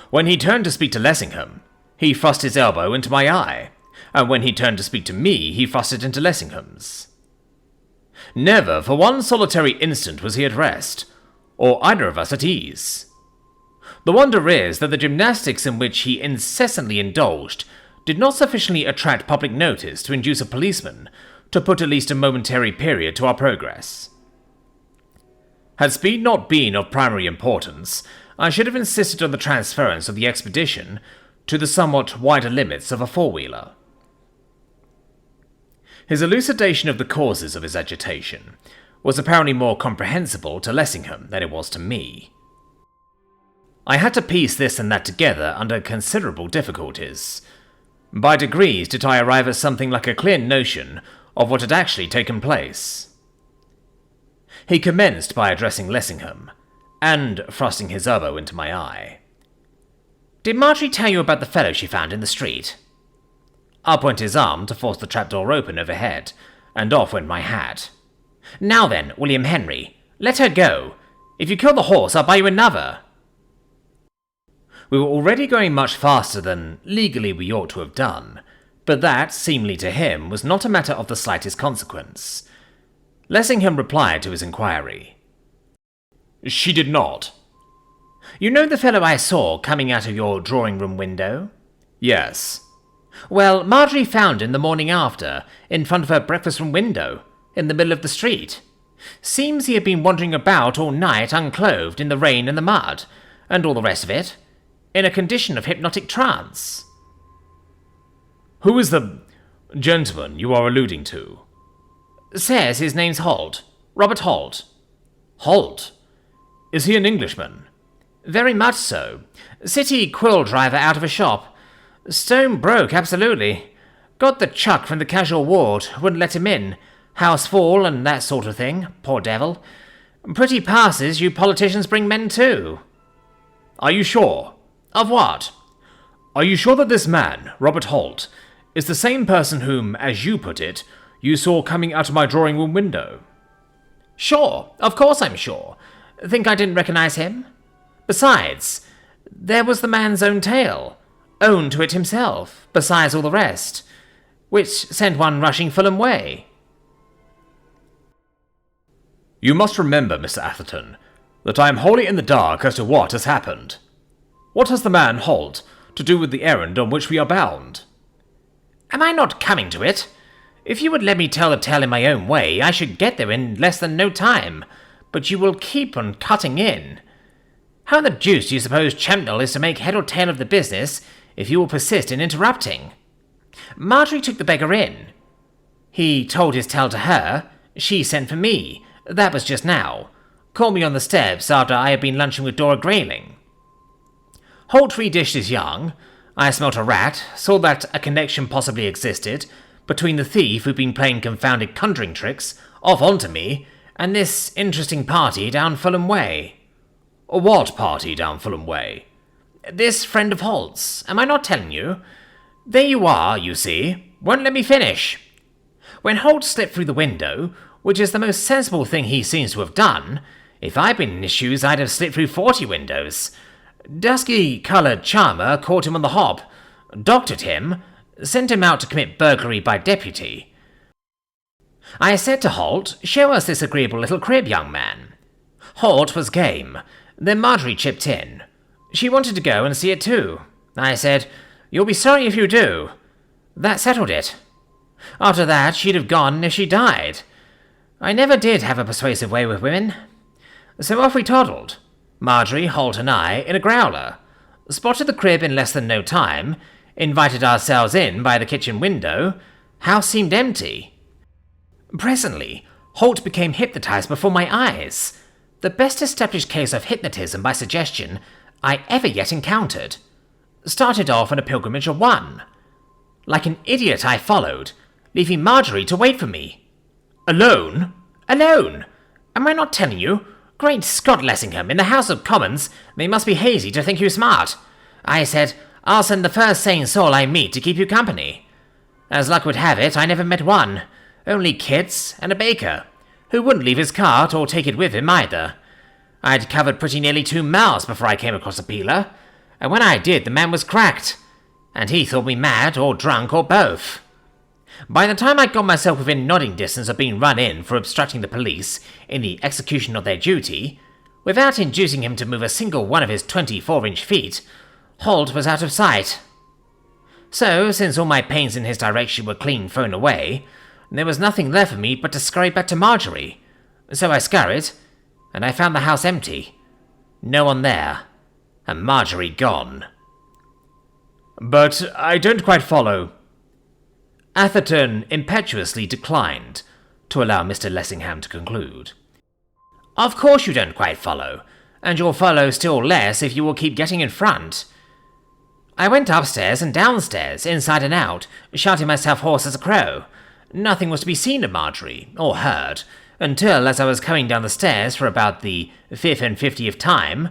When he turned to speak to Lessingham, he thrust his elbow into my eye, and when he turned to speak to me, he thrust it into Lessingham's. Never for one solitary instant was he at rest, or either of us at ease. The wonder is that the gymnastics in which he incessantly indulged did not sufficiently attract public notice to induce a policeman to put at least a momentary period to our progress. Had speed not been of primary importance, I should have insisted on the transference of the expedition to the somewhat wider limits of a four-wheeler. His elucidation of the causes of his agitation was apparently more comprehensible to Lessingham than it was to me. I had to piece this and that together under considerable difficulties. By degrees did I arrive at something like a clear notion of what had actually taken place. He commenced by addressing Lessingham, and thrusting his elbow into my eye. "Did Marjorie tell you about the fellow she found in the street?" Up went his arm to force the trapdoor open overhead, and off went my hat. "Now then, William Henry, let her go. If you kill the horse, I'll buy you another." We were already going much faster than legally we ought to have done, but that, seemingly to him, was not a matter of the slightest consequence. Lessingham replied to his inquiry. "She did not." "You know the fellow I saw coming out of your drawing-room window?" "Yes." "Well, Marjorie found him the morning after, in front of her breakfast-room window, in the middle of the street. Seems he had been wandering about all night unclothed in the rain and the mud, and all the rest of it, in a condition of hypnotic trance." "Who is the gentleman you are alluding to?" "Says his name's Holt. Robert Holt." "Holt? Is he an Englishman?" "Very much so. City quill driver out of a shop. Stone broke, absolutely. Got the chuck from the casual ward, wouldn't let him in. House full and that sort of thing, poor devil. Pretty passes you politicians bring men to. Are you sure? Of what? Are you sure that this man, Robert Holt, is the same person whom, as you put it, you saw coming out of my drawing-room window? Sure, of course I'm sure. Think I didn't recognize him? Besides, there was the man's own tale, owned to it himself, besides all the rest, which sent one rushing Fulham way. You must remember, Mr. Atherton, that I am wholly in the dark as to what has happened. What has the man, Holt, to do with the errand on which we are bound? Am I not coming to it? If you would let me tell the tale in my own way, I should get there in less than no time, but you will keep on cutting in. How the deuce do you suppose Champnell is to make head or tail of the business if you will persist in interrupting? Marjorie took the beggar in. He told his tale to her. She sent for me. That was just now. Called me on the steps after I had been lunching with Dora Grayling. Holt redished his yarn. I smelt a rat, saw that a connection possibly existed between the thief who'd been playing confounded conjuring tricks off onto me and this interesting party down Fulham Way. What party down Fulham Way? This friend of Holt's. Am I not telling you? There you are, you see. Won't let me finish. When Holt slipped through the window, which is the most sensible thing he seems to have done, if I'd been in his shoes I'd have slipped through 40 windows. Dusky-coloured charmer caught him on the hop, doctored him, sent him out to commit burglary by deputy. I said to Holt, show us this agreeable little crib, young man. Holt was game. Then Marjorie chipped in. She wanted to go and see it too. I said, you'll be sorry if you do. That settled it. After that, she'd have gone if she died. I never did have a persuasive way with women. So off we toddled. Marjorie, Holt and I in a growler. Spotted the crib in less than no time. Invited ourselves in by the kitchen window. House seemed empty. Presently, Holt became hypnotized before my eyes. The best established case of hypnotism by suggestion I ever yet encountered. Started off on a pilgrimage of one. Like an idiot I followed, leaving Marjorie to wait for me. Alone? Alone! Am I not telling you? Great Scott, Lessingham, in the House of Commons, they must be hazy to think you smart. I said, I'll send the first sane soul I meet to keep you company. As luck would have it, I never met one. Only kids and a baker, who wouldn't leave his cart or take it with him either. I'd covered pretty nearly 2 miles before I came across a peeler, and when I did, the man was cracked, and he thought me mad or drunk or both. By the time I got myself within nodding distance of being run in for obstructing the police in the execution of their duty, without inducing him to move a single one of his 24-inch feet, Holt was out of sight. So, since all my pains in his direction were clean thrown away, there was nothing left for me but to scurry back to Marjorie. So I scurried, and I found the house empty. No one there, and Marjorie gone. But I don't quite follow. Atherton impetuously declined to allow Mr. Lessingham to conclude. Of course you don't quite follow, and you'll follow still less if you will keep getting in front. I went upstairs and downstairs, inside and out, shouting myself hoarse as a crow. Nothing was to be seen of Marjorie, or heard, until, as I was coming down the stairs for about the 5th and 50th time,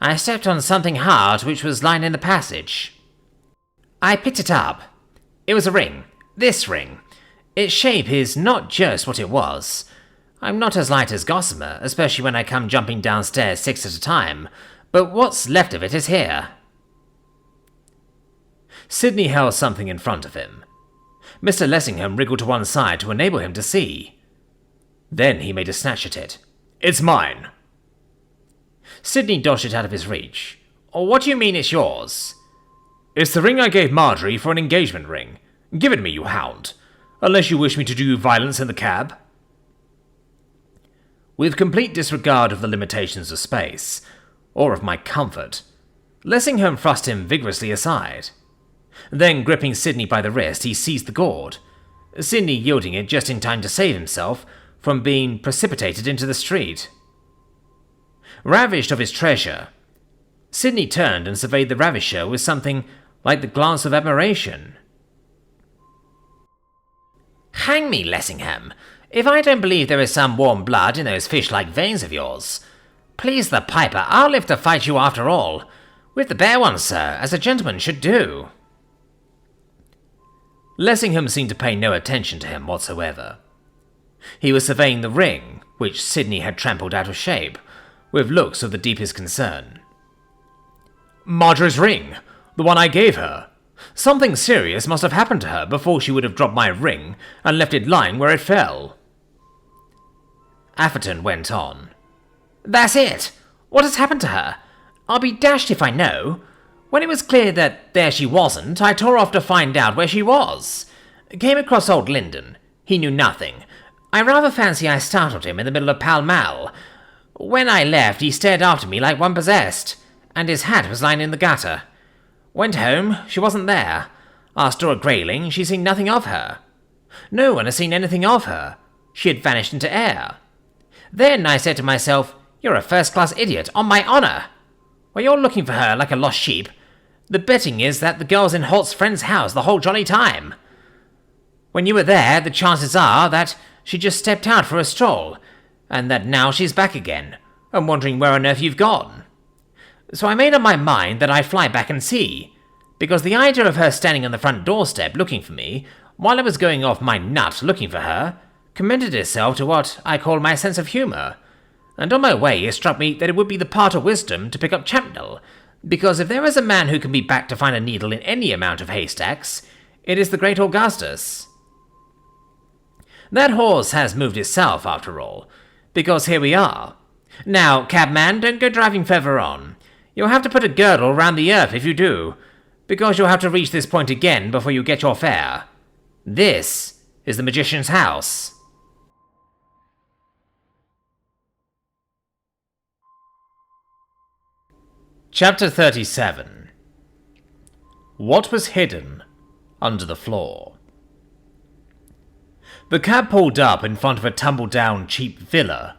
I stepped on something hard which was lying in the passage. I picked it up. It was a ring. This ring. Its shape is not just what it was. I'm not as light as Gossamer, especially when I come jumping downstairs 6 at a time, but what's left of it is here. Sidney held something in front of him. Mr. Lessingham wriggled to one side to enable him to see. Then he made a snatch at it. It's mine. Sidney dodged it out of his reach. What do you mean it's yours? It's the ring I gave Marjorie for an engagement ring. Give it me, you hound, unless you wish me to do you violence in the cab. With complete disregard of the limitations of space, or of my comfort, Lessingham thrust him vigorously aside. Then, gripping Sidney by the wrist, he seized the gourd, Sidney yielding it just in time to save himself from being precipitated into the street. Ravished of his treasure, Sidney turned and surveyed the ravisher with something like the glance of admiration. Hang me, Lessingham! If I don't believe there is some warm blood in those fish-like veins of yours, please the piper, I'll live to fight you after all. With the bare ones, sir, as a gentleman should do. Lessingham seemed to pay no attention to him whatsoever. He was surveying the ring, which Sydney had trampled out of shape, with looks of the deepest concern. Marjorie's ring, the one I gave her. Something serious must have happened to her before she would have dropped my ring and left it lying where it fell. Atherton went on. That's it! What has happened to her? I'll be dashed if I know. When it was clear that there she wasn't, I tore off to find out where she was. Came across old Lyndon. He knew nothing. I rather fancy I startled him in the middle of Pall Mall. When I left, he stared after me like one possessed, and his hat was lying in the gutter. Went home, she wasn't there. Asked Dora Grayling, she's seen nothing of her. No one has seen anything of her. She had vanished into air. Then I said to myself, you're a first-class idiot, on my honour. Well, you're looking for her like a lost sheep. The betting is that the girl's in Holt's friend's house the whole jolly time. When you were there, the chances are that she just stepped out for a stroll, and that now she's back again, and wondering where on earth you've gone. So I made up my mind that I'd fly back and see, because the idea of her standing on the front doorstep looking for me, while I was going off my nut looking for her, commended itself to what I call my sense of humour. And on my way it struck me that it would be the part of wisdom to pick up Champnell, because if there is a man who can be back to find a needle in any amount of haystacks, it is the great Augustus. That horse has moved itself, after all, because here we are. Now, cabman, don't go driving further on. You'll have to put a girdle round the earth if you do, because you'll have to reach this point again before you get your fare. This is the magician's house. Chapter 37. What was hidden under the floor? The cab pulled up in front of a tumble-down cheap villa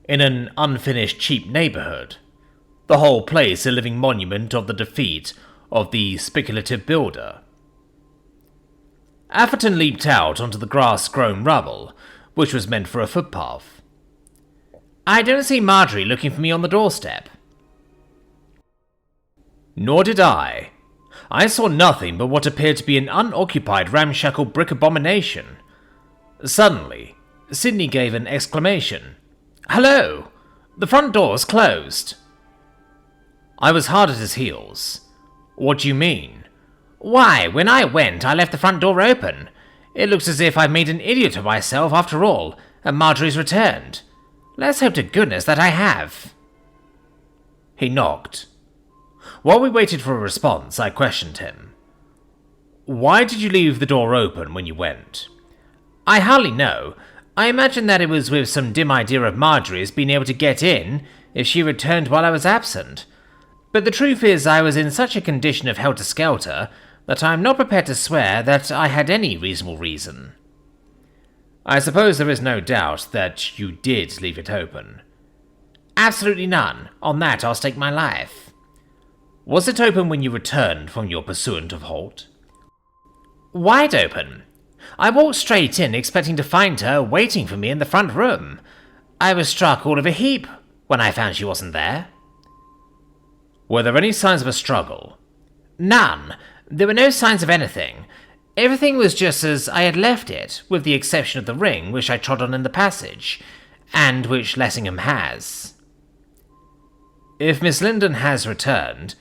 in an unfinished cheap neighbourhood, the whole place a living monument of the defeat of the speculative builder. Atherton leaped out onto the grass-grown rubble, which was meant for a footpath. I don't see Marjorie looking for me on the doorstep. Nor did I. I saw nothing but what appeared to be an unoccupied ramshackle brick abomination. Suddenly, Sydney gave an exclamation. "Hello! The front door's closed." I was hard at his heels. "What do you mean?" Why, when I went, I left the front door open. It looks as if I've made an idiot of myself after all, and Marjorie's returned. Let's hope to goodness that I have. He knocked. While we waited for a response, I questioned him. "Why did you leave the door open when you went?" I hardly know. I imagine that it was with some dim idea of Marjorie's being able to get in if she returned while I was absent. But the truth is I was in such a condition of helter-skelter that I am not prepared to swear that I had any reasonable reason. I suppose there is no doubt that you did leave it open. Absolutely none. On that I'll stake my life. Was it open when you returned from your pursuit of Holt? Wide open. I walked straight in expecting to find her waiting for me in the front room. I was struck all of a heap when I found she wasn't there. Were there any signs of a struggle? None. There were no signs of anything. Everything was just as I had left it, with the exception of the ring which I trod on in the passage, and which Lessingham has. If Miss Lyndon has returned,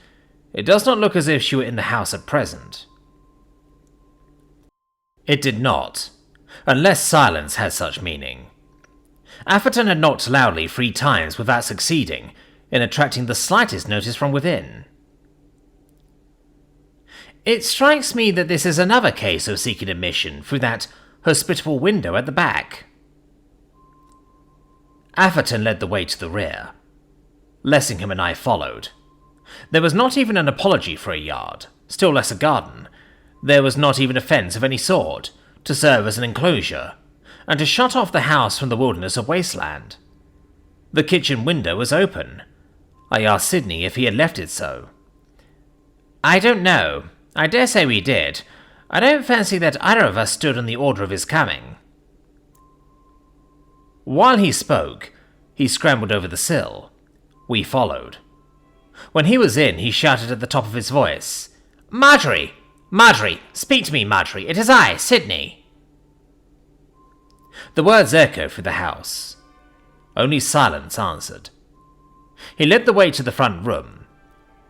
it does not look as if she were in the house at present. It did not, unless silence has such meaning. Atherton had knocked loudly 3 times without succeeding in attracting the slightest notice from within. It strikes me that this is another case of seeking admission through that hospitable window at the back. Atherton led the way to the rear. Lessingham and I followed. There was not even an apology for a yard, still less a garden. There was not even a fence of any sort, to serve as an enclosure, and to shut off the house from the wilderness of wasteland. The kitchen window was open. I asked Sydney if he had left it so. I don't know. I dare say we did. I don't fancy that either of us stood on the order of his coming. While he spoke, he scrambled over the sill. We followed. When he was in, he shouted at the top of his voice, "Marjorie! Marjorie! Speak to me, Marjorie! It is I, Sydney!" The words echoed through the house. Only silence answered. He led the way to the front room.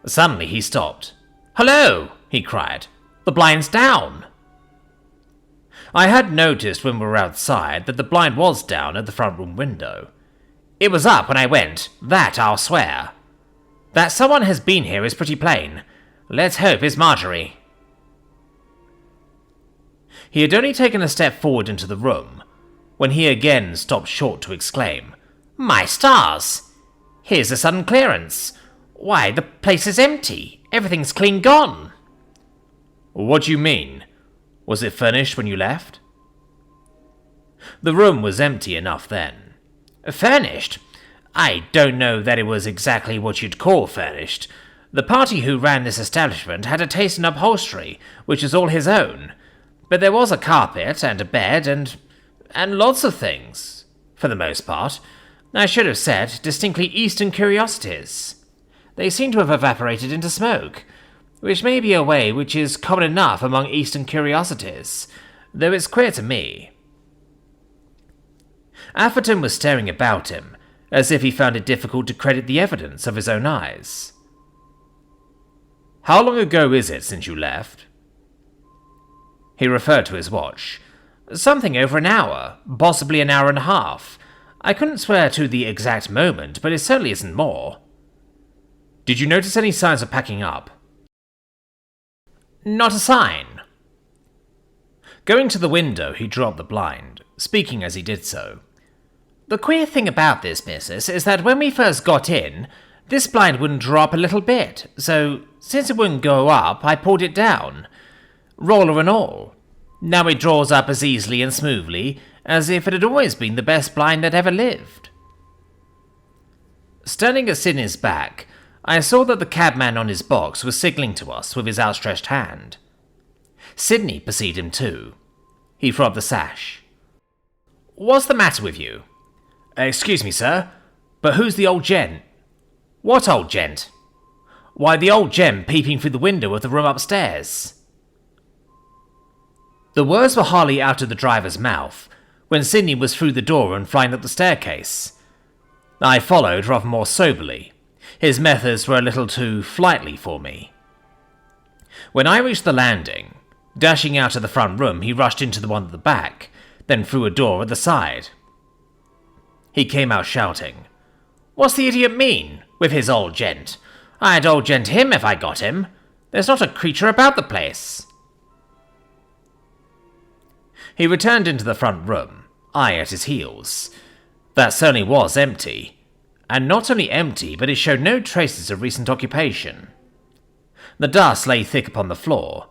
Suddenly he stopped. "Hello!" he cried. "The blind's down!" I had noticed when we were outside that the blind was down at the front room window. It was up when I went, that I'll swear. That someone has been here is pretty plain. Let's hope it's Marjorie. He had only taken a step forward into the room, when he again stopped short to exclaim, "My stars! Here's a sudden clearance. Why, the place is empty. Everything's clean gone." "What do you mean? Was it furnished when you left?" The room was empty enough then. "Furnished? I don't know that it was exactly what you'd call furnished. The party who ran this establishment had a taste in upholstery, which is all his own. But there was a carpet and a bed and lots of things. For the most part, I should have said distinctly Eastern curiosities. They seem to have evaporated into smoke, which may be a way which is common enough among Eastern curiosities, though it's queer to me." Atherton was staring about him, as if he found it difficult to credit the evidence of his own eyes. "How long ago is it since you left?" He referred to his watch. "Something over an hour, possibly an hour and a half. I couldn't swear to the exact moment, but it certainly isn't more." "Did you notice any signs of packing up?" "Not a sign." Going to the window, he drew up the blind, speaking as he did so. "The queer thing about this business is that when we first got in, this blind wouldn't draw up a little bit, so since it wouldn't go up, I pulled it down, roller and all. Now it draws up as easily and smoothly as if it had always been the best blind that ever lived." Standing at Sydney's back, I saw that the cabman on his box was signalling to us with his outstretched hand. Sydney perceived him too. He threw up the sash. "What's the matter with you?" "Excuse me, sir, but who's the old gent?" "What old gent?" "Why, the old gent peeping through the window of the room upstairs." The words were hardly out of the driver's mouth when Sydney was through the door and flying up the staircase. I followed rather more soberly. His methods were a little too flightly for me. When I reached the landing, dashing out of the front room, he rushed into the one at the back, then through a door at the side. He came out shouting, "What's the idiot mean, with his old gent? I'd old gent him if I got him. There's not a creature about the place." He returned into the front room, I at his heels. That certainly was empty, and not only empty, but it showed no traces of recent occupation. The dust lay thick upon the floor.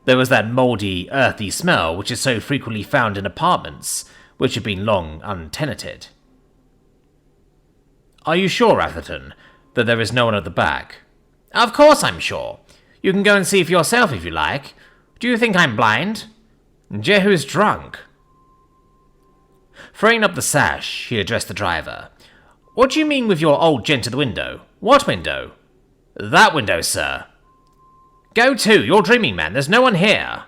There was that mouldy, earthy smell which is so frequently found in apartments which have been long untenanted. "Are you sure, Atherton, that there is no one at the back?" "Of course I'm sure. You can go and see for yourself if you like. Do you think I'm blind?" "Jehu's drunk." Throwing up the sash, he addressed the driver. "What do you mean with your old gent at the window? What window?" "That window, sir." "Go to, you're dreaming, man. There's no one here."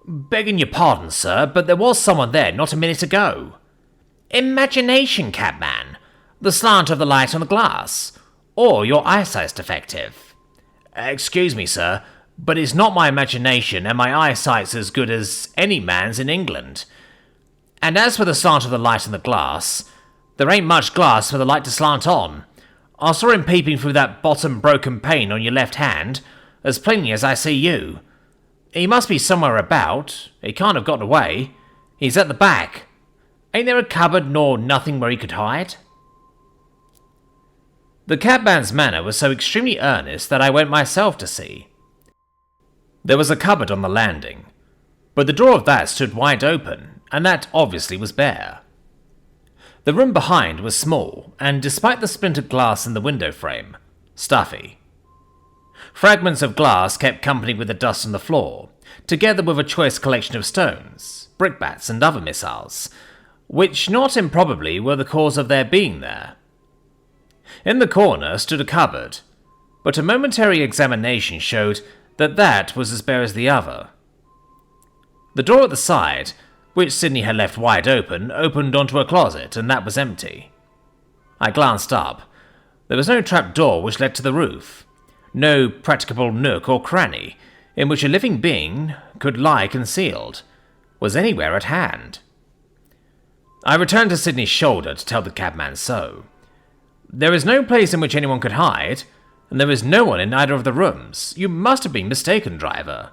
"Begging your pardon, sir, but there was someone there not a minute ago." "Imagination, cabman. The slant of the light on the glass. Or your eyesight's defective." "Excuse me, sir, but it's not my imagination, and my eyesight's as good as any man's in England. And as for the slant of the light on the glass, there ain't much glass for the light to slant on. I saw him peeping through that bottom broken pane on your left hand, as plainly as I see you. He must be somewhere about. He can't have gotten away. He's at the back. Ain't there a cupboard nor nothing where he could hide?" The cabman's manner was so extremely earnest that I went myself to see. There was a cupboard on the landing, but the door of that stood wide open, and that obviously was bare. The room behind was small, and despite the splintered glass in the window frame, stuffy. Fragments of glass kept company with the dust on the floor, together with a choice collection of stones, brickbats, and other missiles, which not improbably were the cause of their being there. In the corner stood a cupboard, but a momentary examination showed that that was as bare as the other. The door at the side, which Sydney had left wide open, opened onto a closet, and that was empty. I glanced up. There was no trap door which led to the roof, no practicable nook or cranny in which a living being could lie concealed, was anywhere at hand. I returned to Sydney's shoulder to tell the cabman so. There is no place in which anyone could hide, and there is no one in either of the rooms. You must have been mistaken, driver.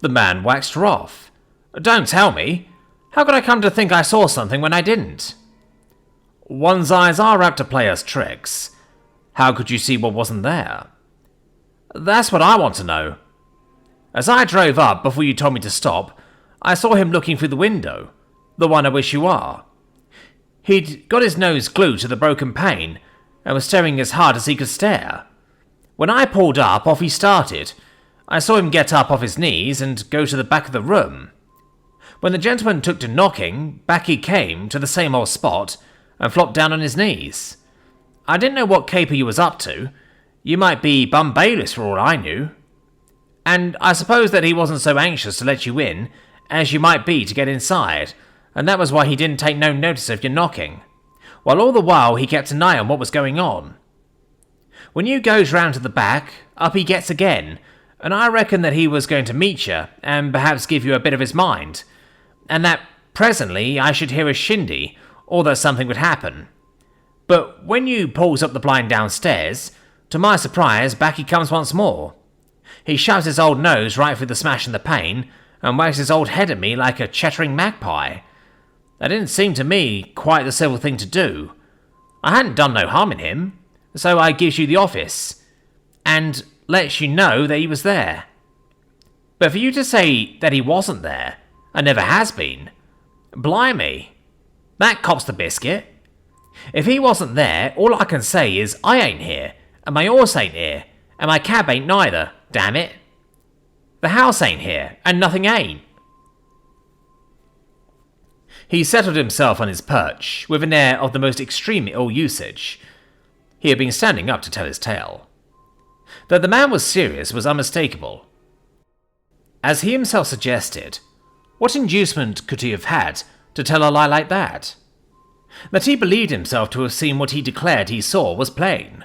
The man waxed wroth. Don't tell me. How could I come to think I saw something when I didn't? One's eyes are apt to play us tricks. How could you see what wasn't there? That's what I want to know. As I drove up before you told me to stop, I saw him looking through the window, the one I wish you are. He'd got his nose glued to the broken pane and was staring as hard as he could stare. When I pulled up, off he started. I saw him get up off his knees and go to the back of the room. When the gentleman took to knocking, back he came to the same old spot and flopped down on his knees. I didn't know what caper you was up to. You might be bum bailiffs for all I knew. And I suppose that he wasn't so anxious to let you in as you might be to get inside, and that was why he didn't take no notice of your knocking, while all the while he kept an eye on what was going on. When you goes round to the back, up he gets again, and I reckon that he was going to meet you, and perhaps give you a bit of his mind, and that presently I should hear a shindy, or that something would happen. But when you pulls up the blind downstairs, to my surprise, back he comes once more. He shoves his old nose right through the smash in the pane, and wags his old head at me like a chattering magpie. That didn't seem to me quite the civil thing to do. I hadn't done no harm in him, so I gives you the office, and lets you know that he was there. But for you to say that he wasn't there, and never has been, blimey, that cops the biscuit. If he wasn't there, all I can say is I ain't here, and my horse ain't here, and my cab ain't neither, damn it. The house ain't here, and nothing ain't. He settled himself on his perch, with an air of the most extreme ill-usage. He had been standing up to tell his tale. That the man was serious was unmistakable. As he himself suggested, what inducement could he have had to tell a lie like that? That he believed himself to have seen what he declared he saw was plain.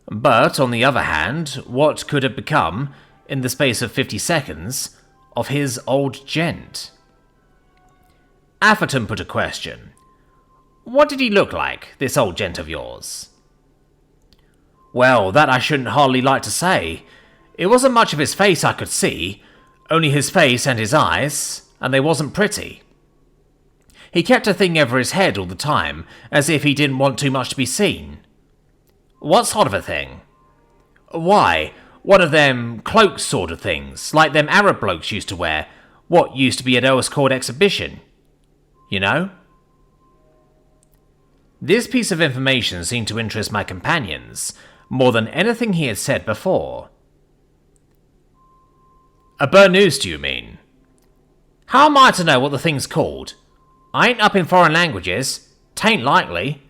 But, on the other hand, what could have become, in the space of 50 seconds, of his old gent? Atherton put a question. What did he look like, this old gent of yours? Well, that I shouldn't hardly like to say. It wasn't much of his face I could see, only his face and his eyes, and they wasn't pretty. He kept a thing over his head all the time, as if he didn't want too much to be seen. What sort of a thing? Why, one of them cloak sort of things, like them Arab blokes used to wear, what used to be at Earl's Court exhibition. You know? This piece of information seemed to interest my companions, more than anything he had said before. A burnoose, do you mean? How am I to know what the thing's called? I ain't up in foreign languages. 'Tain't likely.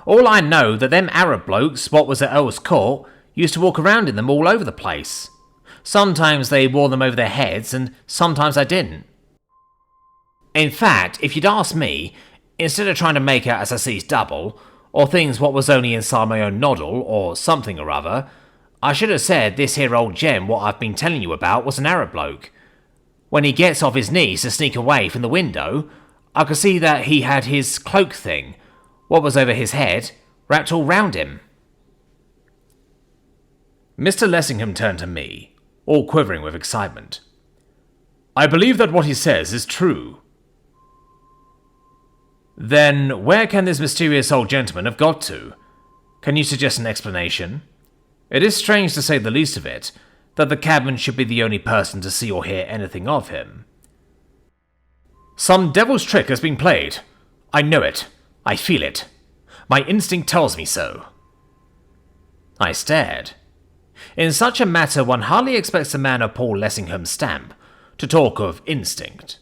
All I know that them Arab blokes what was at Earl's Court used to walk around in them all over the place. Sometimes they wore them over their heads, and sometimes they didn't. In fact, if you'd asked me, instead of trying to make out as I sees double, or things what was only inside my own noddle, or something or other, I should have said this here old gem what I've been telling you about was an Arab bloke. When he gets off his knees to sneak away from the window, I could see that he had his cloak thing, what was over his head, wrapped all round him. Mr. Lessingham turned to me, all quivering with excitement. I believe that what he says is true. Then where can this mysterious old gentleman have got to? Can you suggest an explanation? It is strange, to say the least of it, that the cabman should be the only person to see or hear anything of him. Some devil's trick has been played. I know it. I feel it. My instinct tells me so. I stared. In such a matter one hardly expects a man of Paul Lessingham's stamp to talk of instinct.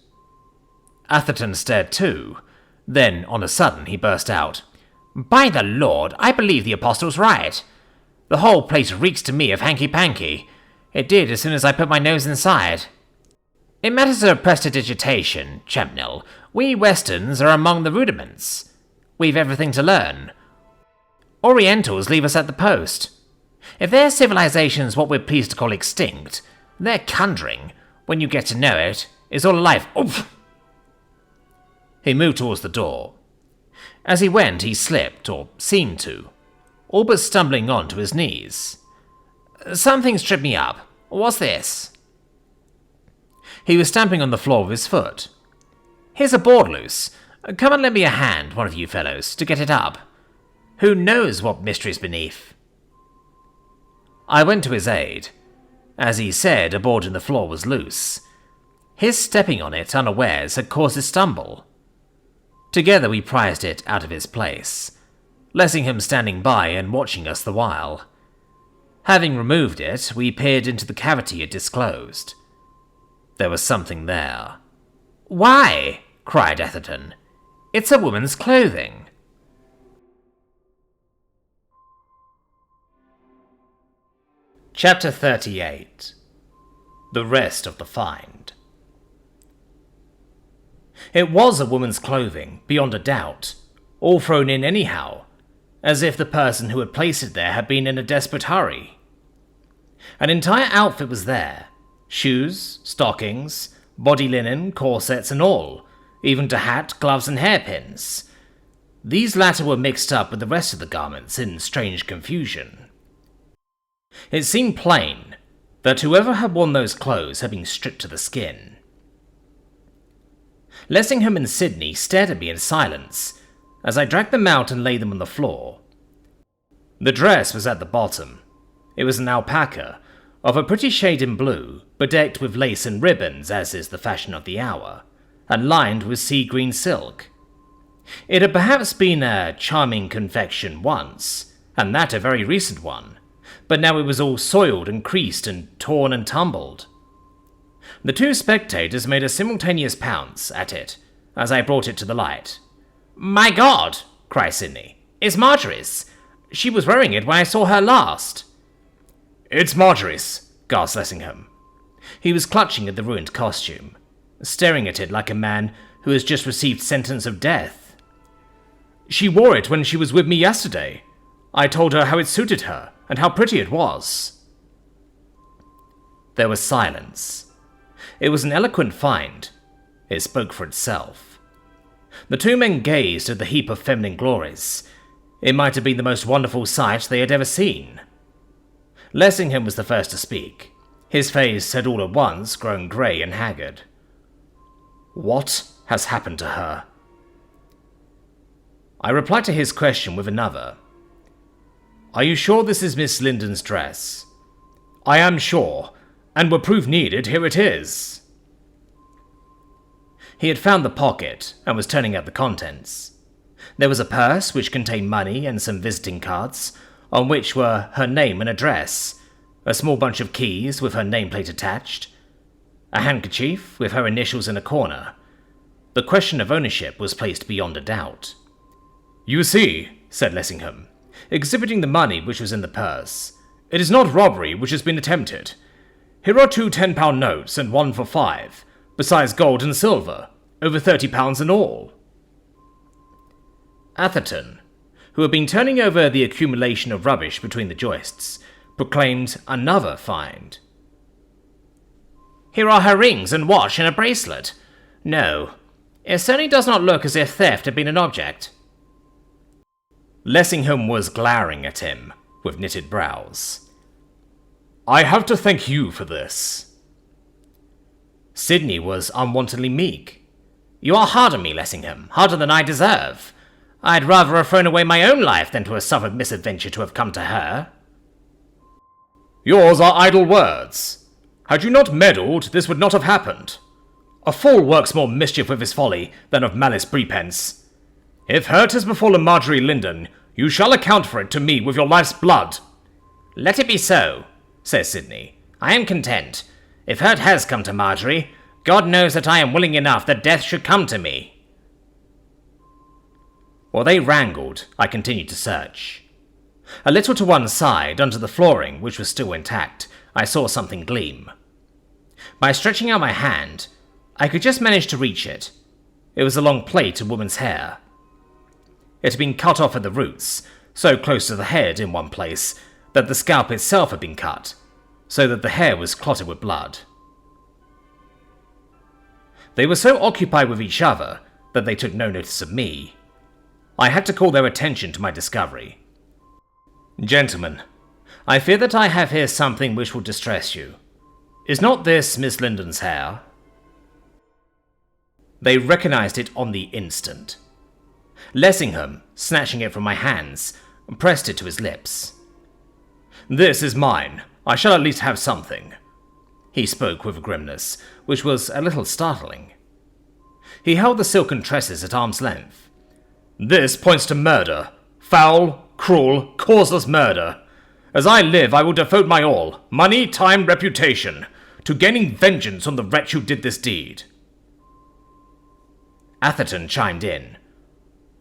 Atherton stared too. Then, on a sudden, he burst out, "By the Lord, I believe the Apostle's right. The whole place reeks to me of hanky-panky. It did as soon as I put my nose inside. In matters of prestidigitation, Champnell, we Westerns are among the rudiments. We've everything to learn. Orientals leave us at the post. If their civilization's what we're pleased to call extinct, their conjuring, when you get to know it, is all alive. Oof!" He moved towards the door. As he went, he slipped, or seemed to, all but stumbling on to his knees. "Something's tripped me up. What's this?" He was stamping on the floor with his foot. "Here's a board loose. Come and lend me a hand, one of you fellows, to get it up. Who knows what mystery's beneath?" I went to his aid. As he said, a board in the floor was loose. His stepping on it unawares had caused a stumble. Together we prized it out of its place, Lessingham standing by and watching us the while. Having removed it, we peered into the cavity it disclosed. There was something there. "Why?" cried Atherton. "It's a woman's clothing." Chapter 38. The rest of the find. It was a woman's clothing, beyond a doubt, all thrown in anyhow, as if the person who had placed it there had been in a desperate hurry. An entire outfit was there, shoes, stockings, body linen, corsets and all, even to hat, gloves and hairpins. These latter were mixed up with the rest of the garments in strange confusion. It seemed plain that whoever had worn those clothes had been stripped to the skin. Lessingham and Sidney stared at me in silence as I dragged them out and laid them on the floor. The dress was at the bottom. It was an alpaca, of a pretty shade in blue, bedecked with lace and ribbons as is the fashion of the hour, and lined with sea green silk. It had perhaps been a charming confection once, and that a very recent one, but now it was all soiled and creased and torn and tumbled. The two spectators made a simultaneous pounce at it as I brought it to the light. "My God!" cried Sidney. "It's Marjorie's. She was wearing it when I saw her last." "It's Marjorie's," gasped Lessingham. He was clutching at the ruined costume, staring at it like a man who has just received sentence of death. "She wore it when she was with me yesterday. I told her how it suited her and how pretty it was." There was silence. It was an eloquent find. It spoke for itself. The two men gazed at the heap of feminine glories. It might have been the most wonderful sight they had ever seen. Lessingham was the first to speak. His face had all at once grown grey and haggard. "What has happened to her?" I replied to his question with another. "Are you sure this is Miss Linden's dress?" "I am sure, and were proof needed, here it is." He had found the pocket and was turning out the contents. There was a purse which contained money and some visiting cards, on which were her name and address, a small bunch of keys with her nameplate attached, a handkerchief with her initials in a corner. The question of ownership was placed beyond a doubt. "You see," said Lessingham, exhibiting the money which was in the purse, "it is not robbery which has been attempted. Here are two £10 notes and one for £5, besides gold and silver, over £30 in all." Atherton, who had been turning over the accumulation of rubbish between the joists, proclaimed another find. "Here are her rings and watch and a bracelet. No, it certainly does not look as if theft had been an object." Lessingham was glowering at him, with knitted brows. "I have to thank you for this." Sidney was unwontedly meek. "You are hard on me, Lessingham, harder than I deserve. I'd rather have thrown away my own life than to have suffered misadventure to have come to her." "Yours are idle words. Had you not meddled, this would not have happened. A fool works more mischief with his folly than of malice prepense. If hurt has befallen Marjorie Linden, you shall account for it to me with your life's blood." "Let it be so," says Sidney. "I am content. If hurt has come to Marjorie, God knows that I am willing enough that death should come to me." While they wrangled, I continued to search. A little to one side, under the flooring, which was still intact, I saw something gleam. By stretching out my hand, I could just manage to reach it. It was a long plait of woman's hair. It had been cut off at the roots, so close to the head in one place that the scalp itself had been cut, so that the hair was clotted with blood. They were so occupied with each other that they took no notice of me. I had to call their attention to my discovery. "Gentlemen, I fear that I have here something which will distress you. Is not this Miss Linden's hair?" They recognized it on the instant. Lessingham, snatching it from my hands, pressed it to his lips. "This is mine. I shall at least have something." He spoke with a grimness, which was a little startling. He held the silken tresses at arm's length. "This points to murder. Foul, cruel, causeless murder. As I live, I will devote my all, money, time, reputation, to gaining vengeance on the wretch who did this deed." Atherton chimed in.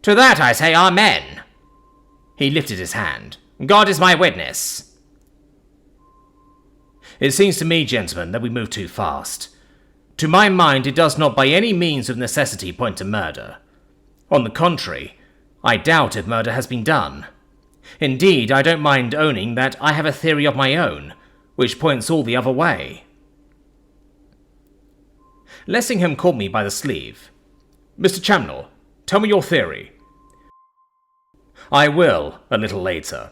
"To that I say amen." He lifted his hand. "God is my witness." It seems to me, gentlemen, that we move too fast. To my mind, it does not by any means of necessity point to murder. On the contrary, I doubt if murder has been done. Indeed, I don't mind owning that I have a theory of my own, which points all the other way. Lessingham caught me by the sleeve. "Mr. Chamnell, tell me your theory." "I will, a little later.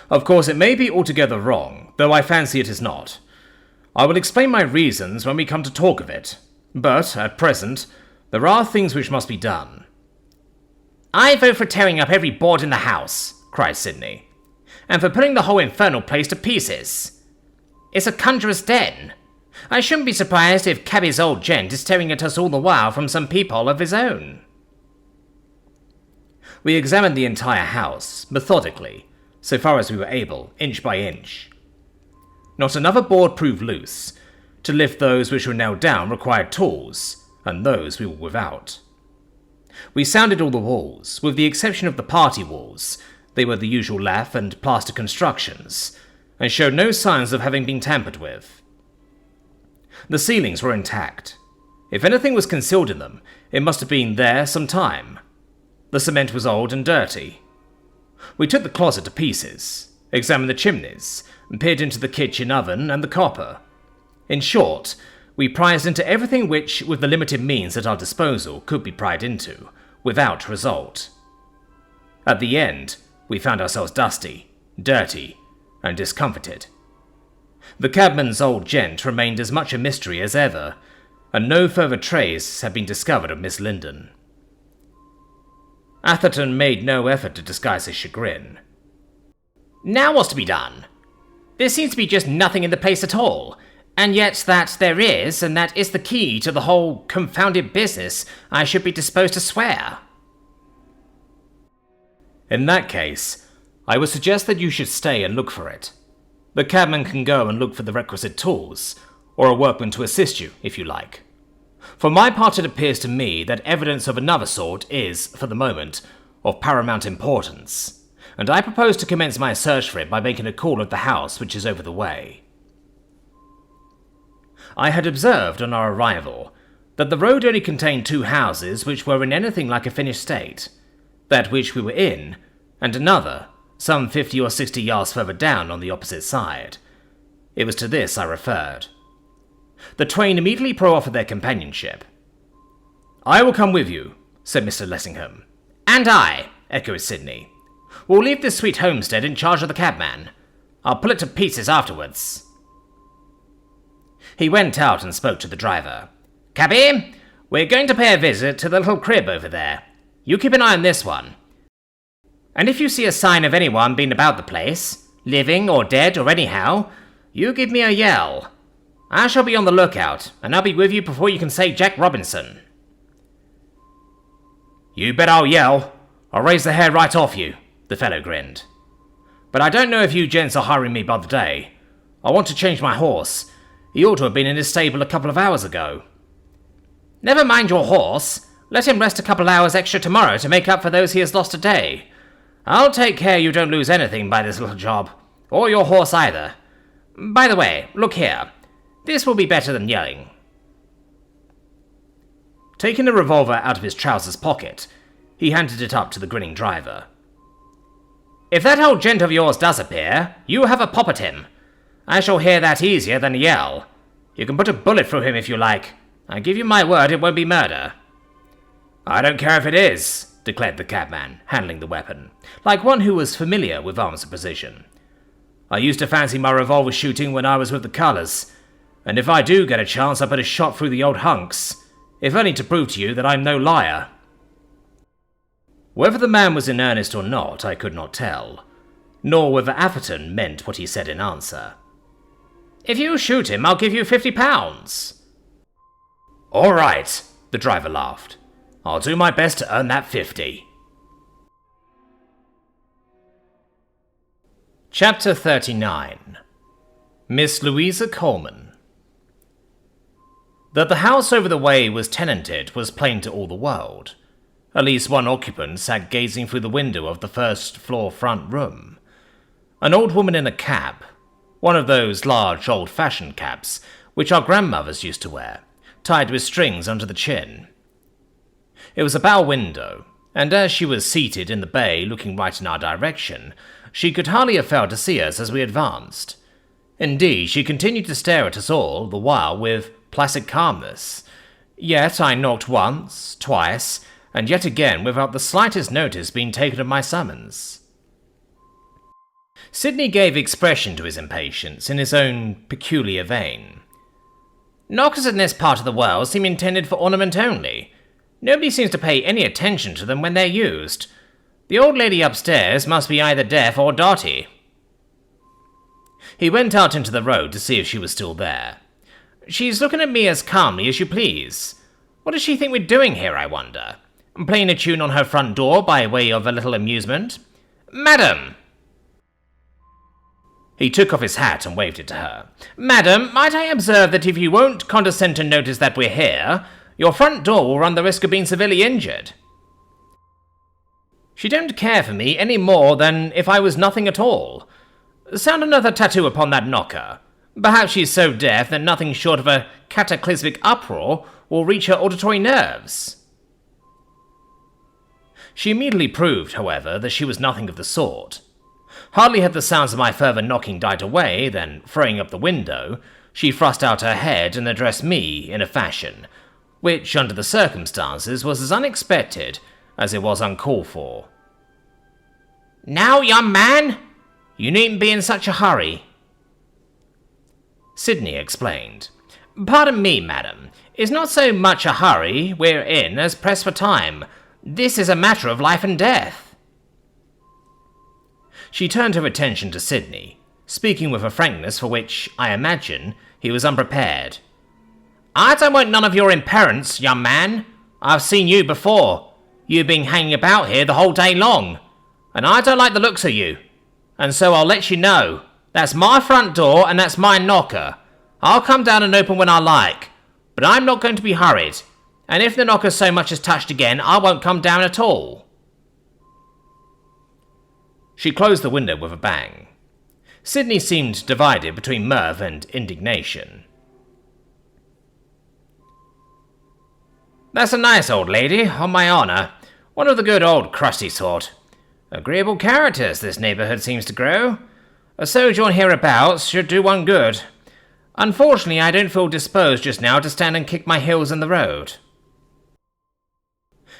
Of course, it may be altogether wrong, though I fancy it is not. I will explain my reasons when we come to talk of it, but, at present, there are things which must be done." "I vote for tearing up every board in the house," cried Sidney, "and for putting the whole infernal place to pieces. It's a conjurer's den. I shouldn't be surprised if Cabby's old gent is staring at us all the while from some peephole of his own." We examined the entire house, methodically, so far as we were able, inch by inch. Not another board proved loose. To lift those which were nailed down required tools, and those we were without. We sounded all the walls, with the exception of the party walls. They were the usual lath and plaster constructions, and showed no signs of having been tampered with. The ceilings were intact. If anything was concealed in them, it must have been there some time. The cement was old and dirty. We took the closet to pieces, examined the chimneys, and peered into the kitchen oven and the copper. In short, we prized into everything which, with the limited means at our disposal, could be pried into, without result. At the end, we found ourselves dusty, dirty, and discomfited. The cabman's old gent remained as much a mystery as ever, and no further trace had been discovered of Miss Linden. Atherton made no effort to disguise his chagrin. "Now what's to be done? There seems to be just nothing in the place at all, and yet that there is, and that is the key to the whole confounded business, I should be disposed to swear." "In that case, I would suggest that you should stay and look for it. The cabman can go and look for the requisite tools, or a workman to assist you, if you like. For my part, it appears to me that evidence of another sort is, for the moment, of paramount importance, and I propose to commence my search for it by making a call at the house which is over the way." I had observed on our arrival that the road only contained two houses which were in anything like a finished state, that which we were in, and another, some 50 or 60 yards further down on the opposite side. It was to this I referred. The twain immediately proffered their companionship. "I will come with you," said Mr. Lessingham. "And I," echoed Sidney. "We'll leave this sweet homestead in charge of the cabman. I'll pull it to pieces afterwards." He went out and spoke to the driver. "Cabby, we're going to pay a visit to the little crib over there. You keep an eye on this one. And if you see a sign of anyone being about the place, living or dead or anyhow, you give me a yell. I shall be on the lookout, and I'll be with you before you can say Jack Robinson." "You bet I'll yell. I'll raise the hair right off you," the fellow grinned. "But I don't know if you gents are hiring me by the day. I want to change my horse. He ought to have been in his stable a couple of hours ago." Never mind your horse. Let him rest a couple hours extra tomorrow to make up for those he has lost today. I'll take care you don't lose anything by this little job. Or your horse either. By the way, look here. This will be better than yelling. Taking a revolver out of his trousers pocket, he handed it up to the grinning driver. If that old gent of yours does appear, you have a pop at him. I shall hear that easier than a yell. You can put a bullet through him if you like. I give you my word it won't be murder. I don't care if it is, declared the cabman, handling the weapon, like one who was familiar with arms of precision. I used to fancy my revolver shooting when I was with the colours, and if I do get a chance I'll put a shot through the old hunks, if only to prove to you that I'm no liar. Whether the man was in earnest or not, I could not tell, nor whether Atherton meant what he said in answer. If you shoot him, I'll give you £50. All right, the driver laughed. I'll do my best to earn that 50. Chapter 39. Miss Louisa Coleman. That the house over the way was tenanted was plain to all the world. At least one occupant sat gazing through the window of the first-floor front room. An old woman in a cap, one of those large old-fashioned caps which our grandmothers used to wear, tied with strings under the chin. It was a bow window, and as she was seated in the bay looking right in our direction, she could hardly have failed to see us as we advanced. Indeed, she continued to stare at us all the while with placid calmness. Yet I knocked once, twice, and yet again without the slightest notice being taken of my summons. Sidney gave expression to his impatience in his own peculiar vein. Knockers in this part of the world seem intended for ornament only. Nobody seems to pay any attention to them when they're used. The old lady upstairs must be either deaf or dotty. He went out into the road to see if she was still there. She's looking at me as calmly as you please. What does she think we're doing here, I wonder? Playing a tune on her front door by way of a little amusement? Madam! He took off his hat and waved it to her. Madam, might I observe that if you won't condescend to notice that we're here, your front door will run the risk of being severely injured. She don't care for me any more than if I was nothing at all. Sound another tattoo upon that knocker. Perhaps she's so deaf that nothing short of a cataclysmic uproar will reach her auditory nerves. She immediately proved, however, that she was nothing of the sort. Hardly had the sounds of my further knocking died away than, throwing up the window, she thrust out her head and addressed me in a fashion which, under the circumstances, was as unexpected as it was uncalled for. Now, young man, you needn't be in such a hurry. Sidney explained. Pardon me, madam. It's not so much a hurry we're in as press for time. This is a matter of life and death. She turned her attention to Sidney, speaking with a frankness for which, I imagine, he was unprepared. I don't want none of your imperence, young man. I've seen you before. You've been hanging about here the whole day long, and I don't like the looks of you. And so I'll let you know. That's my front door, and that's my knocker. I'll come down and open when I like, but I'm not going to be hurried. And if the knocker so much as touched again, I won't come down at all. She closed the window with a bang. Sidney seemed divided between mirth and indignation. That's a nice old lady, on my honour. One of the good old crusty sort. Agreeable characters this neighbourhood seems to grow. A sojourn hereabouts should do one good. Unfortunately, I don't feel disposed just now to stand and kick my heels in the road.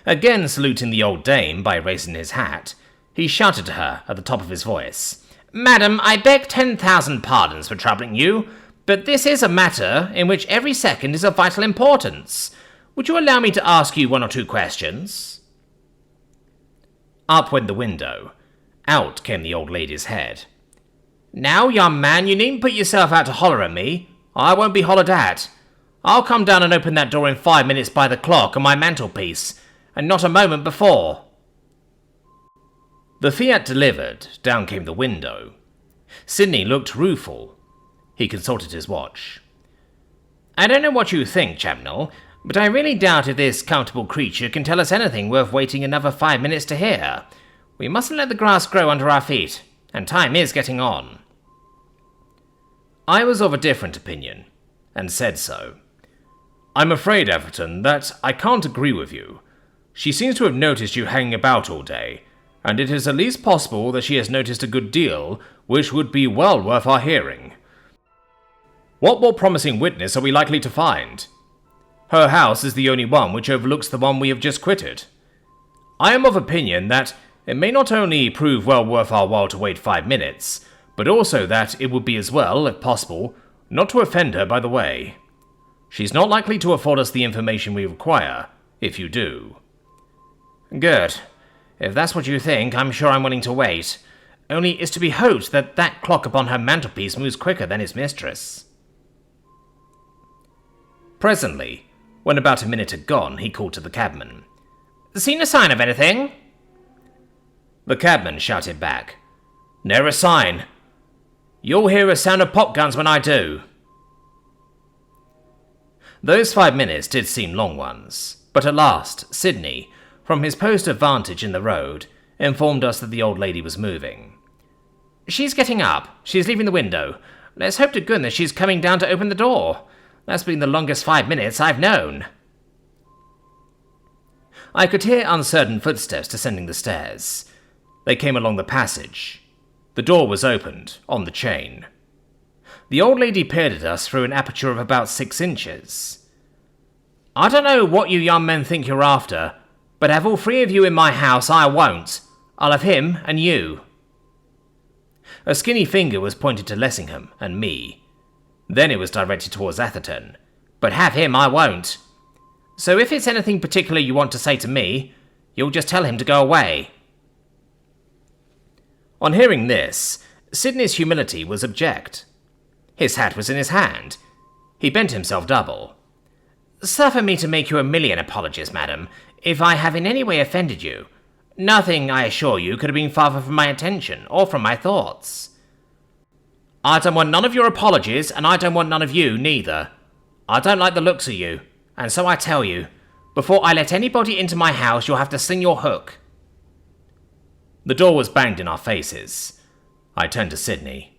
Again saluting the old dame by raising his hat, he shouted to her at the top of his voice. Madam, I beg 10,000 pardons for troubling you, but this is a matter in which every second is of vital importance. Would you allow me to ask you one or two questions? Up went the window. Out came the old lady's head. Now, young man, you needn't put yourself out to holler at me. I won't be hollered at. I'll come down and open that door in 5 minutes by the clock on my mantelpiece, and not a moment before. The fiat delivered, down came the window. Sidney looked rueful. He consulted his watch. I don't know what you think, Chapnell, but I really doubt if this comfortable creature can tell us anything worth waiting another 5 minutes to hear. We mustn't let the grass grow under our feet, and time is getting on." I was of a different opinion, and said so. "I'm afraid, Atherton, that I can't agree with you. She seems to have noticed you hanging about all day, and it is at least possible that she has noticed a good deal, which would be well worth our hearing. What more promising witness are we likely to find? Her house is the only one which overlooks the one we have just quitted. I am of opinion that it may not only prove well worth our while to wait 5 minutes, but also that it would be as well, if possible, not to offend her by the way. She's not likely to afford us the information we require, if you do." "Good. If that's what you think, I'm sure I'm willing to wait. Only it's to be hoped that that clock upon her mantelpiece moves quicker than its mistress." Presently, when about a minute had gone, he called to the cabman. "Seen a sign of anything?" The cabman shouted back, "Ne'er a sign. You'll hear a sound of pop guns when I do." Those 5 minutes did seem long ones, but at last, Sidney, from his post of vantage in the road, informed us that the old lady was moving. "She's getting up. She's leaving the window. Let's hope to goodness she's coming down to open the door. That's been the longest 5 minutes I've known." I could hear uncertain footsteps descending the stairs. They came along the passage. The door was opened, on the chain. The old lady peered at us through an aperture of about 6 inches. "I don't know what you young men think you're after, but have all 3 of you in my house, I won't. I'll have him and you." A skinny finger was pointed to Lessingham and me. Then it was directed towards Atherton. "But have him I won't. So if it's anything particular you want to say to me, you'll just tell him to go away." On hearing this, Sidney's humility was abject. His hat was in his hand. He bent himself double. "Suffer me to make you a million apologies, madam, if I have in any way offended you. Nothing, I assure you, could have been farther from my intention, or from my thoughts." "I don't want none of your apologies, and I don't want none of you, neither. I don't like the looks of you, and so I tell you, before I let anybody into my house, you'll have to sling your hook." The door was banged in our faces. I turned to Sidney.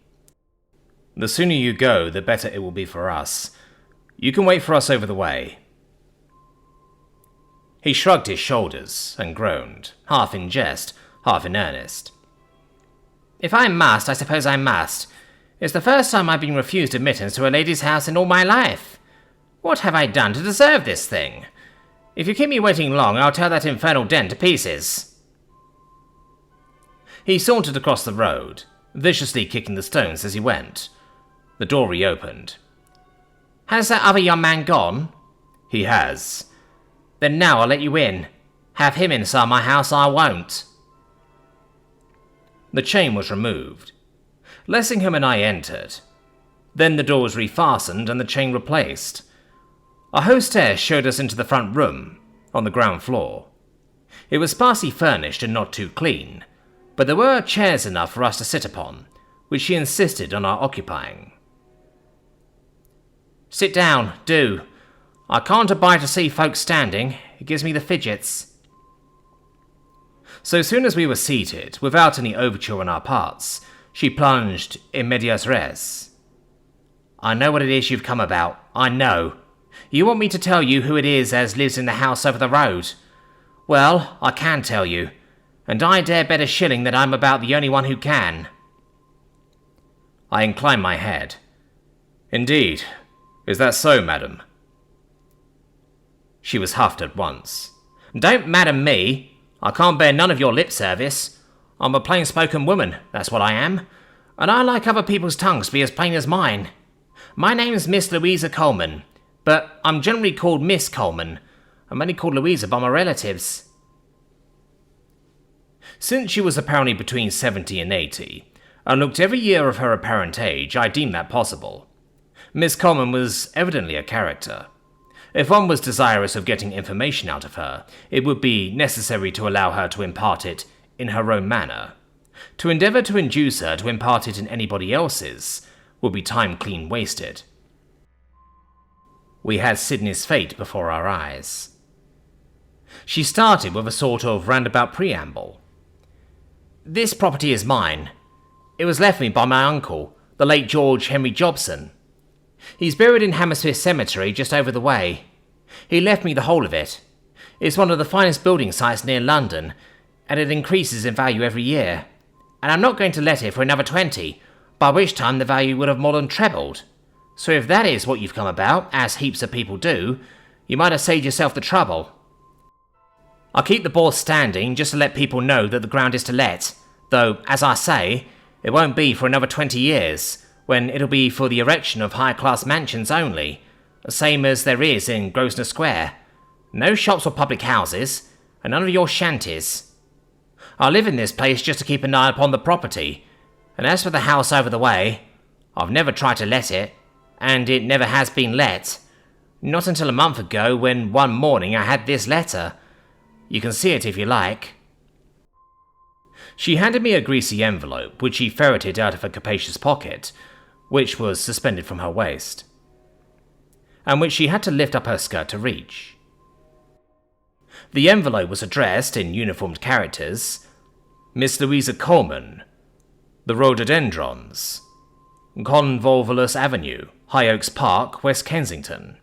"The sooner you go, the better it will be for us. You can wait for us over the way." He shrugged his shoulders and groaned, half in jest, half in earnest. "If I must, I suppose I must. It's the first time I've been refused admittance to a lady's house in all my life. What have I done to deserve this thing? If you keep me waiting long, I'll tear that infernal den to pieces." He sauntered across the road, viciously kicking the stones as he went. The door reopened. "Has that other young man gone?" "He has." "Then now I'll let you in. Have him inside my house, I won't." The chain was removed. Lessingham and I entered. Then the door was refastened and the chain replaced. Our hostess showed us into the front room, on the ground floor. It was sparsely furnished and not too clean, but there were chairs enough for us to sit upon, which she insisted on our occupying. "Sit down, do. I can't abide to see folks standing. It gives me the fidgets." So soon as we were seated, without any overture on our parts, she plunged in medias res. "I know what it is you've come about. I know. You want me to tell you who it is as lives in the house over the road? Well, I can tell you, and I dare bet a shilling that I'm about the only one who can." I inclined my head. "Indeed. Is that so, madam?" She was huffed at once. "Don't madam me. I can't bear none of your lip service. I'm a plain-spoken woman, that's what I am, and I like other people's tongues to be as plain as mine. My name's Miss Louisa Coleman, but I'm generally called Miss Coleman. I'm only called Louisa by my relatives." Since she was apparently between 70 and 80, and looked every year of her apparent age, I deemed that possible. Miss Coleman was evidently a character. If one was desirous of getting information out of her, it would be necessary to allow her to impart it in her own manner. To endeavour to induce her to impart it in anybody else's would be time clean wasted. We had Sydney's fate before our eyes. She started with a sort of roundabout preamble. This property is mine. It was left me by my uncle, the late George Henry Jobson. He's buried in Hammersmith Cemetery just over the way. He left me the whole of it. It's one of the finest building sites near London, and it increases in value every year. And I'm not going to let it for another 20, by which time the value would have more than trebled. So if that is what you've come about, as heaps of people do, you might have saved yourself the trouble. I'll keep the board standing just to let people know that the ground is to let, though, as I say, it won't be for another 20 years, when it'll be for the erection of high-class mansions only, same as there is in Grosvenor Square. No shops or public houses, and none of your shanties. I live in this place just to keep an eye upon the property, and as for the house over the way, I've never tried to let it, and it never has been let. Not until a month ago, when one morning I had this letter. You can see it if you like. She handed me a greasy envelope, which she ferreted out of her capacious pocket, which was suspended from her waist, and which she had to lift up her skirt to reach. The envelope was addressed, in uniformed characters, Miss Louisa Coleman, The Rhododendrons, Convolvulus Avenue, High Oaks Park, West Kensington.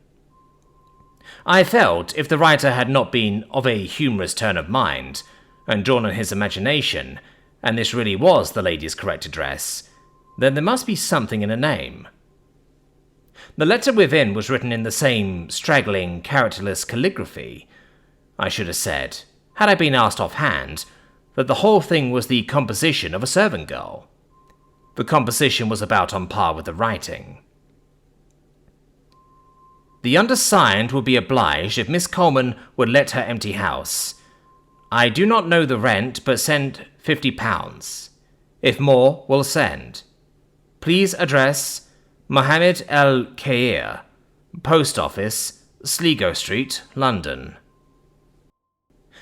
I felt if the writer had not been of a humorous turn of mind, and drawn on his imagination, and this really was the lady's correct address, then there must be something in a name. The letter within was written in the same straggling, characterless calligraphy. I should have said, had I been asked offhand, that the whole thing was the composition of a servant girl. The composition was about on par with the writing. The undersigned would be obliged if Miss Coleman would let her empty house. I do not know the rent, but send £50. If more, will send. Please address Mohammed El Kair, Post Office, Sligo Street, London.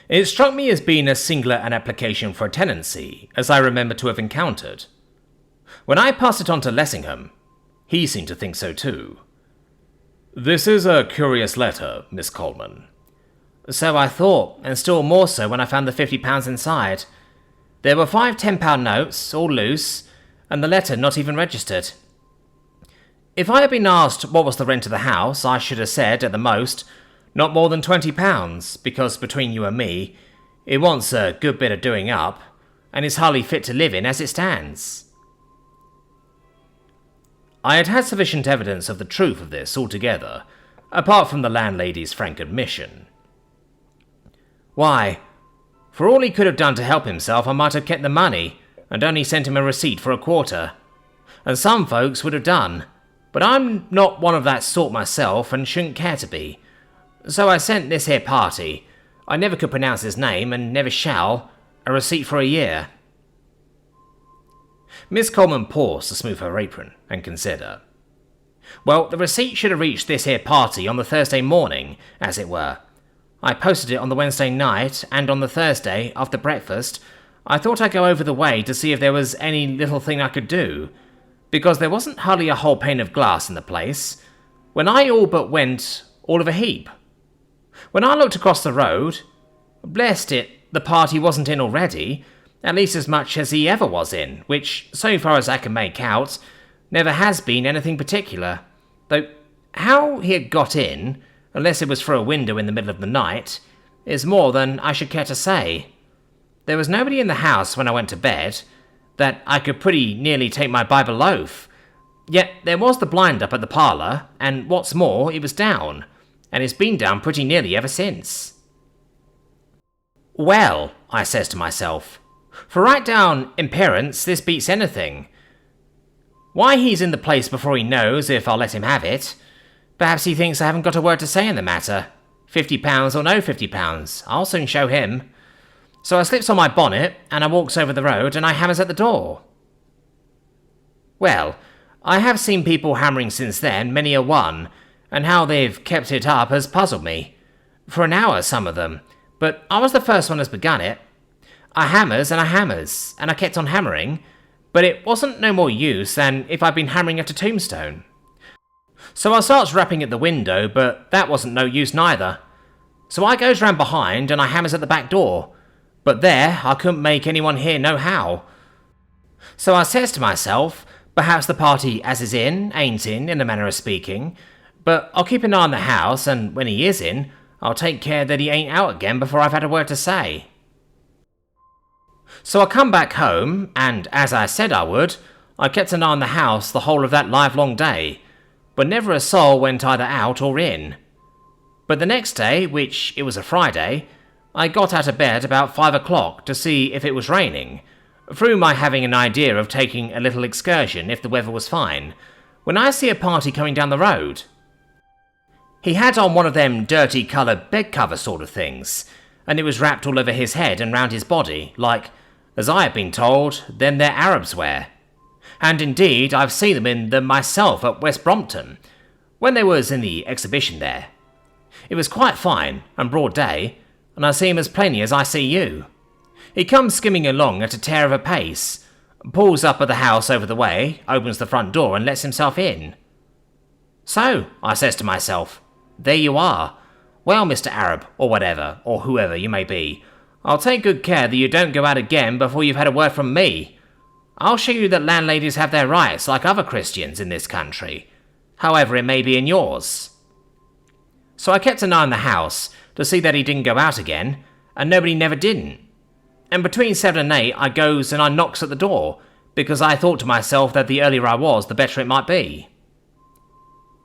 It struck me as being as singular an application for a tenancy as I remember to have encountered. When I passed it on to Lessingham, he seemed to think so too. "This is a curious letter, Miss Coleman." So I thought, and still more so when I found the £50 inside. There were 5 £10 notes, all loose, and the letter not even registered. If I had been asked what was the rent of the house, I should have said, at the most, not more than £20, because between you and me, it wants a good bit of doing up, and is hardly fit to live in as it stands. I had had sufficient evidence of the truth of this altogether, apart from the landlady's frank admission. Why, for all he could have done to help himself, I might have kept the money, and only sent him a receipt for a quarter. And some folks would have done, but I'm not one of that sort myself, and shouldn't care to be. So I sent this here party, I never could pronounce his name, and never shall, a receipt for a year. Miss Coleman paused to smooth her apron, and consider. Well, the receipt should have reached this here party on the Thursday morning, as it were. I posted it on the Wednesday night, and on the Thursday, after breakfast, I thought I'd go over the way to see if there was any little thing I could do, because there wasn't hardly a whole pane of glass in the place, when I all but went all of a heap. When I looked across the road, blessed it, the party wasn't in already, at least as much as he ever was in, which, so far as I can make out, never has been anything particular, though how he had got in, unless it was through a window in the middle of the night, is more than I should care to say. There was nobody in the house when I went to bed, that I could pretty nearly take my Bible oath. Yet there was the blind up at the parlour, and what's more, it was down, and it's been down pretty nearly ever since. Well, I says to myself, for right down appearance, this beats anything. Why he's in the place before he knows if I'll let him have it. Perhaps he thinks I haven't got a word to say in the matter. £50 or no £50, I'll soon show him. So I slips on my bonnet, and I walks over the road, and I hammers at the door. Well, I have seen people hammering since then, many a one, and how they've kept it up has puzzled me. For an hour, some of them, but I was the first one as begun it. I hammers, and I kept on hammering, but it wasn't no more use than if I'd been hammering at a tombstone. So I starts rapping at the window, but that wasn't no use neither. So I goes round behind and I hammers at the back door, but there I couldn't make anyone hear no how. So I says to myself, perhaps the party as is in, ain't in a manner of speaking, but I'll keep an eye on the house, and when he is in, I'll take care that he ain't out again before I've had a word to say. So I come back home, and as I said I would, I kept an eye on the house the whole of that livelong day, but never a soul went either out or in. But the next day, which it was a Friday, I got out of bed about 5 o'clock to see if it was raining, through my having an idea of taking a little excursion if the weather was fine, when I see a party coming down the road. He had on one of them dirty coloured bed cover sort of things, and it was wrapped all over his head and round his body, like, as I have been told, them their Arabs wear. And indeed, I've seen them in them myself at West Brompton, when they was in the exhibition there. It was quite fine, and broad day, and I see him as plainly as I see you. He comes skimming along at a tear of a pace, pulls up at the house over the way, opens the front door and lets himself in. So, I says to myself, there you are. Well, Mr. Arab, or whatever, or whoever you may be, I'll take good care that you don't go out again before you've had a word from me. I'll show you that landladies have their rights like other Christians in this country, however it may be in yours. So I kept an eye on the house to see that he didn't go out again, and nobody never didn't. And between 7 and 8 I goes and I knocks at the door, because I thought to myself that the earlier I was, the better it might be.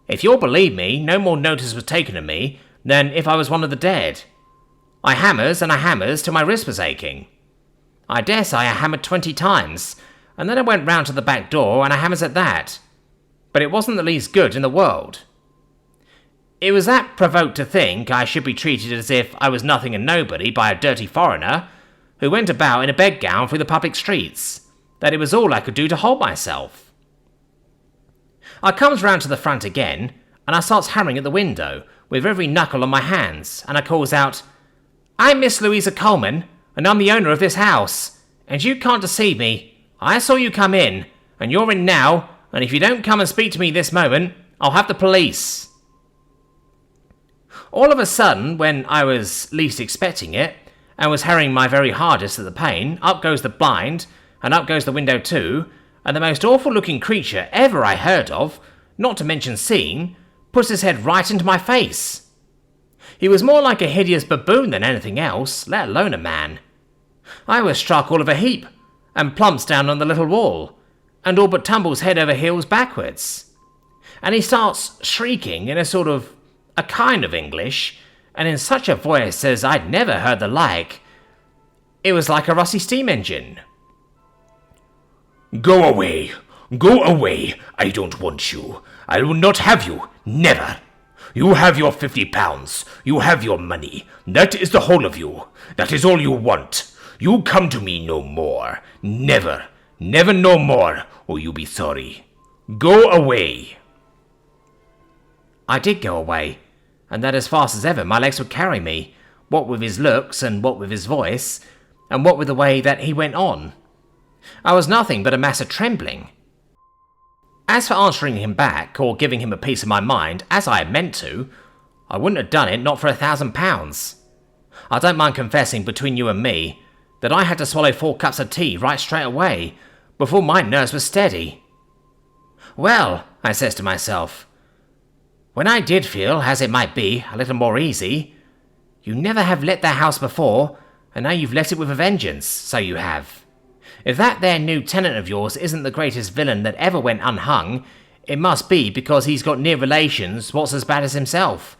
If you'll believe me, no more notice was taken of me than if I was one of the dead. I hammers and I hammers till my wrist was aching. I dare say I hammered 20 times, and then I went round to the back door and I hammers at that. But it wasn't the least good in the world. It was that provoked to think I should be treated as if I was nothing and nobody by a dirty foreigner who went about in a bedgown through the public streets, that it was all I could do to hold myself. I comes round to the front again, and I starts hammering at the window, with every knuckle on my hands, and I calls out, I'm Miss Louisa Coleman, and I'm the owner of this house, and you can't deceive me. I saw you come in, and you're in now, and if you don't come and speak to me this moment, I'll have the police. All of a sudden, when I was least expecting it, and was harrying my very hardest at the pane, up goes the blind, and up goes the window too, and the most awful-looking creature ever I heard of, not to mention seen, puts his head right into my face. He was more like a hideous baboon than anything else, let alone a man. I was struck all of a heap, and plumps down on the little wall, and all but tumbles head over heels backwards. And he starts shrieking in a kind of English, and in such a voice as I'd never heard the like. It was like a rusty steam engine. Go away! Go away! I don't want you. I will not have you. Never! You have your £50. You have your money. That is the whole of you. That is all you want. You come to me no more. Never. Never no more, or you be sorry. Go away! I did go away, and that as fast as ever my legs would carry me, what with his looks, and what with his voice, and what with the way that he went on. I was nothing but a mass of trembling. As for answering him back, or giving him a piece of my mind, as I had meant to, I wouldn't have done it not for £1,000. I don't mind confessing between you and me that I had to swallow 4 cups of tea right straight away, before my nerves were steady. Well, I says to myself, when I did feel, as it might be, a little more easy, you never have let that house before, and now you've let it with a vengeance, so you have. If that there new tenant of yours isn't the greatest villain that ever went unhung, it must be because he's got near relations what's as bad as himself.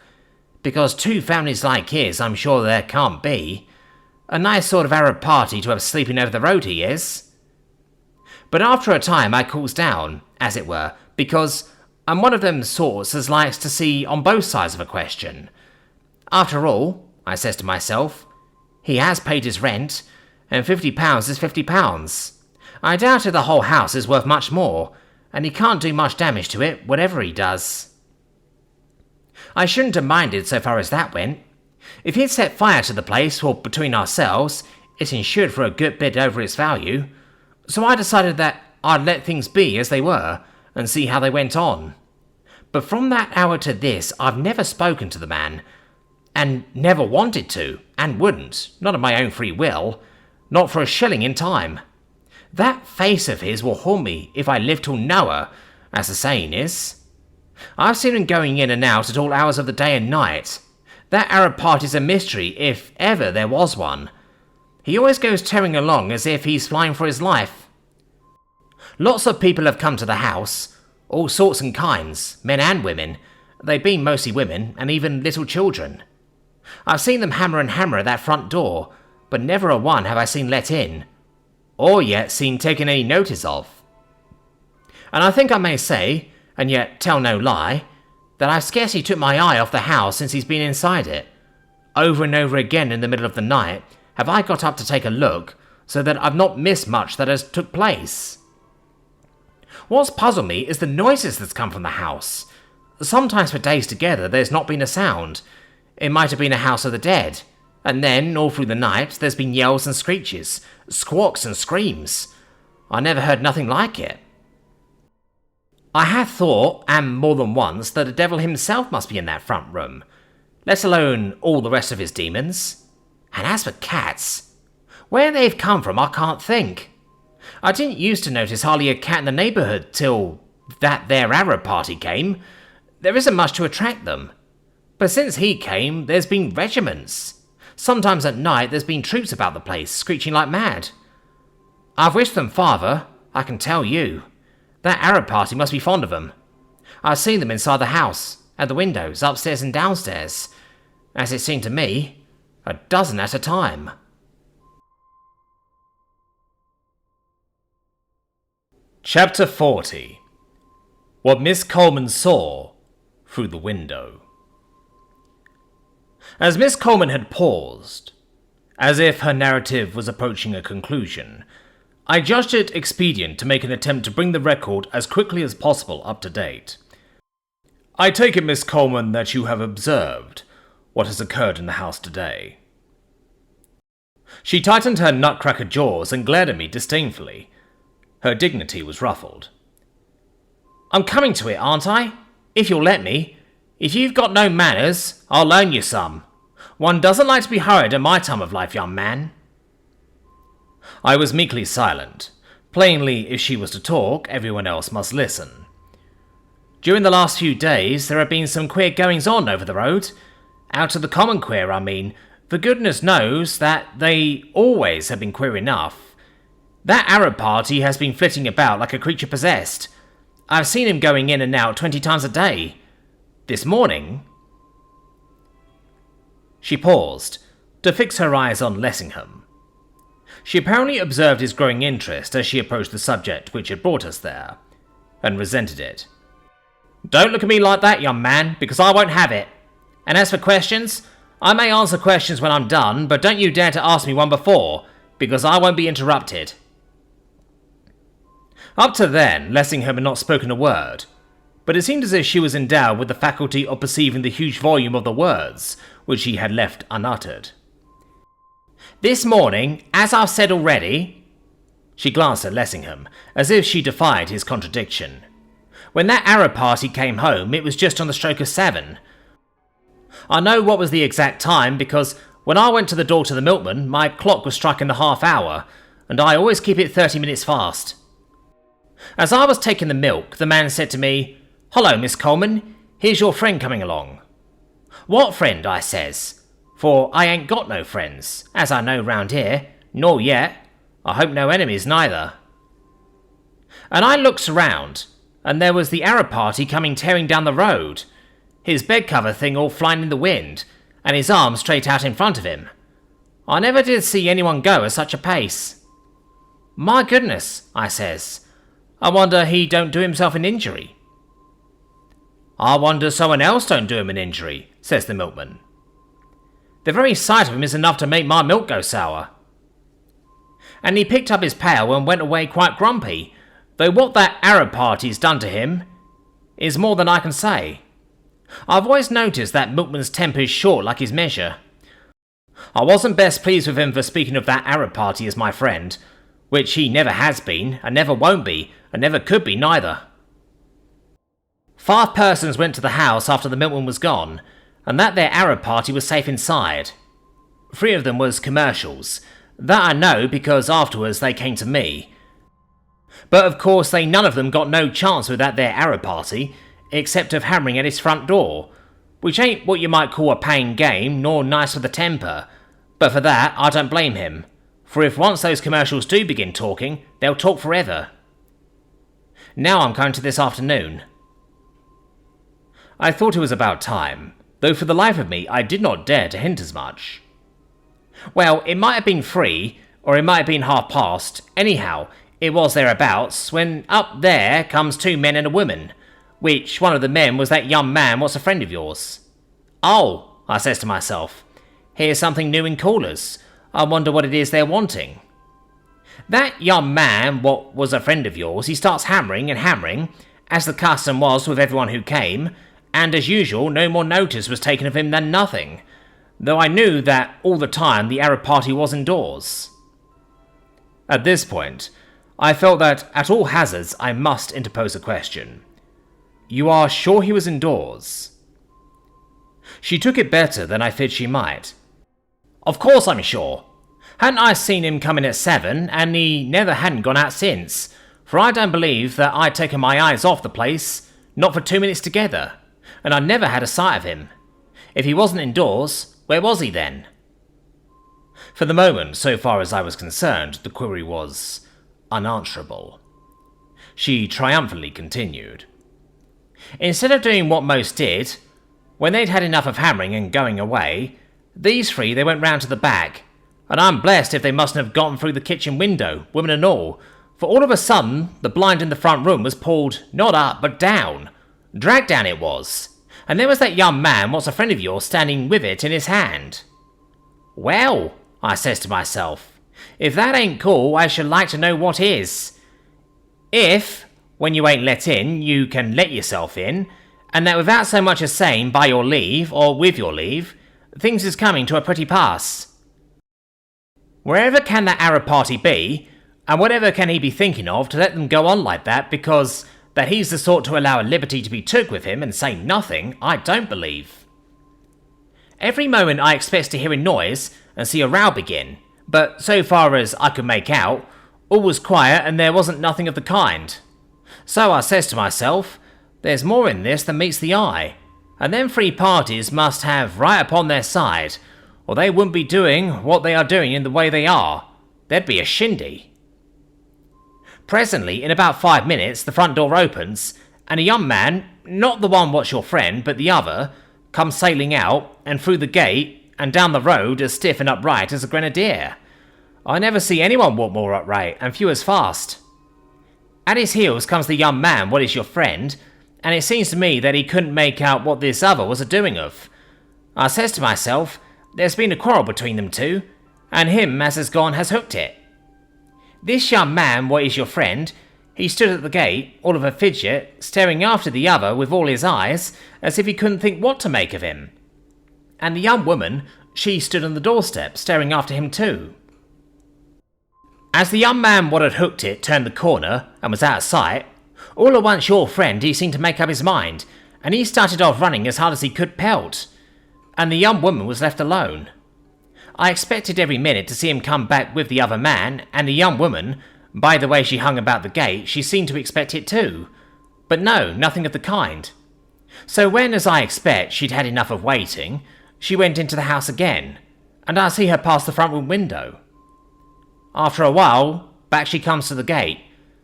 Because 2 families like his, I'm sure there can't be. A nice sort of Arab party to have sleeping over the road he is. But after a time I cools down, as it were, because I'm one of them sorts as likes to see on both sides of a question. After all, I says to myself, he has paid his rent, and £50 is £50. I doubt if the whole house is worth much more, and he can't do much damage to it, whatever he does. I shouldn't have minded so far as that went. If he'd set fire to the place, or between ourselves, it insured for a good bit over its value, so I decided that I'd let things be as they were, and see how they went on. But from that hour to this, I've never spoken to the man, and never wanted to, and wouldn't, not of my own free will, not for a shilling in time. That face of his will haunt me if I live till Noah, as the saying is. I've seen him going in and out at all hours of the day and night. That Arab party's a mystery, if ever there was one. He always goes tearing along as if he's flying for his life. Lots of people have come to the house, all sorts and kinds, men and women. They've been mostly women, and even little children. I've seen them hammer and hammer at that front door, but never a one have I seen let in, or yet seen taken any notice of. And I think I may say, and yet tell no lie, that I've scarcely took my eye off the house since he's been inside it. Over and over again in the middle of the night have I got up to take a look, so that I've not missed much that has took place. What's puzzled me is the noises that's come from the house. Sometimes for days together there's not been a sound. It might have been a house of the dead, and then, all through the night, there's been yells and screeches, squawks and screams. I never heard nothing like it. I have thought, and more than once, that the devil himself must be in that front room, let alone all the rest of his demons. And as for cats, where they've come from I can't think. I didn't used to notice hardly a cat in the neighbourhood till that there Arab party came. There isn't much to attract them. But since he came, there's been regiments. Sometimes at night there's been troops about the place, screeching like mad. I've wished them farther, I can tell you. That Arab party must be fond of them. I've seen them inside the house, at the windows, upstairs and downstairs. As it seemed to me, a dozen at a time. Chapter 40. What Miss Coleman saw through the window. As Miss Coleman had paused, as if her narrative was approaching a conclusion, I judged it expedient to make an attempt to bring the record as quickly as possible up to date. I take it, Miss Coleman, that you have observed what has occurred in the house today. She tightened her nutcracker jaws and glared at me disdainfully. Her dignity was ruffled. I'm coming to it, aren't I? If you'll let me. If you've got no manners, I'll loan you some. One doesn't like to be hurried at my time of life, young man. I was meekly silent. Plainly, if she was to talk, everyone else must listen. During the last few days, there have been some queer goings-on over the road. Out of the common queer, I mean. For goodness knows that they always have been queer enough. That Arab party has been flitting about like a creature possessed. I've seen him going in and out 20 times a day. This morning... She paused, to fix her eyes on Lessingham. She apparently observed his growing interest as she approached the subject which had brought us there, and resented it. Don't look at me like that, young man, because I won't have it. And as for questions, I may answer questions when I'm done, but don't you dare to ask me one before, because I won't be interrupted. Up to then, Lessingham had not spoken a word, but it seemed as if she was endowed with the faculty of perceiving the huge volume of the words which he had left unuttered. This morning, as I've said already... She glanced at Lessingham, as if she defied his contradiction. When that Arab party came home, it was just on the stroke of 7. I know what was the exact time, because when I went to the door to the milkman, my clock was striking the half hour, and I always keep it 30 minutes fast. As I was taking the milk, the man said to me, "Hello, Miss Coleman, here's your friend coming along." "What friend?" I says, for I ain't got no friends, as I know round here, nor yet, I hope no enemies neither. And I looks around, and there was the Arab party coming tearing down the road, his bed cover thing all flying in the wind, and his arm straight out in front of him. I never did see anyone go at such a pace. "My goodness," I says, "I wonder he don't do himself an injury." "I wonder someone else don't do him an injury," says the milkman. "The very sight of him is enough to make my milk go sour." And he picked up his pail and went away quite grumpy, though what that Arab party's done to him is more than I can say. I've always noticed that milkman's temper is short like his measure. I wasn't best pleased with him for speaking of that Arab party as my friend, which he never has been, and never won't be, and never could be neither. 5 persons went to the house after the milkman was gone, and that their Arab party was safe inside. 3 of them was commercials. That I know because afterwards they came to me. But of course they none of them got no chance with that their Arab party, except of hammering at his front door, which ain't what you might call a paying game, nor nice for the temper. But for that, I don't blame him, for if once those commercials do begin talking, they'll talk forever. Now I'm going to this afternoon. I thought it was about time, though for the life of me I did not dare to hint as much. Well, it might have been 3, or it might have been past. Anyhow, it was thereabouts, when up there comes 2 men and a woman, which one of the men was that young man what's a friend of yours. Oh, I says to myself, here's something new in callers. I wonder what it is they're wanting. That young man what was a friend of yours, he starts hammering and hammering, as the custom was with everyone who came, and as usual no more notice was taken of him than nothing, though I knew that all the time the Arab party was indoors. At this point, I felt that at all hazards I must interpose a question. You are sure he was indoors? She took it better than I feared she might. Of course I'm sure. Hadn't I seen him come in at 7, and he never hadn't gone out since, for I don't believe that I'd taken my eyes off the place, not for 2 minutes together, and I never had a sight of him. If he wasn't indoors, where was he then? For the moment, so far as I was concerned, the query was unanswerable. She triumphantly continued. Instead of doing what most did, when they'd had enough of hammering and going away, these 3 they went round to the back, and I'm blessed if they mustn't have gotten through the kitchen window, women and all, for all of a sudden the blind in the front room was pulled not up but down. Dragged down it was, and there was that young man what's a friend of yours standing with it in his hand. Well, I says to myself, if that ain't cool, I should like to know what is. If, when you ain't let in, you can let yourself in, and that without so much as saying by your leave or with your leave, things is coming to a pretty pass. Wherever can that Arab party be, and whatever can he be thinking of to let them go on like that, because that he's the sort to allow a liberty to be took with him and say nothing, I don't believe. Every moment I expects to hear a noise and see a row begin, but so far as I could make out, all was quiet and there wasn't nothing of the kind. So I says to myself, there's more in this than meets the eye, and them 3 parties must have right upon their side, or they wouldn't be doing what they are doing in the way they are. There'd be a shindy. Presently, in about 5 minutes, the front door opens, and a young man, not the one what's your friend, but the other, comes sailing out, and through the gate, and down the road as stiff and upright as a grenadier. I never see anyone walk more upright, and few as fast. At his heels comes the young man what is your friend, and it seems to me that he couldn't make out what this other was a-doing of. I says to myself, there's been a quarrel between them 2, and him as has gone has hooked it. This young man what is your friend, he stood at the gate, all of a fidget, staring after the other with all his eyes, as if he couldn't think what to make of him. And the young woman, she stood on the doorstep, staring after him too. As the young man what had hooked it turned the corner, and was out of sight, all at once your friend he seemed to make up his mind, and he started off running as hard as he could pelt, and the young woman was left alone. I expected every minute to see him come back with the other man, and the young woman, by the way she hung about the gate, she seemed to expect it too. But no, nothing of the kind. So when, as I expect, she'd had enough of waiting, she went into the house again, and I see her pass the front room window. After a while, back she comes to the gate,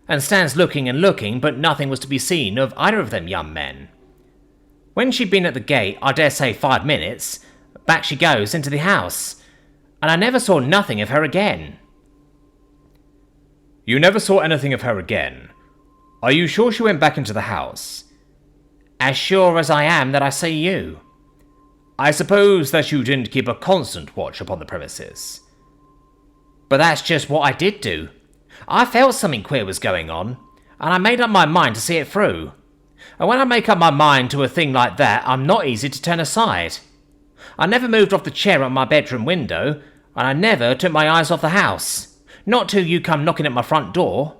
and stands looking and looking, but nothing was to be seen of either of them young men. When she'd been at the gate, I dare say 5 minutes, back she goes into the house, and I never saw nothing of her again. You never saw anything of her again? Are you sure she went back into the house? As sure as I am that I see you. I suppose that you didn't keep a constant watch upon the premises. But that's just what I did do. I felt something queer was going on, and I made up my mind to see it through. And when I make up my mind to a thing like that, I'm not easy to turn aside. I never moved off the chair at my bedroom window, and I never took my eyes off the house. Not till you come knocking at my front door.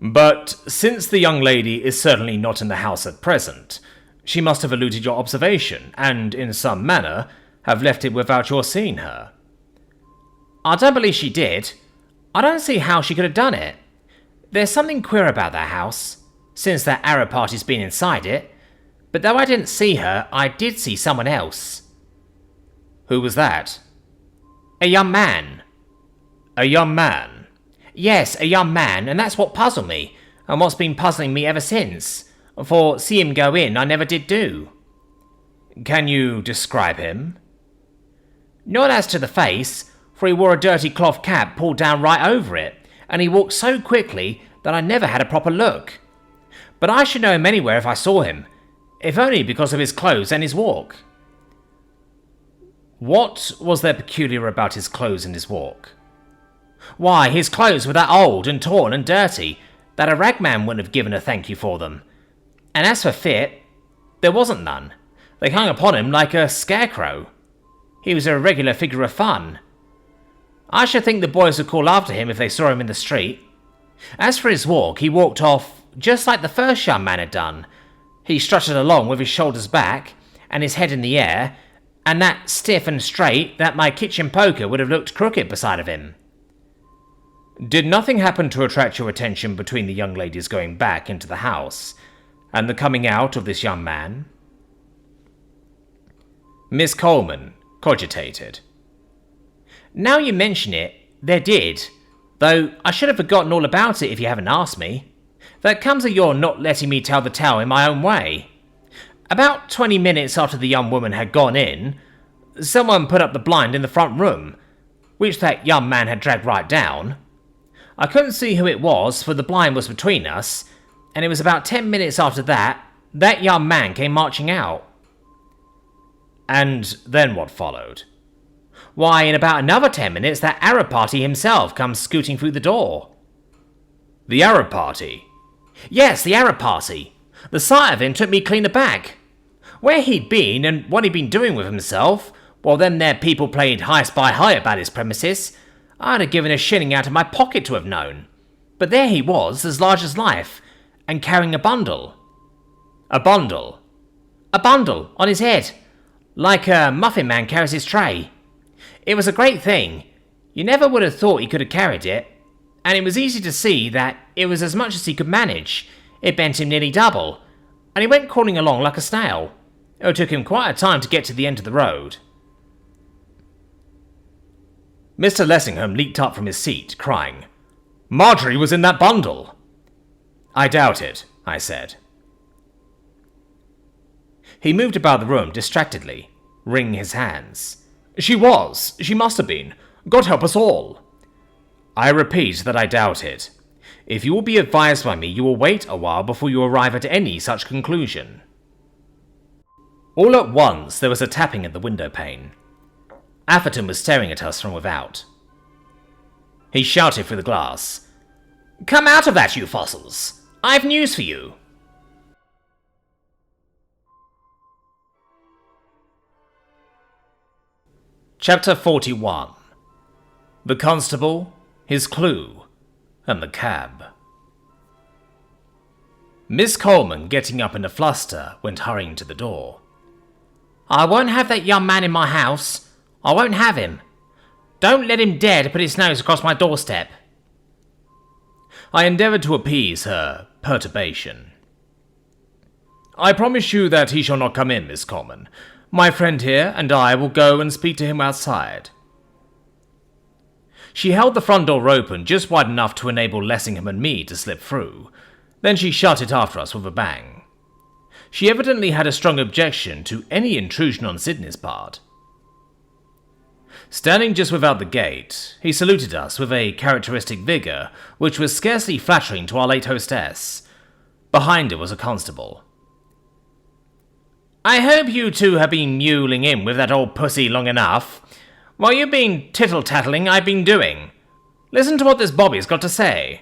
But since the young lady is certainly not in the house at present, she must have eluded your observation, and in some manner have left it without your seeing her. I don't believe she did. I don't see how she could have done it. There's something queer about that house, since that Arab party's been inside it. But though I didn't see her, I did see someone else. Who was that? A young man. A young man? Yes, a young man, and that's what puzzled me, and what's been puzzling me ever since. For see him go in, I never did do. Can you describe him? Not as to the face, for he wore a dirty cloth cap pulled down right over it, and he walked so quickly that I never had a proper look. But I should know him anywhere if I saw him, if only because of his clothes and his walk. What was there peculiar about his clothes and his walk? Why, his clothes were that old and torn and dirty that a ragman wouldn't have given a thank you for them. And as for fit, there wasn't none. They hung upon him like a scarecrow. He was a regular figure of fun. I should think the boys would call after him if they saw him in the street. As for his walk, he walked off just like the first young man had done. He strutted along with his shoulders back and his head in the air, and that stiff and straight that my kitchen poker would have looked crooked beside of him. Did nothing happen to attract your attention between the young ladies going back into the house and the coming out of this young man? Miss Coleman cogitated. Now you mention it, there did, though I should have forgotten all about it if you haven't asked me. That comes of your not letting me tell the tale in my own way. About 20 minutes after the young woman had gone in, someone put up the blind in the front room, which that young man had dragged right down. I couldn't see who it was, for the blind was between us, and it was about 10 minutes after that young man came marching out. And then what followed? Why, in about another 10 minutes, that Arab party himself comes scooting through the door. The Arab party? Yes, the Arab party. The sight of him took me clean aback. Where he'd been and what he'd been doing with himself, while them there people played high-spy-high about his premises, I'd have given a shilling out of my pocket to have known. But there he was, as large as life, and carrying a bundle. A bundle? A bundle, on his head, like a muffin man carries his tray. It was a great thing. You never would have thought he could have carried it, and it was easy to see that it was as much as he could manage. It bent him nearly double, and he went crawling along like a snail. It took him quite a time to get to the end of the road. Mr. Lessingham leaped up from his seat, crying, "Marjorie was in that bundle!" "I doubt it," I said. He moved about the room distractedly, wringing his hands. "She was. She must have been. God help us all." "I repeat that I doubt it. If you will be advised by me, you will wait a while before you arrive at any such conclusion." All at once there was a tapping at the window pane. Atherton was staring at us from without. He shouted through the glass, "Come out of that, you fossils! I've news for you!" Chapter 41. The Constable, his clue, and the cab. Miss Coleman, getting up in a fluster, went hurrying to the door. "I won't have that young man in my house. I won't have him. Don't let him dare to put his nose across my doorstep." I endeavoured to appease her perturbation. "I promise you that he shall not come in, Miss Coleman. My friend here and I will go and speak to him outside." She held the front door open just wide enough to enable Lessingham and me to slip through. Then she shut it after us with a bang. She evidently had a strong objection to any intrusion on Sydney's part. Standing just without the gate, he saluted us with a characteristic vigour which was scarcely flattering to our late hostess. Behind her was a constable. "I hope you two have been mewling in with that old pussy long enough. While you've been tittle-tattling, I've been doing. Listen to what this Bobby's got to say."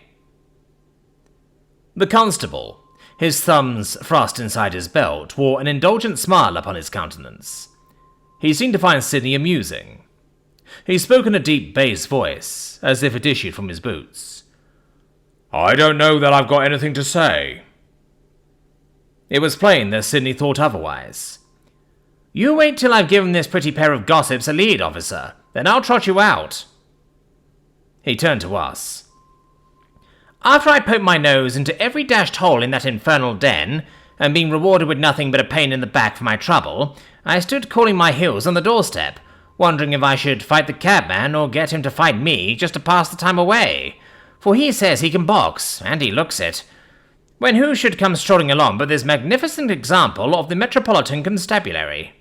The constable, his thumbs thrust inside his belt, wore an indulgent smile upon his countenance. He seemed to find Sydney amusing. He spoke in a deep bass voice, as if it issued from his boots. I don't know that I've got anything to say. It was plain that Sidney thought otherwise. You wait till I've given this pretty pair of gossips a lead, officer. Then I'll trot you out. He turned to us. After I poked my nose into every dashed hole in that infernal den, and being rewarded with nothing but a pain in the back for my trouble, I stood cooling my heels on the doorstep, wondering if I should fight the cabman or get him to fight me just to pass the time away. For he says he can box, and he looks it. When who should come strolling along but this magnificent example of the Metropolitan Constabulary?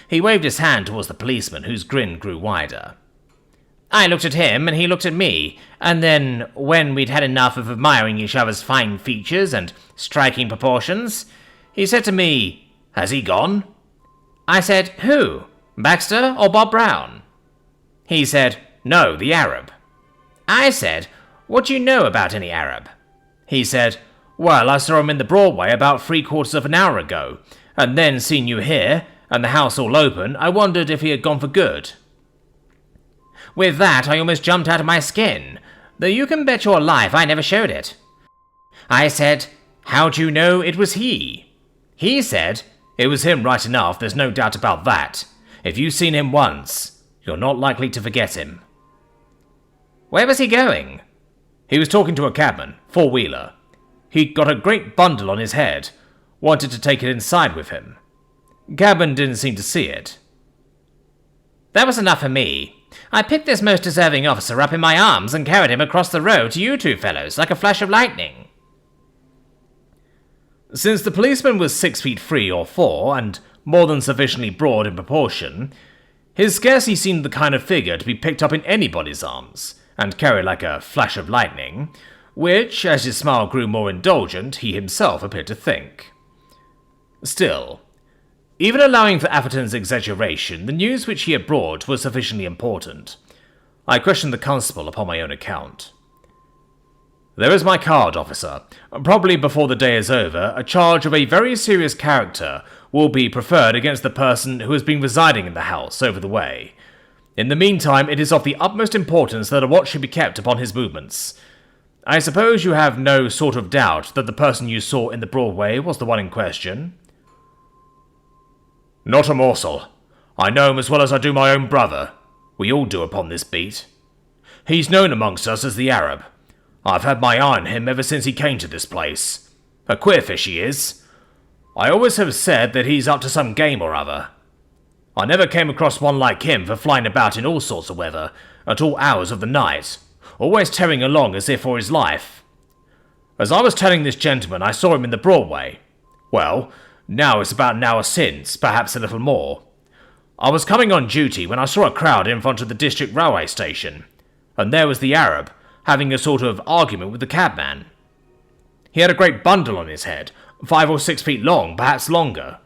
He waved his hand towards the policeman, whose grin grew wider. I looked at him, and he looked at me, and then, when we'd had enough of admiring each other's fine features and striking proportions, he said to me, "Has he gone?" I said, "Who? Baxter or Bob Brown?" He said, "No, the Arab." I said, "What do you know about any Arab?" He said, "Well, I saw him in the Broadway about 3/4 of an hour ago, and then seeing you here, and the house all open, I wondered if he had gone for good." With that, I almost jumped out of my skin, though you can bet your life I never showed it. I said, "How do you know it was he?" He said, "It was him right enough, there's no doubt about that. If you've seen him once, you're not likely to forget him." Where was he going? He was talking to a cabman, four-wheeler. He'd got a great bundle on his head, wanted to take it inside with him. Cabman didn't seem to see it. That was enough for me. I picked this most deserving officer up in my arms and carried him across the road to you two fellows like a flash of lightning. Since the policeman was 6 feet 3 or 4 and more than sufficiently broad in proportion, his scarcely seemed the kind of figure to be picked up in anybody's arms and carried like a flash of lightning, which, as his smile grew more indulgent, he himself appeared to think. Still, even allowing for Atherton's exaggeration, the news which he had brought was sufficiently important. I questioned the constable upon my own account. "There is my card, officer. Probably before the day is over, a charge of a very serious character will be preferred against the person who has been residing in the house over the way. In the meantime, it is of the utmost importance that a watch should be kept upon his movements. I suppose you have no sort of doubt that the person you saw in the Broadway was the one in question?" "Not a morsel. I know him as well as I do my own brother. We all do upon this beat. He's known amongst us as the Arab. I've had my eye on him ever since he came to this place. A queer fish he is. I always have said that he's up to some game or other. I never came across one like him for flying about in all sorts of weather, at all hours of the night, always tearing along as if for his life. As I was telling this gentleman, I saw him in the Broadway. Well, now it's about an hour since, perhaps a little more. I was coming on duty when I saw a crowd in front of the district railway station, and there was the Arab, having a sort of argument with the cabman. He had a great bundle on his head, 5 or 6 feet long, perhaps longer.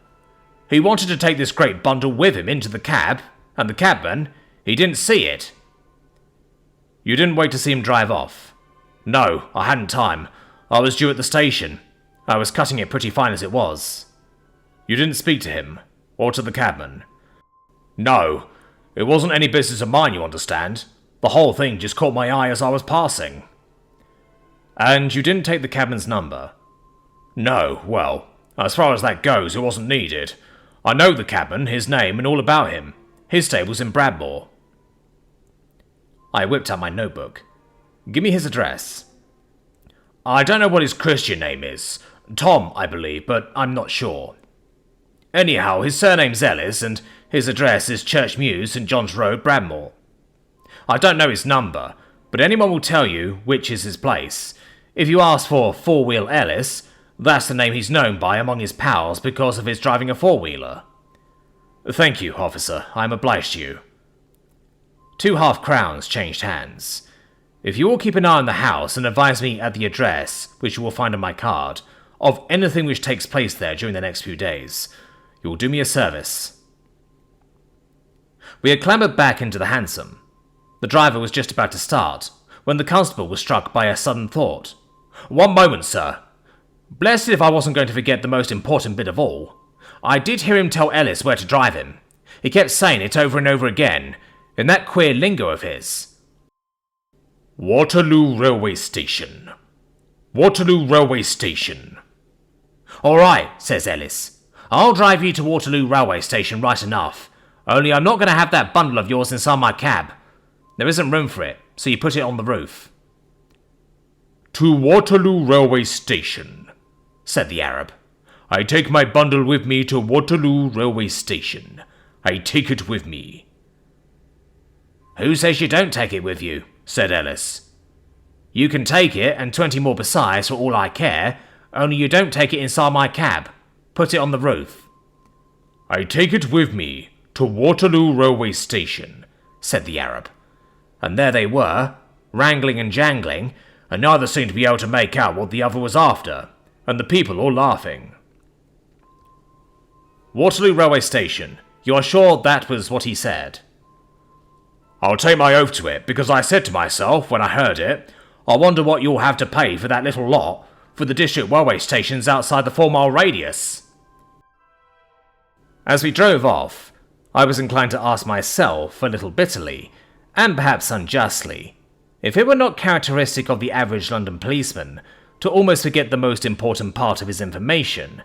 He wanted to take this great bundle with him into the cab, and the cabman, he didn't see it." "You didn't wait to see him drive off?" "No, I hadn't time. I was due at the station. I was cutting it pretty fine as it was." "You didn't speak to him, or to the cabman?" "No, it wasn't any business of mine, you understand. The whole thing just caught my eye as I was passing." "And you didn't take the cabman's number?" "No, well, as far as that goes, it wasn't needed. I know the cabman, his name, and all about him. His stable's in Bradmore." I whipped out my notebook. "Give me his address." "I don't know what his Christian name is. Tom, I believe, but I'm not sure. Anyhow, his surname's Ellis, and his address is Church Mews, St. John's Road, Bradmore. I don't know his number, but anyone will tell you which is his place. If you ask for Four-Wheel Ellis, that's the name he's known by among his pals because of his driving a four-wheeler." "Thank you, officer. I am obliged to you." 2 half-crowns changed hands. "If you will keep an eye on the house and advise me at the address, which you will find on my card, of anything which takes place there during the next few days, you will do me a service." We had clambered back into the hansom. The driver was just about to start, when the constable was struck by a sudden thought. "One moment, sir. Blessed if I wasn't going to forget the most important bit of all. I did hear him tell Ellis where to drive him. He kept saying it over and over again, in that queer lingo of his." Waterloo Railway Station. Waterloo Railway Station. All right, says Ellis. I'll drive you to Waterloo Railway Station right enough. Only I'm not going to have that bundle of yours inside my cab. There isn't room for it, so you put it on the roof. To Waterloo Railway Station, said the Arab. I take my bundle with me to Waterloo Railway Station. I take it with me. Who says you don't take it with you? Said Ellis. You can take it, and 20 more besides for all I care, only you don't take it inside my cab. Put it on the roof. I take it with me to Waterloo Railway Station, said the Arab. And there they were, wrangling and jangling, and neither seemed to be able to make out what the other was after, and the people all laughing. Waterloo Railway Station. You are sure that was what he said? I'll take my oath to it, because I said to myself when I heard it, I wonder what you'll have to pay for that little lot for the district railway stations outside the 4-mile radius. As we drove off, I was inclined to ask myself, a little bitterly, and perhaps unjustly, if it were not characteristic of the average London policeman to almost forget the most important part of his information,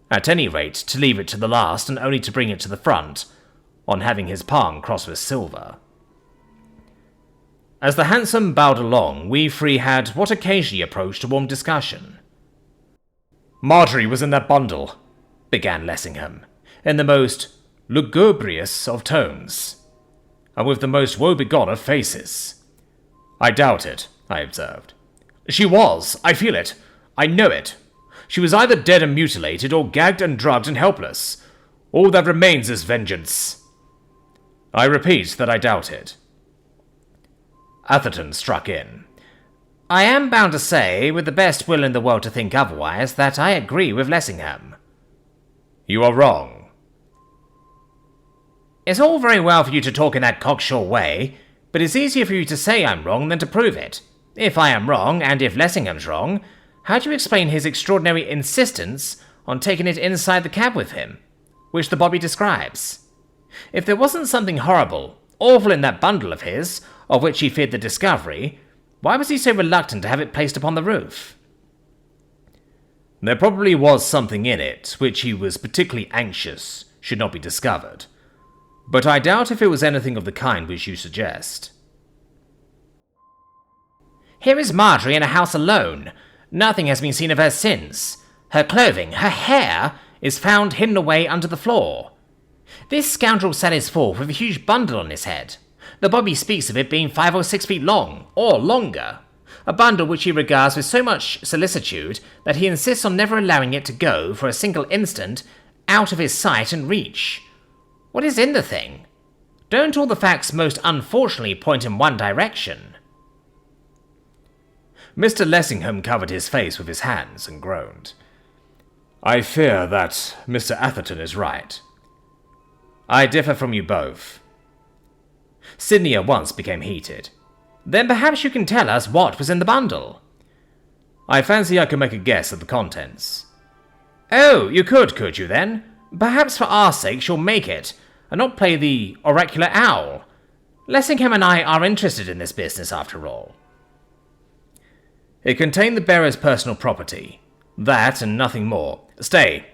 at any rate to leave it to the last and only to bring it to the front, on having his palm crossed with silver. As the hansom bowed along, we three had what occasionally approached a warm discussion. Marjorie was in that bundle, began Lessingham, in the most lugubrious of tones, and with the most woebegone of faces. I doubt it, I observed. She was, I feel it, I know it. She was either dead and mutilated, or gagged and drugged and helpless. All that remains is vengeance. I repeat that I doubt it. Atherton struck in. I am bound to say, with the best will in the world to think otherwise, that I agree with Lessingham. You are wrong. It's all very well for you to talk in that cocksure way, but it's easier for you to say I'm wrong than to prove it. If I am wrong, and if Lessingham's wrong, how do you explain his extraordinary insistence on taking it inside the cab with him, which the bobby describes? If there wasn't something horrible, awful in that bundle of his, of which he feared the discovery, why was he so reluctant to have it placed upon the roof? There probably was something in it which he was particularly anxious should not be discovered, but I doubt if it was anything of the kind which you suggest. Here is Marjorie in a house alone. Nothing has been seen of her since. Her clothing, her hair, is found hidden away under the floor. This scoundrel sallies forth with a huge bundle on his head. The bobby speaks of it being 5 or 6 feet long, or longer. A bundle which he regards with so much solicitude that he insists on never allowing it to go, for a single instant, out of his sight and reach. What is in the thing? Don't all the facts most unfortunately point in one direction? Mr. Lessingham covered his face with his hands and groaned. I fear that Mr. Atherton is right. I differ from you both. Sidney at once became heated. Then perhaps you can tell us what was in the bundle. I fancy I could make a guess at the contents. Oh, you could you then? Perhaps for our sakes you'll make it, and not play the oracular owl. Lessingham and I are interested in this business after all. It contained the bearer's personal property. That and nothing more. Stay.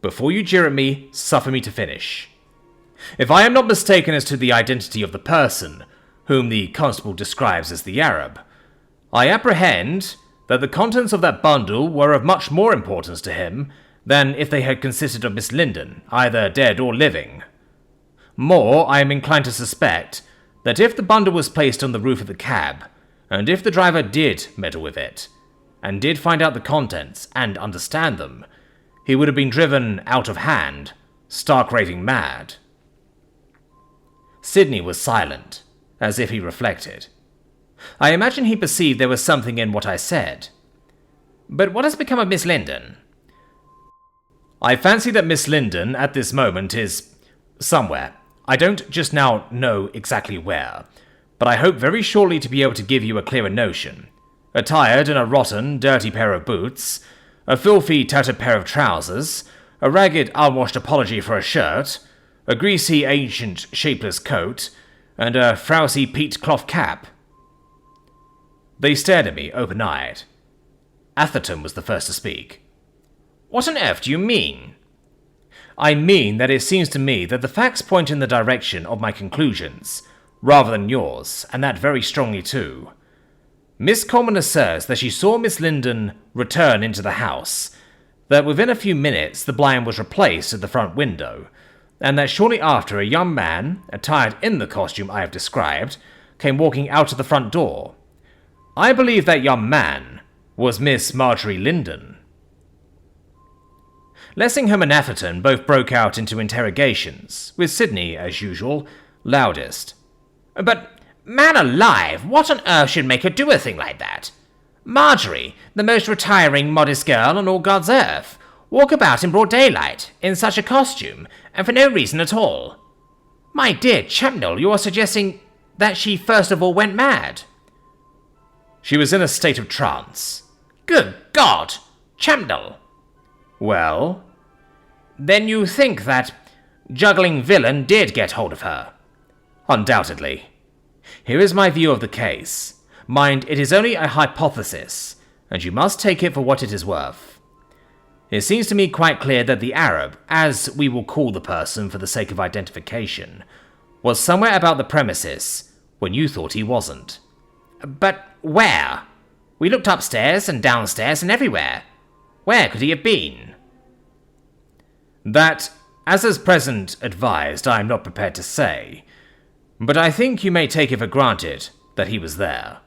Before you jeer at me, suffer me to finish. If I am not mistaken as to the identity of the person, whom the constable describes as the Arab, I apprehend that the contents of that bundle were of much more importance to him than if they had consisted of Miss Linden, either dead or living. More, I am inclined to suspect that if the bundle was placed on the roof of the cab, and if the driver did meddle with it, and did find out the contents and understand them, he would have been driven out of hand, stark raving mad. Sidney was silent, as if he reflected. I imagine he perceived there was something in what I said. But what has become of Miss Linden? I fancy that Miss Linden, at this moment, is somewhere. I don't just now know exactly where, but I hope very shortly to be able to give you a clearer notion. Attired in a rotten, dirty pair of boots, a filthy, tattered pair of trousers, a ragged, unwashed apology for a shirt, a greasy, ancient, shapeless coat, and a frowsy peat cloth cap. They stared at me open-eyed. Atherton was the first to speak. What on earth do you mean? I mean that it seems to me that the facts point in the direction of my conclusions, rather than yours, and that very strongly too. Miss Coleman asserts that she saw Miss Linden return into the house, that within a few minutes the blind was replaced at the front window, and that shortly after a young man, attired in the costume I have described, came walking out of the front door. I believe that young man was Miss Marjorie Linden. Lessingham and Atherton both broke out into interrogations, with Sydney, as usual, loudest. But, man alive, what on earth should make her do a thing like that? Marjorie, the most retiring, modest girl on all God's earth, walk about in broad daylight, in such a costume, and for no reason at all. My dear Champnell, you are suggesting that she first of all went mad. She was in a state of trance. Good God! Champnell! Well? Then you think that juggling villain did get hold of her? Undoubtedly. Here is my view of the case. Mind, it is only a hypothesis, and you must take it for what it is worth. It seems to me quite clear that the Arab, as we will call the person for the sake of identification, was somewhere about the premises when you thought he wasn't. But where? We looked upstairs and downstairs and everywhere. Where could he have been? That, as is present advised, I am not prepared to say, but I think you may take it for granted that he was there.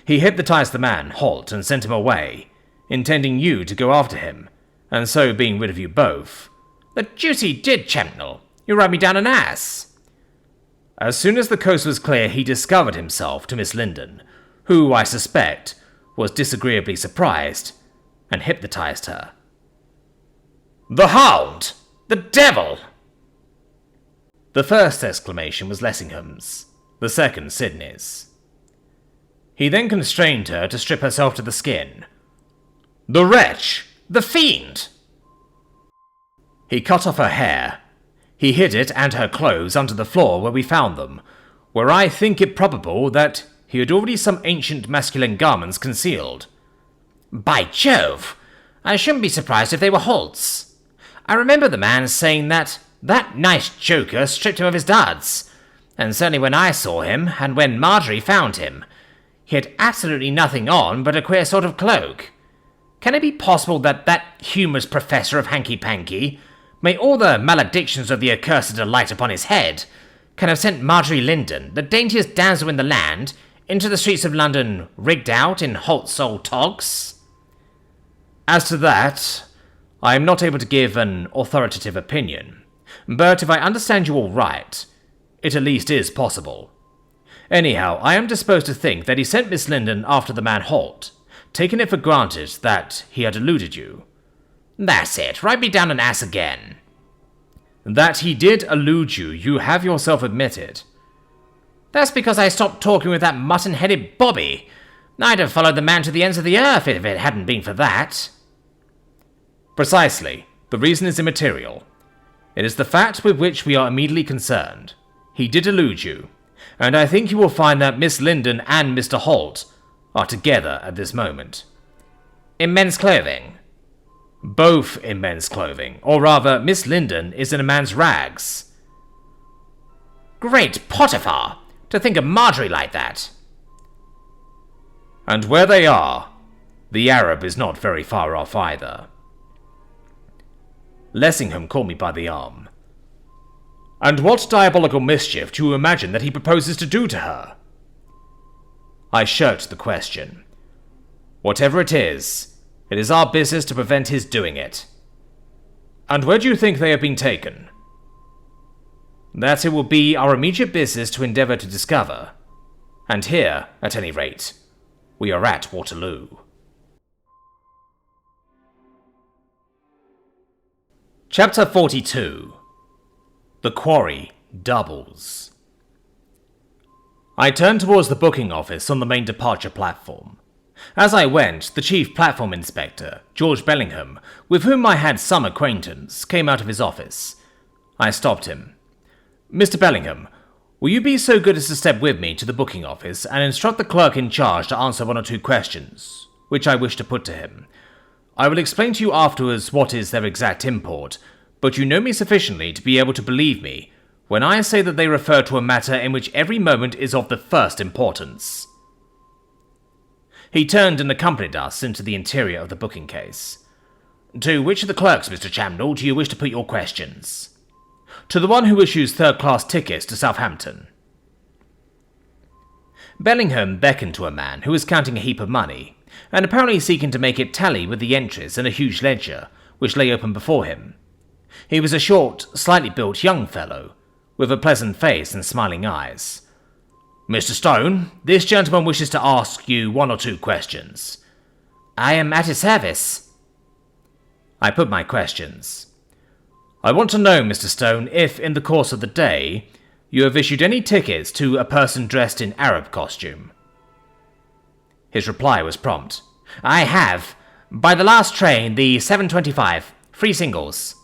He hypnotized the man, Holt, and sent him away, intending you to go after him, and so being rid of you both. The deuce he did, Champnell. You rode me down an ass. As soon as the coast was clear, he discovered himself to Miss Linden, who, I suspect, was disagreeably surprised, and hypnotized her. The hound! The devil! The first exclamation was Lessingham's, the second Sydney's. He then constrained her to strip herself to the skin. The wretch! The fiend! He cut off her hair. He hid it and her clothes under the floor where we found them, where I think it probable that he had already some ancient masculine garments concealed. By Jove! I shouldn't be surprised if they were Holt's. I remember the man saying that nice joker stripped him of his duds, and certainly when I saw him, and when Marjorie found him, he had absolutely nothing on but a queer sort of cloak. Can it be possible that that humorous professor of hanky-panky, may all the maledictions of the accursed alight upon his head, can have sent Marjorie Linden, the daintiest damsel in the land, into the streets of London rigged out in Holt's old togs? As to that, I am not able to give an authoritative opinion, but if I understand you all right, it at least is possible. Anyhow, I am disposed to think that he sent Miss Linden after the man Holt, taking it for granted that he had eluded you. That's it, write me down an ass again. That he did elude you, you have yourself admitted. That's because I stopped talking with that mutton-headed Bobby. I'd have followed the man to the ends of the earth if it hadn't been for that. Precisely. The reason is immaterial. It is the fact with which we are immediately concerned. He did elude you, and I think you will find that Miss Linden and Mr. Holt are together at this moment. In men's clothing? Both in men's clothing, or rather, Miss Linden is in a man's rags. Great Potiphar! To think of Marjorie like that! And where they are, the Arab is not very far off either. Lessingham caught me by the arm. And what diabolical mischief do you imagine that he proposes to do to her? I shirked the question. Whatever it is our business to prevent his doing it. And where do you think they have been taken? That it will be our immediate business to endeavour to discover. And here, at any rate, we are at Waterloo. Chapter 42. The Quarry doubles. I turned towards the booking office on the main departure platform. As I went, the chief platform inspector, George Bellingham, with whom I had some acquaintance, came out of his office. I stopped him. Mr. Bellingham, Will you be so good as to step with me to the booking office and instruct the clerk in charge to answer 1 or 2 questions, which I wish to put to him? I will explain to you afterwards what is their exact import, but you know me sufficiently to be able to believe me when I say that they refer to a matter in which every moment is of the first importance." He turned and accompanied us into the interior of the booking case. "To which of the clerks, Mr. Chamdall, do you wish to put your questions?" "To the one who issues third-class tickets to Southampton." Bellingham beckoned to a man who was counting a heap of money, and apparently seeking to make it tally with the entries in a huge ledger which lay open before him. He was a short, slightly built young fellow, with a pleasant face and smiling eyes. "Mr. Stone, this gentleman wishes to ask you 1 or 2 questions." "I am at his service." I put my questions. "I want to know, Mr. Stone, if, in the course of the day, you have issued any tickets to a person dressed in Arab costume." His reply was prompt. "I have. By the last train, the 7:25. Free singles."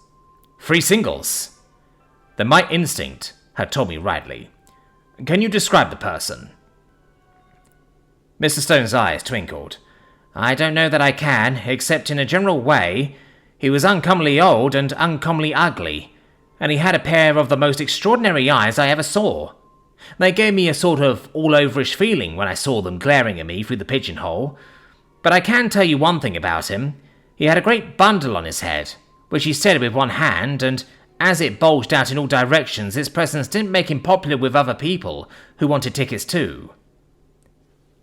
"Free singles?" Then my instinct had told me rightly. "Can you describe the person?" Mr. Stone's eyes twinkled. "I don't know that I can, except in a general way. He was uncommonly old and uncommonly ugly, and he had a pair of the most extraordinary eyes I ever saw. They gave me a sort of all-overish feeling when I saw them glaring at me through the pigeonhole. But I can tell you one thing about him. He had a great bundle on his head, which he steadied with one hand, and as it bulged out in all directions, its presence didn't make him popular with other people who wanted tickets too."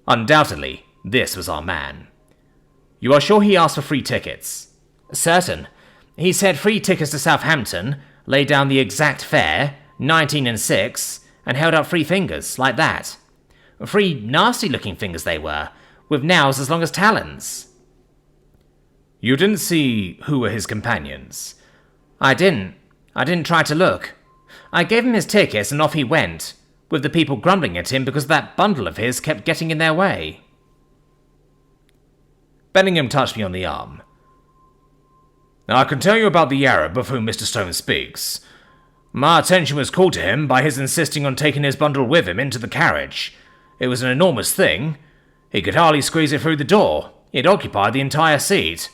Undoubtedly, this was our man. "You are sure he asked for free tickets?" "Certain. He said free tickets to Southampton, laid down the exact fare, 19 and 6, and held up 3 fingers, like that. 3 nasty-looking fingers they were, with nails as long as talons." "You didn't see who were his companions?" I didn't try to look. I gave him his tickets and off he went, with the people grumbling at him because that bundle of his kept getting in their way." Bellingham touched me on the arm. "I can tell you about the Arab of whom Mr. Stone speaks. My attention was called to him by his insisting on taking his bundle with him into the carriage. It was an enormous thing. He could hardly squeeze it through the door. It occupied the entire seat.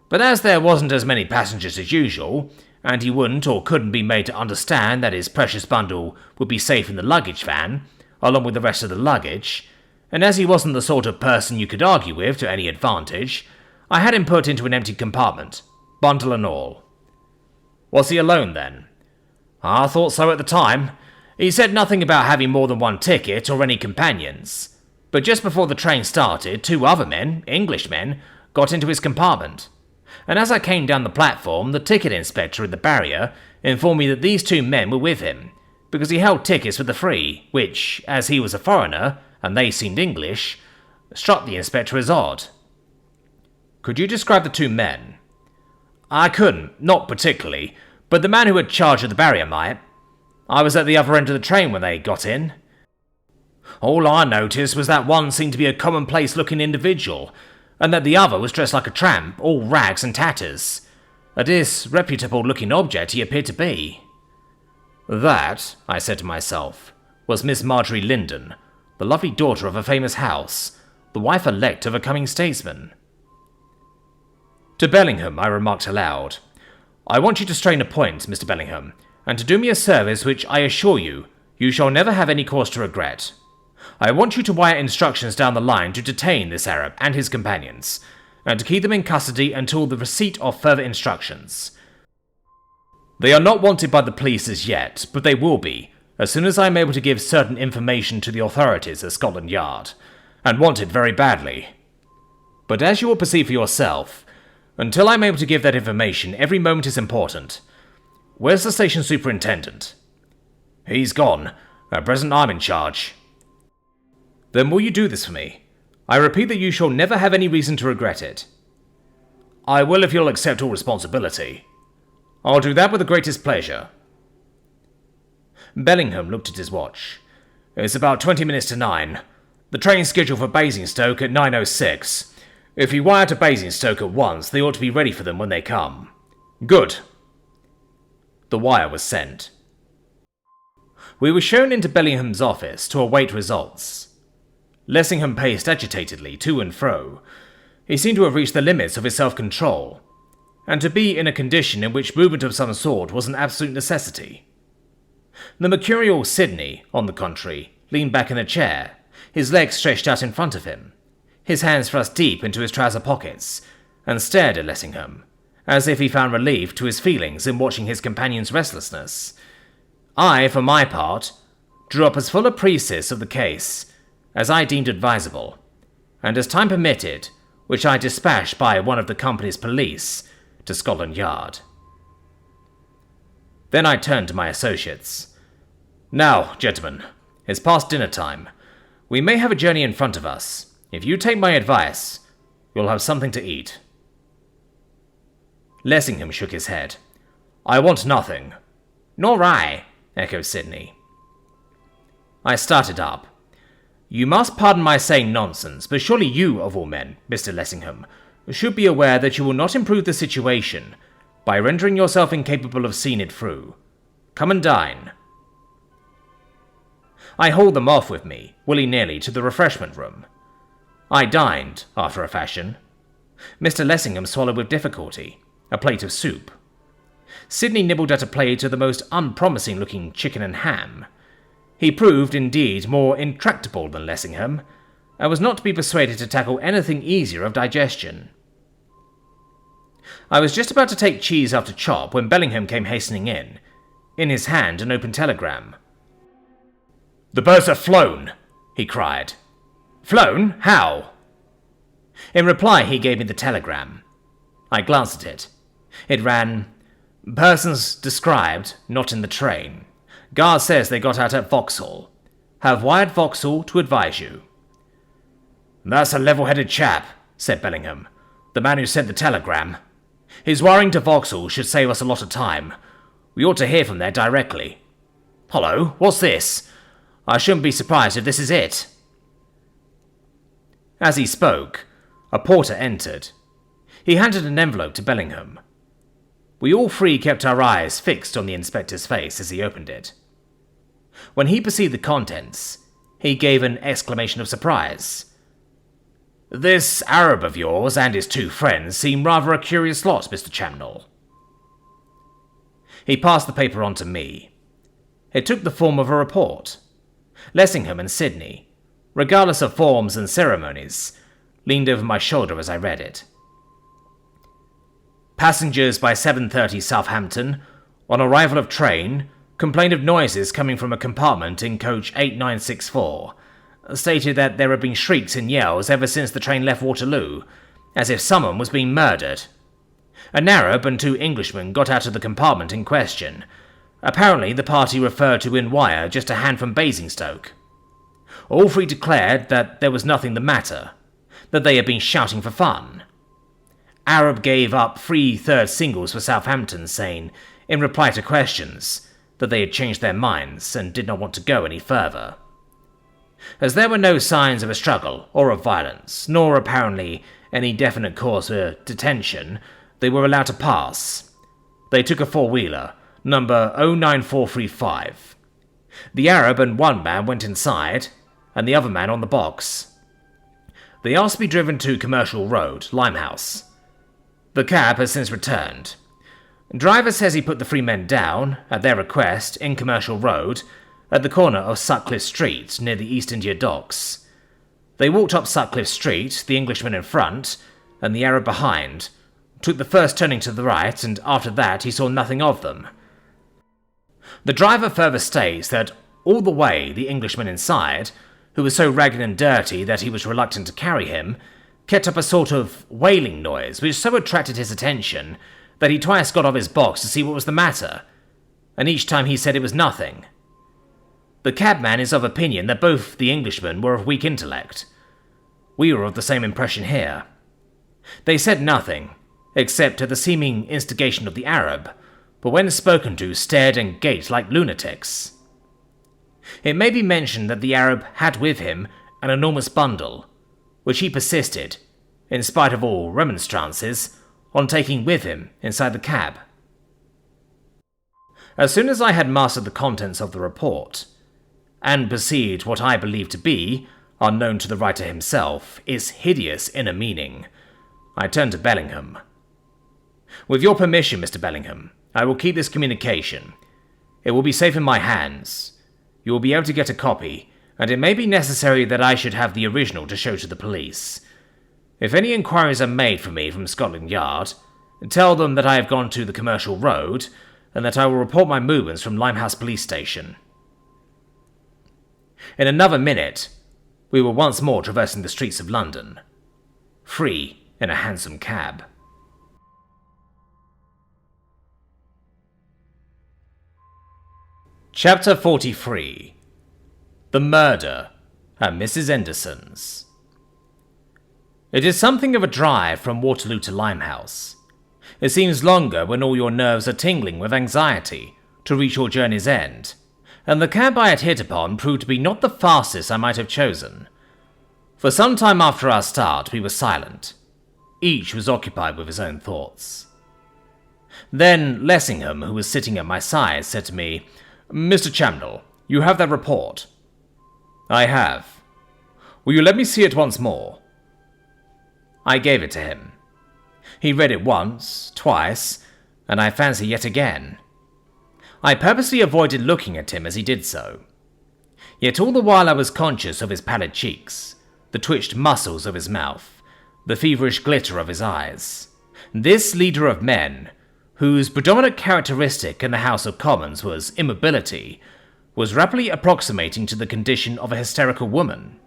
But as there wasn't as many passengers as usual, and he wouldn't or couldn't be made to understand that his precious bundle would be safe in the luggage van, along with the rest of the luggage, and as he wasn't the sort of person you could argue with to any advantage, I had him put into an empty compartment, bundle and all." "Was he alone then?" "I thought so at the time. He said nothing about having more than 1 ticket or any companions. But just before the train started, 2 other men, Englishmen, got into his compartment. And as I came down the platform, the ticket inspector at the barrier informed me that these 2 men were with him, because he held tickets for the 3, which, as he was a foreigner, and they seemed English, struck the inspector as odd." "Could you describe the 2 men?" "I couldn't, not particularly, but the man who had charge of the barrier might. I was at the other end of the train when they got in. All I noticed was that one seemed to be a commonplace-looking individual, and that the other was dressed like a tramp, all rags and tatters. A disreputable-looking object he appeared to be." "That," I said to myself, "was Miss Marjorie Linden, the lovely daughter of a famous house, the wife-elect of a coming statesman." To Bellingham I remarked aloud, "I want you to strain a point, Mr. Bellingham, and to do me a service which I assure you, you shall never have any cause to regret. I want you to wire instructions down the line to detain this Arab and his companions, and to keep them in custody until the receipt of further instructions. They are not wanted by the police as yet, but they will be, as soon as I am able to give certain information to the authorities at Scotland Yard, and wanted very badly. But as you will perceive for yourself, until I am able to give that information, every moment is important. Where's the station superintendent?" "He's gone. At present I'm in charge." "Then will you do this for me? I repeat that you shall never have any reason to regret it." "I will if you'll accept all responsibility." "I'll do that with the greatest pleasure." Bellingham looked at his watch. "It's about 20 minutes to 9. The train's scheduled for Basingstoke at 9:06. If you wire to Basingstoke at once, they ought to be ready for them when they come." "Good." The wire was sent. We were shown into Bellingham's office to await results. Lessingham paced agitatedly to and fro. He seemed to have reached the limits of his self-control, and to be in a condition in which movement of some sort was an absolute necessity. The mercurial Sidney, on the contrary, leaned back in a chair, his legs stretched out in front of him, his hands thrust deep into his trouser pockets, and stared at Lessingham, as if he found relief to his feelings in watching his companion's restlessness. I, for my part, drew up as full a precis of the case as I deemed advisable, and as time permitted, which I dispatched by one of the company's police to Scotland Yard. Then I turned to my associates. Now, gentlemen, it's past dinner time. We may have a journey in front of us. If you take my advice, you'll have something to eat. Lessingham shook his head. I want nothing. Nor I, echoed Sidney. I started up. You must pardon my saying nonsense, but surely you, of all men, Mr. Lessingham, should be aware that you will not improve the situation by rendering yourself incapable of seeing it through. Come and dine. I hauled them off with me, willy-nilly, to the refreshment room. I dined, after a fashion. Mr. Lessingham swallowed with difficulty a plate of soup. Sidney nibbled at a plate of the most unpromising-looking chicken and ham. He proved, indeed, more intractable than Lessingham, and was not to be persuaded to tackle anything easier of digestion. I was just about to take cheese after chop when Bellingham came hastening in his hand an open telegram. "The birds have flown," he cried. Flown? How? In reply, he gave me the telegram. I glanced at it. It ran, Persons described, not in the train. Guard says they got out at Vauxhall. Have wired Vauxhall to advise you. That's a level-headed chap, said Bellingham, the man who sent the telegram. His wiring to Vauxhall should save us a lot of time. We ought to hear from there directly. Hello, what's this? I shouldn't be surprised if this is it. As he spoke, a porter entered. He handed an envelope to Bellingham. We all three kept our eyes fixed on the inspector's face as he opened it. When he perceived the contents, he gave an exclamation of surprise. This Arab of yours and his two friends seem rather a curious lot, Mr. Chamnell. He passed the paper on to me. It took the form of a report. Lessingham and Sidney, regardless of forms and ceremonies, leaned over my shoulder as I read it. Passengers by 7:30 Southampton, on arrival of train, complained of noises coming from a compartment in coach 8964, stated that there had been shrieks and yells ever since the train left Waterloo, as if someone was being murdered. An Arab and two Englishmen got out of the compartment in question. Apparently the party referred to in wire just a hand from Basingstoke. All three declared that there was nothing the matter, that they had been shouting for fun. Arab gave up 3 third singles for Southampton, saying, in reply to questions, that they had changed their minds and did not want to go any further. As there were no signs of a struggle or of violence, nor apparently any definite cause for detention, they were allowed to pass. They took a four-wheeler, number 09435. The Arab and one man went inside, and the other man on the box. They asked to be driven to Commercial Road, Limehouse. The cab has since returned. Driver says he put the 3 men down, at their request, in Commercial Road, at the corner of Sutcliffe Street, near the East India Docks. They walked up Sutcliffe Street, the Englishman in front, and the Arab behind, took the first turning to the right, and after that he saw nothing of them. The driver further states that all the way the Englishman inside, who was so ragged and dirty that he was reluctant to carry him, kept up a sort of wailing noise which so attracted his attention that he twice got off his box to see what was the matter, and each time he said it was nothing. The cabman is of opinion that both the Englishmen were of weak intellect. We were of the same impression here. They said nothing, except at the seeming instigation of the Arab, but when spoken to stared and gaped like lunatics. It may be mentioned that the Arab had with him an enormous bundle, which he persisted, in spite of all remonstrances, on taking with him inside the cab. As soon as I had mastered the contents of the report, and perceived what I believe to be, unknown to the writer himself, its hideous inner meaning. I turned to Bellingham. With your permission, Mr. Bellingham, I will keep this communication. It will be safe in my hands. You will be able to get a copy, and it may be necessary that I should have the original to show to the police. If any inquiries are made for me from Scotland Yard, tell them that I have gone to the Commercial Road, and that I will report my movements from Limehouse Police Station. In another minute, we were once more traversing the streets of London, free in a hansom cab. Chapter 43. The Murder at Mrs. Enderson's. It is something of a drive from Waterloo to Limehouse. It seems longer when all your nerves are tingling with anxiety to reach your journey's end, and the cab I had hit upon proved to be not the fastest I might have chosen. For some time after our start we were silent. Each was occupied with his own thoughts. Then Lessingham, who was sitting at my side, said to me, "Mr. Chamnell, you have that report?" "I have." "Will you let me see it once more?" I gave it to him. He read it once, twice, and I fancy yet again. I purposely avoided looking at him as he did so. Yet all the while I was conscious of his pallid cheeks, the twitched muscles of his mouth, the feverish glitter of his eyes. This leader of men, whose predominant characteristic in the House of Commons was immobility, was rapidly approximating to the condition of a hysterical woman.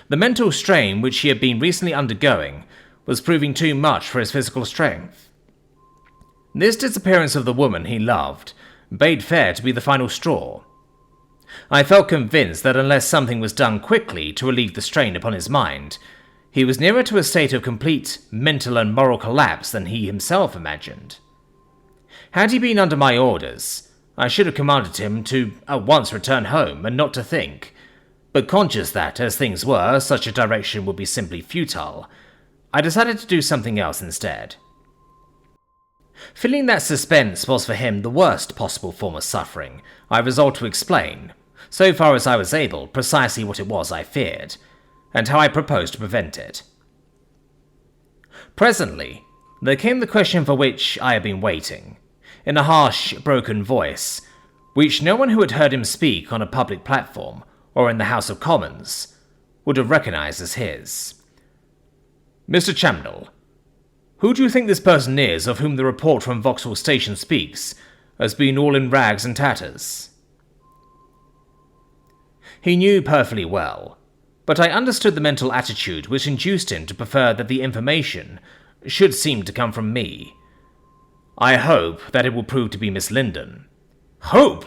The mental strain which he had been recently undergoing was proving too much for his physical strength. This disappearance of the woman he loved bade fair to be the final straw. I felt convinced that unless something was done quickly to relieve the strain upon his mind, he was nearer to a state of complete mental and moral collapse than he himself imagined. Had he been under my orders, I should have commanded him to at once return home and not to think, but conscious that, as things were, such a direction would be simply futile, I decided to do something else instead. Feeling that suspense was for him the worst possible form of suffering, I resolved to explain, so far as I was able, precisely what it was I feared, and how I proposed to prevent it. Presently, there came the question for which I had been waiting, in a harsh, broken voice, which no one who had heard him speak on a public platform or in the House of Commons would have recognized as his. "Mr. Chamnell, who do you think this person is of whom the report from Vauxhall Station speaks as being all in rags and tatters?" He knew perfectly well, but I understood the mental attitude which induced him to prefer that the information should seem to come from me. "I hope that it will prove to be Miss Linden." "Hope?"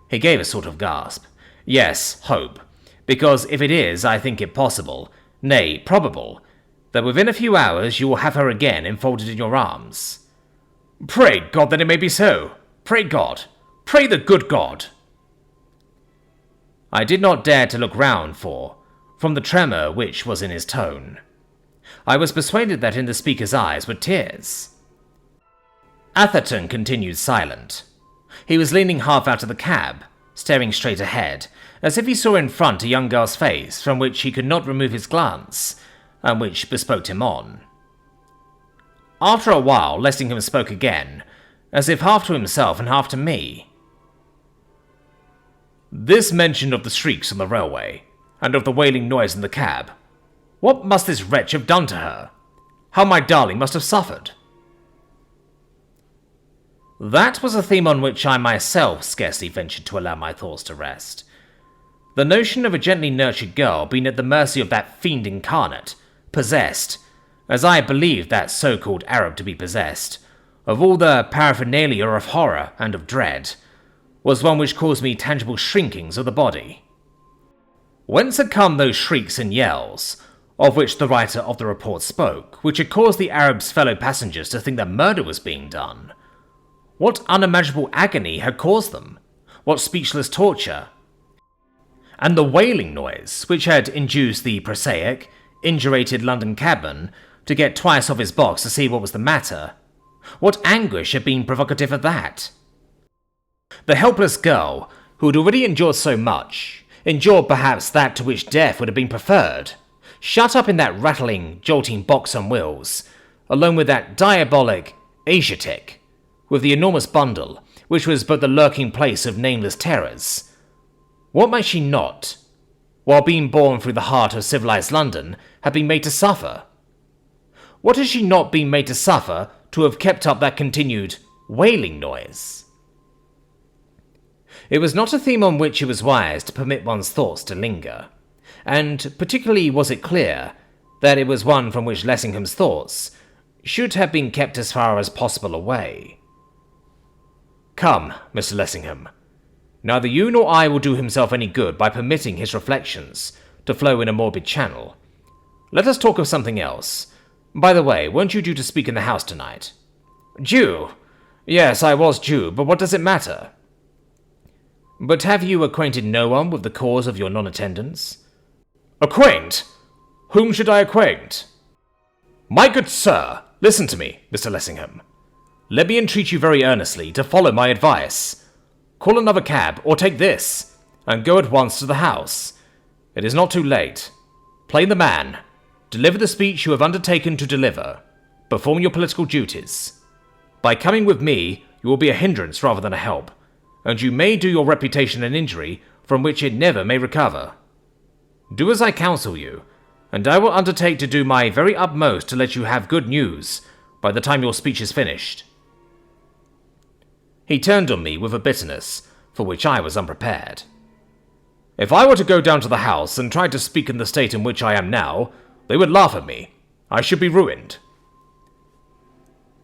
He gave a sort of gasp. "Yes, hope, because if it is, I think it possible, nay, probable, that within a few hours you will have her again enfolded in your arms." "Pray God that it may be so! Pray God! Pray the good God!" I did not dare to look round from the tremor which was in his tone, I was persuaded that in the speaker's eyes were tears. Atherton continued silent. He was leaning half out of the cab, staring straight ahead, as if he saw in front a young girl's face from which he could not remove his glance, and which bespoke him on. After a while, Lessingham spoke again, as if half to himself and half to me. "This mention of the shrieks on the railway, and of the wailing noise in the cab. What must this wretch have done to her? How my darling must have suffered?" That was a theme on which I myself scarcely ventured to allow my thoughts to rest. The notion of a gently nurtured girl being at the mercy of that fiend incarnate, possessed, as I believed that so-called Arab to be possessed, of all the paraphernalia of horror and of dread, was one which caused me tangible shrinkings of the body. Whence had come those shrieks and yells, of which the writer of the report spoke, which had caused the Arab's fellow passengers to think that murder was being done? What unimaginable agony had caused them? What speechless torture? And the wailing noise, which had induced the prosaic, indurated London cabman to get twice off his box to see what was the matter, what anguish had been provocative of that? The helpless girl, who had already endured so much, endured perhaps that to which death would have been preferred, shut up in that rattling, jolting box on wheels, alone with that diabolic Asiatic, with the enormous bundle, which was but the lurking place of nameless terrors. What might she not, while being born through the heart of civilized London, have been made to suffer? What has she not been made to suffer to have kept up that continued wailing noise? It was not a theme on which it was wise to permit one's thoughts to linger, and particularly was it clear that it was one from which Lessingham's thoughts should have been kept as far as possible away. Come, Mr. Lessingham, neither you nor I will do himself any good by permitting his reflections to flow in a morbid channel. Let us talk of something else. By the way, weren't you due to speak in the House tonight? Due? Yes, I was due, but what does it matter? But have you acquainted no one with the cause of your non-attendance? Acquaint? Whom should I acquaint? My good sir, listen to me, Mr. Lessingham. Let me entreat you very earnestly to follow my advice. Call another cab, or take this, and go at once to the House. It is not too late. Play the man. Deliver the speech you have undertaken to deliver. Perform your political duties. By coming with me, you will be a hindrance rather than a help, and you may do your reputation an injury from which it never may recover. Do as I counsel you, and I will undertake to do my very utmost to let you have good news by the time your speech is finished. He turned on me with a bitterness for which I was unprepared. If I were to go down to the House and try to speak in the state in which I am now, they would laugh at me. I should be ruined.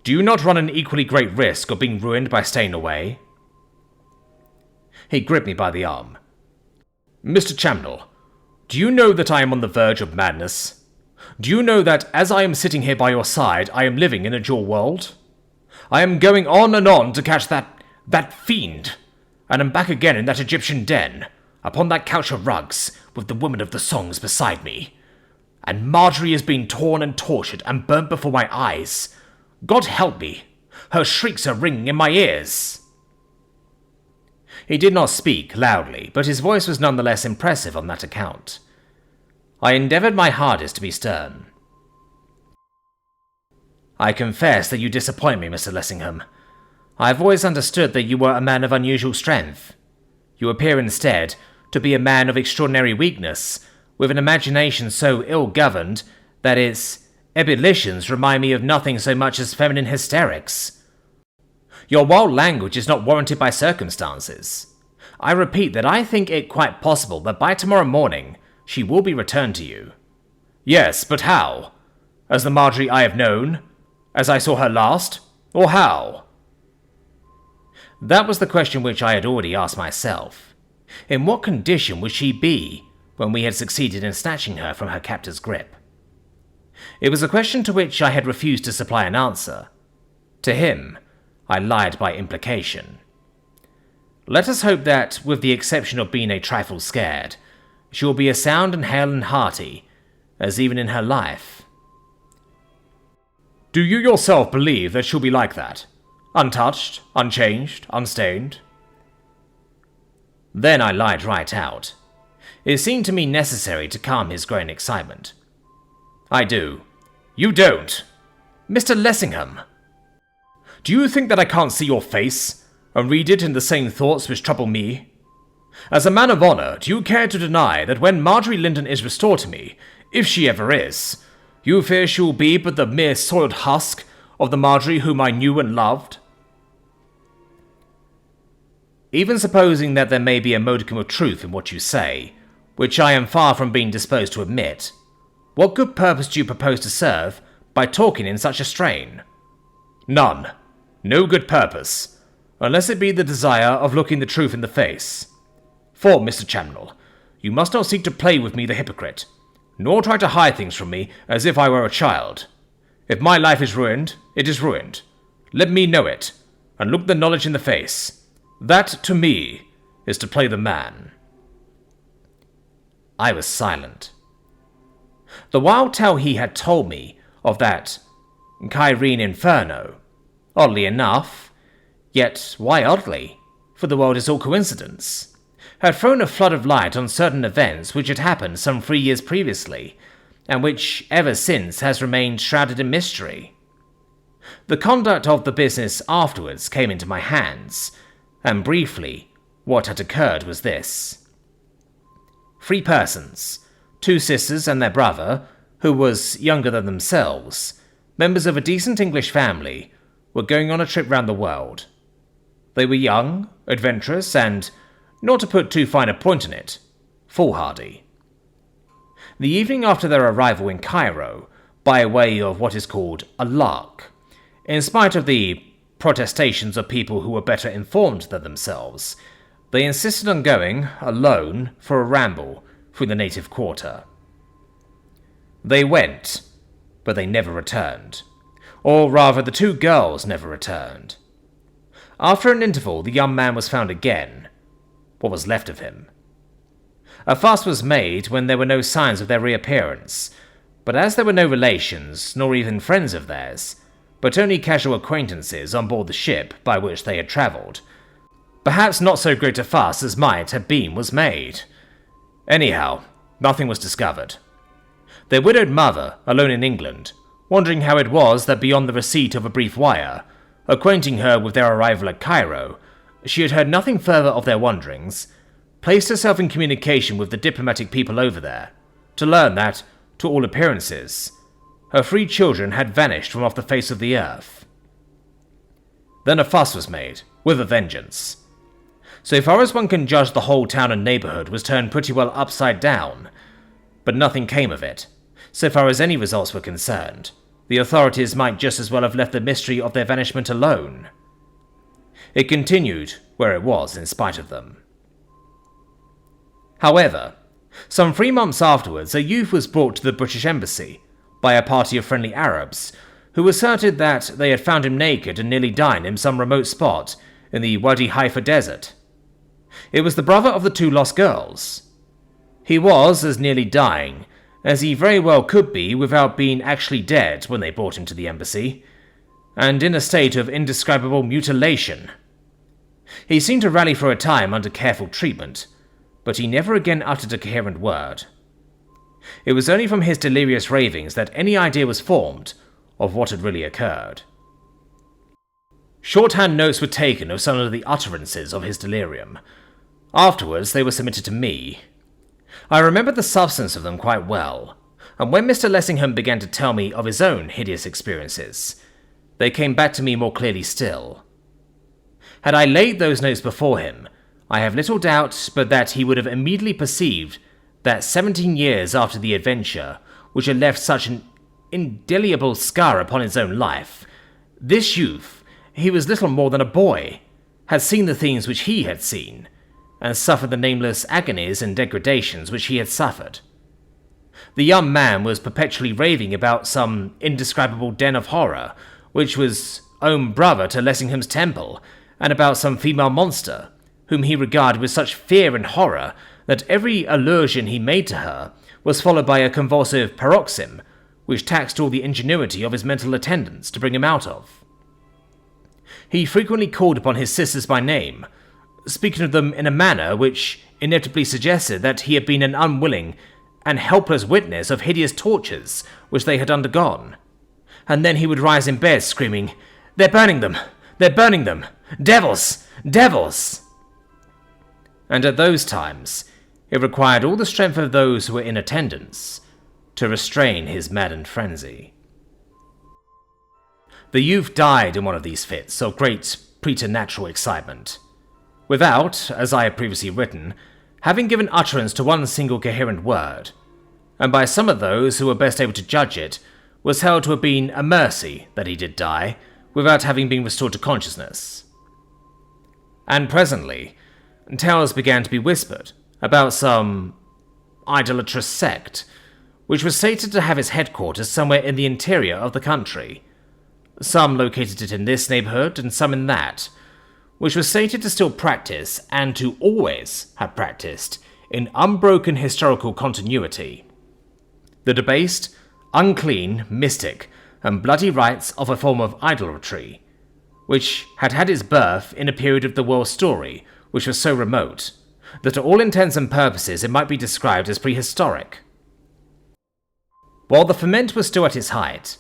Do you not run an equally great risk of being ruined by staying away? He gripped me by the arm. Mr. Chamnell, do you know that I am on the verge of madness? Do you know that as I am sitting here by your side, I am living in a dual world? I am going on and on to catch that fiend, and am back again in that Egyptian den, upon that couch of rugs, with the woman of the songs beside me. And Marjorie is being torn and tortured and burnt before my eyes. God help me! Her shrieks are ringing in my ears. He did not speak loudly, but his voice was none the less impressive on that account. I endeavoured my hardest to be stern. I confess that you disappoint me, Mr. Lessingham. I have always understood that you were a man of unusual strength. You appear instead to be a man of extraordinary weakness, with an imagination so ill-governed that its ebullitions remind me of nothing so much as feminine hysterics. Your wild language is not warranted by circumstances. I repeat that I think it quite possible that by tomorrow morning she will be returned to you. Yes, but how? As the Marjorie I have known? As I saw her last? Or how? That was the question which I had already asked myself. In what condition would she be when we had succeeded in snatching her from her captor's grip? It was a question to which I had refused to supply an answer. To him, I lied by implication. Let us hope that, with the exception of being a trifle scared, she will be as sound and hale and hearty as even in her life. Do you yourself believe that she'll be like that? Untouched, unchanged, unstained? Then I lied right out. It seemed to me necessary to calm his growing excitement. I do. You don't. Mr. Lessingham! Do you think that I can't see your face, and read it in the same thoughts which trouble me? As a man of honour, do you care to deny that when Marjorie Linden is restored to me, if she ever is, you fear she will be but the mere soiled husk of the Marjorie whom I knew and loved? Even supposing that there may be a modicum of truth in what you say, which I am far from being disposed to admit, what good purpose do you propose to serve by talking in such a strain? None. No good purpose, unless it be the desire of looking the truth in the face. For, Mr. Chamnell, you must not seek to play with me the hypocrite, nor try to hide things from me as if I were a child. If my life is ruined, it is ruined. Let me know it, and look the knowledge in the face. That, to me, is to play the man. I was silent. The wild tale he had told me of that Cairene inferno, oddly enough, yet why oddly, for the world is all coincidence, had thrown a flood of light on certain events which had happened some 3 years previously, and which ever since has remained shrouded in mystery. The conduct of the business afterwards came into my hands, and briefly, what had occurred was this. 3 persons, 2 sisters and their brother, who was younger than themselves, members of a decent English family, were going on a trip round the world. They were young, adventurous, and, not to put too fine a point on it, foolhardy. The evening after their arrival in Cairo, by way of what is called a lark, in spite of the protestations of people who were better informed than themselves, they insisted on going, alone, for a ramble through the native quarter. They went, but they never returned. Or rather, the 2 girls never returned. After an interval, the young man was found again, what was left of him. A fuss was made when there were no signs of their reappearance, but as there were no relations, nor even friends of theirs, but only casual acquaintances on board the ship by which they had travelled, perhaps not so great a fuss as might have been was made. Anyhow, nothing was discovered. Their widowed mother, alone in England, wondering how it was that beyond the receipt of a brief wire, acquainting her with their arrival at Cairo, she had heard nothing further of their wanderings, placed herself in communication with the diplomatic people over there, to learn that, to all appearances, her 3 children had vanished from off the face of the earth. Then a fuss was made, with a vengeance. So far as one can judge, the whole town and neighbourhood was turned pretty well upside down, but nothing came of it. So far as any results were concerned, the authorities might just as well have left the mystery of their vanishment alone. It continued where it was in spite of them. However, some 3 months afterwards, a youth was brought to the British Embassy by a party of friendly Arabs, who asserted that they had found him naked and nearly dying in some remote spot in the Wadi Haifa desert. It was the brother of the 2 lost girls. He was as nearly dying as he very well could be without being actually dead when they brought him to the embassy, and in a state of indescribable mutilation. He seemed to rally for a time under careful treatment, but he never again uttered a coherent word. It was only from his delirious ravings that any idea was formed of what had really occurred. Shorthand notes were taken of some of the utterances of his delirium. Afterwards, they were submitted to me. I remembered the substance of them quite well, and when Mr. Lessingham began to tell me of his own hideous experiences, they came back to me more clearly still. Had I laid those notes before him, I have little doubt but that he would have immediately perceived that 17 years after the adventure, which had left such an indelible scar upon his own life, this youth, he was little more than a boy, had seen the things which he had seen, and suffered the nameless agonies and degradations which he had suffered. The young man was perpetually raving about some indescribable den of horror, which was own brother to Lessingham's temple, and about some female monster, whom he regarded with such fear and horror that every allusion he made to her was followed by a convulsive paroxysm, which taxed all the ingenuity of his mental attendants to bring him out of. He frequently called upon his sisters by name, speaking of them in a manner which inevitably suggested that he had been an unwilling and helpless witness of hideous tortures which they had undergone. And then he would rise in bed screaming, "They're burning them! They're burning them! Devils! Devils!" And at those times, it required all the strength of those who were in attendance to restrain his maddened frenzy. The youth died in one of these fits of great preternatural excitement, without, as I have previously written, having given utterance to one single coherent word, and by some of those who were best able to judge it, was held to have been a mercy that he did die, without having been restored to consciousness. And presently, tales began to be whispered about some idolatrous sect, which was stated to have its headquarters somewhere in the interior of the country. Some located it in this neighbourhood and some in that, which was stated to still practice, and to always have practiced, in unbroken historical continuity, the debased, unclean, mystic, and bloody rites of a form of idolatry, which had had its birth in a period of the world's story which was so remote, that to all intents and purposes it might be described as prehistoric. While the ferment was still at its height,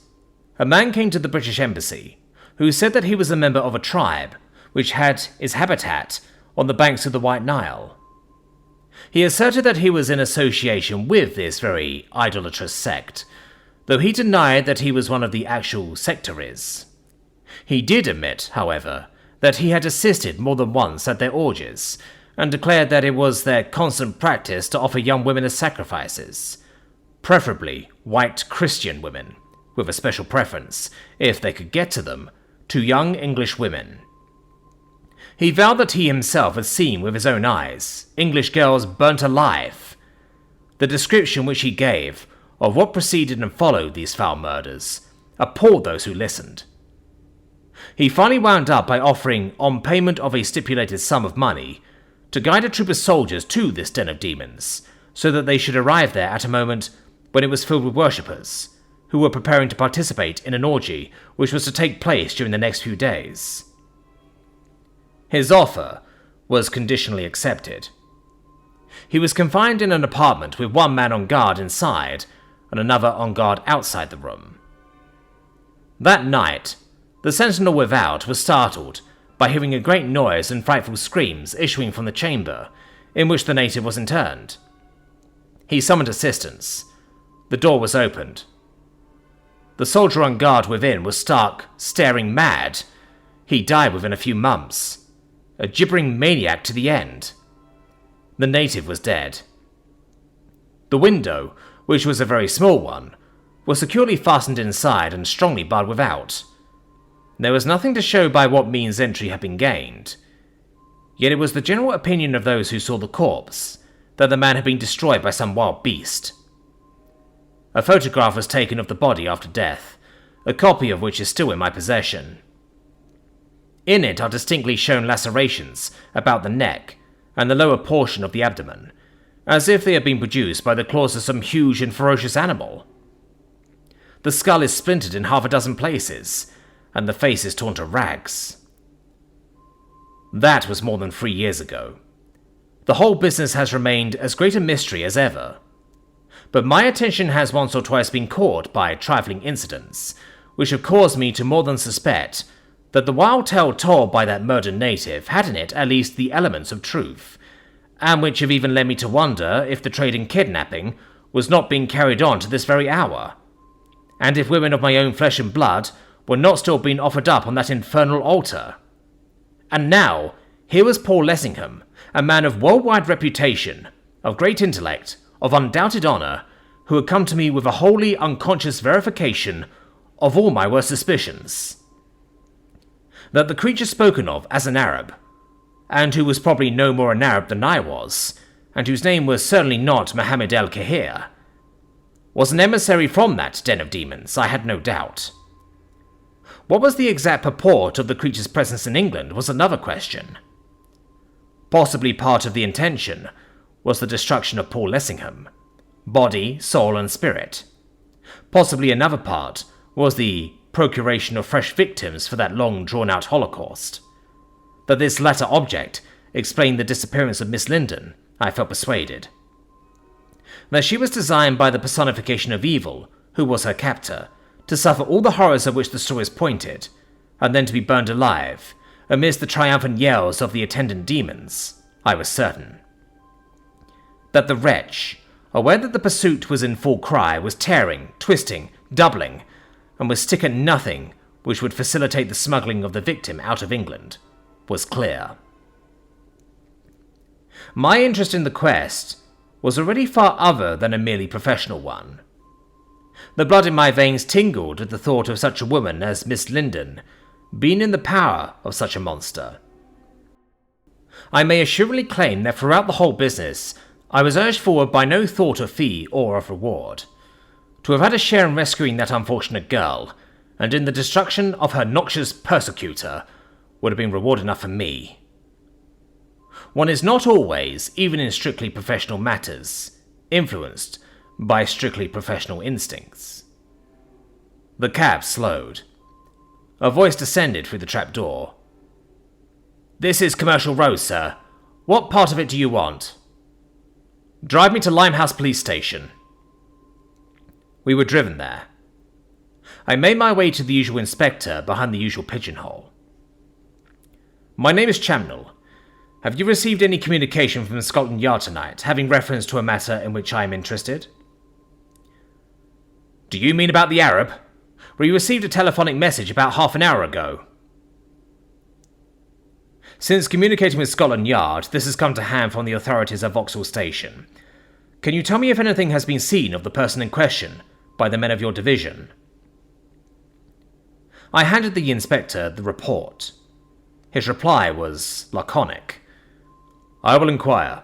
a man came to the British Embassy who said that he was a member of a tribe which had its habitat on the banks of the White Nile. He asserted that he was in association with this very idolatrous sect, though he denied that he was one of the actual sectaries. He did admit, however, that he had assisted more than once at their orgies, and declared that it was their constant practice to offer young women as sacrifices, preferably white Christian women, with a special preference, if they could get to them, to young English women. He vowed that he himself had seen with his own eyes English girls burnt alive. The description which he gave of what preceded and followed these foul murders appalled those who listened. He finally wound up by offering, on payment of a stipulated sum of money, to guide a troop of soldiers to this den of demons, so that they should arrive there at a moment when it was filled with worshippers, who were preparing to participate in an orgy which was to take place during the next few days. His offer was conditionally accepted. He was confined in an apartment with one man on guard inside and another on guard outside the room. That night, the sentinel without was startled by hearing a great noise and frightful screams issuing from the chamber in which the native was interned. He summoned assistance. The door was opened. The soldier on guard within was stark, staring mad. He died within a few months. A gibbering maniac to the end. The native was dead. The window, which was a very small one, was securely fastened inside and strongly barred without. There was nothing to show by what means entry had been gained. Yet it was the general opinion of those who saw the corpse that the man had been destroyed by some wild beast. A photograph was taken of the body after death, a copy of which is still in my possession. In it are distinctly shown lacerations about the neck and the lower portion of the abdomen, as if they had been produced by the claws of some huge and ferocious animal. The skull is splintered in half a dozen places, and the face is torn to rags. That was more than 3 years ago. The whole business has remained as great a mystery as ever. But my attention has once or twice been caught by trifling incidents, which have caused me to more than suspect that the wild tale told by that murdered native had in it at least the elements of truth, and which have even led me to wonder if the trade in kidnapping was not being carried on to this very hour, and if women of my own flesh and blood were not still being offered up on that infernal altar. And now, here was Paul Lessingham, a man of worldwide reputation, of great intellect, of undoubted honour, who had come to me with a wholly unconscious verification of all my worst suspicions. That the creature spoken of as an Arab, and who was probably no more an Arab than I was, and whose name was certainly not Mohammed el-Kahir, was an emissary from that den of demons, I had no doubt. What was the exact purport of the creature's presence in England was another question. Possibly part of the intention was the destruction of Paul Lessingham, body, soul, and spirit. Possibly another part was the procuration of fresh victims for that long drawn-out Holocaust. That this latter object explained the disappearance of Miss Linden, I felt persuaded. That she was designed by the personification of evil, who was her captor, to suffer all the horrors of which the stories pointed, and then to be burned alive, amidst the triumphant yells of the attendant demons, I was certain. That the wretch, aware that the pursuit was in full cry, was tearing, twisting, doubling, and would stick at nothing which would facilitate the smuggling of the victim out of England, was clear. My interest in the quest was already far other than a merely professional one. The blood in my veins tingled at the thought of such a woman as Miss Linden being in the power of such a monster. I may assuredly claim that throughout the whole business I was urged forward by no thought of fee or of reward. To have had a share in rescuing that unfortunate girl, and in the destruction of her noxious persecutor, would have been reward enough for me. One is not always, even in strictly professional matters, influenced by strictly professional instincts. The cab slowed. A voice descended through the trapdoor. "This is Commercial Row, sir. What part of it do you want? Drive me to Limehouse Police Station. We were driven there. I made my way to the usual inspector behind the usual pigeonhole. My name is Chamnell. Have you received any communication from Scotland Yard tonight, having reference to a matter in which I am interested? Do you mean about the Arab? We received a telephonic message about half an hour ago. Since communicating with Scotland Yard, this has come to hand from the authorities at Vauxhall Station. Can you tell me if anything has been seen of the person in question by the men of your division? I handed the inspector the report. His reply was laconic. I will inquire.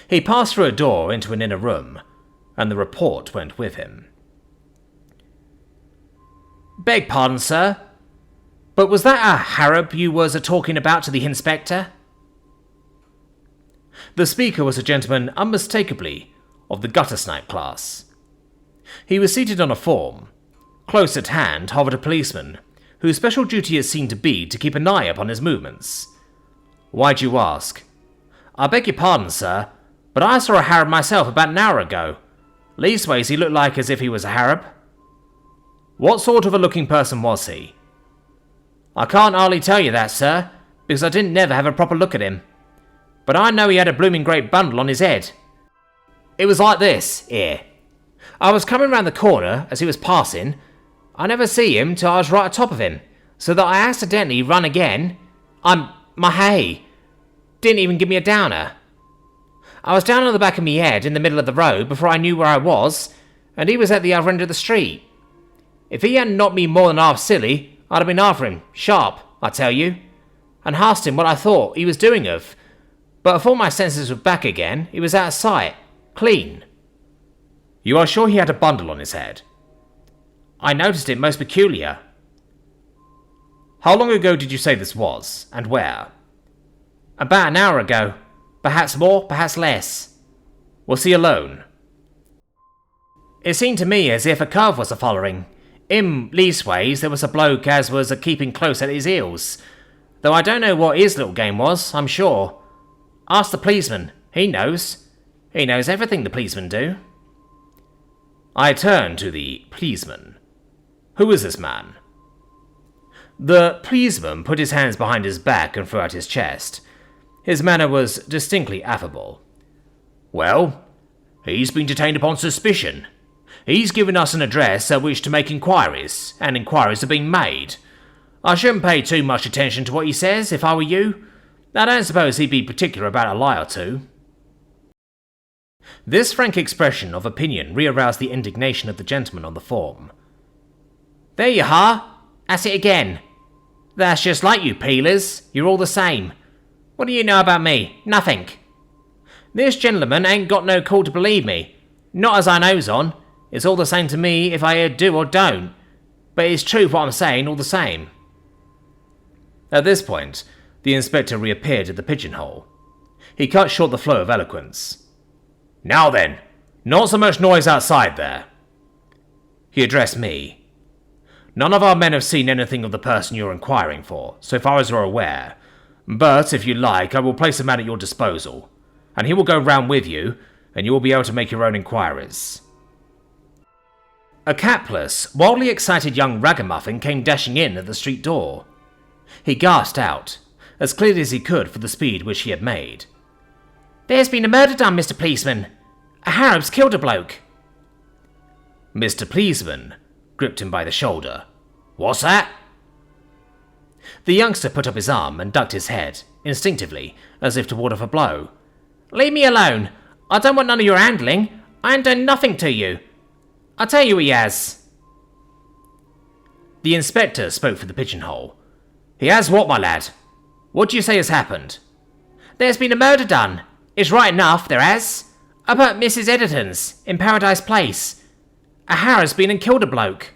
He passed through a door into an inner room, and the report went with him. Beg pardon, sir, but was that a Harab you was a-talking about to the inspector? The speaker was a gentleman unmistakably of the gutter-snipe class. He was seated on a form. Close at hand hovered a policeman, whose special duty it seemed to be to keep an eye upon his movements. Why do you ask? I beg your pardon, sir, but I saw a Harab myself about an hour ago. Leastways, he looked like as if he was a Harab. What sort of a looking person was he? I can't hardly tell you that, sir, because I didn't never have a proper look at him. But I know he had a blooming great bundle on his head. It was like this, here. I was coming round the corner as he was passing. I never see him till I was right atop of him, so that I accidentally run again. My hay didn't even give me a downer. I was down on the back of me head in the middle of the road before I knew where I was, and he was at the other end of the street. If he hadn't knocked me more than half silly, I'd have been after him, sharp, I tell you, and asked him what I thought he was doing of. But before my senses were back again, he was out of sight, clean. You are sure he had a bundle on his head? I noticed it most peculiar. How long ago did you say this was, and where? About an hour ago. Perhaps more, perhaps less. Was he alone? It seemed to me as if a cove was a-following. Him, leastways, there was a bloke as was a-keeping close at his heels. Though I don't know what his little game was, I'm sure. Ask the policeman. He knows. He knows everything the policemen do. I turned to the policeman. Who is this man? The policeman put his hands behind his back and threw out his chest. His manner was distinctly affable. Well, he's been detained upon suspicion. He's given us an address at which to make inquiries, and inquiries are being made. I shouldn't pay too much attention to what he says, if I were you. I don't suppose he'd be particular about a lie or two. This frank expression of opinion re-aroused the indignation of the gentleman on the form. There you are. That's it again. That's just like you peelers. You're all the same. What do you know about me? Nothing. This gentleman ain't got no call to believe me. Not as I knows on. It's all the same to me if I do or don't. But it's true what I'm saying all the same. At this point, the inspector reappeared at the pigeonhole. He cut short the flow of eloquence. Now then, not so much noise outside there. He addressed me. None of our men have seen anything of the person you're inquiring for, so far as we're aware. But, if you like, I will place a man at your disposal, and he will go round with you, and you will be able to make your own inquiries. A capless, wildly excited young ragamuffin came dashing in at the street door. He gasped out, as clearly as he could for the speed which he had made. There's been a murder done, Mr. Policeman. A Harab's killed a bloke. Mr. Policeman gripped him by the shoulder. What's that? The youngster put up his arm and ducked his head, instinctively, as if to ward off a blow. Leave me alone. I don't want none of your handling. I ain't done nothing to you. I'll tell you he has. The inspector spoke for the pigeonhole. He has what, my lad? What do you say has happened? There's been a murder done. It's right enough, there has. Up at Mrs. Atherton's, in Paradise Place. A Harab's been and killed a bloke.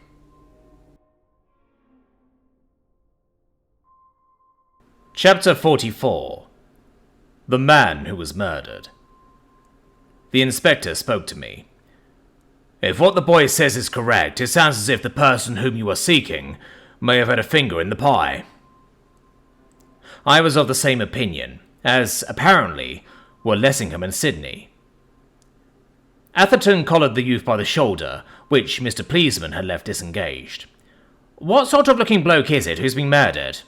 Chapter 44. The Man Who Was Murdered. The inspector spoke to me. If what the boy says is correct, it sounds as if the person whom you are seeking may have had a finger in the pie. I was of the same opinion, as apparently were Lessingham and Sidney. Atherton collared the youth by the shoulder, which Mr. Pleasman had left disengaged. "What sort of looking bloke is it who's been murdered?"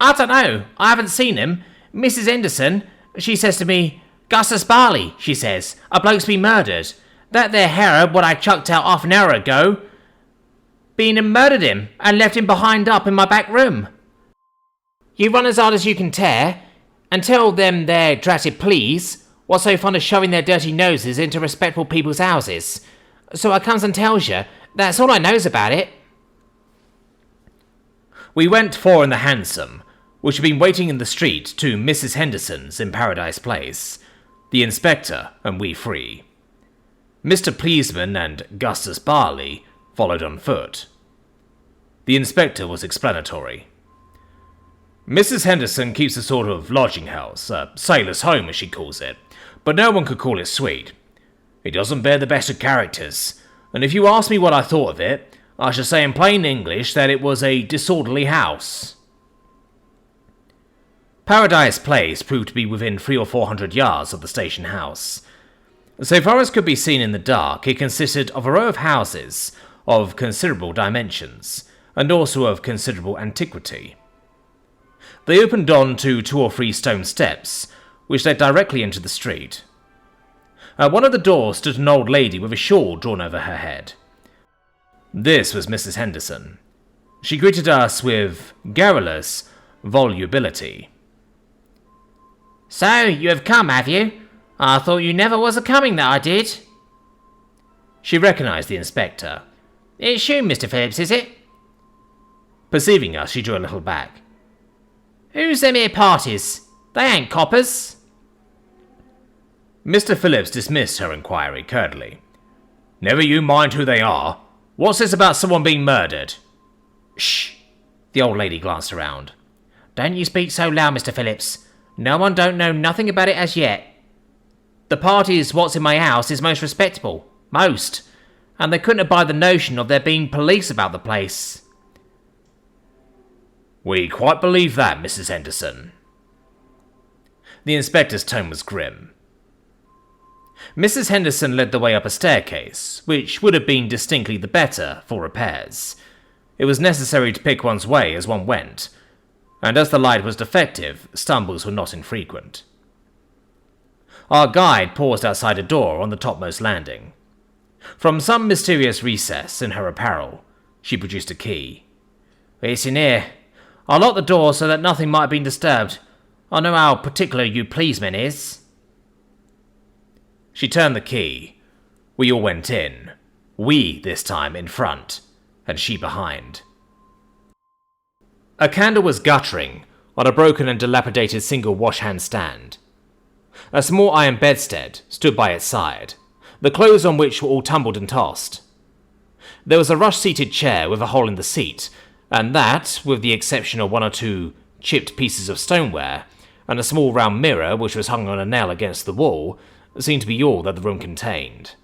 "I don't know. I haven't seen him. Mrs. Enderson, she says to me, 'Gustus Barley,' she says, 'a bloke's been murdered. That there Herod, what I chucked out half an hour ago, been and murdered him, and left him behind up in my back room.' You run as hard as you can tear, and tell them they're dratted please, what's so fond of shoving their dirty noses into respectable people's houses. So I comes and tells you, that's all I knows about it." We went four in the hansom, which had been waiting in the street, to Mrs. Henderson's in Paradise Place, the inspector and we three. Mr. Pleasman and Gustus Barley followed on foot. The inspector was explanatory. "Mrs. Henderson keeps a sort of lodging house, a sailor's home as she calls it, but no one could call it sweet. It doesn't bear the best of characters, and if you ask me what I thought of it, I shall say in plain English that it was a disorderly house." Paradise Place proved to be within 300 or 400 yards of the station house. So far as could be seen in the dark, it consisted of a row of houses of considerable dimensions, and also of considerable antiquity. They opened on to 2 or 3 stone steps, which led directly into the street. At one of the doors stood an old lady with a shawl drawn over her head. This was Mrs. Henderson. She greeted us with garrulous volubility. "So, you have come, have you? I thought you never was a-coming, that I did." She recognised the inspector. "It's you, Mr. Phillips, is it?" Perceiving us, she drew a little back. "Who's them here parties? They ain't coppers." Mr. Phillips dismissed her inquiry curtly. "Never you mind who they are. What's this about someone being murdered?" "Shh!" The old lady glanced around. "Don't you speak so loud, Mr. Phillips. No one don't know nothing about it as yet. The parties what's in my house is most respectable. Most. And they couldn't abide the notion of there being police about the place." "We quite believe that, Mrs. Henderson." The inspector's tone was grim. Mrs. Henderson led the way up a staircase, which would have been distinctly the better for repairs. It was necessary to pick one's way as one went, and as the light was defective, stumbles were not infrequent. Our guide paused outside a door on the topmost landing. From some mysterious recess in her apparel, she produced a key. "It's in here. I'll lock the door so that nothing might have been disturbed. I know how particular you policemen is." She turned the key. We all went in. We, this time, in front, and she behind. A candle was guttering on a broken and dilapidated single wash-hand stand. A small iron bedstead stood by its side, the clothes on which were all tumbled and tossed. There was a rush-seated chair with a hole in the seat, and that, with the exception of 1 or 2 chipped pieces of stoneware, and a small round mirror which was hung on a nail against the wall, seemed to be all that the room contained.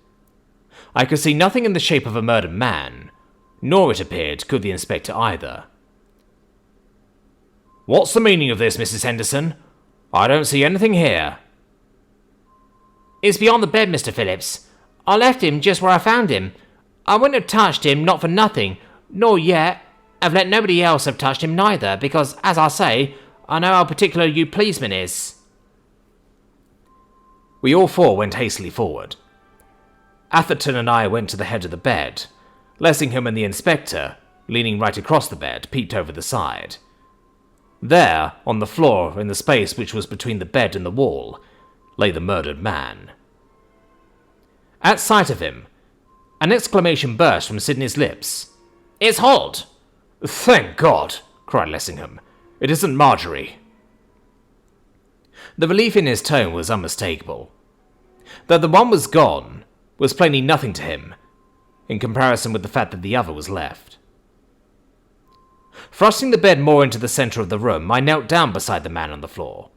I could see nothing in the shape of a murdered man, nor, it appeared, could the inspector either. "What's the meaning of this, Mrs. Henderson? I don't see anything here." "It's beyond the bed, Mr. Phillips. I left him just where I found him. I wouldn't have touched him, not for nothing, nor yet have let nobody else have touched him neither, because, as I say, I know how particular you policemen is." We all four went hastily forward. Atherton and I went to the head of the bed. Lessingham and the inspector, leaning right across the bed, peeped over the side. There, on the floor, in the space which was between the bed and the wall, lay the murdered man. At sight of him, an exclamation burst from Sidney's lips. "It's Holt!" "Thank God!" cried Lessingham. "It isn't Marjorie." The relief in his tone was unmistakable. That the one was gone was plainly nothing to him, in comparison with the fact that the other was left. Thrusting the bed more into the centre of the room, I knelt down beside the man on the floor.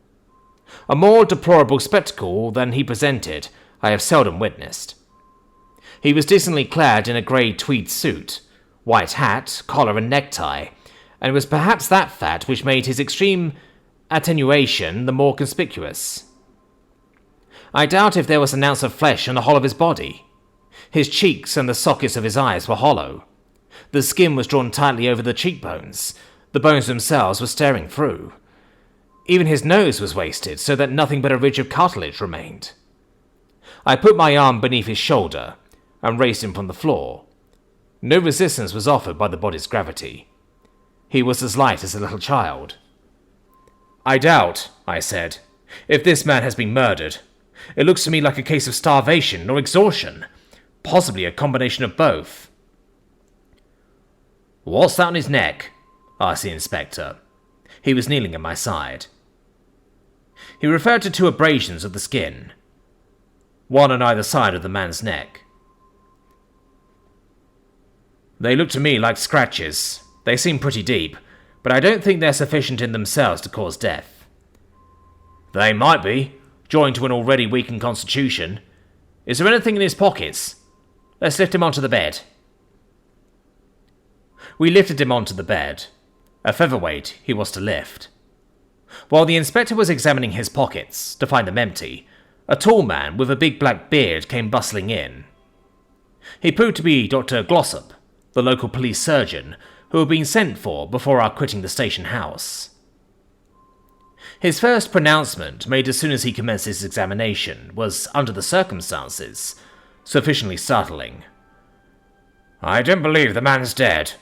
A more deplorable spectacle than he presented I have seldom witnessed. He was decently clad in a grey tweed suit, white hat, collar and necktie, and it was perhaps that fact which made his extreme attenuation, the more conspicuous. I doubt if there was an ounce of flesh on the whole of his body. His cheeks and the sockets of his eyes were hollow. The skin was drawn tightly over the cheekbones. The bones themselves were staring through. Even his nose was wasted, so that nothing but a ridge of cartilage remained. I put my arm beneath his shoulder and raised him from the floor. No resistance was offered by the body's gravity. He was as light as a little child. "I doubt," I said, "if this man has been murdered. It looks to me like a case of starvation or exhaustion, possibly a combination of both." "What's that on his neck?" asked the inspector. He was kneeling at my side. He referred to 2 abrasions of the skin, one on either side of the man's neck. "They look to me like scratches. They seem pretty deep, but I don't think they're sufficient in themselves to cause death." "They might be, joined to an already weakened constitution. Is there anything in his pockets? Let's lift him onto the bed." We lifted him onto the bed. A featherweight he was to lift. While the inspector was examining his pockets to find them empty, a tall man with a big black beard came bustling in. He proved to be Dr. Glossop, the local police surgeon, who had been sent for before our quitting the station house. His first pronouncement, made as soon as he commenced his examination, was, under the circumstances, sufficiently startling. "I don't believe the man's dead.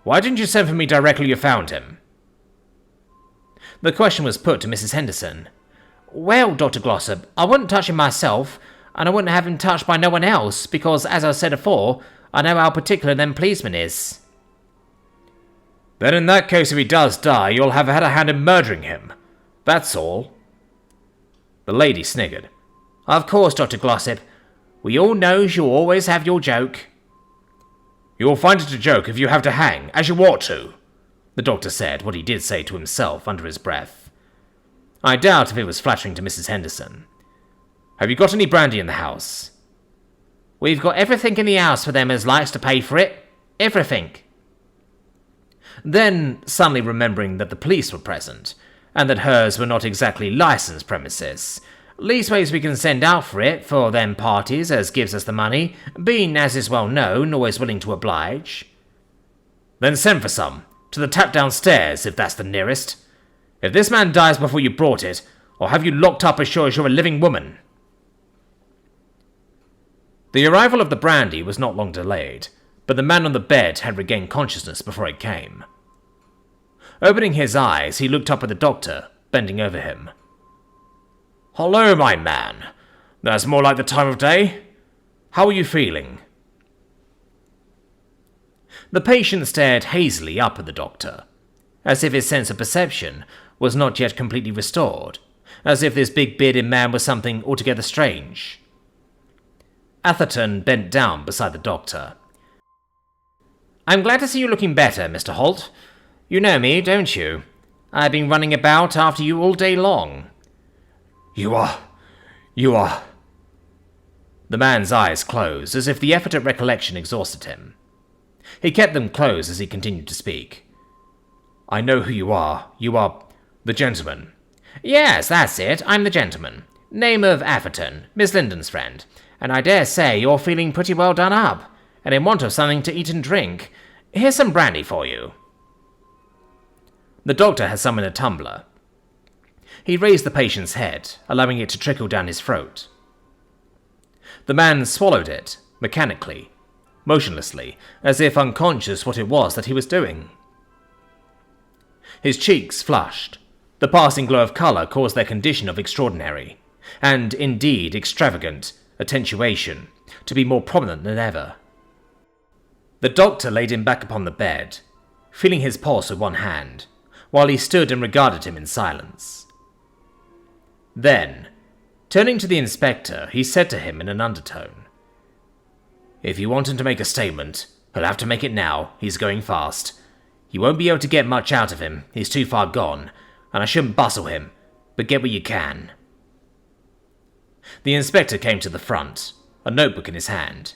Why didn't you send for me directly you found him?" The question was put to Mrs. Henderson. "Well, Dr. Glossop, I wouldn't touch him myself, and I wouldn't have him touched by no one else, because, as I said afore, I know how particular them policemen is." "Then in that case, if he does die, you'll have had a hand in murdering him. That's all." The lady sniggered. "Of course, Dr. Glossop. We all knows you always have your joke." "You'll find it a joke if you have to hang, as you ought to," the doctor said, what he did say to himself under his breath. I doubt if it was flattering to Mrs. Henderson. "Have you got any brandy in the house?" "We've got everything in the house for them as likes to pay for it. Everything." Then, suddenly remembering that the police were present, and that hers were not exactly licensed premises, "Leastways we can send out for it, for them parties as gives us the money, being, as is well known, always willing to oblige." "Then send for some, to the tap downstairs, if that's the nearest. If this man dies before you brought it, I'll have you locked up as sure as you're a living woman." The arrival of the brandy was not long delayed, but the man on the bed had regained consciousness before it came. Opening his eyes, he looked up at the doctor, bending over him. "Hello, my man. That's more like the time of day. How are you feeling?" The patient stared hazily up at the doctor, as if his sense of perception was not yet completely restored, as if this big bearded man was something altogether strange. Atherton bent down beside the doctor. "I'm glad to see you looking better, Mr. Holt. You know me, don't you? I've been running about after you all day long." You are... The man's eyes closed, as if the effort at recollection exhausted him. He kept them closed as he continued to speak. "I know who you are. You are the gentleman." "Yes, that's it. I'm the gentleman. Name of Atherton, Miss Linden's friend. And I dare say you're feeling pretty well done up, and in want of something to eat and drink. Here's some brandy for you." The doctor had summoned a tumbler. He raised the patient's head, allowing it to trickle down his throat. The man swallowed it, mechanically, motionlessly, as if unconscious what it was that he was doing. His cheeks flushed. The passing glow of colour caused their condition of extraordinary, and indeed extravagant, attenuation to be more prominent than ever. The doctor laid him back upon the bed, feeling his pulse with one hand, while he stood and regarded him in silence. Then, turning to the inspector, he said to him in an undertone, "If you want him to make a statement, he'll have to make it now. He's going fast. You won't be able to get much out of him. He's too far gone, and I shouldn't bustle him, but get what you can." The inspector came to the front, a notebook in his hand.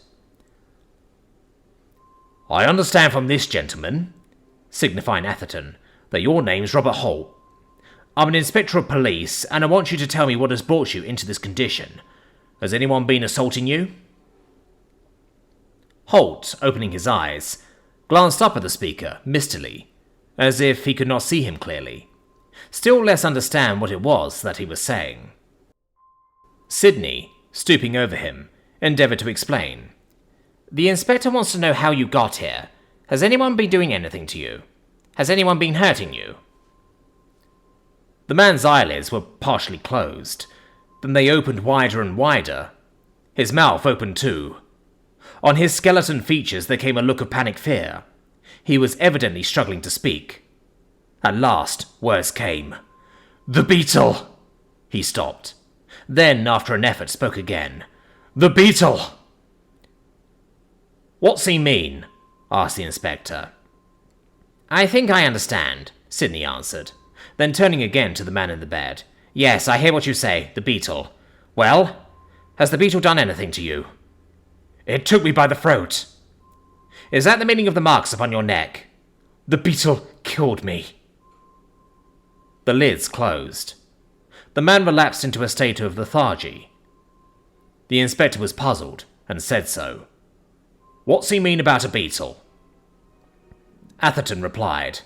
"I understand from this gentleman," signifying Atherton, "that your name's Robert Holt." I'm an inspector of police, and I want you to tell me what has brought you into this condition. Has anyone been assaulting you?" Holt, opening his eyes, glanced up at the speaker, mistily, as if he could not see him clearly, still less understand what it was that he was saying. Sidney, stooping over him, endeavoured to explain. "The inspector wants to know how you got here. Has anyone been doing anything to you? Has anyone been hurting you?" The man's eyelids were partially closed. Then they opened wider and wider. His mouth opened too. On his skeleton features there came a look of panic fear. He was evidently struggling to speak. At last, words came. "The Beetle!" He stopped. Then, after an effort, spoke again. "The Beetle!" "What's he mean?" asked the inspector. "I think I understand," Sidney answered. Then turning again to the man in the bed. "Yes, I hear what you say, the Beetle. Well, has the Beetle done anything to you?" "It took me by the throat." "Is that the meaning of the marks upon your neck?" "The Beetle killed me." The lids closed. The man relapsed into a state of lethargy. The inspector was puzzled, and said so. "What's he mean about a beetle?" Atherton replied,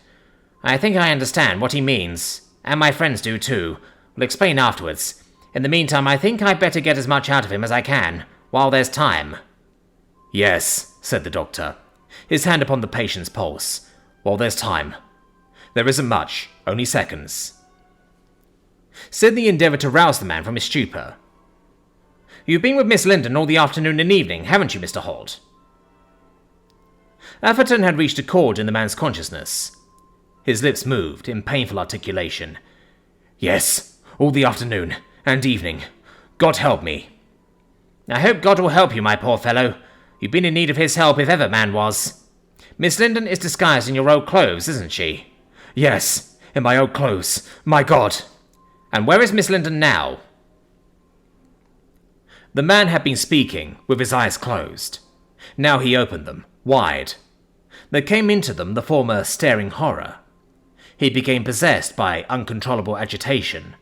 "I think I understand what he means, and my friends do too. We'll explain afterwards. In the meantime, I think I'd better get as much out of him as I can, while there's time." "Yes," said the doctor, his hand upon the patient's pulse. "While there's time. There isn't much, only seconds." Sidney endeavoured to rouse the man from his stupor. "You've been with Miss Linden all the afternoon and evening, haven't you, Mr. Holt?" Atherton had reached a chord in the man's consciousness. His lips moved in painful articulation. "Yes, all the afternoon and evening. God help me." "I hope God will help you, my poor fellow. You've been in need of his help if ever man was. Miss Linden is disguised in your old clothes, isn't she?" "Yes, in my old clothes. My God!" "And where is Miss Linden now?" The man had been speaking with his eyes closed. Now he opened them, wide. There came into them the former staring horror. He became possessed by uncontrollable agitation,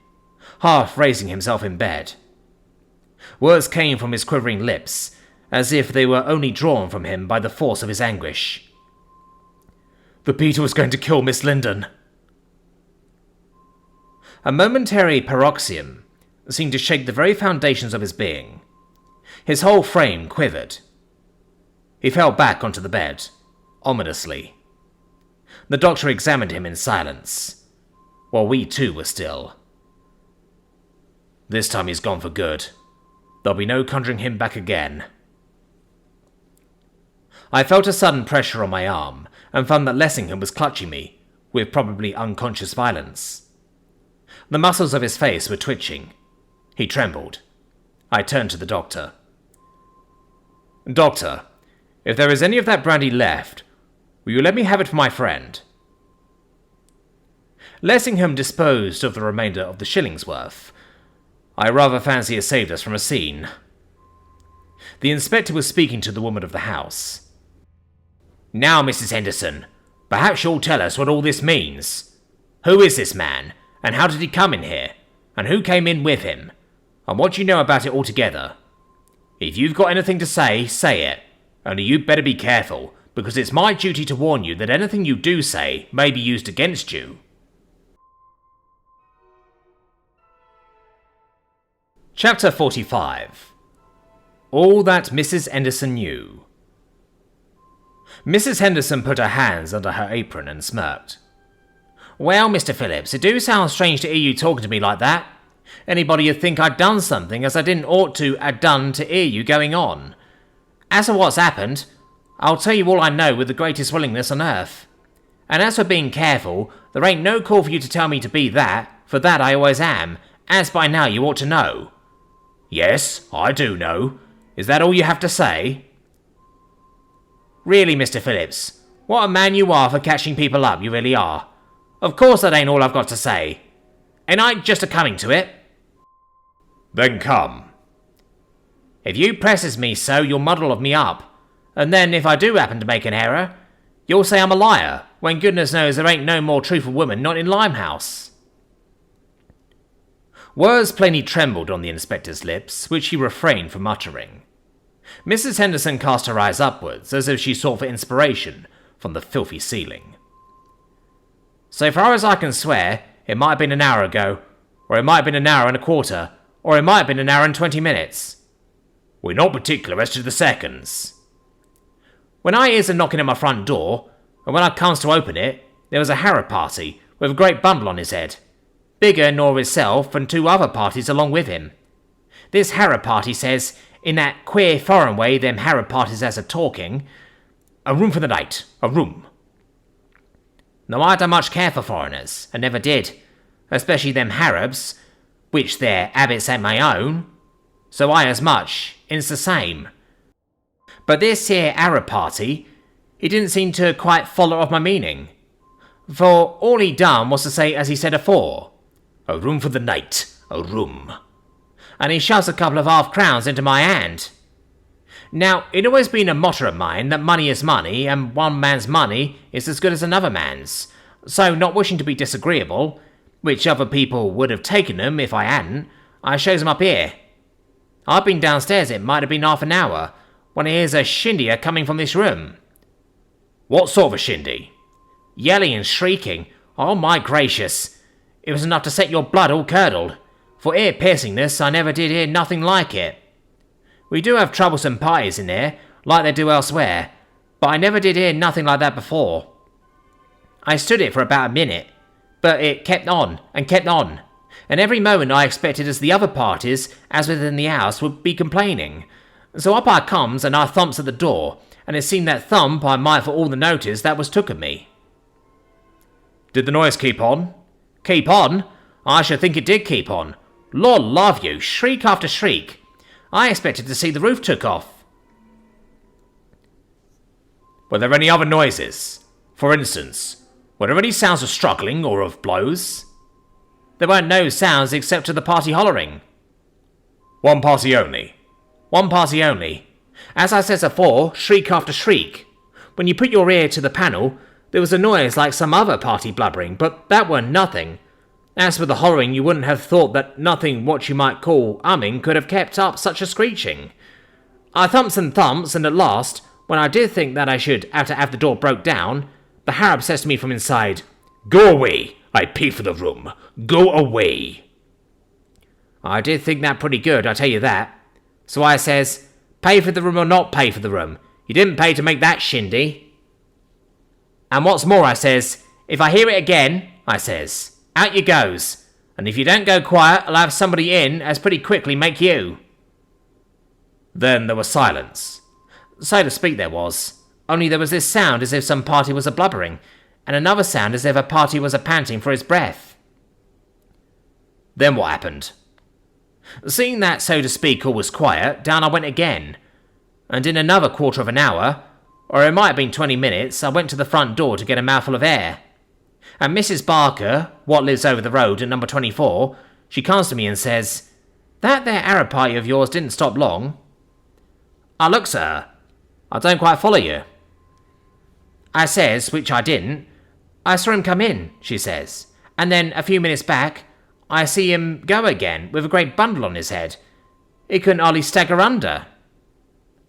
half raising himself in bed. Words came from his quivering lips, as if they were only drawn from him by the force of his anguish. "The Beetle is going to kill Miss Linden." A momentary paroxysm seemed to shake the very foundations of his being. His whole frame quivered. He fell back onto the bed, ominously. The doctor examined him in silence, while we too were still. "This time he's gone for good. There'll be no conjuring him back again." I felt a sudden pressure on my arm, and found that Lessingham was clutching me, with probably unconscious violence. The muscles of his face were twitching. He trembled. I turned to the doctor. "Doctor, if there is any of that brandy left, will you let me have it for my friend?" Lessingham disposed of the remainder of the shilling's worth. I rather fancy it saved us from a scene. The inspector was speaking to the woman of the house. "Now, Mrs. Enderson, perhaps you'll tell us what all this means. Who is this man, and how did he come in here, and who came in with him, and what do you know about it altogether? If you've got anything to say, say it, only you'd better be careful, because it's my duty to warn you that anything you do say may be used against you." Chapter 45. All that Mrs. Enderson knew. Mrs. Henderson put her hands under her apron and smirked. "Well, Mr. Phillips, it do sound strange to hear you talking to me like that. Anybody'd think I'd done something as I didn't ought to have done to hear you going on. As for what's happened, I'll tell you all I know with the greatest willingness on earth. And as for being careful, there ain't no call for you to tell me to be that, for that I always am, as by now you ought to know." "Yes, I do know. Is that all you have to say?" "Really, Mr. Phillips, what a man you are for catching people up, you really are. Of course that ain't all I've got to say. Ain't I just a-coming to it?" "Then come." "If you presses me so, you'll muddle of me up. And then, if I do happen to make an error, you'll say I'm a liar, when goodness knows there ain't no more truthful woman not in Limehouse." Words plainly trembled on the inspector's lips, which he refrained from uttering. Mrs. Henderson cast her eyes upwards, as if she sought for inspiration from the filthy ceiling. "So far as I can swear, it might have been an hour ago, or it might have been an hour and a quarter, or it might have been an hour and 20 minutes. We're not particular as to the seconds." "When I hears a knocking at my front door, and when I comes to open it, there was a Harrod party with a great bundle on his head, bigger nor himself and 2 other parties along with him. This Harrod party says, in that queer foreign way them Harrod parties has of talking, 'A room for the night, a room.' Now I don't much care for foreigners, and never did, especially them Harrods, which their habits ain't my own, so I as much, it's the same. But this here Harrod party, he didn't seem to quite follow off my meaning, for all he done was to say as he said afore, 'A room for the night, a room.' And he shoves a couple of half-crowns into my hand. Now, it always been a motto of mine that money is money, and one man's money is as good as another man's, so not wishing to be disagreeable, which other people would have taken them if I hadn't, I shows them up here. I've been downstairs, it might have been half an hour, when I hears a shindy coming from this room." "What sort of a shindy?" "Yelling and shrieking. Oh my gracious. It was enough to set your blood all curdled. For ear-piercingness, I never did hear nothing like it. We do have troublesome parties in here, like they do elsewhere, but I never did hear nothing like that before. I stood it for about a minute, but it kept on, and every moment I expected as the other parties, as within the house, would be complaining. So up I comes, and I thumps at the door, and it seemed that thump I might for all the notice that was took of me." "Did the noise keep on?" "Keep on? I should think it did keep on. Lord love you, shriek after shriek. I expected to see the roof took off." "Were there any other noises? For instance, were there any sounds of struggling or of blows?" "There weren't no sounds except of the party hollering." "One party only?" "One party only. As I says afore, shriek after shriek. When you put your ear to the panel, there was a noise like some other party blubbering, but that weren't nothing. As for the hollering, you wouldn't have thought that nothing what you might call humming could have kept up such a screeching. I thumps, and at last, when I did think that I should have to have the door broke down, the Harab says to me from inside, 'Go away, I pay for the room. Go away.' I did think that pretty good, I tell you that. So I says, 'Pay for the room or not pay for the room, you didn't pay to make that shindy. And what's more,' I says, 'if I hear it again,' I says, 'out you goes, and if you don't go quiet, I'll have somebody in as pretty quickly make you.'" Then there was silence. So to speak there was, only there was this sound as if some party was a-blubbering, and another sound as if a party was a-panting for his breath. Then what happened? Seeing that, so to speak, all was quiet, down I went again, and in another quarter of an hour, or it might have been 20 minutes, I went to the front door to get a mouthful of air. And Mrs. Barker, what lives over the road at number 24, she comes to me and says, "That there Arab party of yours didn't stop long." I looks at her. "I don't quite follow you." I says, which I didn't, "I saw him come in," she says, "and then a few minutes back, I see him go again with a great bundle on his head. He couldn't hardly stagger under."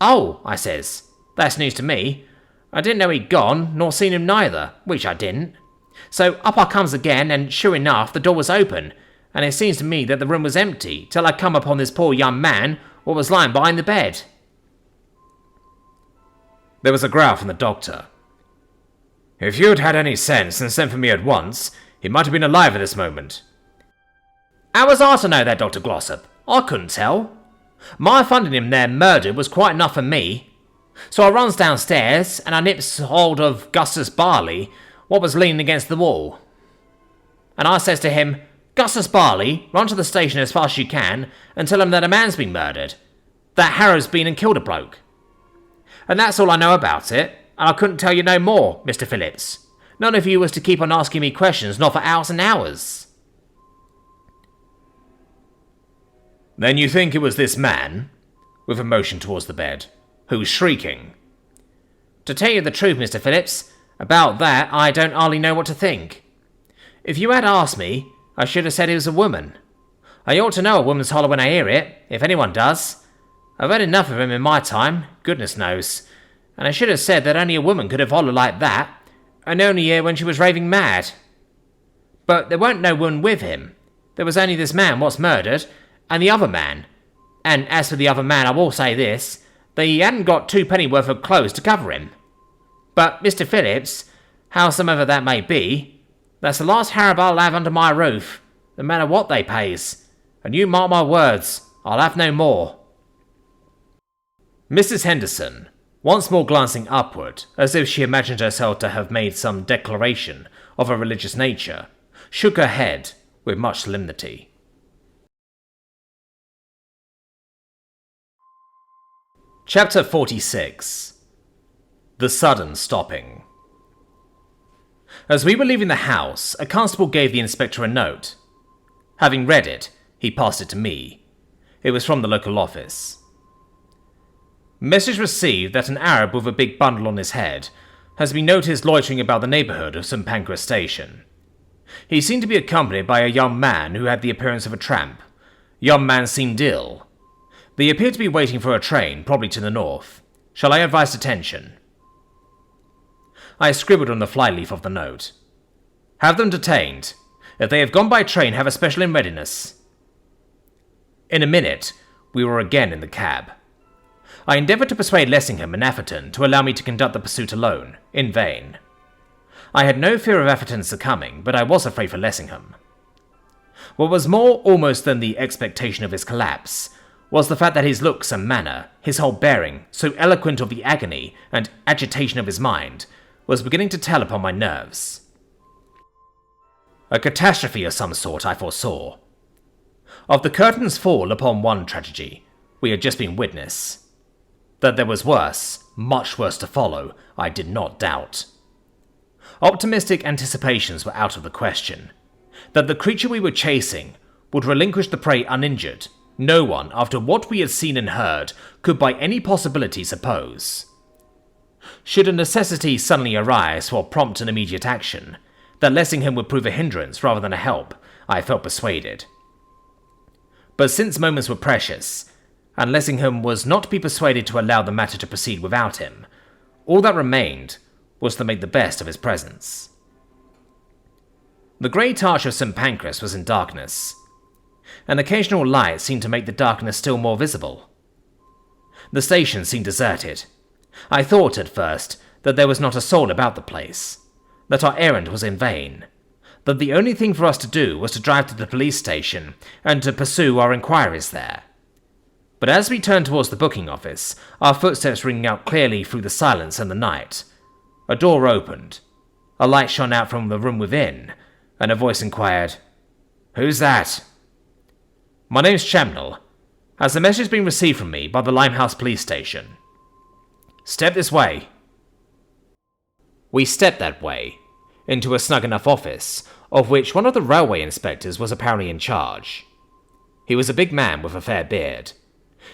"Oh," I says, "that's news to me. I didn't know he'd gone, nor seen him neither," which I didn't. So up I comes again, and sure enough, the door was open, and it seems to me that the room was empty, till I come upon this poor young man, what was lying behind the bed. There was a growl from the doctor. "If you'd had any sense and sent for me at once, he might have been alive at this moment." "How was I to know that, Dr. Glossop? I couldn't tell. My finding him there murdered was quite enough for me. So I runs downstairs, and I nips hold of Gustus Barley, what was leaning against the wall. And I says to him, 'Gustus Barley, run to the station as fast as you can, and tell him that a man's been murdered. That Harrow's been and killed a bloke.' And that's all I know about it, and I couldn't tell you no more, Mr. Phillips. None of you was to keep on asking me questions, not for hours and hours." "Then you think it was this man," with a motion towards the bed, "who was shrieking?" "To tell you the truth, Mr. Phillips, about that I don't hardly know what to think. If you had asked me, I should have said it was a woman. I ought to know a woman's holler when I hear it, if anyone does. I've heard enough of him in my time, goodness knows. And I should have said that only a woman could have hollered like that, and only when she was raving mad. But there weren't no one with him. There was only this man what's murdered, and the other man. And as for the other man, I will say this, that he hadn't got 2 penny worth of clothes to cover him. But Mr. Phillips, howsoever that may be, that's the last Harab I'll have under my roof, no matter what they pays. And you mark my words, I'll have no more. Mrs. Henderson, once more glancing upward, as if she imagined herself to have made some declaration of a religious nature, shook her head with much solemnity. Chapter 46. The Sudden Stopping. As we were leaving the house, a constable gave the inspector a note. Having read it, he passed it to me. It was from the local office. Message received that an Arab with a big bundle on his head has been noticed loitering about the neighbourhood of St. Pancras Station. He seemed to be accompanied by a young man who had the appearance of a tramp. Young man seemed ill. They appeared to be waiting for a train, probably to the north. Shall I advise detention? I scribbled on the flyleaf of the note. Have them detained. If they have gone by train, have a special in readiness. In a minute, we were again in the cab. I endeavoured to persuade Lessingham and Atherton to allow me to conduct the pursuit alone, in vain. I had no fear of Atherton's succumbing, but I was afraid for Lessingham. What was more almost than the expectation of his collapse was the fact that his looks and manner, his whole bearing, so eloquent of the agony and agitation of his mind, was beginning to tell upon my nerves. A catastrophe of some sort I foresaw. Of the curtain's fall upon one tragedy, we had just been witness. That there was worse, much worse to follow, I did not doubt. Optimistic anticipations were out of the question. That the creature we were chasing would relinquish the prey uninjured, no one, after what we had seen and heard, could by any possibility suppose. Should a necessity suddenly arise for prompt and immediate action, that Lessingham would prove a hindrance rather than a help, I felt persuaded. But since moments were precious, and Lessingham was not to be persuaded to allow the matter to proceed without him, all that remained was to make the best of his presence. The great arch of St. Pancras was in darkness. An occasional light seemed to make the darkness still more visible. The station seemed deserted. I thought at first that there was not a soul about the place, that our errand was in vain, that the only thing for us to do was to drive to the police station and to pursue our inquiries there. But as we turned towards the booking office, our footsteps ringing out clearly through the silence and the night, a door opened, a light shone out from the room within, and a voice inquired, "Who's that?" "My name's Chamnell. Has a message been received from me by the Limehouse police station?" "Step this way." We stepped that way, into a snug enough office, of which one of the railway inspectors was apparently in charge. He was a big man with a fair beard.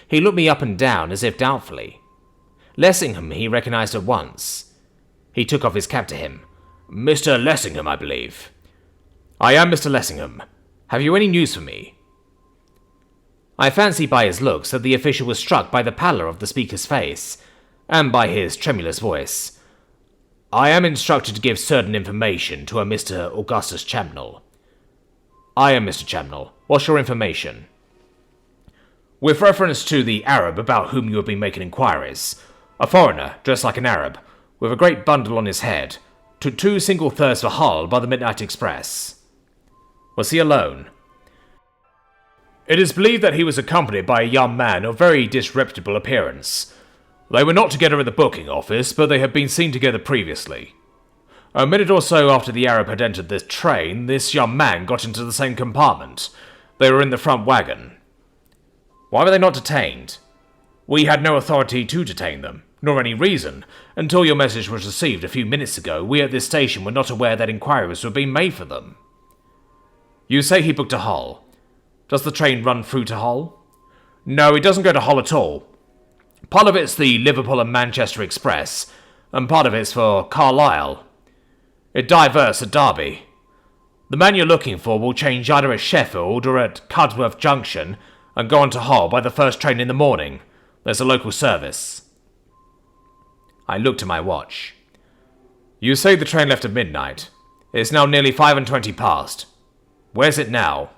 He looked me up and down as if doubtfully. Lessingham he recognised at once. He took off his cap to him. "Mr. Lessingham, I believe." "I am Mr. Lessingham. Have you any news for me?" I fancied by his looks that the official was struck by the pallor of the speaker's face, and by his tremulous voice. "I am instructed to give certain information to a Mr. Augustus Chamnell." "I am Mr. Chamnell. What's your information?" "With reference to the Arab about whom you have been making inquiries. A foreigner, dressed like an Arab, with a great bundle on his head, took 2 single thirds for Hull by the midnight express." "Was he alone?" "It is believed that he was accompanied by a young man of very disreputable appearance. They were not together at the booking office, but they had been seen together previously. A minute or so after the Arab had entered the train, this young man got into the same compartment. They were in the front wagon." "Why were they not detained?" "We had no authority to detain them, nor any reason. Until your message was received a few minutes ago, we at this station were not aware that inquiries were being made for them." "You say he booked to Hull. Does the train run through to Hull?" "No, it doesn't go to Hull at all. Part of it's the Liverpool and Manchester Express, and part of it's for Carlisle. It diverts at Derby. The man you're looking for will change either at Sheffield or at Cudsworth Junction and go on to Hull by the first train in the morning. There's a local service. I looked at my watch. You say the train left at midnight. It's now nearly 5:20 past. Where's it now?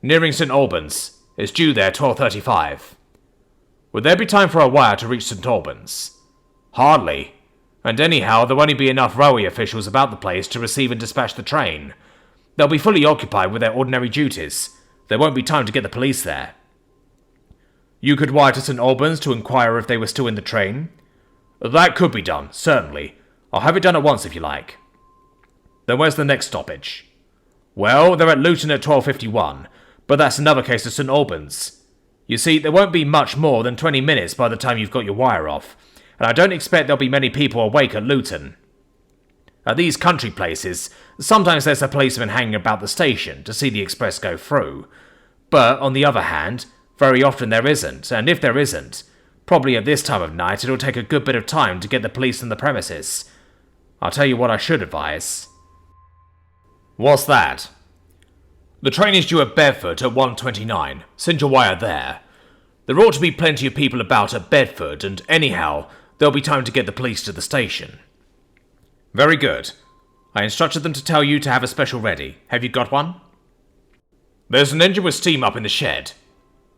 Nearing St Albans. It's due there 12:35. Would there be time for a wire to reach St Albans? Hardly. And anyhow, there'll only be enough railway officials about the place to receive and dispatch the train. They'll be fully occupied with their ordinary duties. There won't be time to get the police there. You could wire to St Albans to inquire if they were still in the train? That could be done, certainly. I'll have it done at once if you like. Then where's the next stoppage? Well, they're at Luton at 12:51, but that's another case of St Albans. You see, there won't be much more than 20 minutes by the time you've got your wire off, and I don't expect there'll be many people awake at Luton. At these country places, sometimes there's a policeman hanging about the station to see the express go through. But, on the other hand, very often there isn't, and if there isn't, probably at this time of night it'll take a good bit of time to get the police on the premises. I'll tell you what I should advise. What's that? The train is due at Bedford at 1:29. Send your wire there. There ought to be plenty of people about at Bedford, and anyhow, there'll be time to get the police to the station. Very good. I instructed them to tell you to have a special ready. Have you got one? There's an engine with steam up in the shed.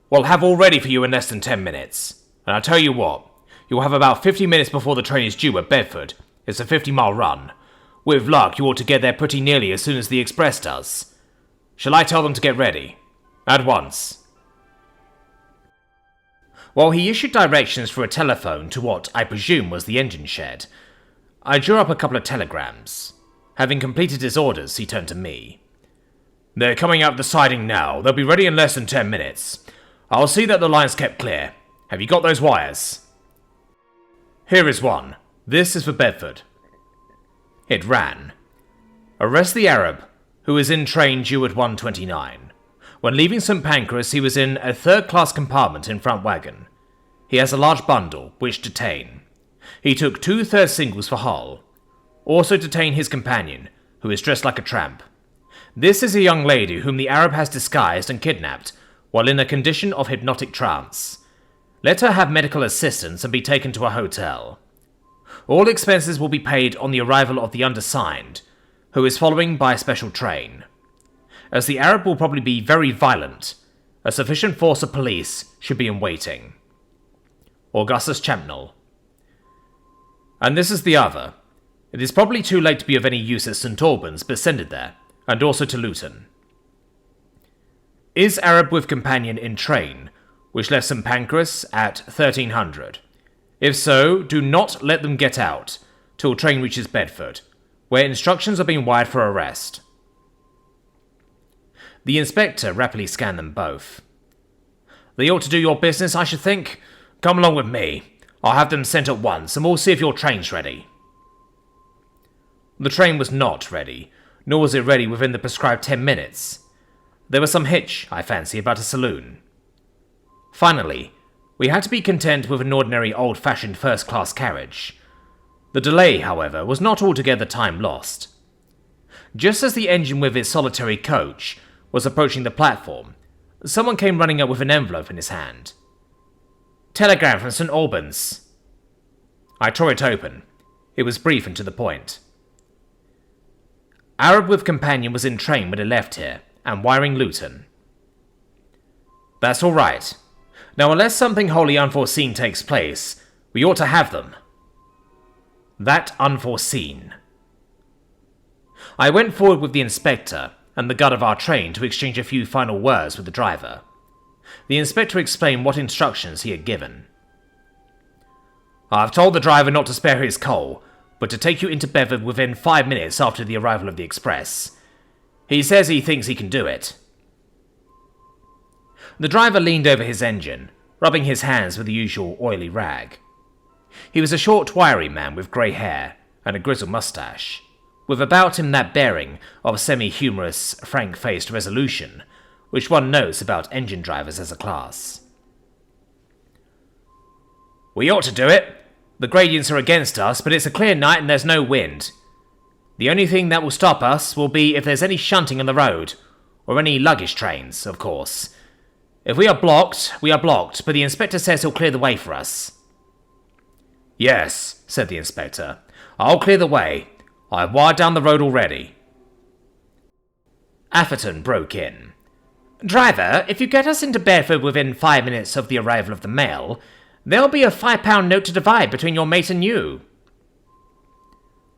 We'll have all ready for you in less than 10 minutes. And I'll tell you what, you'll have about 50 minutes before the train is due at Bedford. It's a 50-mile run. With luck, you ought to get there pretty nearly as soon as the express does. Shall I tell them to get ready? At once. While he issued directions for a telephone to what I presume was the engine shed, I drew up a couple of telegrams. Having completed his orders, he turned to me. They're coming out of the siding now. They'll be ready in less than 10 minutes. I'll see that the line's kept clear. Have you got those wires? Here is one. This is for Bedford. It ran. Arrest the Arab, who is in train due at 1:29. When leaving St Pancras, he was in a third-class compartment in front wagon. He has a large bundle, which detain. He took 2 singles for Hull. Also detain his companion, who is dressed like a tramp. This is a young lady whom the Arab has disguised and kidnapped, while in a condition of hypnotic trance. Let her have medical assistance and be taken to a hotel. All expenses will be paid on the arrival of the undersigned, who is following by a special train. As the Arab will probably be very violent, a sufficient force of police should be in waiting. Augustus Champnell. And this is the other. It is probably too late to be of any use at St Albans, but send it there, and also to Luton. Is Arab with companion in train, which left St Pancras at 1300? If so, do not let them get out till train reaches Bedford, where instructions are being wired for arrest. The inspector rapidly scanned them both. They ought to do your business, I should think. Come along with me. I'll have them sent at once, and we'll see if your train's ready. The train was not ready, nor was it ready within the prescribed 10 minutes. There was some hitch, I fancy, about a saloon. Finally, we had to be content with an ordinary old-fashioned first-class carriage. The delay, however, was not altogether time lost. Just as the engine with its solitary coach was approaching the platform, someone came running up with an envelope in his hand. Telegram from St Albans. I tore it open. It was brief and to the point. Arab with companion was in train when it left here, and wiring Luton. That's all right. Now, unless something wholly unforeseen takes place, we ought to have them. That unforeseen. I went forward with the inspector and the guard of our train to exchange a few final words with the driver. The inspector explained what instructions he had given. I've told the driver not to spare his coal, but to take you into Bedford within 5 minutes after the arrival of the express. He says he thinks he can do it. The driver leaned over his engine, rubbing his hands with the usual oily rag. He was a short, wiry man with grey hair and a grizzled moustache, with about him that bearing of semi-humorous, frank-faced resolution, which one knows about engine drivers as a class. We ought to do it. The gradients are against us, but it's a clear night and there's no wind. The only thing that will stop us will be if there's any shunting on the road, or any luggage trains, of course. If we are blocked, but the inspector says he'll clear the way for us." "Yes," said the inspector. "I'll clear the way. I've wired down the road already." Atherton broke in. "Driver, if you get us into Bedford within 5 minutes of the arrival of the mail, there'll be a £5 note to divide between your mate and you."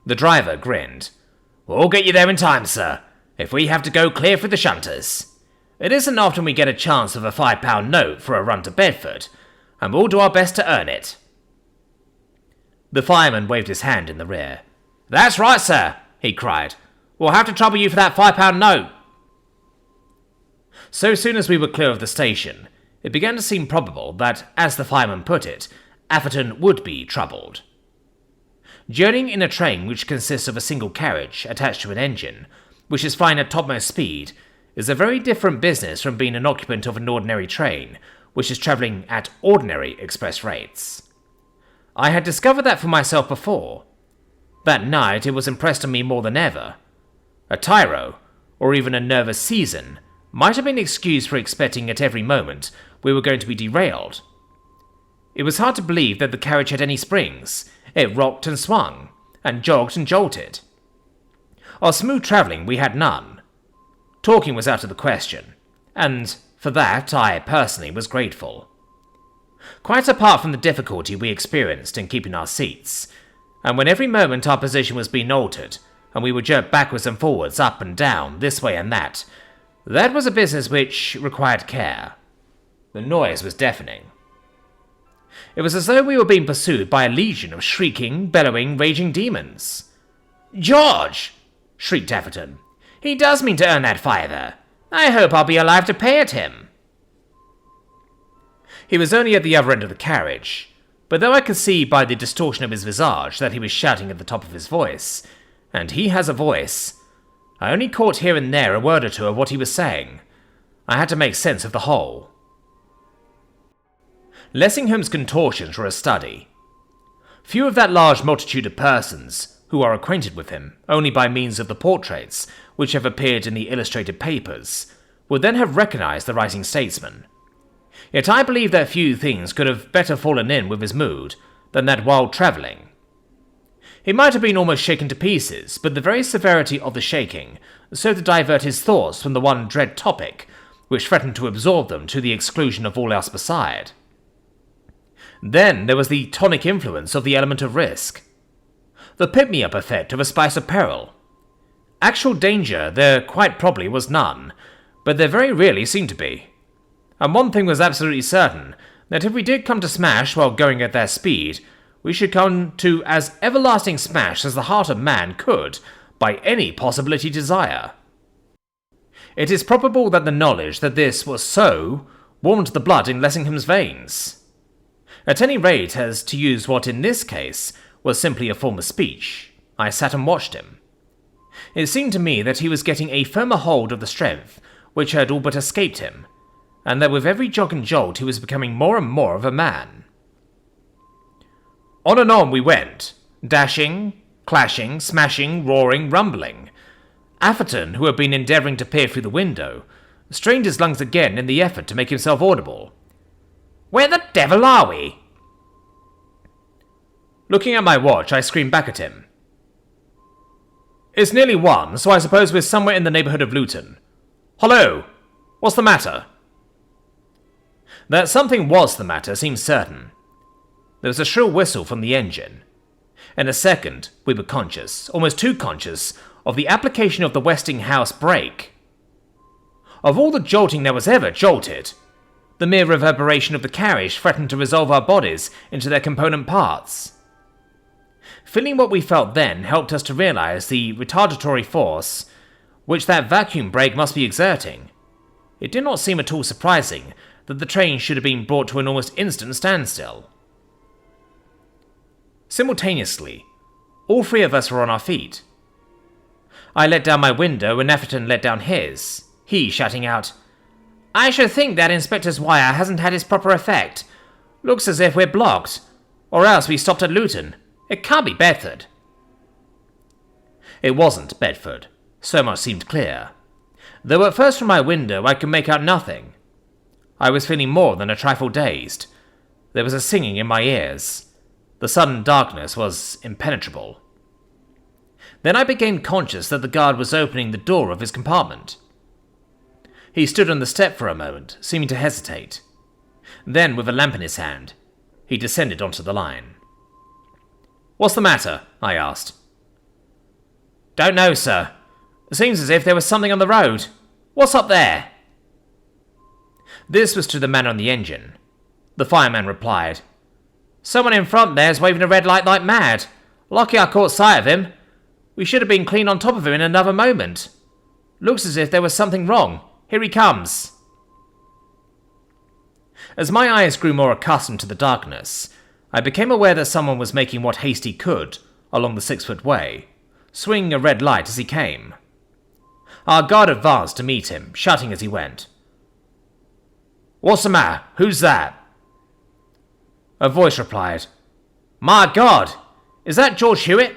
The driver grinned. "We'll get you there in time, sir, if we have to go clear through the shunters. It isn't often we get a chance of a £5 note for a run to Bedford, and we'll do our best to earn it." The fireman waved his hand in the rear. "That's right, sir," he cried. "We'll have to trouble you for that £5 note." So soon as we were clear of the station, it began to seem probable that, as the fireman put it, Atherton would be troubled. Journeying in a train which consists of a single carriage attached to an engine, which is flying at topmost speed, is a very different business from being an occupant of an ordinary train, which is travelling at ordinary express rates. I had discovered that for myself before. That night it was impressed on me more than ever. A tyro, or even a nervous season, might have been excused for expecting at every moment we were going to be derailed. It was hard to believe that the carriage had any springs. It rocked and swung, and jogged and jolted. Of smooth travelling we had none. Talking was out of the question, and for that I personally was grateful. Quite apart from the difficulty we experienced in keeping our seats, and when every moment our position was being altered, and we were jerked backwards and forwards, up and down, this way and that was a business which required care. The noise was deafening. It was as though we were being pursued by a legion of shrieking, bellowing, raging demons. "George!" shrieked Atherton. "He does mean to earn that £5. I hope I'll be alive to pay it him." He was only at the other end of the carriage, but though I could see by the distortion of his visage that he was shouting at the top of his voice, and he has a voice, I only caught here and there a word or two of what he was saying. I had to make sense of the whole. Lessingham's contortions were a study. Few of that large multitude of persons, who are acquainted with him only by means of the portraits which have appeared in the illustrated papers, would then have recognized the rising statesman. Yet I believe that few things could have better fallen in with his mood than that while travelling. He might have been almost shaken to pieces, but the very severity of the shaking served to divert his thoughts from the one dread topic which threatened to absorb them to the exclusion of all else beside. Then there was the tonic influence of the element of risk. The pick-me-up effect of a spice of peril. Actual danger there quite probably was none, but there very rarely seemed to be. And one thing was absolutely certain, that if we did come to smash while going at their speed, we should come to as everlasting smash as the heart of man could, by any possibility desire. It is probable that the knowledge that this was so warmed the blood in Lessingham's veins. At any rate, as to use what in this case was simply a form of speech, I sat and watched him. It seemed to me that he was getting a firmer hold of the strength which had all but escaped him, and that with every jog and jolt he was becoming more and more of a man. On and on we went, dashing, clashing, smashing, roaring, rumbling. Atherton, who had been endeavouring to peer through the window, strained his lungs again in the effort to make himself audible. "Where the devil are we?" Looking at my watch, I screamed back at him. "It's nearly 1, so I suppose we're somewhere in the neighbourhood of Luton. Hullo! What's the matter?" That something was the matter seemed certain. There was a shrill whistle from the engine. In a second, we were conscious, almost too conscious, of the application of the Westinghouse brake. Of all the jolting that was ever jolted, the mere reverberation of the carriage threatened to resolve our bodies into their component parts. Feeling what we felt then helped us to realize the retardatory force which that vacuum brake must be exerting. It did not seem at all surprising that the train should have been brought to an almost instant standstill. Simultaneously, all three of us were on our feet. I let down my window and Atherton let down his, he shouting out, "I should think that inspector's wire hasn't had its proper effect. Looks as if we're blocked, or else we stopped at Luton. It can't be Bedford." It wasn't Bedford. So much seemed clear. Though at first from my window I could make out nothing. I was feeling more than a trifle dazed. There was a singing in my ears. The sudden darkness was impenetrable. Then I became conscious that the guard was opening the door of his compartment. He stood on the step for a moment, seeming to hesitate. Then, with a lamp in his hand, he descended onto the line. "What's the matter?" I asked. "Don't know, sir. It seems as if there was something on the road. What's up there?" This was to the man on the engine. The fireman replied, "Someone in front there's waving a red light like mad. Lucky I caught sight of him. We should have been clean on top of him in another moment. Looks as if there was something wrong. Here he comes." As my eyes grew more accustomed to the darkness, I became aware that someone was making what haste he could along the 6-foot way, swinging a red light as he came. Our guard advanced to meet him, shouting as he went, "What's the matter? Who's that?" A voice replied, "My God! Is that George Hewitt?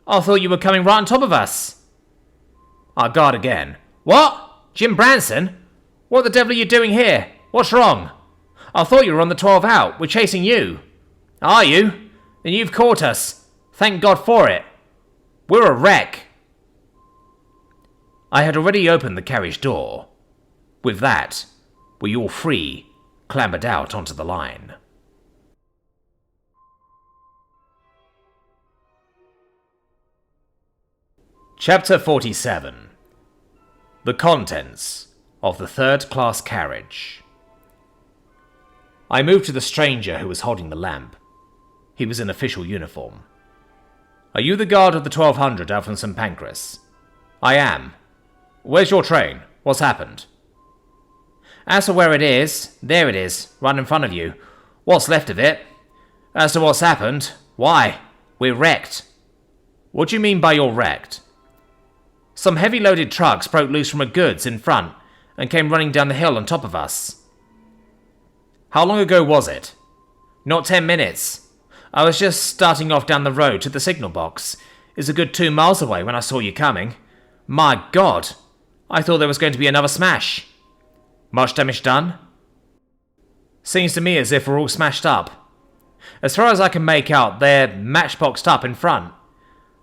I thought you were coming right on top of us." Our guard again, "What? Jim Branson? What the devil are you doing here? What's wrong? I thought you were on the 12 out. We're chasing you." "Are you? Then you've caught us. Thank God for it. We're a wreck." I had already opened the carriage door. With that, we all three clambered out onto the line. Chapter 47. The contents of the third-class carriage. I moved to the stranger who was holding the lamp. He was in official uniform. "Are you the guard of the 1200 out from St. Pancras?" "I am." "Where's your train? What's happened?" "As to where it is, there it is, right in front of you. What's left of it? As to what's happened, why, we're wrecked." "What do you mean by you're wrecked?" "Some heavy-loaded trucks broke loose from a goods in front and came running down the hill on top of us." "How long ago was it?" "Not 10 minutes. I was just starting off down the road to the signal box. It's a good 2 miles away when I saw you coming. My God! I thought there was going to be another smash." "Much damage done?" "Seems to me as if we're all smashed up. As far as I can make out, they're matchboxed up in front.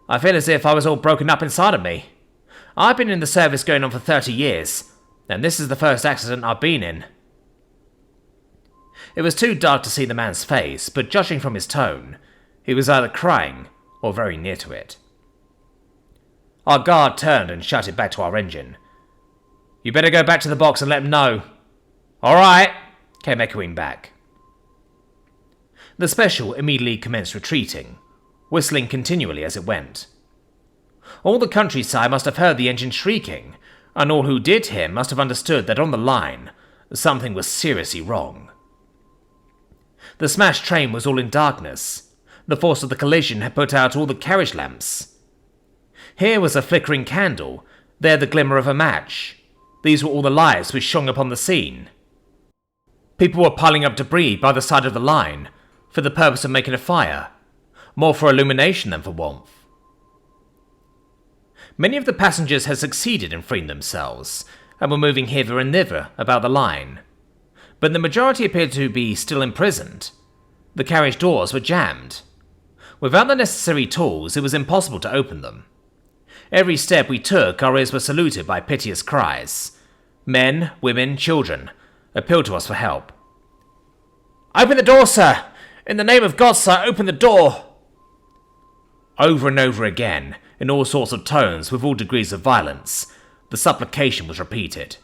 I feel as if I was all broken up inside of me. I've been in the service going on for 30 years, and this is the first accident I've been in." It was too dark to see the man's face, but judging from his tone, he was either crying or very near to it. Our guard turned and shouted back to our engine, "You better go back to the box and let them know." "All right," came echoing back. The special immediately commenced retreating, whistling continually as it went. All the countryside must have heard the engine shrieking, and all who did hear must have understood that on the line something was seriously wrong. The smashed train was all in darkness. The force of the collision had put out all the carriage lamps. Here was a flickering candle, there the glimmer of a match. These were all the lights which shone upon the scene. People were piling up debris by the side of the line, for the purpose of making a fire, more for illumination than for warmth. Many of the passengers had succeeded in freeing themselves, and were moving hither and thither about the line, but the majority appeared to be still imprisoned. The carriage doors were jammed. Without the necessary tools, it was impossible to open them. Every step we took, our ears were saluted by piteous cries. Men, women, children appealed to us for help. "Open the door, sir! In the name of God, sir, open the door!" Over and over again, in all sorts of tones, with all degrees of violence, the supplication was repeated.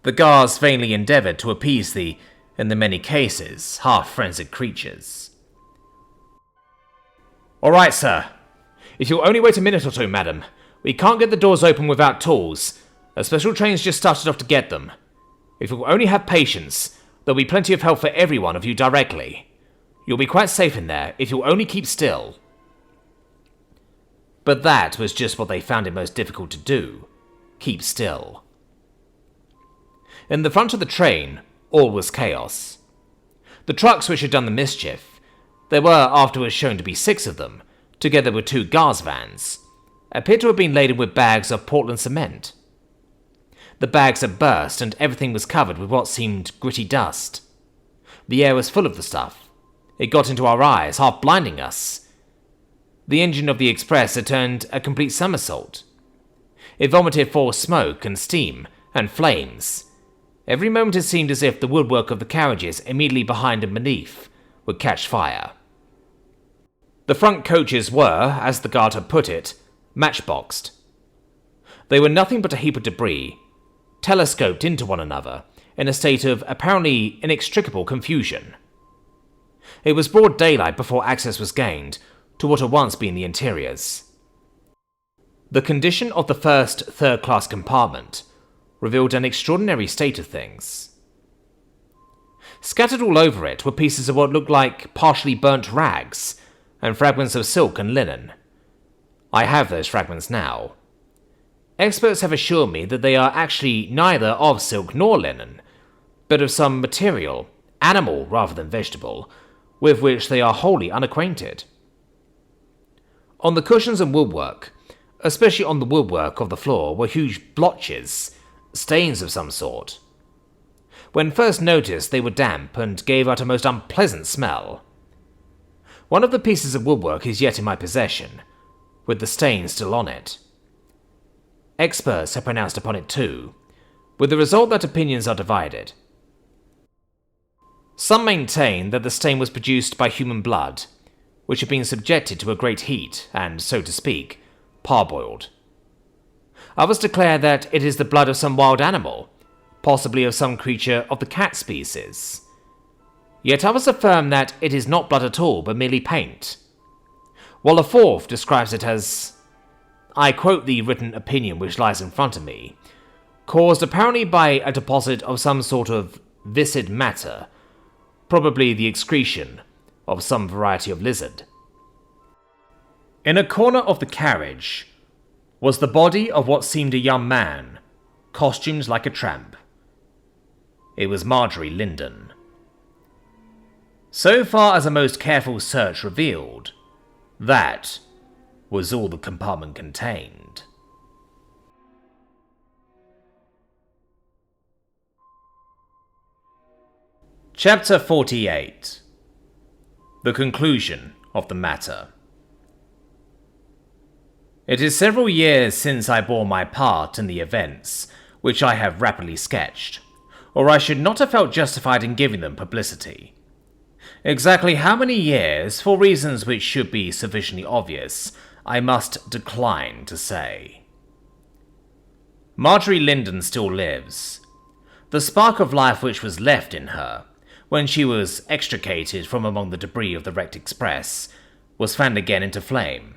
The guards vainly endeavoured to appease the, in the many cases, half-frenzied creatures. "All right, sir. If you'll only wait a minute or two, madam. We can't get the doors open without tools. A special train's just started off to get them. If you'll only have patience, there'll be plenty of help for every one of you directly. You'll be quite safe in there if you'll only keep still." But that was just what they found it most difficult to do. Keep still. In the front of the train, all was chaos. The trucks which had done the mischief, there were afterwards shown to be 6 of them, together with 2 guards vans, appeared to have been laden with bags of Portland cement. The bags had burst and everything was covered with what seemed gritty dust. The air was full of the stuff. It got into our eyes, half blinding us. The engine of the express had turned a complete somersault. It vomited forth smoke and steam and flames. Every moment it seemed as if the woodwork of the carriages immediately behind and beneath would catch fire. The front coaches were, as the guard had put it, matchboxed. They were nothing but a heap of debris, telescoped into one another in a state of apparently inextricable confusion. It was broad daylight before access was gained to what had once been the interiors. The condition of the first third-class compartment revealed an extraordinary state of things. Scattered all over it were pieces of what looked like partially burnt rags and fragments of silk and linen. I have those fragments now. Experts have assured me that they are actually neither of silk nor linen, but of some material, animal rather than vegetable, with which they are wholly unacquainted. On the cushions and woodwork, especially on the woodwork of the floor, were huge blotches, stains of some sort. When first noticed, they were damp and gave out a most unpleasant smell. One of the pieces of woodwork is yet in my possession, with the stain still on it. Experts have pronounced upon it too, with the result that opinions are divided. Some maintain that the stain was produced by human blood, which had been subjected to a great heat and, so to speak, parboiled. Others declare that it is the blood of some wild animal, possibly of some creature of the cat species. Yet others affirm that it is not blood at all, but merely paint. While a fourth describes it as, I quote the written opinion which lies in front of me, caused apparently by a deposit of some sort of viscid matter, probably the excretion of some variety of lizard. In a corner of the carriage was the body of what seemed a young man, costumed like a tramp. It was Marjorie Linden. So far as a most careful search revealed, that was all the compartment contained. Chapter 48. The conclusion of the matter. It is several years since I bore my part in the events, which I have rapidly sketched, or I should not have felt justified in giving them publicity. Exactly how many years, for reasons which should be sufficiently obvious, I must decline to say. Marjorie Linden still lives. The spark of life which was left in her, when she was extricated from among the debris of the wrecked express, was fanned again into flame.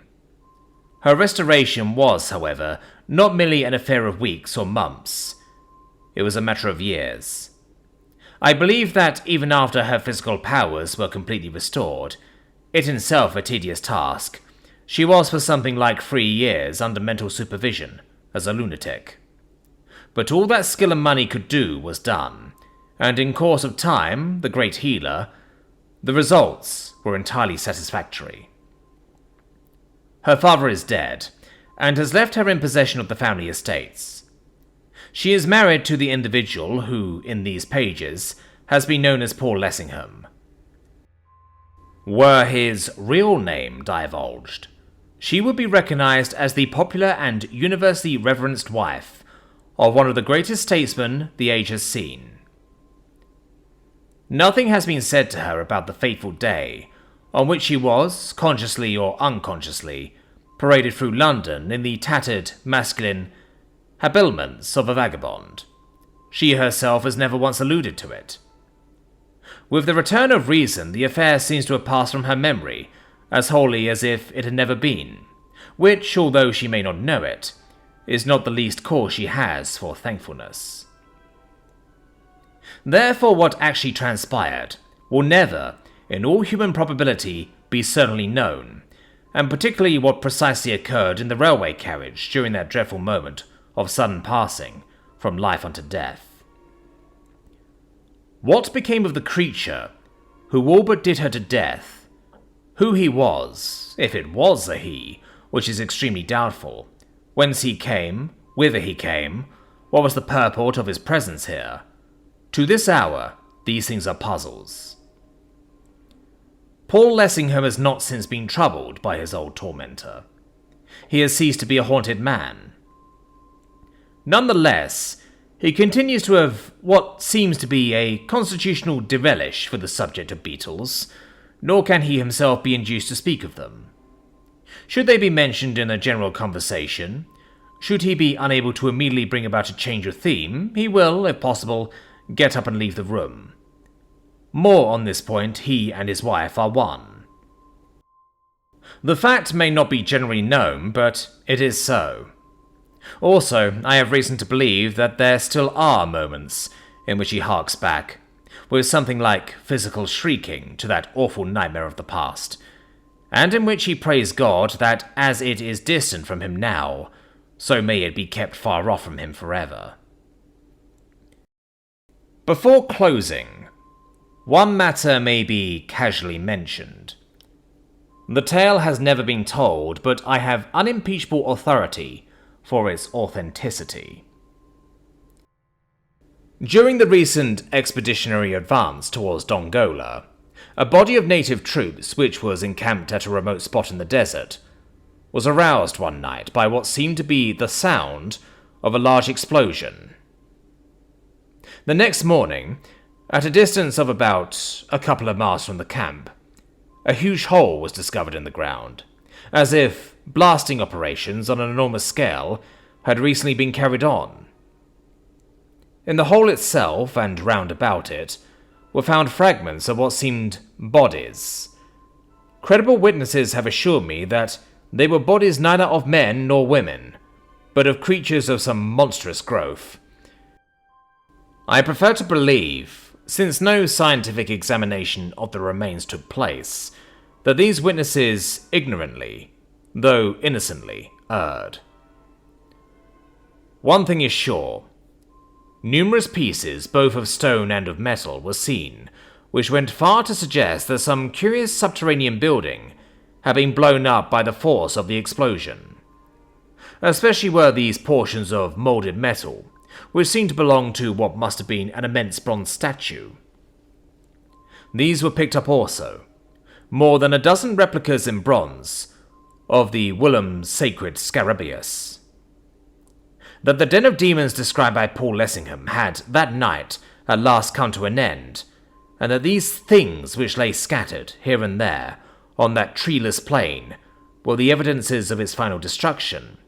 Her restoration was, however, not merely an affair of weeks or months. It was a matter of years. I believe that even after her physical powers were completely restored, it in itself a tedious task, she was for something like 3 years under mental supervision as a lunatic. But all that skill and money could do was done, and in course of time, the great healer, the results were entirely satisfactory. Her father is dead, and has left her in possession of the family estates. She is married to the individual who, in these pages, has been known as Paul Lessingham. Were his real name divulged, she would be recognized as the popular and universally reverenced wife of one of the greatest statesmen the age has seen. Nothing has been said to her about the fateful day on which she was, consciously or unconsciously, paraded through London in the tattered, masculine habiliments of a vagabond. She herself has never once alluded to it. With the return of reason, the affair seems to have passed from her memory, as wholly as if it had never been, which, although she may not know it, is not the least cause she has for thankfulness. Therefore, what actually transpired will never, in all human probability, be certainly known, and particularly what precisely occurred in the railway carriage during that dreadful moment of sudden passing from life unto death. What became of the creature who all but did her to death Who he was, if it was a he, which is extremely doubtful, whence he came, whither he came, what was the purport of his presence here. To this hour, these things are puzzles. Paul Lessingham has not since been troubled by his old tormentor. He has ceased to be a haunted man. Nonetheless, he continues to have what seems to be a constitutional derelish for the subject of beetles, nor can he himself be induced to speak of them. Should they be mentioned in a general conversation, should he be unable to immediately bring about a change of theme, he will, if possible, get up and leave the room. More on this point, he and his wife are one. The fact may not be generally known, but it is so. Also, I have reason to believe that there still are moments in which he harks back, with something like physical shrieking, to that awful nightmare of the past, and in which he prays God that as it is distant from him now, so may it be kept far off from him forever. Before closing, one matter may be casually mentioned. The tale has never been told, but I have unimpeachable authority for its authenticity. During the recent expeditionary advance towards Dongola, a body of native troops which was encamped at a remote spot in the desert was aroused one night by what seemed to be the sound of a large explosion. The next morning, at a distance of about a couple of miles from the camp, a huge hole was discovered in the ground, as if blasting operations on an enormous scale had recently been carried on. In the hole itself and round about it were found fragments of what seemed bodies. Credible witnesses have assured me that they were bodies neither of men nor women, but of creatures of some monstrous growth. I prefer to believe, since no scientific examination of the remains took place, that these witnesses ignorantly, though innocently, erred. One thing is sure. Numerous pieces, both of stone and of metal, were seen, which went far to suggest that some curious subterranean building had been blown up by the force of the explosion. Especially were these portions of moulded metal, which seemed to belong to what must have been an immense bronze statue. These were picked up also, more than a dozen replicas in bronze of the whilom sacred Scarabaeus. That the den of demons described by Paul Lessingham had, that night, at last come to an end, and that these things which lay scattered, here and there, on that treeless plain, were the evidences of its final destruction,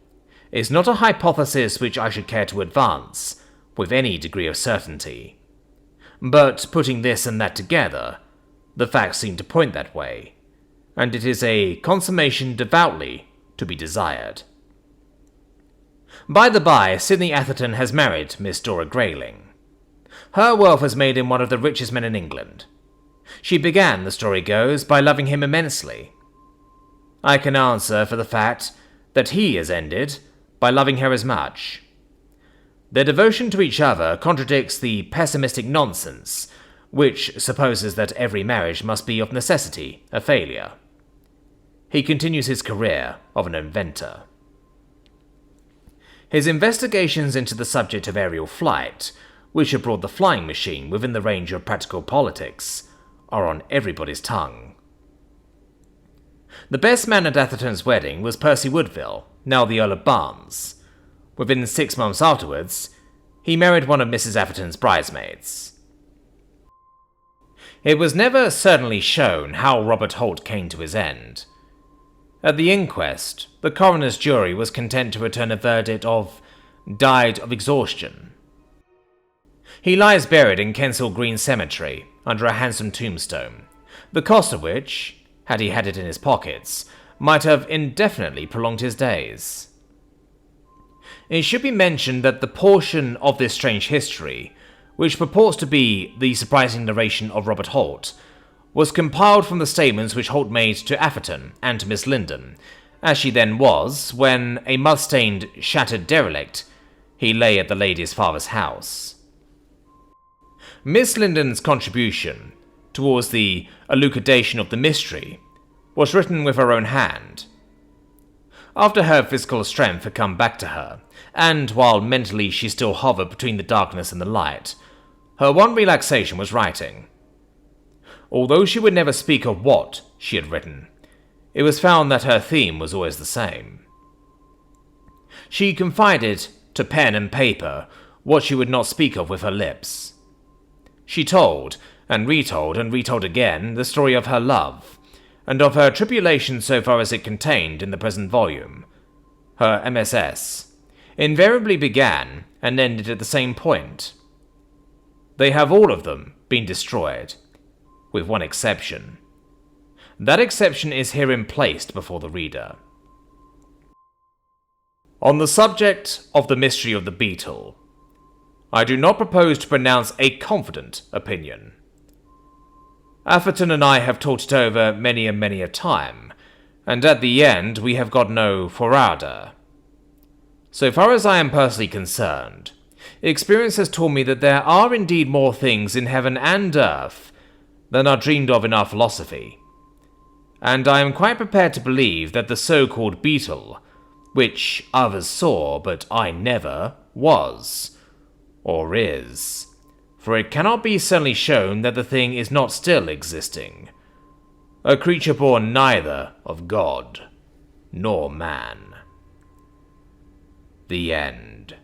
is not a hypothesis which I should care to advance, with any degree of certainty. But putting this and that together, the facts seem to point that way, and it is a consummation devoutly to be desired. By the by, Sidney Atherton has married Miss Dora Grayling. Her wealth has made him one of the richest men in England. She began, the story goes, by loving him immensely. I can answer for the fact that he has ended by loving her as much. Their devotion to each other contradicts the pessimistic nonsense which supposes that every marriage must be of necessity a failure. He continues his career of an inventor. His investigations into the subject of aerial flight, which have brought the flying machine within the range of practical politics, are on everybody's tongue. The best man at Atherton's wedding was Percy Woodville, now the Earl of Barnes. Within 6 months afterwards, he married one of Mrs. Atherton's bridesmaids. It was never certainly shown how Robert Holt came to his end. At the inquest, the coroner's jury was content to return a verdict of died of exhaustion. He lies buried in Kensal Green Cemetery under a handsome tombstone, the cost of which, had he had it in his pockets, might have indefinitely prolonged his days. It should be mentioned that the portion of this strange history, which purports to be the surprising narration of Robert Holt, was compiled from the statements which Holt made to Atherton and to Miss Linden, as she then was, when, a mud-stained, shattered derelict, he lay at the lady's father's house. Miss Linden's contribution towards the elucidation of the mystery was written with her own hand. After her physical strength had come back to her, and while mentally she still hovered between the darkness and the light, her one relaxation was writing. Although she would never speak of what she had written, it was found that her theme was always the same. She confided to pen and paper what she would not speak of with her lips. She told, and retold again, the story of her love, and of her tribulation so far as it contained in the present volume. Her MSS invariably began and ended at the same point. They have all of them been destroyed, with one exception. That exception is herein placed before the reader. On the subject of the mystery of the Beetle, I do not propose to pronounce a confident opinion. Atherton and I have talked it over many and many a time, and at the end we have got no forrarder. So far as I am personally concerned, experience has taught me that there are indeed more things in heaven and earth than are dreamed of in our philosophy, and I am quite prepared to believe that the so-called Beetle, which others saw but I never, was, or is, for it cannot be certainly shown that the thing is not still existing, a creature born neither of God nor man. The end.